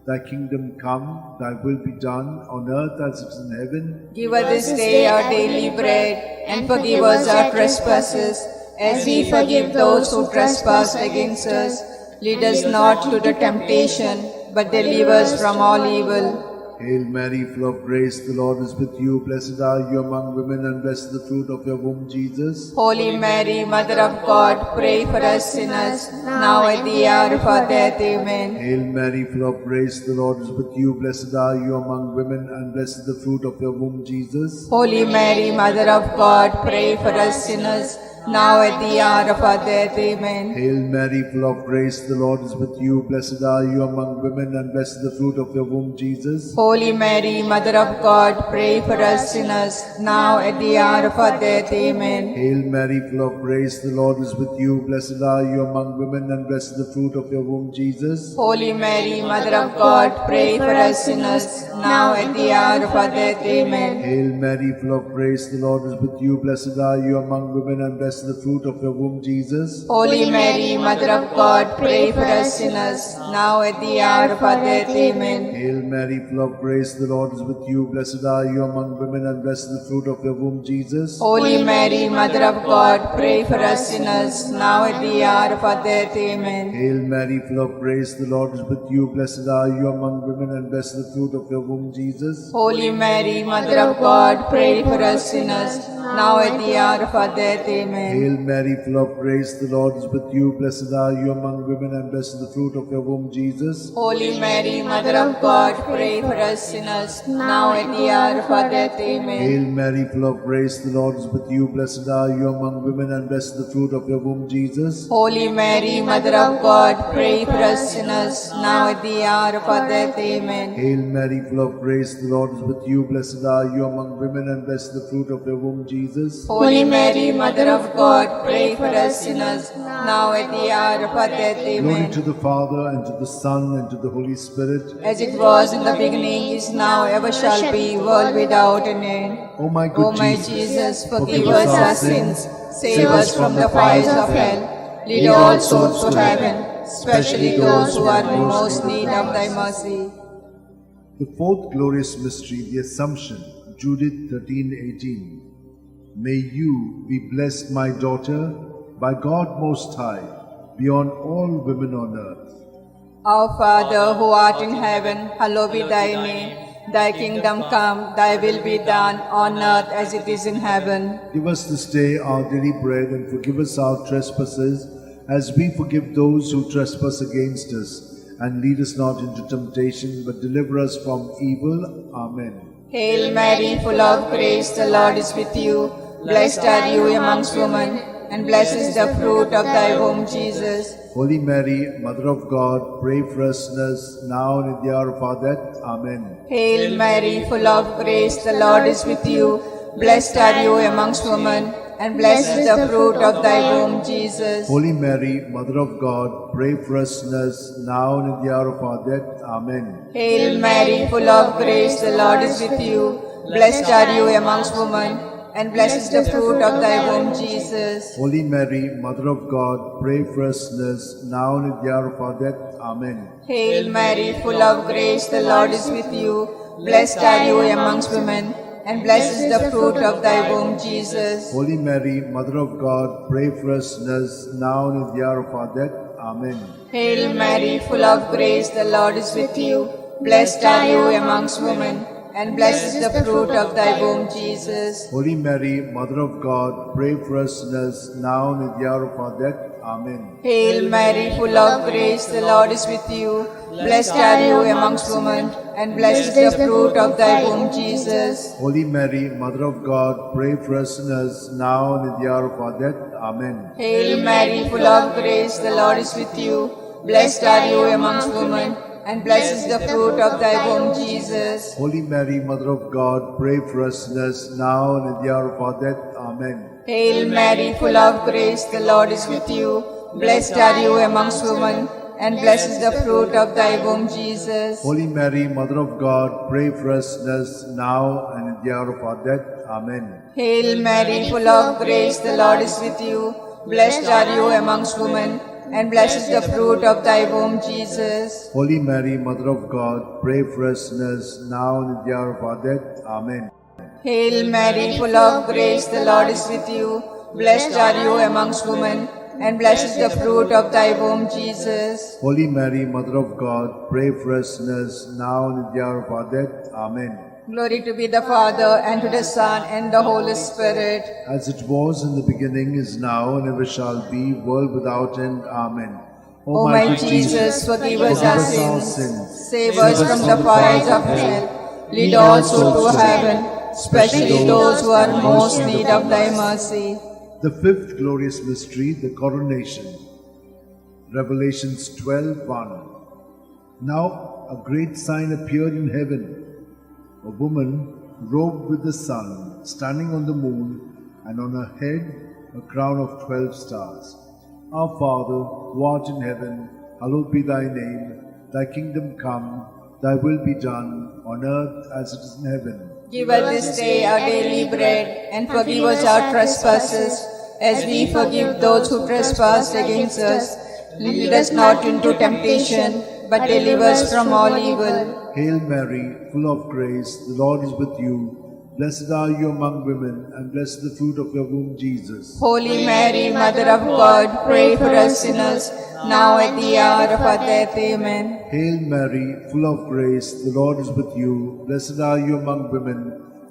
Thy kingdom come, thy will be done, on earth as it is in heaven. Give us this day our daily bread, and forgive us our trespasses, as we forgive those who trespass against us. Lead us not into temptation, but deliver us from all evil. Hail Mary, full of grace, the Lord is with you. Blessed are you among women, and blessed the fruit of your womb, Jesus. Holy Mary, Mother of God, pray for us sinners, now at the hour of our death. Amen. Hail Mary, full of grace, the Lord is with you. Blessed are you among women, and blessed the fruit of your womb, Jesus. Holy Mary, Mother of God, pray for us sinners, now at the hour of our death. Amen. Hail Mary, full of grace, the Lord is with you. Blessed are you among women, and blessed the fruit of your womb, Jesus. Holy Mary, Mother of God, pray for us sinners, now at the hour of our death. Amen. Hail Mary, full of grace, the Lord is with you. Blessed are you among women, and blessed the fruit of your womb, Jesus. Holy Mary, Mother of God, pray for us sinners, now at the hour of our death. Amen. Hail Mary, full of grace, the Lord is with you. Blessed are you among women, and blessed the fruit of your womb, Jesus. Holy Mary, Mother of God, pray for us sinners, now at the hour of our death. Amen. Hail Mary, full of grace, the Lord is with you. Blessed are you among women, and blessed the fruit of your womb, Jesus. Holy Mary, Mother of God, pray for us sinners, now at the hour of our death. Amen. Hail Mary, full of grace, the Lord is with you. Blessed are you among women, and blessed the fruit of your womb, Jesus. Holy Mary, Mother of God, pray for us sinners, now at the hour of our death. Amen. Hail Mary, full of grace, the Lord is with you. Blessed are you among women, and blessed the fruit of your womb, Jesus. Holy Mary, Mother of God, pray for us sinners, now at the hour of our death. Amen. Hail Mary, full of grace, the Lord is with you. Blessed are you among women, and blessed the fruit of your womb, Jesus. Holy Mary, Mother of God, pray for us sinners, now at the hour of our death. Amen. Hail Mary, full of grace, the Lord is with you. Blessed are you among women, and blessed the fruit of your womb, Jesus. Holy Mary, Mother of God, pray for us sinners, now at the hour of our death. Amen. Glory to the Father, and to the Son, and to the Holy Spirit. As it was in the beginning, is now, ever shall be, world without an end. O my good Jesus, forgive us our sins, save us from the fires of hell, lead all souls to heaven, especially those who are in most need of thy mercy. The fourth glorious mystery, the Assumption, Judith 13:18. May you be blessed, my daughter, by God Most High, beyond all women on earth. Our Father, who art in heaven, hallowed be thy name. Thy kingdom come, thy will be done, on earth as it is in heaven. Give us this day our daily bread, and forgive us our trespasses, as we forgive those who trespass against us. And lead us not into temptation, but deliver us from evil. Amen. Hail Mary, full of grace, the Lord is with you. Blessed are you amongst women, and blessed is the fruit of thy womb, Jesus. Holy Mary, Mother of God, pray for us sinners, now and in the hour of our death. Amen. Hail Mary, full of grace, the Lord is with you. Blessed are you amongst women, and blessed is the fruit of thy womb, Jesus. Holy Mary, Mother of God, pray for us sinners, now and in the hour of our death. Amen. Hail Mary, full of grace, the Lord is with you. Blessed are you amongst women, and blessed is the fruit of thy womb, Jesus. Holy Mary, Mother of God, pray for us sinners, now and in the hour of our death. Amen. Hail Mary, full of grace, the Lord is with you. Blessed are you amongst women, and blessed is the fruit of thy womb, Jesus. Holy Mary, Mother of God, pray for us sinners, now and in the hour of our death. Amen. Hail Mary, full of grace, the Lord is with you. Blessed are you amongst women, and blessed is the fruit of thy womb, Jesus. Holy Mary, Mother of God, pray for us sinners, now and in the hour of our death. Amen. Hail Mary, full of grace, the Lord is with you. Blessed are you amongst women, and blessed is the fruit of thy womb, Jesus. Holy Mary, Mother of God, pray for us sinners, now and in the hour of our death. Amen. Hail Mary, full of grace, the Lord is with you. Blessed are you amongst women, and blessed is the fruit of thy womb, Jesus. Holy Mary, Mother of God, pray for us sinners, now and in the hour of our death. Amen. Hail Mary, full of grace, the Lord is with you. Blessed are you amongst women, and blessed is the fruit of thy womb, Jesus. Holy Mary, Mother of God, pray for us sinners, now and in the hour of our death. Amen. Hail Mary, full of grace, the Lord is with you. Blessed are you amongst women, and blessed is the fruit of thy womb, Jesus. Holy Mary, Mother of God, pray for us sinners, now and in the hour of our death. Amen. Hail Mary, full of grace, the Lord is with you. Blessed are you amongst women, and blessed is the fruit of thy womb, Jesus. Holy Mary, Mother of God, pray for us sinners, now and in the hour of our death. Amen. Glory to be the Father, and to the Son, and the Holy Spirit. As it was in the beginning, is now, and ever shall be, world without end. Amen. O my Jesus, forgive us our sins. Save us from the fires of hell. Lead all souls to heaven, especially those who are most in need of thy mercy. The fifth glorious mystery, the coronation. Revelations 12:1. Now a great sign appeared in heaven. A woman robed with the sun, standing on the moon, and on her head a crown of 12 stars. Our Father, who art in heaven, hallowed be thy name. Thy kingdom come, thy will be done, on earth as it is in heaven. Give us this day our daily bread, and forgive us our trespasses, as we forgive those who trespass against us. Lead us not into temptation, but deliver us from all evil. Hail Mary, full of grace, the Lord is with you. Blessed are you among women, and blessed is the fruit of your womb, Jesus. Holy Mary, Mother of God, pray for us sinners, now at the hour of our death. Amen. Hail Mary, full of grace, the Lord is with you. Blessed are you among women,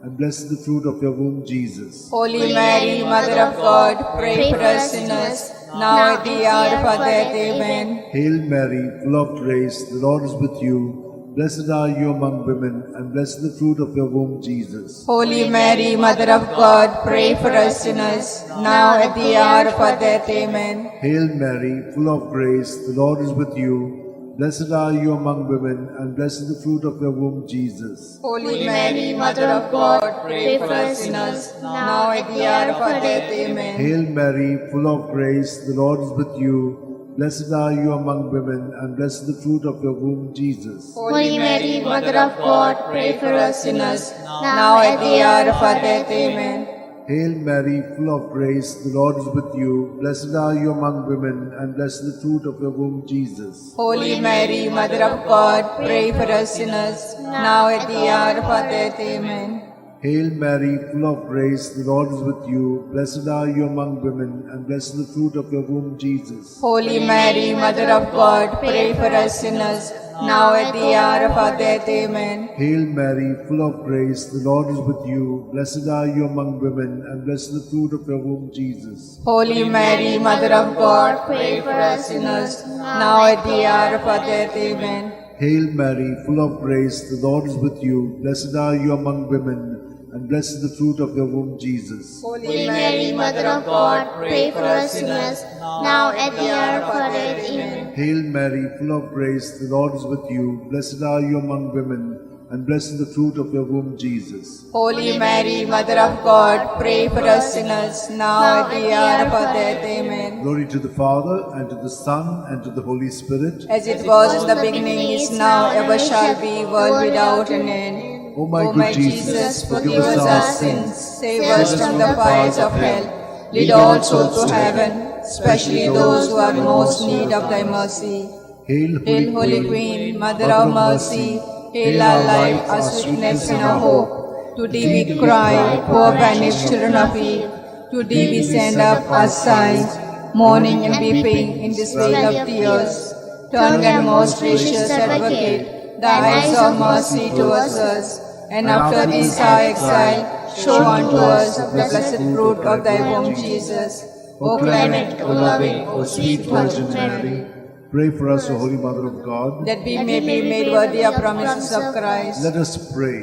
and blessed is the fruit of your womb, Jesus. Holy Mary, Mother of God, pray for us sinners, now at the hour of our death. Amen. Hail Mary, full of grace, the Lord is with you. Blessed are you among women, and blessed is the fruit of your womb, Jesus. Holy Mary, Mother of God, pray for us sinners, now at the hour of our death. Amen. Hail Mary, full of grace, the Lord is with you. Blessed are you among women, and blessed is the fruit of your womb, Jesus. Holy Mary, Mother of God, pray for us sinners, now at the hour of our death. Amen. Hail Mary, full of grace, the Lord is with you. Blessed are you among women, and blessed is the fruit of your womb, Jesus. Holy Mary, Mother of God, pray for us sinners, now at the hour of our death. Amen. Hail Mary, full of grace, the Lord is with you. Blessed are you among women, and blessed is the fruit of your womb, Jesus. Holy Mary, Mother of God, pray for us sinners, now at the hour of our death. Amen. Hail Mary, full of grace, the Lord is with you. Blessed are you among women, and blessed is the fruit of your womb, Jesus. Holy Mary, Mother of God, pray for us sinners, now at the hour of our death. Amen. Hail Mary, full of grace, the Lord is with you. Blessed are you among women, and blessed is the fruit of your womb, Jesus. Holy Mary, Mother of God, pray for us sinners, now at the hour of our death. Amen. Hail Mary, full of grace, the Lord is with you. Blessed are you among women, and blessed is the fruit of your womb, Jesus. Holy Mary, Mother of God, pray for us sinners, now at the hour of our death. Amen. Hail Mary, full of grace, the Lord is with you. Blessed are you among women, and blessed is the fruit of your womb, Jesus. Holy Mary, Mother of God, pray for us sinners, now at the hour of our death. Amen. Glory to the Father, and to the Son, and to the Holy Spirit. As it was in the beginning, is now, ever shall be, world without an end. O my good Jesus, forgive us our sins. Save us from the fires of hell. Lead all souls to heaven, especially those who are most in need of thy mercy. Hail, Hail, Holy Queen, Mother of mercy. Hail our life, our sweetness, and our hope. To thee we cry, poor banished children of Eve. To thee we send up our sighs, mourning and weeping in this vale of tears. Turn then, most gracious Advocate, thy eyes of mercy towards us, and after this our exile, show unto us the blessed fruit of thy womb, Jesus. O clement, O loving, O sweet Virgin Mary, pray for us, O Holy Mother of God, that we may be made worthy of promises of Christ. Let us pray.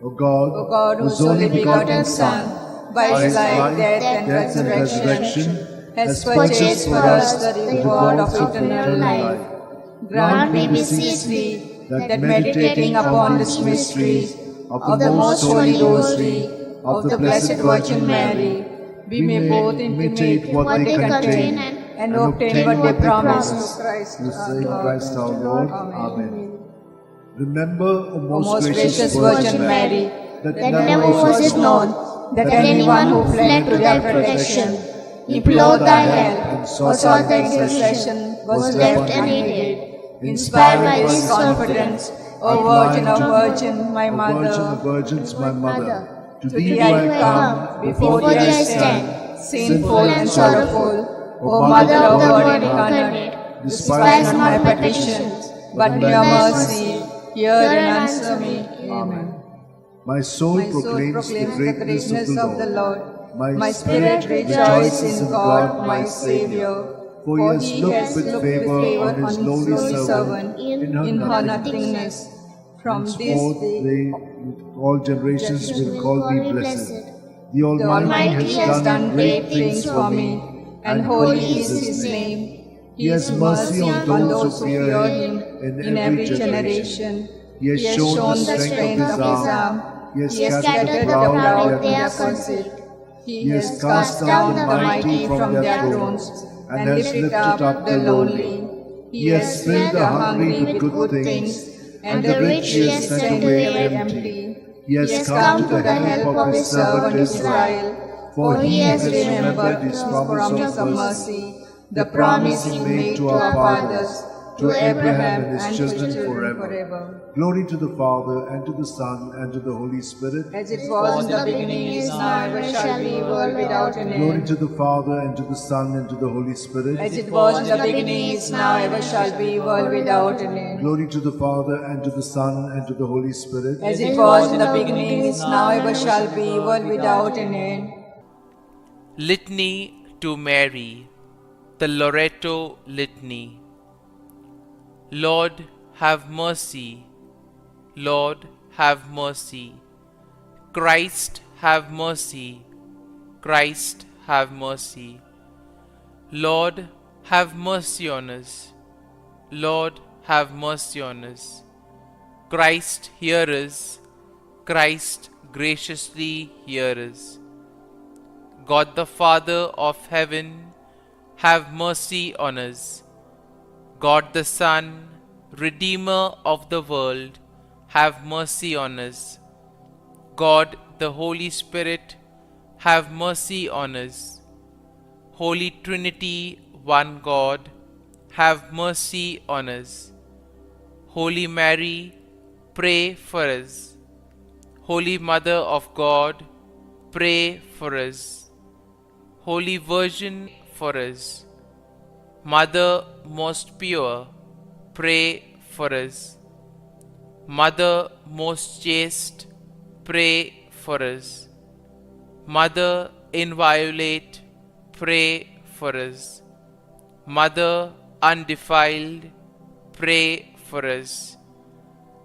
O God, whose only begotten Son, by his life, death, and resurrection, has purchased for us the reward of eternal life. Grant, we beseech thee, that meditating upon this mystery of the most holy Rosary of the Blessed Virgin Mary, we may both imitate what they contain and obtain what they promise. through same Christ our Lord. Amen. Remember, O most Gracious Virgin Mary, that Never was it known that anyone who fled to thy protection, implored thy help, or sought thy intercession, was left unaided. inspired by this confidence, O Virgin of Virgin, my Virgin Mother, of Virgins, my Mother, to to thee thee do I I come, come, before thee I stand, sinful and sorrowful. O O Mother of God God incarnate, despise not my petitions, but in your mercy, hear and answer me. Amen. My soul My soul proclaims the greatness of the Lord. My My spirit rejoices in God, my Savior. For he has looked with favor on his lowly servant in in her her nothingness. From this Henceforth day, they, all generations will call me blessed. The the Almighty Almighty has done great things for me, and holy is his name. He has mercy on those who fear him in every generation. He has shown the strength of his arm. He has scattered the proud in their conceit. He has cast down the mighty from their thrones and lifted up the lonely. He has filled the hungry with good things, and the rich he has sent away empty. He has come to the help of his servant Israel, for he has remembered his promise of mercy, the promise he made to our fathers, to Abraham and his children forever. Glory to the Father, and to the Son, and to the Holy Spirit. As it was in the beginning, is now, ever shall be, world without an Glory end. to the Father, and to the Son, and to the Holy Spirit. As it was in the beginning, is now, ever shall be, world without an end. Glory to the Father, and to the Son, and to the Holy Spirit. As it was in the beginning, is now, ever shall be, world without an end. Litany to Mary, the Loretto Litany. Lord, have mercy. Lord, have mercy. Christ, have mercy. Christ, have mercy. Lord, have mercy on us. Lord, have mercy on us. Christ, hear us. Christ, graciously hear us. God the Father of heaven, have mercy on us. God the Son, Redeemer of the world, have mercy on us. God the Holy Spirit, have mercy on us. Holy Trinity, one God, have mercy on us. Holy Mary, pray for us. Holy Mother of God, pray for us. Holy Virgin, for us. Mother most pure, pray for us. Mother most chaste, pray for us. Mother inviolate, pray for us. Mother undefiled, pray for us.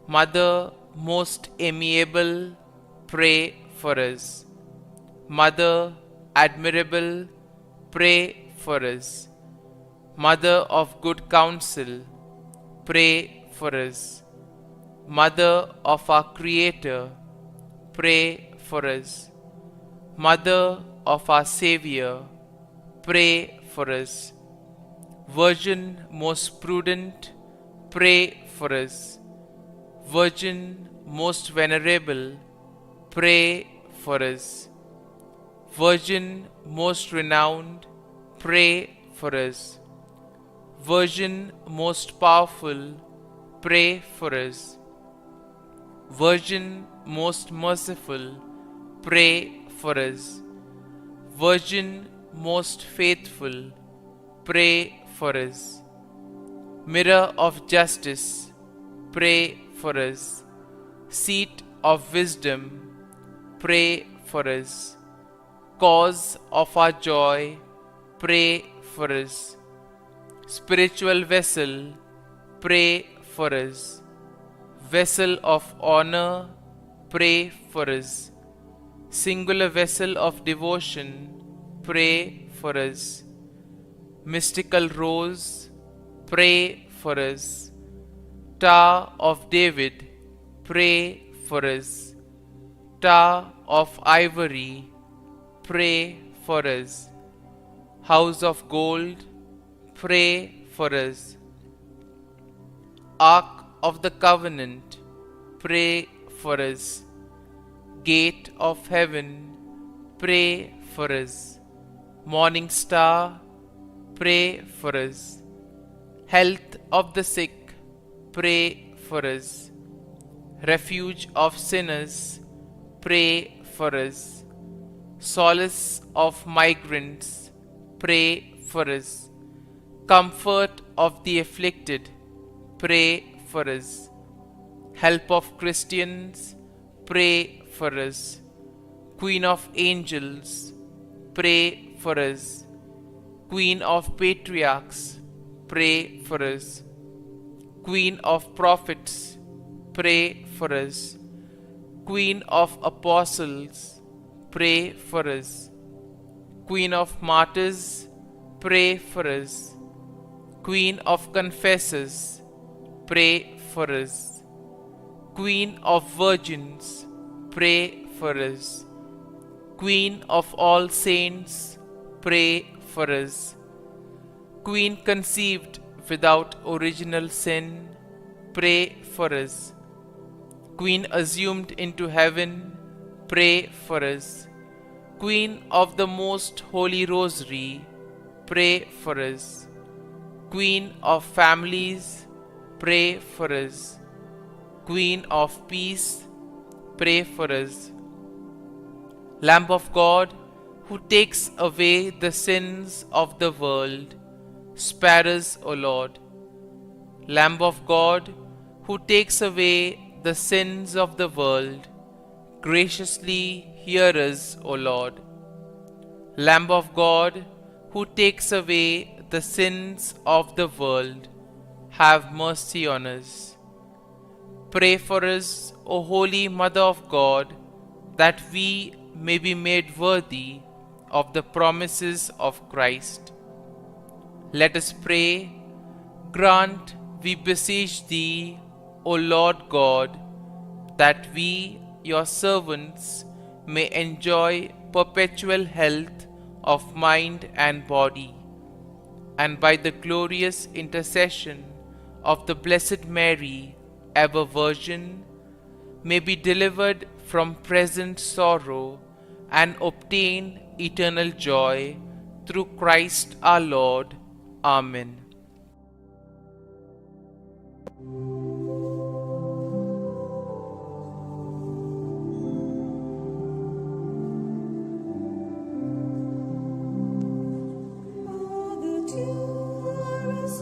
Mother most amiable, pray for us. Mother admirable, pray for us. Mother of good counsel, pray for us. Mother of our Creator, pray for us. Mother of our Savior, pray for us. Virgin most prudent, pray for us. Virgin most venerable, pray for us. Virgin most renowned, pray for us. Virgin most powerful, pray for us. Virgin most merciful, pray for us. Virgin most faithful, pray for us. Mirror of justice, pray for us. Seat of wisdom, pray for us. Cause of our joy, pray for us. Spiritual vessel, pray for us. Vessel of honor, pray for us. Singular vessel of devotion, pray for us. Mystical rose, pray for us. Tower of David, pray for us. Tower of ivory, pray for us. House of gold, pray for us. Ark of the covenant, pray for us. Gate of heaven, pray for us. Morning star, pray for us. Health of the sick, pray for us. Refuge of sinners, pray for us. Solace of migrants, pray for us. Comfort of the afflicted, pray for us. Help of Christians, pray for us. Queen of angels, pray for us. Queen of patriarchs, pray for us. Queen of prophets, pray for us. Queen of apostles, pray for us. Queen of martyrs, pray for us. Queen of confessors, pray for us. Queen of virgins, pray for us. Queen of all saints, pray for us. Queen conceived without original sin, pray for us. Queen assumed into heaven, pray for us. Queen of the Most Holy Rosary, pray for us. Queen of families, pray for us. Queen of peace, pray for us. Lamb of God, who takes away the sins of the world, spare us, O Lord. Lamb of God, who takes away the sins of the world, graciously hear us, O Lord. Lamb of God, who takes away the sins of the world, have mercy on us. Pray for us, O Holy Mother of God, that we may be made worthy of the promises of Christ. Let us pray. Grant, we beseech Thee, O Lord God, that we, Your servants, may enjoy perpetual health of mind and body, and by the glorious intercession of the Blessed Mary, ever Virgin, may be delivered from present sorrow and obtain eternal joy through Christ our Lord. Amen. Help us,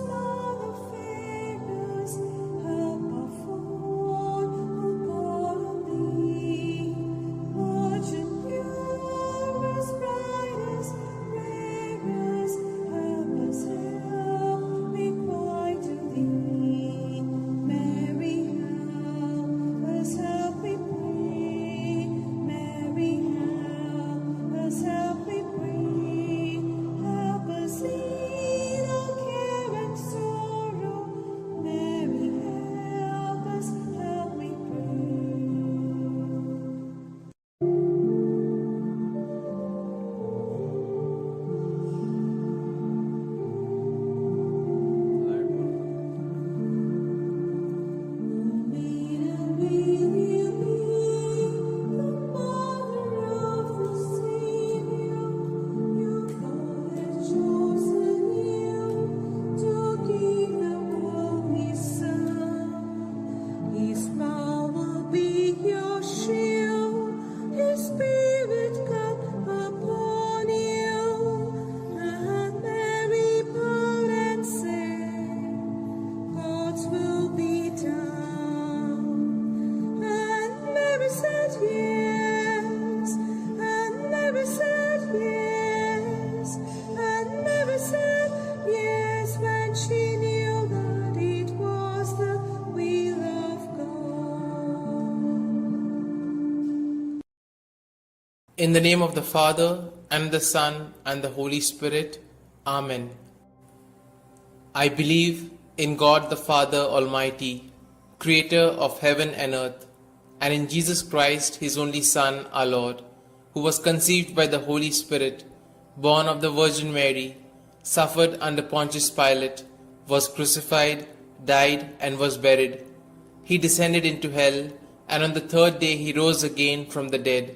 In the name of the Father, and the Son, and the Holy Spirit. Amen. I believe in God the Father Almighty, Creator of heaven and earth, and in Jesus Christ, His only Son, our Lord, who was conceived by the Holy Spirit, born of the Virgin Mary, suffered under Pontius Pilate, was crucified, died, and was buried. He descended into hell, and on the third day He rose again from the dead.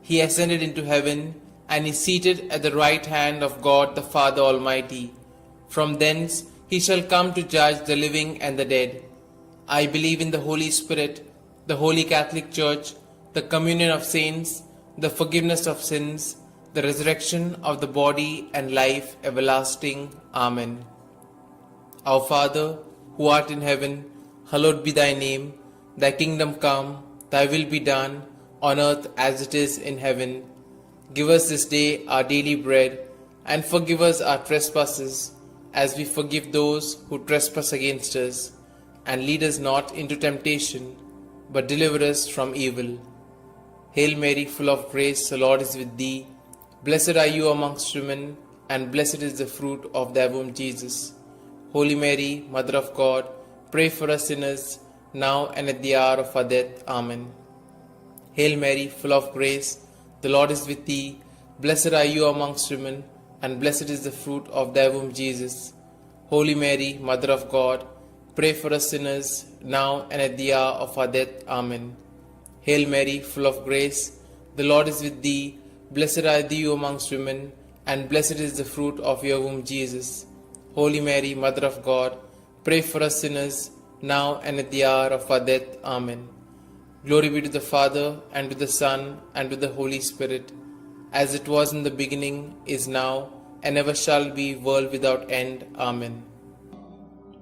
He ascended into heaven, and is seated at the right hand of God the Father Almighty. From thence He shall come to judge the living and the dead. I believe in the Holy Spirit, the Holy Catholic Church, the communion of saints, the forgiveness of sins, the resurrection of the body, and life everlasting. Amen. Our Father, who art in heaven, hallowed be thy name. Thy kingdom come, thy will be done, on earth as it is in heaven. Give us this day our daily bread, and forgive us our trespasses, as we forgive those who trespass against us. And lead us not into temptation, but deliver us from evil. Hail Mary, full of grace, the Lord is with thee. Blessed are you amongst women, and blessed is the fruit of thy womb, Jesus. Holy Mary, Mother of God, pray for us sinners, now and at the hour of our death. Amen. Hail Mary, full of grace, the Lord is with thee. Blessed are you amongst women, and blessed is the fruit of thy womb, Jesus. Holy Mary, Mother of God, pray for us sinners, now and at the hour of our death. Amen. Hail Mary, full of grace, the Lord is with thee. Blessed are you amongst women, and blessed is the fruit of your womb, Jesus. Holy Mary, Mother of God, pray for us sinners, now and at the hour of our death. Amen. Glory be to the Father, and to the Son, and to the Holy Spirit, as it was in the beginning, is now, and ever shall be, world without end. Amen.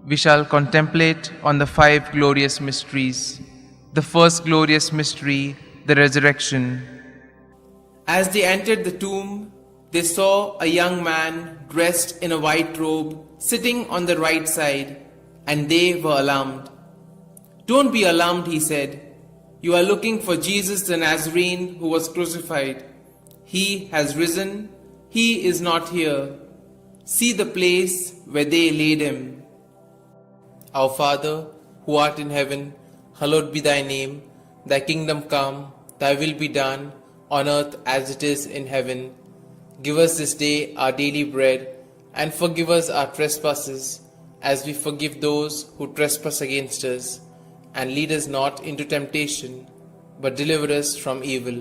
We shall contemplate on the 5 glorious mysteries. The first glorious mystery, the resurrection. As they entered the tomb, they saw a young man dressed in a white robe sitting on the right side, and they were alarmed. "Don't be alarmed," he said. "You are looking for Jesus the Nazarene who was crucified. He has risen. He is not here. See the place where they laid him. Our Father, who art in heaven, hallowed be thy name. Thy kingdom come, thy will be done, on earth as it is in heaven. Give us this day our daily bread, and forgive us our trespasses, as we forgive those who trespass against us. And lead us not into temptation, but deliver us from evil.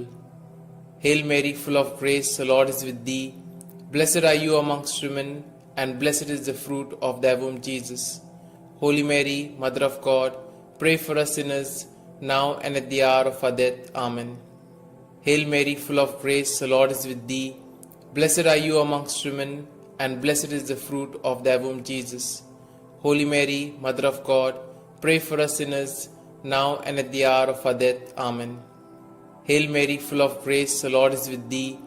Hail Mary, full of grace, the Lord is with thee. Blessed are you amongst women, and blessed is the fruit of thy womb, Jesus. Holy Mary, Mother of God, pray for us sinners, now and at the hour of our death. Amen. Hail Mary, full of grace, the Lord is with thee. Blessed are you amongst women, and blessed is the fruit of thy womb, Jesus. Holy Mary, Mother of God, pray for us sinners, now and at the hour of our death. Amen. Hail Mary, full of grace, the Lord is with thee.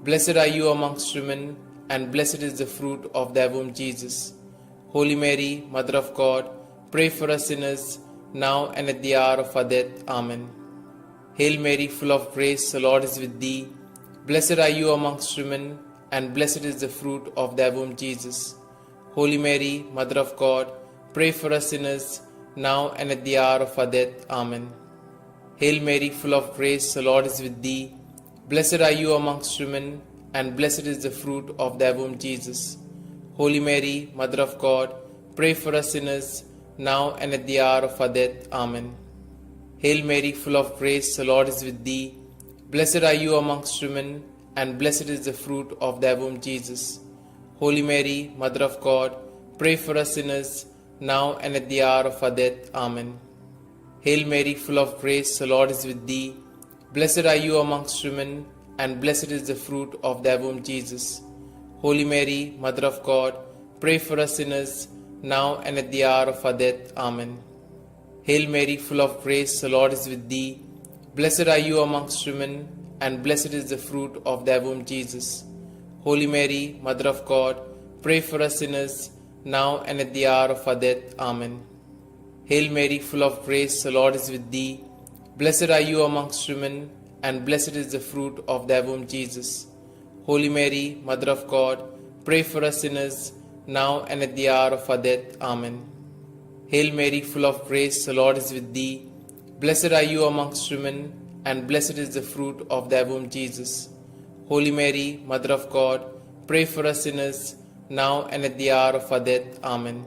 Blessed are you amongst women, and blessed is the fruit of thy womb, Jesus. Holy Mary, Mother of God, pray for us sinners, now and at the hour of our death. Amen. Hail Mary, full of grace, the Lord is with thee. Blessed are you amongst women, and blessed is the fruit of thy womb, Jesus. Holy Mary, Mother of God, pray for us sinners, now and at the hour of our death. Amen. Hail Mary, full of grace, the Lord is with thee. Blessed are you amongst women, and blessed is the fruit of thy womb, Jesus. Holy Mary, Mother of God, pray for us sinners, now and at the hour of our death. Amen. Hail Mary, full of grace, the Lord is with thee. Blessed are you amongst women, and blessed is the fruit of thy womb, Jesus. Holy Mary, Mother of God, pray for us sinners, now and at the hour of our death. Amen. Hail Mary, full of grace, the Lord is with thee. Blessed are you amongst women, and blessed is the fruit of thy womb, Jesus. Holy Mary, Mother of God, pray for us sinners, now and at the hour of our death. Amen. Hail Mary, full of grace, the Lord is with thee. Blessed are you amongst women, and blessed is the fruit of thy womb, Jesus. Holy Mary, Mother of God, pray for us sinners, now and at the hour of our death. Amen. Hail Mary, full of grace, the Lord is with thee. Blessed are you amongst women, and blessed is the fruit of thy womb, Jesus. Holy Mary, Mother of God, pray for us sinners, now and at the hour of our death. Amen. Hail Mary, full of grace, the Lord is with thee. Blessed are you amongst women, and blessed is the fruit of thy womb, Jesus. Holy Mary, Mother of God, pray for us sinners, now and at the hour of our death. Amen.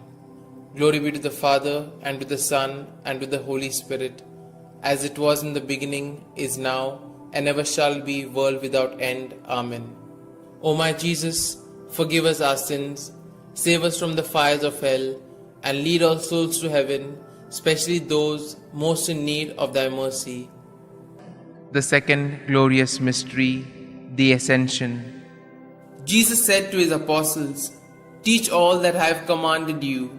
Glory be to the Father, and to the Son, and to the Holy Spirit, as it was in the beginning, is now, and ever shall be, world without end. Amen. O my Jesus, forgive us our sins, save us from the fires of hell, and lead all souls to heaven, especially those most in need of thy mercy. The second glorious mystery, the Ascension. Jesus said to his apostles, "Teach all that I have commanded you.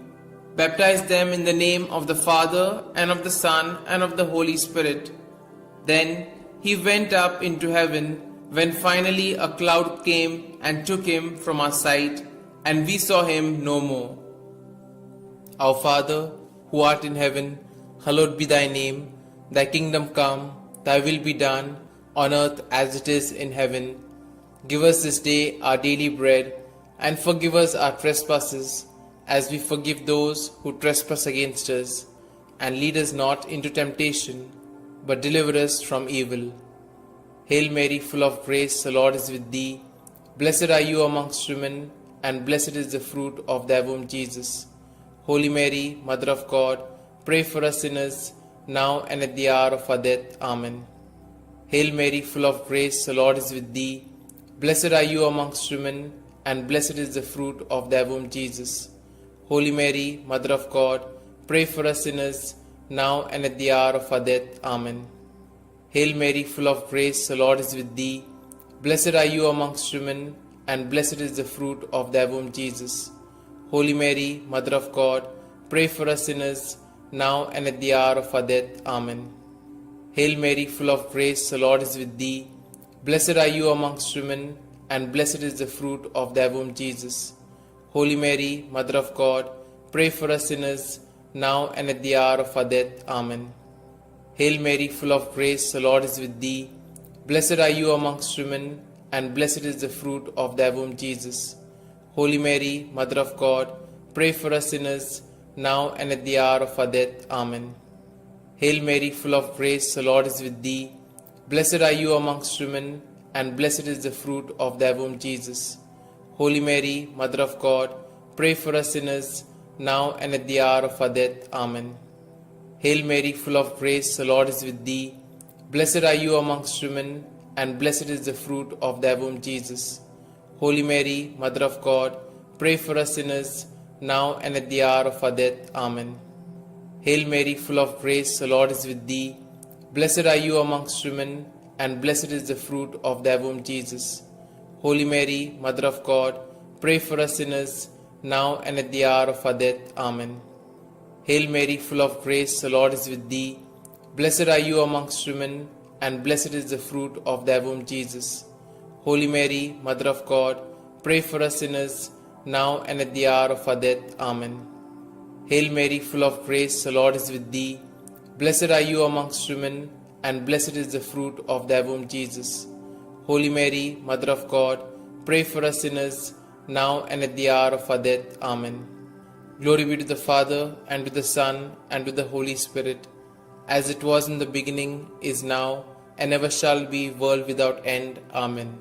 Baptize them in the name of the Father, and of the Son, and of the Holy Spirit." Then he went up into heaven, when finally a cloud came and took him from our sight, and we saw him no more. Our Father, who art in heaven, hallowed be thy name. Thy kingdom come, thy will be done, on earth as it is in heaven. Give us this day our daily bread, and forgive us our trespasses, as we forgive those who trespass against us. And lead us not into temptation, but deliver us from evil. Hail Mary, full of grace, the Lord is with thee. Blessed are you amongst women, and blessed is the fruit of thy womb, Jesus. Holy Mary, Mother of God, pray for us sinners, now and at the hour of our death. Amen. Hail Mary, full of grace, the Lord is with thee. Blessed are you amongst women, and blessed is the fruit of thy womb, Jesus. Holy Mary, Mother of God, pray for us sinners, now and at the hour of our death. Amen. Hail Mary, full of grace, the Lord is with thee. Blessed are you amongst women, and blessed is the fruit of thy womb, Jesus. Holy Mary, Mother of God, pray for us sinners, now and at the hour of our death. Amen. Hail Mary, full of grace, the Lord is with thee. Blessed are you amongst women, and blessed is the fruit of thy womb, Jesus. Holy Mary, Mother of God, pray for us sinners, now and at the hour of our death. Amen. Hail Mary, full of grace, the Lord is with thee. Blessed are you amongst women, and blessed is the fruit of thy womb, Jesus. Holy Mary, Mother of God, pray for us sinners, now and at the hour of our death. Amen. Hail Mary, full of grace, the Lord is with thee. Blessed are you amongst women, and blessed is the fruit of thy womb, Jesus. Holy Mary, Mother of God, pray for us sinners, now and at the hour of our death. Amen. Hail Mary, full of grace, the Lord is with thee. Blessed are you amongst women, and blessed is the fruit of thy womb, Jesus. Holy Mary, Mother of God, pray for us sinners, now and at the hour of our death. Amen. Hail Mary, full of grace, the Lord is with thee. Blessed are you amongst women, and blessed is the fruit of thy womb, Jesus. Holy Mary, Mother of God, pray for us sinners, now and at the hour of our death. Amen. Hail Mary, full of grace, the Lord is with thee. Blessed are you amongst women, and blessed is the fruit of thy womb, Jesus. Holy Mary, Mother of God, pray for us sinners, now and at the hour of our death. Amen. Hail Mary, full of grace, the Lord is with thee. Blessed are you amongst women, and blessed is the fruit of thy womb, Jesus. Holy Mary, Mother of God, pray for us sinners, now and at the hour of our death. Amen. Glory be to the Father, and to the Son, and to the Holy Spirit, as it was in the beginning, is now, and ever shall be, world without end. Amen.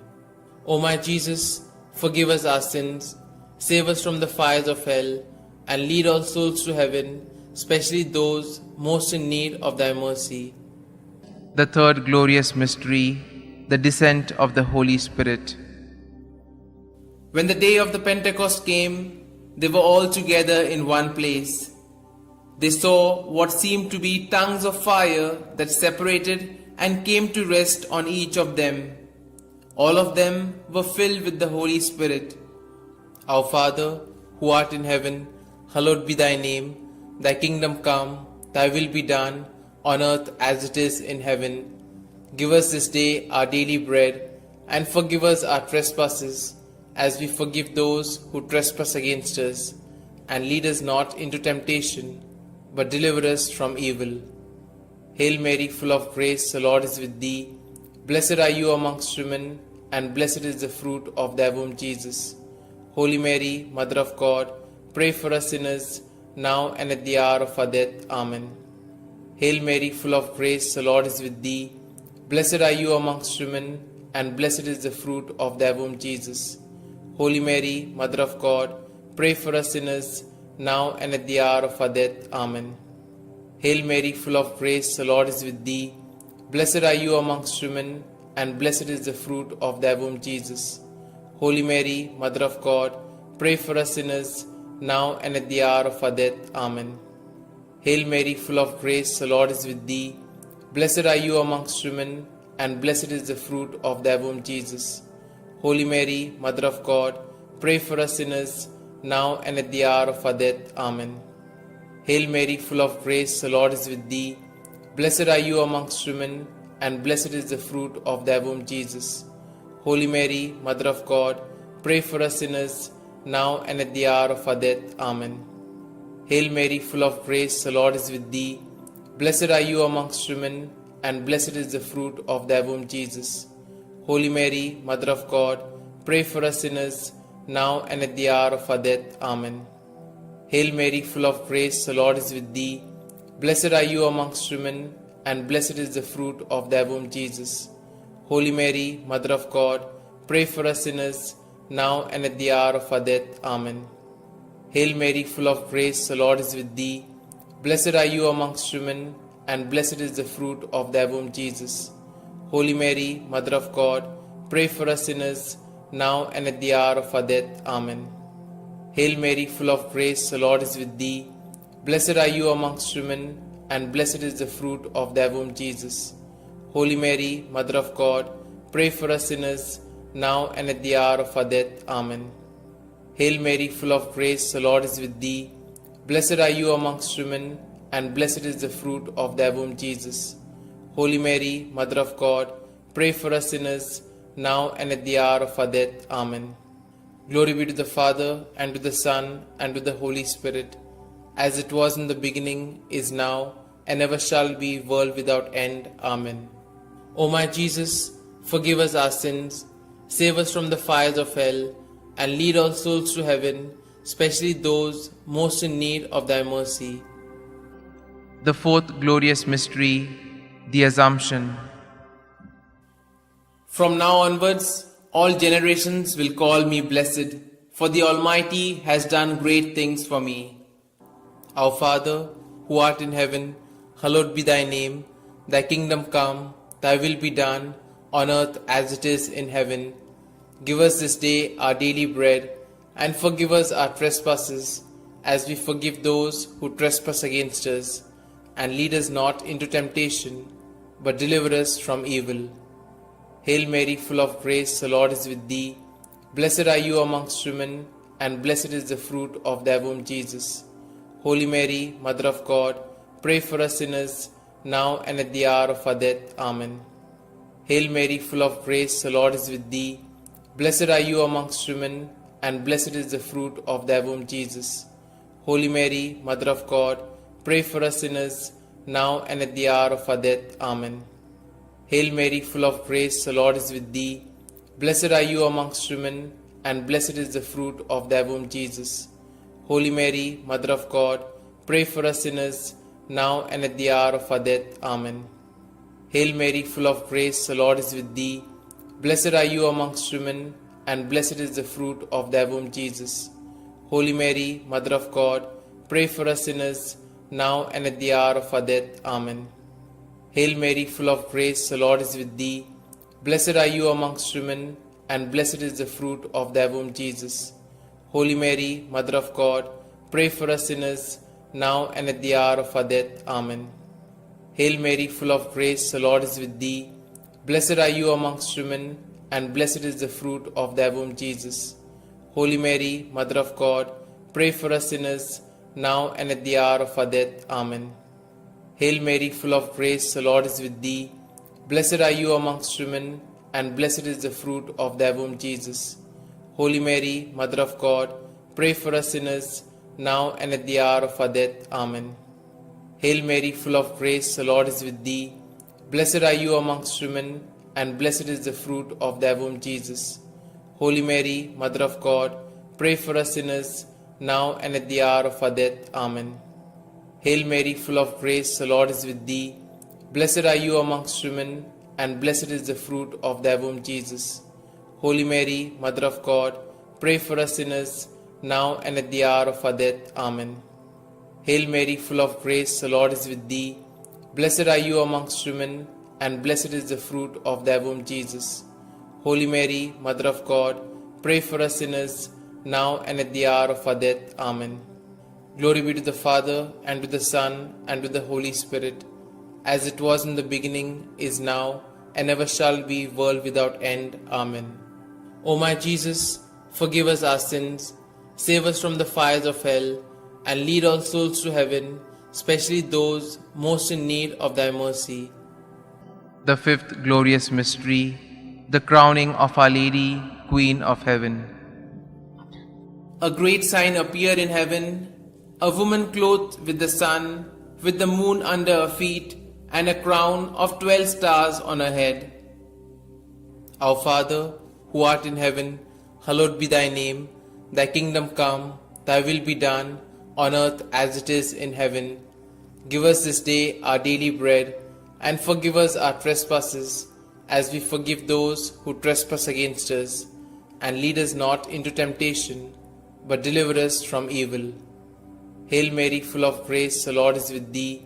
O my Jesus, forgive us our sins, save us from the fires of hell, and lead all souls to heaven, especially those most in need of thy mercy. The third glorious mystery, the descent of the Holy Spirit. When the day of the Pentecost came, they were all together in one place. They saw what seemed to be tongues of fire that separated and came to rest on each of them. All of them were filled with the Holy Spirit. Our Father, who art in heaven, hallowed be thy name. Thy kingdom come, thy will be done, on earth as it is in heaven. Give us this day our daily bread, and forgive us our trespasses, as we forgive those who trespass against us. And lead us not into temptation, but deliver us from evil. Hail Mary, full of grace, the Lord is with thee. Blessed are you amongst women, and blessed is the fruit of thy womb, Jesus. Holy Mary, Mother of God, pray for us sinners, now and at the hour of our death. Amen. Hail Mary, full of grace, the Lord is with thee. Blessed are you amongst women, and blessed is the fruit of thy womb, Jesus. Holy Mary, Mother of God, pray for us sinners, now and at the hour of our death. Amen. Hail Mary, full of grace, the Lord is with thee. Blessed are you amongst women, and blessed is the fruit of thy womb, Jesus. Holy Mary, Mother of God, pray for us sinners, now and at the hour of our death. Amen. Hail Mary, full of grace, the Lord is with thee. Blessed are you amongst women, and blessed is the fruit of thy womb, Jesus. Holy Mary, Mother of God, pray for us sinners, now and at the hour of our death. Amen. Hail Mary, full of grace, the Lord is with thee. Blessed are you amongst women, and blessed is the fruit of thy womb, Jesus. Holy Mary, Mother of God, pray for us sinners, now and at the hour of our death. Amen. Hail Mary, full of grace, the Lord is with thee. Blessed are you amongst women, and blessed is the fruit of thy womb, Jesus. Holy Mary, Mother of God, pray for us sinners, now and at the hour of our death. Amen. Hail Mary, full of grace, the Lord is with thee. Blessed are you amongst women, and blessed is the fruit of thy womb, Jesus. Holy Mary, Mother of God, pray for us sinners, now and at the hour of our death. Amen. Hail Mary, full of grace, the Lord is with thee. Blessed are you amongst women, and blessed is the fruit of thy womb, Jesus. Holy Mary, Mother of God, pray for us sinners, now and at the hour of our death. Amen. Hail Mary, full of grace, the Lord is with thee. Blessed are you amongst women, and blessed is the fruit of thy womb, Jesus. Holy Mary, Mother of God, pray for us sinners, now and at the hour of our death. Amen. Hail Mary, full of grace, the Lord is with thee. Blessed are you amongst women, and blessed is the fruit of thy womb, Jesus. Holy Mary, Mother of God, pray for us sinners, now and at the hour of our death. Amen. Glory be to the Father, and to the Son, and to the Holy Spirit, as it was in the beginning, is now, and ever shall be, world without end. Amen. O my Jesus, forgive us our sins, save us from the fires of hell, and lead all souls to heaven, especially those most in need of thy mercy. The fourth glorious mystery, the Assumption. From now onwards, all generations will call me blessed, for the Almighty has done great things for me. Our Father, who art in heaven, hallowed be thy name. Thy kingdom come, thy will be done, on earth as it is in heaven. Give us this day our daily bread, and forgive us our trespasses, as we forgive those who trespass against us. And lead us not into temptation, but deliver us from evil. Hail Mary, full of grace, the Lord is with thee. Blessed are you amongst women, and blessed is the fruit of thy womb, Jesus. Holy Mary, Mother of God, pray for us sinners, now and at the hour of our death. Amen. Hail Mary, full of grace, the Lord is with thee. Blessed are you amongst women, and blessed is the fruit of thy womb, Jesus. Holy Mary, Mother of God, pray for us sinners, now and at the hour of our death. Amen. Hail Mary, full of grace, the Lord is with thee. Blessed are you amongst women, and blessed is the fruit of thy womb, Jesus. Holy Mary, Mother of God, pray for us sinners, now and at the hour of our death. Amen. Hail Mary, full of grace, the Lord is with thee. Blessed are you amongst women, and blessed is the fruit of thy womb, Jesus. Holy Mary, Mother of God, pray for us sinners, now and at the hour of our death. Amen. Hail Mary, full of grace, the Lord is with thee. Blessed are you amongst women, and blessed is the fruit of thy womb, Jesus. Holy Mary, Mother of God, pray for us sinners, now and at the hour of our death. Amen. Hail Mary, full of grace, the Lord is with thee. Blessed are you amongst women, and blessed is the fruit of thy womb, Jesus. Holy Mary, Mother of God, pray for us sinners, now and at the hour of our death. Amen. Hail Mary, full of grace, the Lord is with thee. Blessed are you amongst women, and blessed is the fruit of thy womb, Jesus. Holy Mary, Mother of God, pray for us sinners, now and at the hour of our death. Amen. Hail Mary, full of grace, the Lord is with thee. Blessed are you amongst women, and blessed is the fruit of thy womb, Jesus. Holy Mary, Mother of God, pray for us sinners, now and at the hour of our death. Amen. Hail Mary, full of grace, the Lord is with thee. Blessed are you amongst women, and blessed is the fruit of thy womb, Jesus. Holy Mary, Mother of God, pray for us sinners, now and at the hour of our death. Amen. Hail Mary, full of grace, the Lord is with thee. Blessed are you amongst women, and blessed is the fruit of thy womb, Jesus. Holy Mary, Mother of God, pray for us sinners, now and at the hour of our death. Amen. Glory be to the Father, and to the Son, and to the Holy Spirit, as it was in the beginning, is now, and ever shall be, world without end. Amen. O my Jesus, forgive us our sins, save us from the fires of hell, and lead all souls to heaven, especially those most in need of thy mercy. The fifth glorious mystery, the crowning of Our Lady, Queen of Heaven. A great sign appeared in heaven, a woman clothed with the sun, with the moon under her feet, and a crown of 12 stars on her head. Our Father, who art in heaven, hallowed be thy name. Thy kingdom come, thy will be done, on earth as it is in heaven. Give us this day our daily bread, and forgive us our trespasses, as we forgive those who trespass against us. And lead us not into temptation, but deliver us from evil. Hail Mary, full of grace, the Lord is with thee.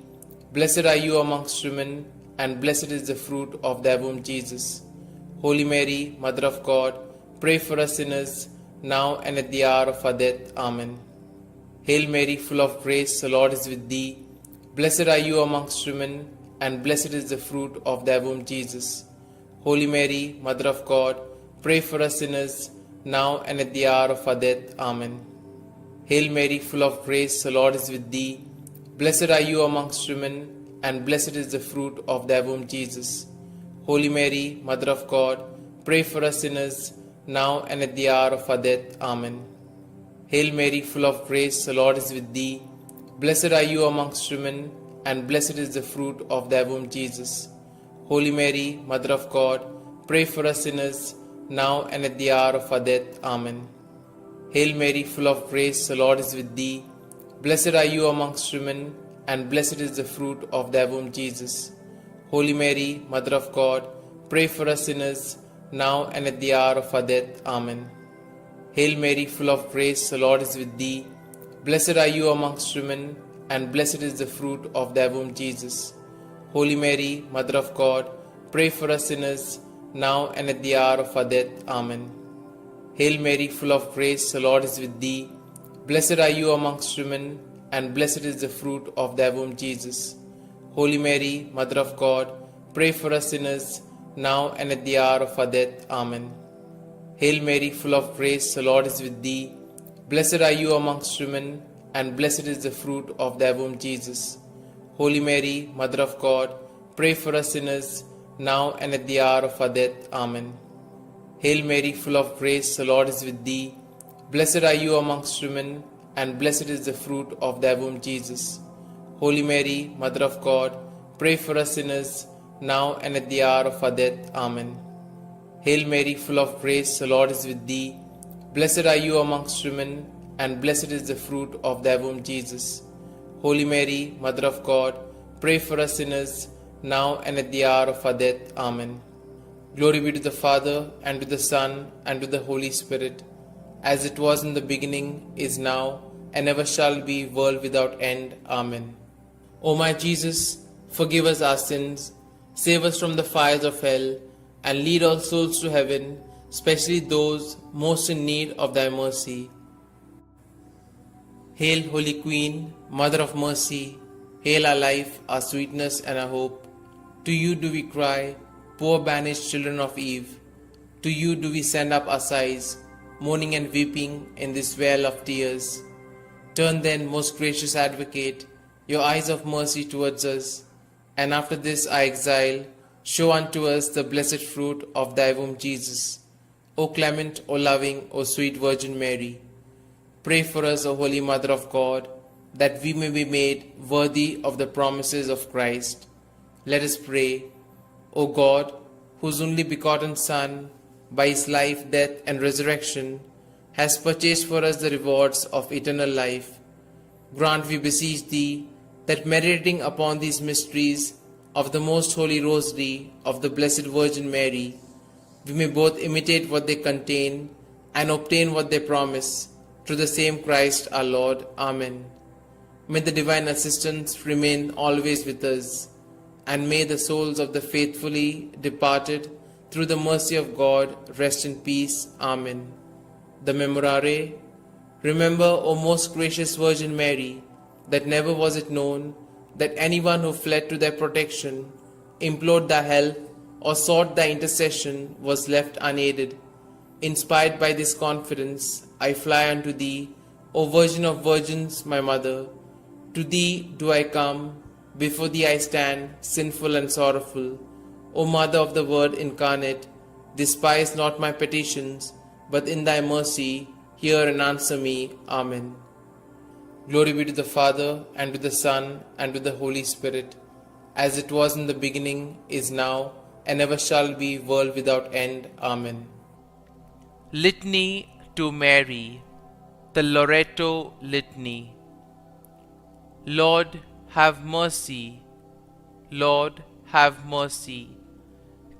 Blessed are you amongst women, and blessed is the fruit of thy womb, Jesus. Holy Mary, Mother of God, pray for us sinners, now and at the hour of our death. Amen. Hail Mary, full of grace, the Lord is with thee. Blessed are you amongst women, and blessed is the fruit of thy womb, Jesus. Holy Mary, Mother of God, pray for us sinners, now and at the hour of our death. Amen. Hail Mary, full of grace, the Lord is with thee. Blessed are you amongst women, and blessed is the fruit of thy womb, Jesus. Holy Mary, Mother of God, pray for us sinners, now and at the hour of our death. Amen. Hail Mary, full of grace, the Lord is with thee. Blessed are you amongst women, and blessed is the fruit of thy womb, Jesus. Holy Mary, Mother of God, pray for us sinners, now and at the hour of our death. Amen. Hail Mary, full of grace, the Lord is with thee. Blessed are you amongst women, and blessed is the fruit of thy womb, Jesus. Holy Mary, Mother of God, pray for us sinners, now and at the hour of our death. Amen. Hail Mary, full of grace, the Lord is with thee. Blessed are you amongst women, and blessed is the fruit of thy womb, Jesus. Holy Mary, Mother of God, pray for us sinners, now and at the hour of our death. Amen. Hail Mary, full of grace, the Lord is with thee. Blessed are you amongst women, and blessed is the fruit of thy womb, Jesus. Holy Mary, Mother of God, pray for us sinners, now and at the hour of our death. Amen. Hail Mary, full of grace, the Lord is with thee. Blessed are you amongst women, and blessed is the fruit of thy womb, Jesus. Holy Mary, Mother of God, pray for us sinners, now and at the hour of our death. Amen. Hail Mary, full of grace, the Lord is with thee. Blessed are you amongst women, and blessed is the fruit of thy womb, Jesus. Holy Mary, Mother of God, pray for us sinners, now and at the hour of our death. Amen. Hail Mary, full of grace, the Lord is with thee. Blessed are you amongst women, and blessed is the fruit of thy womb, Jesus. Holy Mary, Mother of God, pray for us sinners, now and at the hour of our death. Amen. Glory be to the Father, and to the Son, and to the Holy Spirit, as it was in the beginning, is now, and ever shall be, world without end. Amen. O my Jesus, forgive us our sins, save us from the fires of hell, and lead all souls to heaven, especially those most in need of thy mercy. Hail, Holy Queen, Mother of Mercy, hail our life, our sweetness, and our hope. To you do we cry, poor banished children of Eve. To you do we send up our sighs, mourning and weeping in this vale of tears. Turn then, most gracious Advocate, your eyes of mercy towards us, and after this our exile, show unto us the blessed fruit of thy womb, Jesus. O clement, O loving, O sweet Virgin Mary, pray for us, O Holy Mother of God, that we may be made worthy of the promises of Christ. Let us pray. O God, whose only begotten Son, by his life, death, and resurrection, has purchased for us the rewards of eternal life, grant, we beseech thee, that meditating upon these mysteries of the most holy Rosary of the Blessed Virgin Mary, we may both imitate what they contain and obtain what they promise, through the same Christ our Lord. Amen. May the divine assistance remain always with us, and may the souls of the faithfully departed, through the mercy of God, rest in peace. Amen. The Memorare. Remember, O most gracious Virgin Mary, that never was it known that anyone who fled to thy protection, implored thy help, or sought thy intercession was left unaided. Inspired by this confidence, I fly unto thee, O Virgin of Virgins, my Mother. To thee do I come, before thee I stand, sinful and sorrowful. O Mother of the Word incarnate, despise not my petitions, but in thy mercy hear and answer me. Amen. Glory be to the Father, and to the Son, and to the Holy Spirit, as it was in the beginning, is now, and ever shall be, world without end. Amen. Litany to Mary, the Loreto Litany. Lord, have mercy. Lord, have mercy.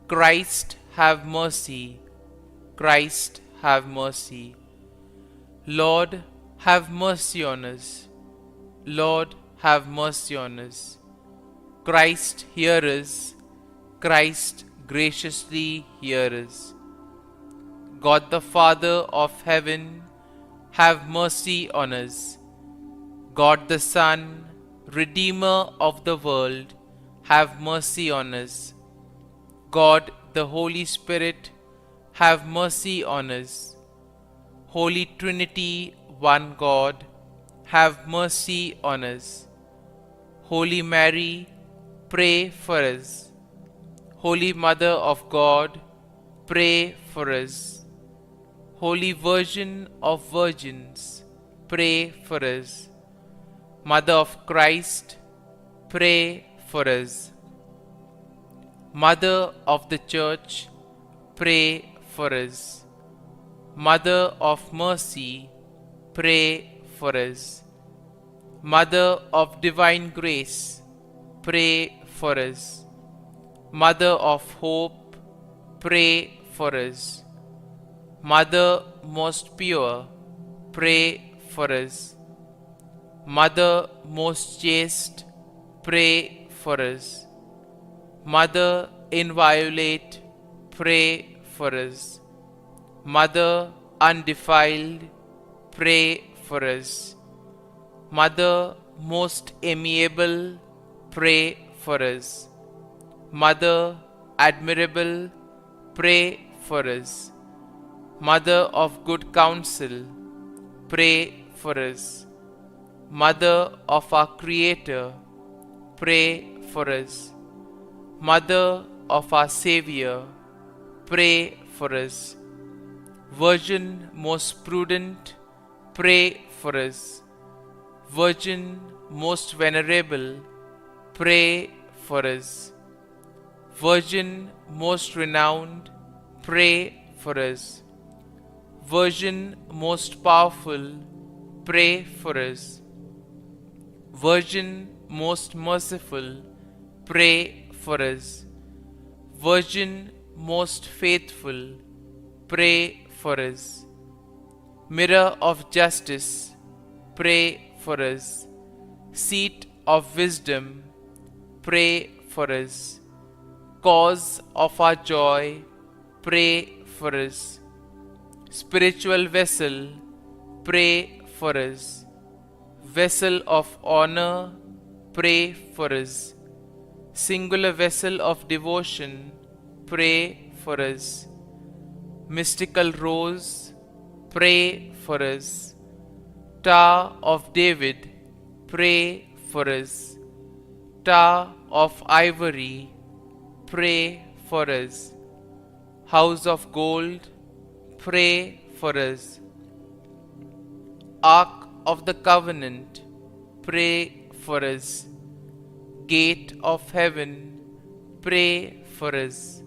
Christ, have mercy. Christ, have mercy. Lord, have mercy on us. Lord, have mercy on us. Christ, hear us. Christ, graciously hear us. God the Father of heaven, have mercy on us. God the Son, Redeemer of the world, have mercy on us. God the Holy Spirit, have mercy on us. Holy Trinity, one God, have mercy on us. Holy Mary, pray for us. Holy Mother of God, pray for us. Holy Virgin of Virgins, pray for us. Mother of Christ, pray for us. Mother of the Church, pray for us. Mother of Mercy, pray for us. Mother of Divine Grace, pray for us. Mother of Hope, pray for us. Mother most pure, pray for us. Mother most chaste, pray for us. Mother inviolate, pray for us. Mother undefiled, pray for us. Mother most amiable, pray for us. Mother admirable, pray for us. Mother of good counsel, pray for us. Mother of our Creator, pray for us. Mother of our Xavier, pray for us. Virgin most prudent, pray for us. Virgin most venerable, pray for us. Virgin most renowned, pray for us. Virgin most powerful, pray for us. Virgin most merciful, pray for us. Virgin most faithful, pray for us. Mirror of justice, pray for us. Seat of wisdom, pray for us. Cause of our joy, pray for us. Spiritual vessel, pray for us. Vessel of honor, pray for us. Singular vessel of devotion, pray for us. Mystical rose, pray for us. Tower of David, pray for us. Tower of ivory, pray for us. House of gold, pray for us. Ark of the Covenant, pray for us. Gate of heaven, pray for us.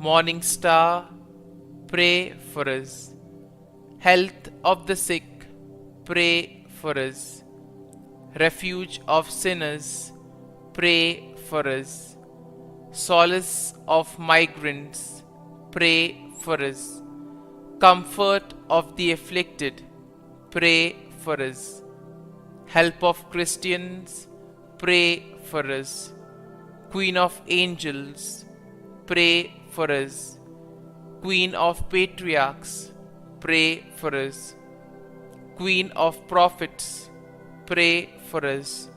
Morning Star, pray for us. Health of the sick, pray for us. Refuge of sinners, pray for us. Solace of migrants, pray for us. Comfort of the afflicted, pray for us. Help of Christians, pray for us. Queen of angels, pray for us. Queen of patriarchs, pray for us. Queen of prophets, pray for us.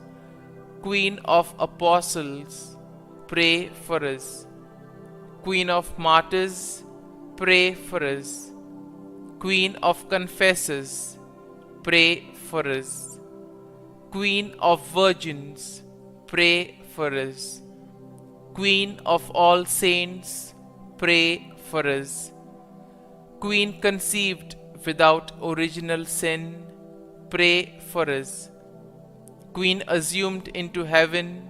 Queen of apostles, pray for us. Queen of martyrs, pray for us. Queen of confessors, pray for us. Queen of virgins, pray for us. Queen of all saints, pray for us. Queen conceived without original sin, pray for us. Queen assumed into heaven,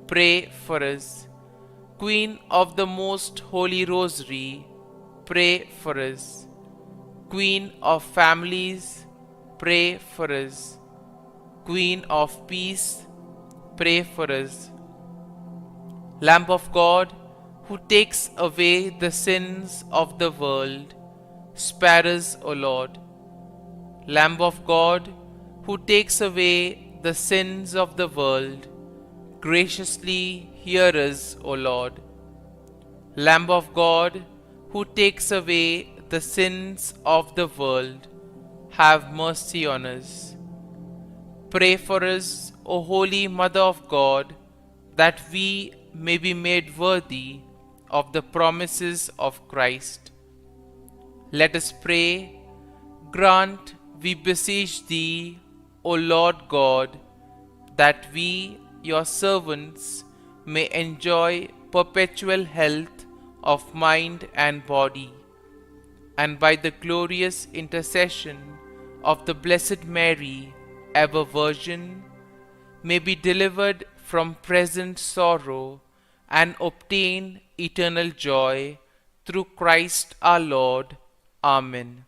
pray for us. Queen of the Most Holy Rosary, pray for us. Queen of families, pray for us. Queen of peace, pray for us. Lamb of God, who takes away the sins of the world, spare us, O Lord. Lamb of God, who takes away the sins of the world, graciously hear us, O Lord. Lamb of God, who takes away the sins of the world, have mercy on us. Pray for us, O Holy Mother of God, that we may be made worthy of the promises of Christ. Let us pray. Grant, we beseech Thee, O Lord God, that we, Your servants, may enjoy perpetual health of mind and body, and by the glorious intercession of the Blessed Mary, ever Virgin, may be delivered from present sorrow and obtain eternal joy through Christ our Lord. Amen.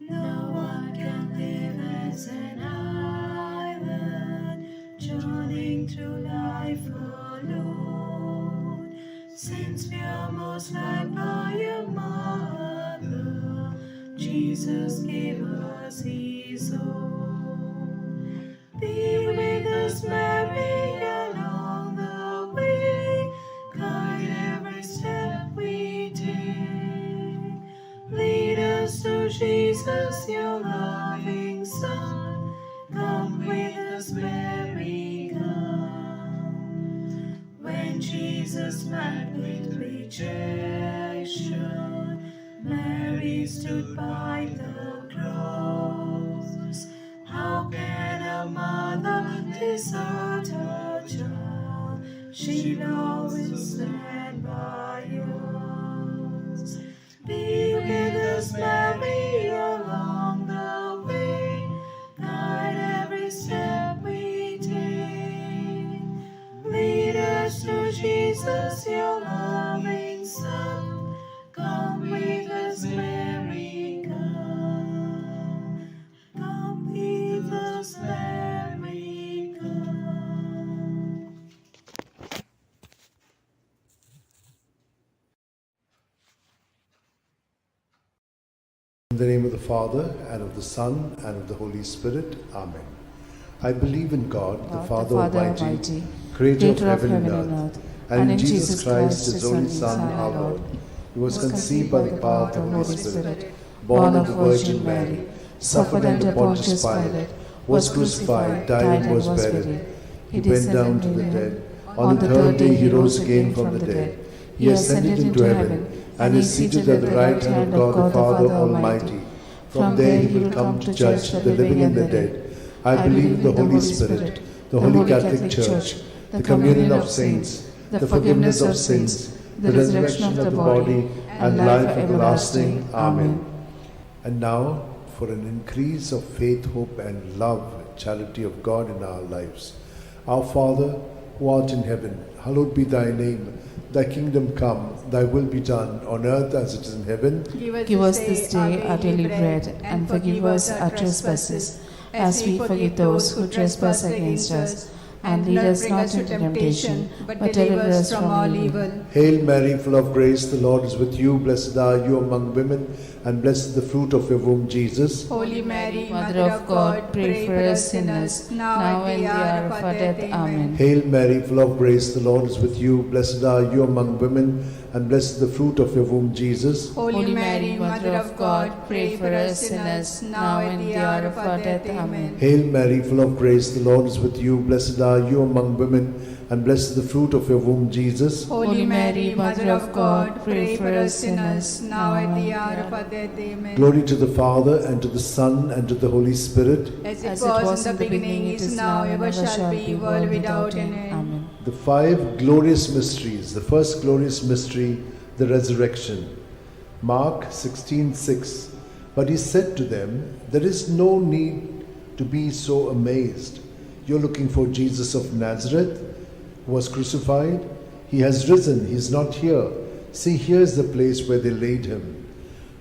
No one can live as an island, journeying through life alone. Since we are most liked by a mother, Jesus gave us His own. Be with us, Mary, along the way. Guide every step we take. Lead us to Jesus, Your loving Son. Come with us, Mary, come. When Jesus met with rejection, Mary stood by the cross. How can a mother desert her child? She'll always stand by yours. Be with us, Mary, along the way. Guide every step we take. Lead us to Jesus, Your loving Son. Come with us, Mary, come. Come with us, Mary, come. In the name of the Father, and of the Son, and of the Holy Spirit. Amen. I believe in God, the Father Almighty, Creator of heaven and earth, and in Jesus Christ, His only Son, our Lord, who was conceived by the power of the Holy Spirit, born of the Virgin Mary, suffered under Pontius Pilate, was crucified, died, and was buried. He went down to the dead. On the third day He rose again from the dead. He ascended into heaven, and is seated at the right hand of God the Father Almighty. From there He will come to judge the living and the dead. I believe in the Holy Spirit, the Holy Catholic Church, the communion of saints, the forgiveness of sins, the resurrection of the body, and life everlasting. Amen. And now, for an increase of faith, hope, and love, charity of God in our lives. Our Father, who art in heaven, hallowed be thy name. Thy kingdom come, thy will be done, on earth as it is in heaven. Give us this day our daily bread, and forgive us our trespasses, as we forgive those who trespass against us. And lead us not into temptation, but deliver us from all evil. Hail Mary, full of grace, the Lord is with you. Blessed are you among women, and blessed is the fruit of your womb, Jesus. Holy Mary, Mother of God, pray for us sinners, now and the hour of our death. Amen. Hail Mary, full of grace, the Lord is with you. Blessed are you among women, and blessed is the fruit of your womb, Jesus. Holy Mary, Mother of God, pray for us sinners, now and the hour of our death. Amen. Hail Mary, full of grace, the Lord is with you. Blessed are you among women, and blessed is the fruit of your womb, Jesus. Holy Mary, Mother of God, pray for us sinners, now at the hour of our death. Amen. Glory to the Father, and to the Son, and to the Holy Spirit. As it was in the beginning, is now, ever shall be, world without end. Amen. The five glorious mysteries. The first glorious mystery, the resurrection. Mark 16:6. But he said to them, there is no need to be so amazed. You're looking for Jesus of Nazareth, who was crucified. He has risen. He is not here. See, here's the place where they laid him.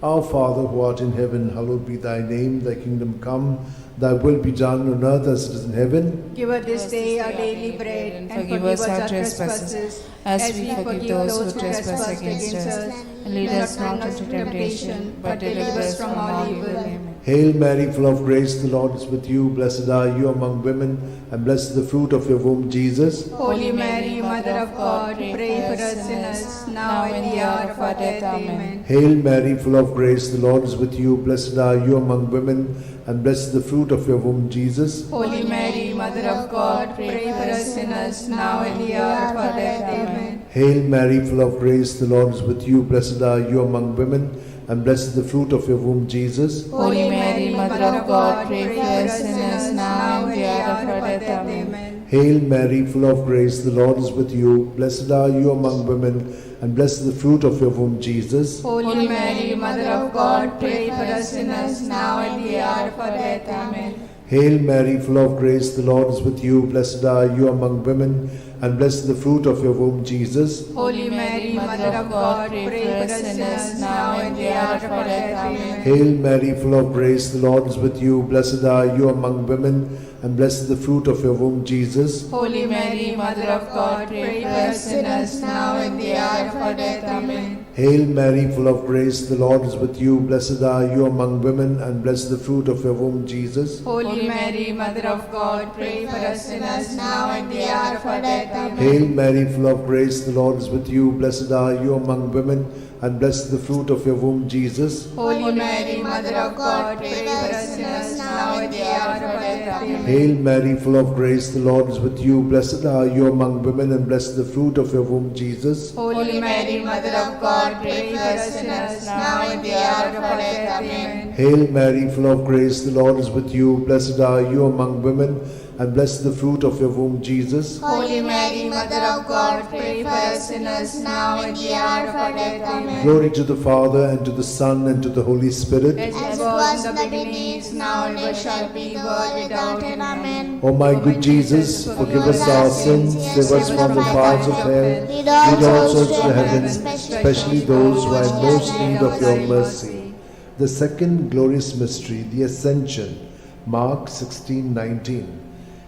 Our Father, who art in heaven, hallowed be thy name. Thy kingdom come, thy will be done on earth as it is in heaven. Give us this day our daily bread, and forgive us our trespasses, as we forgive those who trespass against us. And lead us not into temptation, but deliver us from all evil. Amen. Hail Mary, full of grace, the Lord is with you. Blessed are you among women, and blessed is the fruit of your womb, Jesus. Holy Mary, Mother of God, pray for us sinners, now and the hour of our death. Amen. Hail Mary, full of grace, the Lord is with you. Blessed are you among women, and blessed is the fruit of your womb, Jesus. Holy Mary, Mother of God, pray for us sinners, now and the hour of our death. Amen. Hail Mary, full of grace, the Lord is with you. Blessed are you among women, and blessed is the fruit of your womb, Jesus. Holy Mary, Mother of God, pray for us sinners, now and the hour of our death. Amen. Hail Mary, full of grace, the Lord is with you. Blessed are you among women, and blessed is the fruit of your womb, Jesus. Holy Mary, Mother of God, pray for us sinners, now and the hour of our death. Amen. Hail Mary, full of grace, the Lord is with you. Blessed are you among women, and blessed is the fruit of your womb, Jesus. Holy Mary, Mother of God, pray for us sinners, now and the hour of our death. Amen. Hail Mary, full of grace, the Lord is with you. Blessed are you among women, and blessed is the fruit of your womb, Jesus. Holy Mary, Mother of God, pray for us sinners, now and the hour of our death. Amen. Hail Mary, full of grace, the Lord is with you. Blessed are you among women, and blessed is the fruit of your womb, Jesus. Holy Mary, Mother of God, pray for us sinners, now and the hour of our death. Amen. Hail Mary, full of grace, the Lord is with you. Blessed are you among women, and blessed is the fruit of your womb, Jesus. Holy Mary, Mother of God, pray for us sinners, now and the hour of our death. Amen. Hail Mary, full of grace, the Lord is with you. Blessed are you among women, and blessed is the fruit of your womb, Jesus. Holy Mary, Mother of God, pray for us sinners, now and the hour of our death. Amen. Hail Mary, full of grace, the Lord is with you. Blessed are you among women, and blessed is the fruit of your womb, Jesus. Holy Mary, Mother of God, pray for us sinners, now and the hour of our death. Amen. Glory to the Father, and to the Son, and to the Holy Spirit. As it was in the beginning, is now, and ever shall be, world without end. Amen. O my good Jesus, forgive us our sins, save us from the fires of hell, lead all souls to heaven, especially those who are in most need of your mercy. The second glorious mystery, the Ascension. Mark 16:19.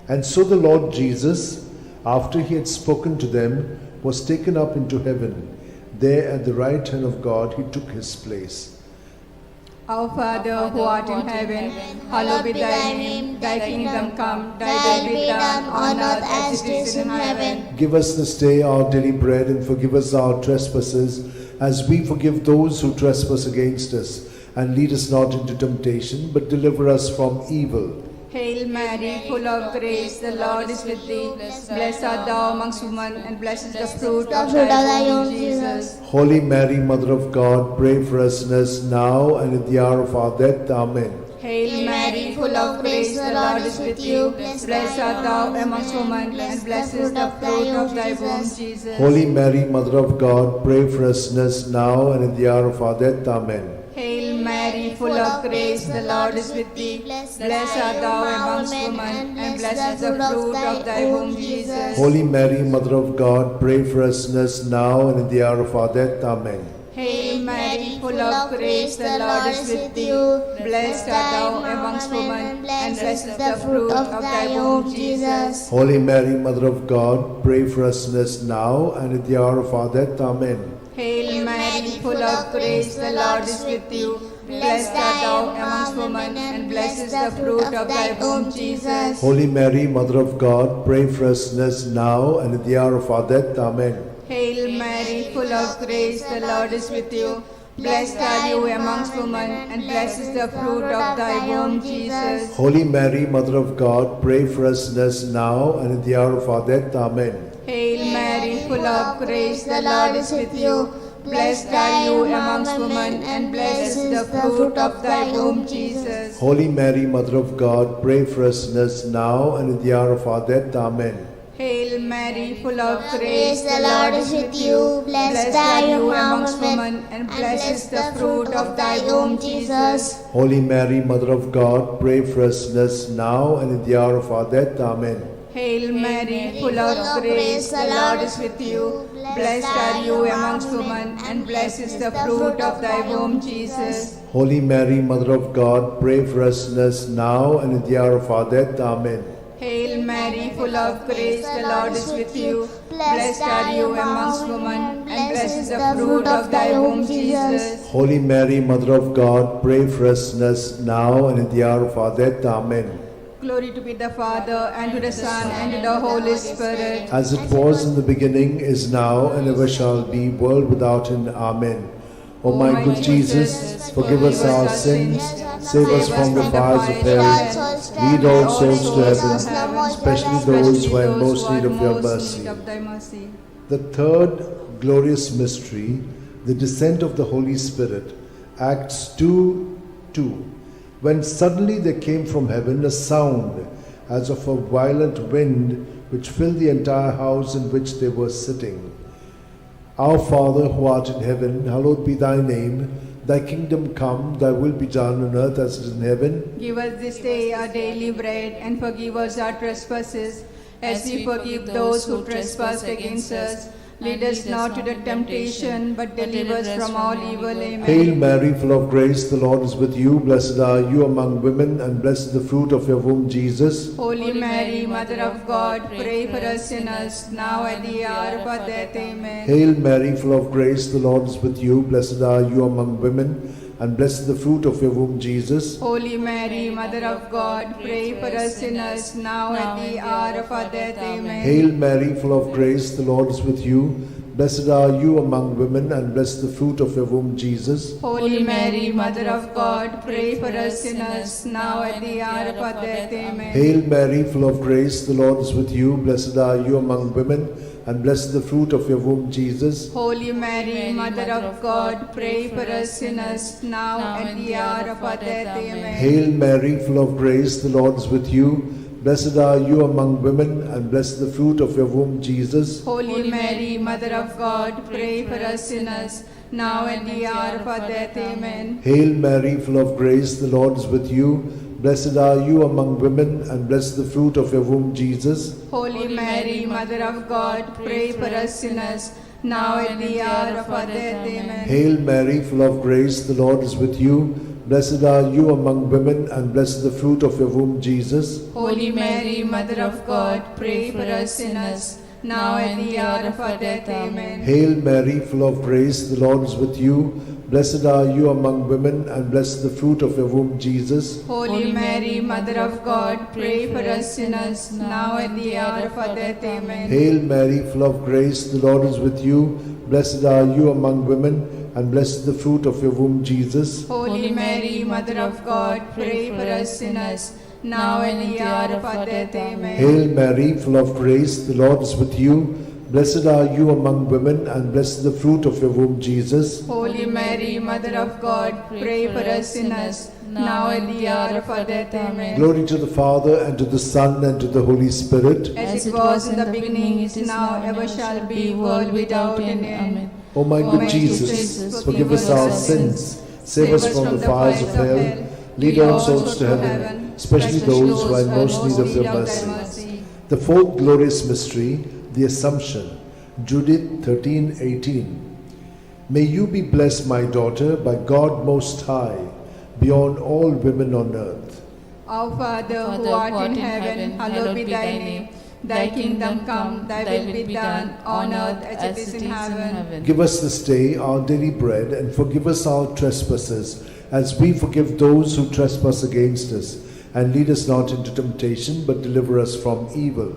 And so the Lord Jesus, after he had spoken to them, was taken up into heaven. There at the right hand of God he took his place. Our Father, who art in heaven, hallowed be thy name. Thy kingdom come, thy will be done on earth as it is in heaven. Give us this day our daily bread, and forgive us our trespasses, as we forgive those who trespass against us. And lead us not into temptation, but deliver us from evil. Hail Mary, full of grace, the Lord is with thee. Blessed art thou amongst women, and blessed is the fruit of thy womb, Jesus. Holy Mary, Mother of God, pray for us sinners now and at the hour of our death. Amen. Hail Mary, full of grace, the Lord is with you. Blessed art thou amongst women, and blessed is the fruit of thy womb, Jesus. Holy Mary, Mother of God, pray for us sinners now and in the hour of our death. Amen. Hail Mary, full of grace, the Lord is with thee. Blessed art thou amongst women, and blessed is the fruit of thy womb, Jesus. Holy Mary, Mother of God, pray for us sinners now and in the hour of our death. Amen. Hail Mary, full of grace, the Lord is with thee. Blessed art thou amongst women, and blessed is the fruit of thy womb, Jesus. Holy Mary, Mother of God, pray for us sinners now and in the hour of our death. Amen. Hail Mary, full of grace, the Lord is with you. Blessed art thou amongst women, and blessed is the fruit of thy womb, Jesus. Holy Mary, Mother of God, pray for us sinners now and in the hour of our death. Amen. Hail Mary, full of grace, the Lord is with you. Blessed are you amongst women, and blessed is the fruit of thy womb, Jesus. Holy Mary, Mother of God, pray for us sinners now and in the hour of our death. Amen. Hail Mary, full of grace, the Lord is with you. Blessed are you amongst women, and blessed is the fruit of thy womb, Jesus. Holy Mary, Mother of God, pray for us sinners now and in the hour of our death. Amen. Hail Mary, full of grace, the Lord is with you. Blessed are you amongst women, and blessed is the fruit of thy womb, Jesus. Holy Mary, Mother of God, pray for us sinners now and in the hour of our death. Amen. Hail Mary, full of grace, the Lord is with you. Blessed are you amongst women, and blessed is the fruit of thy womb, Jesus. Holy Mary, Mother of God, pray for us sinners now and in the hour of our death. Amen. Hail Mary, full of grace, the Lord is with you. Blessed are you amongst women, and blessed is the fruit of thy womb, Jesus. Holy Mary, Mother of God, pray for us sinners now and in the hour of our death. Amen. Glory to be the Father, and to the Son, and to the Holy Spirit. As it was in the beginning, is now, and ever shall be, world without end. Amen. O my good Jesus, forgive us our sins, save us from the fires of hell, lead all souls to heaven, especially those who are in most need of your mercy. The third glorious mystery, the descent of the Holy Spirit, Acts 2:2. When suddenly there came from heaven a sound as of a violent wind, which filled the entire house in which they were sitting. Our Father, who art in heaven, hallowed be thy name. Thy kingdom come, thy will be done on earth as it is in heaven. Give us this day our daily bread, and forgive us our trespasses, as we forgive those who trespass against us. Lead us not into temptation, but deliver us from all evil. Amen. Hail Mary, full of grace, the Lord is with you. Blessed are you among women, and blessed is the fruit of your womb, Jesus. Holy Mary, Mother of God, pray for us sinners, now at the hour of our death. Amen. Hail Mary, full of grace, the Lord is with you. Blessed are you among women, and blessed is the fruit of your womb, Jesus. Holy Mary, Mother of God, pray for us sinners, now at the hour of our death. Amen. Hail Mary, full of grace, the Lord is with you. Blessed are you among women, and blessed the fruit of your womb, Jesus. Holy Mary, Mother of God, pray for us sinners, now at the hour of our death. Amen. Hail Mary, full of grace, the Lord is with you. Blessed are you among women, and blessed the fruit of your womb, Jesus. Holy Mary, Mother of God, pray for us sinners, now at the hour of our death. Amen. Hail Mary, full of grace, the Lord is with you. Blessed are you among women, and blessed the fruit of your womb, Jesus. Holy Mary, Mother of God, pray for us sinners, now at the hour of our death. Amen. Hail Mary, full of grace, the Lord is with you. Blessed are you among women, and blessed the fruit of your womb, Jesus. Holy Mary, Mother of God, pray for us sinners, now at the hour of our death. Amen. Hail Mary, full of grace, the Lord is with you. Blessed are you among women, and blessed the fruit of your womb, Jesus. Holy Mary, Mother of God, pray for us sinners, now at the hour of our death. Amen. Hail Mary, full of grace, the Lord is with you. Blessed are you among women, and blessed the fruit of your womb, Jesus. Holy Mary, Mother of God, pray for us sinners, now at the hour of our death. Amen. Hail Mary, full of grace, the Lord is with you. Blessed are you among women, and blessed the fruit of your womb, Jesus. Holy Mary, Mother of God, pray for us sinners, now at the hour of our death. Amen. Hail Mary, full of grace, the Lord is with you. Blessed are you among women, and blessed the fruit of your womb, Jesus. Holy Mary, Mother of God, pray for us sinners, now at the hour of our death. Amen. Glory to the Father, and to the Son, and to the Holy Spirit. As it was in the beginning, is now, ever shall be, world without end. Amen. O my good Jesus, forgive us our sins, save us from the fires of hell, lead all souls to heaven, especially those who are in most need of your mercy. The fourth glorious mystery, the Assumption. Judith 13:18. May you be blessed, my daughter, by God Most High, beyond all women on earth. Our Father, who art in heaven, hallowed be thy name. Thy kingdom come, thy will be done, on earth as it is in heaven. Give us this day our daily bread, and forgive us our trespasses, as we forgive those who trespass against us. And lead us not into temptation, but deliver us from evil.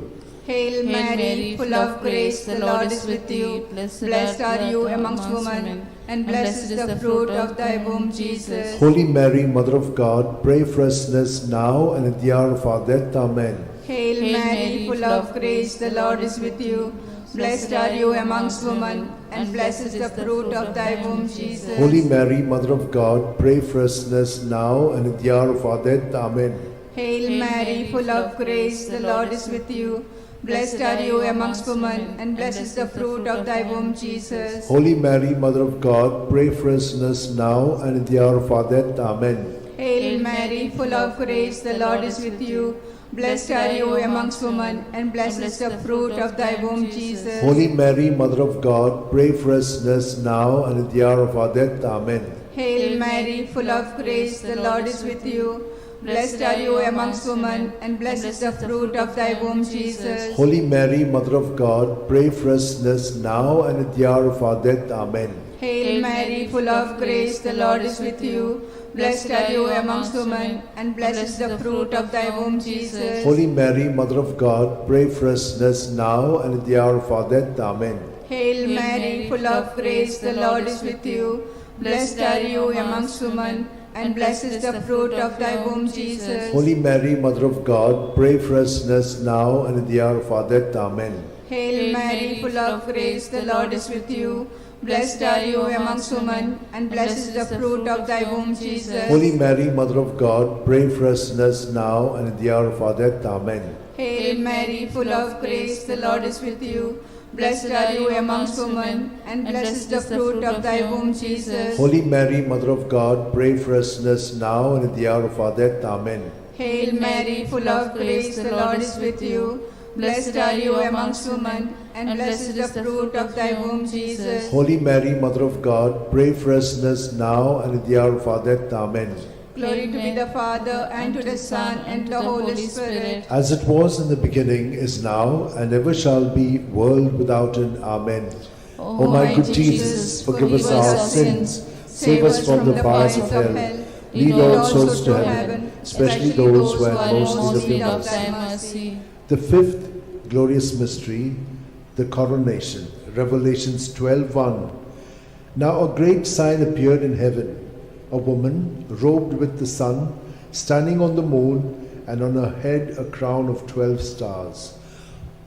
Hail Mary, full of grace, the Lord is with you. Blessed are you amongst women, and blessed is the fruit of thy womb, Jesus. Holy Mary, Mother of God, pray for us sinners now and at the hour of our death. Amen. Hail Mary, full of grace, the Lord is with you. Blessed are you amongst women, and blessed is the fruit of thy womb, Jesus. Holy Mary, Mother of God, pray for us sinners now and at the hour of our death. Amen. Hail Mary, full of grace, the Lord is with you. Blessed are you amongst women, and blessed is the fruit of thy womb, Jesus. Holy Mary, Mother of God, pray for us sinners now and at the hour of our death. Amen. Hail Mary, full of grace, the Lord is with you. Blessed are you amongst women, and blessed is the fruit of thy womb, Jesus. Holy Mary, Mother of God, pray for us sinners now and at the hour of our death. Amen. Hail Mary, full of grace, the Lord is with you. Blessed are you amongst women, and blessed is the fruit of thy womb, Jesus. Holy Mary, Mother of God, pray for us sinners now and at the hour of our death. Amen. Hail Mary, full of grace, the Lord is with you. Blessed are you amongst women, and blessed is the fruit of thy womb, Jesus. Holy Mary, Mother of God, pray for us sinners now and at the hour of our death. Amen. Hail Mary, full of grace, the Lord is with you. Blessed are you amongst women, and blessed is the fruit of thy womb, Jesus. Holy Mary, Mother of God, pray for us sinners now and at the hour of our death. Amen. Hail Mary, full of grace, the Lord is with you. Blessed are you amongst women, and blessed is the fruit of thy womb, Jesus. Holy Mary, Mother of God, pray for us sinners now and at the hour of our death. Amen. Hail Mary, full of grace, the Lord is with you. Blessed are you amongst women, and blessed is the fruit of thy womb, Jesus. Holy Mary, Mother of God, pray for us sinners now and at the hour of our death. Amen. Hail Mary, full of grace, the Lord is with you. Blessed are you amongst women, and blessed is the fruit of thy womb, Jesus. Holy Mary, Mother of God, pray for us sinners now and at the hour of our death. Amen. Glory to be the Father, and to the Son, and to the Holy Spirit. As it was in the beginning, is now, and ever shall be, world without end. Amen. O my good Jesus, forgive us our sins, save us from the fires of hell, lead all souls to heaven, especially those who are most in need of thy mercy. The fifth glorious mystery, the coronation. Revelations 12:1. Now a great sign appeared in heaven, a woman robed with the sun, standing on the moon, and on her head a crown of 12 stars.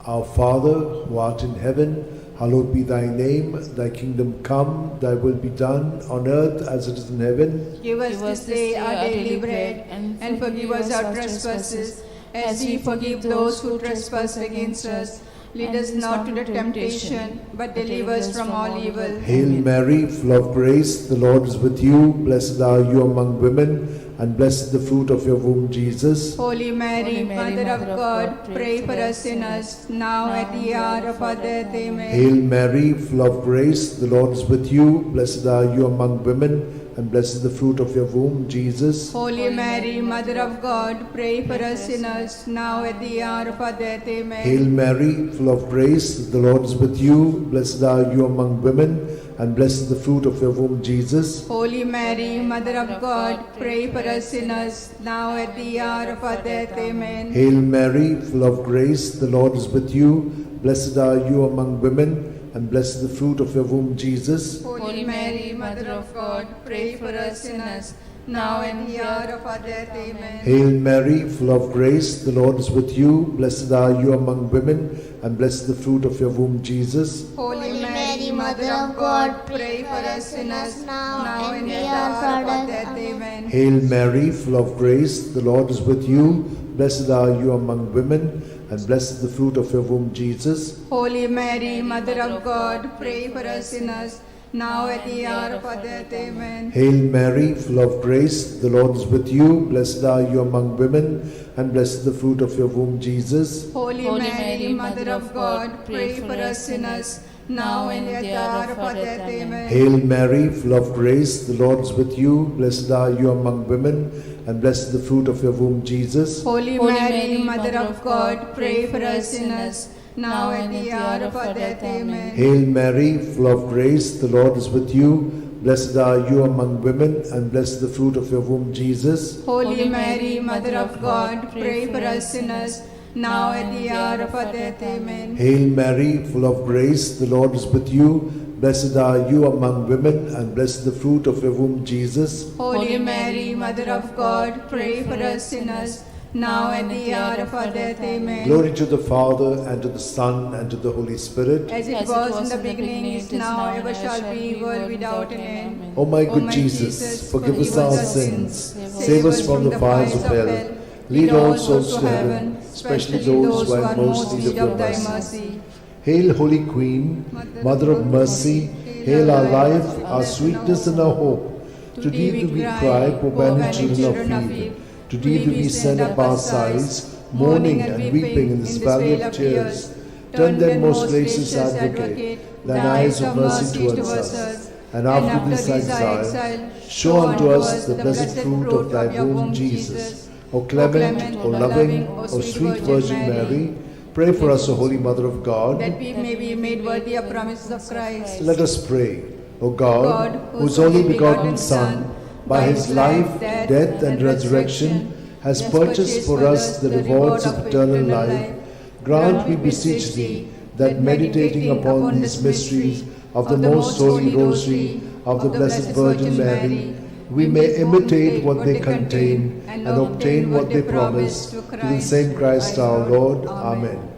Our Father, who art in heaven, hallowed be thy name. Thy kingdom come, thy will be done, on earth as it is in heaven. Give us this day our daily bread, and forgive us our trespasses, as we forgive those who trespass against us. Lead us not to the temptation, but deliver us from all evil. Hail Mary, full of grace, the Lord is with you. Blessed are you among women, and blessed is the fruit of your womb, Jesus. Holy Mary, Mother of God, pray for us sinners, now at the hour of our death. Amen. Hail Mary, full of grace, the Lord is with you. Blessed are you among women, and blessed is the fruit of your womb, Jesus. Holy Mary, Mother of God, pray for us sinners, now at the hour of our death. Amen. Hail Mary, full of grace, the Lord is with you. Blessed are you among women, and blessed is the fruit of your womb, Jesus. Holy Mary, Mother of God, pray for us sinners, now at the hour of our death. Amen. Hail Mary, full of grace, the Lord is with you. Blessed are you among women, and blessed is the fruit of your womb, Jesus. Holy Mary, Mother of God, pray for us sinners, now and the hour of our death. Amen. Hail Mary, full of grace, the Lord is with you. Blessed are you among women, and blessed is the fruit of your womb, Jesus. Holy Mary, Mother of God, pray for us sinners, now and at the hour of our death. Amen. Hail Mary, full of grace, the Lord is with you. Blessed are you among women, and blessed is the fruit of your womb, Jesus. Holy Mary, Mother of God, pray for us sinners, now at the hour of our death. Amen. Hail Mary, full of grace, the Lord is with you. Blessed are you among women, and blessed is the fruit of your womb, Jesus. Holy Mary, Mother of God, pray for us sinners, now and at the hour of our death. Amen. Hail Mary, full of grace, the Lord is with you. Blessed are you among women, and blessed is the fruit of your womb, Jesus. Holy Mary, Mother of God, pray for us sinners, now and at the hour of our death. Amen. Hail Mary, full of grace, the Lord is with you. Blessed are you among women, and blessed is the fruit of your womb, Jesus. Holy Mary, Mother of God, pray for us sinners, now at the hour of our death. Amen. Hail Mary, full of grace, the Lord is with you. Blessed are you among women, and blessed is the fruit of your womb, Jesus. Holy Mary, Mother of God, pray for us sinners, now at the hour of our death. Amen. Glory to the Father, and to the Son, and to the Holy Spirit. As it was in the beginning, is now, ever shall be, world without an end. O my good Jesus, forgive us our sins, save us from the fires of hell, lead all souls to heaven, especially those who are in most need of thy mercy. Hail, Holy Queen, Mother of Mercy, hail our life, our sweetness, and our hope. To thee do we cry, poor banished children of Eve. To thee do we send up our sighs, mourning and weeping in this valley of tears. Turn then, most gracious Advocate, thine eyes of mercy towards us, and after this exile, show unto us the blessed fruit of thy womb, Jesus. O clement, O loving, O sweet Virgin Mary, pray for us, O Holy Mother of God, that we may be made worthy of promises of Christ. Let us pray. O God, whose only begotten Son, by his life, death, and resurrection, has purchased for us the rewards of eternal life, grant, we beseech thee, that meditating upon these mysteries of the most holy Rosary of the Blessed Virgin Mary, we may imitate what they contain and obtain what they promise, through the same Christ our Lord. Amen.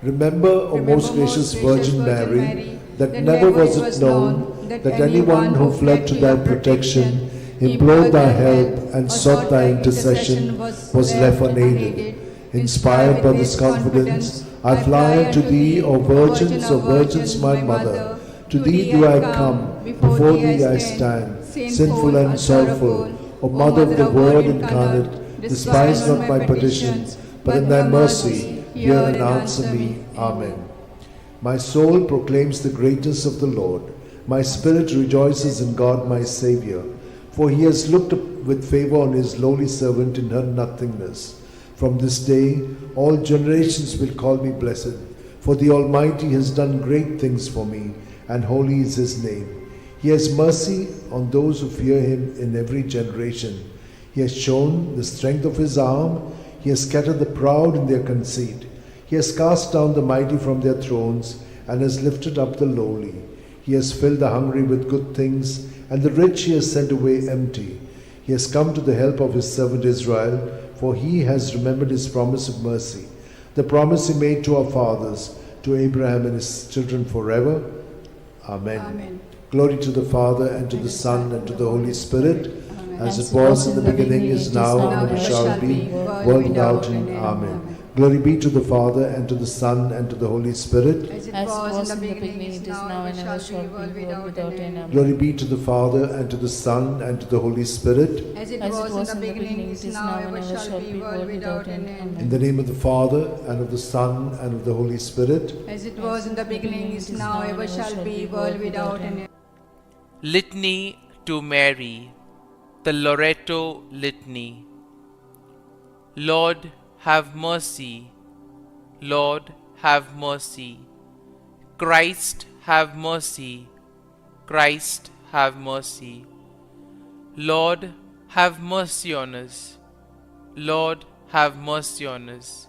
Remember, O most gracious Virgin Mary, that never was it known that anyone who fled to thy protection, implored thy help, and sought thy intercession was left unaided. Inspired by this confidence, I fly unto thee, O Virgins, O Virgins, my Mother. To thee do I come, before thee I stand, sinful and sorrowful. O Mother of the Word incarnate, despise not my petitions, but in thy mercy hear and answer me. Amen. My soul proclaims the greatness of the Lord. My spirit rejoices in God my Saviour, for he has looked up with favour on his lowly servant in her nothingness. From this day all generations will call me blessed, for the Almighty has done great things for me, and holy is his name. He has mercy on those who fear him in every generation. He has shown the strength of his arm. He has scattered the proud in their conceit. He has cast down the mighty from their thrones, and has lifted up the lowly. He has filled the hungry with good things, and the rich he has sent away empty. He has come to the help of his servant Israel, for he has remembered his promise of mercy, the promise he made to our fathers, to Abraham and his children forever. Amen. Amen. Glory to the Father, and to the Son, and to the Holy Spirit, as it was in the beginning, is now, and ever shall be, world without end. Amen. Glory be to the Father, and to the Son, and to the Holy Spirit. As it was in the beginning, it is now, and ever shall be, world without end. Glory be to the Father, and to the Son, and to the Holy Spirit. As it was in the beginning, it is now, and ever shall be, world without end. In the name of the Father, and of the Son, and of the Holy Spirit. As it was in the beginning, is now, ever shall be, world without end. Litany to Mary, the Loretto Litany. Lord, have mercy. Lord, have mercy. Christ, have mercy. Christ, have mercy. Lord, have mercy on us. Lord, have mercy on us.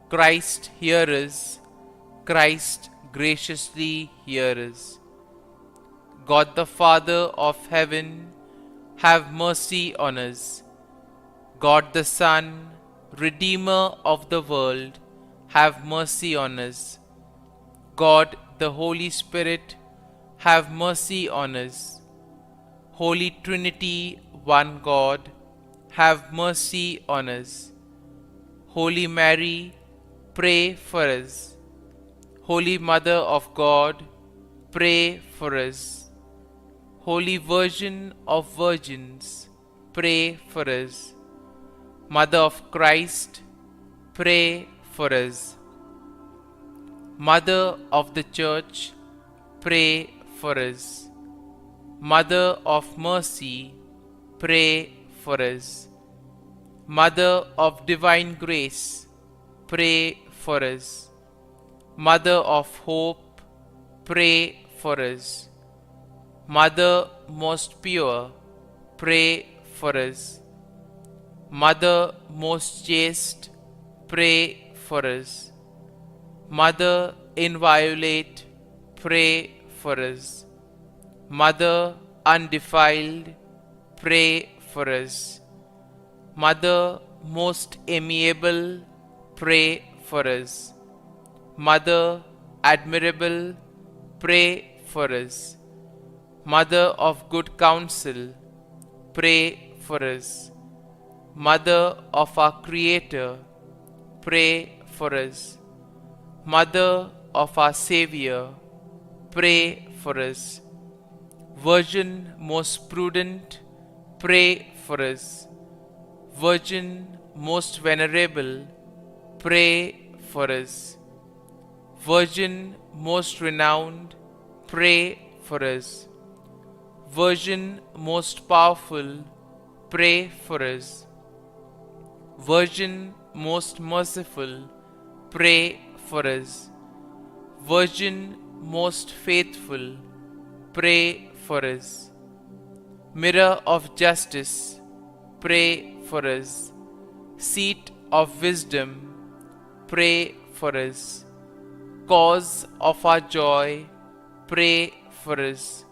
Christ, hear us. Christ, graciously hear us. God the Father of heaven, have mercy on us. God the Son, Redeemer of the world, have mercy on us. God the Holy Spirit, have mercy on us. Holy Trinity, one God, have mercy on us. Holy Mary, pray for us. Holy Mother of God, pray for us. Holy Virgin of Virgins, pray for us. Mother of Christ, pray for us. Mother of the Church, pray for us. Mother of Mercy, pray for us. Mother of Divine Grace, pray for us. Mother of Hope, pray for us. Mother most pure, pray for us. Mother most chaste, pray for us. Mother inviolate, pray for us. Mother undefiled, pray for us. Mother most amiable, pray for us. Mother admirable, pray for us. Mother of good counsel, pray for us. Mother of our Creator, pray for us. Mother of our Xavier, pray for us. Virgin most prudent, pray for us. Virgin most venerable, pray for us. Virgin most renowned, pray for us. Virgin most powerful, pray for us. Virgin most merciful, pray for us. Virgin most faithful, pray for us. Mirror of justice, pray for us. Seat of wisdom, pray for us. Cause of our joy, pray for us.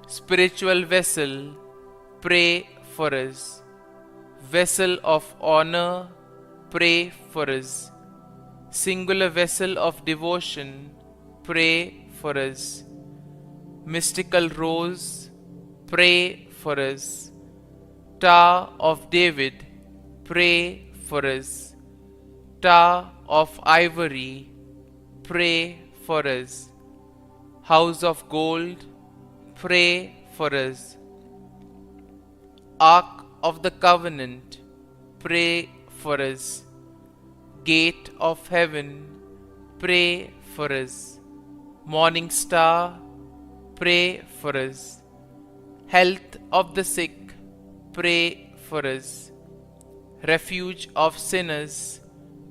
Spiritual vessel, pray for us. Vessel of honor, pray for us. Singular vessel of devotion, pray for us. Mystical rose, pray for us. Tower of David, pray for us. Tower of ivory, pray for us. House of gold, pray for us. Ark of the Covenant, pray for us. Gate of heaven, pray for us. Morning star, pray for us. Health of the sick, pray for us. Refuge of sinners,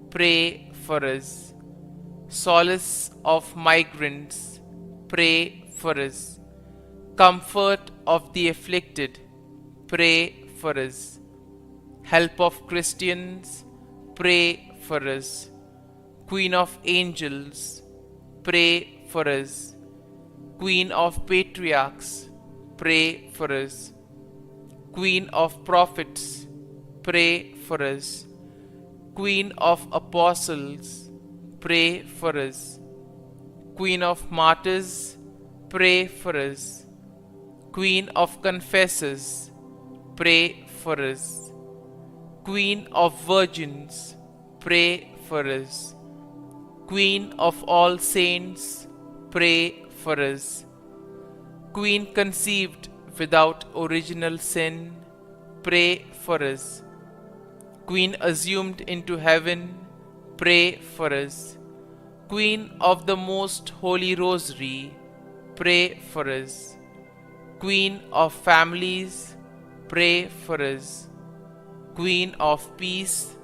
pray for us. Solace of migrants, pray for us. Comfort of the afflicted, pray for us. Help of Christians, pray for us. Queen of angels, pray for us. Queen of patriarchs, pray for us. Queen of prophets, pray for us. Queen of apostles, pray for us. Queen of martyrs, pray for us. Queen of confessors, pray for us. Queen of virgins, pray for us. Queen of all saints, pray for us. Queen conceived without original sin, pray for us. Queen assumed into heaven, pray for us. Queen of the most holy Rosary, pray for us. Queen of families, pray for us. Queen of peace,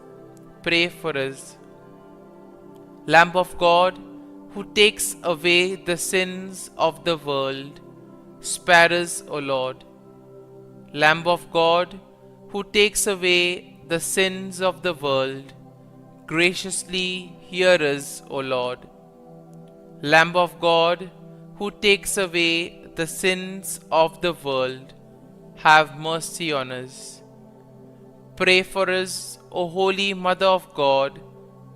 pray for us. Lamb of God, who takes away the sins of the world, spare us, O Lord. Lamb of God, who takes away the sins of the world, graciously hear us, O Lord. Lamb of God, who takes away the sins of the world, have mercy on us. Pray for us, O Holy Mother of God,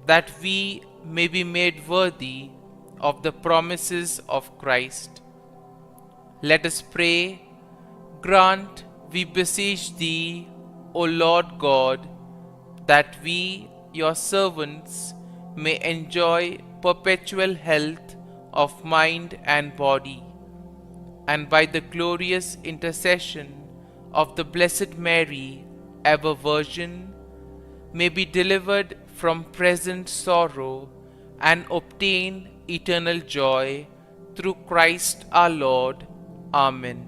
that we may be made worthy of the promises of Christ. Let us pray. Grant, we beseech thee, O Lord God, that we, your servants, may enjoy perpetual health of mind and body, and by the glorious intercession of the Blessed Mary, ever Virgin, may be delivered from present sorrow and obtain eternal joy through Christ our Lord. Amen.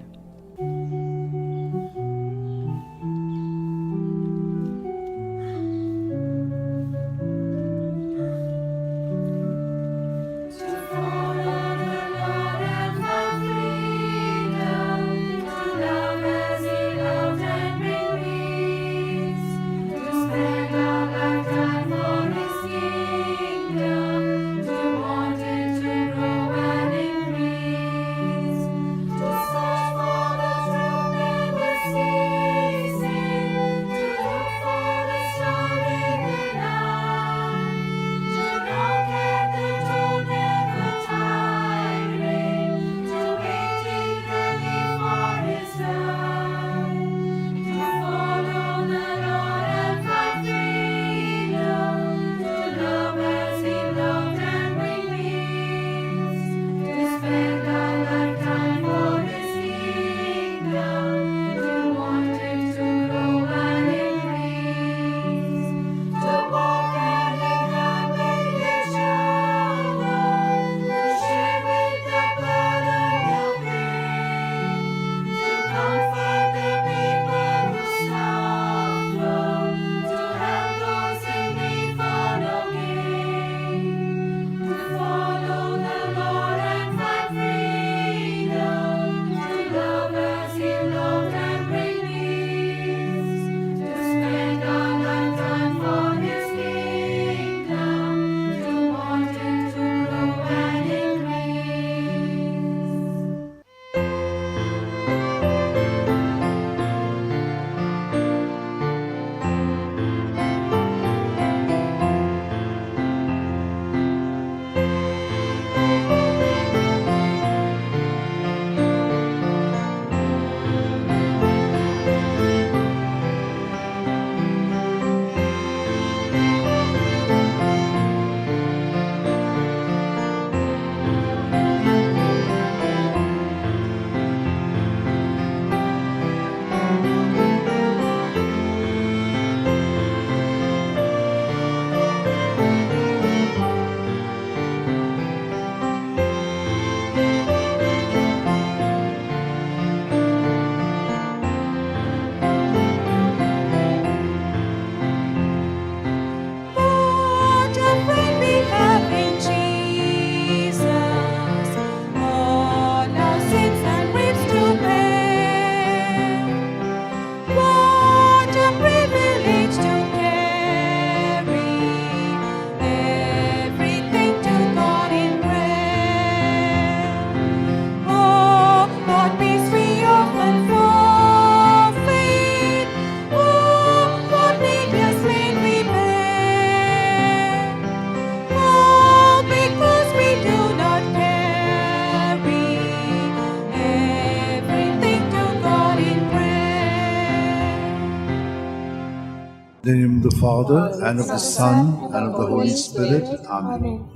In the name of the Father, and of the Son, and of the Holy Spirit. Amen.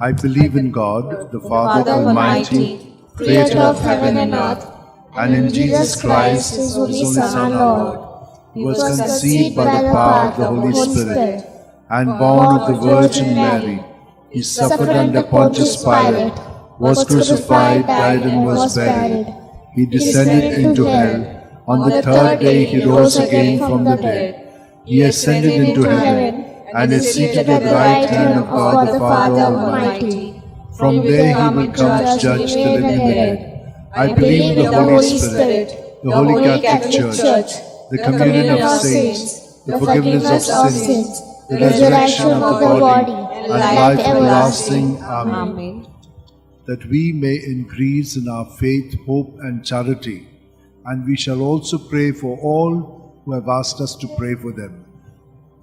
I believe in God, the Father Almighty, creator of heaven and earth, and in Jesus Christ, his only Son, our Lord, who was conceived by the power of the Holy Spirit, and born of the Virgin Mary. He suffered under Pontius Pilate, was crucified, died, and was buried. He descended into hell. On the third day he rose again from the dead. He ascended into heaven, and is seated at the right hand of God the Father Almighty. From there he will come to judge the living and the dead. I believe in the Holy Spirit, the Holy Catholic Church, the communion of saints, the forgiveness of sins, the resurrection of the body, and life everlasting. Amen. That we may increase in our faith, hope, and charity, and we shall also pray for all who have asked us to pray for them.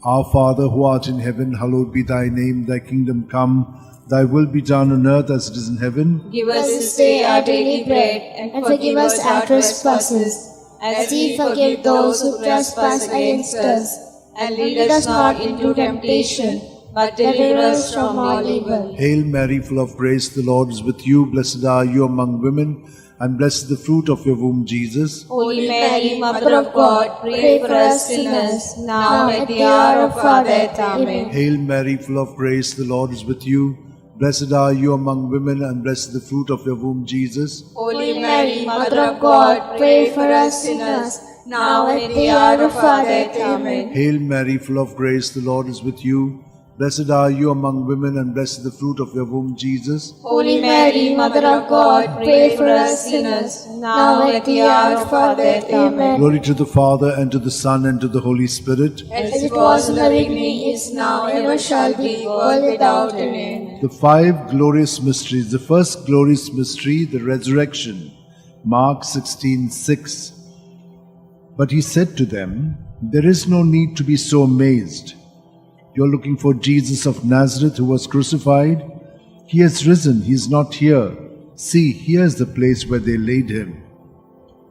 Our Father who art in heaven, hallowed be thy name. Thy kingdom come, thy will be done on earth as it is in heaven. Give us this day our daily bread, and forgive us our trespasses, as we forgive those who trespass against us. And lead us not into temptation, but deliver us from all evil. Hail Mary, full of grace, the Lord is with you. Blessed are you among women, and blessed the fruit of your womb, Jesus. Holy Mary, Mother of God, pray for us sinners, now and at the hour of our death. Amen. Hail Mary, full of grace, the Lord is with you. Blessed are you among women, and blessed the fruit of your womb, Jesus. Holy Mary, Mother of God, pray for us sinners, now and at the hour of our death. Amen. Hail Mary, full of grace, the Lord is with you. Blessed are you among women, and blessed the fruit of your womb, Jesus. Holy Mary, Mother of God, pray for us sinners, now and at the hour of our death. Amen. Glory to the Father, and to the Son, and to the Holy Spirit. As it was in the beginning, is now, and ever shall be, world without end. The five glorious mysteries. The first glorious mystery, the resurrection. Mark 16:6. But he said to them, there is no need to be so amazed. You're looking for Jesus of Nazareth who was crucified. He has risen. He is not here. See, here is the place where they laid him.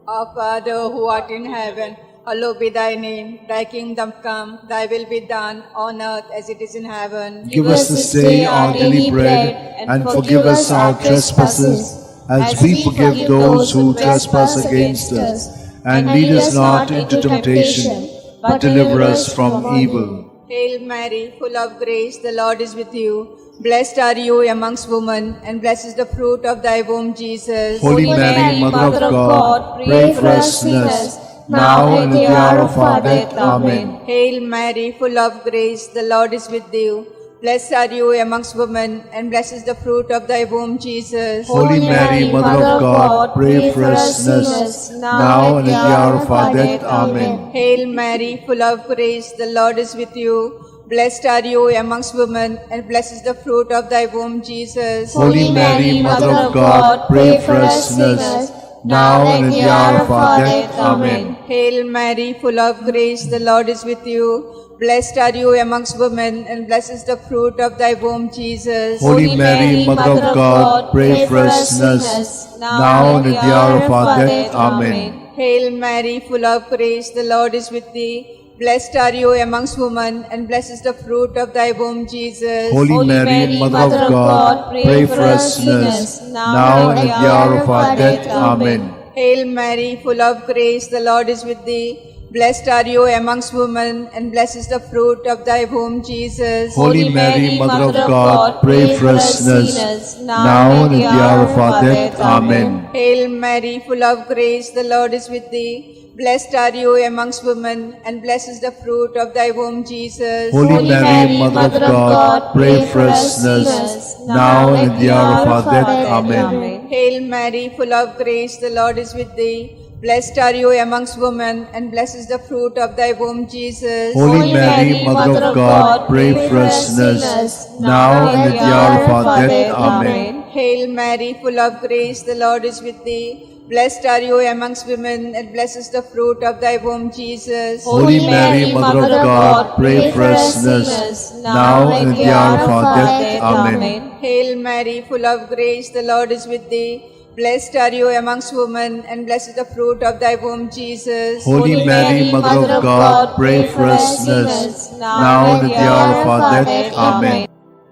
Our Father who art in heaven, hallowed be thy name. Thy kingdom come, thy will be done on earth as it is in heaven. Give us this day our daily bread, and forgive us our trespasses, as we forgive those who trespass against us. And lead us not into temptation, but deliver us from evil. Hail Mary, full of grace, the Lord is with you. Blessed are you amongst women, and blessed is the fruit of thy womb, Jesus. Holy Mary, Mother of God, pray for us sinners, now and at the hour of our death. Amen. Hail Mary, full of grace, the Lord is with you. Blessed are you amongst women, and blessed is the fruit of thy womb, Jesus. Holy Mary, Mother of God, pray for us sinners, now and at the hour of our death. Amen. Hail Mary, full of grace, the Lord is with you. Blessed are you amongst women, and blessed is the fruit of thy womb, Jesus. Holy Mary, Mother of God, pray for us sinners, now and at the hour of our death. Amen. Hail Mary, full of grace, the Lord is with you. Blessed are you amongst women, and blessed is the fruit of thy womb, Jesus. Holy Mary, Mother of God, pray for us sinners, now and at the hour of our death. Amen. Hail Mary, full of grace, the Lord is with thee. Blessed are you amongst women, and blessed is the fruit of thy womb, Jesus. Holy Mary, Mother of God, pray for us sinners, now and at the hour of our death. Amen. Hail Mary, full of grace, the Lord is with thee. Blessed are you amongst women, and blessed is the fruit of thy womb, Jesus. Holy Mary, Mother of God, pray for us sinners, now and at the hour of our death. Amen. Hail Mary, full of grace, the Lord is with thee. Blessed are you amongst women, and blessed is the fruit of thy womb, Jesus. Holy Mary, Mother of God, pray for us sinners, now and at the hour of our death. Amen. Hail Mary, full of grace, the Lord is with thee. Blessed are you amongst women, and blessed is the fruit of thy womb, Jesus. Holy Mary, Mother of God, pray for us sinners, now and at the hour of our death. Amen. Hail Mary, full of grace, the Lord is with thee. Blessed are you amongst women, and blessed is the fruit of thy womb, Jesus. Holy Mary, Mother of God, pray for us sinners, now and at the hour of our death. Amen. Hail Mary, full of grace, the Lord is with thee. Blessed are you amongst women, and blessed is the fruit of thy womb, Jesus. Holy Mary, Mother of God, pray for us sinners, now and at the hour of our death. Amen.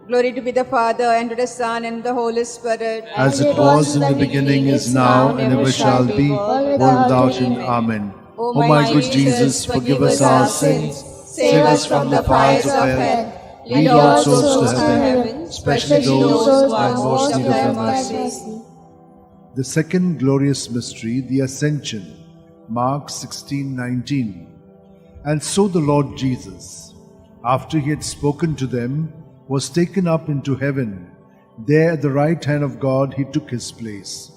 Glory to be the Father, and to the Son, and the Holy Spirit. As it was in the beginning, is now, and ever shall be, world without end. Amen. O my good Jesus, forgive us our sins, save us from the fires of hell, lead all souls to heaven, especially those who are most in need of thy mercy. The second glorious mystery, the Ascension, Mark 16:19. And so the Lord Jesus, after he had spoken to them, was taken up into heaven. There at the right hand of God he took his place.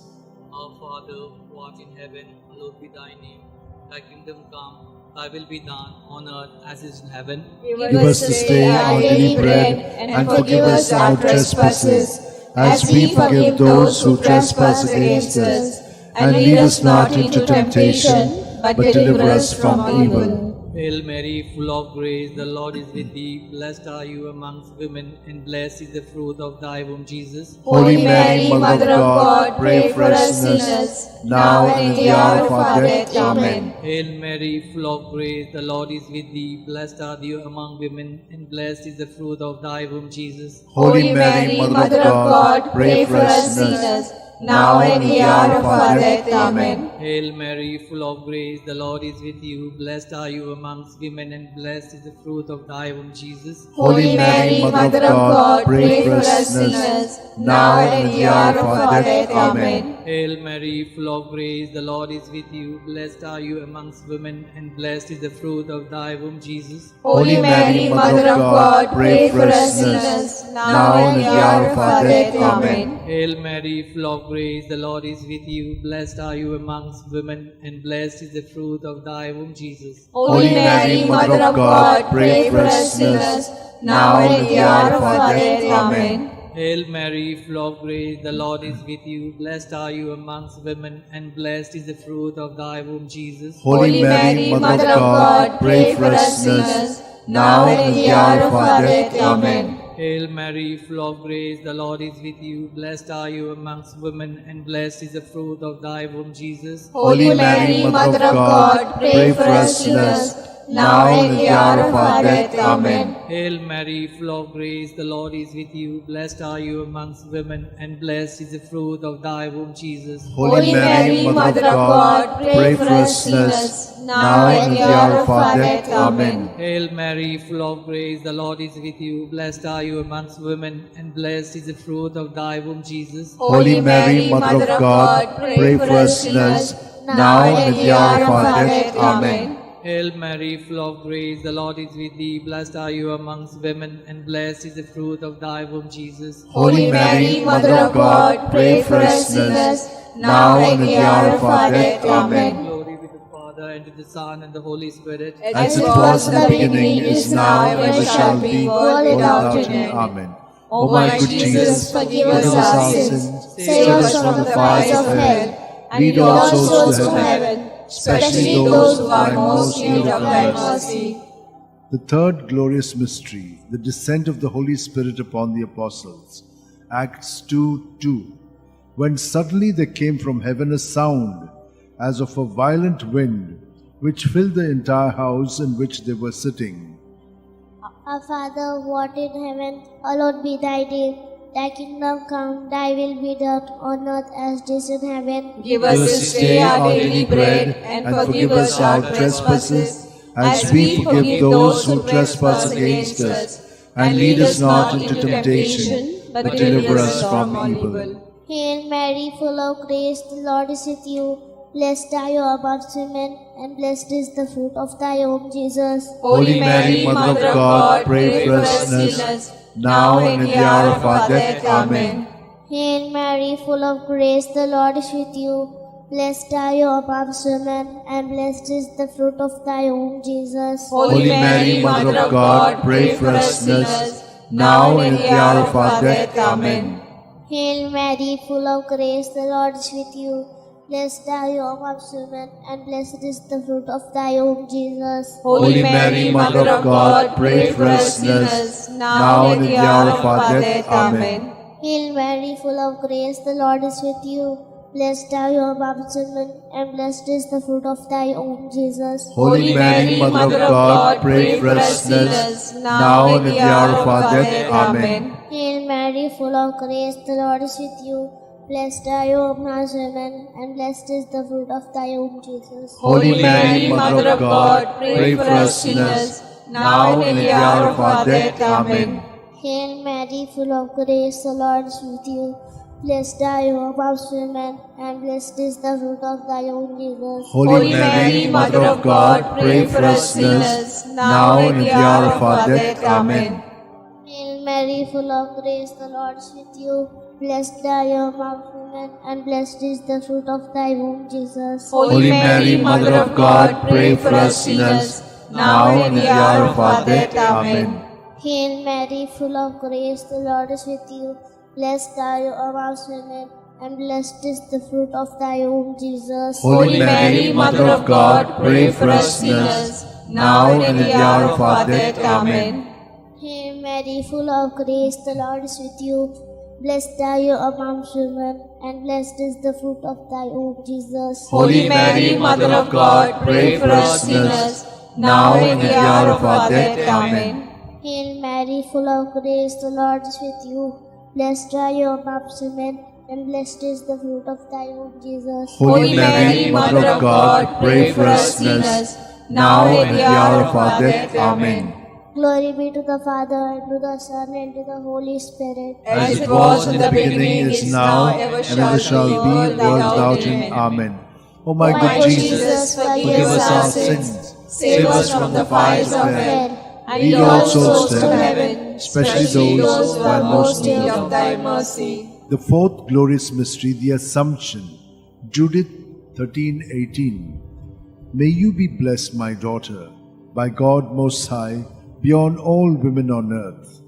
Our Father, who art in heaven, hallowed be thy name. Thy kingdom come, thy will be done on earth as it is in heaven. Give us this day our daily bread, and forgive us our trespasses, as we forgive those who trespass against us. And lead us not into temptation, but deliver us from evil. Hail Mary, full of grace, the Lord is with thee. Blessed are you amongst women, and blessed is the fruit of thy womb, Jesus. Holy Mary, Mother of God, pray for us sinners, now and at the hour of our death. Amen. Hail Mary, full of grace, the Lord is with thee. Blessed are you among women, and blessed is the fruit of thy womb, Jesus. Holy Mary, Mother of God, pray for us sinners, now and at the hour of our death. Amen. Hail Mary, full of grace, the Lord is with you. Blessed are you amongst women, and blessed is the fruit of thy womb, Jesus. Holy Mary, Mother of God, pray for us sinners, now and at the hour of our death. Amen. Hail Mary, full of grace, the Lord is with you. Blessed are you amongst women, and blessed is the fruit of thy womb, Jesus. Holy Mary, Mother of God, pray for us sinners, now and at the hour of our death. Amen. Hail Mary, full of grace, the Lord is with you. Blessed are you amongst women, and blessed is the fruit of thy womb, Jesus. Holy Mary, Mother of God, pray for us sinners, now and at the hour of our death. Amen. Hail Mary, full of grace, the Lord is with you. Blessed are you amongst women, and blessed is the fruit of thy womb, Jesus. Holy Mary, Mother of God, pray for us sinners, now and at the hour of our death. Amen. Hail Mary, full of grace, the Lord is with you. Blessed are you amongst women, and blessed is the fruit of thy womb, Jesus. Holy Mary, Mother of God, pray for us sinners, now and at the hour of our death. Amen. Hail Mary, full of grace, the Lord is with you. Blessed are you amongst women, and blessed is the fruit of thy womb, Jesus. Holy Mary, Mother of God, pray for us sinners, now and at the hour of our death. Amen. Hail Mary, full of grace, the Lord is with you. Blessed are you amongst women, and blessed is the fruit of thy womb, Jesus. Holy Mary, Mother of God, pray for us sinners, now and at the hour of our death. Amen. Hail Mary, full of grace, the Lord is with thee. Blessed are you amongst women, and blessed is the fruit of thy womb, Jesus. Holy Mary, Mother of God, pray for us sinners, now and at the hour of our death. Amen. Glory be to the Father, and to the Son, and the Holy Spirit. As it was in the beginning, is now, and ever shall be, world without end. Amen. O my good Jesus, forgive us our sins, save us from the fires of hell, and lead all souls to heaven, especially those who are most in need of thy mercy. The third glorious mystery, the descent of the Holy Spirit upon the apostles. Acts 2:2. When suddenly there came from heaven a sound, as of a violent wind, which filled the entire house in which they were sitting. Our Father, who art in heaven, hallowed be thy name. Thy kingdom come, thy will be done on earth as it is in heaven. Give us this day our daily bread, and forgive us our trespasses, as we forgive those who trespass against us. And lead us not into temptation, but deliver us from evil. Hail Mary, full of grace, the Lord is with you. Blessed are you amongst women, and blessed is the fruit of thy womb, Jesus. Holy Mary, Mother of God, pray for us sinners, now and at the hour of our death. Amen. Hail Mary, full of grace, the Lord is with you. Blessed are you amongst women, and blessed is the fruit of thy womb, Jesus. Holy Mary, Mother of God, pray for us sinners, now and at the hour of our death. Amen. Hail Mary, full of grace, the Lord is with you. Blessed are you amongst women, and blessed is the fruit of thy womb, Jesus. Holy Mary, Mother of God, pray for us sinners, now and at the hour of our death. Amen. Hail Mary, full of grace, the Lord is with you. Blessed are you amongst women, and blessed is the fruit of thy womb, Jesus. Holy Mary, Mother of God, pray for us sinners, now and at the hour of our death. Amen. Hail Mary, full of grace, the Lord is with you. Blessed are you amongst women, and blessed is the fruit of thy womb, Jesus. Holy Mary, Mother of God, pray for us sinners, now and at the hour of our death. Amen. Hail Mary, full of grace, the Lord is with you. Blessed are you amongst women, and blessed is the fruit of thy womb, Jesus. Holy Mary, Mother of God, pray for us sinners, now and at the hour of our death. Amen. Hail Mary, full of grace, the Lord is with you. Blessed are you amongst women, and blessed is the fruit of thy womb, Jesus. Holy Mary, Mother of God, pray for us sinners, now and at the hour of our death. Amen. Hail Mary, full of grace, the Lord is with you. Blessed are you amongst women, and blessed is the fruit of thy womb, Jesus. Holy Mary, Mother of God, pray for us sinners, now and at the hour of our death. Amen. Hail Mary, full of grace, the Lord is with you. Blessed are you amongst women, and blessed is the fruit of thy womb, Jesus. Holy Mary, Mother of God, pray for us sinners, now and at the hour of our death. Amen. Hail Mary, full of grace, the Lord is with you. Blessed are you amongst women, and blessed is the fruit of thy womb, Jesus. Holy Mary, Mother of God, pray for us sinners, now and at the hour of our death. Amen. Glory be to the Father, and to the Son, and to the Holy Spirit. As it was in the beginning, is now, and ever shall be, world without end. Amen. O my good Jesus, forgive us our sins, save us from the fires of hell, and lead all souls to heaven, especially those who are most in need of thy mercy. The fourth glorious mystery, the Assumption. Judith 13:18. May you be blessed, my daughter, by God Most High, beyond all women on earth.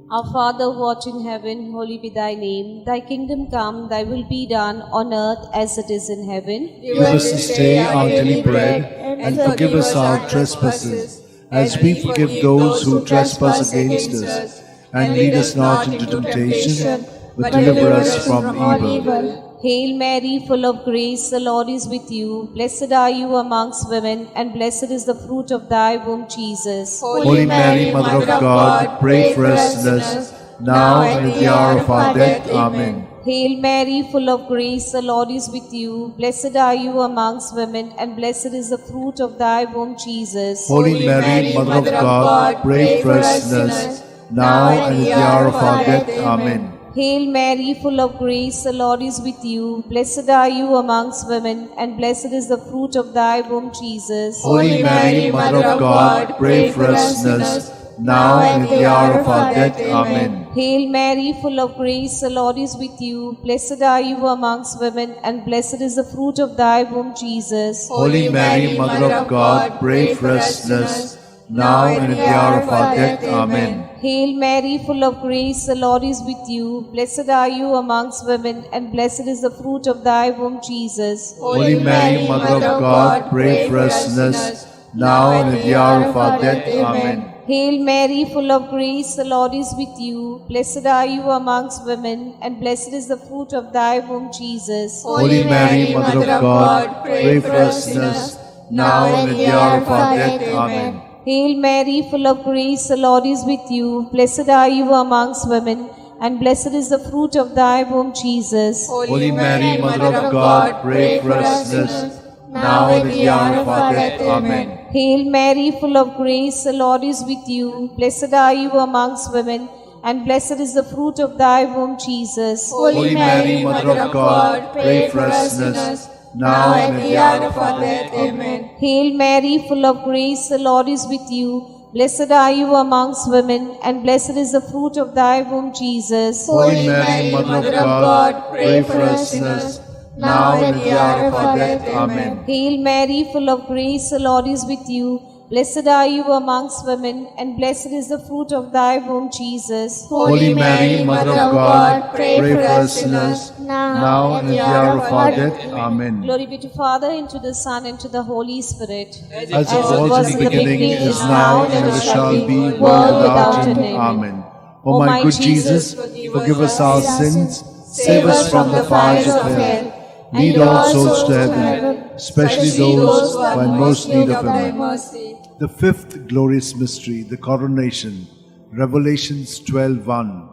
Our Father who art in heaven, holy be thy name. Thy kingdom come, thy will be done on earth as it is in heaven. Give us this day our daily bread, and forgive us our trespasses, as we forgive those who trespass against us. And lead us not into temptation, but deliver us from evil. Hail Mary, full of grace, the Lord is with you. Blessed are you amongst women, and blessed is the fruit of thy womb, Jesus. Holy Mary, Mother of God, pray for us sinners, now and at the hour of our death. Amen. Hail Mary, full of grace, the Lord is with you. Blessed are you amongst women, and blessed is the fruit of thy womb, Jesus. Holy Mary, Mother of God, pray for us sinners, now and at the hour of our death. Amen. Hail Mary, full of grace, the Lord is with you. Blessed are you amongst women, and blessed is the fruit of thy womb, Jesus. Holy Mary, Mother of God, pray for us sinners, now and at the hour of our death. Amen. Hail Mary, full of grace, the Lord is with you. Blessed are you amongst women, and blessed is the fruit of thy womb, Jesus. Holy Mary, Mother of God, pray for us sinners, now and at the hour of our death. Amen. Hail Mary, full of grace, the Lord is with you. Blessed are you amongst women, and blessed is the fruit of thy womb, Jesus. Holy Mary, Mother of God, pray for us sinners, now and at the hour of our death. Amen. Hail Mary, full of grace, the Lord is with you. Blessed are you amongst women, and blessed is the fruit of thy womb, Jesus. Holy Mary, Mother of God, pray for us sinners, now and at the hour of our death. Amen. Hail Mary, full of grace, the Lord is with you. Blessed are you amongst women, and blessed is the fruit of thy womb, Jesus. Holy Mary, Mother of God, pray for us sinners, now and at the hour of our death. Amen. Hail Mary, full of grace, the Lord is with you. Blessed are you amongst women, and blessed is the fruit of thy womb, Jesus. Holy Mary, Mother of God, pray for us sinners, now and at the hour of our death. Amen. Hail Mary, full of grace, the Lord is with you. Blessed are you amongst women, and blessed is the fruit of thy womb, Jesus. Holy Mary, Mother of God, pray for us sinners, now and at the hour of our death. Amen. Hail Mary, full of grace, the Lord is with you. Blessed are you amongst women, and blessed is the fruit of thy womb, Jesus. Holy Mary, Mother of God, pray for us sinners, now and at the hour of our death. Amen. Glory be to Father, and to the Son, and to the Holy Spirit. As it was in the beginning, is now, and ever shall be, world without end. Amen. O my good Jesus, forgive us our sins, save us from the fires of hell, lead all souls to heaven, especially those who are in most need of thy mercy. The fifth glorious mystery, the coronation. Revelations 12:1.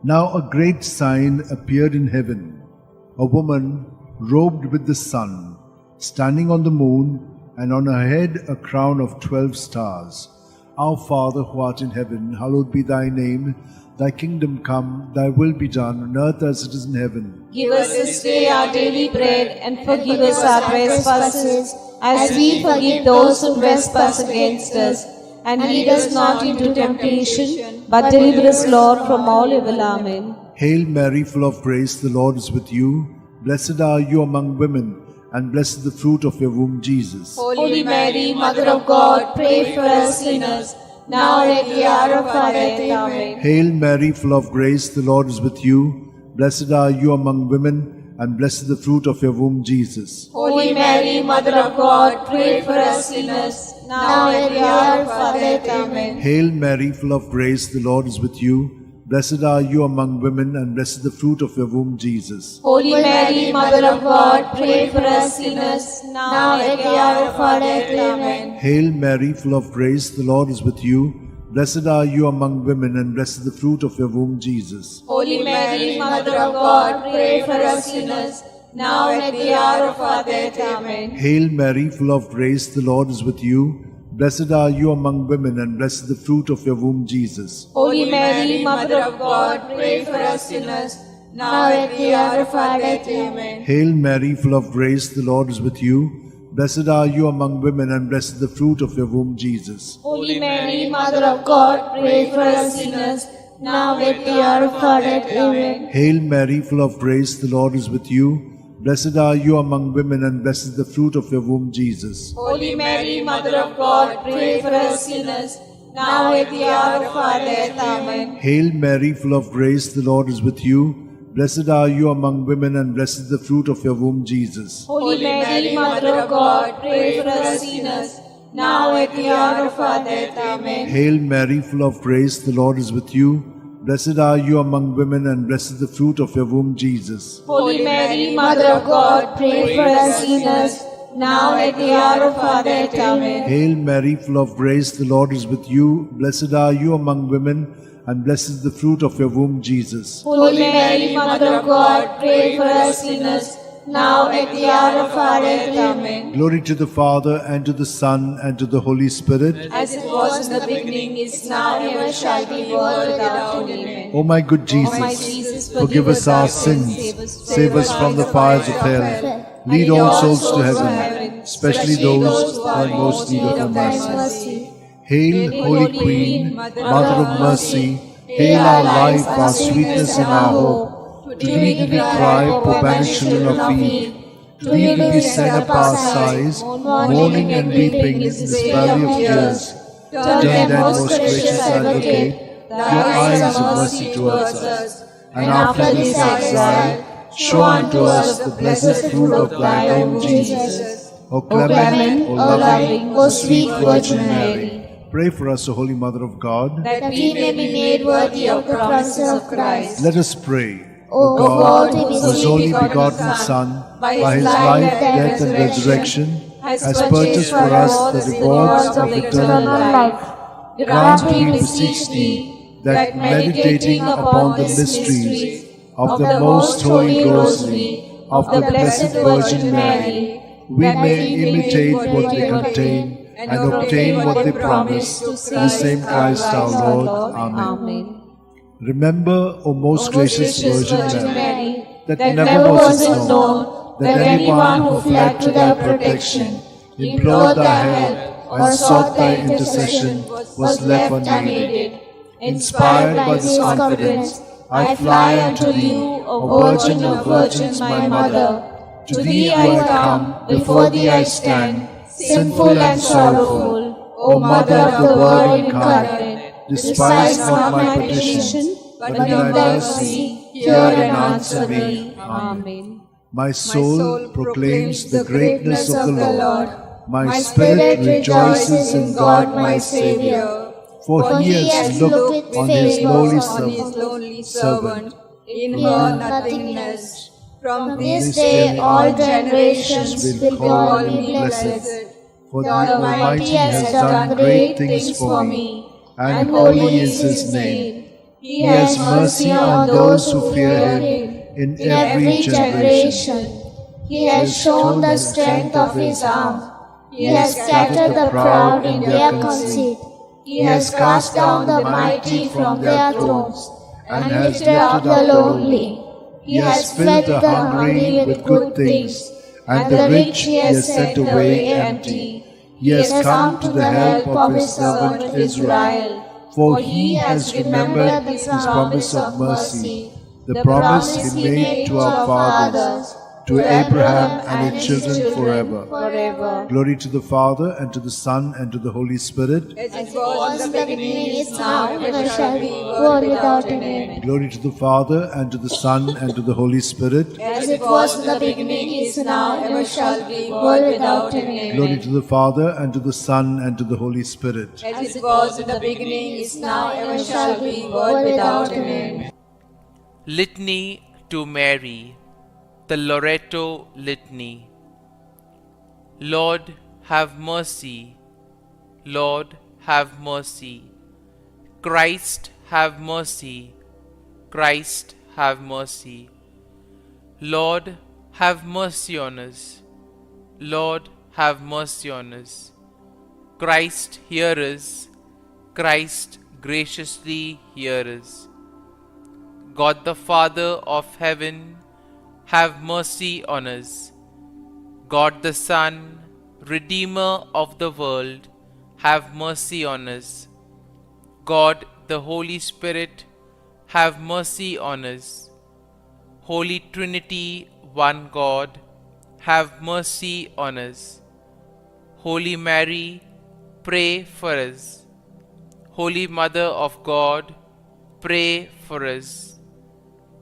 Now a great sign appeared in heaven, a woman robed with the sun, standing on the moon, and on her head a crown of 12 stars. Our Father who art in heaven, hallowed be thy name. Thy kingdom come, thy will be done on earth as it is in heaven. Give us this day our daily bread, and forgive us our trespasses, as we forgive those who trespass against us. And lead us not into temptation, but deliver us, Lord, from all evil. Amen. Hail Mary, full of grace, the Lord is with you. Blessed are you among women, and blessed is the fruit of your womb, Jesus. Holy Mary, Mother of God, pray for us sinners, now and at the hour of our death. Amen. Hail Mary, full of grace, the Lord is with you. Blessed are you among women, and blessed is the fruit of your womb, Jesus. Holy Mary, Mother of God, pray for us sinners, now at the hour of our death. Amen. Hail Mary, full of grace, the Lord is with you. Blessed are you among women, and blessed the fruit of your womb, Jesus. Holy Mary, Mother of God, pray for us sinners, now at the hour of our death. Amen. Hail Mary, full of grace, the Lord is with you. Blessed are you among women, and blessed the fruit of your womb, Jesus. Holy Mary, Mother of God, pray for us sinners, now at the hour of our death. Amen. Hail Mary, full of grace, the Lord is with you. Blessed are you among women, and blessed the fruit of your womb, Jesus. Holy Mary, Mother of God, pray for us sinners, now at the hour of our death. Amen. Hail Mary, full of grace, the Lord is with you. Blessed are you among women, and blessed the fruit of your womb, Jesus. Holy Mary, Mother of God, pray for us sinners, now at the hour of our death. Amen. Hail Mary, full of grace, the Lord is with you. Blessed are you among women, and blessed is the fruit of your womb, Jesus. Holy Mary, Mother of God, pray for us sinners, now at the hour of our death. Amen. Hail Mary, full of grace, the Lord is with you. Blessed are you among women, and blessed is the fruit of your womb, Jesus. Holy Mary, Mother of God, pray for us sinners, now at the hour of our death. Amen. Hail Mary, full of grace, the Lord is with you. Blessed are you among women, and blessed is the fruit of your womb, Jesus. Holy Mary, Mother of God, pray for us sinners, now at the hour of our death. Amen. Hail Mary, full of grace, the Lord is with you. Blessed are you among women, and blessed is the fruit of your womb, Jesus. Holy Mary, Mother of God, pray for us sinners, now at the hour of our death. Amen. Glory to the Father, and to the Son, and to the Holy Spirit. As it was in the beginning, is now, and ever shall be, world without end. Amen. O my good Jesus, O my Jesus, forgive us our sins, save us from the fires of hell, lead all souls to heaven, especially those who are in most need of your mercy. Hail, Holy Queen, Mother of Mercy, hail our life, our sweetness, and our hope. To thee do we cry, poor banished children of Eve. To thee do we send up our sighs, mourning and weeping in this valley of tears. Turn then, most gracious Advocate, your eyes of mercy towards us, and after this exile, show unto us the blessed fruit of thy womb, Jesus. O clement, O loving, O sweet Virgin Mary, pray for us, O Holy Mother of God, that we may be made worthy of the promises of Christ. Let us pray. O God, whose only begotten Son, by his life, death, and resurrection, has purchased for us the rewards of eternal life, grant, we beseech thee, that meditating upon the mysteries of the most holy Rosary of the Blessed Virgin Mary, we may imitate what they contain and obtain what they promise through the same Christ our Lord. Amen. Remember, O most gracious Virgin Mary, that never was it known that anyone who fled to thy protection, implored thy help, or sought thy intercession was left unaided. Inspired by this confidence, I fly unto thee, O Virgin of Virgins, my Mother. To thee I come, before thee I stand, sinful and sorrowful. O Mother of the Word incarnate, despise not my petition, but in thy mercy hear and answer me. Amen. My soul proclaims the greatness of the Lord. My spirit rejoices in God my Saviour. For he has looked on his lowly servant, in her nothingness. From this day all generations will call me blessed. For the Almighty has done great things for me, and holy is his name. He has mercy on those who fear him in every generation. He has shown the strength of his arm. He has scattered the proud in their conceit. He has cast down the mighty from their thrones, and lifted up the lowly. He has filled the hungry with good things, and the rich he has sent away empty. He has come to the help of his servant Israel. For he has remembered his promise of mercy, the promise he made to our fathers, to Abraham and his children forever. forever. Glory to the Father, and to the Son, and to the Holy Spirit. As As it was in the beginning, is now, and ever shall be, world without an end. Glory to the Father, and to the Son, and to the Holy Spirit. As it was in the beginning, is now, and ever shall be, world without an end. Glory to the Father, and to the Son, and to the Holy Spirit. As it was in the beginning, is now, and ever shall be, world without an end. Litany to Mary, the Loreto Litany. Lord, have mercy. Lord, have mercy. Christ, have mercy. Christ, have mercy. Lord, have mercy on us. Lord, have mercy on us. Christ, hear us. Christ, graciously hear us. God the Father of heaven, have mercy on us. God the Son, Redeemer of the world, have mercy on us. God the Holy Spirit, have mercy on us. Holy Trinity, one God, have mercy on us. Holy Mary, pray for us. Holy Mother of God, pray for us.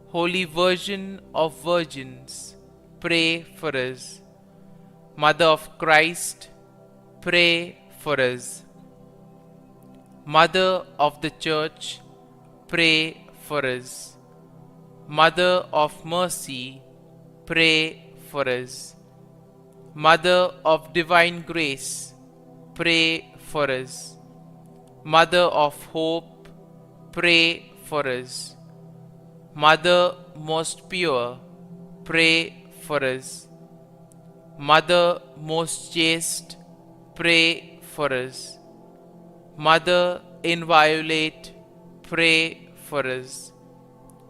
Holy Virgin of Virgins, pray for us. Mother of Christ, pray for us. Mother of the Church, pray for us. Mother of Mercy, pray for us. Mother of Divine Grace, pray for us. Mother of Hope, pray for us. Mother most pure, pray for us. Mother most chaste, pray for us. Mother inviolate, pray for us.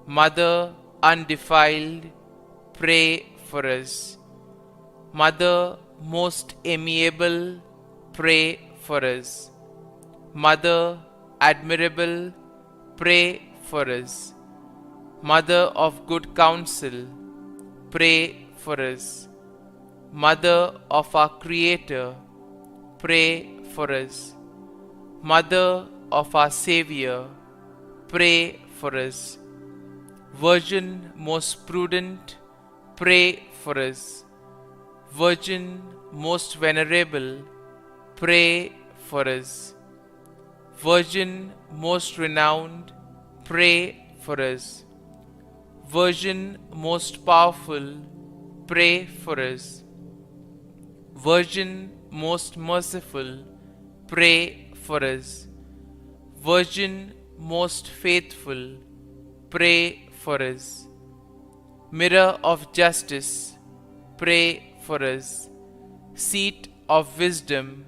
Mother undefiled, pray for us. Mother most amiable, pray for us. Mother admirable, pray for us. Mother of good counsel, pray for us. Mother of our Creator, pray for us. Mother of our Xavier, pray for us. Virgin most prudent, pray for us. Virgin most venerable, pray for us. Virgin most renowned, pray for us. Virgin most powerful, pray for us. Virgin most merciful, pray for us. Virgin most faithful, pray for us. Mirror of justice, pray for us. Seat of wisdom,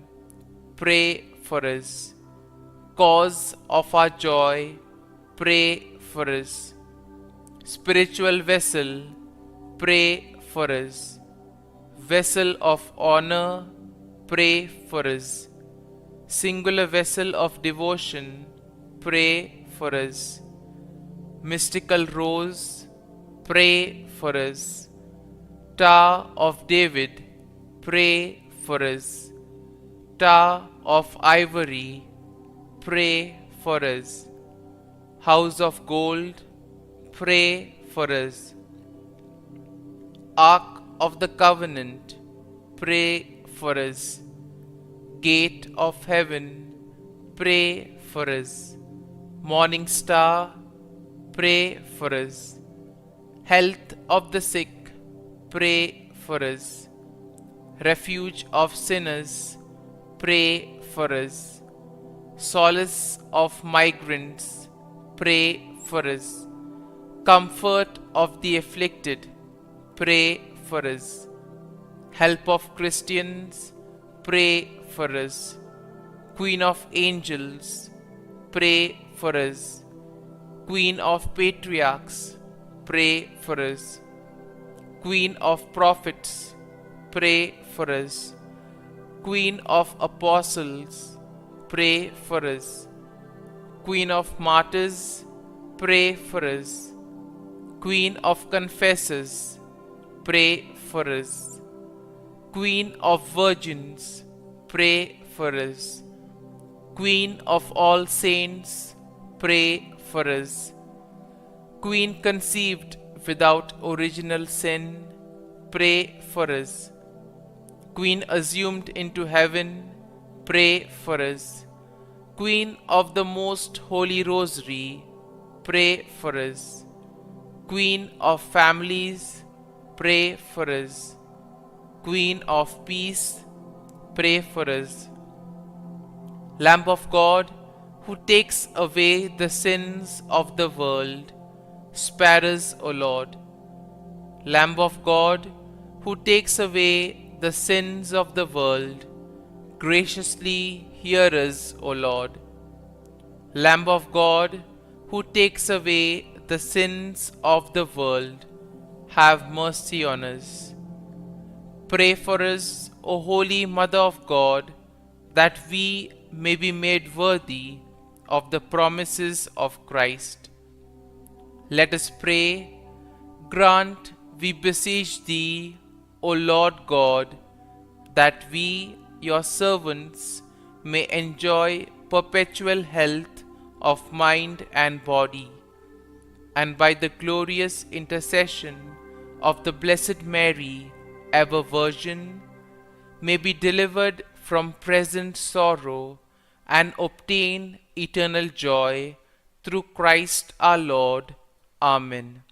pray for us. Cause of our joy, pray for us. Spiritual vessel, pray for us. Vessel of honor, pray for us. Singular vessel of devotion, pray for us. Mystical rose, pray for us. Tower of David, pray for us. Tower of ivory, pray for us. House of gold, pray for us. Ark of the Covenant, pray for us. Gate of heaven, pray for us. Morning star, pray for us. Health of the sick, pray for us. Refuge of sinners, pray for us. Solace of migrants, pray for us. Comfort of the afflicted, pray for us. Help of Christians, pray for us. Queen of angels, pray for us. Queen of patriarchs, pray for us. Queen of prophets, pray for us. Queen of apostles, pray for us. Queen of martyrs, pray for us. Queen of confessors, pray for us. Queen of virgins, pray for us. Queen of all saints, pray for us. Queen conceived without original sin, pray for us. Queen assumed into heaven, pray for us. Queen of the Most Holy Rosary, pray for us. Queen of families, pray for us. Queen of peace, pray for us. Lamb of God, who takes away the sins of the world, spare us, O Lord. Lamb of God, who takes away the sins of the world, graciously hear us, O Lord. Lamb of God, who takes away the sins of the world, have mercy on us. Pray for us, O Holy Mother of God, that we may be made worthy of the promises of Christ. Let us pray. Grant, we beseech Thee, O Lord God, that we, Your servants, may enjoy perpetual health of mind and body, and by the glorious intercession of the Blessed Mary, ever Virgin, may be delivered from present sorrow and obtain eternal joy through Christ our Lord. Amen.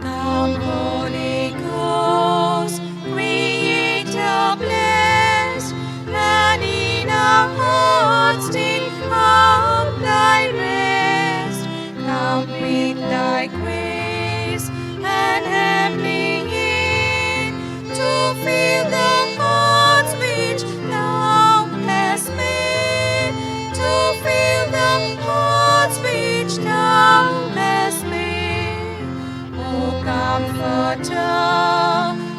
Come, Holy Ghost, Creator blessed, and in our hearts take up Thy rest. Come with Thy grace and heavenly aid to fill the hearts which Thou hast made, to fill the hearts which Thou hast made. O Comforter,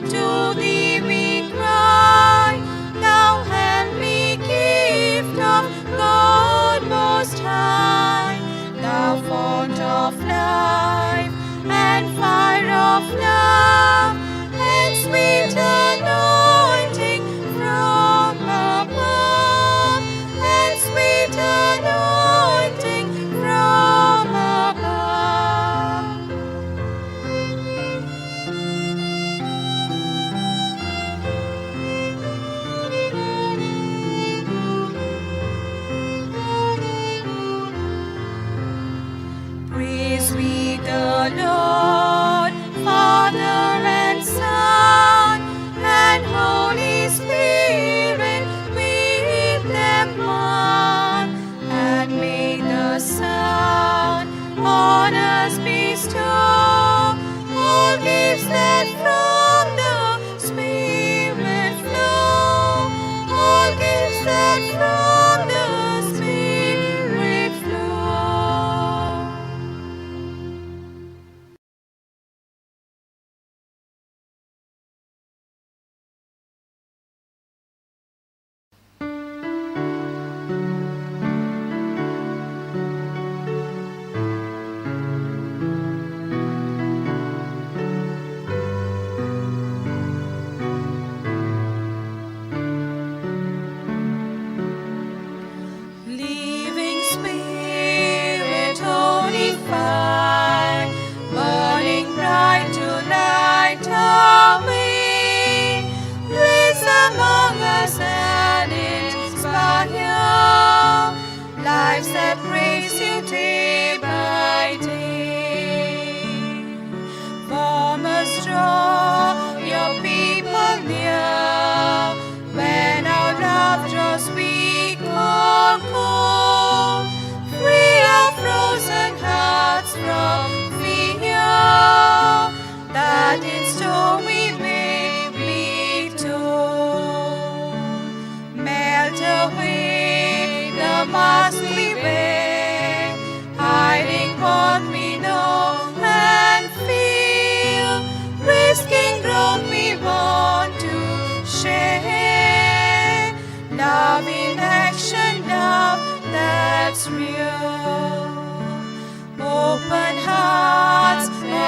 to Thee we cry, Thou heavenly gift of God Most High, Thou fount of life.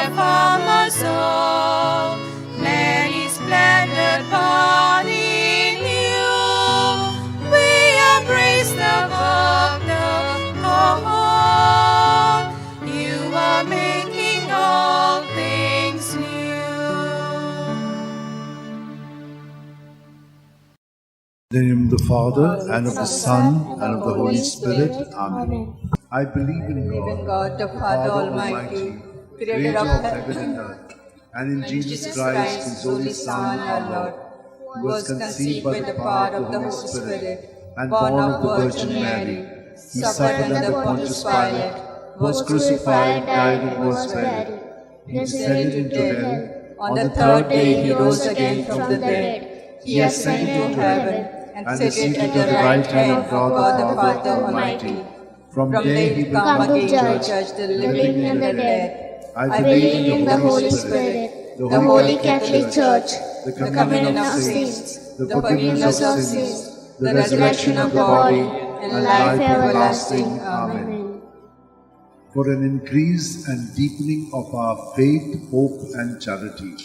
from us all. Many splendid body new, we embrace the book of all. You are making all things new. In the name of the Father, and of the Son, and of the Holy Spirit. Amen. I believe in God, the Father Almighty, creator of heaven and earth, and in Jesus Christ, his only Son, our Lord, who was conceived by the power of the Holy Spirit, and born of the Virgin Mary. He suffered under Pontius Pilate, was crucified, died, and was buried. He descended into hell. On the third day he rose again from the dead. He ascended into heaven, and is seated at the right hand of God the Father Almighty. From there he will come again to judge the living and the dead. I believe in the Holy Spirit, the Holy Catholic Church, the communion of saints, the forgiveness of sins, the resurrection of the body, and life everlasting. Amen. For an increase and deepening of our faith, hope, and charity.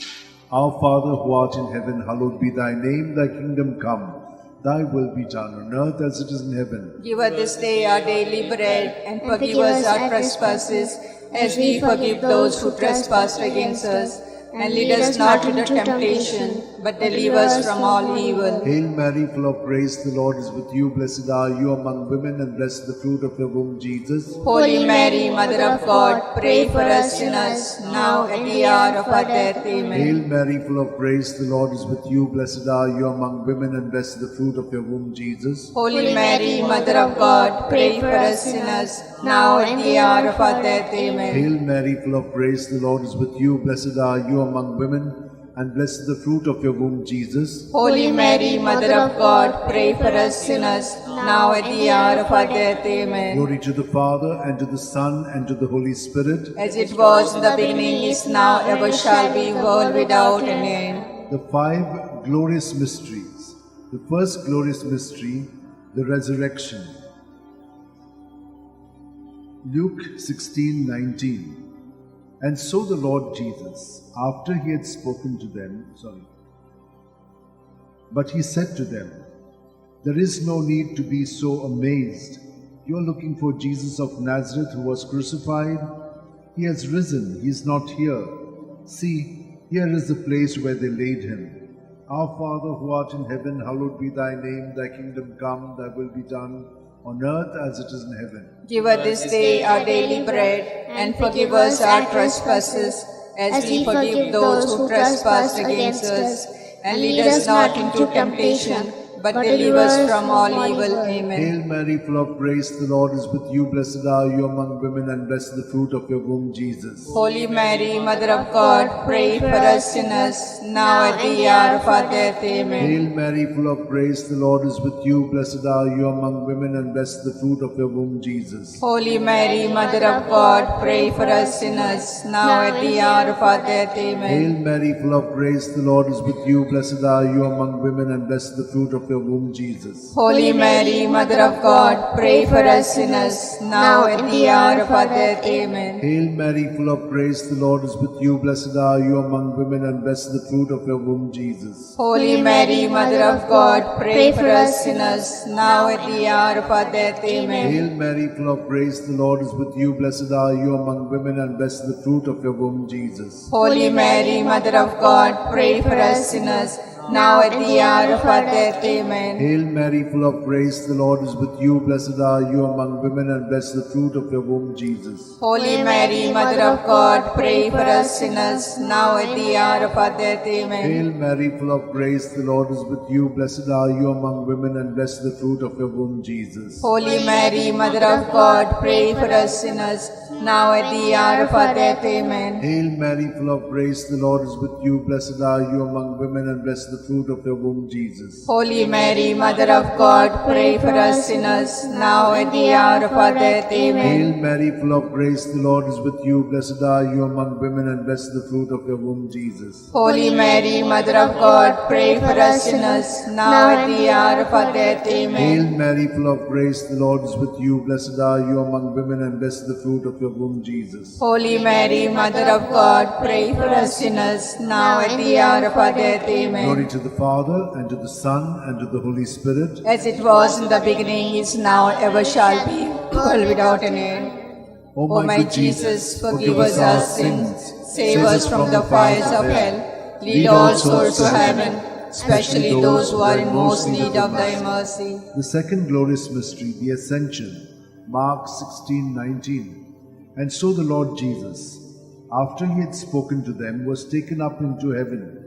Our Father who art in heaven, hallowed be thy name, thy kingdom come. Thy will be done on earth as it is in heaven. Give us this day our daily bread, and forgive us our trespasses, as we forgive those who trespass against us. And lead us not into temptation, but deliver us from all evil. Hail Mary, full of grace, the Lord is with you. Blessed are you among women, and blessed the fruit of your womb, Jesus. Holy Mary, Mother of God, pray for us sinners, now at the hour of our death. Amen. Hail Mary, full of grace, the Lord is with you. Blessed are you among women, and blessed the fruit of your womb, Jesus. Holy Mary, Mother of God, pray for us sinners, now at the hour of our death. Amen. Hail Mary, full of grace, the Lord is with you. Blessed are you among women, and blessed the fruit of your womb, Jesus. Holy Mary, Mother of God, pray for us sinners, now at the hour of our death. Amen. Glory to the Father, and to the Son, and to the Holy Spirit. As it was in the beginning, is now, ever shall be, world without an end. The five glorious mysteries. The first glorious mystery, the resurrection. Luke 16:19. And so the Lord Jesus, after he had spoken to them, but he said to them, there is no need to be so amazed. You are looking for Jesus of Nazareth who was crucified. He has risen. He is not here. See, here is the place where they laid him. Our Father who art in heaven, hallowed be thy name. Thy kingdom come, thy will be done, on earth as it is in heaven. Give us this day our daily bread, and forgive us our trespasses, as we forgive those who trespass against us. And lead us not into temptation, but deliver us from all evil. Amen. Hail Mary, full of grace, the Lord is with you. Blessed are you among women, and blessed the fruit of your womb, Jesus. Holy Mary, Mother of God, pray for us sinners, now at the hour of our death. Amen. Hail Mary, full of grace, the Lord is with you. Blessed are you among women, and blessed the fruit of your womb, Jesus. Holy Mary, Mother of God, pray for us sinners, now at the hour of our death. Amen. Hail Mary, full of grace, the Lord is with you. Blessed are you among women, and blessed the fruit of your womb, Jesus. Holy Mary, Mother of God, pray for us sinners, now at the hour of our death. Amen. Hail Mary, full of grace, the Lord is with you. Blessed are you among women, and blessed the fruit of your womb, Jesus. Holy Mary, Mother of God, pray for us sinners, now at the hour of our death. Amen. Hail Mary, full of grace, the Lord is with you. Blessed are you among women, and blessed the fruit of your womb, Jesus. Holy Mary, Mother of God, pray for us sinners, now at the hour of our death. Amen. Hail Mary, full of grace, the Lord is with you. Blessed are you among women, and blessed the fruit of your womb, Jesus. Holy Mary, Mother of God, pray for us sinners, now at the hour of our death. Amen. Hail Mary, full of grace, the Lord is with you. Blessed are you among women, and blessed the fruit of your womb, Jesus. Holy Mary, Mother of God, pray for us sinners, now at the hour of our death. Amen. Hail Mary, full of grace, the Lord is with you. Blessed are you among women, and blessed the the fruit of your womb, Jesus. Holy Mary, Mother of God, pray for us sinners, now at the hour of our death. Amen. Hail Mary, full of grace, the Lord is with you. Blessed are you among women, and blessed the fruit of your womb, Jesus. Holy Mary, Mother of God, pray for us sinners, now at the hour of our death. Amen. Hail Mary, full of grace, the Lord is with you. Blessed are you among women, and blessed the fruit of your womb, Jesus. Holy Mary, Mother of God, pray for us sinners, now at the hour of our death. Amen. Glory to the Father, and to the Son, and to the Holy Spirit. As it was in the beginning, is now, ever shall be, world without an end. O my Jesus, forgive us our sins, save us from the fires of hell, lead all souls to heaven, especially those who are in most need of thy mercy. The second glorious mystery, the Ascension, Mark 16:19. And so the Lord Jesus, after he had spoken to them, was taken up into heaven.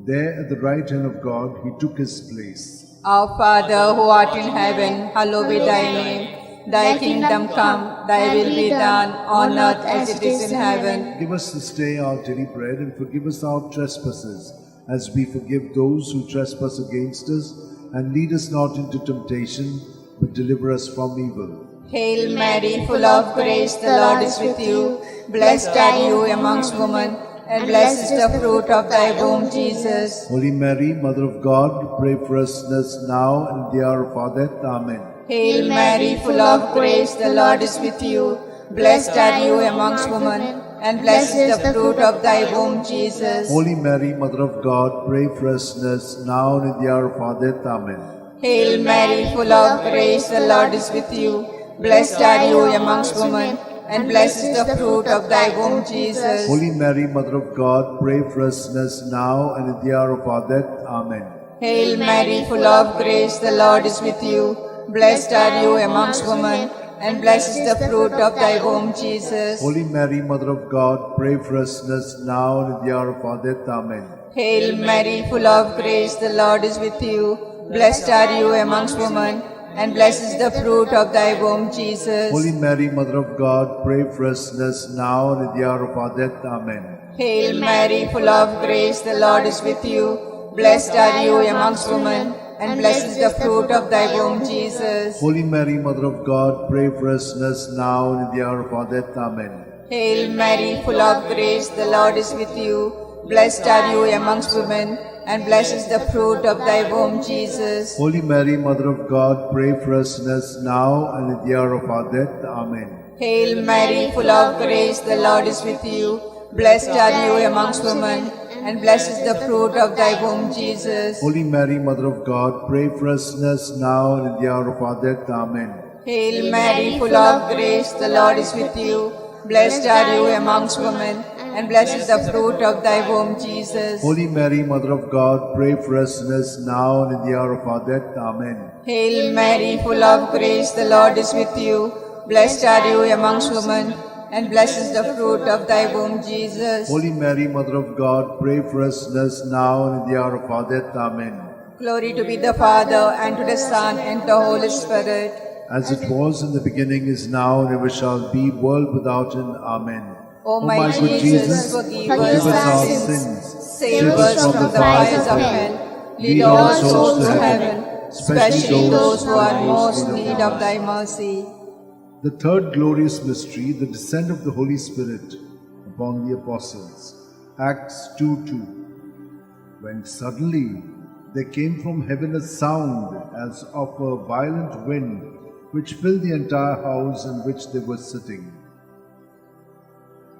There at the right hand of God he took his place. Our Father, who art in heaven, hallowed be thy name. Thy kingdom come, thy will be done, on earth as it is in heaven. Give us this day our daily bread, and forgive us our trespasses, as we forgive those who trespass against us. And lead us not into temptation, but deliver us from evil. Hail Mary, full of grace, the Lord is with you. Blessed are you amongst women, and blessed is the fruit of thy womb, Jesus. Holy Mary, Mother of God, pray for us sinners now and at the hour of our death. Amen. Hail Mary, full of grace, the Lord is with you. Blessed are you amongst women, and blessed is the fruit of thy womb, Jesus. Holy Mary, Mother of God, pray for us sinners now and at the hour of our death. Amen. Hail Mary, full of grace, the Lord is with you. Blessed are you amongst women, and blessed is the fruit of thy womb, Jesus. Holy Mary, Mother of God, pray for us sinners now and at the hour of our death. Amen. Hail Mary, full of grace, the Lord is with you. Blessed are you amongst women, and blessed is the fruit of thy womb, Jesus. Holy Mary, Mother of God, pray for us sinners now and at the hour of our death. Amen. Hail Mary, full of grace, the Lord is with you. Blessed are you amongst women, and blessed is the fruit of thy womb, Jesus. Holy Mary, Mother of God, pray for us sinners now and at the hour of our death. Amen. Hail Mary, full of grace, the Lord is with you. Blessed are you amongst women, and blessed is the fruit of thy womb, Jesus. Holy Mary, Mother of God, pray for us sinners now and at the hour of our death. Amen. Hail Mary, full of grace, the Lord is with you. Blessed are you amongst women, and blessed is the fruit of thy womb, Jesus. Holy Mary, Mother of God, pray for us sinners now and at the hour of our death. Amen. Hail Mary, full of grace, the Lord is with you. Blessed are you amongst women, and blessed is the fruit of thy womb, Jesus. Holy Mary, Mother of God, pray for us sinners now and at the hour of our death. Amen. Hail Mary, full of grace, the Lord is with you. Blessed are you amongst women, and blessed is the fruit of thy womb, Jesus. Holy Mary, Mother of God, pray for us sinners now and at the hour of our death. Amen. Hail Mary, full of grace, the Lord is with you. Blessed are you amongst women, and blessed is the fruit of thy womb, Jesus. Holy Mary, Mother of God, pray for us sinners now and at the hour of our death. Amen. Glory to be the Father, and to the Son, and to the Holy Spirit. As it was in the beginning, is now, and ever shall be, world without end. Amen. O my good Jesus, forgive us our sins, save us from the fires of hell, lead all souls to heaven, especially those who are most in need of thy mercy. The third glorious mystery, the descent of the Holy Spirit upon the apostles. Acts 2:2. When suddenly there came from heaven a sound as of a violent wind, which filled the entire house in which they were sitting.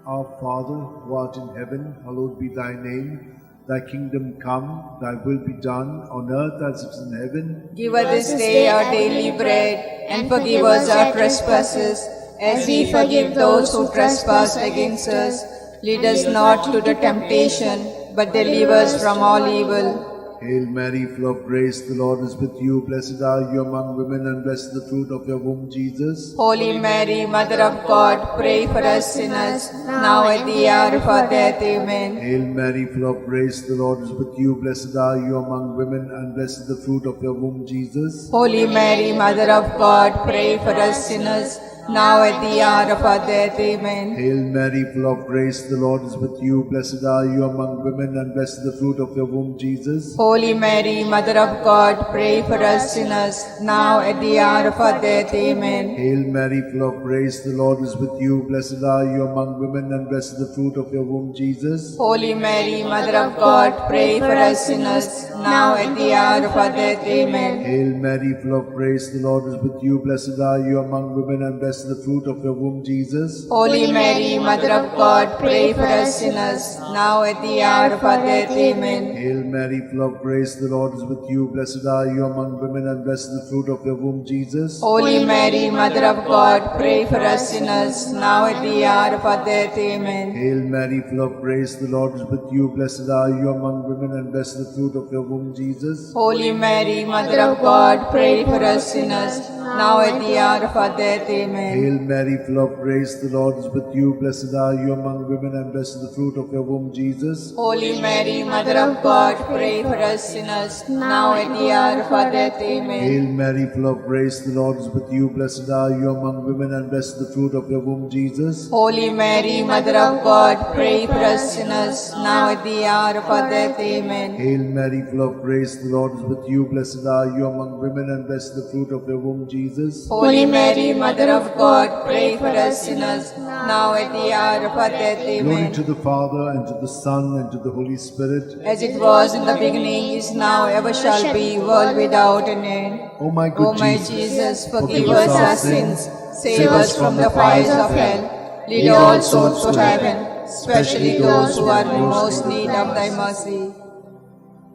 Our Father, who art in heaven, hallowed be thy name. Thy kingdom come, thy will be done, on earth as it is in heaven. Give us this day our daily bread, and forgive us our trespasses, as we forgive those who trespass against us. Lead us not into temptation, but deliver us from all evil. Hail Mary, full of grace, the Lord is with you. Blessed are you among women, and blessed the fruit of your womb, Jesus. Holy Mary, Mother of God, pray for us sinners, now at the hour of our death. Amen. Hail Mary, full of grace, the Lord is with you. Blessed are you among women, and blessed the fruit of your womb, Jesus. Holy Mary, Mother of God, pray for us sinners, now at the hour of our death. Amen. Hail Mary, full of grace, the Lord is with you. Blessed are you among women, and blessed is the fruit of your womb, Jesus. Holy Mary, Mother of God, pray for us sinners, now at the hour of our death. Amen. Hail Mary, full of grace, the Lord is with you. Blessed are you among women, and blessed is the fruit of your womb, Jesus. Holy Mary, Mother of God, pray for us sinners, now at the hour of our death. Amen. Hail Mary, full of grace, the Lord is with you. Blessed are you among women, and blessed is the fruit of your womb, Jesus. Holy Mary, Mother of God, pray for us sinners, now at the hour of our death. Amen. Hail Mary, full of grace, the Lord is with you. Blessed are you among women, and blessed is the fruit of your womb, Jesus. Holy Mary, Mother of God, pray for us sinners, now at the hour of our death. Amen. Hail Mary, full of grace, the Lord is with you. Blessed are you among women, and blessed is the fruit of your womb, Jesus. Holy Mary, Mother of God, pray for us sinners, now at the hour of our death. Amen. Hail Mary, full of grace, the Lord is with you. Blessed are you among women, and blessed is the fruit of your womb, Jesus. Holy Mary, Mother of God, pray for us sinners, now at the hour of our death. Amen. Hail Mary, full of grace, the Lord is with you. Blessed are you among women, and blessed is the fruit of your womb, Jesus. Holy Mary, Mother of God, pray for us sinners, now at the hour of our death. Amen. Hail Mary, full of grace, the Lord is with you. Blessed are you among women, and blessed is the fruit of your womb, Jesus. Holy Mary, Mother of God, pray for us sinners, now at the hour of our death. Glory Amen. to the Father, and to the Son, and to the Holy Spirit. As it was in the beginning, is now, ever shall be, world without an end. O my O good my Jesus, Jesus, forgive us our sins, save us from the fires of hell, lead all souls to heaven, especially those who are in most need of thy mercy.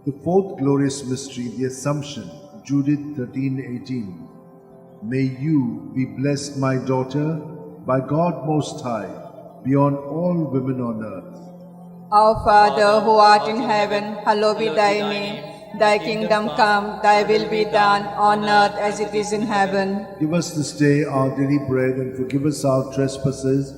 the fourth glorious mystery, the Assumption, Judith 13:18. May you be blessed, my daughter, by God Most High, beyond all women on earth. Our Father, who art in heaven, hallowed be thy name. Thy kingdom come, thy will be done, on earth as it is in heaven. Give us this day our daily bread, and forgive us our trespasses,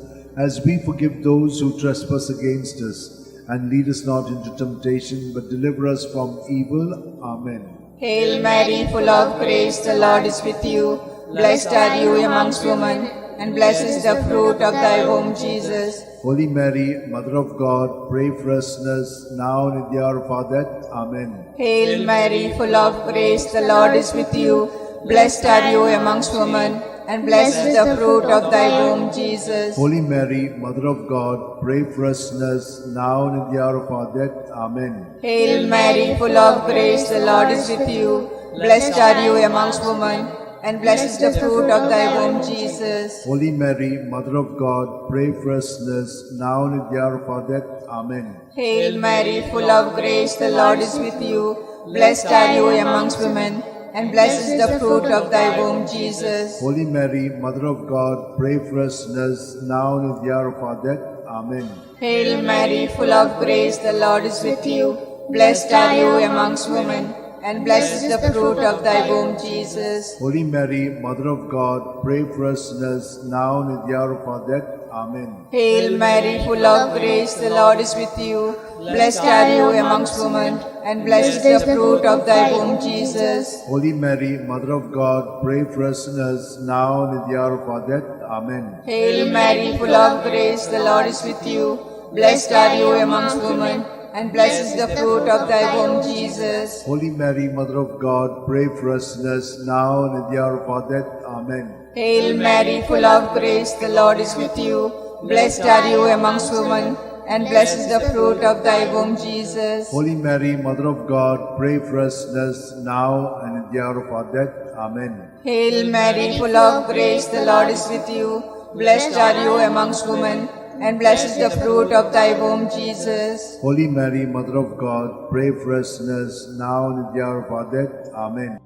as we forgive those who trespass against us. And lead us not into temptation, but deliver us from evil. Amen. Hail Mary, full of grace, the Lord is with you. Blessed are you amongst women, and blessed is the fruit of thy womb, Jesus. Holy Mary, Mother of God, pray for us sinners, now and in the hour of our death. Amen. Hail Mary, full of grace, the Lord is with you. Blessed are you amongst women, and blessed is the fruit of thy womb, Jesus. Holy Mary, Mother of God, pray for us sinners, now and in the hour of our death. Amen. Hail Mary, full of grace, the Lord is with you. Blessed are you amongst women, and blessed is the fruit of thy womb, Jesus. Holy Mary, Mother of God, pray for us sinners, now and in the hour of our death. Amen. Hail Mary, full of grace, the Lord is with you. Blessed are you amongst women, and blessed is the fruit of thy womb, Jesus. Holy Mary, Mother of God, pray for us sinners, now and in the hour of our death. Amen. Hail Mary, full of grace, the Lord is with you. Blessed are you amongst women, and blessed is the fruit of thy womb, Jesus. Holy Mary, Mother of God, pray for us sinners, now and in the hour of our death. Amen. Hail Mary, full of grace, the Lord is with you. Blessed are you amongst women, and blessed is the fruit of thy womb, Jesus. Holy Mary, Mother of God, pray for us sinners, now and in the hour of our death. Amen. Hail Mary, full of grace, the Lord is with you. Blessed are you amongst women, and blessed is the fruit of thy womb, Jesus. Holy Mary, Mother of God, pray for us sinners, now and in the hour of our death. Amen. Hail Mary, full of grace, the Lord is with you. Blessed are you amongst women, and blessed is the fruit of thy womb, Jesus. Holy Mary, Mother of God, pray for us sinners, now and in the hour of our death. Amen. Hail Mary, full of grace, the Lord is with you. Blessed are you amongst women, and blessed is the fruit of thy womb, Jesus. Holy Mary, Mother of God, pray for us sinners, now and in the hour of our death. Amen.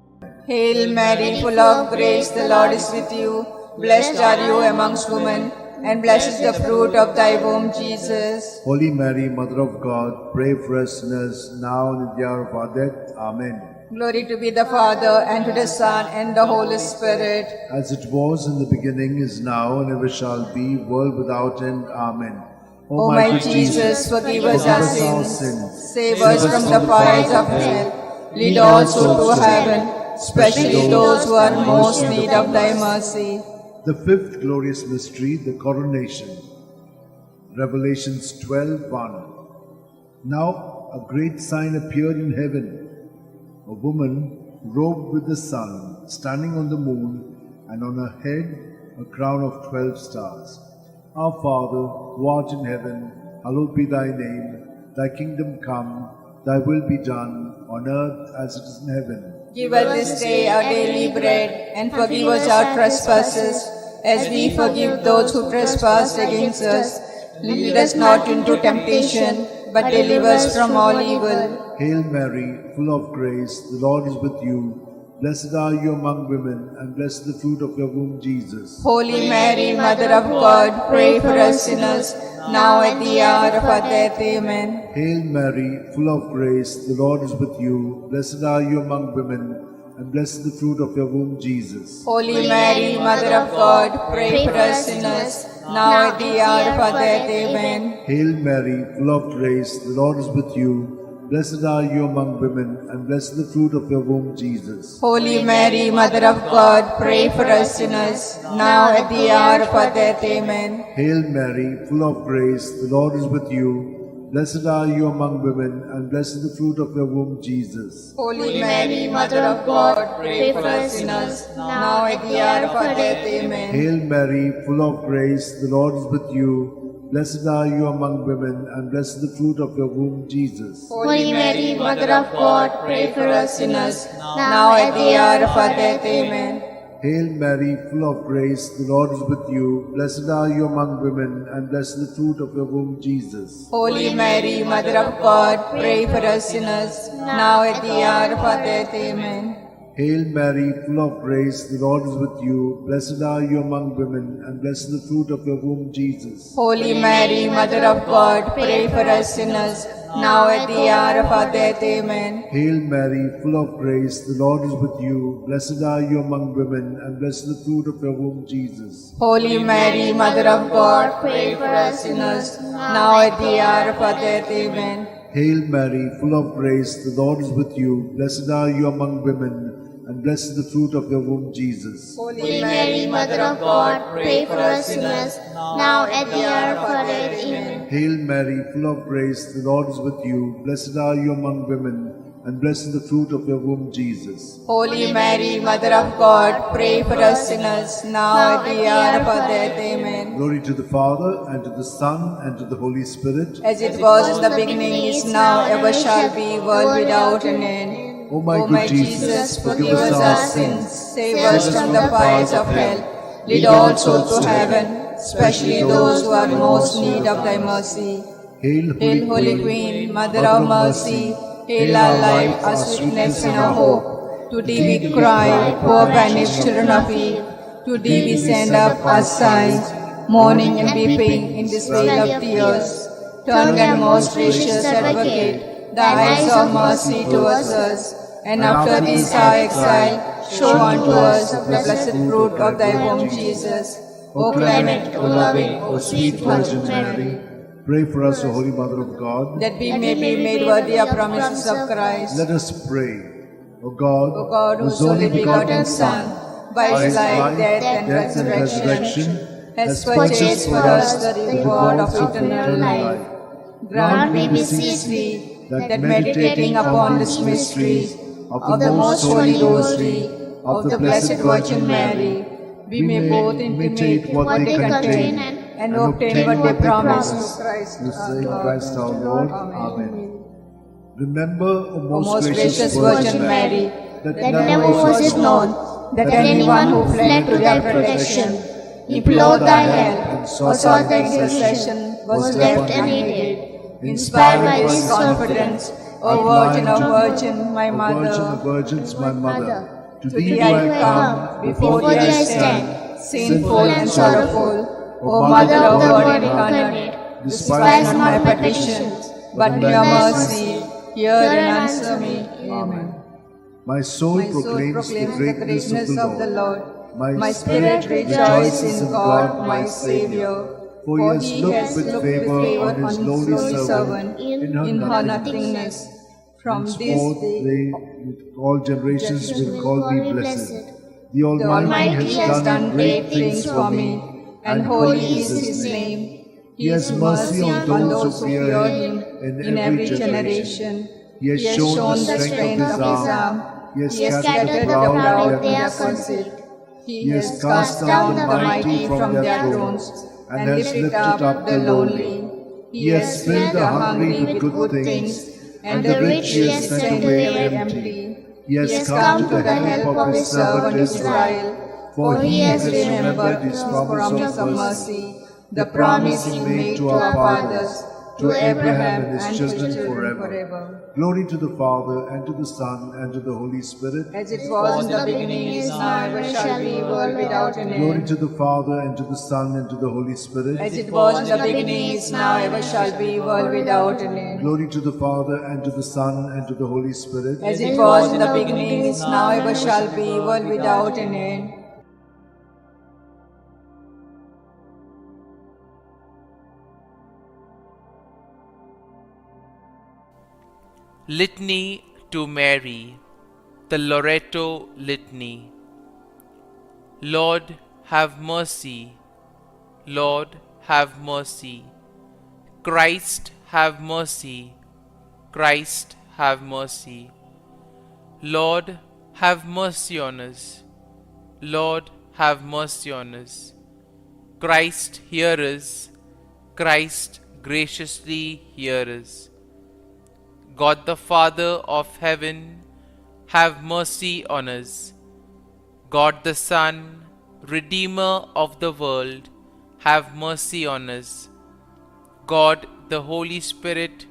Hail Mary, full of grace, the Lord is with you. Blessed are you amongst women, and blessed is the fruit of thy womb, Jesus. Holy Mary, Mother of God, pray for us sinners, now and in the hour of our death. Amen. Glory to be the Father, and to the Son, and the Holy Spirit. As it was in the beginning, is now, and ever shall be, world without end. Amen. O my Jesus, forgive us our sins, save us from the fires of hell, lead all souls to heaven, especially those who are in most need of thy mercy. The fifth glorious mystery, the coronation. Revelations 12:1. Now a great sign appeared in heaven, a woman robed with the sun, standing on the moon, and on her head a crown of 12 stars. Our Father, who art in heaven, hallowed be thy name. Thy kingdom come, thy will be done, on earth as it is in heaven. Give us this day our daily bread, and forgive us our trespasses, as we forgive those who trespass against us. Lead us not into temptation, but deliver us from all evil. Hail Mary, full of grace, the Lord is with you. Blessed are you among women, and blessed the fruit of your womb, Jesus. Holy Mary, Mother of God, pray for us sinners, now at the hour of our death. Amen. Hail Mary, full of grace, the Lord is with you. Blessed are you among women, and blessed the fruit of your womb, Jesus. Holy Mary, Mother of God, pray for us sinners, now at the hour of our death. Amen. Hail Mary, full of grace, the Lord is with you. Blessed are you among women, and blessed the fruit of your womb, Jesus. Holy Mary, Mother of God, pray for us sinners, now at the hour of our death. Amen. Hail Mary, full of grace, the Lord is with you. Blessed are you among women, and blessed the fruit of your womb, Jesus. Holy Mary, Mother of God, pray for us sinners, now at the hour of our death. Amen. Hail Mary, full of grace, the Lord is with you. Blessed are you among women, and blessed the fruit of your womb, Jesus. Holy Mary, Mother of God, pray for us sinners, now at the hour of our death. Amen. Hail Mary, full of grace, the Lord is with you. Blessed are you among women, and blessed the fruit of your womb, Jesus. Holy Mary, Mother of God, pray for us sinners, now at the hour of our death. Amen. Hail Mary, full of grace, the Lord is with you. Blessed are you among women, and blessed the fruit of your womb, Jesus. Holy Mary, Mother of God, pray for us sinners, now at the hour of our death. Amen. Hail Mary, full of grace, the Lord is with you. Blessed are you among women, and blessed the fruit of your womb, Jesus. Holy Mary, Mother of God, pray for us sinners, now at the hour of our death. Amen. Hail Mary, full of grace, the Lord is with you. Blessed are you among women, and blessed the fruit of your womb, Jesus. Holy Mary, Mother of God, pray for us sinners, now at the hour of our death. Amen. Hail Mary, full of grace, the Lord is with you. Blessed are you among women, and blessed the fruit of your womb, Jesus. Holy Mary, Mother of God, pray for us sinners, now at the hour of our death. Amen. Glory to the Father, and to the Son, and to the Holy Spirit. As it was in the beginning, is now, ever shall be, world without an end. O my good Jesus, forgive us our sins, save us from the fires of hell. Lead all souls to heaven, especially those who are in most need of thy mercy. Hail, Hail, Holy Queen, Mother of mercy. Hail our life, our sweetness, and our hope. To thee we cry, poor banished children of Eve. To thee we send up our sighs, mourning and weeping in this vale of tears. Turn then, most gracious Advocate, thy eyes of mercy towards us, and after this our exile, show unto us the blessed fruit of thy womb, Jesus. O clement, O loving, O sweet Virgin Mary, pray for us, O Holy Mother of God, that we may be made worthy of promises of Christ. Let us pray. O God, whose only begotten Son, by his life, death, and resurrection, has purchased for us the reward of eternal life. Grant, we beseech thee, that meditating upon this mystery of the most holy Rosary of the Blessed Virgin Mary, we may both imitate what they contain and obtain what they promise. through same Christ our Lord. Amen. Remember, O Most gracious Virgin Mary, that never was it known that anyone who fled to thy protection, implored thy help, or sought thy intercession, was left unaided. Inspired by this confidence, O Virgin of Virgin, my Virgin Mother, of Virgins, my Mother, to to thee thee do I I come, before thee I stand, sinful and sorrowful. O Mother of the Word incarnate, despise not my petitions, but in your mercy, hear and answer me. Amen. My soul My soul proclaims the greatness of the Lord. My My spirit rejoices in God, my Saviour. For he has looked with favor on his lowly servant in in her nothingness. From this Henceforth day, they with all generations will call me blessed. The Almighty has done great things for me, and holy is his name. He has mercy on those who fear him in every generation. He has shown the strength of his arm. He has scattered the proud in their conceit. He has cast down the mighty from their thrones, and has lifted up the lowly. He has filled the hungry with good things, and the rich he has sent away empty. He has come to the help of his servant Israel, for he has remembered his promise of mercy, the promise he made to our fathers, to Abraham and his children forever. Glory to the Father, and to the Son, and to the Holy Spirit, as it was in the beginning, is now, ever shall be, world without an end. Glory to the Father, and to the Son, and to the Holy Spirit, as it was in the beginning, is now, ever shall be, world without an end. Glory to the Father, and to the Son, and to the Holy Spirit, as it was in the beginning, is now, ever shall be, world without an end. Litany to Mary, the Loreto Litany. Lord, have mercy. Lord, have mercy. Christ, have mercy. Christ, have mercy. Lord, have mercy on us. Lord, have mercy on us. Christ, hear us. Christ, graciously hear us. God the Father of heaven, have mercy on us. God the Son, Redeemer of the world, have mercy on us. God the Holy Spirit,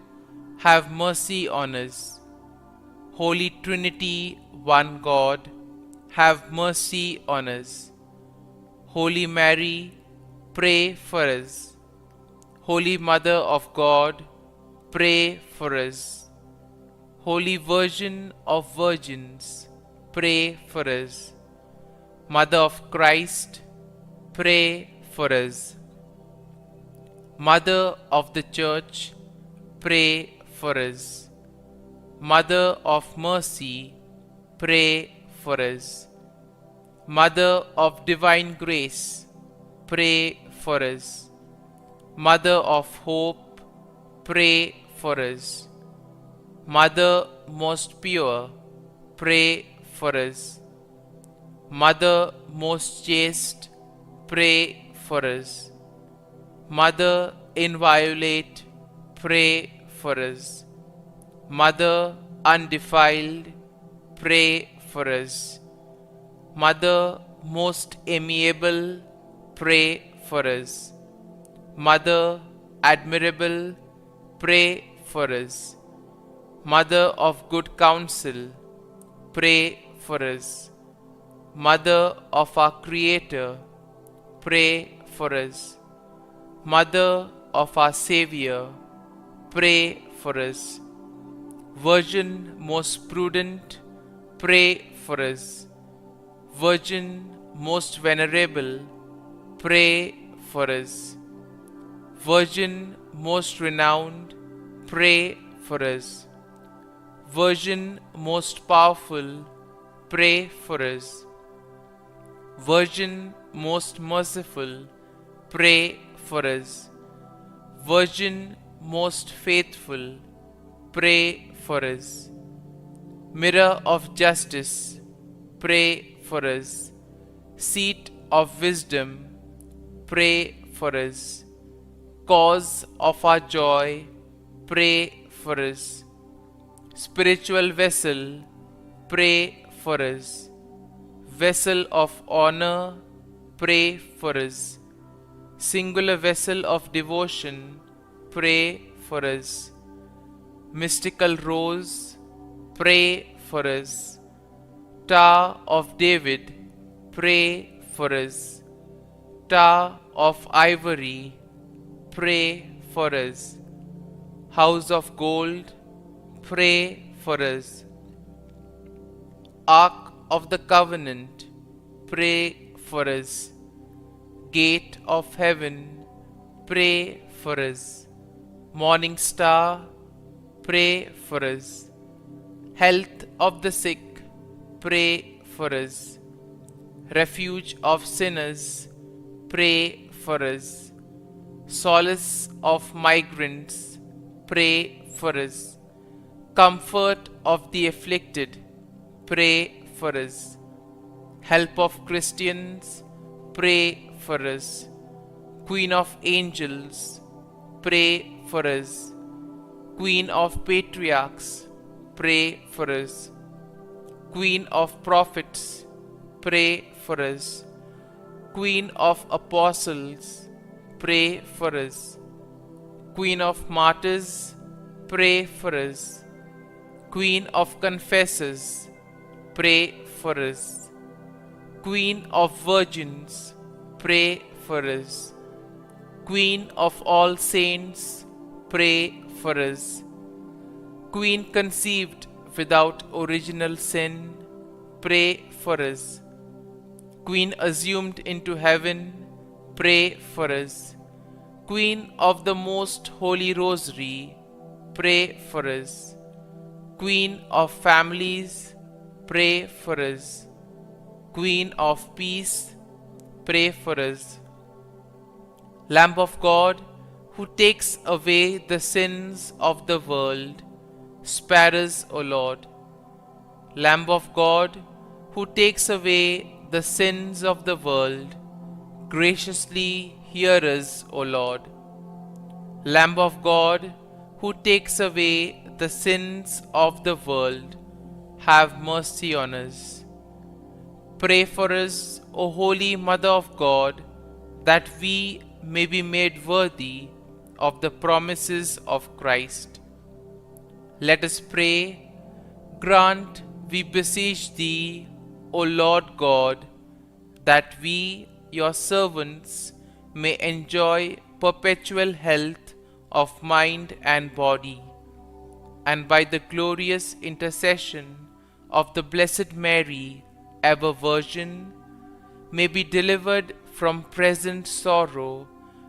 have mercy on us. Holy Trinity, one God, have mercy on us. Holy Mary, pray for us. Holy Mother of God, pray for us. Holy Virgin of Virgins, pray for us. Mother of Christ, pray for us. Mother of the Church, pray for us. Mother of Mercy, pray for us. Mother of Divine Grace, pray for us. Mother of Hope, pray for us. Mother most pure, pray for us. Mother most chaste, pray for us. Mother inviolate, pray for us. Mother undefiled, pray for us. Mother most amiable, pray for us. Mother admirable, pray for us. Mother of good counsel, pray for us. Mother of our Creator, pray for us. Mother of our Xavier, pray for us. Virgin most prudent, pray for us. Virgin most venerable, pray for us. Virgin most renowned, pray for us. Virgin most powerful, pray for us. Virgin most merciful, pray for us. Virgin most faithful, pray for us. Mirror of justice, pray for us. Seat of wisdom, pray for us. Cause of our joy, pray for us. Spiritual vessel, pray for us. Vessel of honor, pray for us. Singular vessel of devotion, pray for us. Mystical rose, pray for us. Tower of David, pray for us. Tower of ivory, pray for us. House of gold, pray for us. Ark of the Covenant, pray for us. Gate of heaven, pray for us. Morning star, pray for us. Health of the sick, pray for us. Refuge of sinners, pray for us. Solace of migrants, pray for us. Comfort of the afflicted, pray for us. Help of Christians, pray for us. Queen of angels, pray for us. Queen of patriarchs, pray for us. Queen of prophets, pray for us. Queen of apostles, pray for us. Queen of martyrs, pray for us. Queen of confessors, pray for us. Queen of virgins, pray for us. Queen of all saints, pray for us. Queen conceived without original sin, pray for us. Queen assumed into heaven, pray for us. Queen of the Most Holy Rosary, pray for us. Queen of families, pray for us. Queen of peace, pray for us. Lamb of God, who takes away the sins of the world, spare us, O Lord. Lamb of God, who takes away the sins of the world, graciously hear us, O Lord. Lamb of God, who takes away the sins of the world, have mercy on us. Pray for us, O Holy Mother of God, that we may be made worthy of the promises of Christ. Let us pray. Grant, we beseech Thee, O Lord God, that we, Your servants, may enjoy perpetual health of mind and body, and by the glorious intercession of the Blessed Mary, ever Virgin, may be delivered from present sorrow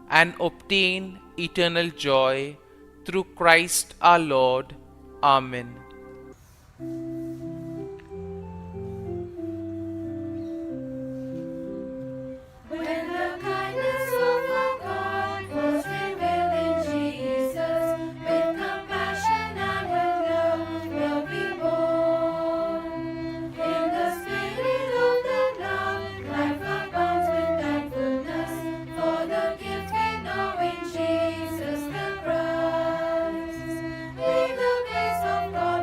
and obtain eternal joy through Christ our Lord. Amen. When the kindness of our God was revealed in Jesus, with compassion and with love will be born. In the spirit of the love, life abounds with thankfulness for the gift we know in Jesus the Christ. May the grace of God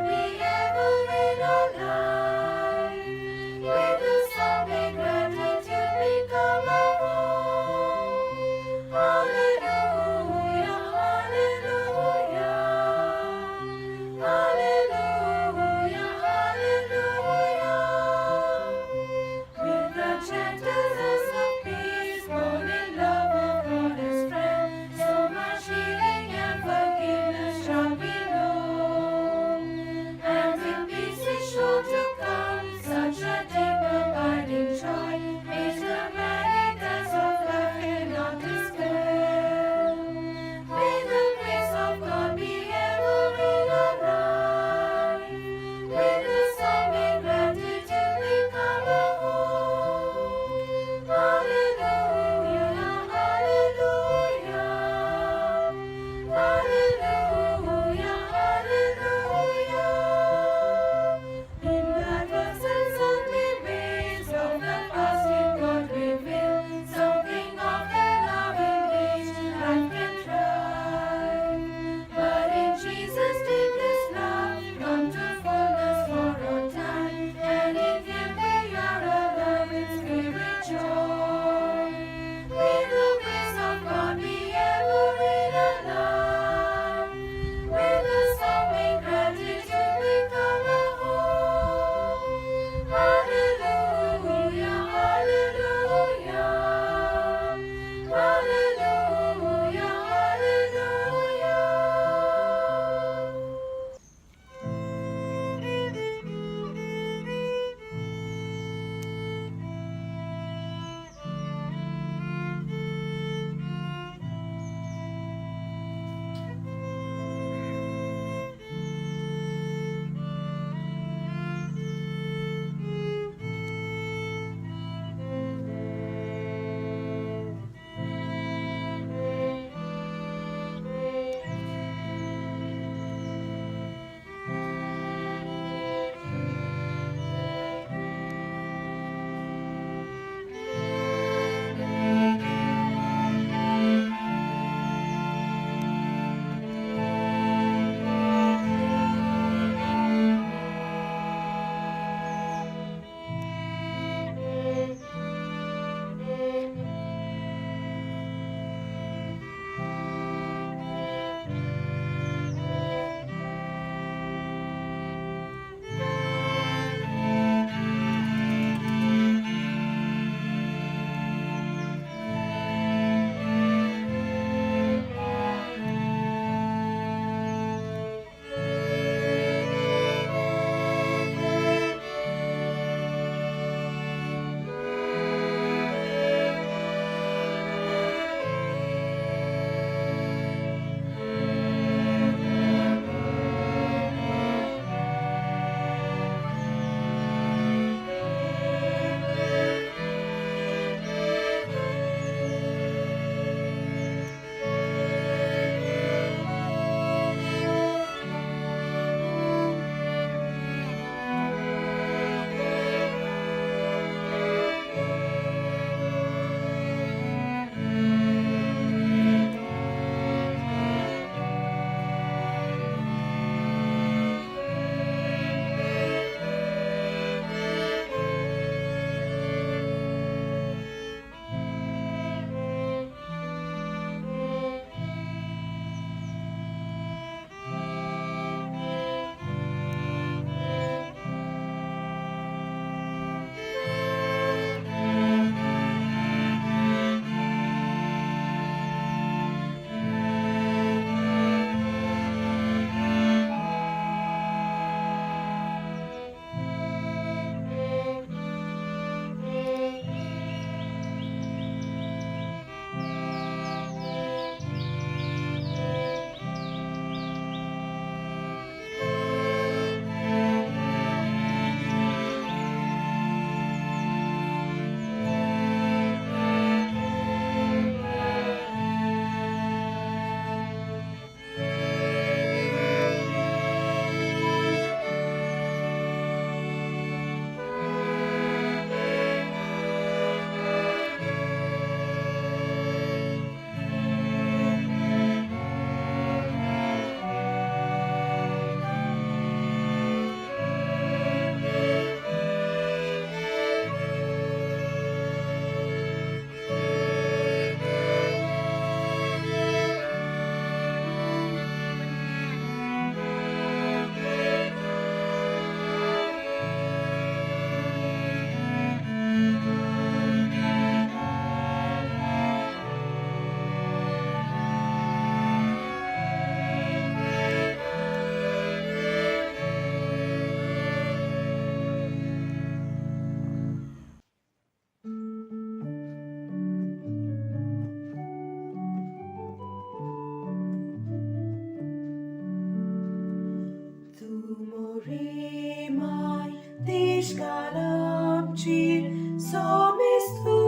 Tishkalam Chir, Somistu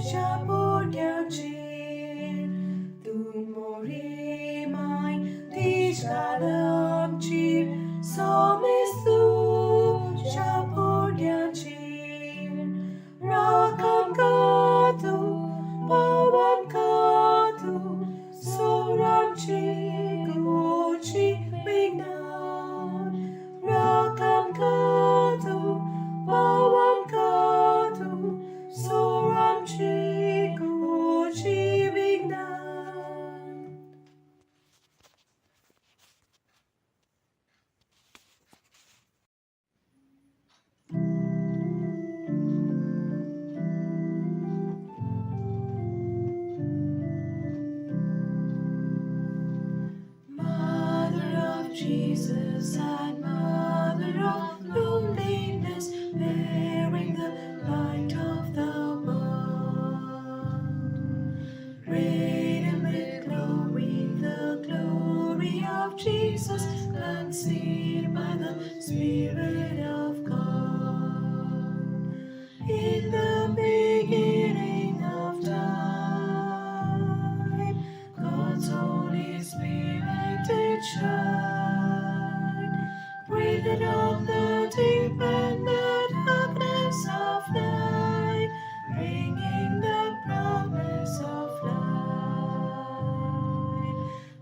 Shaburgyam Chir, Tumori Mai, Tishkalam Chir, Somistu Shaburgyam Chir, Rakam Katu, Pawan Katu, Soram Chiguchi Vignan, Rakam Katu, Pawan Katu, Soram Chiguchi Vignan. Mother of Jesus and Mother of loneliness, bearing the light of the world, radiant with glory, the glory of Jesus, conceived by the Spirit of God. In the beginning of time, God's Holy Spirit did shine, breathed on the deep and the darkness of night, bringing the promise of light.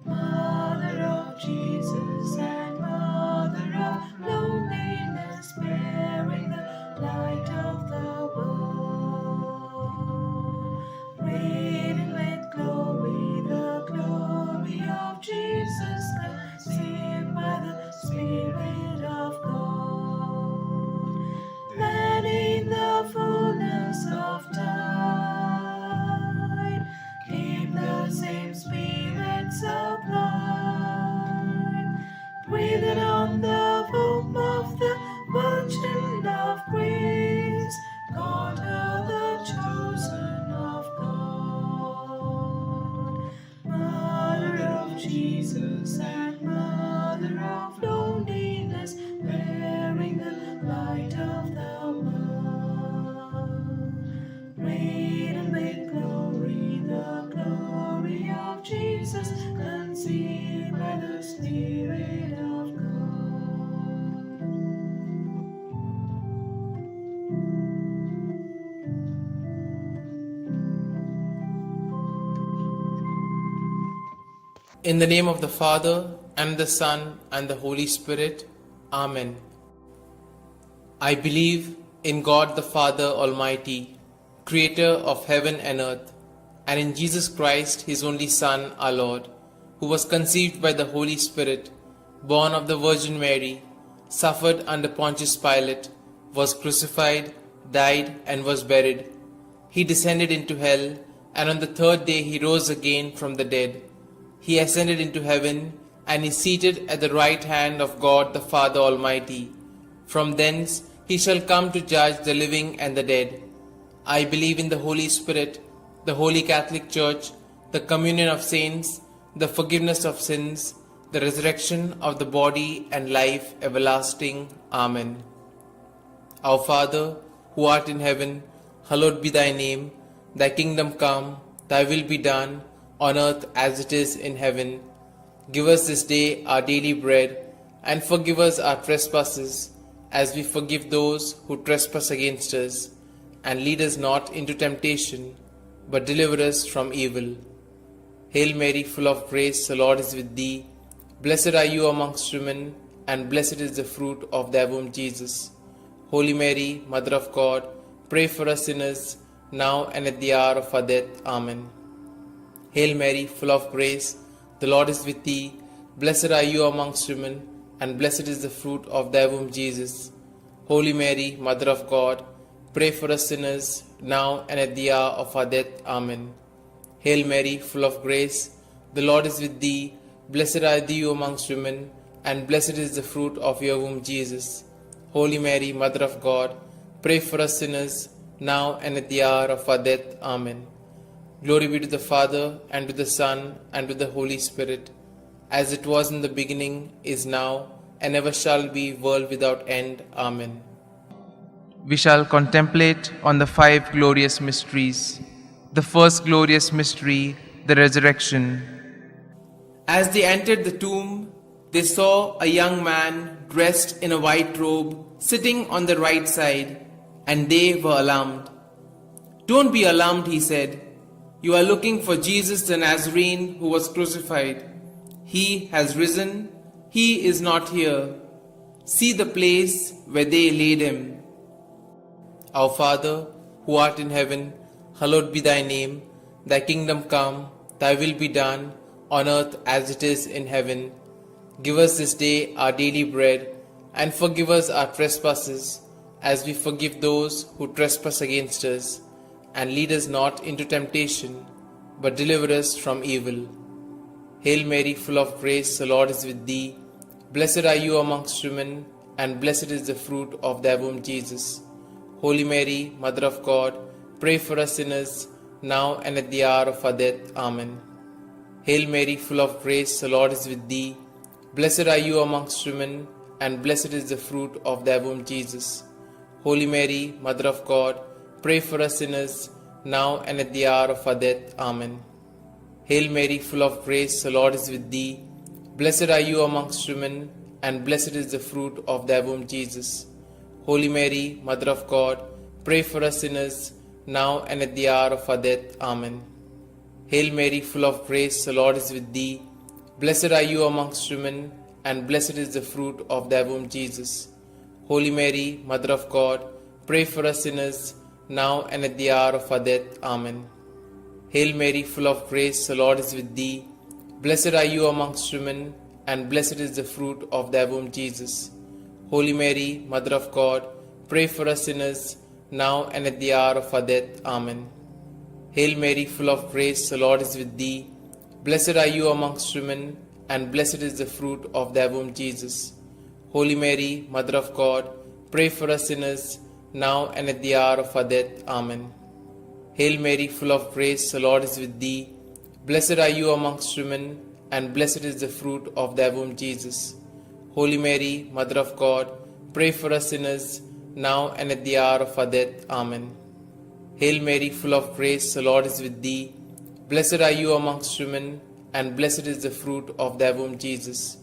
Mother of Jesus and Mother of loneliness, bearing the light of the world, radiant with glory, the glory of Jesus, conceived by the Spirit of God. Then in the fullness of time came the same Spirit sublime, breathed on the womb of the Virgin of grace, called her the chosen of God. Mother of Jesus and Mother of loneliness, bearing the light of the world, radiant with glory, the glory of Jesus, conceived by the Spirit of God. In the name of the Father, and the Son, and the Holy Spirit. Amen. I believe in God the Father Almighty, Creator of heaven and earth, and in Jesus Christ, His only Son, our Lord, who was conceived by the Holy Spirit, born of the Virgin Mary, suffered under Pontius Pilate, was crucified, died, and was buried. He descended into hell, and on the third day He rose again from the dead. He ascended into heaven, and is seated at the right hand of God the Father Almighty. From thence He shall come to judge the living and the dead. I believe in the Holy Spirit, the Holy Catholic Church, the communion of saints, the forgiveness of sins, the resurrection of the body, and life everlasting. Amen. Our Father, who art in heaven, hallowed be thy name. Thy kingdom come, thy will be done, on earth as it is in heaven. Give us this day our daily bread, and forgive us our trespasses, as we forgive those who trespass against us. And lead us not into temptation, but deliver us from evil. Hail Mary, full of grace, the Lord is with thee. Blessed are you amongst women, and blessed is the fruit of thy womb, Jesus. Holy Mary, Mother of God, pray for us sinners, now and at the hour of our death. Amen. Hail Mary, full of grace, the Lord is with thee. Blessed are you amongst women, and blessed is the fruit of thy womb, Jesus. Holy Mary, Mother of God, pray for us sinners, now and at the hour of our death. Amen. Hail Mary, full of grace, the Lord is with thee. Blessed are you amongst women, and blessed is the fruit of your womb, Jesus. Holy Mary, Mother of God, pray for us sinners, now and at the hour of our death. Amen. Glory be to the Father, and to the Son, and to the Holy Spirit, as it was in the beginning, is now, and ever shall be, world without end. Amen. we shall contemplate on the five glorious mysteries. The first glorious mystery, the resurrection. As they entered the tomb, they saw a young man dressed in a white robe sitting on the right side, and they were alarmed. "Don't be alarmed," he said. "You are looking for Jesus the Nazarene who was crucified. He has risen. He is not here. See the place where they laid him. Our Father, who art in heaven, hallowed be thy name. Thy kingdom come, thy will be done, on earth as it is in heaven. Give us this day our daily bread, and forgive us our trespasses, as we forgive those who trespass against us. And lead us not into temptation, but deliver us from evil. Hail Mary, full of grace, the Lord is with thee. Blessed are you amongst women, and blessed is the fruit of thy womb, Jesus. Holy Mary, Mother of God, pray for us sinners, now and at the hour of our death. Amen. Hail Mary, full of grace, the Lord is with thee. Blessed are you amongst women, and blessed is the fruit of thy womb, Jesus. Holy Mary, Mother of God, pray for us sinners, now and at the hour of our death. Amen. Hail Mary, full of grace, the Lord is with thee. Blessed are you amongst women, and blessed is the fruit of thy womb, Jesus. Holy Mary, Mother of God, pray for us sinners, now and at the hour of our death. Amen. Hail Mary, full of grace, the Lord is with thee. Blessed are you amongst women, and blessed is the fruit of thy womb, Jesus. Holy Mary, Mother of God, pray for us sinners, now and at the hour of our death. Amen. Hail Mary, full of grace, the Lord is with thee. Blessed are you amongst women, and blessed is the fruit of thy womb, Jesus. Holy Mary, Mother of God, pray for us sinners, now and at the hour of our death. Amen. Hail Mary, full of grace, the Lord is with thee. Blessed are you amongst women, and blessed is the fruit of thy womb, Jesus. Holy Mary, Mother of God, pray for us sinners, now and at the hour of our death. Amen. Hail Mary, full of grace, the Lord is with thee. Blessed are you amongst women, and blessed is the fruit of thy womb, Jesus. Holy Mary, Mother of God, pray for us sinners, now and at the hour of our death. Amen. Hail Mary, full of grace, the Lord is with thee. Blessed are you amongst women, and blessed is the fruit of thy womb, Jesus.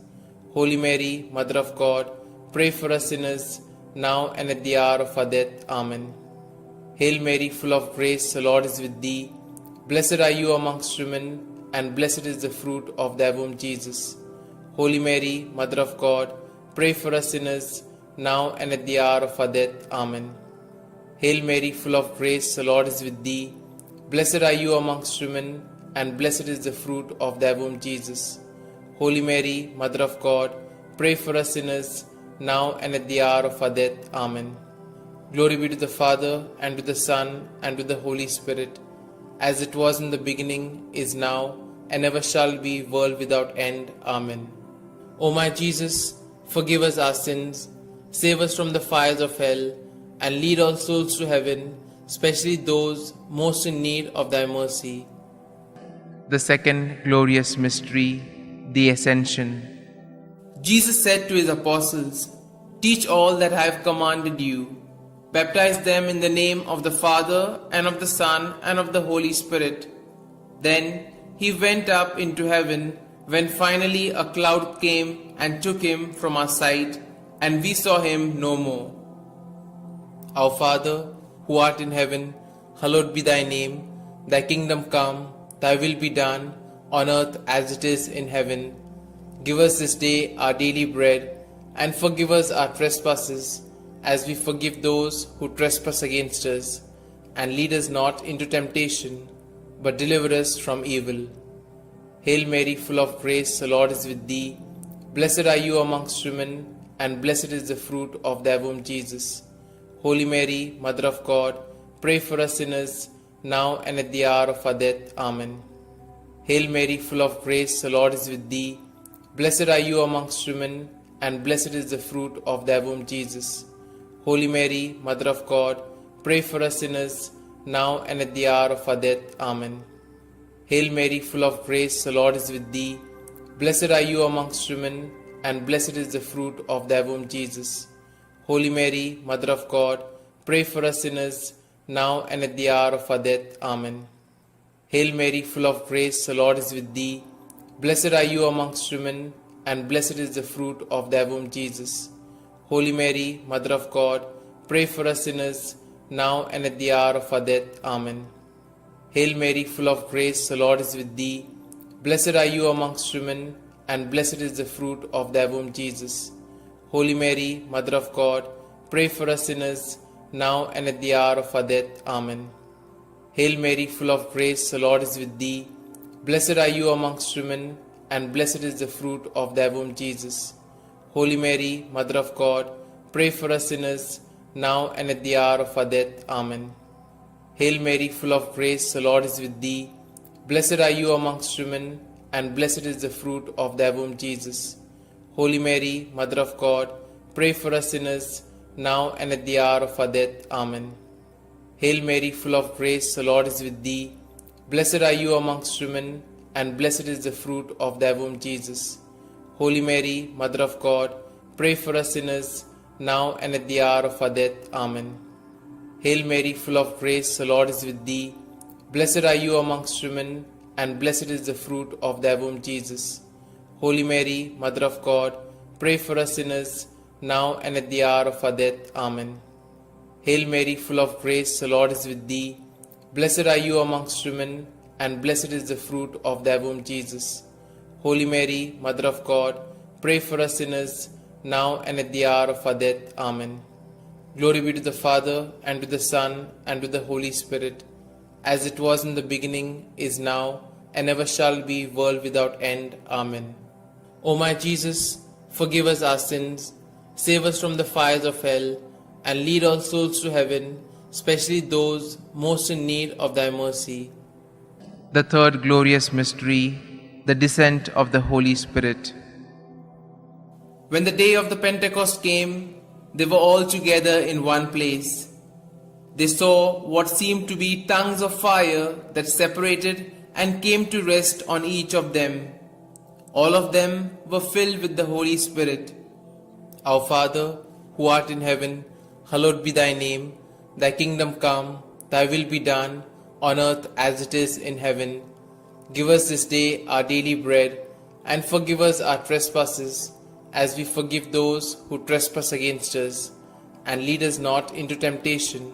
Holy Mary, Mother of God, pray for us sinners, now and at the hour of our death. Amen. Hail Mary, full of grace, the Lord is with thee. Blessed are you amongst women, and blessed is the fruit of thy womb, Jesus. Holy Mary, Mother of God, pray for us sinners, now and at the hour of our death. Amen. Hail Mary, full of grace, the Lord is with thee. Blessed are you amongst women, and blessed is the fruit of thy womb, Jesus. Holy Mary, Mother of God, pray for us sinners, now and at the hour of our death. Amen. Glory be to the Father, and to the Son, and to the Holy Spirit, as it was in the beginning, is now, and ever shall be, world without end. Amen. O my Jesus, forgive us our sins, save us from the fires of hell, and lead all souls to heaven, especially those most in need of thy mercy. The second glorious mystery, the Ascension. Jesus said to his apostles, "Teach all that I have commanded you. Baptize them in the name of the Father, and of the Son, and of the Holy Spirit." Then he went up into heaven, when finally a cloud came and took him from our sight, and we saw him no more. Our Father, who art in heaven, hallowed be thy name. Thy kingdom come, thy will be done, on earth as it is in heaven. Give us this day our daily bread, and forgive us our trespasses, as we forgive those who trespass against us. And lead us not into temptation, but deliver us from evil. Hail Mary, full of grace, the Lord is with thee. Blessed are you amongst women, and blessed is the fruit of thy womb, Jesus. Holy Mary, Mother of God, pray for us sinners, now and at the hour of our death. Amen. Hail Mary, full of grace, the Lord is with thee. Blessed are you amongst women, and blessed is the fruit of thy womb, Jesus. Holy Mary, Mother of God, pray for us sinners, now and at the hour of our death. Amen. Hail Mary, full of grace, the Lord is with thee. Blessed are you amongst women, and blessed is the fruit of thy womb, Jesus. Holy Mary, Mother of God, pray for us sinners, now and at the hour of our death. Amen. Hail Mary, full of grace, the Lord is with thee. Blessed are you amongst women, and blessed is the fruit of thy womb, Jesus. Holy Mary, Mother of God, pray for us sinners, now and at the hour of our death. Amen. Hail Mary, full of grace, the Lord is with thee. Blessed are you amongst women, and blessed is the fruit of thy womb, Jesus. Holy Mary, Mother of God, pray for us sinners, now and at the hour of our death. Amen. Hail Mary, full of grace, the Lord is with thee. Blessed are you amongst women, and blessed is the fruit of thy womb, Jesus. Holy Mary, Mother of God, pray for us sinners, now and at the hour of our death. Amen. Hail Mary, full of grace, the Lord is with thee. Blessed are you amongst women, and blessed is the fruit of thy womb, Jesus. Holy Mary, Mother of God, pray for us sinners, now and at the hour of our death. Amen. Hail Mary, full of grace, the Lord is with thee. Blessed are you amongst women, and blessed is the fruit of thy womb, Jesus. Holy Mary, Mother of God, pray for us sinners, now and at the hour of our death. Amen. Hail Mary, full of grace, the Lord is with thee. Blessed are you amongst women, and blessed is the fruit of thy womb, Jesus. Holy Mary, Mother of God, pray for us sinners, now and at the hour of our death. Amen. Hail Mary, full of grace, the Lord is with thee. Blessed are you amongst women, and blessed is the fruit of thy womb, Jesus. Holy Mary, Mother of God, pray for us sinners, now and at the hour of our death. Amen. Glory be to the Father, and to the Son, and to the Holy Spirit, as it was in the beginning, is now, and ever shall be, world without end. Amen. O my Jesus, forgive us our sins, save us from the fires of hell, and lead all souls to heaven, especially those most in need of thy mercy. The third glorious mystery, the descent of the Holy Spirit. When the day of the Pentecost came, they were all together in one place. They saw what seemed to be tongues of fire that separated and came to rest on each of them. All of them were filled with the Holy Spirit. Our Father, who art in heaven, hallowed be thy name. Thy kingdom come, thy will be done, on earth as it is in heaven. Give us this day our daily bread, and forgive us our trespasses, as we forgive those who trespass against us. And lead us not into temptation,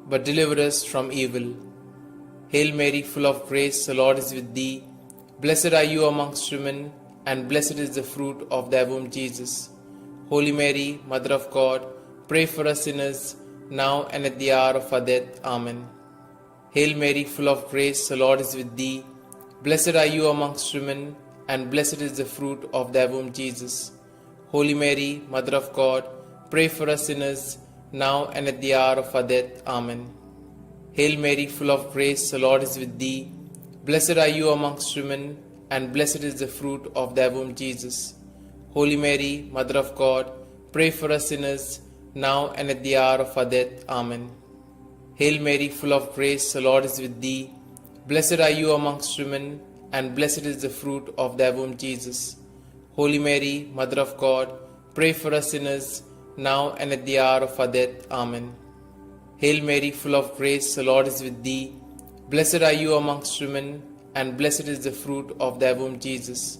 but deliver us from evil. Hail Mary, full of grace, the Lord is with thee. Blessed are you amongst women, and blessed is the fruit of thy womb, Jesus. Holy Mary, Mother of God, pray for us sinners, now and at the hour of our death. Amen. Hail Mary, full of grace, the Lord is with thee. Blessed are you amongst women, and blessed is the fruit of thy womb, Jesus. Holy Mary, Mother of God, pray for us sinners, now and at the hour of our death. Amen. Hail Mary, full of grace, the Lord is with thee. Blessed are you amongst women, and blessed is the fruit of thy womb, Jesus. Holy Mary, Mother of God, pray for us sinners, now and at the hour of our death. Amen. Hail Mary, full of grace, the Lord is with thee. Blessed are you amongst women, and blessed is the fruit of thy womb, Jesus. Holy Mary, Mother of God, pray for us sinners, now and at the hour of our death. Amen. Hail Mary, full of grace, the Lord is with thee. Blessed are you amongst women, and blessed is the fruit of thy womb, Jesus.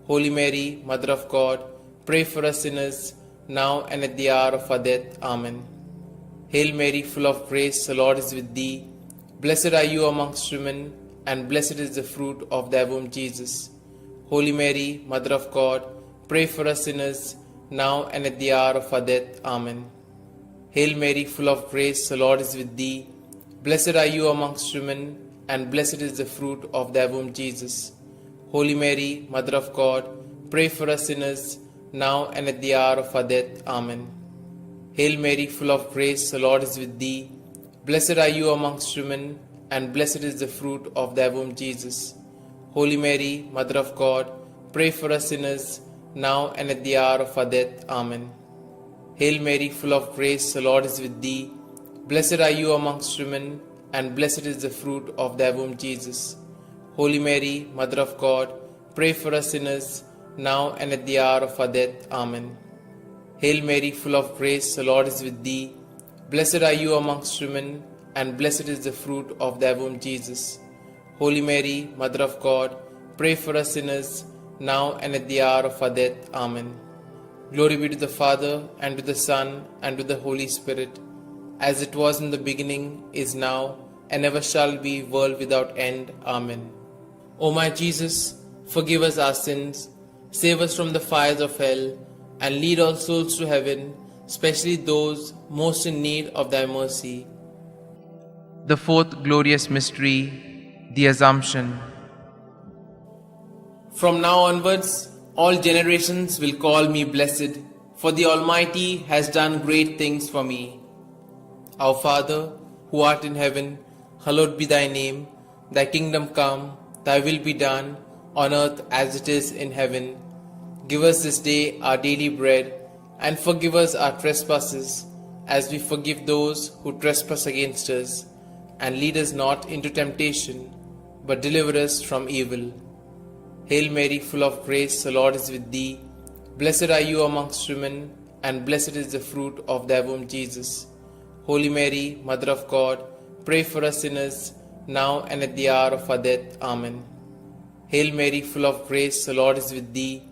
Holy Mary, Mother of God, pray for us sinners, now and at the hour of our death. Amen. Hail Mary, full of grace, the Lord is with thee. Blessed are you amongst women, and blessed is the fruit of thy womb, Jesus. Holy Mary, Mother of God, pray for us sinners, now and at the hour of our death. Amen. Hail Mary, full of grace, the Lord is with thee. Blessed are you amongst women, and blessed is the fruit of thy womb, Jesus. Holy Mary, Mother of God, pray for us sinners, now and at the hour of our death. Amen. Hail Mary, full of grace, the Lord is with thee. Blessed are you amongst women, and blessed is the fruit of thy womb, Jesus. Holy Mary, Mother of God, pray for us sinners, now and at the hour of our death. Amen. Hail Mary, full of grace, the Lord is with thee. Blessed are you amongst women, and blessed is the fruit of thy womb, Jesus. Holy Mary, Mother of God, pray for us sinners, now and at the hour of our death. Amen. Hail Mary, full of grace, the Lord is with thee. Blessed are you amongst women, and blessed is the fruit of thy womb, Jesus. Holy Mary, Mother of God, pray for us sinners, now and at the hour of our death. Amen. Glory be to the Father, and to the Son, and to the Holy Spirit, as it was in the beginning, is now, and ever shall be, world without end. Amen. O my Jesus, forgive us our sins, save us from the fires of hell, and lead all souls to heaven, especially those most in need of thy mercy. The fourth glorious mystery, the Assumption. From now onwards, all generations will call me blessed, for the Almighty has done great things for me. Our Father, who art in heaven, hallowed be thy name. Thy kingdom come, thy will be done, on earth as it is in heaven. Give us this day our daily bread, and forgive us our trespasses, as we forgive those who trespass against us. And lead us not into temptation, but deliver us from evil. Hail Mary, full of grace, the Lord is with thee. Blessed are you amongst women, and blessed is the fruit of thy womb, Jesus. Holy Mary, Mother of God, pray for us sinners, now and at the hour of our death. Amen. Hail Mary, full of grace, the Lord is with thee.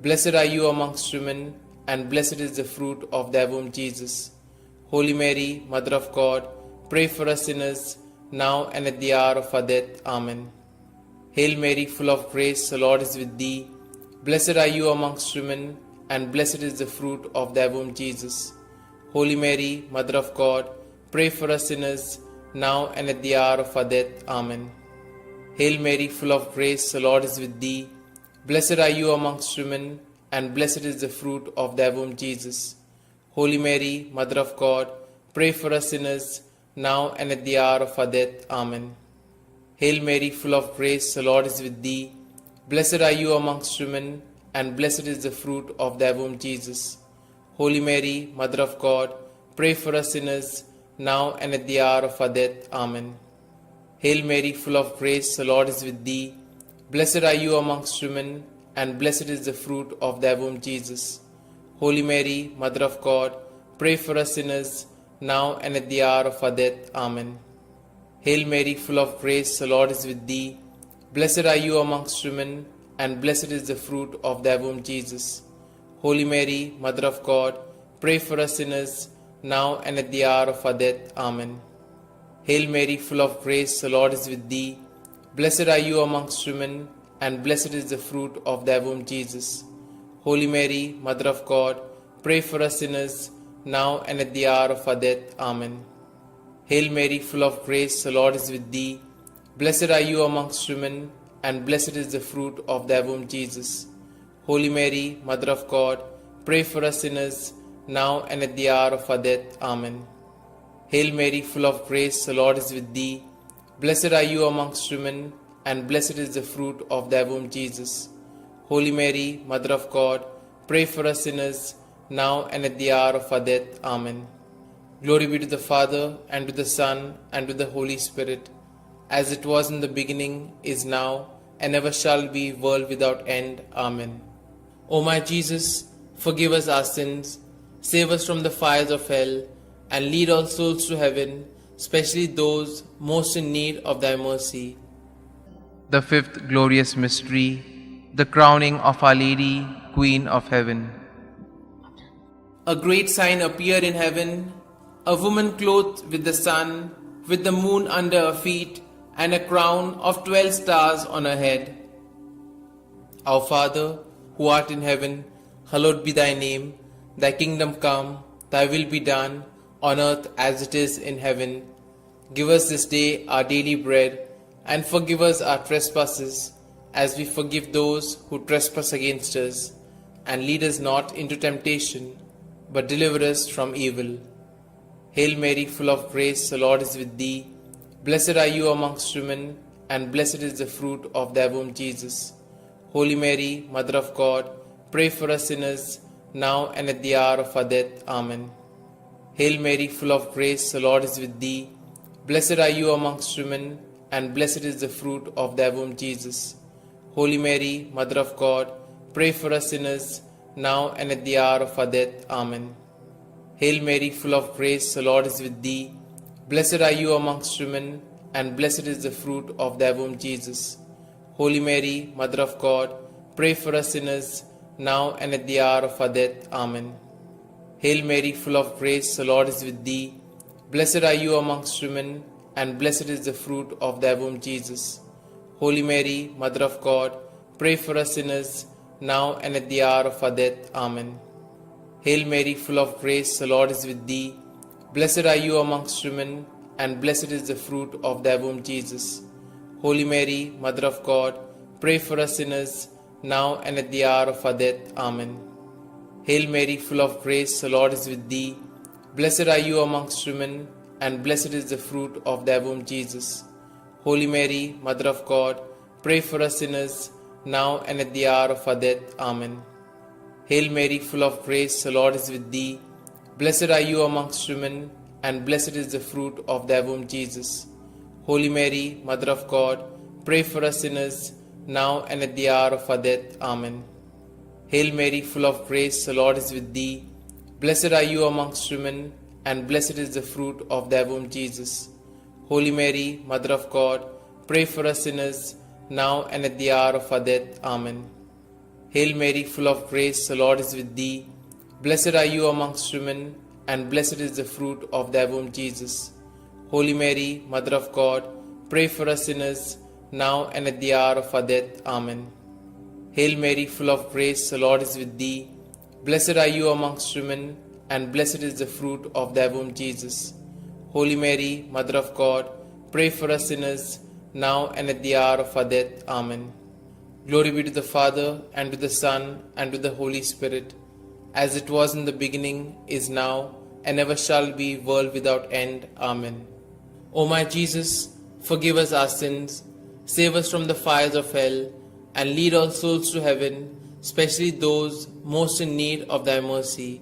Blessed are you amongst women, and blessed is the fruit of thy womb, Jesus. Holy Mary, Mother of God, pray for us sinners, now and at the hour of our death. Amen. Hail Mary, full of grace, the Lord is with thee. Blessed are you amongst women, and blessed is the fruit of thy womb, Jesus. Holy Mary, Mother of God, pray for us sinners, now and at the hour of our death. Amen. Hail Mary, full of grace, the Lord is with thee. Blessed are you amongst women, and blessed is the fruit of thy womb, Jesus. Holy Mary, Mother of God, pray for us sinners, now and at the hour of our death. Amen. Hail Mary, full of grace, the Lord is with thee. Blessed are you amongst women, and blessed is the fruit of thy womb, Jesus. Holy Mary, Mother of God, pray for us sinners, now and at the hour of our death. Amen. Hail Mary, full of grace, the Lord is with thee. Blessed are you amongst women, and blessed is the fruit of thy womb, Jesus. Holy Mary, Mother of God, pray for us sinners, now and at the hour of our death. Amen. Hail Mary, full of grace, the Lord is with thee. Blessed are you amongst women, and blessed is the fruit of thy womb, Jesus. Holy Mary, Mother of God, pray for us sinners, now and at the hour of our death. Amen. Hail Mary, full of grace, the Lord is with thee. Blessed are you amongst women, and blessed is the fruit of thy womb, Jesus. Holy Mary, Mother of God, pray for us sinners, now and at the hour of our death. Amen. Hail Mary, full of grace, the Lord is with thee. Blessed are you amongst women, and blessed is the fruit of thy womb, Jesus. Holy Mary, Mother of God, pray for us sinners, now and at the hour of our death. Amen. Hail Mary, full of grace, the Lord is with thee. Blessed are you amongst women, and blessed is the fruit of thy womb, Jesus. Holy Mary, Mother of God, pray for us sinners, now and at the hour of our death. Amen. Glory be to the Father, and to the Son, and to the Holy Spirit, as it was in the beginning, is now, and ever shall be, world without end. Amen. O my Jesus, forgive us our sins, save us from the fires of hell, and lead all souls to heaven, especially those most in need of thy mercy. The fifth glorious mystery, the crowning of Our Lady, Queen of Heaven. A great sign appeared in heaven, a woman clothed with the sun, with the moon under her feet, and a crown of 12 stars on her head. Our Father, who art in heaven, hallowed be thy name. Thy kingdom come, thy will be done, on earth as it is in heaven. Give us this day our daily bread, and forgive us our trespasses, as we forgive those who trespass against us. And lead us not into temptation, but deliver us from evil. Hail Mary, full of grace, the Lord is with thee. Blessed are you amongst women, and blessed is the fruit of thy womb, Jesus. Holy Mary, Mother of God, pray for us sinners, now and at the hour of our death. Amen. Hail Mary, full of grace, the Lord is with thee. Blessed are you amongst women, and blessed is the fruit of thy womb, Jesus. Holy Mary, Mother of God, pray for us sinners, now and at the hour of our death. Amen. Hail Mary, full of grace, the Lord is with thee. Blessed are you amongst women, and blessed is the fruit of thy womb, Jesus. Holy Mary, Mother of God, pray for us sinners, now and at the hour of our death. Amen. Hail Mary, full of grace, the Lord is with thee. Blessed are you amongst women, and blessed is the fruit of thy womb, Jesus. Holy Mary, Mother of God, pray for us sinners, now and at the hour of our death. Amen. Hail Mary, full of grace, the Lord is with thee. Blessed are you amongst women, and blessed is the fruit of thy womb, Jesus. Holy Mary, Mother of God, pray for us sinners, now and at the hour of our death. Amen. Hail Mary, full of grace, the Lord is with thee. Blessed are you amongst women, and blessed is the fruit of thy womb, Jesus. Holy Mary, Mother of God, pray for us sinners, now and at the hour of our death. Amen. Hail Mary, full of grace, the Lord is with thee. Blessed are you amongst women, and blessed is the fruit of thy womb, Jesus. Holy Mary, Mother of God, pray for us sinners, now and at the hour of our death. Amen. Hail Mary, full of grace, the Lord is with thee. Blessed are you amongst women, and blessed is the fruit of thy womb, Jesus. Holy Mary, Mother of God, pray for us sinners, now and at the hour of our death. Amen. Hail Mary, full of grace, the Lord is with thee. Blessed are you amongst women, and blessed is the fruit of thy womb, Jesus. Holy Mary, Mother of God, pray for us sinners, now and at the hour of our death. Amen. Hail Mary, full of grace, the Lord is with thee. Blessed are you amongst women, and blessed is the fruit of thy womb, Jesus. Holy Mary, Mother of God, pray for us sinners, now and at the hour of our death. Amen. Glory be to the Father, and to the Son, and to the Holy Spirit, as it was in the beginning, is now, and ever shall be, world without end. Amen. O my Jesus, forgive us our sins, save us from the fires of hell, and lead all souls to heaven, especially those most in need of thy mercy.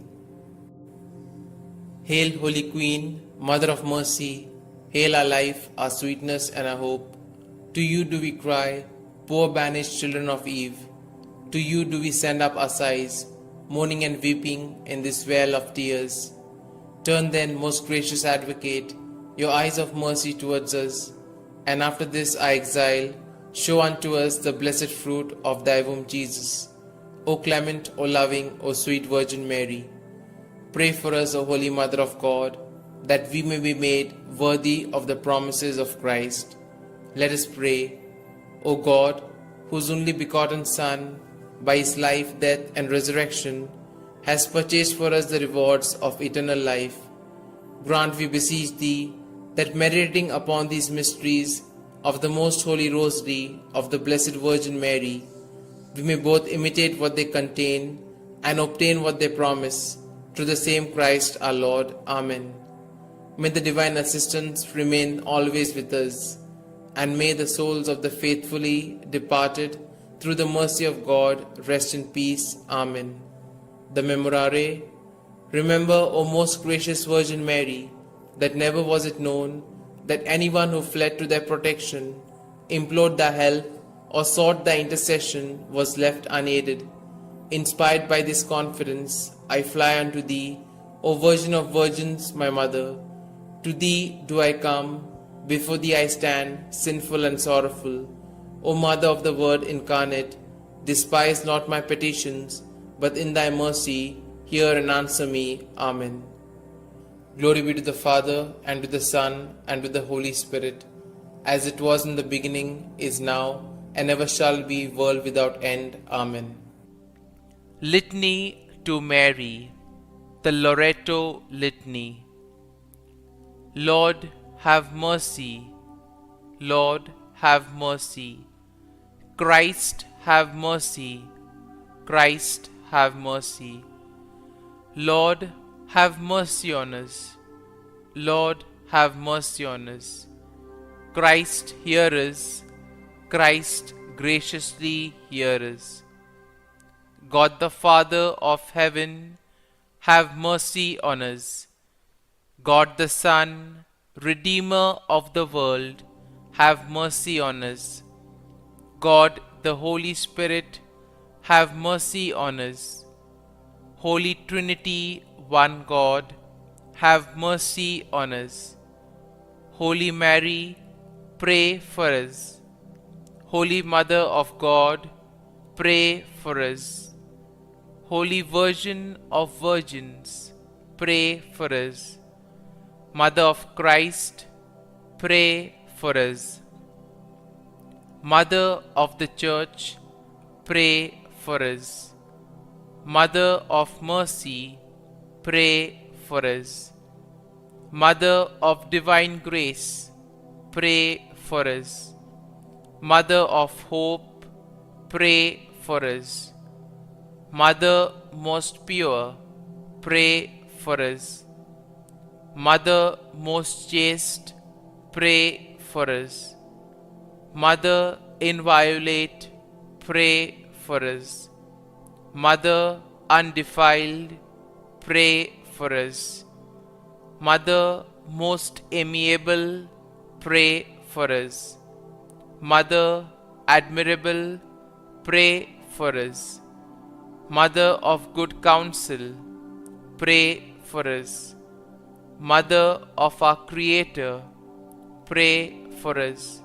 Hail, Holy Queen, Mother of Mercy, hail our life, our sweetness, and our hope. To you do we cry, poor banished children of Eve. To you do we send up our sighs, mourning and weeping in this vale of tears. Turn then, most gracious Advocate, your eyes of mercy towards us, and after this our exile, show unto us the blessed fruit of thy womb, Jesus. O clement, O loving, O sweet Virgin Mary, pray for us, O Holy Mother of God, that we may be made worthy of the promises of Christ. Let us pray. O God, whose only begotten Son, by his life, death, and resurrection, has purchased for us the rewards of eternal life, grant, we beseech thee, that meditating upon these mysteries of the most holy Rosary of the Blessed Virgin Mary, we may both imitate what they contain and obtain what they promise, through the same Christ our Lord. Amen. May the divine assistance remain always with us, and may the souls of the faithfully departed, through the mercy of God, rest in peace. Amen. The Memorare. Remember, O most gracious Virgin Mary, that never was it known that anyone who fled to thy protection, implored thy help, or sought thy intercession was left unaided. Inspired by this confidence, I fly unto thee, O Virgin of Virgins, my Mother. To thee do I come, before thee I stand, sinful and sorrowful. O Mother of the Word incarnate, despise not my petitions, but in thy mercy hear and answer me. Amen. Glory be to the Father, and to the Son, and to the Holy Spirit, as it was in the beginning, is now, and ever shall be, world without end. Amen. Litany to Mary, the Loretto Litany. Lord, have mercy. Lord, have mercy. Christ, have mercy. Christ, have mercy. Lord, have mercy on us. Lord, have mercy on us. Christ, hear us. Christ, graciously hear us. God the Father of heaven, have mercy on us. God the Son, Redeemer of the world, have mercy on us. God the Holy Spirit, have mercy on us. Holy Trinity, one God, have mercy on us. Holy Mary, pray for us. Holy Mother of God, pray for us. Holy Virgin of Virgins, pray for us. Mother of Christ, pray for us. Mother of the Church, pray for us. Mother of Mercy, pray for us. Mother of Divine Grace, pray for us. Mother of Hope, pray for us. Mother most pure, pray for us. Mother most chaste, pray for us. Mother inviolate, pray for us. Mother undefiled, pray for us. Mother most amiable, pray for us. Mother admirable, pray for us. Mother of good counsel, pray for us. Mother of our Creator, pray for us.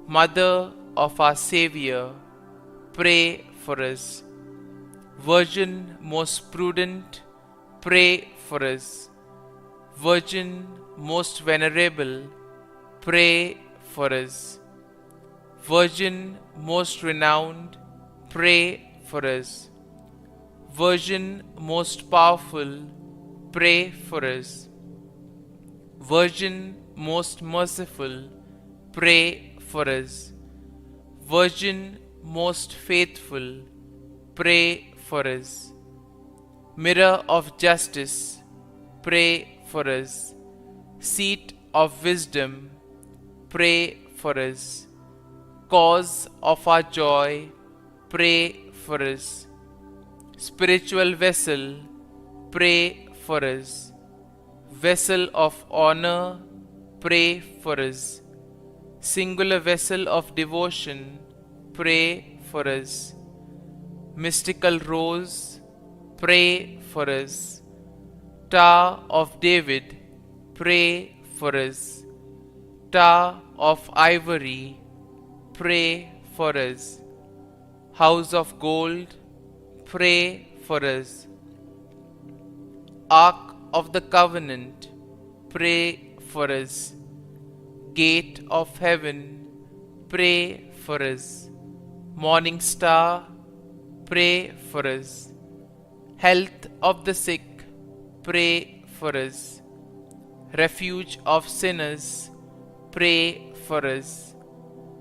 Mother of our Xavier, pray for us. Virgin most prudent, pray for us. Virgin most venerable, pray for us. Virgin most renowned, pray for us. Virgin most powerful, pray for us. Virgin most merciful, pray for us. Virgin most faithful, pray for us. Mirror of justice, pray for us. Seat of wisdom, pray for us. Cause of our joy, pray for us. Spiritual vessel, pray for us. Vessel of honor, pray for us. Singular vessel of devotion, pray for us. Mystical rose, pray for us. Tower of David, pray for us. Tower of ivory, pray for us. House of gold, pray for us. Ark of the covenant, pray for us. Gate of heaven, pray for us. Morning star, pray for us. Health of the sick, pray for us. Refuge of sinners, pray for us.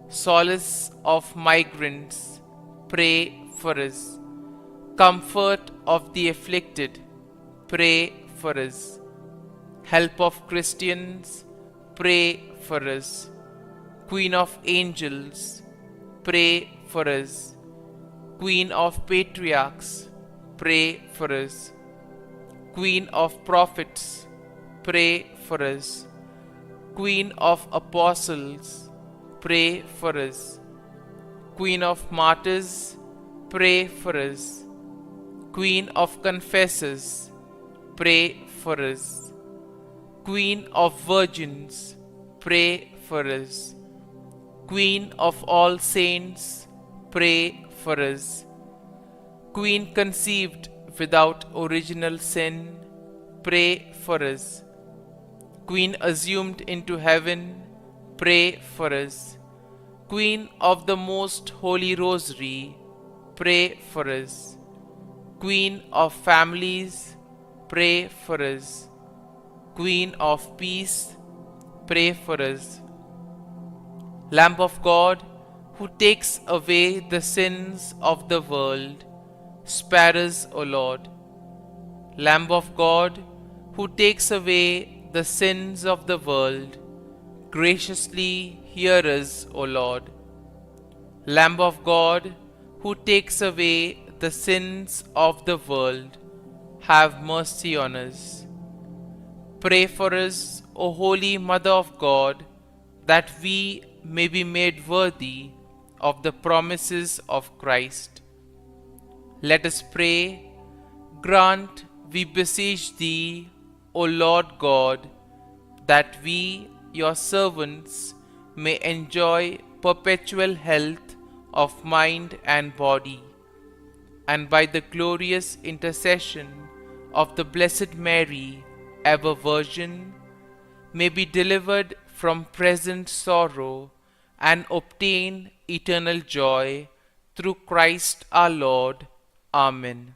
Solace of migrants, pray for us. Comfort of the afflicted, pray for us. Help of Christians, pray for us. Queen of angels, pray for us. Queen of patriarchs, pray for us. Queen of prophets, pray for us. Queen of apostles, pray for us. Queen of martyrs, pray for us. Queen of confessors, pray for us. Queen of virgins, pray for us. Queen of all saints, pray for us. Queen conceived without original sin, pray for us. Queen assumed into heaven, pray for us. Queen of the most holy rosary, pray for us. Queen of families, pray for us. Queen of peace, pray for us. Lamb of God, who takes away the sins of the world, spare us, O Lord. Lamb of God, who takes away the sins of the world, graciously hear us, O Lord. Lamb of God, who takes away the sins of the world, have mercy on us. Pray for us, O Holy Mother of God, that we may be made worthy of the promises of Christ. Let us pray. Grant, we beseech Thee, O Lord God, that we, your servants, may enjoy perpetual health of mind and body, and by the glorious intercession of the Blessed Mary, ever Virgin, may be delivered from present sorrow and obtain eternal joy through Christ our Lord. Amen.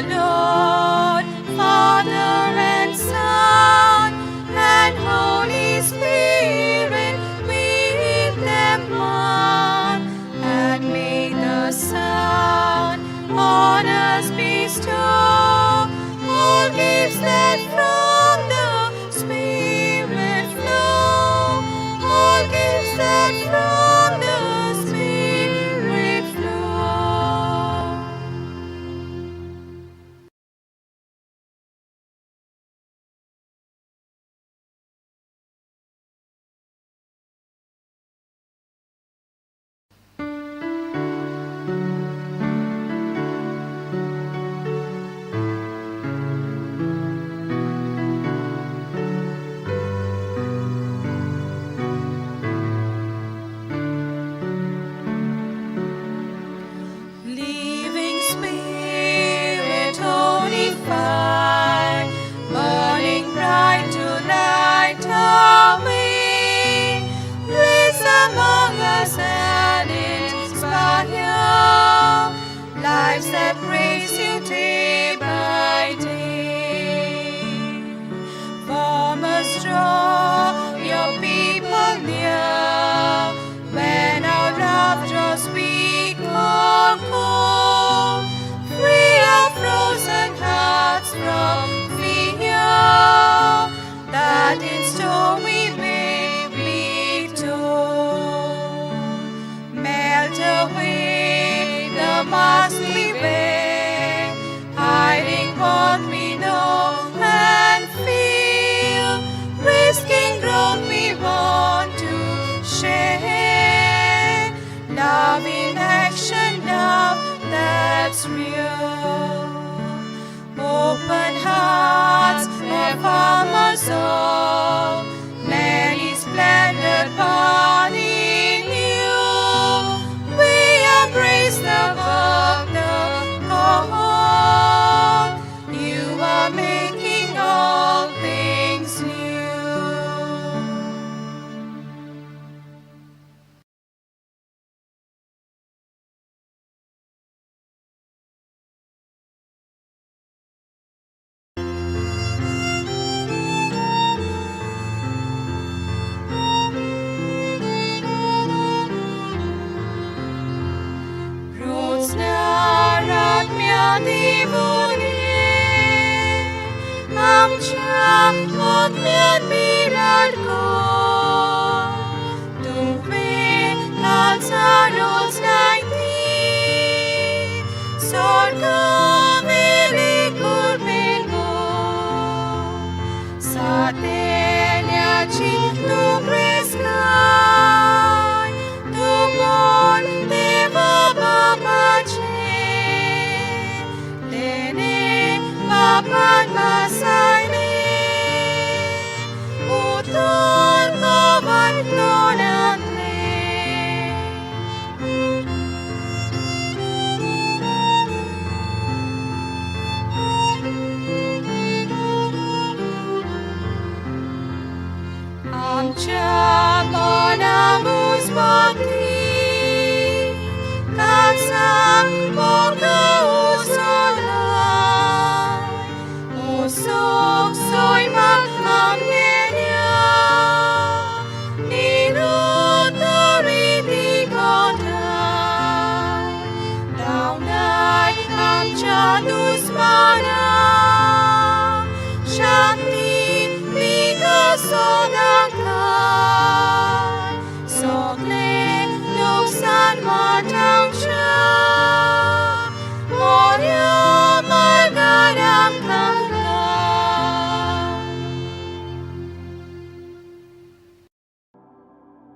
Lord, Father and Son, and Holy Spirit, with them one. And may the Son on us bestow all gifts that from the Spirit flow, all gifts that from the Spirit flow. Living Spirit, holy fire, burning bright to light our way, place among us and inspire lives that praise you day by day. Farmers, draw your people near when our love draws weak or cold. Free our frozen hearts from fear, that in stormy way we told. Melt away the mask we wear, hiding what we know and feel, risking growth we want to share. Love in action, love that's real. Open hearts of farmers all, many splendid body new. We embrace the work, the call. You are making all things new.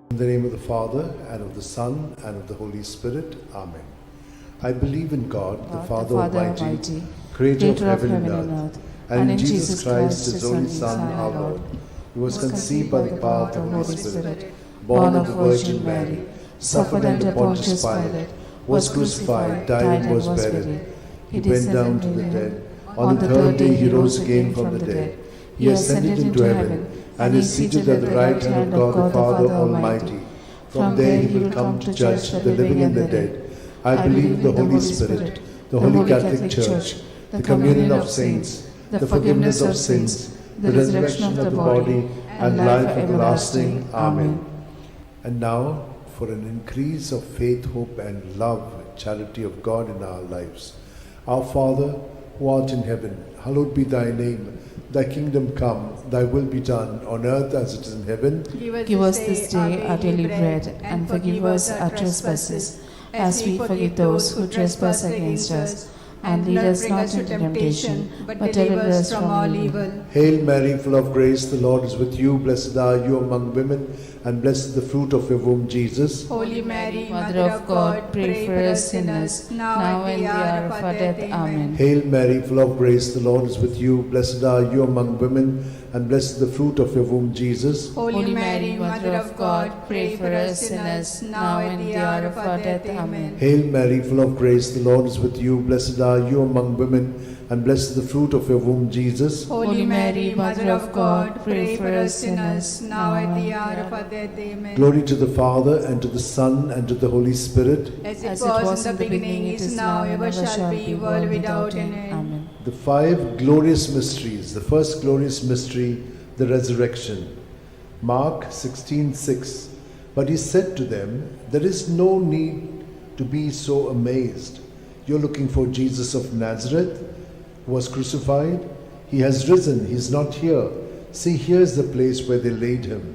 In the name of the Father, and of the Son, and of the Holy Spirit. Amen. I believe in God, the Father Almighty, creator of heaven and earth, and in Jesus Christ, his only Son, our Lord, who was conceived by the power of the Holy Spirit, born of the Virgin Mary, suffered under Pontius Pilate, was crucified, died, and was buried. He went down to the dead. On the third day he rose again from the dead. He ascended into heaven, and is seated at the right hand of God the Father Almighty. From there he will come to judge the living and the dead. I believe in the Holy Spirit, the Holy Catholic Church, the communion of saints, the forgiveness of sins, the resurrection of the body, and life everlasting. Amen. And now, for an increase of faith, hope, and love, charity of God in our lives. Our Father, who art in heaven, hallowed be thy name. Thy kingdom come, thy will be done, on earth as it is in heaven. Give us this day our daily bread, and forgive us our trespasses, as we forgive those who trespass against us. And lead us not into temptation, but deliver us from all evil. Hail Mary, full of grace, the Lord is with you. Blessed are you among women, and blessed is the fruit of your womb, Jesus. Holy Mary, Mother of God, pray for us sinners, now and the hour of our death. Amen. Hail Mary, full of grace, the Lord is with you. Blessed are you among women, and blessed is the fruit of your womb, Jesus. Holy Mary, Mother of God, pray for us sinners, now and the hour of our death. Amen. Hail Mary, full of grace, the Lord is with you. Blessed are you among women, and blessed is the fruit of your womb, Jesus. Holy Mary, Mother of God, pray for us sinners, now and the hour of our death. Amen. Glory to the Father, and to the Son, and to the Holy Spirit. As it was in the beginning, is now, ever shall be, world without end. Amen. The five glorious mysteries. The first glorious mystery, the resurrection. Mark 16:6. But he said to them, there is no need to be so amazed. You're looking for Jesus of Nazareth, who was crucified. He has risen. He is not here. See, here's the place where they laid him.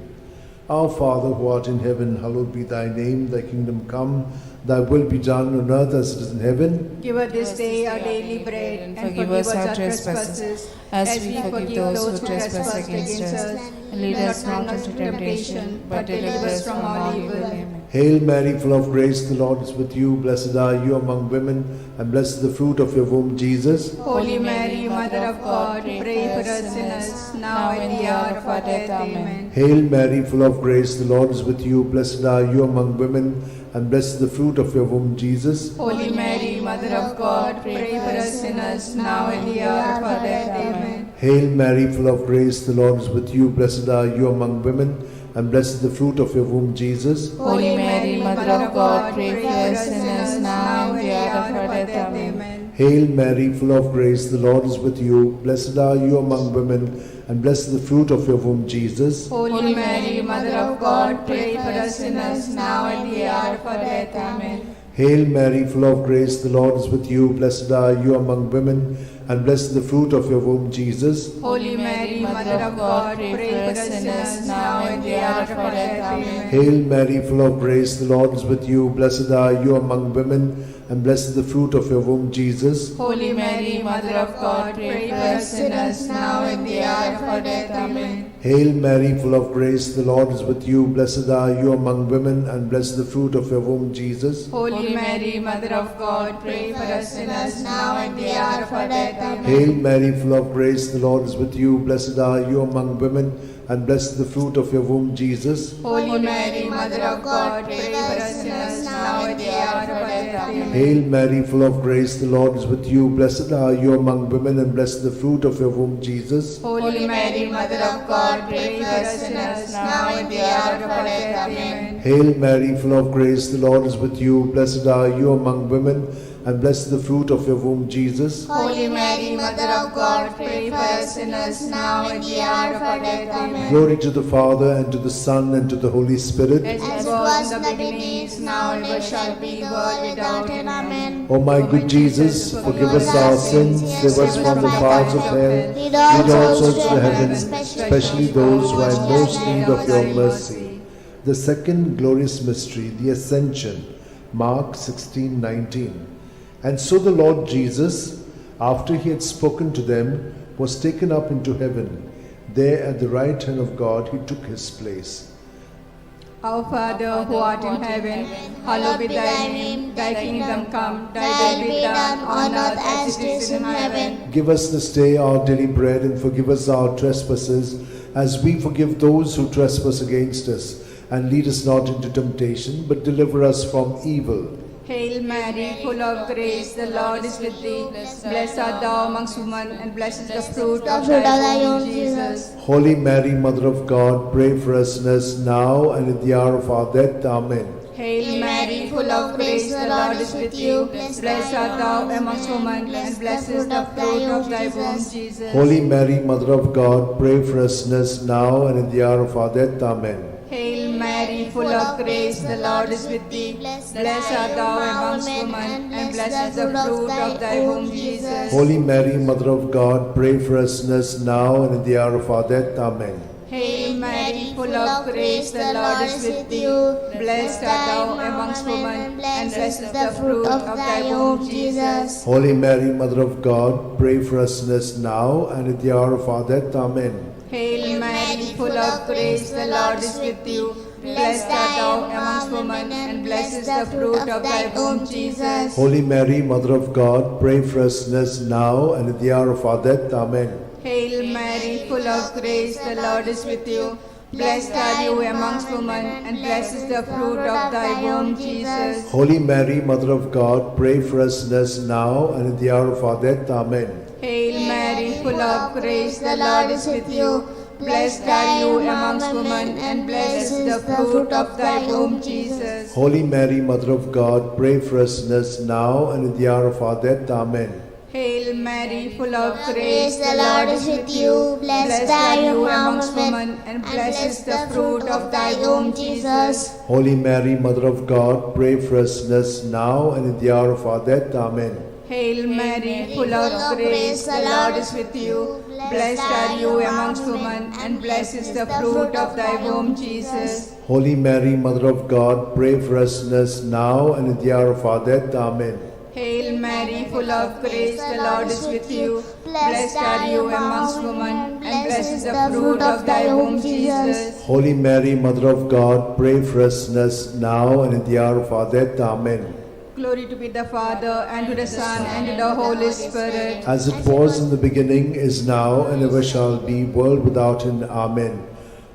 Our Father, who art in heaven, hallowed be thy name. Thy kingdom come, thy will be done on earth as it is in heaven. Give us this day our daily bread, and forgive us our trespasses, as we forgive those who trespass against us. And lead us not into temptation, but deliver us from all evil. Amen. Hail Mary, full of grace, the Lord is with you. Blessed are you among women, and blessed is the fruit of your womb, Jesus. Holy Mary, Mother of God, pray for us sinners, now and the hour of our death. Amen. Hail Mary, full of grace, the Lord is with you. Blessed are you among women, and blessed is the fruit of your womb, Jesus. Holy Mary, Mother of God, pray for us sinners, now and the hour of our death. Amen. Hail Mary, full of grace, the Lord is with you. Blessed are you among women, and blessed is the fruit of your womb, Jesus. Holy Mary, Mother of God, pray for us sinners, now and the hour of our death. Amen. Hail Mary, full of grace, the Lord is with you. Blessed are you among women, and blessed is the fruit of your womb, Jesus. Holy Mary, Mother of God, pray for us sinners, now and the hour of our death. Amen. Hail Mary, full of grace, the Lord is with you. Blessed are you among women, and blessed is the fruit of your womb, Jesus. Holy Mary, Mother of God, pray for us sinners, now and the hour of our death. Amen. Hail Mary, full of grace, the Lord is with you. Blessed are you among women, and blessed is the fruit of your womb, Jesus. Holy Mary, Mother of God, pray for us sinners, now and the hour of our death. Amen. Hail Mary, full of grace, the Lord is with you. Blessed are you among women, and blessed is the fruit of your womb, Jesus. Holy Mary, Mother of God, pray for us sinners, now and the hour of our death. Amen. Hail Mary, full of grace, the Lord is with you. Blessed are you among women, and blessed is the fruit of your womb, Jesus. Holy Mary, Mother of God, pray for us sinners, now and the hour of our death. Amen. Hail Mary, full of grace, the Lord is with you. Blessed are you among women, and blessed is the fruit of your womb, Jesus. Holy Mary, Mother of God, pray for us sinners, now and the hour of our death. Amen. Hail Mary, full of grace, the Lord is with you. Blessed are you among women, and blessed is the fruit of your womb, Jesus. Holy Mary, Mother of God, pray for us sinners, now and the hour of our death. Amen. Glory to the Father, and to the Son, and to the Holy Spirit. As it was in the beginning, is now, and ever shall be, world without end. Amen. O my good Jesus, forgive us our sins, save us from the fires of hell, lead all souls to heaven, especially those who are in most need of your mercy. The second glorious mystery, the Ascension, Mark 16:19. And so the Lord Jesus, after he had spoken to them, was taken up into heaven. There at the right hand of God he took his place. Our Father, who art in heaven, hallowed be thy name. Thy kingdom come, thy will be done on earth as it is in heaven. Give us this day our daily bread, and forgive us our trespasses, as we forgive those who trespass against us. And lead us not into temptation, but deliver us from evil. Hail Mary, full of grace, the Lord is with thee. Blessed art thou amongst women, and blessed is the fruit of thy womb, Jesus. Holy Mary, Mother of God, pray for us sinners now and at the hour of our death. Amen. Hail Mary, full of grace, the Lord Lord is with you. Blessed art thou amongst women, and blessed is the fruit of thy womb, Jesus. Holy Mary, Mother of God, pray for us sinners now and in the hour of our death. Amen. Hail Mary, full of grace, the Lord is with thee. Blessed art thou amongst women, and blessed is the fruit of thy womb, Jesus. Holy Mary, Mother of God, pray for us sinners now and in the hour of our death. Amen. Hail Mary, full of grace, the Lord is with thee. Blessed art thou amongst women, and blessed is the fruit of thy womb, Jesus. Holy Mary, Mother of God, pray for us sinners now and at the hour of our death. Amen. Hail Mary, full of grace, the Lord is with you. Blessed art thou amongst women, and blessed is the fruit of thy womb, Jesus. Holy Mary, Mother of God, pray for us sinners now and at the hour of our death. Amen. Hail Mary, full of grace, the Lord is with you. Blessed are you amongst women, and blessed is the fruit of thy womb, Jesus. Holy Mary, Mother of God, pray for us sinners now and at the hour of our death. Amen. Hail Mary, full of grace, the Lord is with you. Blessed are you amongst women, and blessed is the fruit of thy womb, Jesus. Holy Mary, Mother of God, pray for us sinners now and at the hour of our death. Amen. Hail Mary, full of grace, the Lord is with you. Blessed are you amongst women, and blessed is the fruit of thy womb, Jesus. Holy Mary, Mother of God, pray for us sinners now and in the hour of our death. Amen. Hail Mary, full of grace, the Lord is with you. Blessed are you amongst women, and blessed is the fruit of thy womb, Jesus. Holy Mary, Mother of God, pray for us sinners now and in the hour of our death. Amen. Hail Mary, full of grace, the Lord is with you. Blessed are you amongst women, and blessed is the fruit of thy womb, Jesus. Holy Mary, Mother of God, pray for us sinners now and in the hour of our death. Amen. Glory to be the Father, and to the Son, and to the Holy Spirit. As it was in the beginning, is now, and ever shall be, world without end. Amen.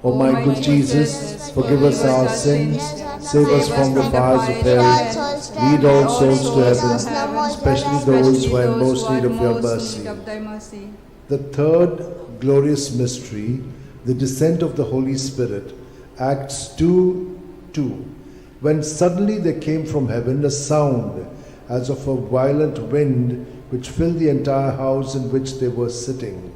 O my good Jesus, forgive us our sins, save us from the fires of hell, lead all souls to heaven, especially those who are in most need of your mercy. The third glorious mystery, the descent of the Holy Spirit, Acts 2:2. When suddenly there came from heaven a sound as of a violent wind, which filled the entire house in which they were sitting.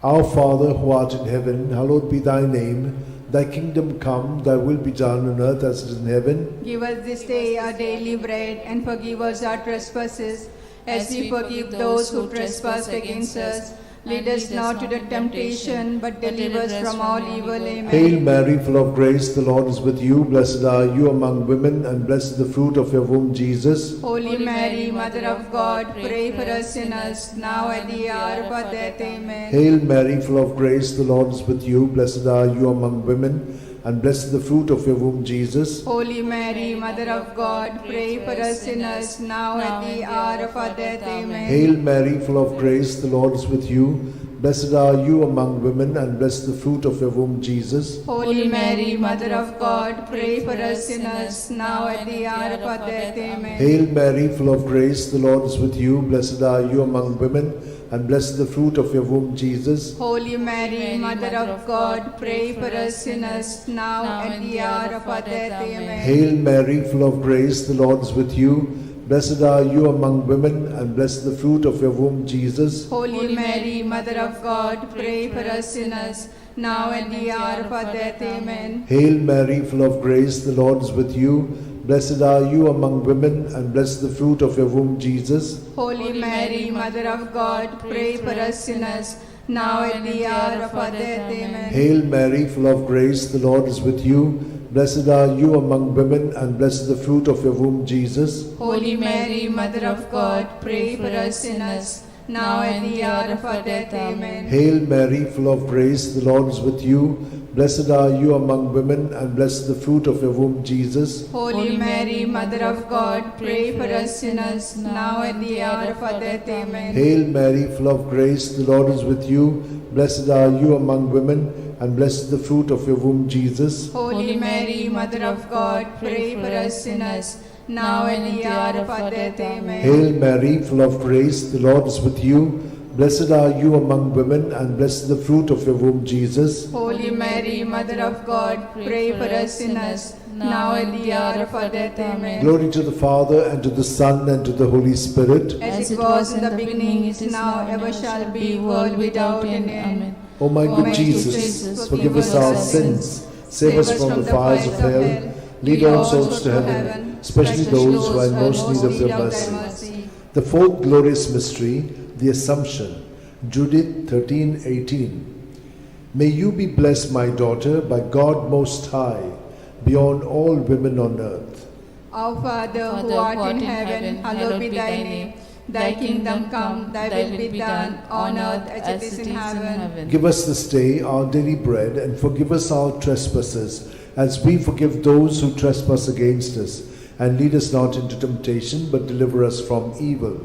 Our Father, who art in heaven, hallowed be thy name. Thy kingdom come, thy will be done on earth as it is in heaven. Give us this day our daily bread, and forgive us our trespasses, as we forgive those who trespass against us. Lead us not into temptation, but deliver us from all evil. Amen. Hail Mary, full of grace, the Lord is with you. Blessed are you among women, and blessed is the fruit of your womb, Jesus. Holy Mary, Mother of God, pray for us sinners, now at the hour of our death. Amen. Hail Mary, full of grace, the Lord is with you. Blessed are you among women, and blessed is the fruit of your womb, Jesus. Holy Mary, Mother of God, pray for us sinners, now at the hour of our death. Amen. Hail Mary, full of grace, the Lord is with you. Blessed are you among women, and blessed the fruit of your womb, Jesus. Holy Mary, Mother of God, pray for us sinners, now at the hour of our death. Amen. Hail Mary, full of grace, the Lord is with you. Blessed are you among women, and blessed the fruit of your womb, Jesus. Holy Mary, Mother of God, pray for us sinners, now at the hour of our death. Amen. Hail Mary, full of grace, the Lord is with you. Blessed are you among women, and blessed the fruit of your womb, Jesus. Holy Mary, Mother of God, pray for us sinners, now at the hour of our death. Amen. Hail Mary, full of grace, the Lord is with you. Blessed are you among women, and blessed the fruit of your womb, Jesus. Holy Mary, Mother of God, pray for us sinners, now at the hour of our death. Amen. Hail Mary, full of grace, the Lord is with you. Blessed are you among women, and blessed the fruit of your womb, Jesus. Holy Mary, Mother of God, pray for us sinners, now at the hour of our death. Amen. Hail Mary, full of grace, the Lord is with you. Blessed are you among women, and blessed the fruit of your womb, Jesus. Holy Mary, Mother of God, pray for us sinners, now at the hour of our death. Amen. Hail Mary, full of grace, the Lord is with you. Blessed are you among women, and blessed the fruit of your womb, Jesus. Holy Mary, Mother of God, pray for us sinners, now at the hour of our death. Amen. Hail Mary, full of grace, the Lord is with you. Blessed are you among women, and blessed the fruit of your womb, Jesus. Holy Mary, Mother of God, pray for us sinners, now at the hour of our death. Amen. Glory to the Father, and to the Son, and to the Holy Spirit. As it was in the beginning, is now, ever shall be, world without end. Amen. O my good Jesus, forgive us our sins, save us from the fires of hell, lead all souls to heaven, especially those who are in most need of your mercy. The fourth glorious mystery, the Assumption. Judith 13:18. May you be blessed, my daughter, by God Most High, beyond all women on earth. Our Father, who art in heaven, hallowed be thy name. Thy kingdom come, thy will be done, on earth as it is in heaven. Give us this day our daily bread, and forgive us our trespasses, as we forgive those who trespass against us. And lead us not into temptation, but deliver us from evil.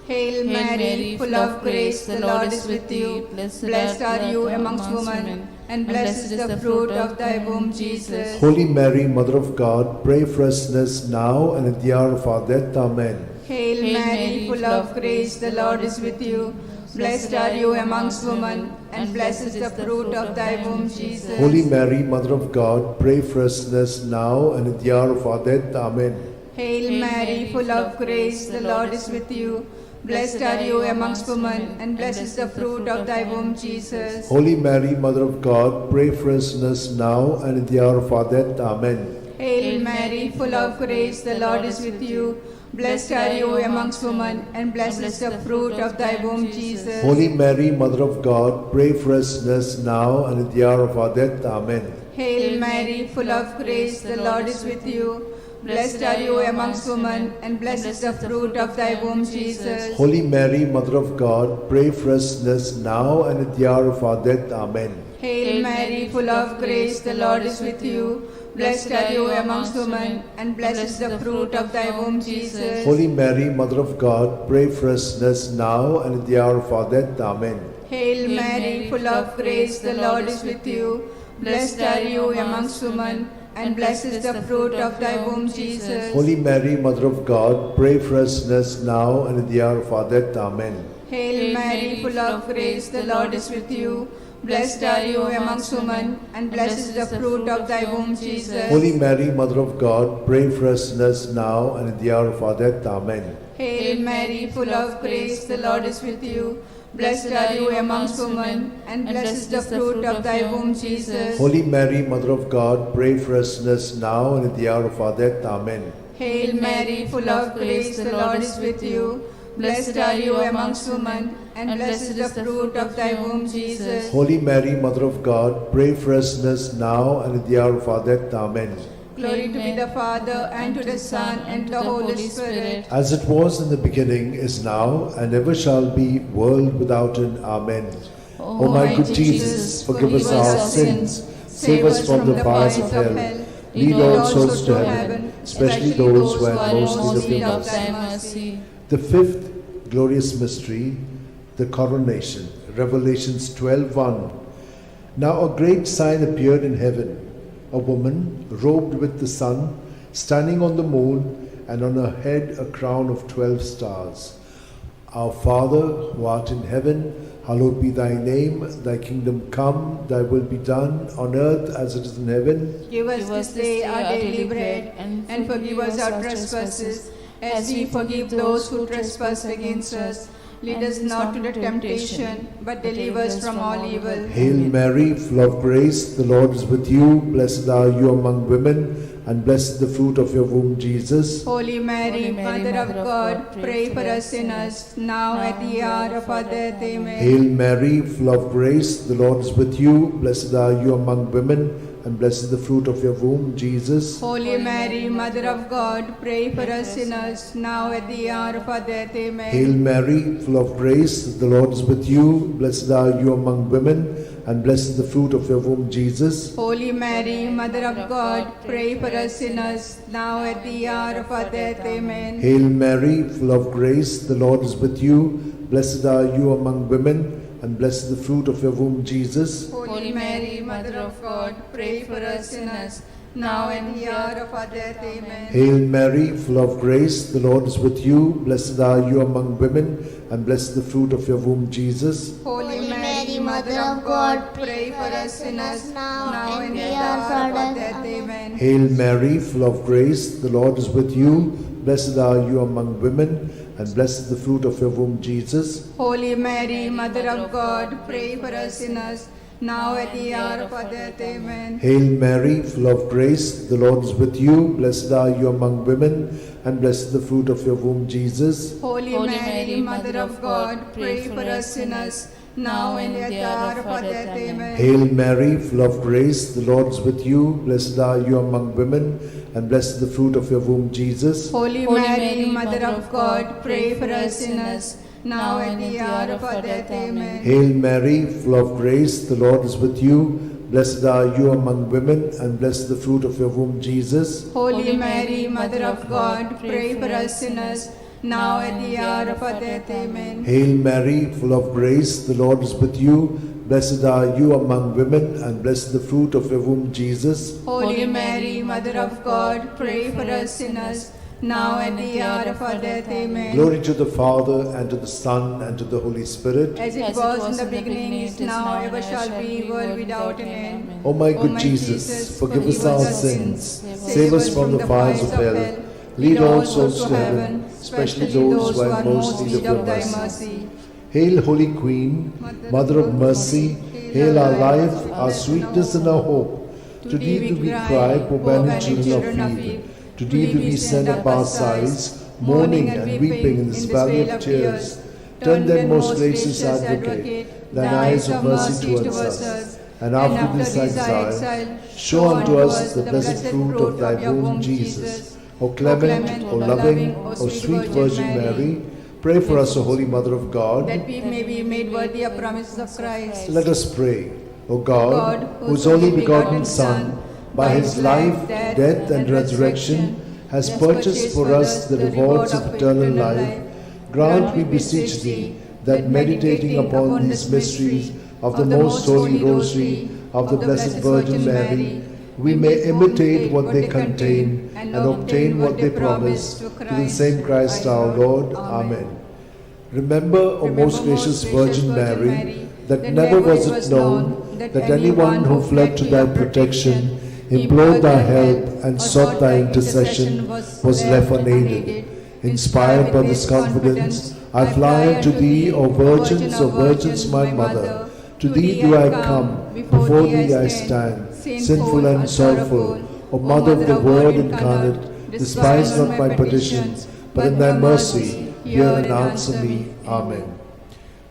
Hail Mary, full of grace, the Lord is with you. Blessed are you amongst women, and blessed is the fruit of thy womb, Jesus. Holy Mary, Mother of God, pray for us sinners now and at the hour of our death. Amen. Hail Mary, full of grace, the Lord is with you. Blessed are you amongst women, and blessed is the fruit of thy womb, Jesus. Holy Mary, Mother of God, pray for us sinners now and at the hour of our death. Amen. Hail Mary, full of grace, the Lord is with you. Blessed are you amongst women, and blessed is the fruit of thy womb, Jesus. Holy Mary, Mother of God, pray for us sinners now and at the hour of our death. Amen. Hail Mary, full of grace, the Lord is with you. Blessed are you amongst women, and blessed is the fruit of thy womb, Jesus. Holy Mary, Mother of God, pray for us sinners now and at the hour of our death. Amen. Hail Mary, full of grace, the Lord is with you. Blessed are you amongst women, and blessed is the fruit of thy womb, Jesus. Holy Mary, Mother of God, pray for us sinners now and at the hour of our death. Amen. Hail Mary, full of grace, the Lord is with you. Blessed are you amongst women, and blessed is the fruit of thy womb, Jesus. Holy Mary, Mother of God, pray for us sinners now and at the hour of our death. Amen. Hail Mary, full of grace, the Lord is with you. Blessed are you amongst women, and blessed is the fruit of thy womb, Jesus. Holy Mary, Mother of God, pray for us sinners now and at the hour of our death. Amen. Hail Mary, full of grace, the Lord is with you. Blessed are you amongst women, and blessed is the fruit of thy womb, Jesus. Holy Mary, Mother of God, pray for us sinners now and at the hour of our death. Amen. Hail Mary, full of grace, the Lord is with you. Blessed are you amongst women, and blessed is the fruit of thy womb, Jesus. Holy Mary, Mother of God, pray for us sinners now and at the hour of our death. Amen. Hail Mary, full of grace, the Lord is with you. Blessed are you amongst women, and blessed is the fruit of thy womb, Jesus. Holy Mary, Mother of God, pray for us sinners now and at the hour of our death. Amen. Glory to be the Father, and to the Son, and to the Holy Spirit. As it was in the beginning, is now, and ever shall be, world without end. Amen. O my good Jesus, forgive us our sins, save us from the fires of hell, lead all souls to heaven, especially those who are in most need of thy mercy. The fifth glorious mystery, the coronation. Revelations 12:1. Now a great sign appeared in heaven, a woman robed with the sun, standing on the moon, and on her head a crown of 12 stars. Our Father, who art in heaven, hallowed be thy name. Thy kingdom come, thy will be done, on earth as it is in heaven. Give us this day our daily bread, and forgive us our trespasses, as we forgive those who trespass against us. Lead us not to the temptation, but deliver us from all evil. Hail Mary, full of grace, the Lord is with you. Blessed are you among women, and blessed the fruit of your womb, Jesus. Holy Mary, Mother of God, pray for us sinners, now at the hour of our death. Amen. Hail Mary, full of grace, the Lord is with you. Blessed are you among women, and blessed is the fruit of your womb, Jesus. Holy Mary, Mother of God, pray for us sinners, now at the hour of our death. Amen. Hail Mary, full of grace, the Lord is with you. Blessed are you among women, and blessed is the fruit of your womb, Jesus. Holy Mary, Mother of God, pray for us sinners, now at the hour of our death. Amen. Hail Mary, full of grace, the Lord is with you. Blessed are you among women, and blessed is the fruit of your womb, Jesus. Holy Mary, Mother of God, pray for us sinners, now and the hour of our death. Amen. Hail Mary, full of grace, the Lord is with you. Blessed are you among women, and blessed is the fruit of your womb, Jesus. Holy Mary, Mother of God, pray for us sinners now and at the hour of our death. Amen. Hail Mary, full of grace, the Lord is with you. Blessed are you among women, and blessed is the fruit of your womb, Jesus. Holy Mary, Mother of God, pray for us sinners, now at the hour of our death. Amen. Hail Mary, full of grace, the Lord is with you. Blessed are you among women, and blessed is the fruit of your womb, Jesus. Holy Mary, Mother of God, pray for us sinners, now and at the hour of our death. Amen. Hail Mary, full of grace, the Lord is with you. Blessed are you among women, and blessed is the fruit of your womb, Jesus. Holy Mary, Mother of God, pray for us sinners, now and at the hour of our death. Amen. Hail Mary, full of grace, the Lord is with you. Blessed are you among women, and blessed is the fruit of your womb, Jesus. Holy Mary, Mother of God, pray for us sinners, now at the hour of our death. Amen. Hail Mary, full of grace, the Lord is with you. Blessed are you among women, and blessed is the fruit of your womb, Jesus. Holy Mary, Mother of God, pray for us sinners, now at the hour of our death. Amen. Glory to the Father, and to the Son, and to the Holy Spirit. As it was in the beginning, is now, ever shall be, world without an end. O my good Jesus, forgive us our sins, save us from the fires of hell, lead all souls to heaven, especially those who are in most need of your mercy. Hail, Holy Queen, Mother of Mercy, hail our life, our sweetness, and our hope. To thee do we cry, poor banished children of Eve. To thee do we send up our sighs, mourning and weeping in this valley of tears. Turn then, most gracious Advocate, thine eyes of mercy towards us, and after this exile, show unto us the blessed fruit of thy womb, Jesus. O clement, O loving, O sweet Virgin Mary, pray for us, O Holy Mother of God, that we may be made worthy of promises of Christ. Let us pray. O God, whose only begotten Son, by his life, death, and resurrection, has purchased for us the rewards of eternal life, grant, we beseech thee, that meditating upon these mysteries of the most holy Rosary of the Blessed Virgin Mary, we may imitate what they contain and obtain what they promise, through the same Christ our Lord. Amen. Remember, O most gracious Virgin Mary, that never was it known that anyone who fled to thy protection, implored thy help, and sought thy intercession was left unaided. Inspired by this confidence, I fly unto thee, O Virgins, my Mother. To thee do I come, before thee I stand, sinful and sorrowful. O Mother of the Word incarnate, despise not my petitions, but in thy mercy hear and answer me. Amen.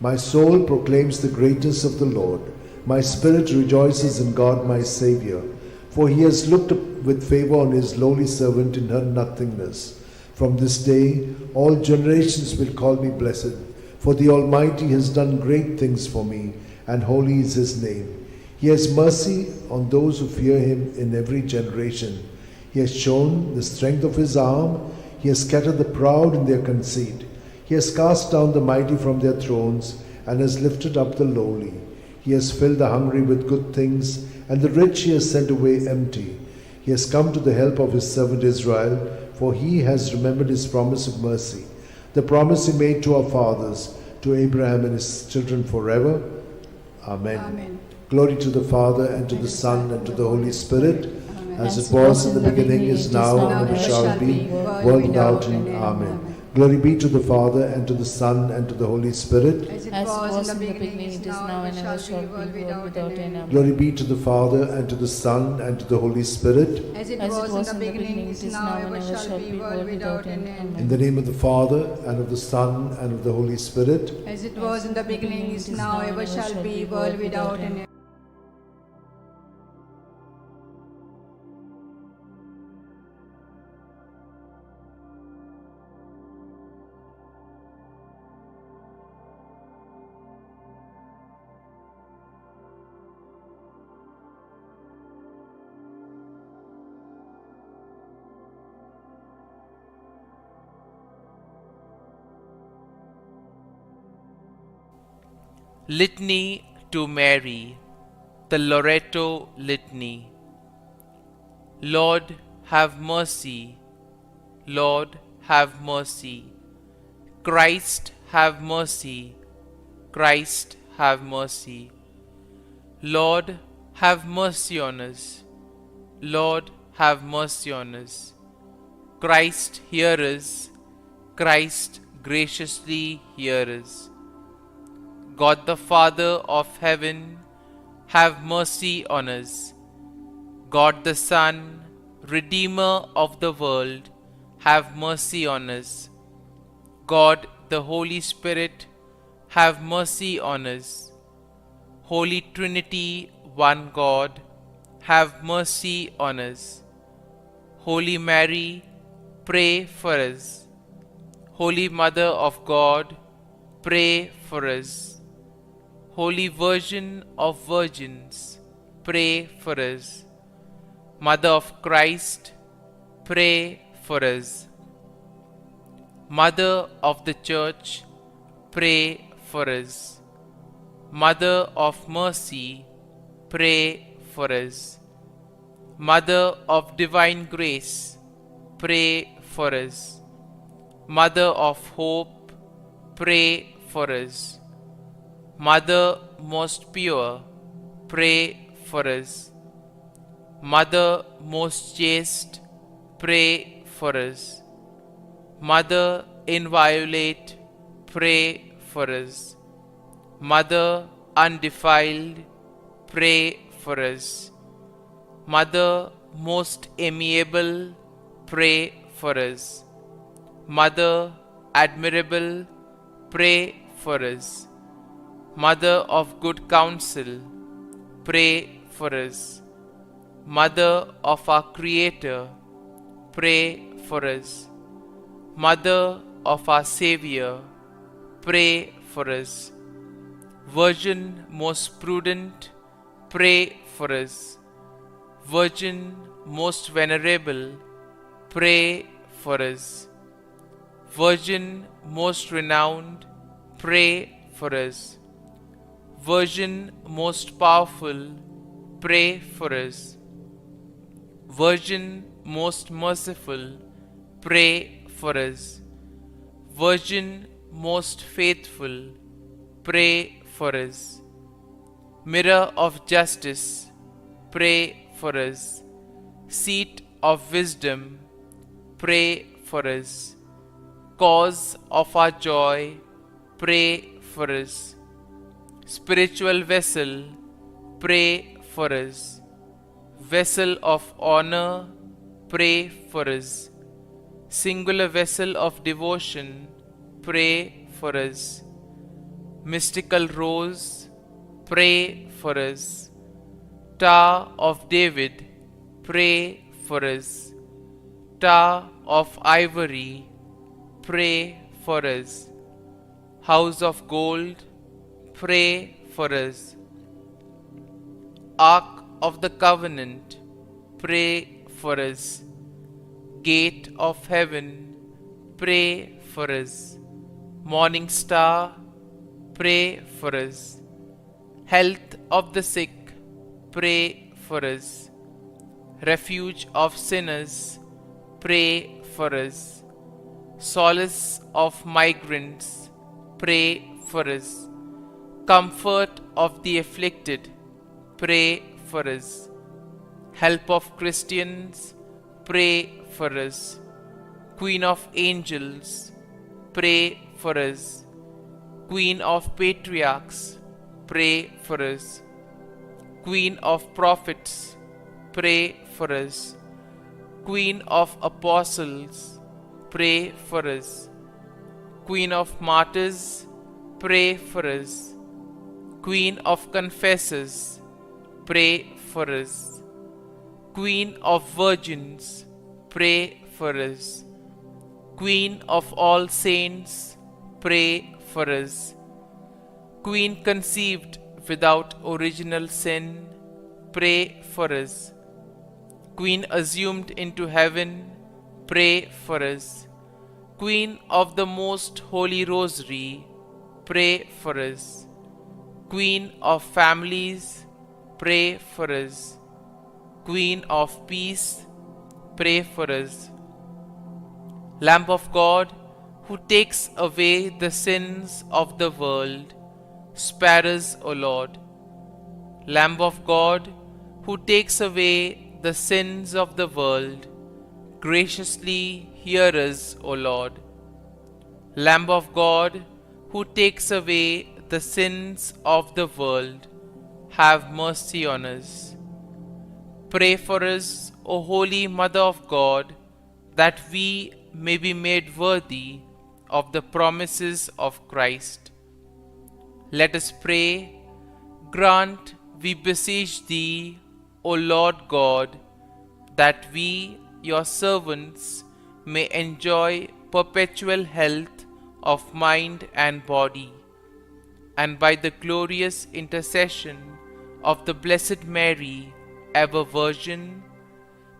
My soul proclaims the greatness of the Lord. My spirit rejoices in God my Saviour, for he has looked with favour on his lowly servant in her nothingness. From this day all generations will call me blessed, for the Almighty has done great things for me, and holy is his name. He has mercy on those who fear him in every generation. He has shown the strength of his arm. He has scattered the proud in their conceit. He has cast down the mighty from their thrones, and has lifted up the lowly. He has filled the hungry with good things, and the rich he has sent away empty. He has come to the help of his servant Israel, for he has remembered his promise of mercy, the promise he made to our fathers, to Abraham and his children forever. Amen. Amen. Glory to the Father, and to the Son, and to the Holy Spirit, as it was in the beginning, is now, and ever shall be, world without end. Amen. Glory be to the Father, and to the Son, and to the Holy Spirit. As it was in the beginning, it is now, and ever shall be, world without end. Amen. Glory be to the Father, and to the Son, and to the Holy Spirit. As it was in the beginning, it is now, and ever shall be, world without end. In the name of the Father, and of the Son, and of the Holy Spirit. As it was in the beginning, is now, ever shall be, world without end. Litany to Mary, the Loretto Litany. Lord, have mercy. Lord, have mercy. Christ, have mercy. Christ, have mercy. Lord, have mercy on us. Lord, have mercy on us. Christ, hear us. Christ, graciously hear us. God the Father of heaven, have mercy on us. God the Son, Redeemer of the world, have mercy on us. God the Holy Spirit, have mercy on us. Holy Trinity, one God, have mercy on us. Holy Mary, pray for us. Holy Mother of God, pray for us. Holy Virgin of Virgins, pray for us. Mother of Christ, pray for us. Mother of the Church, pray for us. Mother of Mercy, pray for us. Mother of Divine Grace, pray for us. Mother of Hope, pray for us. Mother most pure, pray for us. Mother most chaste, pray for us. Mother inviolate, pray for us. Mother undefiled, pray for us. Mother most amiable, pray for us. Mother admirable, pray for us. Mother of good counsel, pray for us. Mother of our Creator, pray for us. Mother of our Xavier, pray for us. Virgin most prudent, pray for us. Virgin most venerable, pray for us. Virgin most renowned, pray for us. Virgin most powerful, pray for us. Virgin most merciful, pray for us. Virgin most faithful, pray for us. Mirror of justice, pray for us. Seat of wisdom, pray for us. Cause of our joy, pray for us. Spiritual vessel, pray for us. Vessel of honor, pray for us. Singular vessel of devotion, pray for us. Mystical rose, pray for us. Tower of David, pray for us. Tower of ivory, pray for us. House of gold, pray for us. Ark of the covenant, pray for us. Gate of heaven, pray for us. Morning star, pray for us. Health of the sick, pray for us. Refuge of sinners, pray for us. Solace of migrants, pray for us. Comfort of the afflicted, pray for us. Help of Christians, pray for us. Queen of angels, pray for us. Queen of patriarchs, pray for us. Queen of prophets, pray for us. Queen of apostles, pray for us. Queen of martyrs, pray for us. Queen of confessors, pray for us. Queen of virgins, pray for us. Queen of all saints, pray for us. Queen conceived without original sin, pray for us. Queen assumed into heaven, pray for us. Queen of the most holy rosary, pray for us. Queen of families, pray for us. Queen of peace, pray for us. Lamb of God, who takes away the sins of the world, spare us, O Lord. Lamb of God, who takes away the sins of the world, graciously hear us, O Lord. Lamb of God, who takes away the sins of the world, have mercy on us. Pray for us, O Holy Mother of God, that we may be made worthy of the promises of Christ. Let us pray. Grant, we beseech thee, O Lord God, that we, your servants, may enjoy perpetual health of mind and body, and by the glorious intercession of the Blessed Mary, ever Virgin,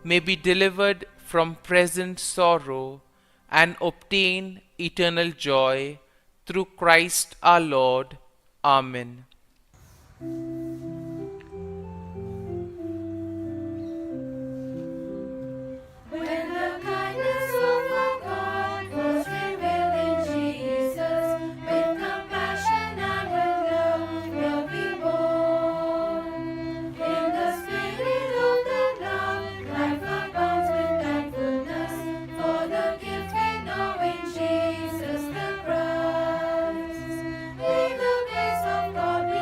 may be delivered from present sorrow and obtain eternal joy through Christ our Lord. Amen. When the kindness of our God was revealed in Jesus, with compassion and with love will be born. In the spirit of the Lord, life abounds with thankfulness for the gift we know in Jesus the Christ. May the grace of God be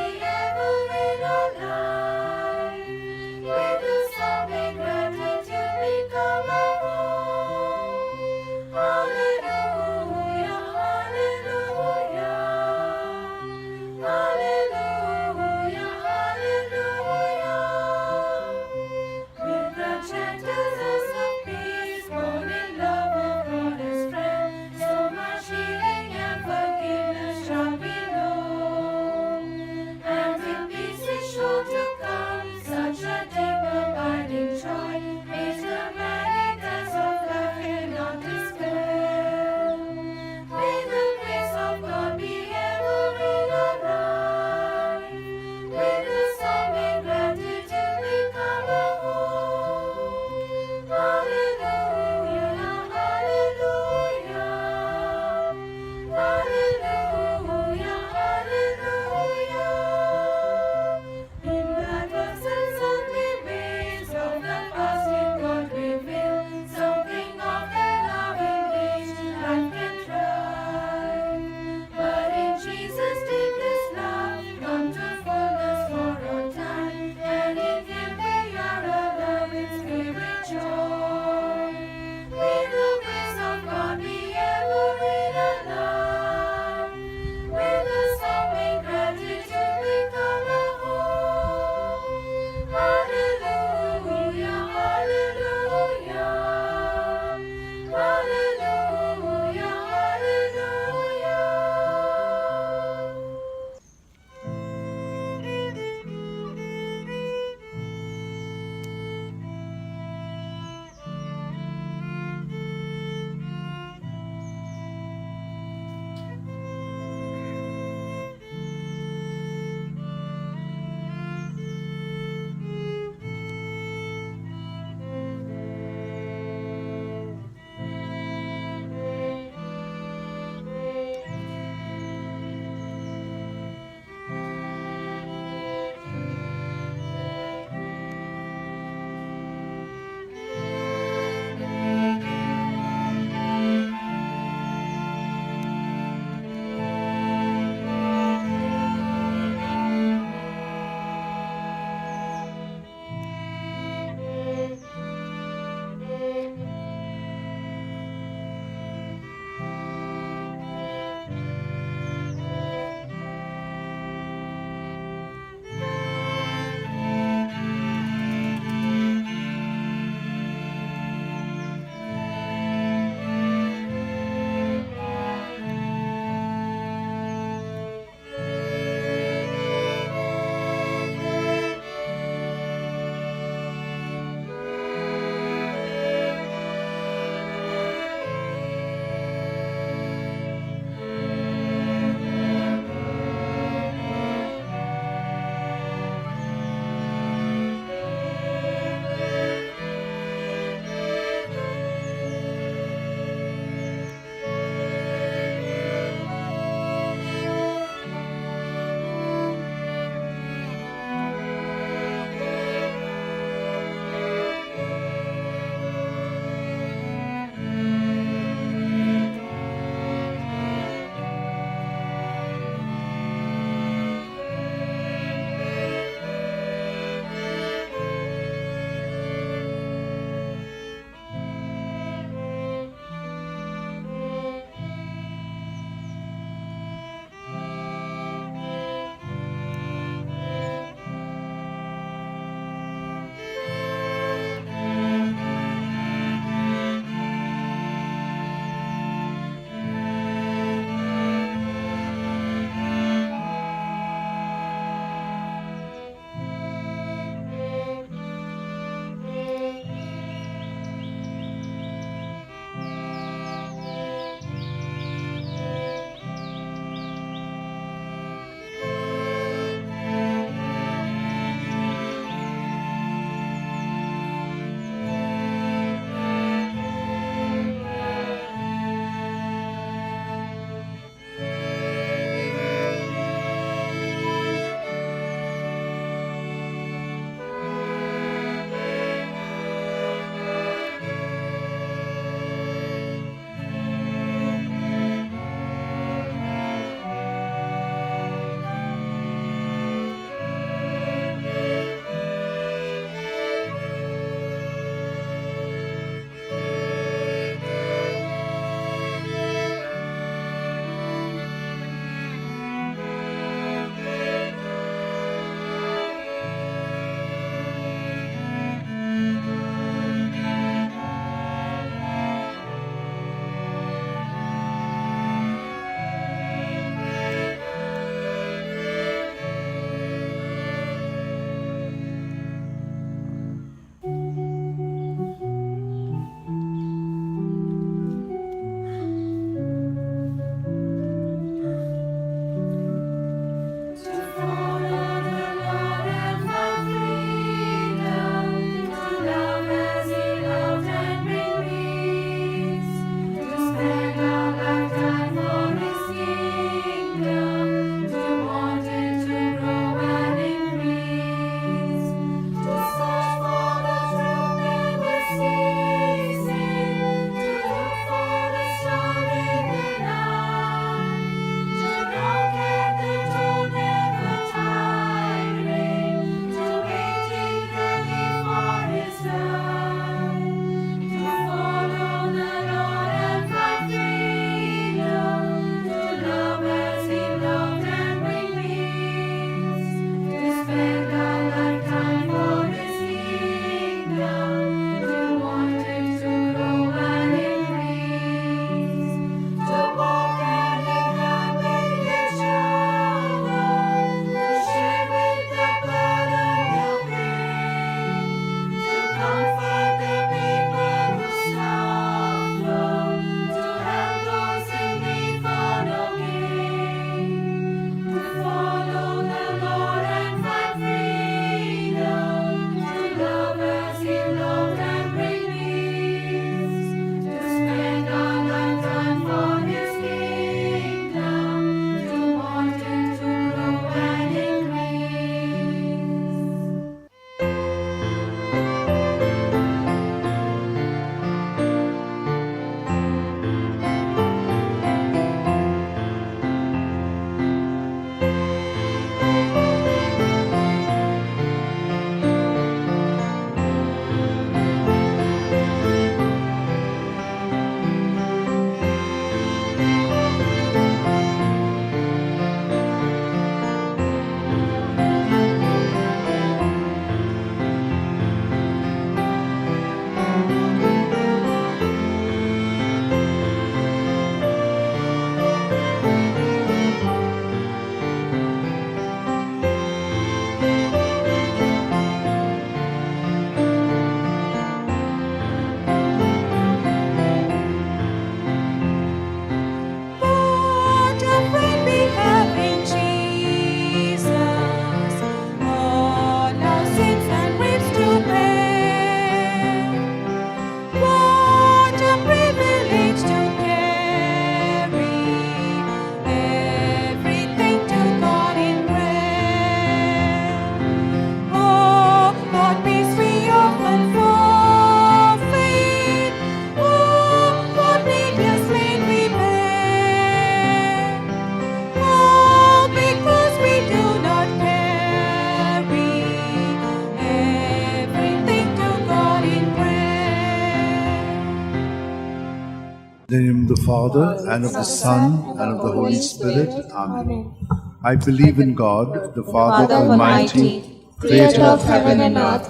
Father, and of the Son, and of the Holy Spirit. Amen. I believe in God, the Father Almighty, creator of heaven and earth,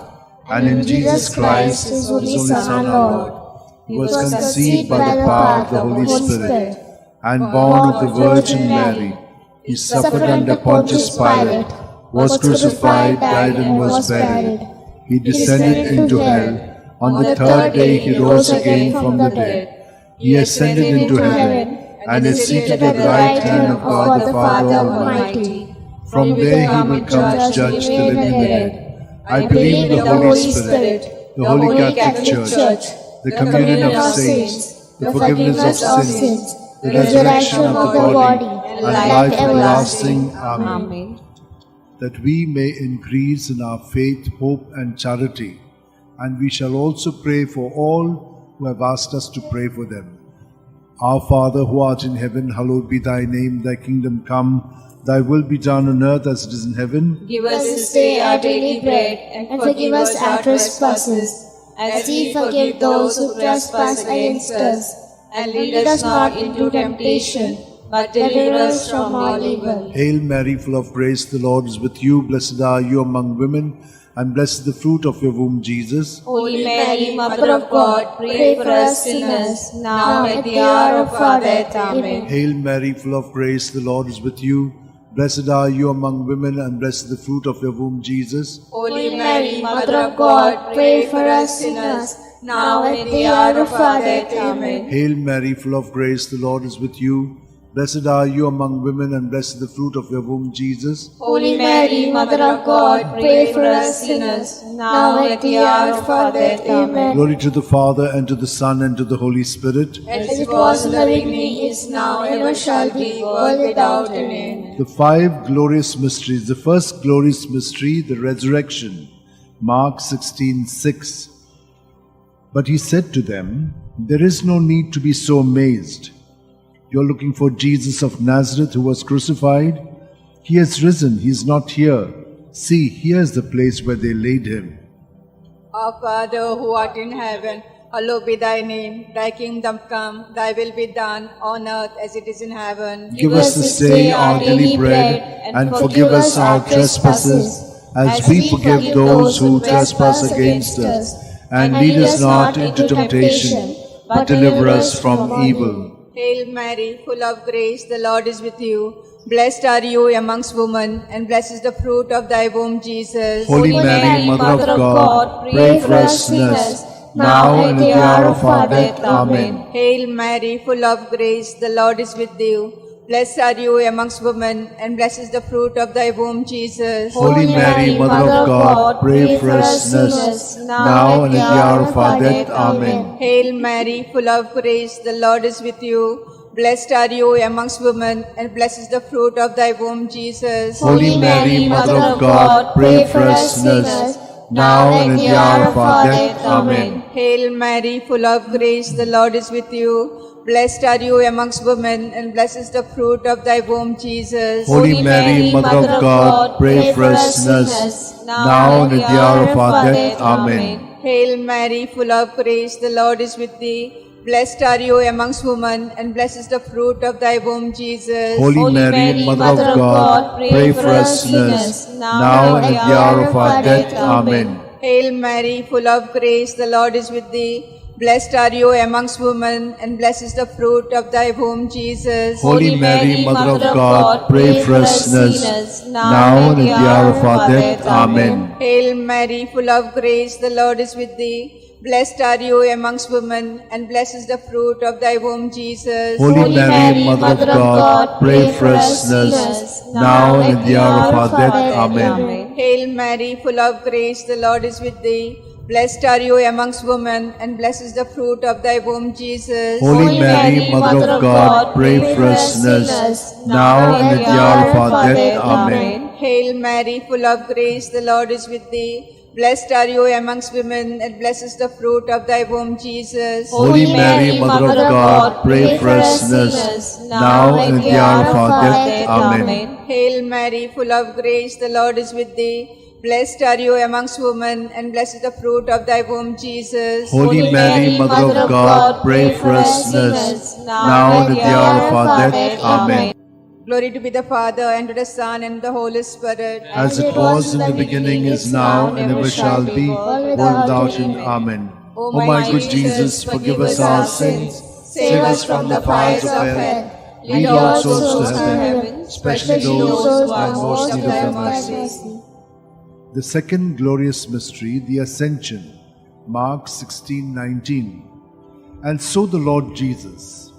and in Jesus Christ, his only Son, our Lord, who was conceived by the power of the Holy Spirit, and born of the Virgin Mary. He suffered under Pontius Pilate, was crucified, died, and was buried. He descended into hell. On the third day he rose again from the dead. He ascended into heaven, and is seated at the right hand of God the Father Almighty. From there he will come to judge the living and the dead. I believe in the Holy Spirit, the Holy Catholic Church, the communion of saints, the forgiveness of sins, the resurrection of the body, and life everlasting. Amen. That we may increase in our faith, hope, and charity. And we shall also pray for all who have asked us to pray for them. Our Father, who art in heaven, hallowed be thy name. Thy kingdom come, thy will be done on earth as it is in heaven. Give us this day our daily bread, and forgive us our trespasses, as we forgive those who trespass against us. And lead us not into temptation, but deliver us from all evil. Hail Mary, full of grace, the Lord is with you. Blessed are you among women, and blessed the fruit of your womb, Jesus. Holy Mary, Mother of God, pray for us sinners, now and at the hour of our death. Amen. Hail Mary, full of grace, the Lord is with you. Blessed are you among women, and blessed the fruit of your womb, Jesus. Holy Mary, Mother of God, pray for us sinners, now and at the hour of our death. Amen. Hail Mary, full of grace, the Lord is with you. Blessed are you among women, and blessed the fruit of your womb, Jesus. Holy Mary, Mother of God, pray for us sinners, now and at the hour of our death. Amen. Glory to the Father, and to the Son, and to the Holy Spirit. As it was in the beginning, is now, ever shall be, world without end. The five glorious mysteries. The first glorious mystery, the resurrection. Mark 16:6. But he said to them, there is no need to be so amazed. You're looking for Jesus of Nazareth, who was crucified. He has risen. He is not here. See, here is the place where they laid him. Our Father, who art in heaven, hallowed be thy name. Thy kingdom come, thy will be done, on earth as it is in heaven. Give us this day our daily bread, and forgive us our trespasses, as we forgive those who trespass against us. And lead us not into temptation, but deliver us from evil. Hail Mary, full of grace, the Lord is with you. Blessed are you amongst women, and blessed is the fruit of thy womb, Jesus. Holy Mary, Mother of God, pray for us sinners, now and at the hour of our death. Amen. Hail Mary, full of grace, the Lord is with you. Blessed are you amongst women, and blessed is the fruit of thy womb, Jesus. Holy Mary, Mother of God, pray for us sinners, now and at the hour of our death. Amen. Hail Mary, full of grace, the Lord is with you. Blessed are you amongst women, and blessed is the fruit of thy womb, Jesus. Holy Mary, Mother of God, pray for us sinners, now and at the hour of our death. Amen. Hail Mary, full of grace, the Lord is with you. Blessed are you amongst women, and blessed is the fruit of thy womb, Jesus. Holy Mary, Mother of God, pray for us sinners, now and at the hour of our death. Amen. Hail Mary, full of grace, the Lord is with thee. Blessed are you amongst women, and blessed is the fruit of thy womb, Jesus. Holy Mary, Mother of God, pray for us sinners, now and at the hour of our death. Amen. Hail Mary, full of grace, the Lord is with thee. Blessed are you amongst women, and blessed is the fruit of thy womb, Jesus. Holy Mary, Mother of God, pray for us sinners, now and at the hour of our death. Amen. Hail Mary, full of grace, the Lord is with thee. Blessed are you amongst women, and blessed is the fruit of thy womb, Jesus. Holy Mary, Mother of God, pray for us sinners, now and at the hour of our death. Amen. Hail Mary, full of grace, the Lord is with thee. Blessed are you amongst women, and blessed is the fruit of thy womb, Jesus. Holy Mary, Mother of God, pray for us sinners, now and at the hour of our death. Amen. Hail Mary, full of grace, the Lord is with thee. Blessed are you amongst women, and blessed is the fruit of thy womb, Jesus. Holy Mary, Mother of God, pray for us sinners, now and at the hour of our death. Amen. Hail Mary, full of grace, the Lord is with thee. Blessed are you amongst women, and blessed is the fruit of thy womb, Jesus. Holy Mary, Mother of God, pray for us sinners, now and at the hour of our death. Amen. Glory to be the Father, and to the Son, and the Holy Spirit. As it was in the beginning, is now, and ever shall be, world without end. Amen. O my good Jesus, forgive us our sins, save us from the fires of hell, lead all souls to heaven, especially those who are most in need of thy mercy. The second glorious mystery, the Ascension, Mark 16:19. And so the Lord Jesus,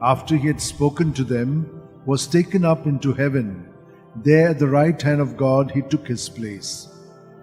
after he had spoken to them, was taken up into heaven. There at the right hand of God he took his place.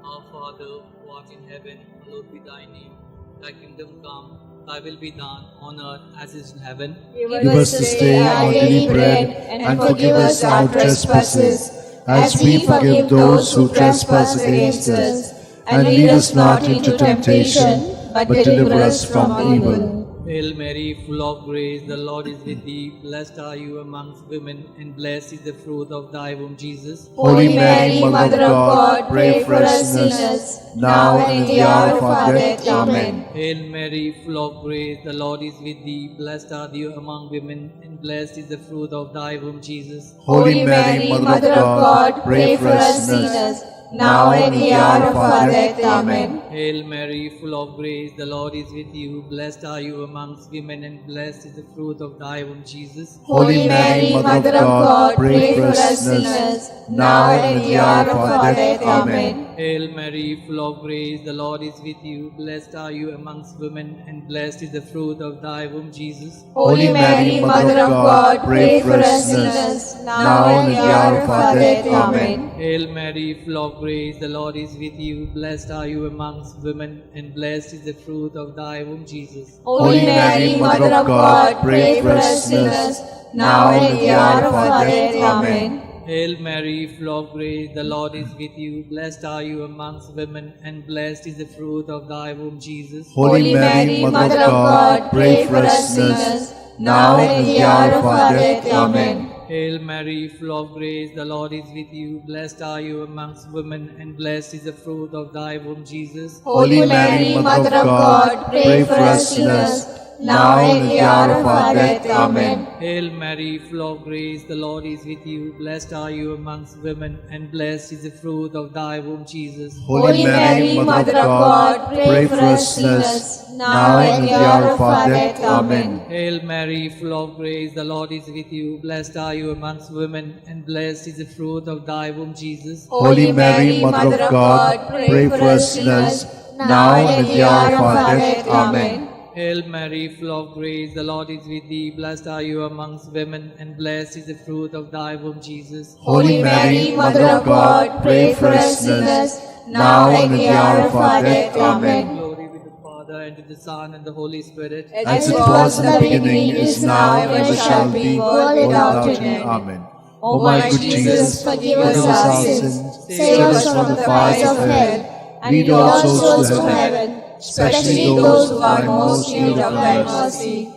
Our Father, who art in heaven, hallowed be thy name. Thy kingdom come, thy will be done on earth as it is in heaven. Give us this day our daily bread, and forgive us our trespasses, as we forgive those who trespass against us. And lead us not into temptation, but deliver us from evil. Hail Mary, full of grace, the Lord is with thee. Blessed are you amongst women, and blessed is the fruit of thy womb, Jesus. Holy Mary, Mother of God, pray for us sinners, now and at the hour of our death. Amen. Hail Mary, full of grace, the Lord is with thee. Blessed are you among women, and blessed is the fruit of thy womb, Jesus. Holy Mary, Mother of God, pray for us sinners, now and at the hour of our death. Amen. Hail Mary, full of grace, the Lord is with you. Blessed are you amongst women, and blessed is the fruit of thy womb, Jesus. Holy Mary, Mother of God, pray for us sinners, now and at the hour of our death. Amen. Hail Mary, full of grace, the Lord is with you. Blessed are you amongst women, and blessed is the fruit of thy womb, Jesus. Holy Mary, Mother of God, pray for us sinners, now and at the hour of our death. Amen. Hail Mary, full of grace, the Lord is with you. Blessed are you amongst women, and blessed is the fruit of thy womb, Jesus. Holy Mary, Mother of God, pray for us sinners, now and at the hour of our death. Amen. Hail Mary, full of grace, the Lord is with you. Blessed are you amongst women, and blessed is the fruit of thy womb, Jesus. Holy Mary, Mother of God, pray for us sinners, now and at the hour of our death. Amen. Hail Mary, full of grace, the Lord is with you. Blessed are you amongst women, and blessed is the fruit of thy womb, Jesus. Holy Mary, Mother of God, pray for us sinners, now and at the hour of our death. Amen. Hail Mary, full of grace, the Lord is with you. Blessed are you amongst women, and blessed is the fruit of thy womb, Jesus. Holy Mary, Mother of God, pray for us sinners, now and at the hour of our death. Amen. Hail Mary, full of grace, the Lord is with you. Blessed are you amongst women, and blessed is the fruit of thy womb, Jesus. Holy Mary, Mother of God, pray for us sinners, now and at the hour of our death. Amen. Hail Mary, full of grace, the Lord is with thee. Blessed are you amongst women, and blessed is the fruit of thy womb, Jesus. Holy Mary, Mother of God, pray for us sinners, now and at the hour of our death. Amen. Glory be to the Father, and to the Son, and the Holy Spirit. As it was in the beginning, is now, and ever shall be, world without end. Amen. O my good Jesus, forgive us our sins, save us from the fires of hell, and lead all souls to heaven, especially those who are most in need of thy mercy.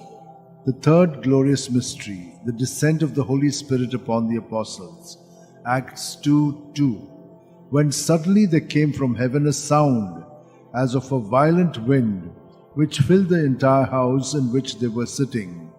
The third glorious mystery, the descent of the Holy Spirit upon the apostles. Acts 2:2. When suddenly there came from heaven a sound, as of a violent wind, which filled the entire house in which they were sitting.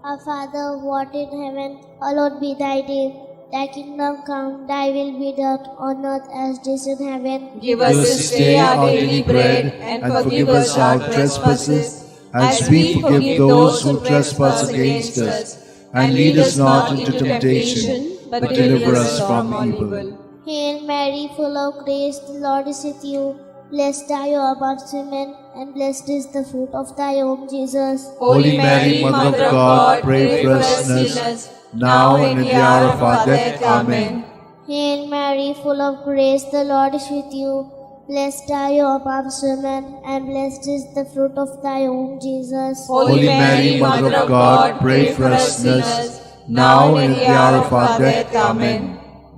Our Father, who art in heaven, hallowed be thy name. Thy kingdom come, thy will be done on earth as it is in heaven. Give us this day our daily bread, and forgive us our trespasses, as we forgive those who trespass against us. And lead us not into temptation, but deliver us from evil. Hail Mary, full of grace, the Lord is with you. Blessed are you amongst women, and blessed is the fruit of thy womb, Jesus. Holy Mary, Mother of God, pray for us sinners, now and at the hour of our death. Amen. Hail Mary, full of grace, the Lord is with you. Blessed are you amongst women, and blessed is the fruit of thy womb, Jesus. Holy Mary, Mother of God, pray for us sinners, now and at the hour of our death. Amen.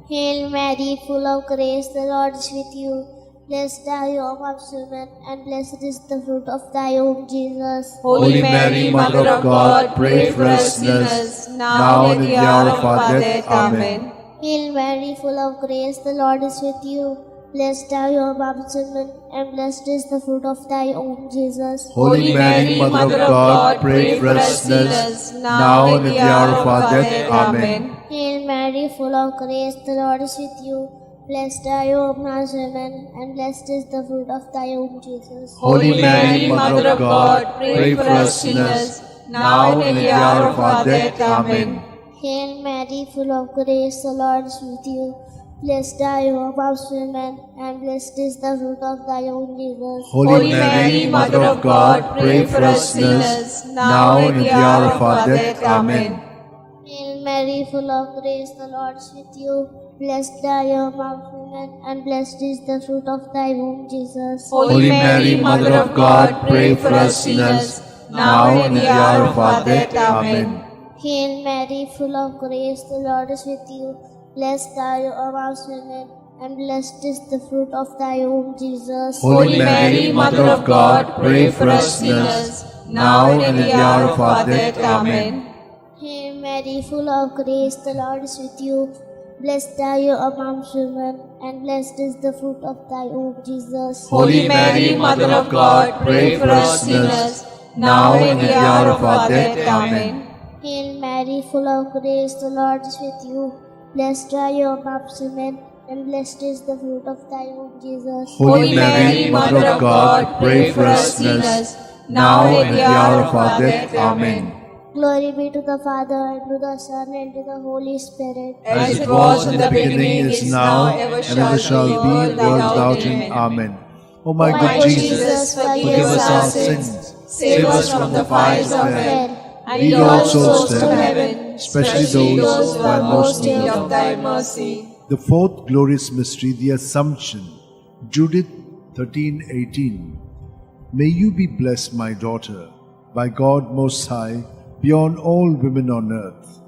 Hail Mary, full of grace, the Lord is with you. Blessed are you amongst women, and blessed is the fruit of thy womb, Jesus. Holy Mary, Mother of God, pray for us sinners, now and at the hour of our death. Amen. Hail Mary, full of grace, the Lord is with you. Blessed are you amongst women, and blessed is the fruit of thy womb, Jesus. Holy Mary, Mother of God, pray for us sinners, now and at the hour of our death. Amen. Hail Mary, full of grace, the Lord is with you. Blessed are you amongst women, and blessed is the fruit of thy womb, Jesus. Holy Mary, Mother of God, pray for us sinners, now and at the hour of our death. Amen. Hail Mary, full of grace, the Lord is with you. Blessed are you amongst women, and blessed is the fruit of thy womb, Jesus. Holy Mary, Mother of God, pray for us sinners, now and at the hour of our death. Amen. Hail Mary, full of grace, the Lord is with you. Blessed are you amongst women, and blessed is the fruit of thy womb, Jesus. Holy Mary, Mother of God, pray for us sinners, now and at the hour of our death. Amen. Hail Mary, full of grace, the Lord is with you. Blessed are you amongst women, and blessed is the fruit of thy womb, Jesus. Holy Mary, Mother of God, pray for us sinners, now and at the hour of our death. Amen. Hail Mary, full of grace, the Lord is with you. Blessed are you amongst women, and blessed is the fruit of thy womb, Jesus. Holy Mary, Mother of God, pray for us sinners, now and at the hour of our death. Amen. Hail Mary, full of grace, the Lord is with you. Blessed are you amongst women, and blessed is the fruit of thy womb, Jesus. Holy Mary, Mother of God, pray for us sinners, now and at the hour of our death. Amen. Glory be to the Father, and to the Son, and to the Holy Spirit. As it was in the beginning, is now, and ever shall be, world without end. Amen. O my good Jesus, forgive us our sins, save us from the fires of hell, and lead all souls to heaven, especially those who are most in need of thy mercy. The fourth glorious mystery, the Assumption. Judith 13:18. May you be blessed, my daughter, by God Most High, beyond all women on earth.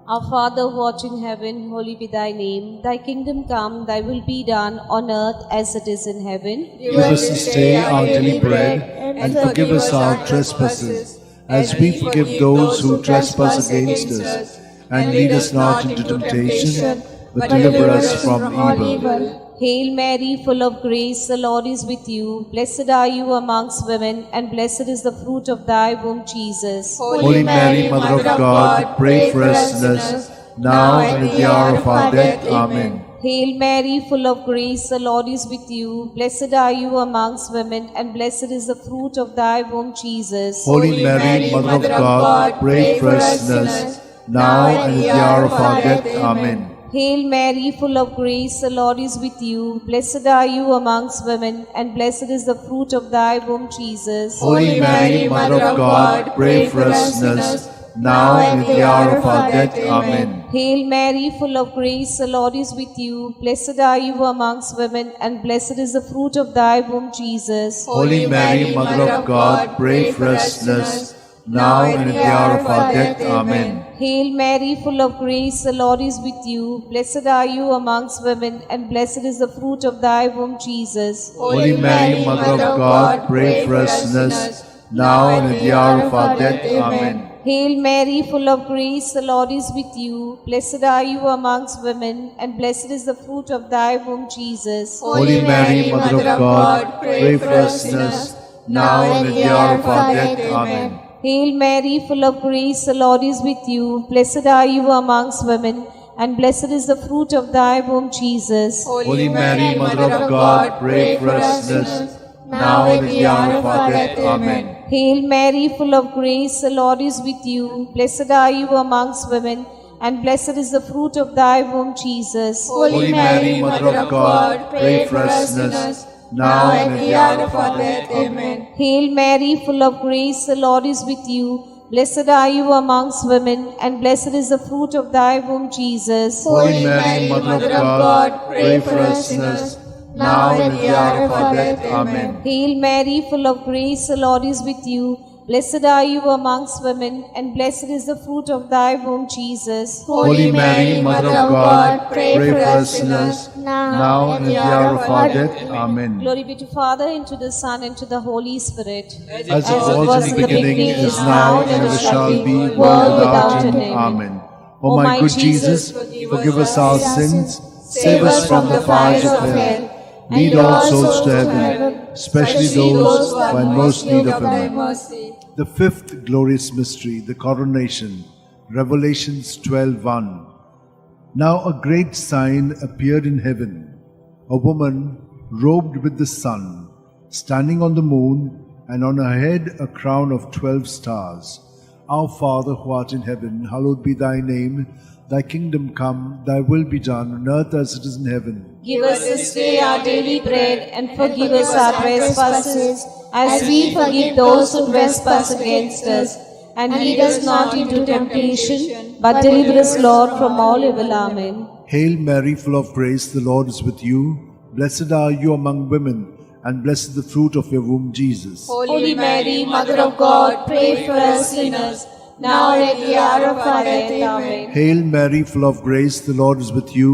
Our Father who art in heaven, holy be thy name. Thy kingdom come, thy will be done on earth as it is in heaven. Give us this day our daily bread, and forgive us our trespasses, as we forgive those who trespass against us. And lead us not into temptation, but deliver us from evil. Hail Mary, full of grace, the Lord is with you. Blessed are you amongst women, and blessed is the fruit of thy womb, Jesus. Holy Mary, Mother of God, pray for us sinners, now and at the hour of our death. Amen. Hail Mary, full of grace, the Lord is with you. Blessed are you amongst women, and blessed is the fruit of thy womb, Jesus. Holy Mary, Mother of God, pray for us sinners, now and at the hour of our death. Amen. Hail Mary, full of grace, the Lord is with you. Blessed are you amongst women, and blessed is the fruit of thy womb, Jesus. Holy Mary, Mother of God, pray for us sinners, now and at the hour of our death. Amen. Hail Mary, full of grace, the Lord is with you. Blessed are you amongst women, and blessed is the fruit of thy womb, Jesus. Holy Mary, Mother of God, pray for us sinners, now and at the hour of our death. Amen. Hail Mary, full of grace, the Lord is with you. Blessed are you amongst women, and blessed is the fruit of thy womb, Jesus. Holy Mary, Mother of God, pray for us sinners, now and at the hour of our death. Amen. Hail Mary, full of grace, the Lord is with you. Blessed are you amongst women, and blessed is the fruit of thy womb, Jesus. Holy Mary, Mother of God, pray for us sinners, now and at the hour of our death. Amen. Hail Mary, full of grace, the Lord is with you. Blessed are you amongst women, and blessed is the fruit of thy womb, Jesus. Holy Mary, Mother of God, pray for us sinners, now and at the hour of our death. Amen. Hail Mary, full of grace, the Lord is with you. Blessed are you amongst women, and blessed is the fruit of thy womb, Jesus. Holy Mary, Mother of God, pray for us sinners, now and at the hour of our death. Amen. Hail Mary, full of grace, the Lord is with you. Blessed are you amongst women, and blessed is the fruit of thy womb, Jesus. Holy Mary, Mother of God, pray for us sinners, now and at the hour of our death. Amen. Hail Mary, full of grace, the Lord is with you. Blessed are you amongst women, and blessed is the fruit of thy womb, Jesus. Holy Mary, Mother of God, pray for us sinners, now and at the hour of our death. Amen. Glory be to Father, and to the Son, and to the Holy Spirit. As it was in the beginning, is now, and ever shall be, world without end. Amen. O my good Jesus, forgive us our sins, save us from the fires of hell, Lead all souls to heaven, especially those who are in most need of thy mercy. The fifth glorious mystery, the coronation. Revelations 12:1. Now a great sign appeared in heaven, a woman robed with the sun, standing on the moon, and on her head a crown of 12 stars. Our Father who art in heaven, hallowed be thy name. Thy kingdom come, thy will be done on earth as it is in heaven. Give us this day our daily bread, and forgive us our trespasses, as we forgive those who trespass against us. And lead us not into temptation, but deliver us, Lord, from all evil. Amen. Hail Mary, full of grace, the Lord is with you. Blessed are you among women, and blessed is the fruit of your womb, Jesus. Holy Mary, Mother of God, pray for us sinners, now and at the hour of our death. Amen. Hail Mary, full of grace, the Lord is with you.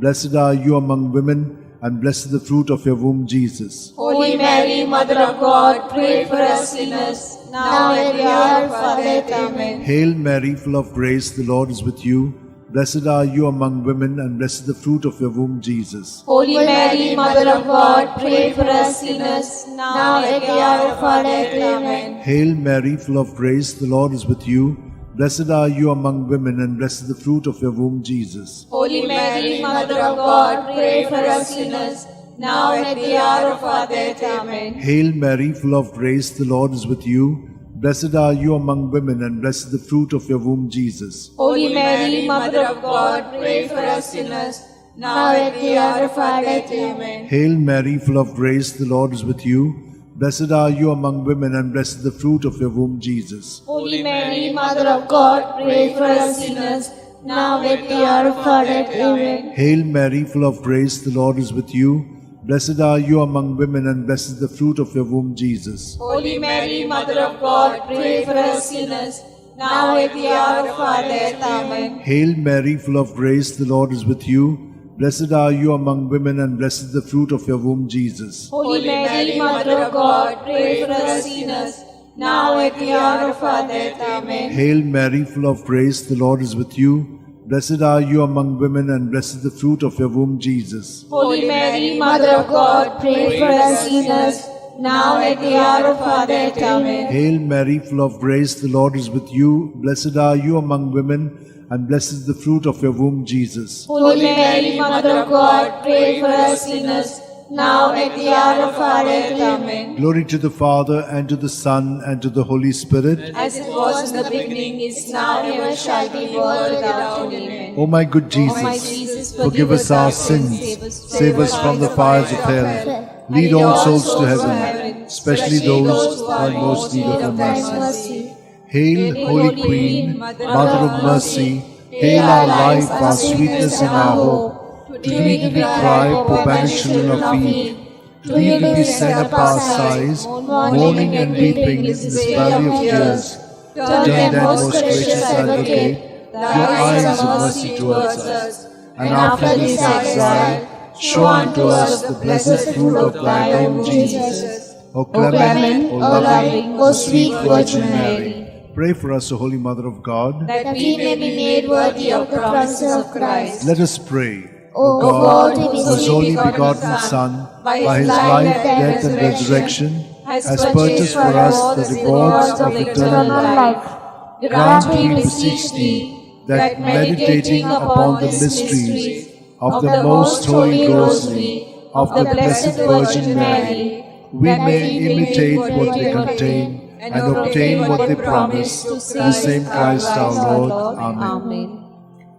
Blessed are you among women, and blessed is the fruit of your womb, Jesus. Holy Mary, Mother of God, pray for us sinners, now and at the hour of our death. Amen. Hail Mary, full of grace, the Lord is with you. Blessed are you among women, and blessed is the fruit of your womb, Jesus. Holy Mary, Mother of God, pray for us sinners, now and at the hour of our death. Amen. Hail Mary, full of grace, the Lord is with you. Blessed are you among women, and blessed is the fruit of your womb, Jesus. Holy Mary, Mother of God, pray for us sinners, now and at the hour of our death. Amen. Hail Mary, full of grace, the Lord is with you. Blessed are you among women, and blessed is the fruit of your womb, Jesus. Holy Mary, Mother of God, pray for us sinners, now and at the hour of our death. Amen. Hail Mary, full of grace, the Lord is with you. Blessed are you among women, and blessed is the fruit of your womb, Jesus. Holy Mary, Mother of God, pray for us sinners, now and at the hour of our death. Amen. Hail Mary, full of grace, the Lord is with you. Blessed are you among women, and blessed is the fruit of your womb, Jesus. Holy Mary, Mother of God, pray for us sinners, now at the hour of our death. Amen. Hail Mary, full of grace, the Lord is with you. Blessed are you among women, and blessed is the fruit of your womb, Jesus. Holy Mary, Mother of God, pray for us sinners, now at the hour of our death. Amen. Hail Mary, full of grace, the Lord is with you. Blessed are you among women, and blessed is the fruit of your womb, Jesus. Holy Mary, Mother of God, pray for us sinners, now at the hour of our death. Amen. Hail Mary, full of grace, the Lord is with you. Blessed are you among women, and blessed is the fruit of your womb, Jesus. Holy Mary, Mother of God, pray for us sinners, now at the hour of our death. Amen. Glory to the Father, and to the Son, and to the Holy Spirit. As it was in the beginning, is now, and ever shall be, world without end. Amen. O my good O my Jesus, Jesus, forgive us our sins, save us from the fires of hell, lead all souls to heaven, especially those who are in most need of your mercy. Hail, Holy Queen, Mother of Mercy, hail our life, our sweetness, and our hope. To thee do we cry, poor banished children of Eve. To thee do we send up our sighs, mourning and weeping in this valley of tears. Turn then, most gracious Advocate, your eyes of mercy towards us, and after this exile, show unto us the blessed fruit of thy womb, Jesus. O clement, O loving, O sweet Virgin Mary, pray for us, O Holy Mother of God, that we may be made worthy of the promises of Christ. Let us pray. O God, whose only begotten Son, by his life, death, and resurrection, has purchased for us the rewards of eternal life, grant, we beseech thee, that meditating upon the mysteries of the most holy Rosary of the Blessed Virgin Mary, we may imitate what they contain and obtain what they promise, through the same Christ our Lord. Amen.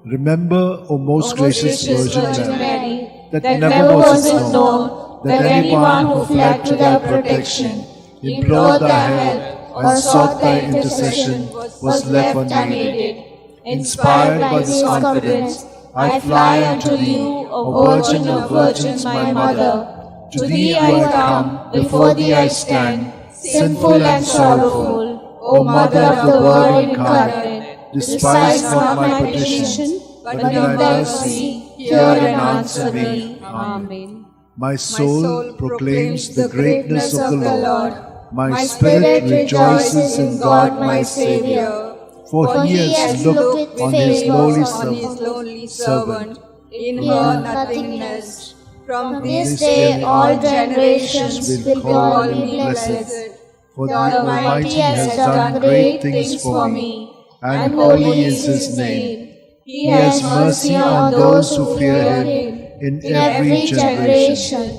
Remember, O most gracious Virgin Mary, that never was it known that anyone who fled to thy protection, implored thy help, or sought thy intercession was left unaided. Inspired by this confidence, I fly unto thee, O Virgin of Virgins, my Mother. To thee I come, before thee I stand, sinful and sorrowful. O Mother of the Word incarnate, despise not my petition, but in thy mercy hear and answer me. Amen. My soul proclaims the greatness of the Lord. My spirit rejoices in God my Saviour, for he has looked on his lowly servant. In her nothingness. From this day all generations will call me blessed. For The the Almighty has done great things for me, and holy is his name. He has mercy on those who fear him in every generation.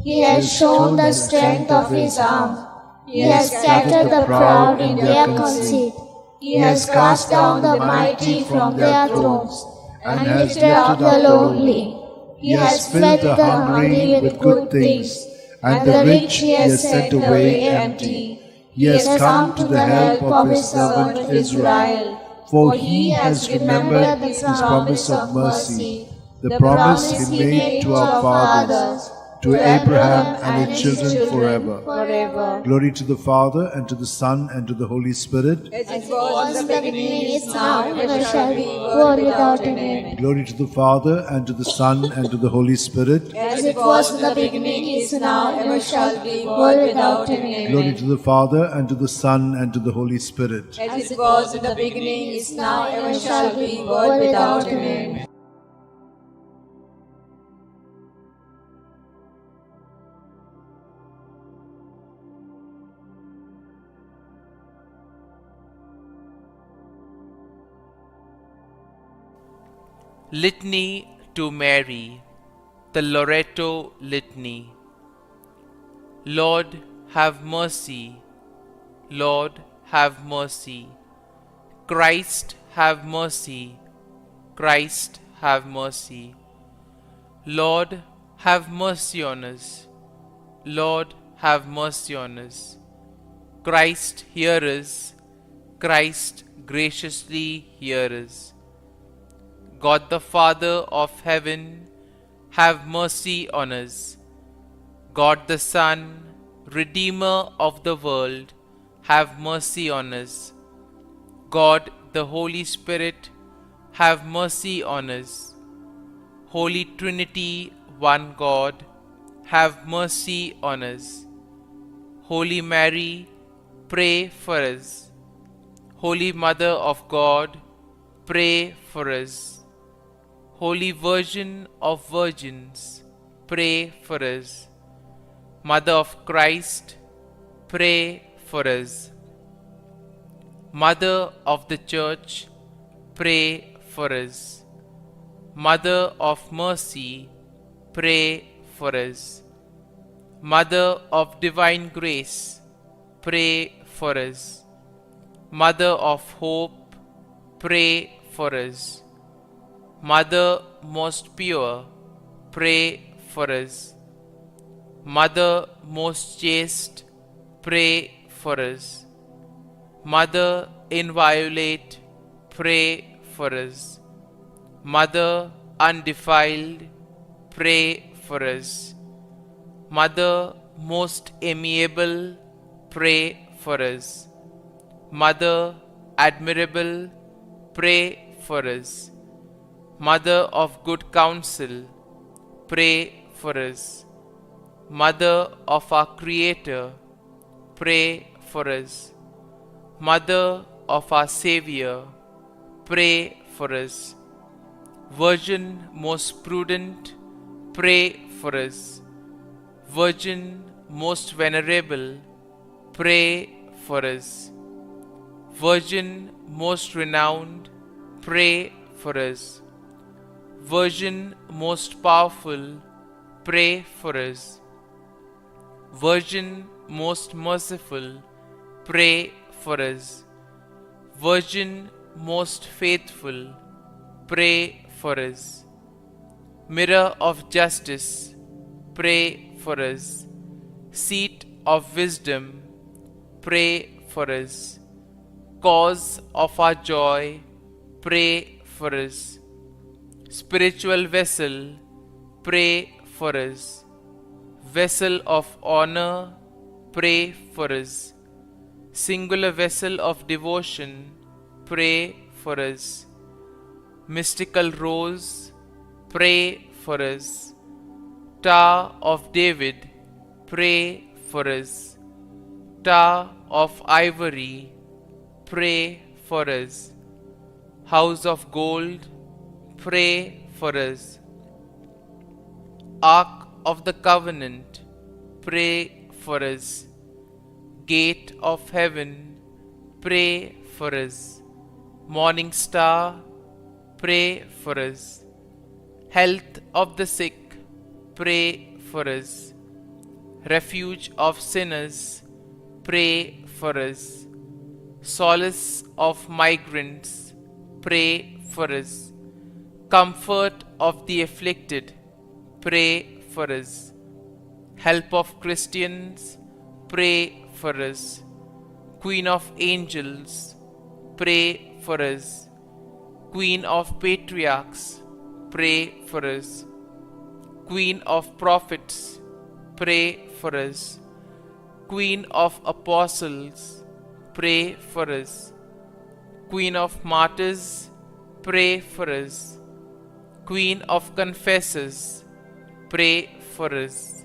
He has shown the strength of his arm. He has scattered the proud in their conceit. He has cast down the mighty from their thrones, and lifted up the lowly. He has filled the hungry with good things, and the rich he has sent away empty. He has come to the help of his servant Israel, for he has remembered his promise of mercy, the promise he made to our fathers, to Abraham and his children forever. Glory to the Father, and to the Son, and to the Holy Spirit. as it was in the beginning, is now, and ever ever shall shall be, be, world without an end. Glory to the Father, and to the Son, and to the Holy Spirit. As it was in the beginning, is now, and ever shall be, world without an end. Glory to the Father, and to the Son, and to the Holy Spirit. As it was in the beginning, is now, and ever shall be, world without an end. Litany to Mary, the Loreto Litany. Lord, have mercy. Lord, have mercy. Christ, have mercy. Christ, have mercy. Lord, have mercy on us. Lord, have mercy on us. Christ, hear us. Christ, graciously hear us. God the Father of heaven, have mercy on us. God the Son, Redeemer of the world, have mercy on us. God the Holy Spirit, have mercy on us. Holy Trinity, one God, have mercy on us. Holy Mary, pray for us. Holy Mother of God, pray for us. Holy Virgin of Virgins, pray for us. Mother of Christ, pray for us. Mother of the Church, pray for us. Mother of Mercy, pray for us. Mother of Divine Grace, pray for us. Mother of Hope, pray for us. Mother most pure, pray for us. Mother most chaste, pray for us. Mother inviolate, pray for us. Mother undefiled, pray for us. Mother most amiable, pray for us. Mother admirable, pray for us. Mother of good counsel, pray for us. Mother of our Creator, pray for us. Mother of our Savior, pray for us. Virgin most prudent, pray for us. Virgin most venerable, pray for us. Virgin most renowned, pray for us. Virgin most powerful, pray for us. Virgin most merciful, pray for us. Virgin most faithful, pray for us. Mirror of justice, pray for us. Seat of wisdom, pray for us. Cause of our joy, pray for us. Spiritual vessel, pray for us. Vessel of honor, pray for us. Singular vessel of devotion, pray for us. Mystical rose, pray for us. Tower of David, pray for us. Tower of ivory, pray for us. House of gold, pray for us. Ark of the covenant, pray for us. Gate of heaven, pray for us. Morning star, pray for us. Health of the sick, pray for us. Refuge of sinners, pray for us. Solace of migrants, pray for us. Comfort of the afflicted, pray for us. Help of Christians, pray for us. Queen of angels, pray for us. Queen of patriarchs, pray for us. Queen of prophets, pray for us. Queen of apostles, pray for us. Queen of martyrs, pray for us. Queen of confessors, pray for us.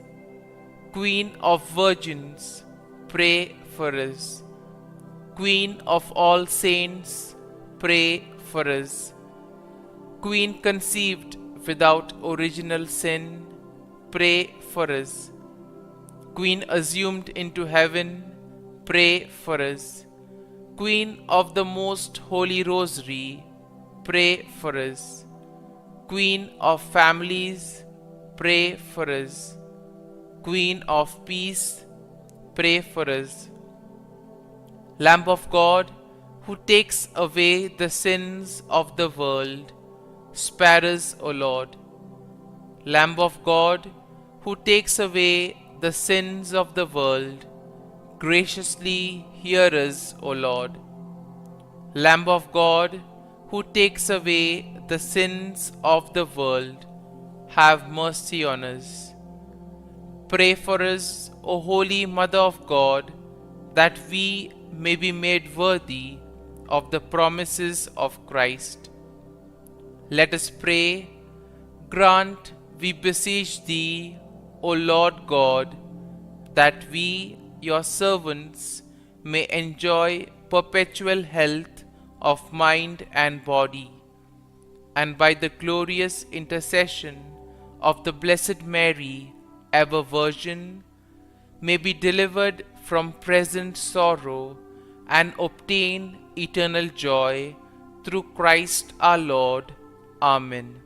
Queen of virgins, pray for us. Queen of all saints, pray for us. Queen conceived without original sin, pray for us. Queen assumed into heaven, pray for us. Queen of the Most Holy Rosary, pray for us. Queen of families, pray for us. Queen of peace, pray for us. Lamb of God, who takes away the sins of the world, spare us, O Lord. Lamb of God, who takes away the sins of the world, graciously hear us, O Lord. Lamb of God, who takes away the sins of the world, have mercy on us. Pray for us, O Holy Mother of God, that we may be made worthy of the promises of Christ. Let us pray. Grant, we beseech Thee, O Lord God, that we, Your servants, may enjoy perpetual health of mind and body, and by the glorious intercession of the Blessed Mary, ever Virgin, may be delivered from present sorrow and obtain eternal joy through Christ our Lord. Amen.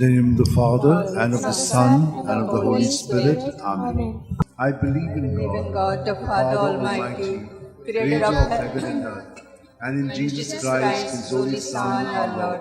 In the name of the Father, and of the Son, and of the Holy Spirit. Amen. I believe in God, the Father Almighty, creator of heaven and earth, and in Jesus Christ, His only Son, our Lord,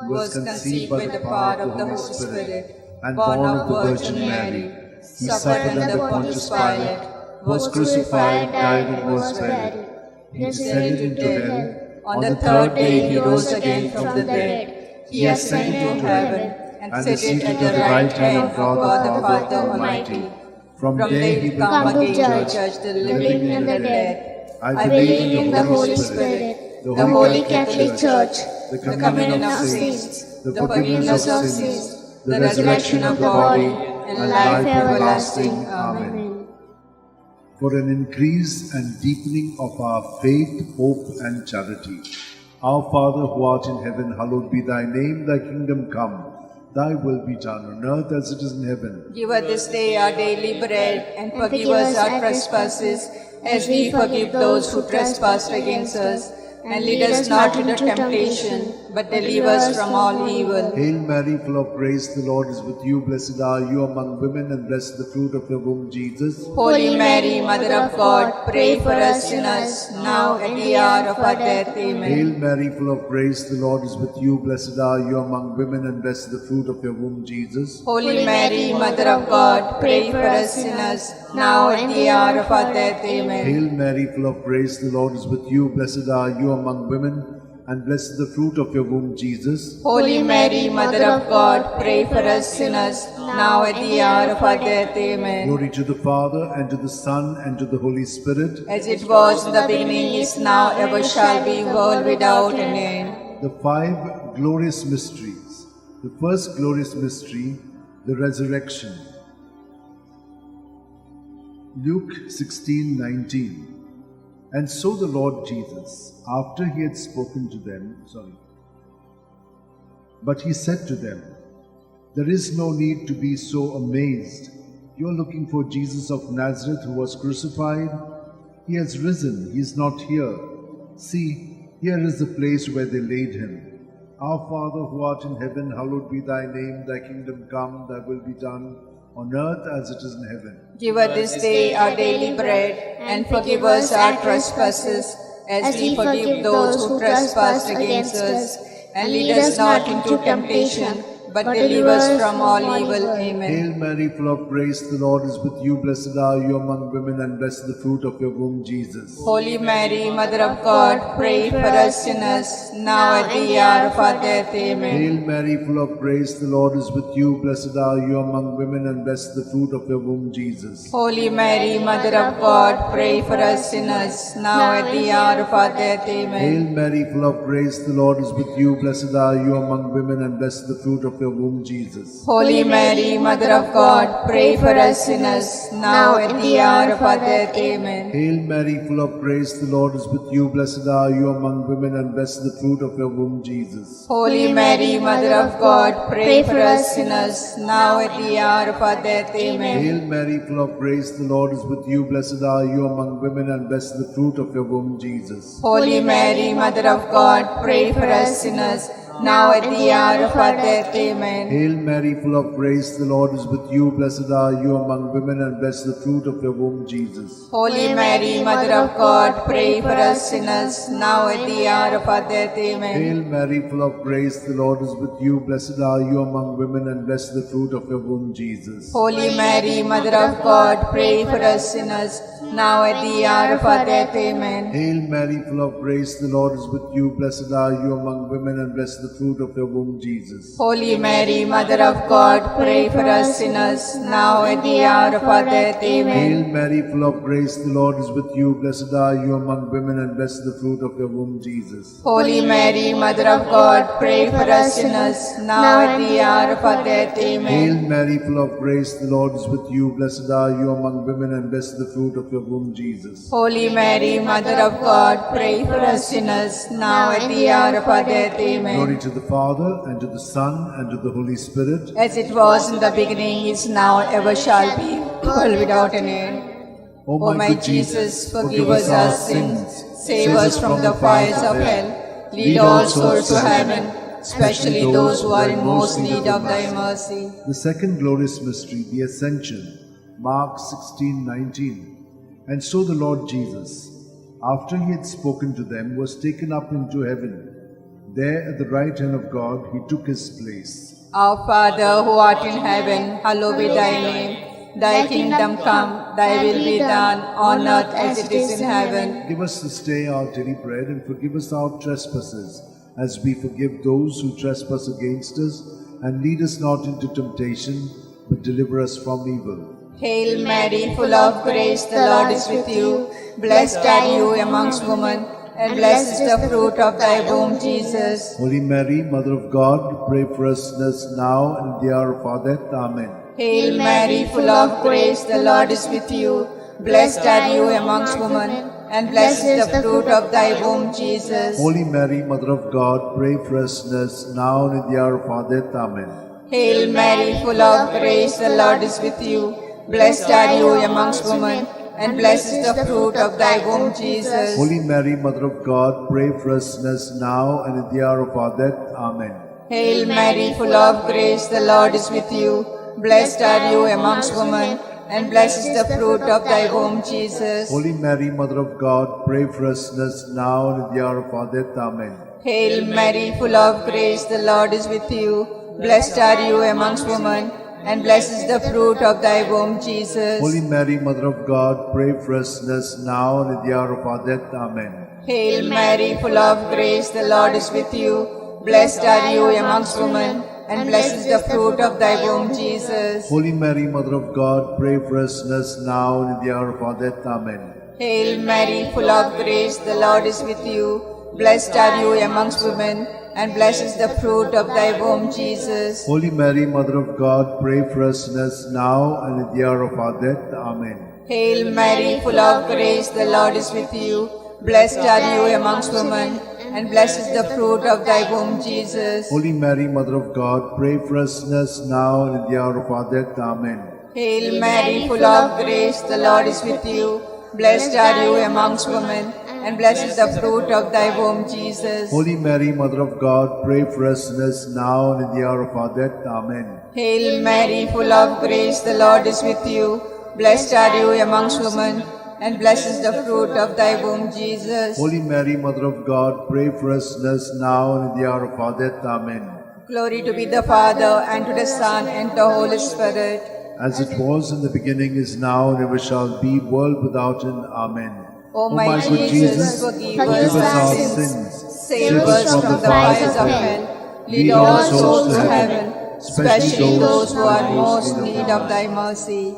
who was conceived by the power of the Holy Spirit, and born of the Virgin Mary, suffered under Pontius Pilate, was crucified, died, and was buried. He descended into hell. On the third day he rose again from the dead. He ascended into heaven and seated at the right hand of God the Father Almighty. From there he will come again to judge the living and the dead. I believe in the Holy Spirit, the Holy Catholic Church, the communion of saints, the forgiveness of sins, the resurrection of the body, and life everlasting. Amen. For an increase and deepening of our faith, hope, and charity. Our Father who art in heaven, hallowed be thy name, thy kingdom come. Thy will be done on earth as it is in heaven. Give us this day our daily bread, and forgive us our trespasses, as we forgive those who trespass against us. And lead us not into temptation, but deliver us from all evil. Hail Mary, full of grace, the Lord is with you. Blessed are you among women, and blessed the fruit of your womb, Jesus. Holy Mary, Mother of God, pray for us sinners, now and at the hour of our death. Amen. Hail Mary, full of grace, the Lord is with you. Blessed are you among women, and blessed the fruit of your womb, Jesus. Holy Mary, Mother of God, pray for us sinners, now and at the hour of our death. Amen. Hail Mary, full of grace, the Lord is with you. Blessed are you among women, and blessed the fruit of your womb, Jesus. Holy Mary, Mother of God, pray for us sinners, now at the hour of our death. Amen. Glory to the Father, and to the Son, and to the Holy Spirit. As it was in the beginning, is now, ever shall be, world without an end. The five glorious mysteries. The first glorious mystery, the resurrection. Luke 16:19. And so the Lord Jesus, after he had spoken to them, but he said to them, there is no need to be so amazed. You are looking for Jesus of Nazareth who was crucified. He has risen, he is not here. See, here is the place where they laid him. Our Father who art in heaven, hallowed be thy name, thy kingdom come, thy will be done, on earth as it is in heaven. Give us this day our daily bread, and forgive us our trespasses, as we forgive those who trespass against us. And lead us not into temptation, but deliver us from all evil. Amen. Hail Mary, full of grace, the Lord is with you. Blessed are you among women, and blessed the fruit of your womb, Jesus. Holy Mary, Mother of God, pray for us sinners, now at the hour of our death. Amen. Hail Mary, full of grace, the Lord is with you. Blessed are you among women, and blessed the fruit of your womb, Jesus. Holy Mary, Mother of God, pray for us sinners, now at the hour of our death. Amen. Hail Mary, full of grace, the Lord is with you. Blessed are you among women, and blessed the fruit of your womb, Jesus. Holy Mary, Mother of God, pray for us sinners, now at the hour of our death. Amen. Hail Mary, full of grace, the Lord is with you. Blessed are you among women, and blessed the fruit of your womb, Jesus. Holy Mary, Mother of God, pray for us sinners, now at the hour of our death. Amen. Hail Mary, full of grace, the Lord is with you. Blessed are you among women, and blessed the fruit of your womb, Jesus. Holy Mary, Mother of God, pray for us sinners, now at the hour of our death. Amen. Hail Mary, full of grace, the Lord is with you. Blessed are you among women, and blessed the fruit of your womb, Jesus. Holy Mary, Mother of God, pray for us sinners, now at the hour of our death. Amen. Hail Mary, full of grace, the Lord is with you. Blessed are you among women, and blessed the fruit of your womb, Jesus. Holy Mary, Mother of God, pray for us sinners, now at the hour of our death. Amen. Hail Mary, full of grace, the Lord is with you. Blessed are you among women, and blessed the fruit of your womb, Jesus. Holy Mary, Mother of God, pray for us sinners, now at the hour of our death. Amen. Hail Mary, full of grace, the Lord is with you. Blessed are you among women, and blessed the fruit of your womb, Jesus. Holy Mary, Mother of God, pray for us sinners, now at the hour of our death. Amen. Hail Mary, full of grace, the Lord is with you. Blessed are you among women, and blessed the fruit of your womb, Jesus. Holy Mary, Mother of God, pray for us sinners, now at the hour of our death. Amen. Glory to the Father, and to the Son, and to the Holy Spirit. As it was in the beginning, is now, ever shall be, world without an end. O my Jesus, forgive us our sins, save us from the fires of hell, lead all souls to heaven, especially those who are in most need of thy mercy. The second glorious mystery, the Ascension. Mark 16:19. And so the Lord Jesus, after he had spoken to them, was taken up into heaven. There at the right hand of God he took his place. Our Father who art in heaven, hallowed be thy name. Thy kingdom come, Thy will be done on earth as it is in heaven. Give us this day our daily bread, and forgive us our trespasses, as we forgive those who trespass against us. And lead us not into temptation, but deliver us from evil. Hail Mary, full of grace, the Lord is with you. Blessed are you amongst women, and blessed is the fruit of thy womb, Jesus. Holy Mary, Mother of God, pray for us sinners now and in the hour of our death. Amen. Hail Mary, full of grace, the Lord is with you. Blessed are you amongst women, and blessed is the fruit of thy womb, Jesus. Holy Mary, Mother of God, pray for us sinners now and in the hour of our death. Amen. Hail Mary, full of grace, the Lord is with you. Blessed are you amongst women, and blessed is the fruit of thy womb, Jesus. Holy Mary, Mother of God, pray for us sinners now and in the hour of our death. Amen. Hail Mary, full of grace, the Lord is with you. Blessed are you amongst women, and blessed is the fruit of thy womb, Jesus. Holy Mary, Mother of God, pray for us sinners now and in the hour of our death. Amen. Hail Mary, full of grace, the Lord is with you. Blessed are you amongst women, and blessed is the fruit of thy womb, Jesus. Holy Mary, Mother of God, pray for us sinners now and in the hour of our death. Amen. Hail Mary, full of grace, the Lord is with you. Blessed are you amongst women, and blessed is the fruit of thy womb, Jesus. Holy Mary, Mother of God, pray for us sinners now and in the hour of our death. Amen. Hail Mary, full of grace, the Lord is with you. Blessed are you amongst women, and blessed is the fruit of thy womb, Jesus. Holy Mary, Mother of God, pray for us sinners now and in the hour of our death. Amen. Hail Mary, full of grace, the Lord is with you. Blessed are you amongst women, and blessed is the fruit of thy womb, Jesus. Holy Mary, Mother of God, pray for us sinners now and in the hour of our death. Amen. Hail Mary, full of grace, the Lord is with you. Blessed are you amongst women, and blessed is the fruit of thy womb, Jesus. Holy Mary, Mother of God, pray for us sinners now and in the hour of our death. Amen. Hail Mary, full of grace, the Lord is with you. Blessed are you amongst women, and blessed is the fruit of thy womb, Jesus. Holy Mary, Mother of God, pray for us sinners now and in the hour of our death. Amen. Glory to be the Father, and to the Son, and to the Holy Spirit. As it was in the beginning, is now, and ever shall be, world without end. Amen. O my good Jesus, forgive us our sins, save us from the fires of hell, lead all souls to heaven, especially those who are most in need of thy mercy.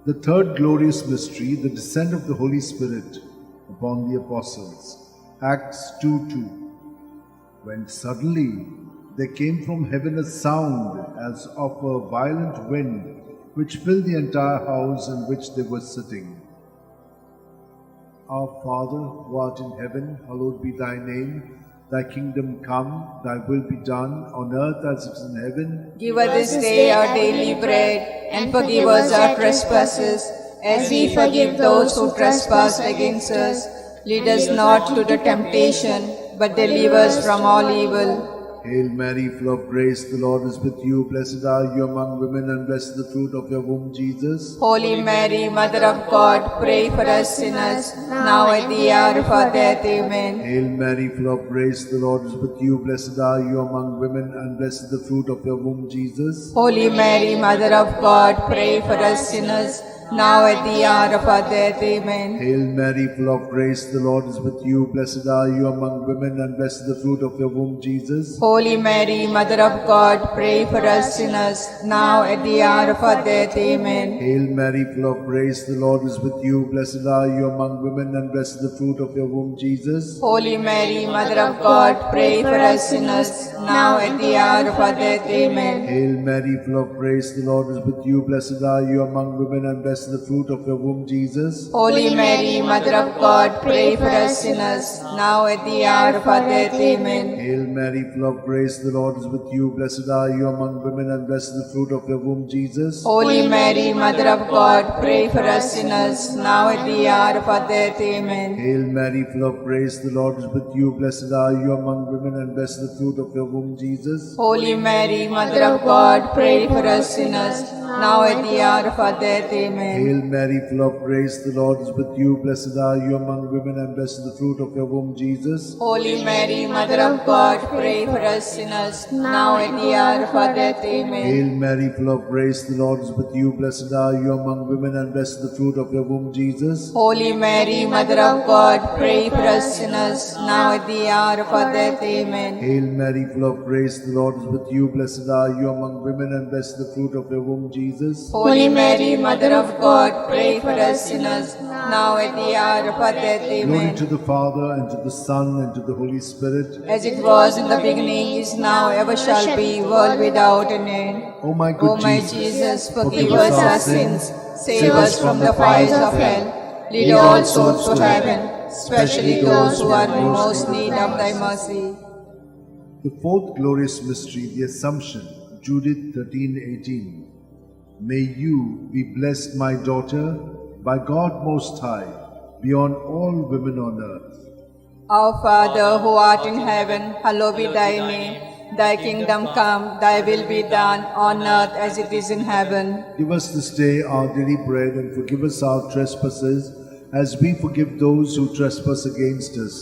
The third glorious mystery, the descent of the Holy Spirit upon the apostles. Acts 2:2. When suddenly there came from heaven a sound as of a violent wind, which filled the entire house in which they were sitting. Our Father, who art in heaven, hallowed be thy name. Thy kingdom come, thy will be done, on earth as it is in heaven. Give us this day our daily bread, and forgive us our trespasses, as we forgive those who trespass against us. Lead us not into temptation, but deliver us from all evil. Hail Mary, full of grace, the Lord is with you. Blessed are you among women, and blessed is the fruit of your womb, Jesus. Holy Mary, Mother of God, pray for us sinners, now at the hour of our death. Amen. Hail Mary, full of grace, the Lord is with you. Blessed are you among women, and blessed is the fruit of your womb, Jesus. Holy Mary, Mother of God, pray for us sinners, now at the hour of our death. Amen. Hail Mary, full of grace, the Lord is with you. Blessed are you among women, and blessed is the fruit of your womb, Jesus. Holy Mary, Mother of God, pray for us sinners, now at the hour of our death. Amen. Hail Mary, full of grace, the Lord is with you. Blessed are you among women, and blessed is the fruit of your womb, Jesus. Holy Mary, Mother of God, pray for us sinners, now at the hour of our death. Amen. Hail Mary, full of grace, the Lord is with you. Blessed are you among women, and blessed is the fruit of your womb, Jesus. Holy Mary, Mother of God, pray for us sinners, now at the hour of our death. Amen. Hail Mary, full of grace, the Lord is with you. Blessed are you among women, and blessed is the fruit of your womb, Jesus. Holy Mary, Mother of God, pray for us sinners, now at the hour of our death. Amen. Hail Mary, full of grace, the Lord is with you. Blessed are you among women, and blessed is the fruit of your womb, Jesus. Holy Mary, Mother of God, pray for us sinners, now at the hour of our death. Amen. Amen. Hail Mary, full of grace, the Lord is with you. Blessed are you among women, and blessed is the fruit of your womb, Jesus. Holy Mary, Mother of God, pray for us sinners, now at the hour of our death. Amen. Hail Mary, full of grace, the Lord is with you. Blessed are you among women, and blessed is the fruit of your womb, Jesus. Holy Mary, Mother of God, pray for us sinners, now at the hour of our death. Amen. Hail Mary, full of grace, the Lord is with you. Blessed are you among women, and blessed is the fruit of your womb, Jesus. Holy Mary, Mother of God, pray for us sinners, now at the hour of our death. Glory Amen. to the Father, and to the Son, and to the Holy Spirit. As it was in the beginning, is now, ever shall be, world without an end. O my good O my Jesus, forgive us our sins, save us from the fires of hell. Lead all souls to heaven, especially those who are in most need of thy mercy. The fourth glorious mystery, the Assumption, Judith 13:18. May you be blessed, my daughter, by God Most High, beyond all women on earth. Our Father, who art in heaven, hallowed be thy name. Thy kingdom come, thy will be done, on earth as it is in heaven. Give us this day our daily bread, and forgive us our trespasses, as we forgive those who trespass against us.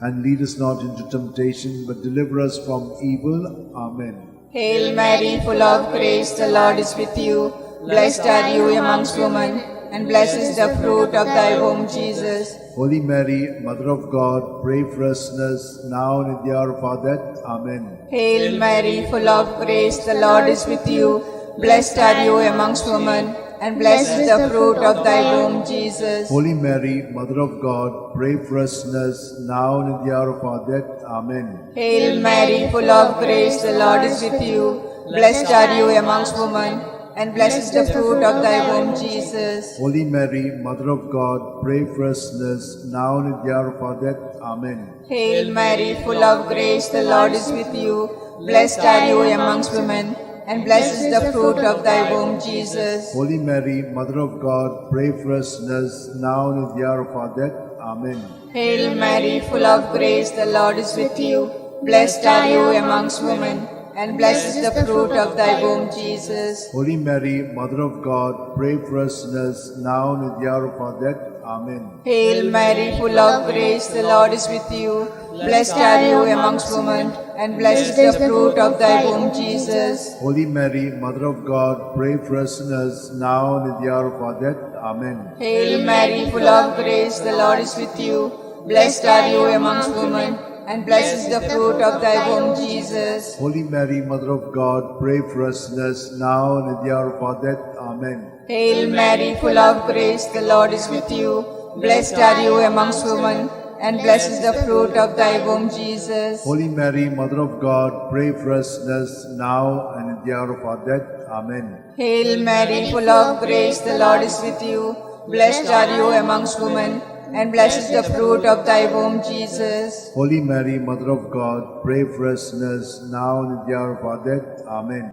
And lead us not into temptation, but deliver us from evil. Amen. Hail Mary, full of grace, the Lord is with you. Blessed are you amongst women, and blessed is the fruit of thy womb, Jesus. Holy Mary, Mother of God, pray for us sinners, now and in the hour of our death. Amen. Hail Mary, full of grace, the Lord is with you. Blessed are you amongst women, and blessed is the fruit of thy womb, Jesus. Holy Mary, Mother of God, pray for us sinners, now and in the hour of our death. Amen. Hail Mary, full of grace, the Lord is with you. Blessed are you amongst women, and blessed is the fruit of thy womb, Jesus. Holy Mary, Mother of God, pray for us sinners, now and in the hour of our death. Amen. Hail Mary, full of grace, the Lord is with you. Blessed are you amongst women, and blessed is the fruit of thy womb, Jesus. Holy Mary, Mother of God, pray for us sinners, now and in the hour of our death. Amen. Hail Mary, full of grace, the Lord is with you. Blessed are you amongst women, and blessed is the fruit of thy womb, Jesus. Holy Mary, Mother of God, pray for us sinners, now and in the hour of our death. Amen. Hail Mary, full of grace, the Lord is with you. Blessed are you amongst women, and blessed is the fruit of thy womb, Jesus. Holy Mary, Mother of God, pray for us sinners, now and in the hour of our death. Amen. Hail Mary, full of grace, the Lord is with you. Blessed are you amongst women, and blessed is the fruit of thy womb, Jesus. Holy Mary, Mother of God, pray for us sinners, now and in the hour of our death. Amen. Hail Mary, full of grace, the Lord is with you. Blessed are you amongst women, and blessed is the fruit of thy womb, Jesus. Holy Mary, Mother of God, pray for us sinners, now and in the hour of our death. Amen. Hail Mary, full of grace, the Lord is with you. Blessed are you amongst women, and blessed is the fruit of thy womb, Jesus. Holy Mary, Mother of God, pray for us sinners, now and in the hour of our death. Amen.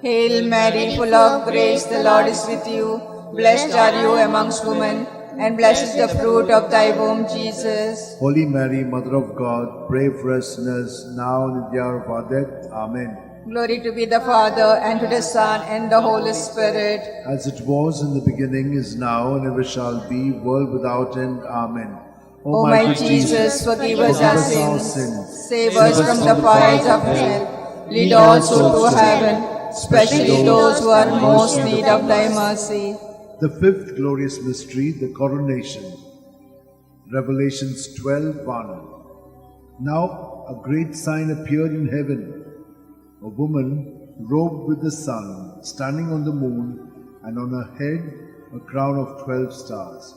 Hail Mary, full of grace, the Lord is with you. Blessed are you amongst women, and blessed is the fruit of thy womb, Jesus. Holy Mary, Mother of God, pray for us sinners, now and in the hour of our death. Amen. Glory to be the Father, and to the Son, and the Holy Spirit. As it was in the beginning, is now, and ever shall be, world without end. Amen. O my good Jesus, forgive us our sins, save us from the fires of hell, lead all souls to heaven, especially those who are in most need of thy mercy. The fifth glorious mystery, the coronation. Revelations 12:1. Now a great sign appeared in heaven, a woman robed with the sun, standing on the moon, and on her head a crown of 12 stars.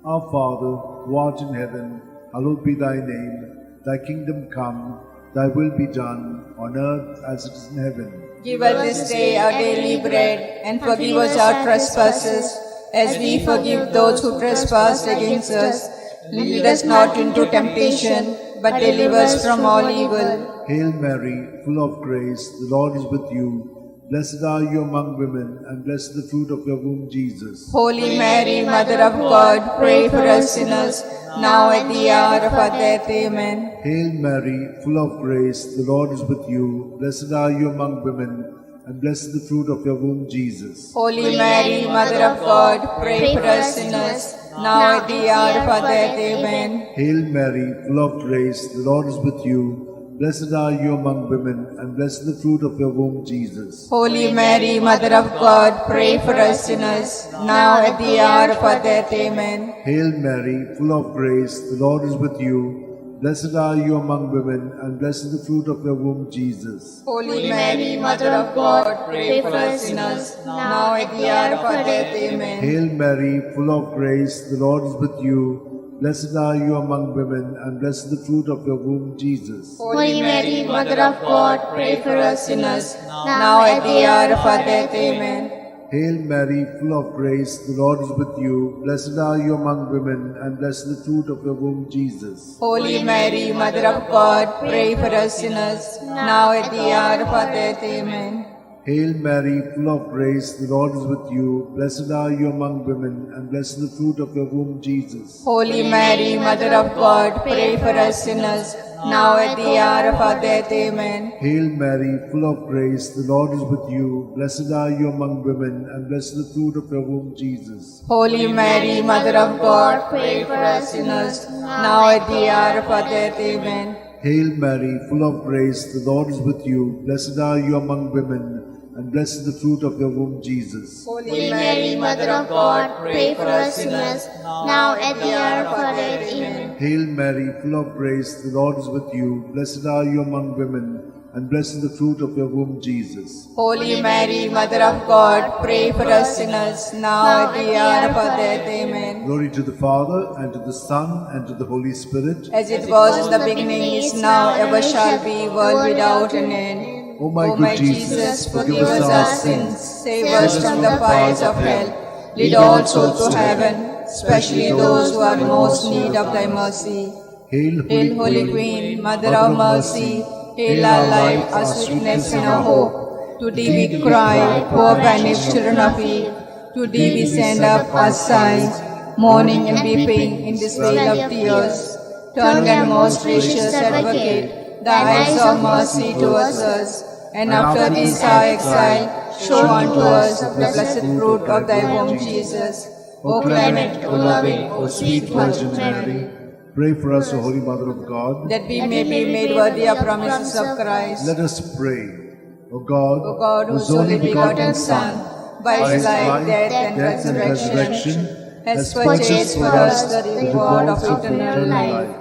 Our Father, who art in heaven, hallowed be thy name. Thy kingdom come, thy will be done, on earth as it is in heaven. Give us this day our daily bread, and forgive us our trespasses, as we forgive those who trespass against us. Lead us not into temptation, but deliver us from all evil. Hail Mary, full of grace, the Lord is with you. Blessed are you among women, and blessed the fruit of your womb, Jesus. Holy Mary, Mother of God, pray for us sinners, now at the hour of our death. Amen. Hail Mary, full of grace, the Lord is with you. Blessed are you among women, and blessed is the fruit of your womb, Jesus. Holy Mary, Mother of God, pray for us sinners, now at the hour of our death. Amen. Hail Mary, full of grace, the Lord is with you. Blessed are you among women, and blessed is the fruit of your womb, Jesus. Holy Mary, Mother of God, pray for us sinners, now at the hour of our death. Amen. Hail Mary, full of grace, the Lord is with you. Blessed are you among women, and blessed is the fruit of your womb, Jesus. Holy Mary, Mother of God, pray for us sinners, now at the hour of our death. Amen. Hail Mary, full of grace, the Lord is with you. Blessed are you among women, and blessed is the fruit of your womb, Jesus. Holy Mary, Mother of God, pray for us sinners, now at the hour of our death. Amen. Hail Mary, full of grace, the Lord is with you. Blessed are you among women, and blessed is the fruit of your womb, Jesus. Holy Mary, Mother of God, pray for us sinners, now at the hour of our death. Amen. Hail Mary, full of grace, the Lord is with you. Blessed are you among women, and blessed is the fruit of your womb, Jesus. Holy Mary, Mother of God, pray for us sinners, now at the hour of our death. Amen. Hail Mary, full of grace, the Lord is with you. Blessed are you among women, and blessed is the fruit of your womb, Jesus. Holy Mary, Mother of God, pray for us sinners, now at the hour of our death. Amen. Hail Mary, full of grace, the Lord is with you. Blessed are you among women, and blessed is the fruit of your womb, Jesus. Holy Mary, Mother of God, pray for us sinners, now at the hour of our death. Amen. Hail Mary, full of grace, the Lord is with you. Blessed are you among women, and blessed is the fruit of your womb, Jesus. Holy Mary, Mother of God, pray for us sinners, now at the hour of our death. Amen. Glory to the Father, and to the Son, and to the Holy Spirit. As it was in the beginning, is now, ever shall be, world without an end. O my good Jesus, forgive us our sins, save us from the fires of hell. Lead all souls to heaven, especially those who are in most need of thy mercy. Hail, Hail, Holy Queen, Mother of mercy, hail our life, our sweetness, and our hope. To thee we cry, poor banished children of Eve. To thee we send up our sighs, mourning and weeping in this vale of tears. Turn then, most gracious Advocate, thy eyes of mercy towards us, and after this our exile, show unto us the blessed fruit of thy womb, Jesus. O clement, O loving, O sweet Virgin Mary, pray for us, O Holy Mother of God, that we may be made worthy of promises of Christ. Let us pray. O God, whose only begotten Son, by his life, death, and resurrection, has purchased for us the reward of eternal life.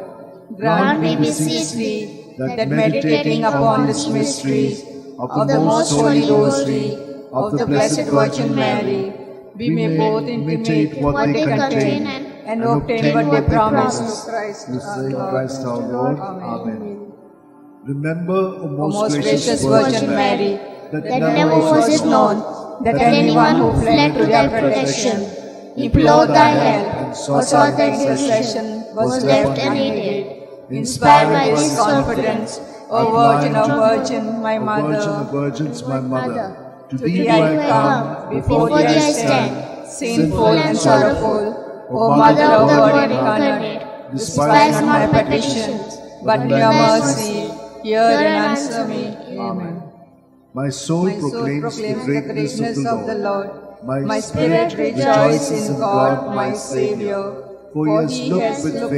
Grant, we beseech thee, that meditating upon this mystery of the most holy Rosary of the Blessed Virgin Mary, we may both imitate what they contain and obtain what they promise. through same Christ our Lord. Amen. Remember, O O most gracious Virgin Mary, that never was it known that anyone who fled to thy protection, implored thy help, or sought thy intercession, was left unaided. Inspired by this confidence, O Virgin of Virgin, my O Virgin Mother, of Virgins, my Mother, to to thee thee do I I come, before thee I stand, sinful and and sorrowful. O Mother Mother of of the God Word incarnate, incarnate, despise not my petitions, but in your mercy, hear and answer me. Amen. My soul My soul proclaims the greatness of the Lord. My My spirit rejoices in God, my Savior. For he has looked with favor